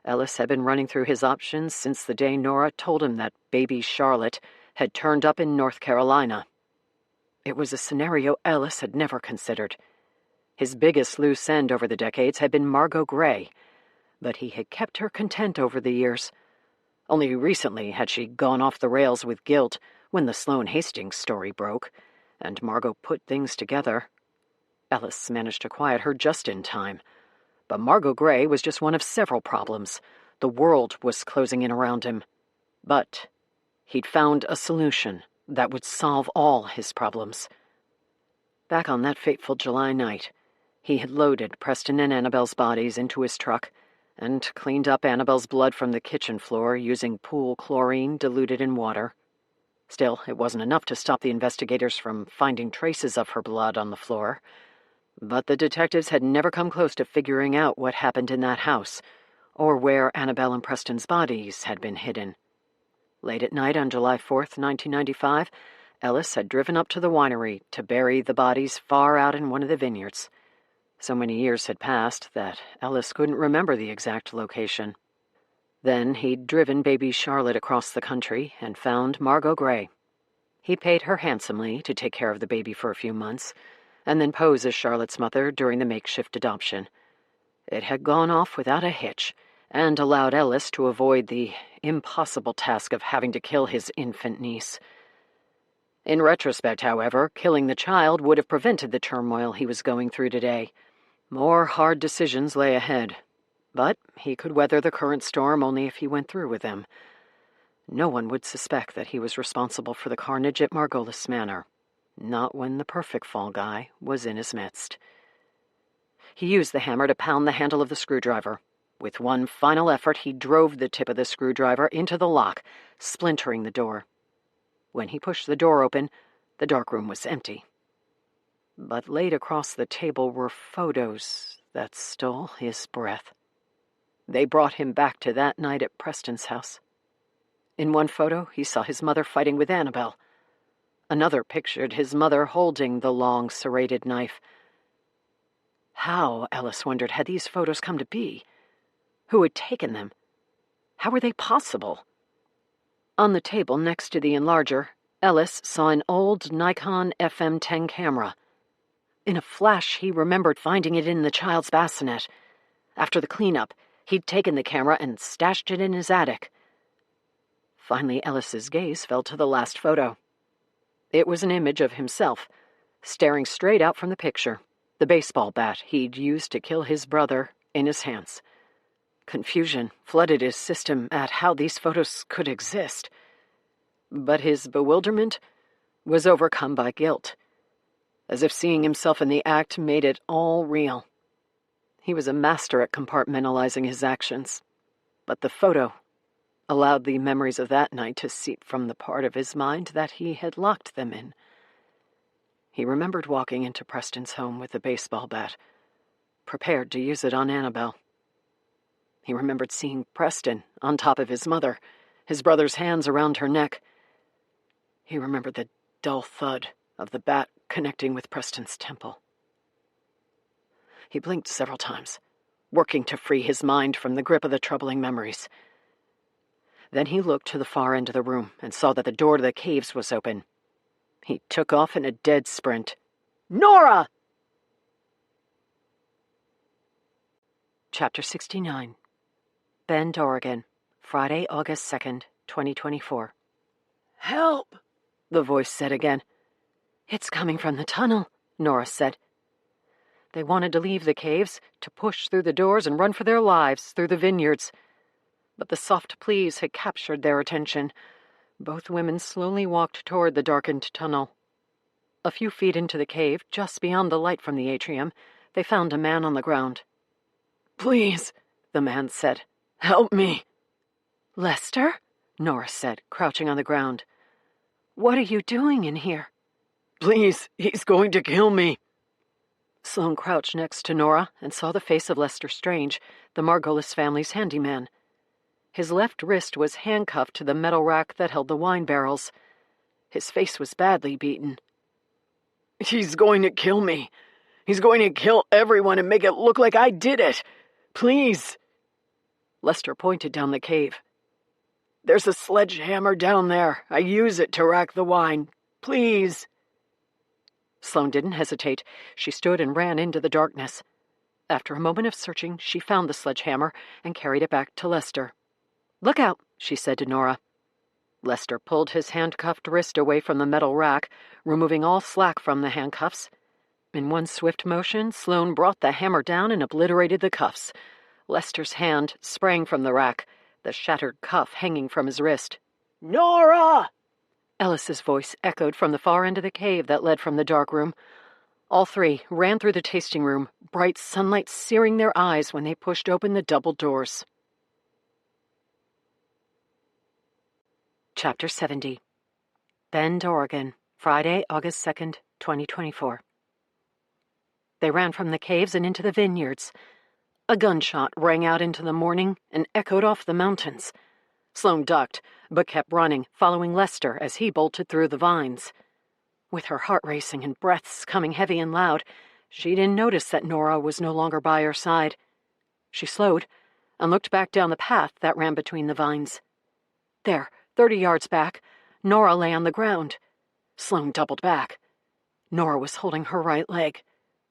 Ellis had been running through his options since the day Nora told him that baby Charlotte had turned up in North Carolina. It was a scenario Ellis had never considered. His biggest loose end over the decades had been Margot Gray, but he had kept her content over the years. Only recently had she gone off the rails with guilt when the Sloane Hastings story broke, and Margot put things together. Ellis managed to quiet her just in time. But Margot Gray was just one of several problems. The world was closing in around him. But he'd found a solution that would solve all his problems. Back on that fateful July night, he had loaded Preston and Annabelle's bodies into his truck and cleaned up Annabelle's blood from the kitchen floor using pool chlorine diluted in water. Still, it wasn't enough to stop the investigators from finding traces of her blood on the floor. But the detectives had never come close to figuring out what happened in that house, or where Annabelle and Preston's bodies had been hidden. Late at night on July 4th, 1995, Ellis had driven up to the winery to bury the bodies far out in one of the vineyards. So many years had passed that Ellis couldn't remember the exact location. Then he'd driven baby Charlotte across the country and found Margot Gray. He paid her handsomely to take care of the baby for a few months, and then pose as Charlotte's mother during the makeshift adoption. It had gone off without a hitch, and allowed Ellis to avoid the impossible task of having to kill his infant niece. In retrospect, however, killing the child would have prevented the turmoil he was going through today. More hard decisions lay ahead, but he could weather the current storm only if he went through with them. No one would suspect that he was responsible for the carnage at Margolis Manor. Not when the perfect fall guy was in his midst. He used the hammer to pound the handle of the screwdriver. With one final effort, he drove the tip of the screwdriver into the lock, splintering the door. When he pushed the door open, the darkroom was empty. But laid across the table were photos that stole his breath. They brought him back to that night at Preston's house. In one photo, he saw his mother fighting with Annabelle. Another pictured his mother holding the long, serrated knife. How, Ellis wondered, had these photos come to be? Who had taken them? How were they possible? On the table next to the enlarger, Ellis saw an old Nikon FM-10 camera. In a flash, he remembered finding it in the child's bassinet. After the cleanup, He'd taken the camera and stashed it in his attic. Finally, Ellis's gaze fell to the last photo. It was an image of himself, staring straight out from the picture, the baseball bat he'd used to kill his brother in his hands. Confusion flooded his system at how these photos could exist. But his bewilderment was overcome by guilt, as if seeing himself in the act made it all real. He was a master at compartmentalizing his actions, but the photo allowed the memories of that night to seep from the part of his mind that he had locked them in. He remembered walking into Preston's home with the baseball bat, prepared to use it on Annabelle. He remembered seeing Preston on top of his mother, his brother's hands around her neck. He remembered the dull thud of the bat connecting with Preston's temple. He blinked several times, working to free his mind from the grip of the troubling memories. Then he looked to the far end of the room and saw that the door to the caves was open. He took off in a dead sprint. "Nora!" Chapter 69. Bend, Oregon, Friday, August 2nd, 2024. "Help!" the voice said again. "It's coming from the tunnel," Nora said. They wanted to leave the caves, to push through the doors and run for their lives through the vineyards. But the soft pleas had captured their attention. Both women slowly walked toward the darkened tunnel. A few feet into the cave, just beyond the light from the atrium, they found a man on the ground. "Please," the man said. "Help me." "Lester?" Nora said, crouching on the ground. "What are you doing in here?" "Please, he's going to kill me." Sloane crouched next to Nora and saw the face of Lester Strange, the Margolis family's handyman. His left wrist was handcuffed to the metal rack that held the wine barrels. His face was badly beaten. "He's going to kill me. He's going to kill everyone and make it look like I did it. Please." Lester pointed down the cave. "There's a sledgehammer down there. I use it to rack the wine. Please." Sloane didn't hesitate. She stood and ran into the darkness. After a moment of searching, she found the sledgehammer and carried it back to Lester. "Look out," she said to Nora. Lester pulled his handcuffed wrist away from the metal rack, removing all slack from the handcuffs. In one swift motion, Sloane brought the hammer down and obliterated the cuffs. Lester's hand sprang from the rack, the shattered cuff hanging from his wrist. "Nora!" Ellis's voice echoed from the far end of the cave that led from the dark room. All three ran through the tasting room, bright sunlight searing their eyes when they pushed open the double doors. Chapter 70. Bend, Oregon, Friday, August 2nd, 2024. They ran from the caves and into the vineyards. A gunshot rang out into the morning and echoed off the mountains. Sloane ducked, but kept running, following Lester as he bolted through the vines. With her heart racing and breaths coming heavy and loud, she didn't notice that Nora was no longer by her side. She slowed and looked back down the path that ran between the vines. There, 30 yards back, Nora lay on the ground. Sloane doubled back. Nora was holding her right leg,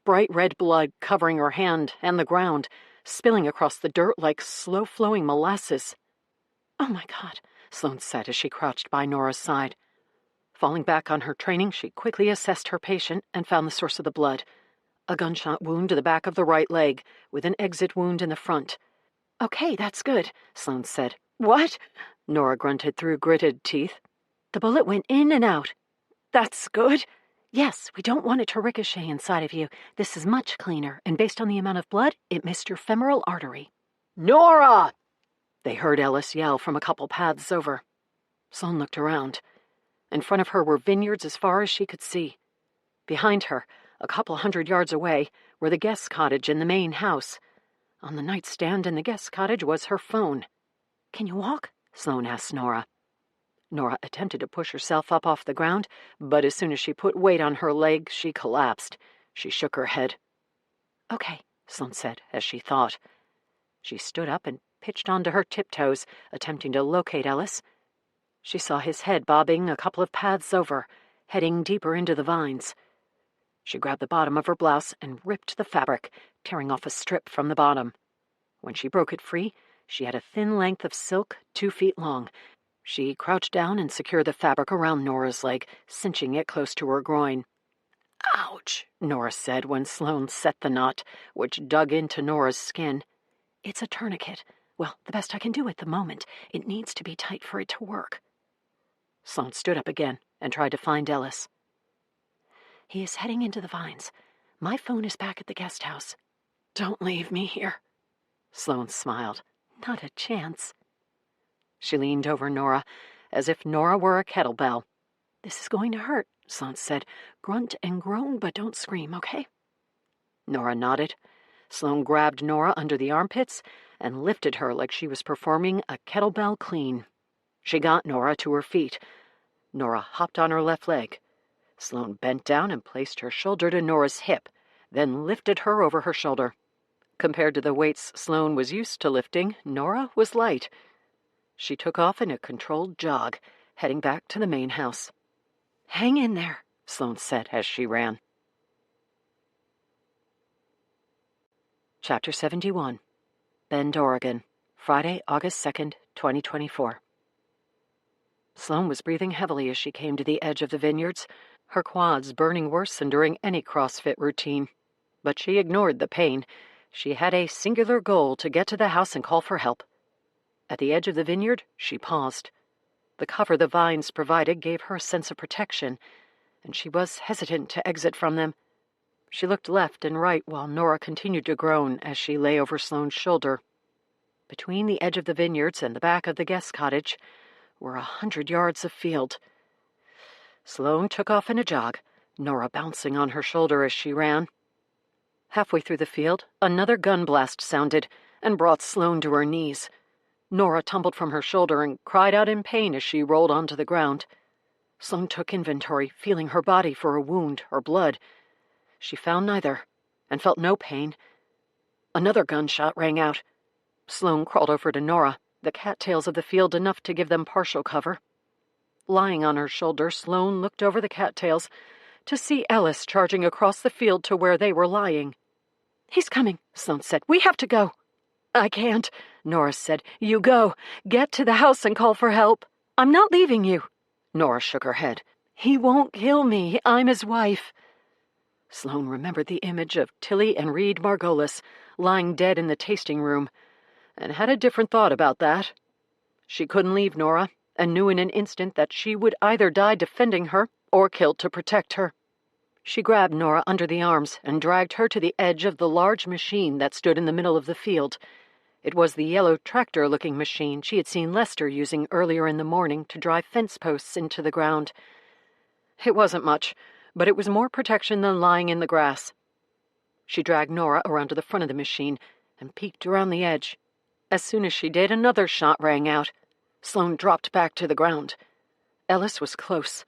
bright red blood covering her hand and the ground, spilling across the dirt like slow-flowing molasses. "Oh, my God," Sloane said as she crouched by Nora's side. Falling back on her training, she quickly assessed her patient and found the source of the blood. A gunshot wound to the back of the right leg, with an exit wound in the front. "Okay, that's good," Sloane said. "What?" Nora grunted through gritted teeth. "The bullet went in and out." "That's good." "Yes, we don't want it to ricochet inside of you. This is much cleaner, and based on the amount of blood, it missed your femoral artery." "Nora!" They heard Ellis yell from a couple paths over. Sloane looked around. In front of her were vineyards as far as she could see. Behind her, a couple 100 yards away, were the guest cottage and the main house. On the nightstand in the guest cottage was her phone. "Can you walk?" Sloane asked Nora. Nora attempted to push herself up off the ground, but as soon as she put weight on her leg, she collapsed. She shook her head. "Okay," Sloane said, as she thought. She stood up and pitched onto her tiptoes, attempting to locate Ellis. She saw his head bobbing a couple of paths over, heading deeper into the vines. She grabbed the bottom of her blouse and ripped the fabric, tearing off a strip from the bottom. When she broke it free, she had a thin length of silk 2 feet long. She crouched down and secured the fabric around Nora's leg, cinching it close to her groin. "Ouch," Nora said when Sloane set the knot, which dug into Nora's skin. "It's a tourniquet. Well, the best I can do at the moment. It needs to be tight for it to work." Sloane stood up again and tried to find Ellis. "He is heading into the vines. My phone is back at the guest house." "Don't leave me here." Sloane smiled. "Not a chance." She leaned over Nora, as if Nora were a kettlebell. "This is going to hurt," Sloane said. "Grunt and groan, but don't scream, okay?" Nora nodded. Sloane grabbed Nora under the armpits and lifted her like she was performing a kettlebell clean. She got Nora to her feet. Nora hopped on her left leg. Sloane bent down and placed her shoulder to Nora's hip, then lifted her over her shoulder. Compared to the weights Sloane was used to lifting, Nora was light. She took off in a controlled jog, heading back to the main house. "Hang in there," Sloane said as she ran. Chapter 71. Bend, Oregon, Friday, August 2nd, 2024. Sloane was breathing heavily as she came to the edge of the vineyards, her quads burning worse than during any CrossFit routine. But she ignored the pain. She had a singular goal: to get to the house and call for help. At the edge of the vineyard, she paused. The cover the vines provided gave her a sense of protection, and she was hesitant to exit from them. She looked left and right while Nora continued to groan as she lay over Sloane's shoulder. Between the edge of the vineyards and the back of the guest cottage were 100 yards of field. Sloane took off in a jog, Nora bouncing on her shoulder as she ran. Halfway through the field, another gun blast sounded and brought Sloane to her knees. Nora tumbled from her shoulder and cried out in pain as she rolled onto the ground. Sloane took inventory, feeling her body for a wound or blood. She found neither, and felt no pain. Another gunshot rang out. Sloane crawled over to Nora, the cattails of the field enough to give them partial cover. Lying on her shoulder, Sloane looked over the cattails to see Ellis charging across the field to where they were lying. "He's coming," Sloane said. "We have to go." "I can't," Nora said. "You go. Get to the house and call for help." "I'm not leaving you." Nora shook her head. "He won't kill me. I'm his wife." Sloane remembered the image of Tilly and Reed Margolis lying dead in the tasting room, and had a different thought about that. She couldn't leave Nora, and knew in an instant that she would either die defending her or killed to protect her. She grabbed Nora under the arms and dragged her to the edge of the large machine that stood in the middle of the field. It was the yellow tractor-looking machine she had seen Lester using earlier in the morning to drive fence posts into the ground. It wasn't much, but it was more protection than lying in the grass. She dragged Nora around to the front of the machine and peeked around the edge. As soon as she did, another shot rang out. Sloane dropped back to the ground. Ellis was close,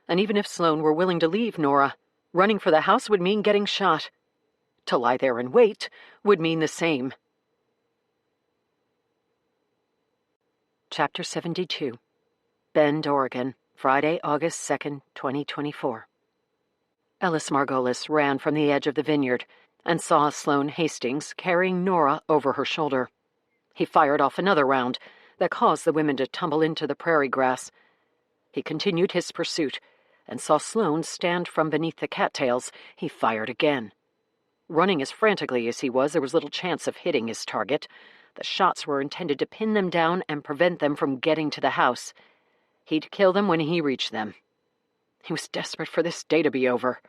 and even if Sloane were willing to leave Nora, running for the house would mean getting shot. To lie there and wait would mean the same. Chapter 72. Bend, Oregon, Friday, August 2nd, 2024. Ellis Margolis ran from the edge of the vineyard and saw Sloane Hastings carrying Nora over her shoulder. He fired off another round that caused the women to tumble into the prairie grass. He continued his pursuit and saw Sloane stand from beneath the cattails. He fired again. Running as frantically as he was, there was little chance of hitting his target. The shots were intended to pin them down and prevent them from getting to the house. He'd kill them when he reached them. He was desperate for this day to be over.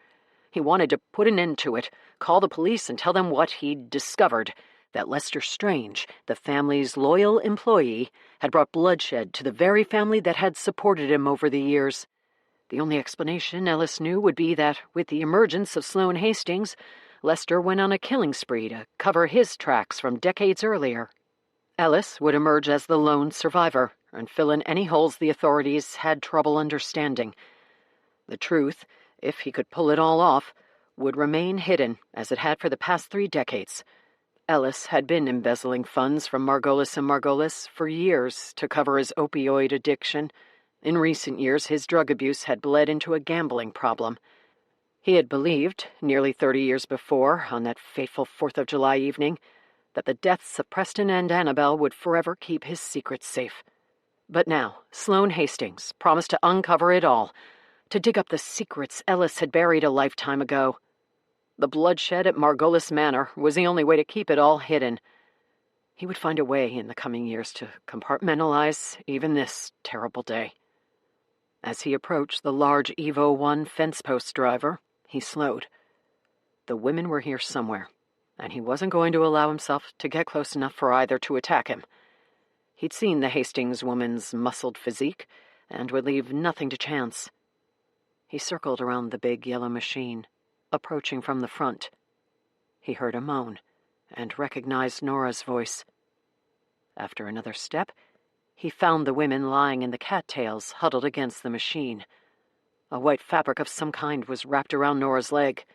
He wanted to put an end to it, call the police and tell them what he'd discovered, that Lester Strange, the family's loyal employee, had brought bloodshed to the very family that had supported him over the years. The only explanation Ellis knew would be that, with the emergence of Sloane Hastings, Lester went on a killing spree to cover his tracks from decades earlier. Ellis would emerge as the lone survivor and fill in any holes the authorities had trouble understanding. The truth, if he could pull it all off, would remain hidden, as it had for the past 3 decades. Ellis had been embezzling funds from Margolis and Margolis for years to cover his opioid addiction. In recent years, his drug abuse had bled into a gambling problem. He had believed, nearly 30 years before, on that fateful 4th of July evening, that the deaths of Preston and Annabelle would forever keep his secrets safe. But now, Sloane Hastings promised to uncover it all, to dig up the secrets Ellis had buried a lifetime ago. The bloodshed at Margolis Manor was the only way to keep it all hidden. He would find a way in the coming years to compartmentalize even this terrible day. As he approached the large Evo 1 fence post driver, he slowed. The women were here somewhere, and he wasn't going to allow himself to get close enough for either to attack him. He'd seen the Hastings woman's muscled physique, and would leave nothing to chance. He circled around the big yellow machine, approaching from the front. He heard a moan, and recognized Nora's voice. After another step, he found the women lying in the cattails huddled against the machine. A white fabric of some kind was wrapped around Nora's leg.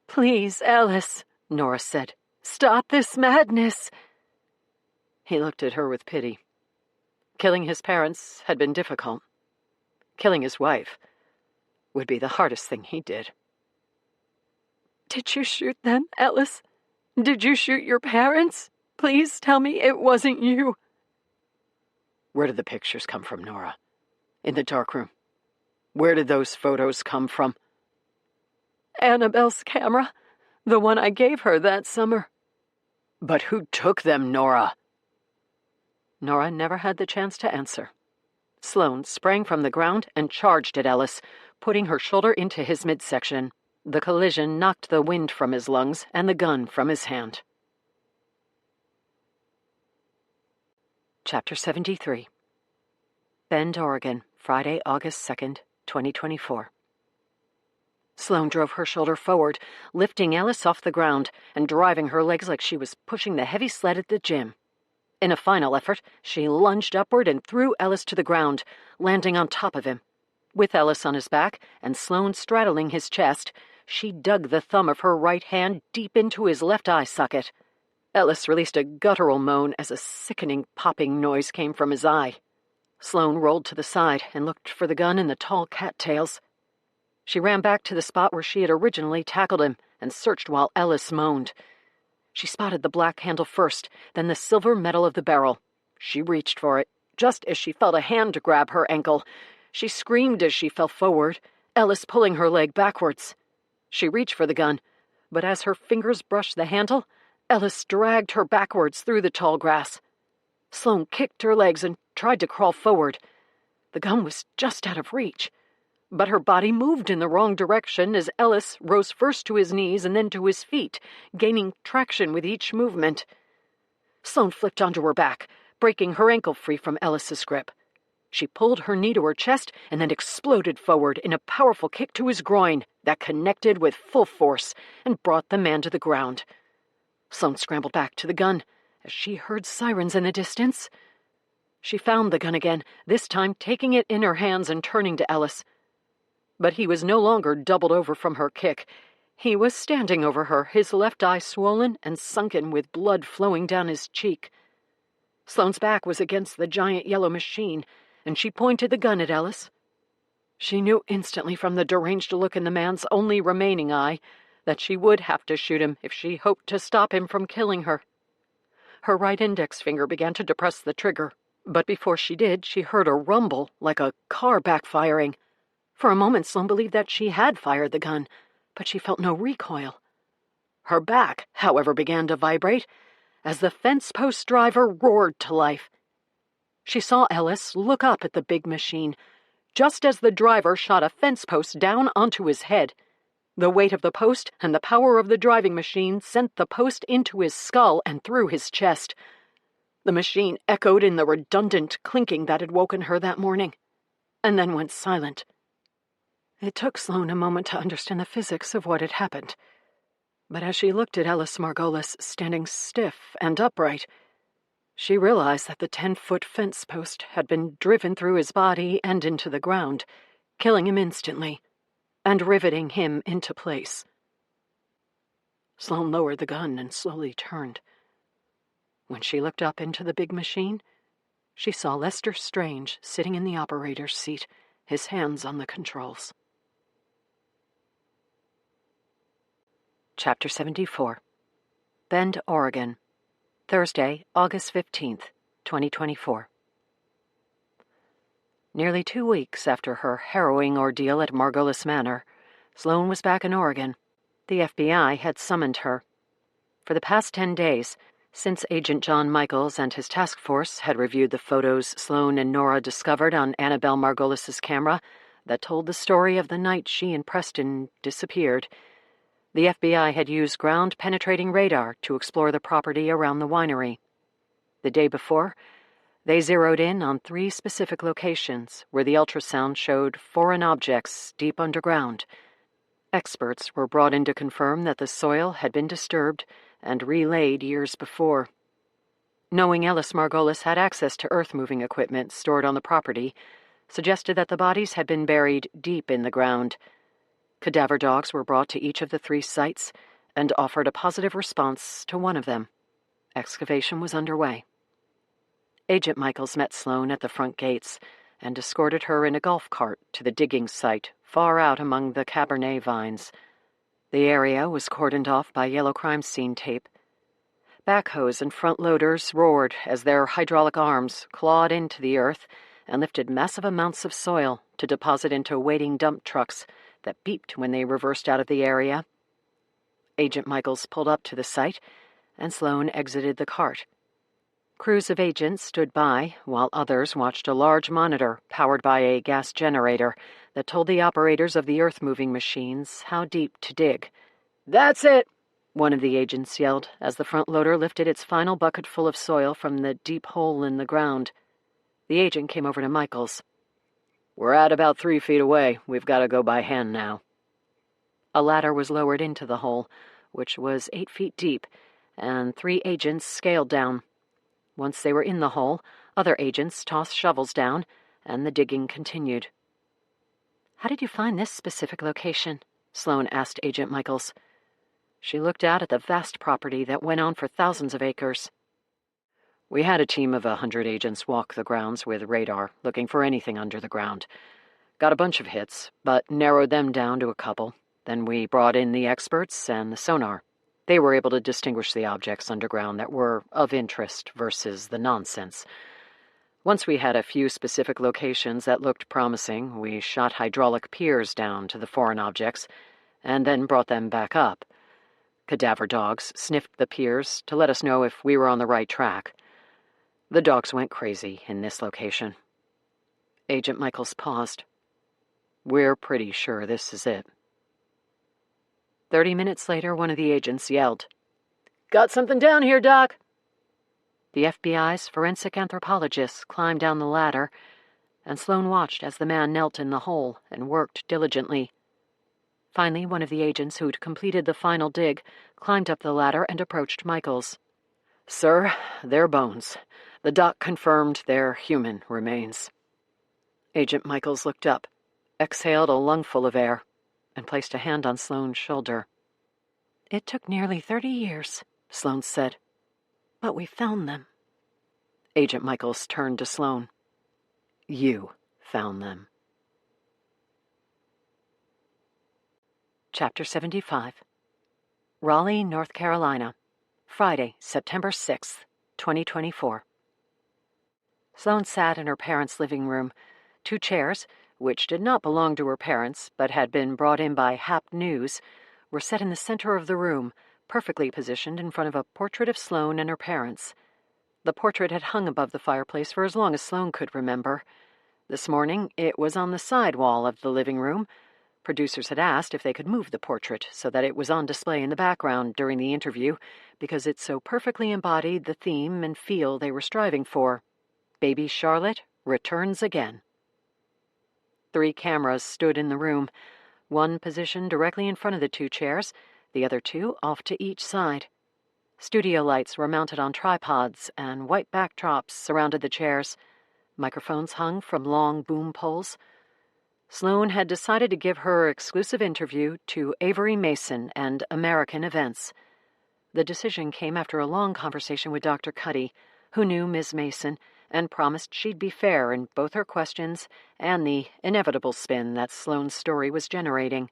"Please, Ellis," Nora said. "Stop this madness." He looked at her with pity. Killing his parents had been difficult. Killing his wife would be the hardest thing he did. "Did you shoot them, Ellis? Did you shoot your parents? Please tell me it wasn't you." Where did the pictures come from, Nora? In the darkroom. Where did those photos come from? Annabelle's camera. The one I gave her that summer. But who took them, Nora? Nora never had the chance to answer. Sloane sprang from the ground and charged at Ellis, putting her shoulder into his midsection. The collision knocked the wind from his lungs and the gun from his hand. Chapter 73. Bend, Oregon, Friday, August 2nd, 2024. Sloane drove her shoulder forward, lifting Ellis off the ground and driving her legs like she was pushing the heavy sled at the gym. In a final effort, she lunged upward and threw Ellis to the ground, landing on top of him. With Ellis on his back and Sloane straddling his chest, she dug the thumb of her right hand deep into his left eye socket. Ellis released a guttural moan as a sickening popping noise came from his eye. Sloane rolled to the side and looked for the gun in the tall cattails. She ran back to the spot where she had originally tackled him and searched while Ellis moaned. She spotted the black handle first, then the silver metal of the barrel. She reached for it, just as she felt a hand grab her ankle. She screamed as she fell forward, Ellis pulling her leg backwards. She reached for the gun, but as her fingers brushed the handle, Ellis dragged her backwards through the tall grass. Sloane kicked her legs and tried to crawl forward. The gun was just out of reach, but her body moved in the wrong direction as Ellis rose first to his knees and then to his feet, gaining traction with each movement. Sloane flipped onto her back, breaking her ankle free from Ellis's grip. She pulled her knee to her chest and then exploded forward in a powerful kick to his groin that connected with full force and brought the man to the ground. Sloane scrambled back to the gun as she heard sirens in the distance. She found the gun again, this time taking it in her hands and turning to Ellis. But he was no longer doubled over from her kick. He was standing over her, his left eye swollen and sunken with blood flowing down his cheek. Sloane's back was against the giant yellow machine, and she pointed the gun at Ellis. She knew instantly from the deranged look in the man's only remaining eye that she would have to shoot him if she hoped to stop him from killing her. Her right index finger began to depress the trigger, but before she did, she heard a rumble like a car backfiring. For a moment, Sloane believed that she had fired the gun, but she felt no recoil. Her back, however, began to vibrate as the fence post driver roared to life. She saw Ellis look up at the big machine, just as the driver shot a fence post down onto his head. The weight of the post and the power of the driving machine sent the post into his skull and through his chest. The machine echoed in the redundant clinking that had woken her that morning, and then went silent. It took Sloane a moment to understand the physics of what had happened. But as she looked at Ellis Margolis standing stiff and upright, she realized that the 10-foot fence post had been driven through his body and into the ground, killing him instantly, and riveting him into place. Sloane lowered the gun and slowly turned. When she looked up into the big machine, she saw Lester Strange sitting in the operator's seat, his hands on the controls. Chapter 74. Bend, Oregon, Thursday, August 15th, 2024. Nearly 2 weeks after her harrowing ordeal at Margolis Manor, Sloane was back in Oregon. The FBI had summoned her. For the past 10 days, since Agent John Michaels and his task force had reviewed the photos Sloane and Nora discovered on Annabelle Margolis' camera that told the story of the night she and Preston disappeared, the FBI had used ground-penetrating radar to explore the property around the winery. The day before, they zeroed in on 3 specific locations where the ultrasound showed foreign objects deep underground. Experts were brought in to confirm that the soil had been disturbed and relaid years before. Knowing Ellis Margolis had access to earth-moving equipment stored on the property suggested that the bodies had been buried deep in the ground. Cadaver dogs were brought to each of the 3 sites and offered a positive response to one of them. Excavation was underway. Agent Michaels met Sloane at the front gates and escorted her in a golf cart to the digging site far out among the Cabernet vines. The area was cordoned off by yellow crime scene tape. Backhoes and front loaders roared as their hydraulic arms clawed into the earth and lifted massive amounts of soil to deposit into waiting dump trucks that beeped when they reversed out of the area. Agent Michaels pulled up to the site, and Sloane exited the cart. Crews of agents stood by, while others watched a large monitor powered by a gas generator that told the operators of the earth-moving machines how deep to dig. "That's it!" one of the agents yelled as the front loader lifted its final bucket full of soil from the deep hole in the ground. The agent came over to Michaels. "We're at about 3 feet away. We've got to go by hand now." A ladder was lowered into the hole, which was 8 feet deep, and 3 agents scaled down. Once they were in the hole, other agents tossed shovels down, and the digging continued. "How did you find this specific location?" Sloane asked Agent Michaels. She looked out at the vast property that went on for thousands of acres. "We had a team of 100 agents walk the grounds with radar, looking for anything under the ground. Got a bunch of hits, but narrowed them down to a couple. Then we brought in the experts and the sonar. They were able to distinguish the objects underground that were of interest versus the nonsense. Once we had a few specific locations that looked promising, we shot hydraulic piers down to the foreign objects and then brought them back up. Cadaver dogs sniffed the piers to let us know if we were on the right track. The dogs went crazy in this location." Agent Michaels paused. "We're pretty sure this is it." 30 minutes later, one of the agents yelled, "Got something down here, Doc!" The FBI's forensic anthropologist climbed down the ladder, and Sloane watched as the man knelt in the hole and worked diligently. Finally, one of the agents who'd completed the final dig climbed up the ladder and approached Michaels. "Sir, they're bones. The doc confirmed they're human remains." Agent Michaels looked up, exhaled a lungful of air, and placed a hand on Sloane's shoulder. "It took nearly 30 years, Sloane said, but we found them." Agent Michaels turned to Sloane. "You found them." Chapter 75. Raleigh, North Carolina, Friday, September 6th, 2024. Sloane sat in her parents' living room. 2 chairs, which did not belong to her parents but had been brought in by Hap News, were set in the center of the room, perfectly positioned in front of a portrait of Sloane and her parents. The portrait had hung above the fireplace for as long as Sloane could remember. This morning, it was on the side wall of the living room. Producers had asked if they could move the portrait so that it was on display in the background during the interview, because it so perfectly embodied the theme and feel they were striving for. Baby Charlotte returns again. 3 cameras stood in the room, one positioned directly in front of the 2 chairs, the other 2 off to each side. Studio lights were mounted on tripods, and white backdrops surrounded the chairs. Microphones hung from long boom poles. Sloane had decided to give her exclusive interview to Avery Mason and American Events. The decision came after a long conversation with Dr. Cuddy, who knew Ms. Mason and promised she'd be fair in both her questions and the inevitable spin that Sloane's story was generating.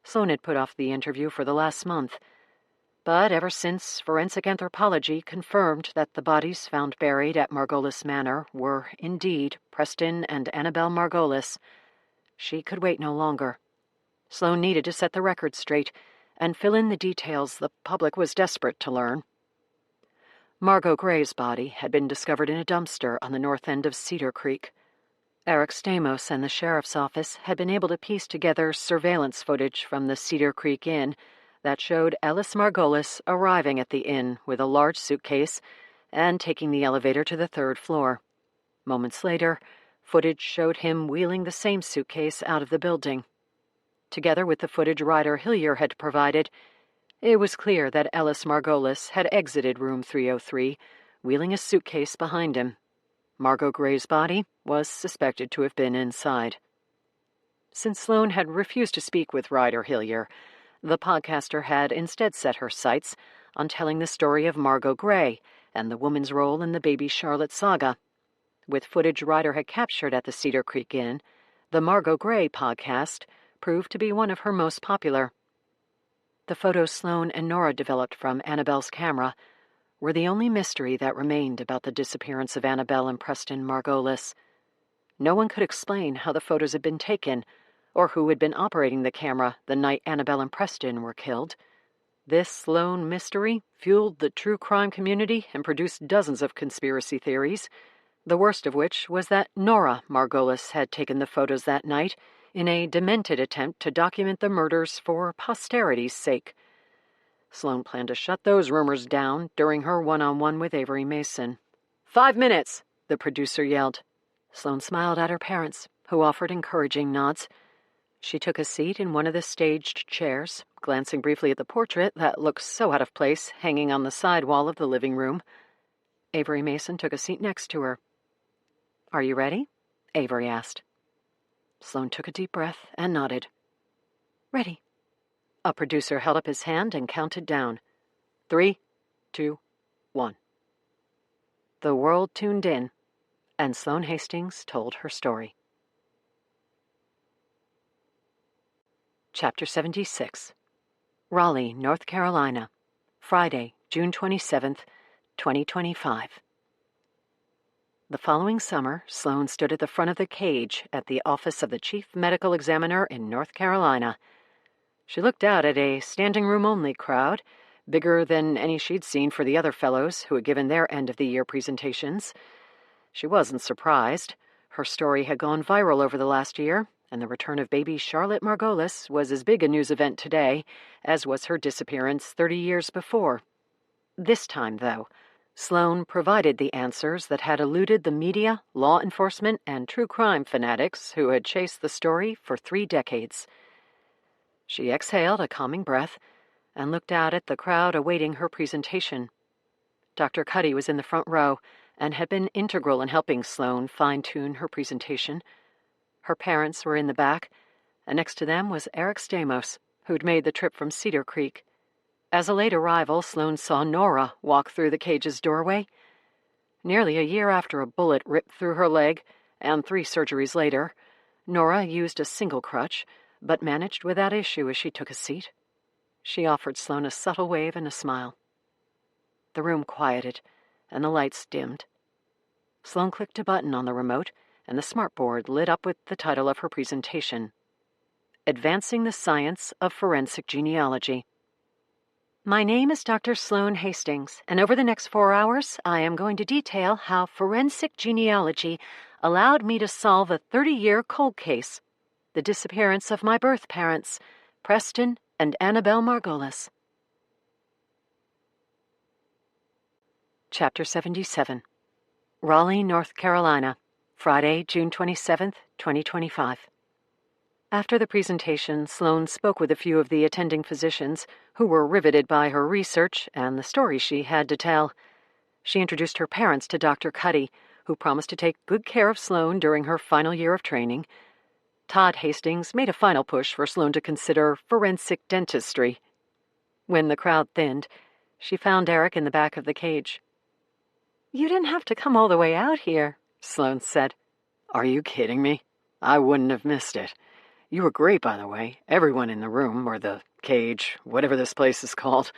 Sloane had put off the interview for the last month. But ever since forensic anthropology confirmed that the bodies found buried at Margolis Manor were indeed Preston and Annabelle Margolis, she could wait no longer. Sloane needed to set the record straight and fill in the details the public was desperate to learn. Margot Gray's body had been discovered in a dumpster on the north end of Cedar Creek. Eric Stamos and the sheriff's office had been able to piece together surveillance footage from the Cedar Creek Inn that showed Ellis Margolis arriving at the inn with a large suitcase and taking the elevator to the third floor. Moments later, footage showed him wheeling the same suitcase out of the building. Together with the footage Ryder Hillier had provided, it was clear that Ellis Margolis had exited room 303, wheeling a suitcase behind him. Margot Gray's body was suspected to have been inside. Since Sloane had refused to speak with Ryder Hillier, the podcaster had instead set her sights on telling the story of Margot Gray and the woman's role in the baby Charlotte saga. With footage Ryder had captured at the Cedar Creek Inn, the Margot Gray podcast proved to be one of her most popular. The photos Sloane and Nora developed from Annabelle's camera were the only mystery that remained about the disappearance of Annabelle and Preston Margolis. No one could explain how the photos had been taken, or who had been operating the camera the night Annabelle and Preston were killed. This lone mystery fueled the true crime community and produced dozens of conspiracy theories, the worst of which was that Nora Margolis had taken the photos that night in a demented attempt to document the murders for posterity's sake. Sloane planned to shut those rumors down during her one-on-one with Avery Mason. 5 minutes, the producer yelled. Sloane smiled at her parents, who offered encouraging nods. She took a seat in one of the staged chairs, glancing briefly at the portrait that looked so out of place hanging on the side wall of the living room. Avery Mason took a seat next to her. "Are you ready?" Avery asked. Sloane took a deep breath and nodded. "Ready." A producer held up his hand and counted down. 3, 2, 1. The world tuned in, and Sloane Hastings told her story. Chapter 76. Raleigh, North Carolina, Friday, June 27th, 2025. The following summer, Sloane stood at the front of the cage at the office of the Chief Medical Examiner in North Carolina. She looked out at a standing-room-only crowd, bigger than any she'd seen for the other fellows who had given their end-of-the-year presentations. She wasn't surprised. Her story had gone viral over the last year, and the return of baby Charlotte Margolis was as big a news event today as was her disappearance 30 years before. This time, though, Sloane provided the answers that had eluded the media, law enforcement, and true crime fanatics who had chased the story for 3 decades. She exhaled a calming breath and looked out at the crowd awaiting her presentation. Dr. Cuddy was in the front row and had been integral in helping Sloane fine-tune her presentation. Her parents were in the back, and next to them was Eric Stamos, who'd made the trip from Cedar Creek. As a late arrival, Sloane saw Nora walk through the cage's doorway. Nearly a year after a bullet ripped through her leg, and 3 surgeries later, Nora used a single crutch, but managed without issue as she took a seat. She offered Sloane a subtle wave and a smile. The room quieted, and the lights dimmed. Sloane clicked a button on the remote, and the smartboard lit up with the title of her presentation, Advancing the Science of Forensic Genealogy. My name is Dr. Sloane Hastings, and over the next 4 hours, I am going to detail how forensic genealogy allowed me to solve a 30-year cold case, the disappearance of my birth parents, Preston and Annabelle Margolis. Chapter 77. Raleigh, North Carolina, Friday, June 27th, 2025. After the presentation, Sloane spoke with a few of the attending physicians who were riveted by her research and the story she had to tell. She introduced her parents to Dr. Cuddy, who promised to take good care of Sloane during her final year of training. Todd Hastings made a final push for Sloane to consider forensic dentistry. When the crowd thinned, she found Eric in the back of the cage. "You didn't have to come all the way out here," Sloane said. "Are you kidding me? I wouldn't have missed it. You were great, by the way. Everyone in the room, or the cage, whatever this place is called,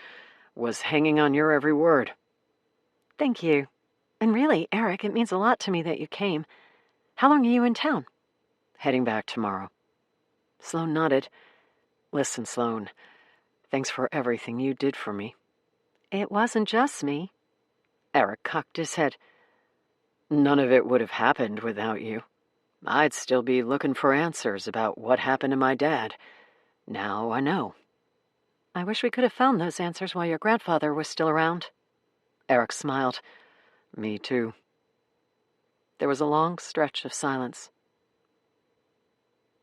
Was hanging on your every word. Thank you. And really, Eric, it means a lot to me that you came. How long are you in town? Heading back tomorrow. Sloane nodded. Listen, Sloane, thanks for everything you did for me. It wasn't just me. Eric cocked his head. None of it would have happened without you. I'd still be looking for answers about what happened to my dad. Now I know. I wish we could have found those answers while your grandfather was still around. Eric smiled. Me too. There was a long stretch of silence.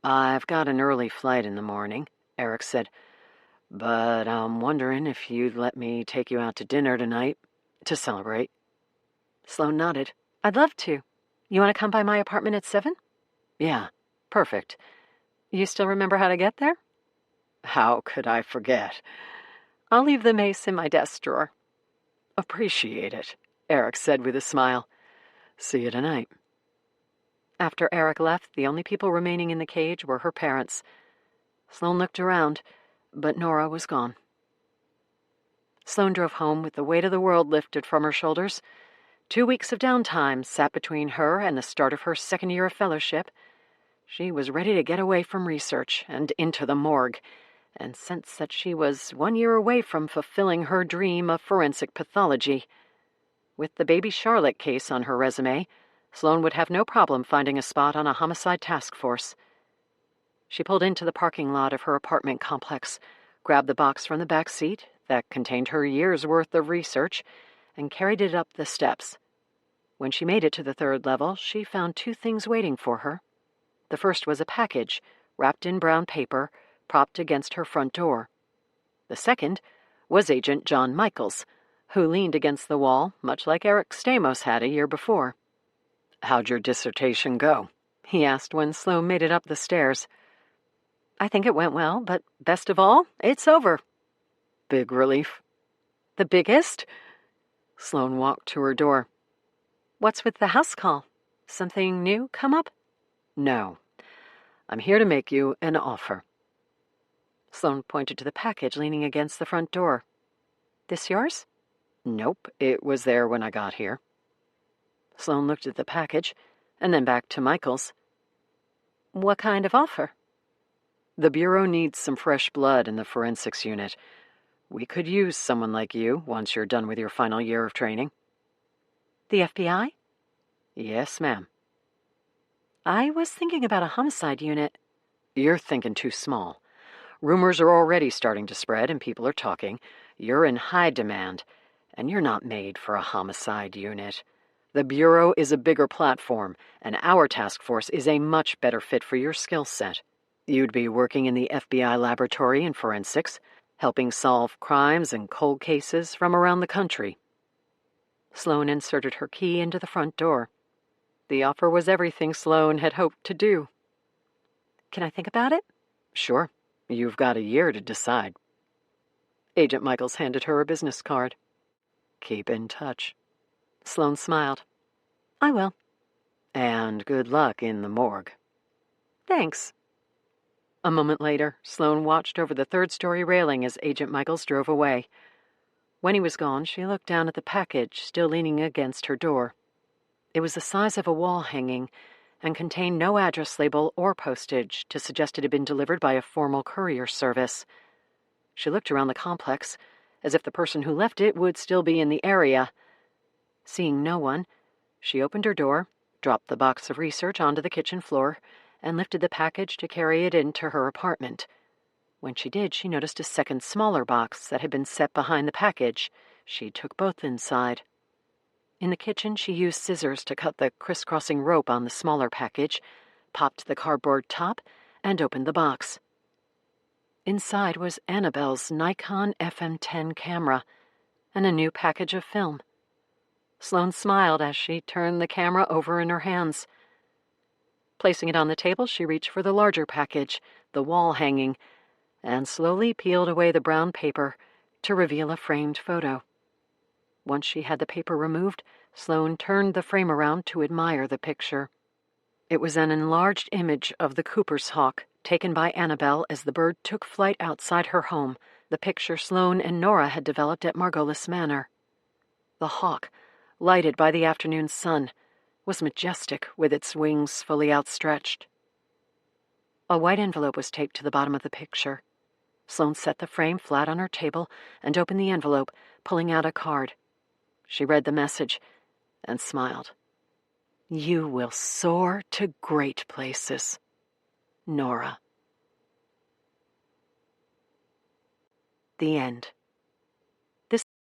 I've got an early flight in the morning, Eric said, but I'm wondering if you'd let me take you out to dinner tonight to celebrate. Sloane nodded. I'd love to. You want to come by my apartment at 7? Yeah, perfect. You still remember how to get there? How could I forget? I'll leave the mace in my desk drawer. Appreciate it, Eric said with a smile. See you tonight. After Eric left, the only people remaining in the cage were her parents. Sloane looked around, but Nora was gone. Sloane drove home with the weight of the world lifted from her shoulders. 2 weeks of downtime sat between her and the start of her second year of fellowship. She was ready to get away from research and into the morgue, and sensed that she was 1 year away from fulfilling her dream of forensic pathology. With the baby Charlotte case on her resume, Sloane would have no problem finding a spot on a homicide task force. She pulled into the parking lot of her apartment complex, grabbed the box from the back seat that contained her year's worth of research, and carried it up the steps. When she made it to the 3rd level, she found 2 things waiting for her. The first was a package, wrapped in brown paper, propped against her front door. The second was Agent John Michaels, who leaned against the wall, much like Eric Stamos had a year before. How'd your dissertation go? He asked when Sloane made it up the stairs. I think it went well, but best of all, it's over. Big relief? The biggest? Sloane walked to her door. What's with the house call? Something new come up? No. I'm here to make you an offer. Sloane pointed to the package leaning against the front door. This yours? Nope, it was there when I got here. Sloane looked at the package, and then back to Michaels. What kind of offer? The Bureau needs some fresh blood in the forensics unit. We could use someone like you once you're done with your final year of training. The FBI? Yes, ma'am. I was thinking about a homicide unit. You're thinking too small. Rumors are already starting to spread and people are talking. You're in high demand, and you're not made for a homicide unit. The Bureau is a bigger platform, and our task force is a much better fit for your skill set. You'd be working in the FBI laboratory in forensics, helping solve crimes and cold cases from around the country. Sloane inserted her key into the front door. The offer was everything Sloane had hoped to do. Can I think about it? Sure. You've got a year to decide. Agent Michaels handed her a business card. Keep in touch. Sloane smiled. I will. And good luck in the morgue. Thanks. A moment later, Sloane watched over the 3rd-story railing as Agent Michaels drove away. When he was gone, she looked down at the package still leaning against her door. It was the size of a wall hanging and contained no address label or postage to suggest it had been delivered by a formal courier service. She looked around the complex, as if the person who left it would still be in the area. Seeing no one, she opened her door, dropped the box of research onto the kitchen floor, and lifted the package to carry it into her apartment. When she did, she noticed a second smaller box that had been set behind the package. She took both inside. In the kitchen, she used scissors to cut the crisscrossing rope on the smaller package, popped the cardboard top, and opened the box. Inside was Annabelle's Nikon FM10 camera and a new package of film. Sloane smiled as she turned the camera over in her hands. Placing it on the table, she reached for the larger package, the wall hanging, and slowly peeled away the brown paper to reveal a framed photo. Once she had the paper removed, Sloane turned the frame around to admire the picture. It was an enlarged image of the Cooper's hawk taken by Annabelle as the bird took flight outside her home, the picture Sloane and Nora had developed at Margolis Manor. The hawk, lighted by the afternoon sun, was majestic with its wings fully outstretched. A white envelope was taped to the bottom of the picture. Sloane set the frame flat on her table and opened the envelope, pulling out a card. She read the message and smiled. "You will soar to great places, Nora." The end.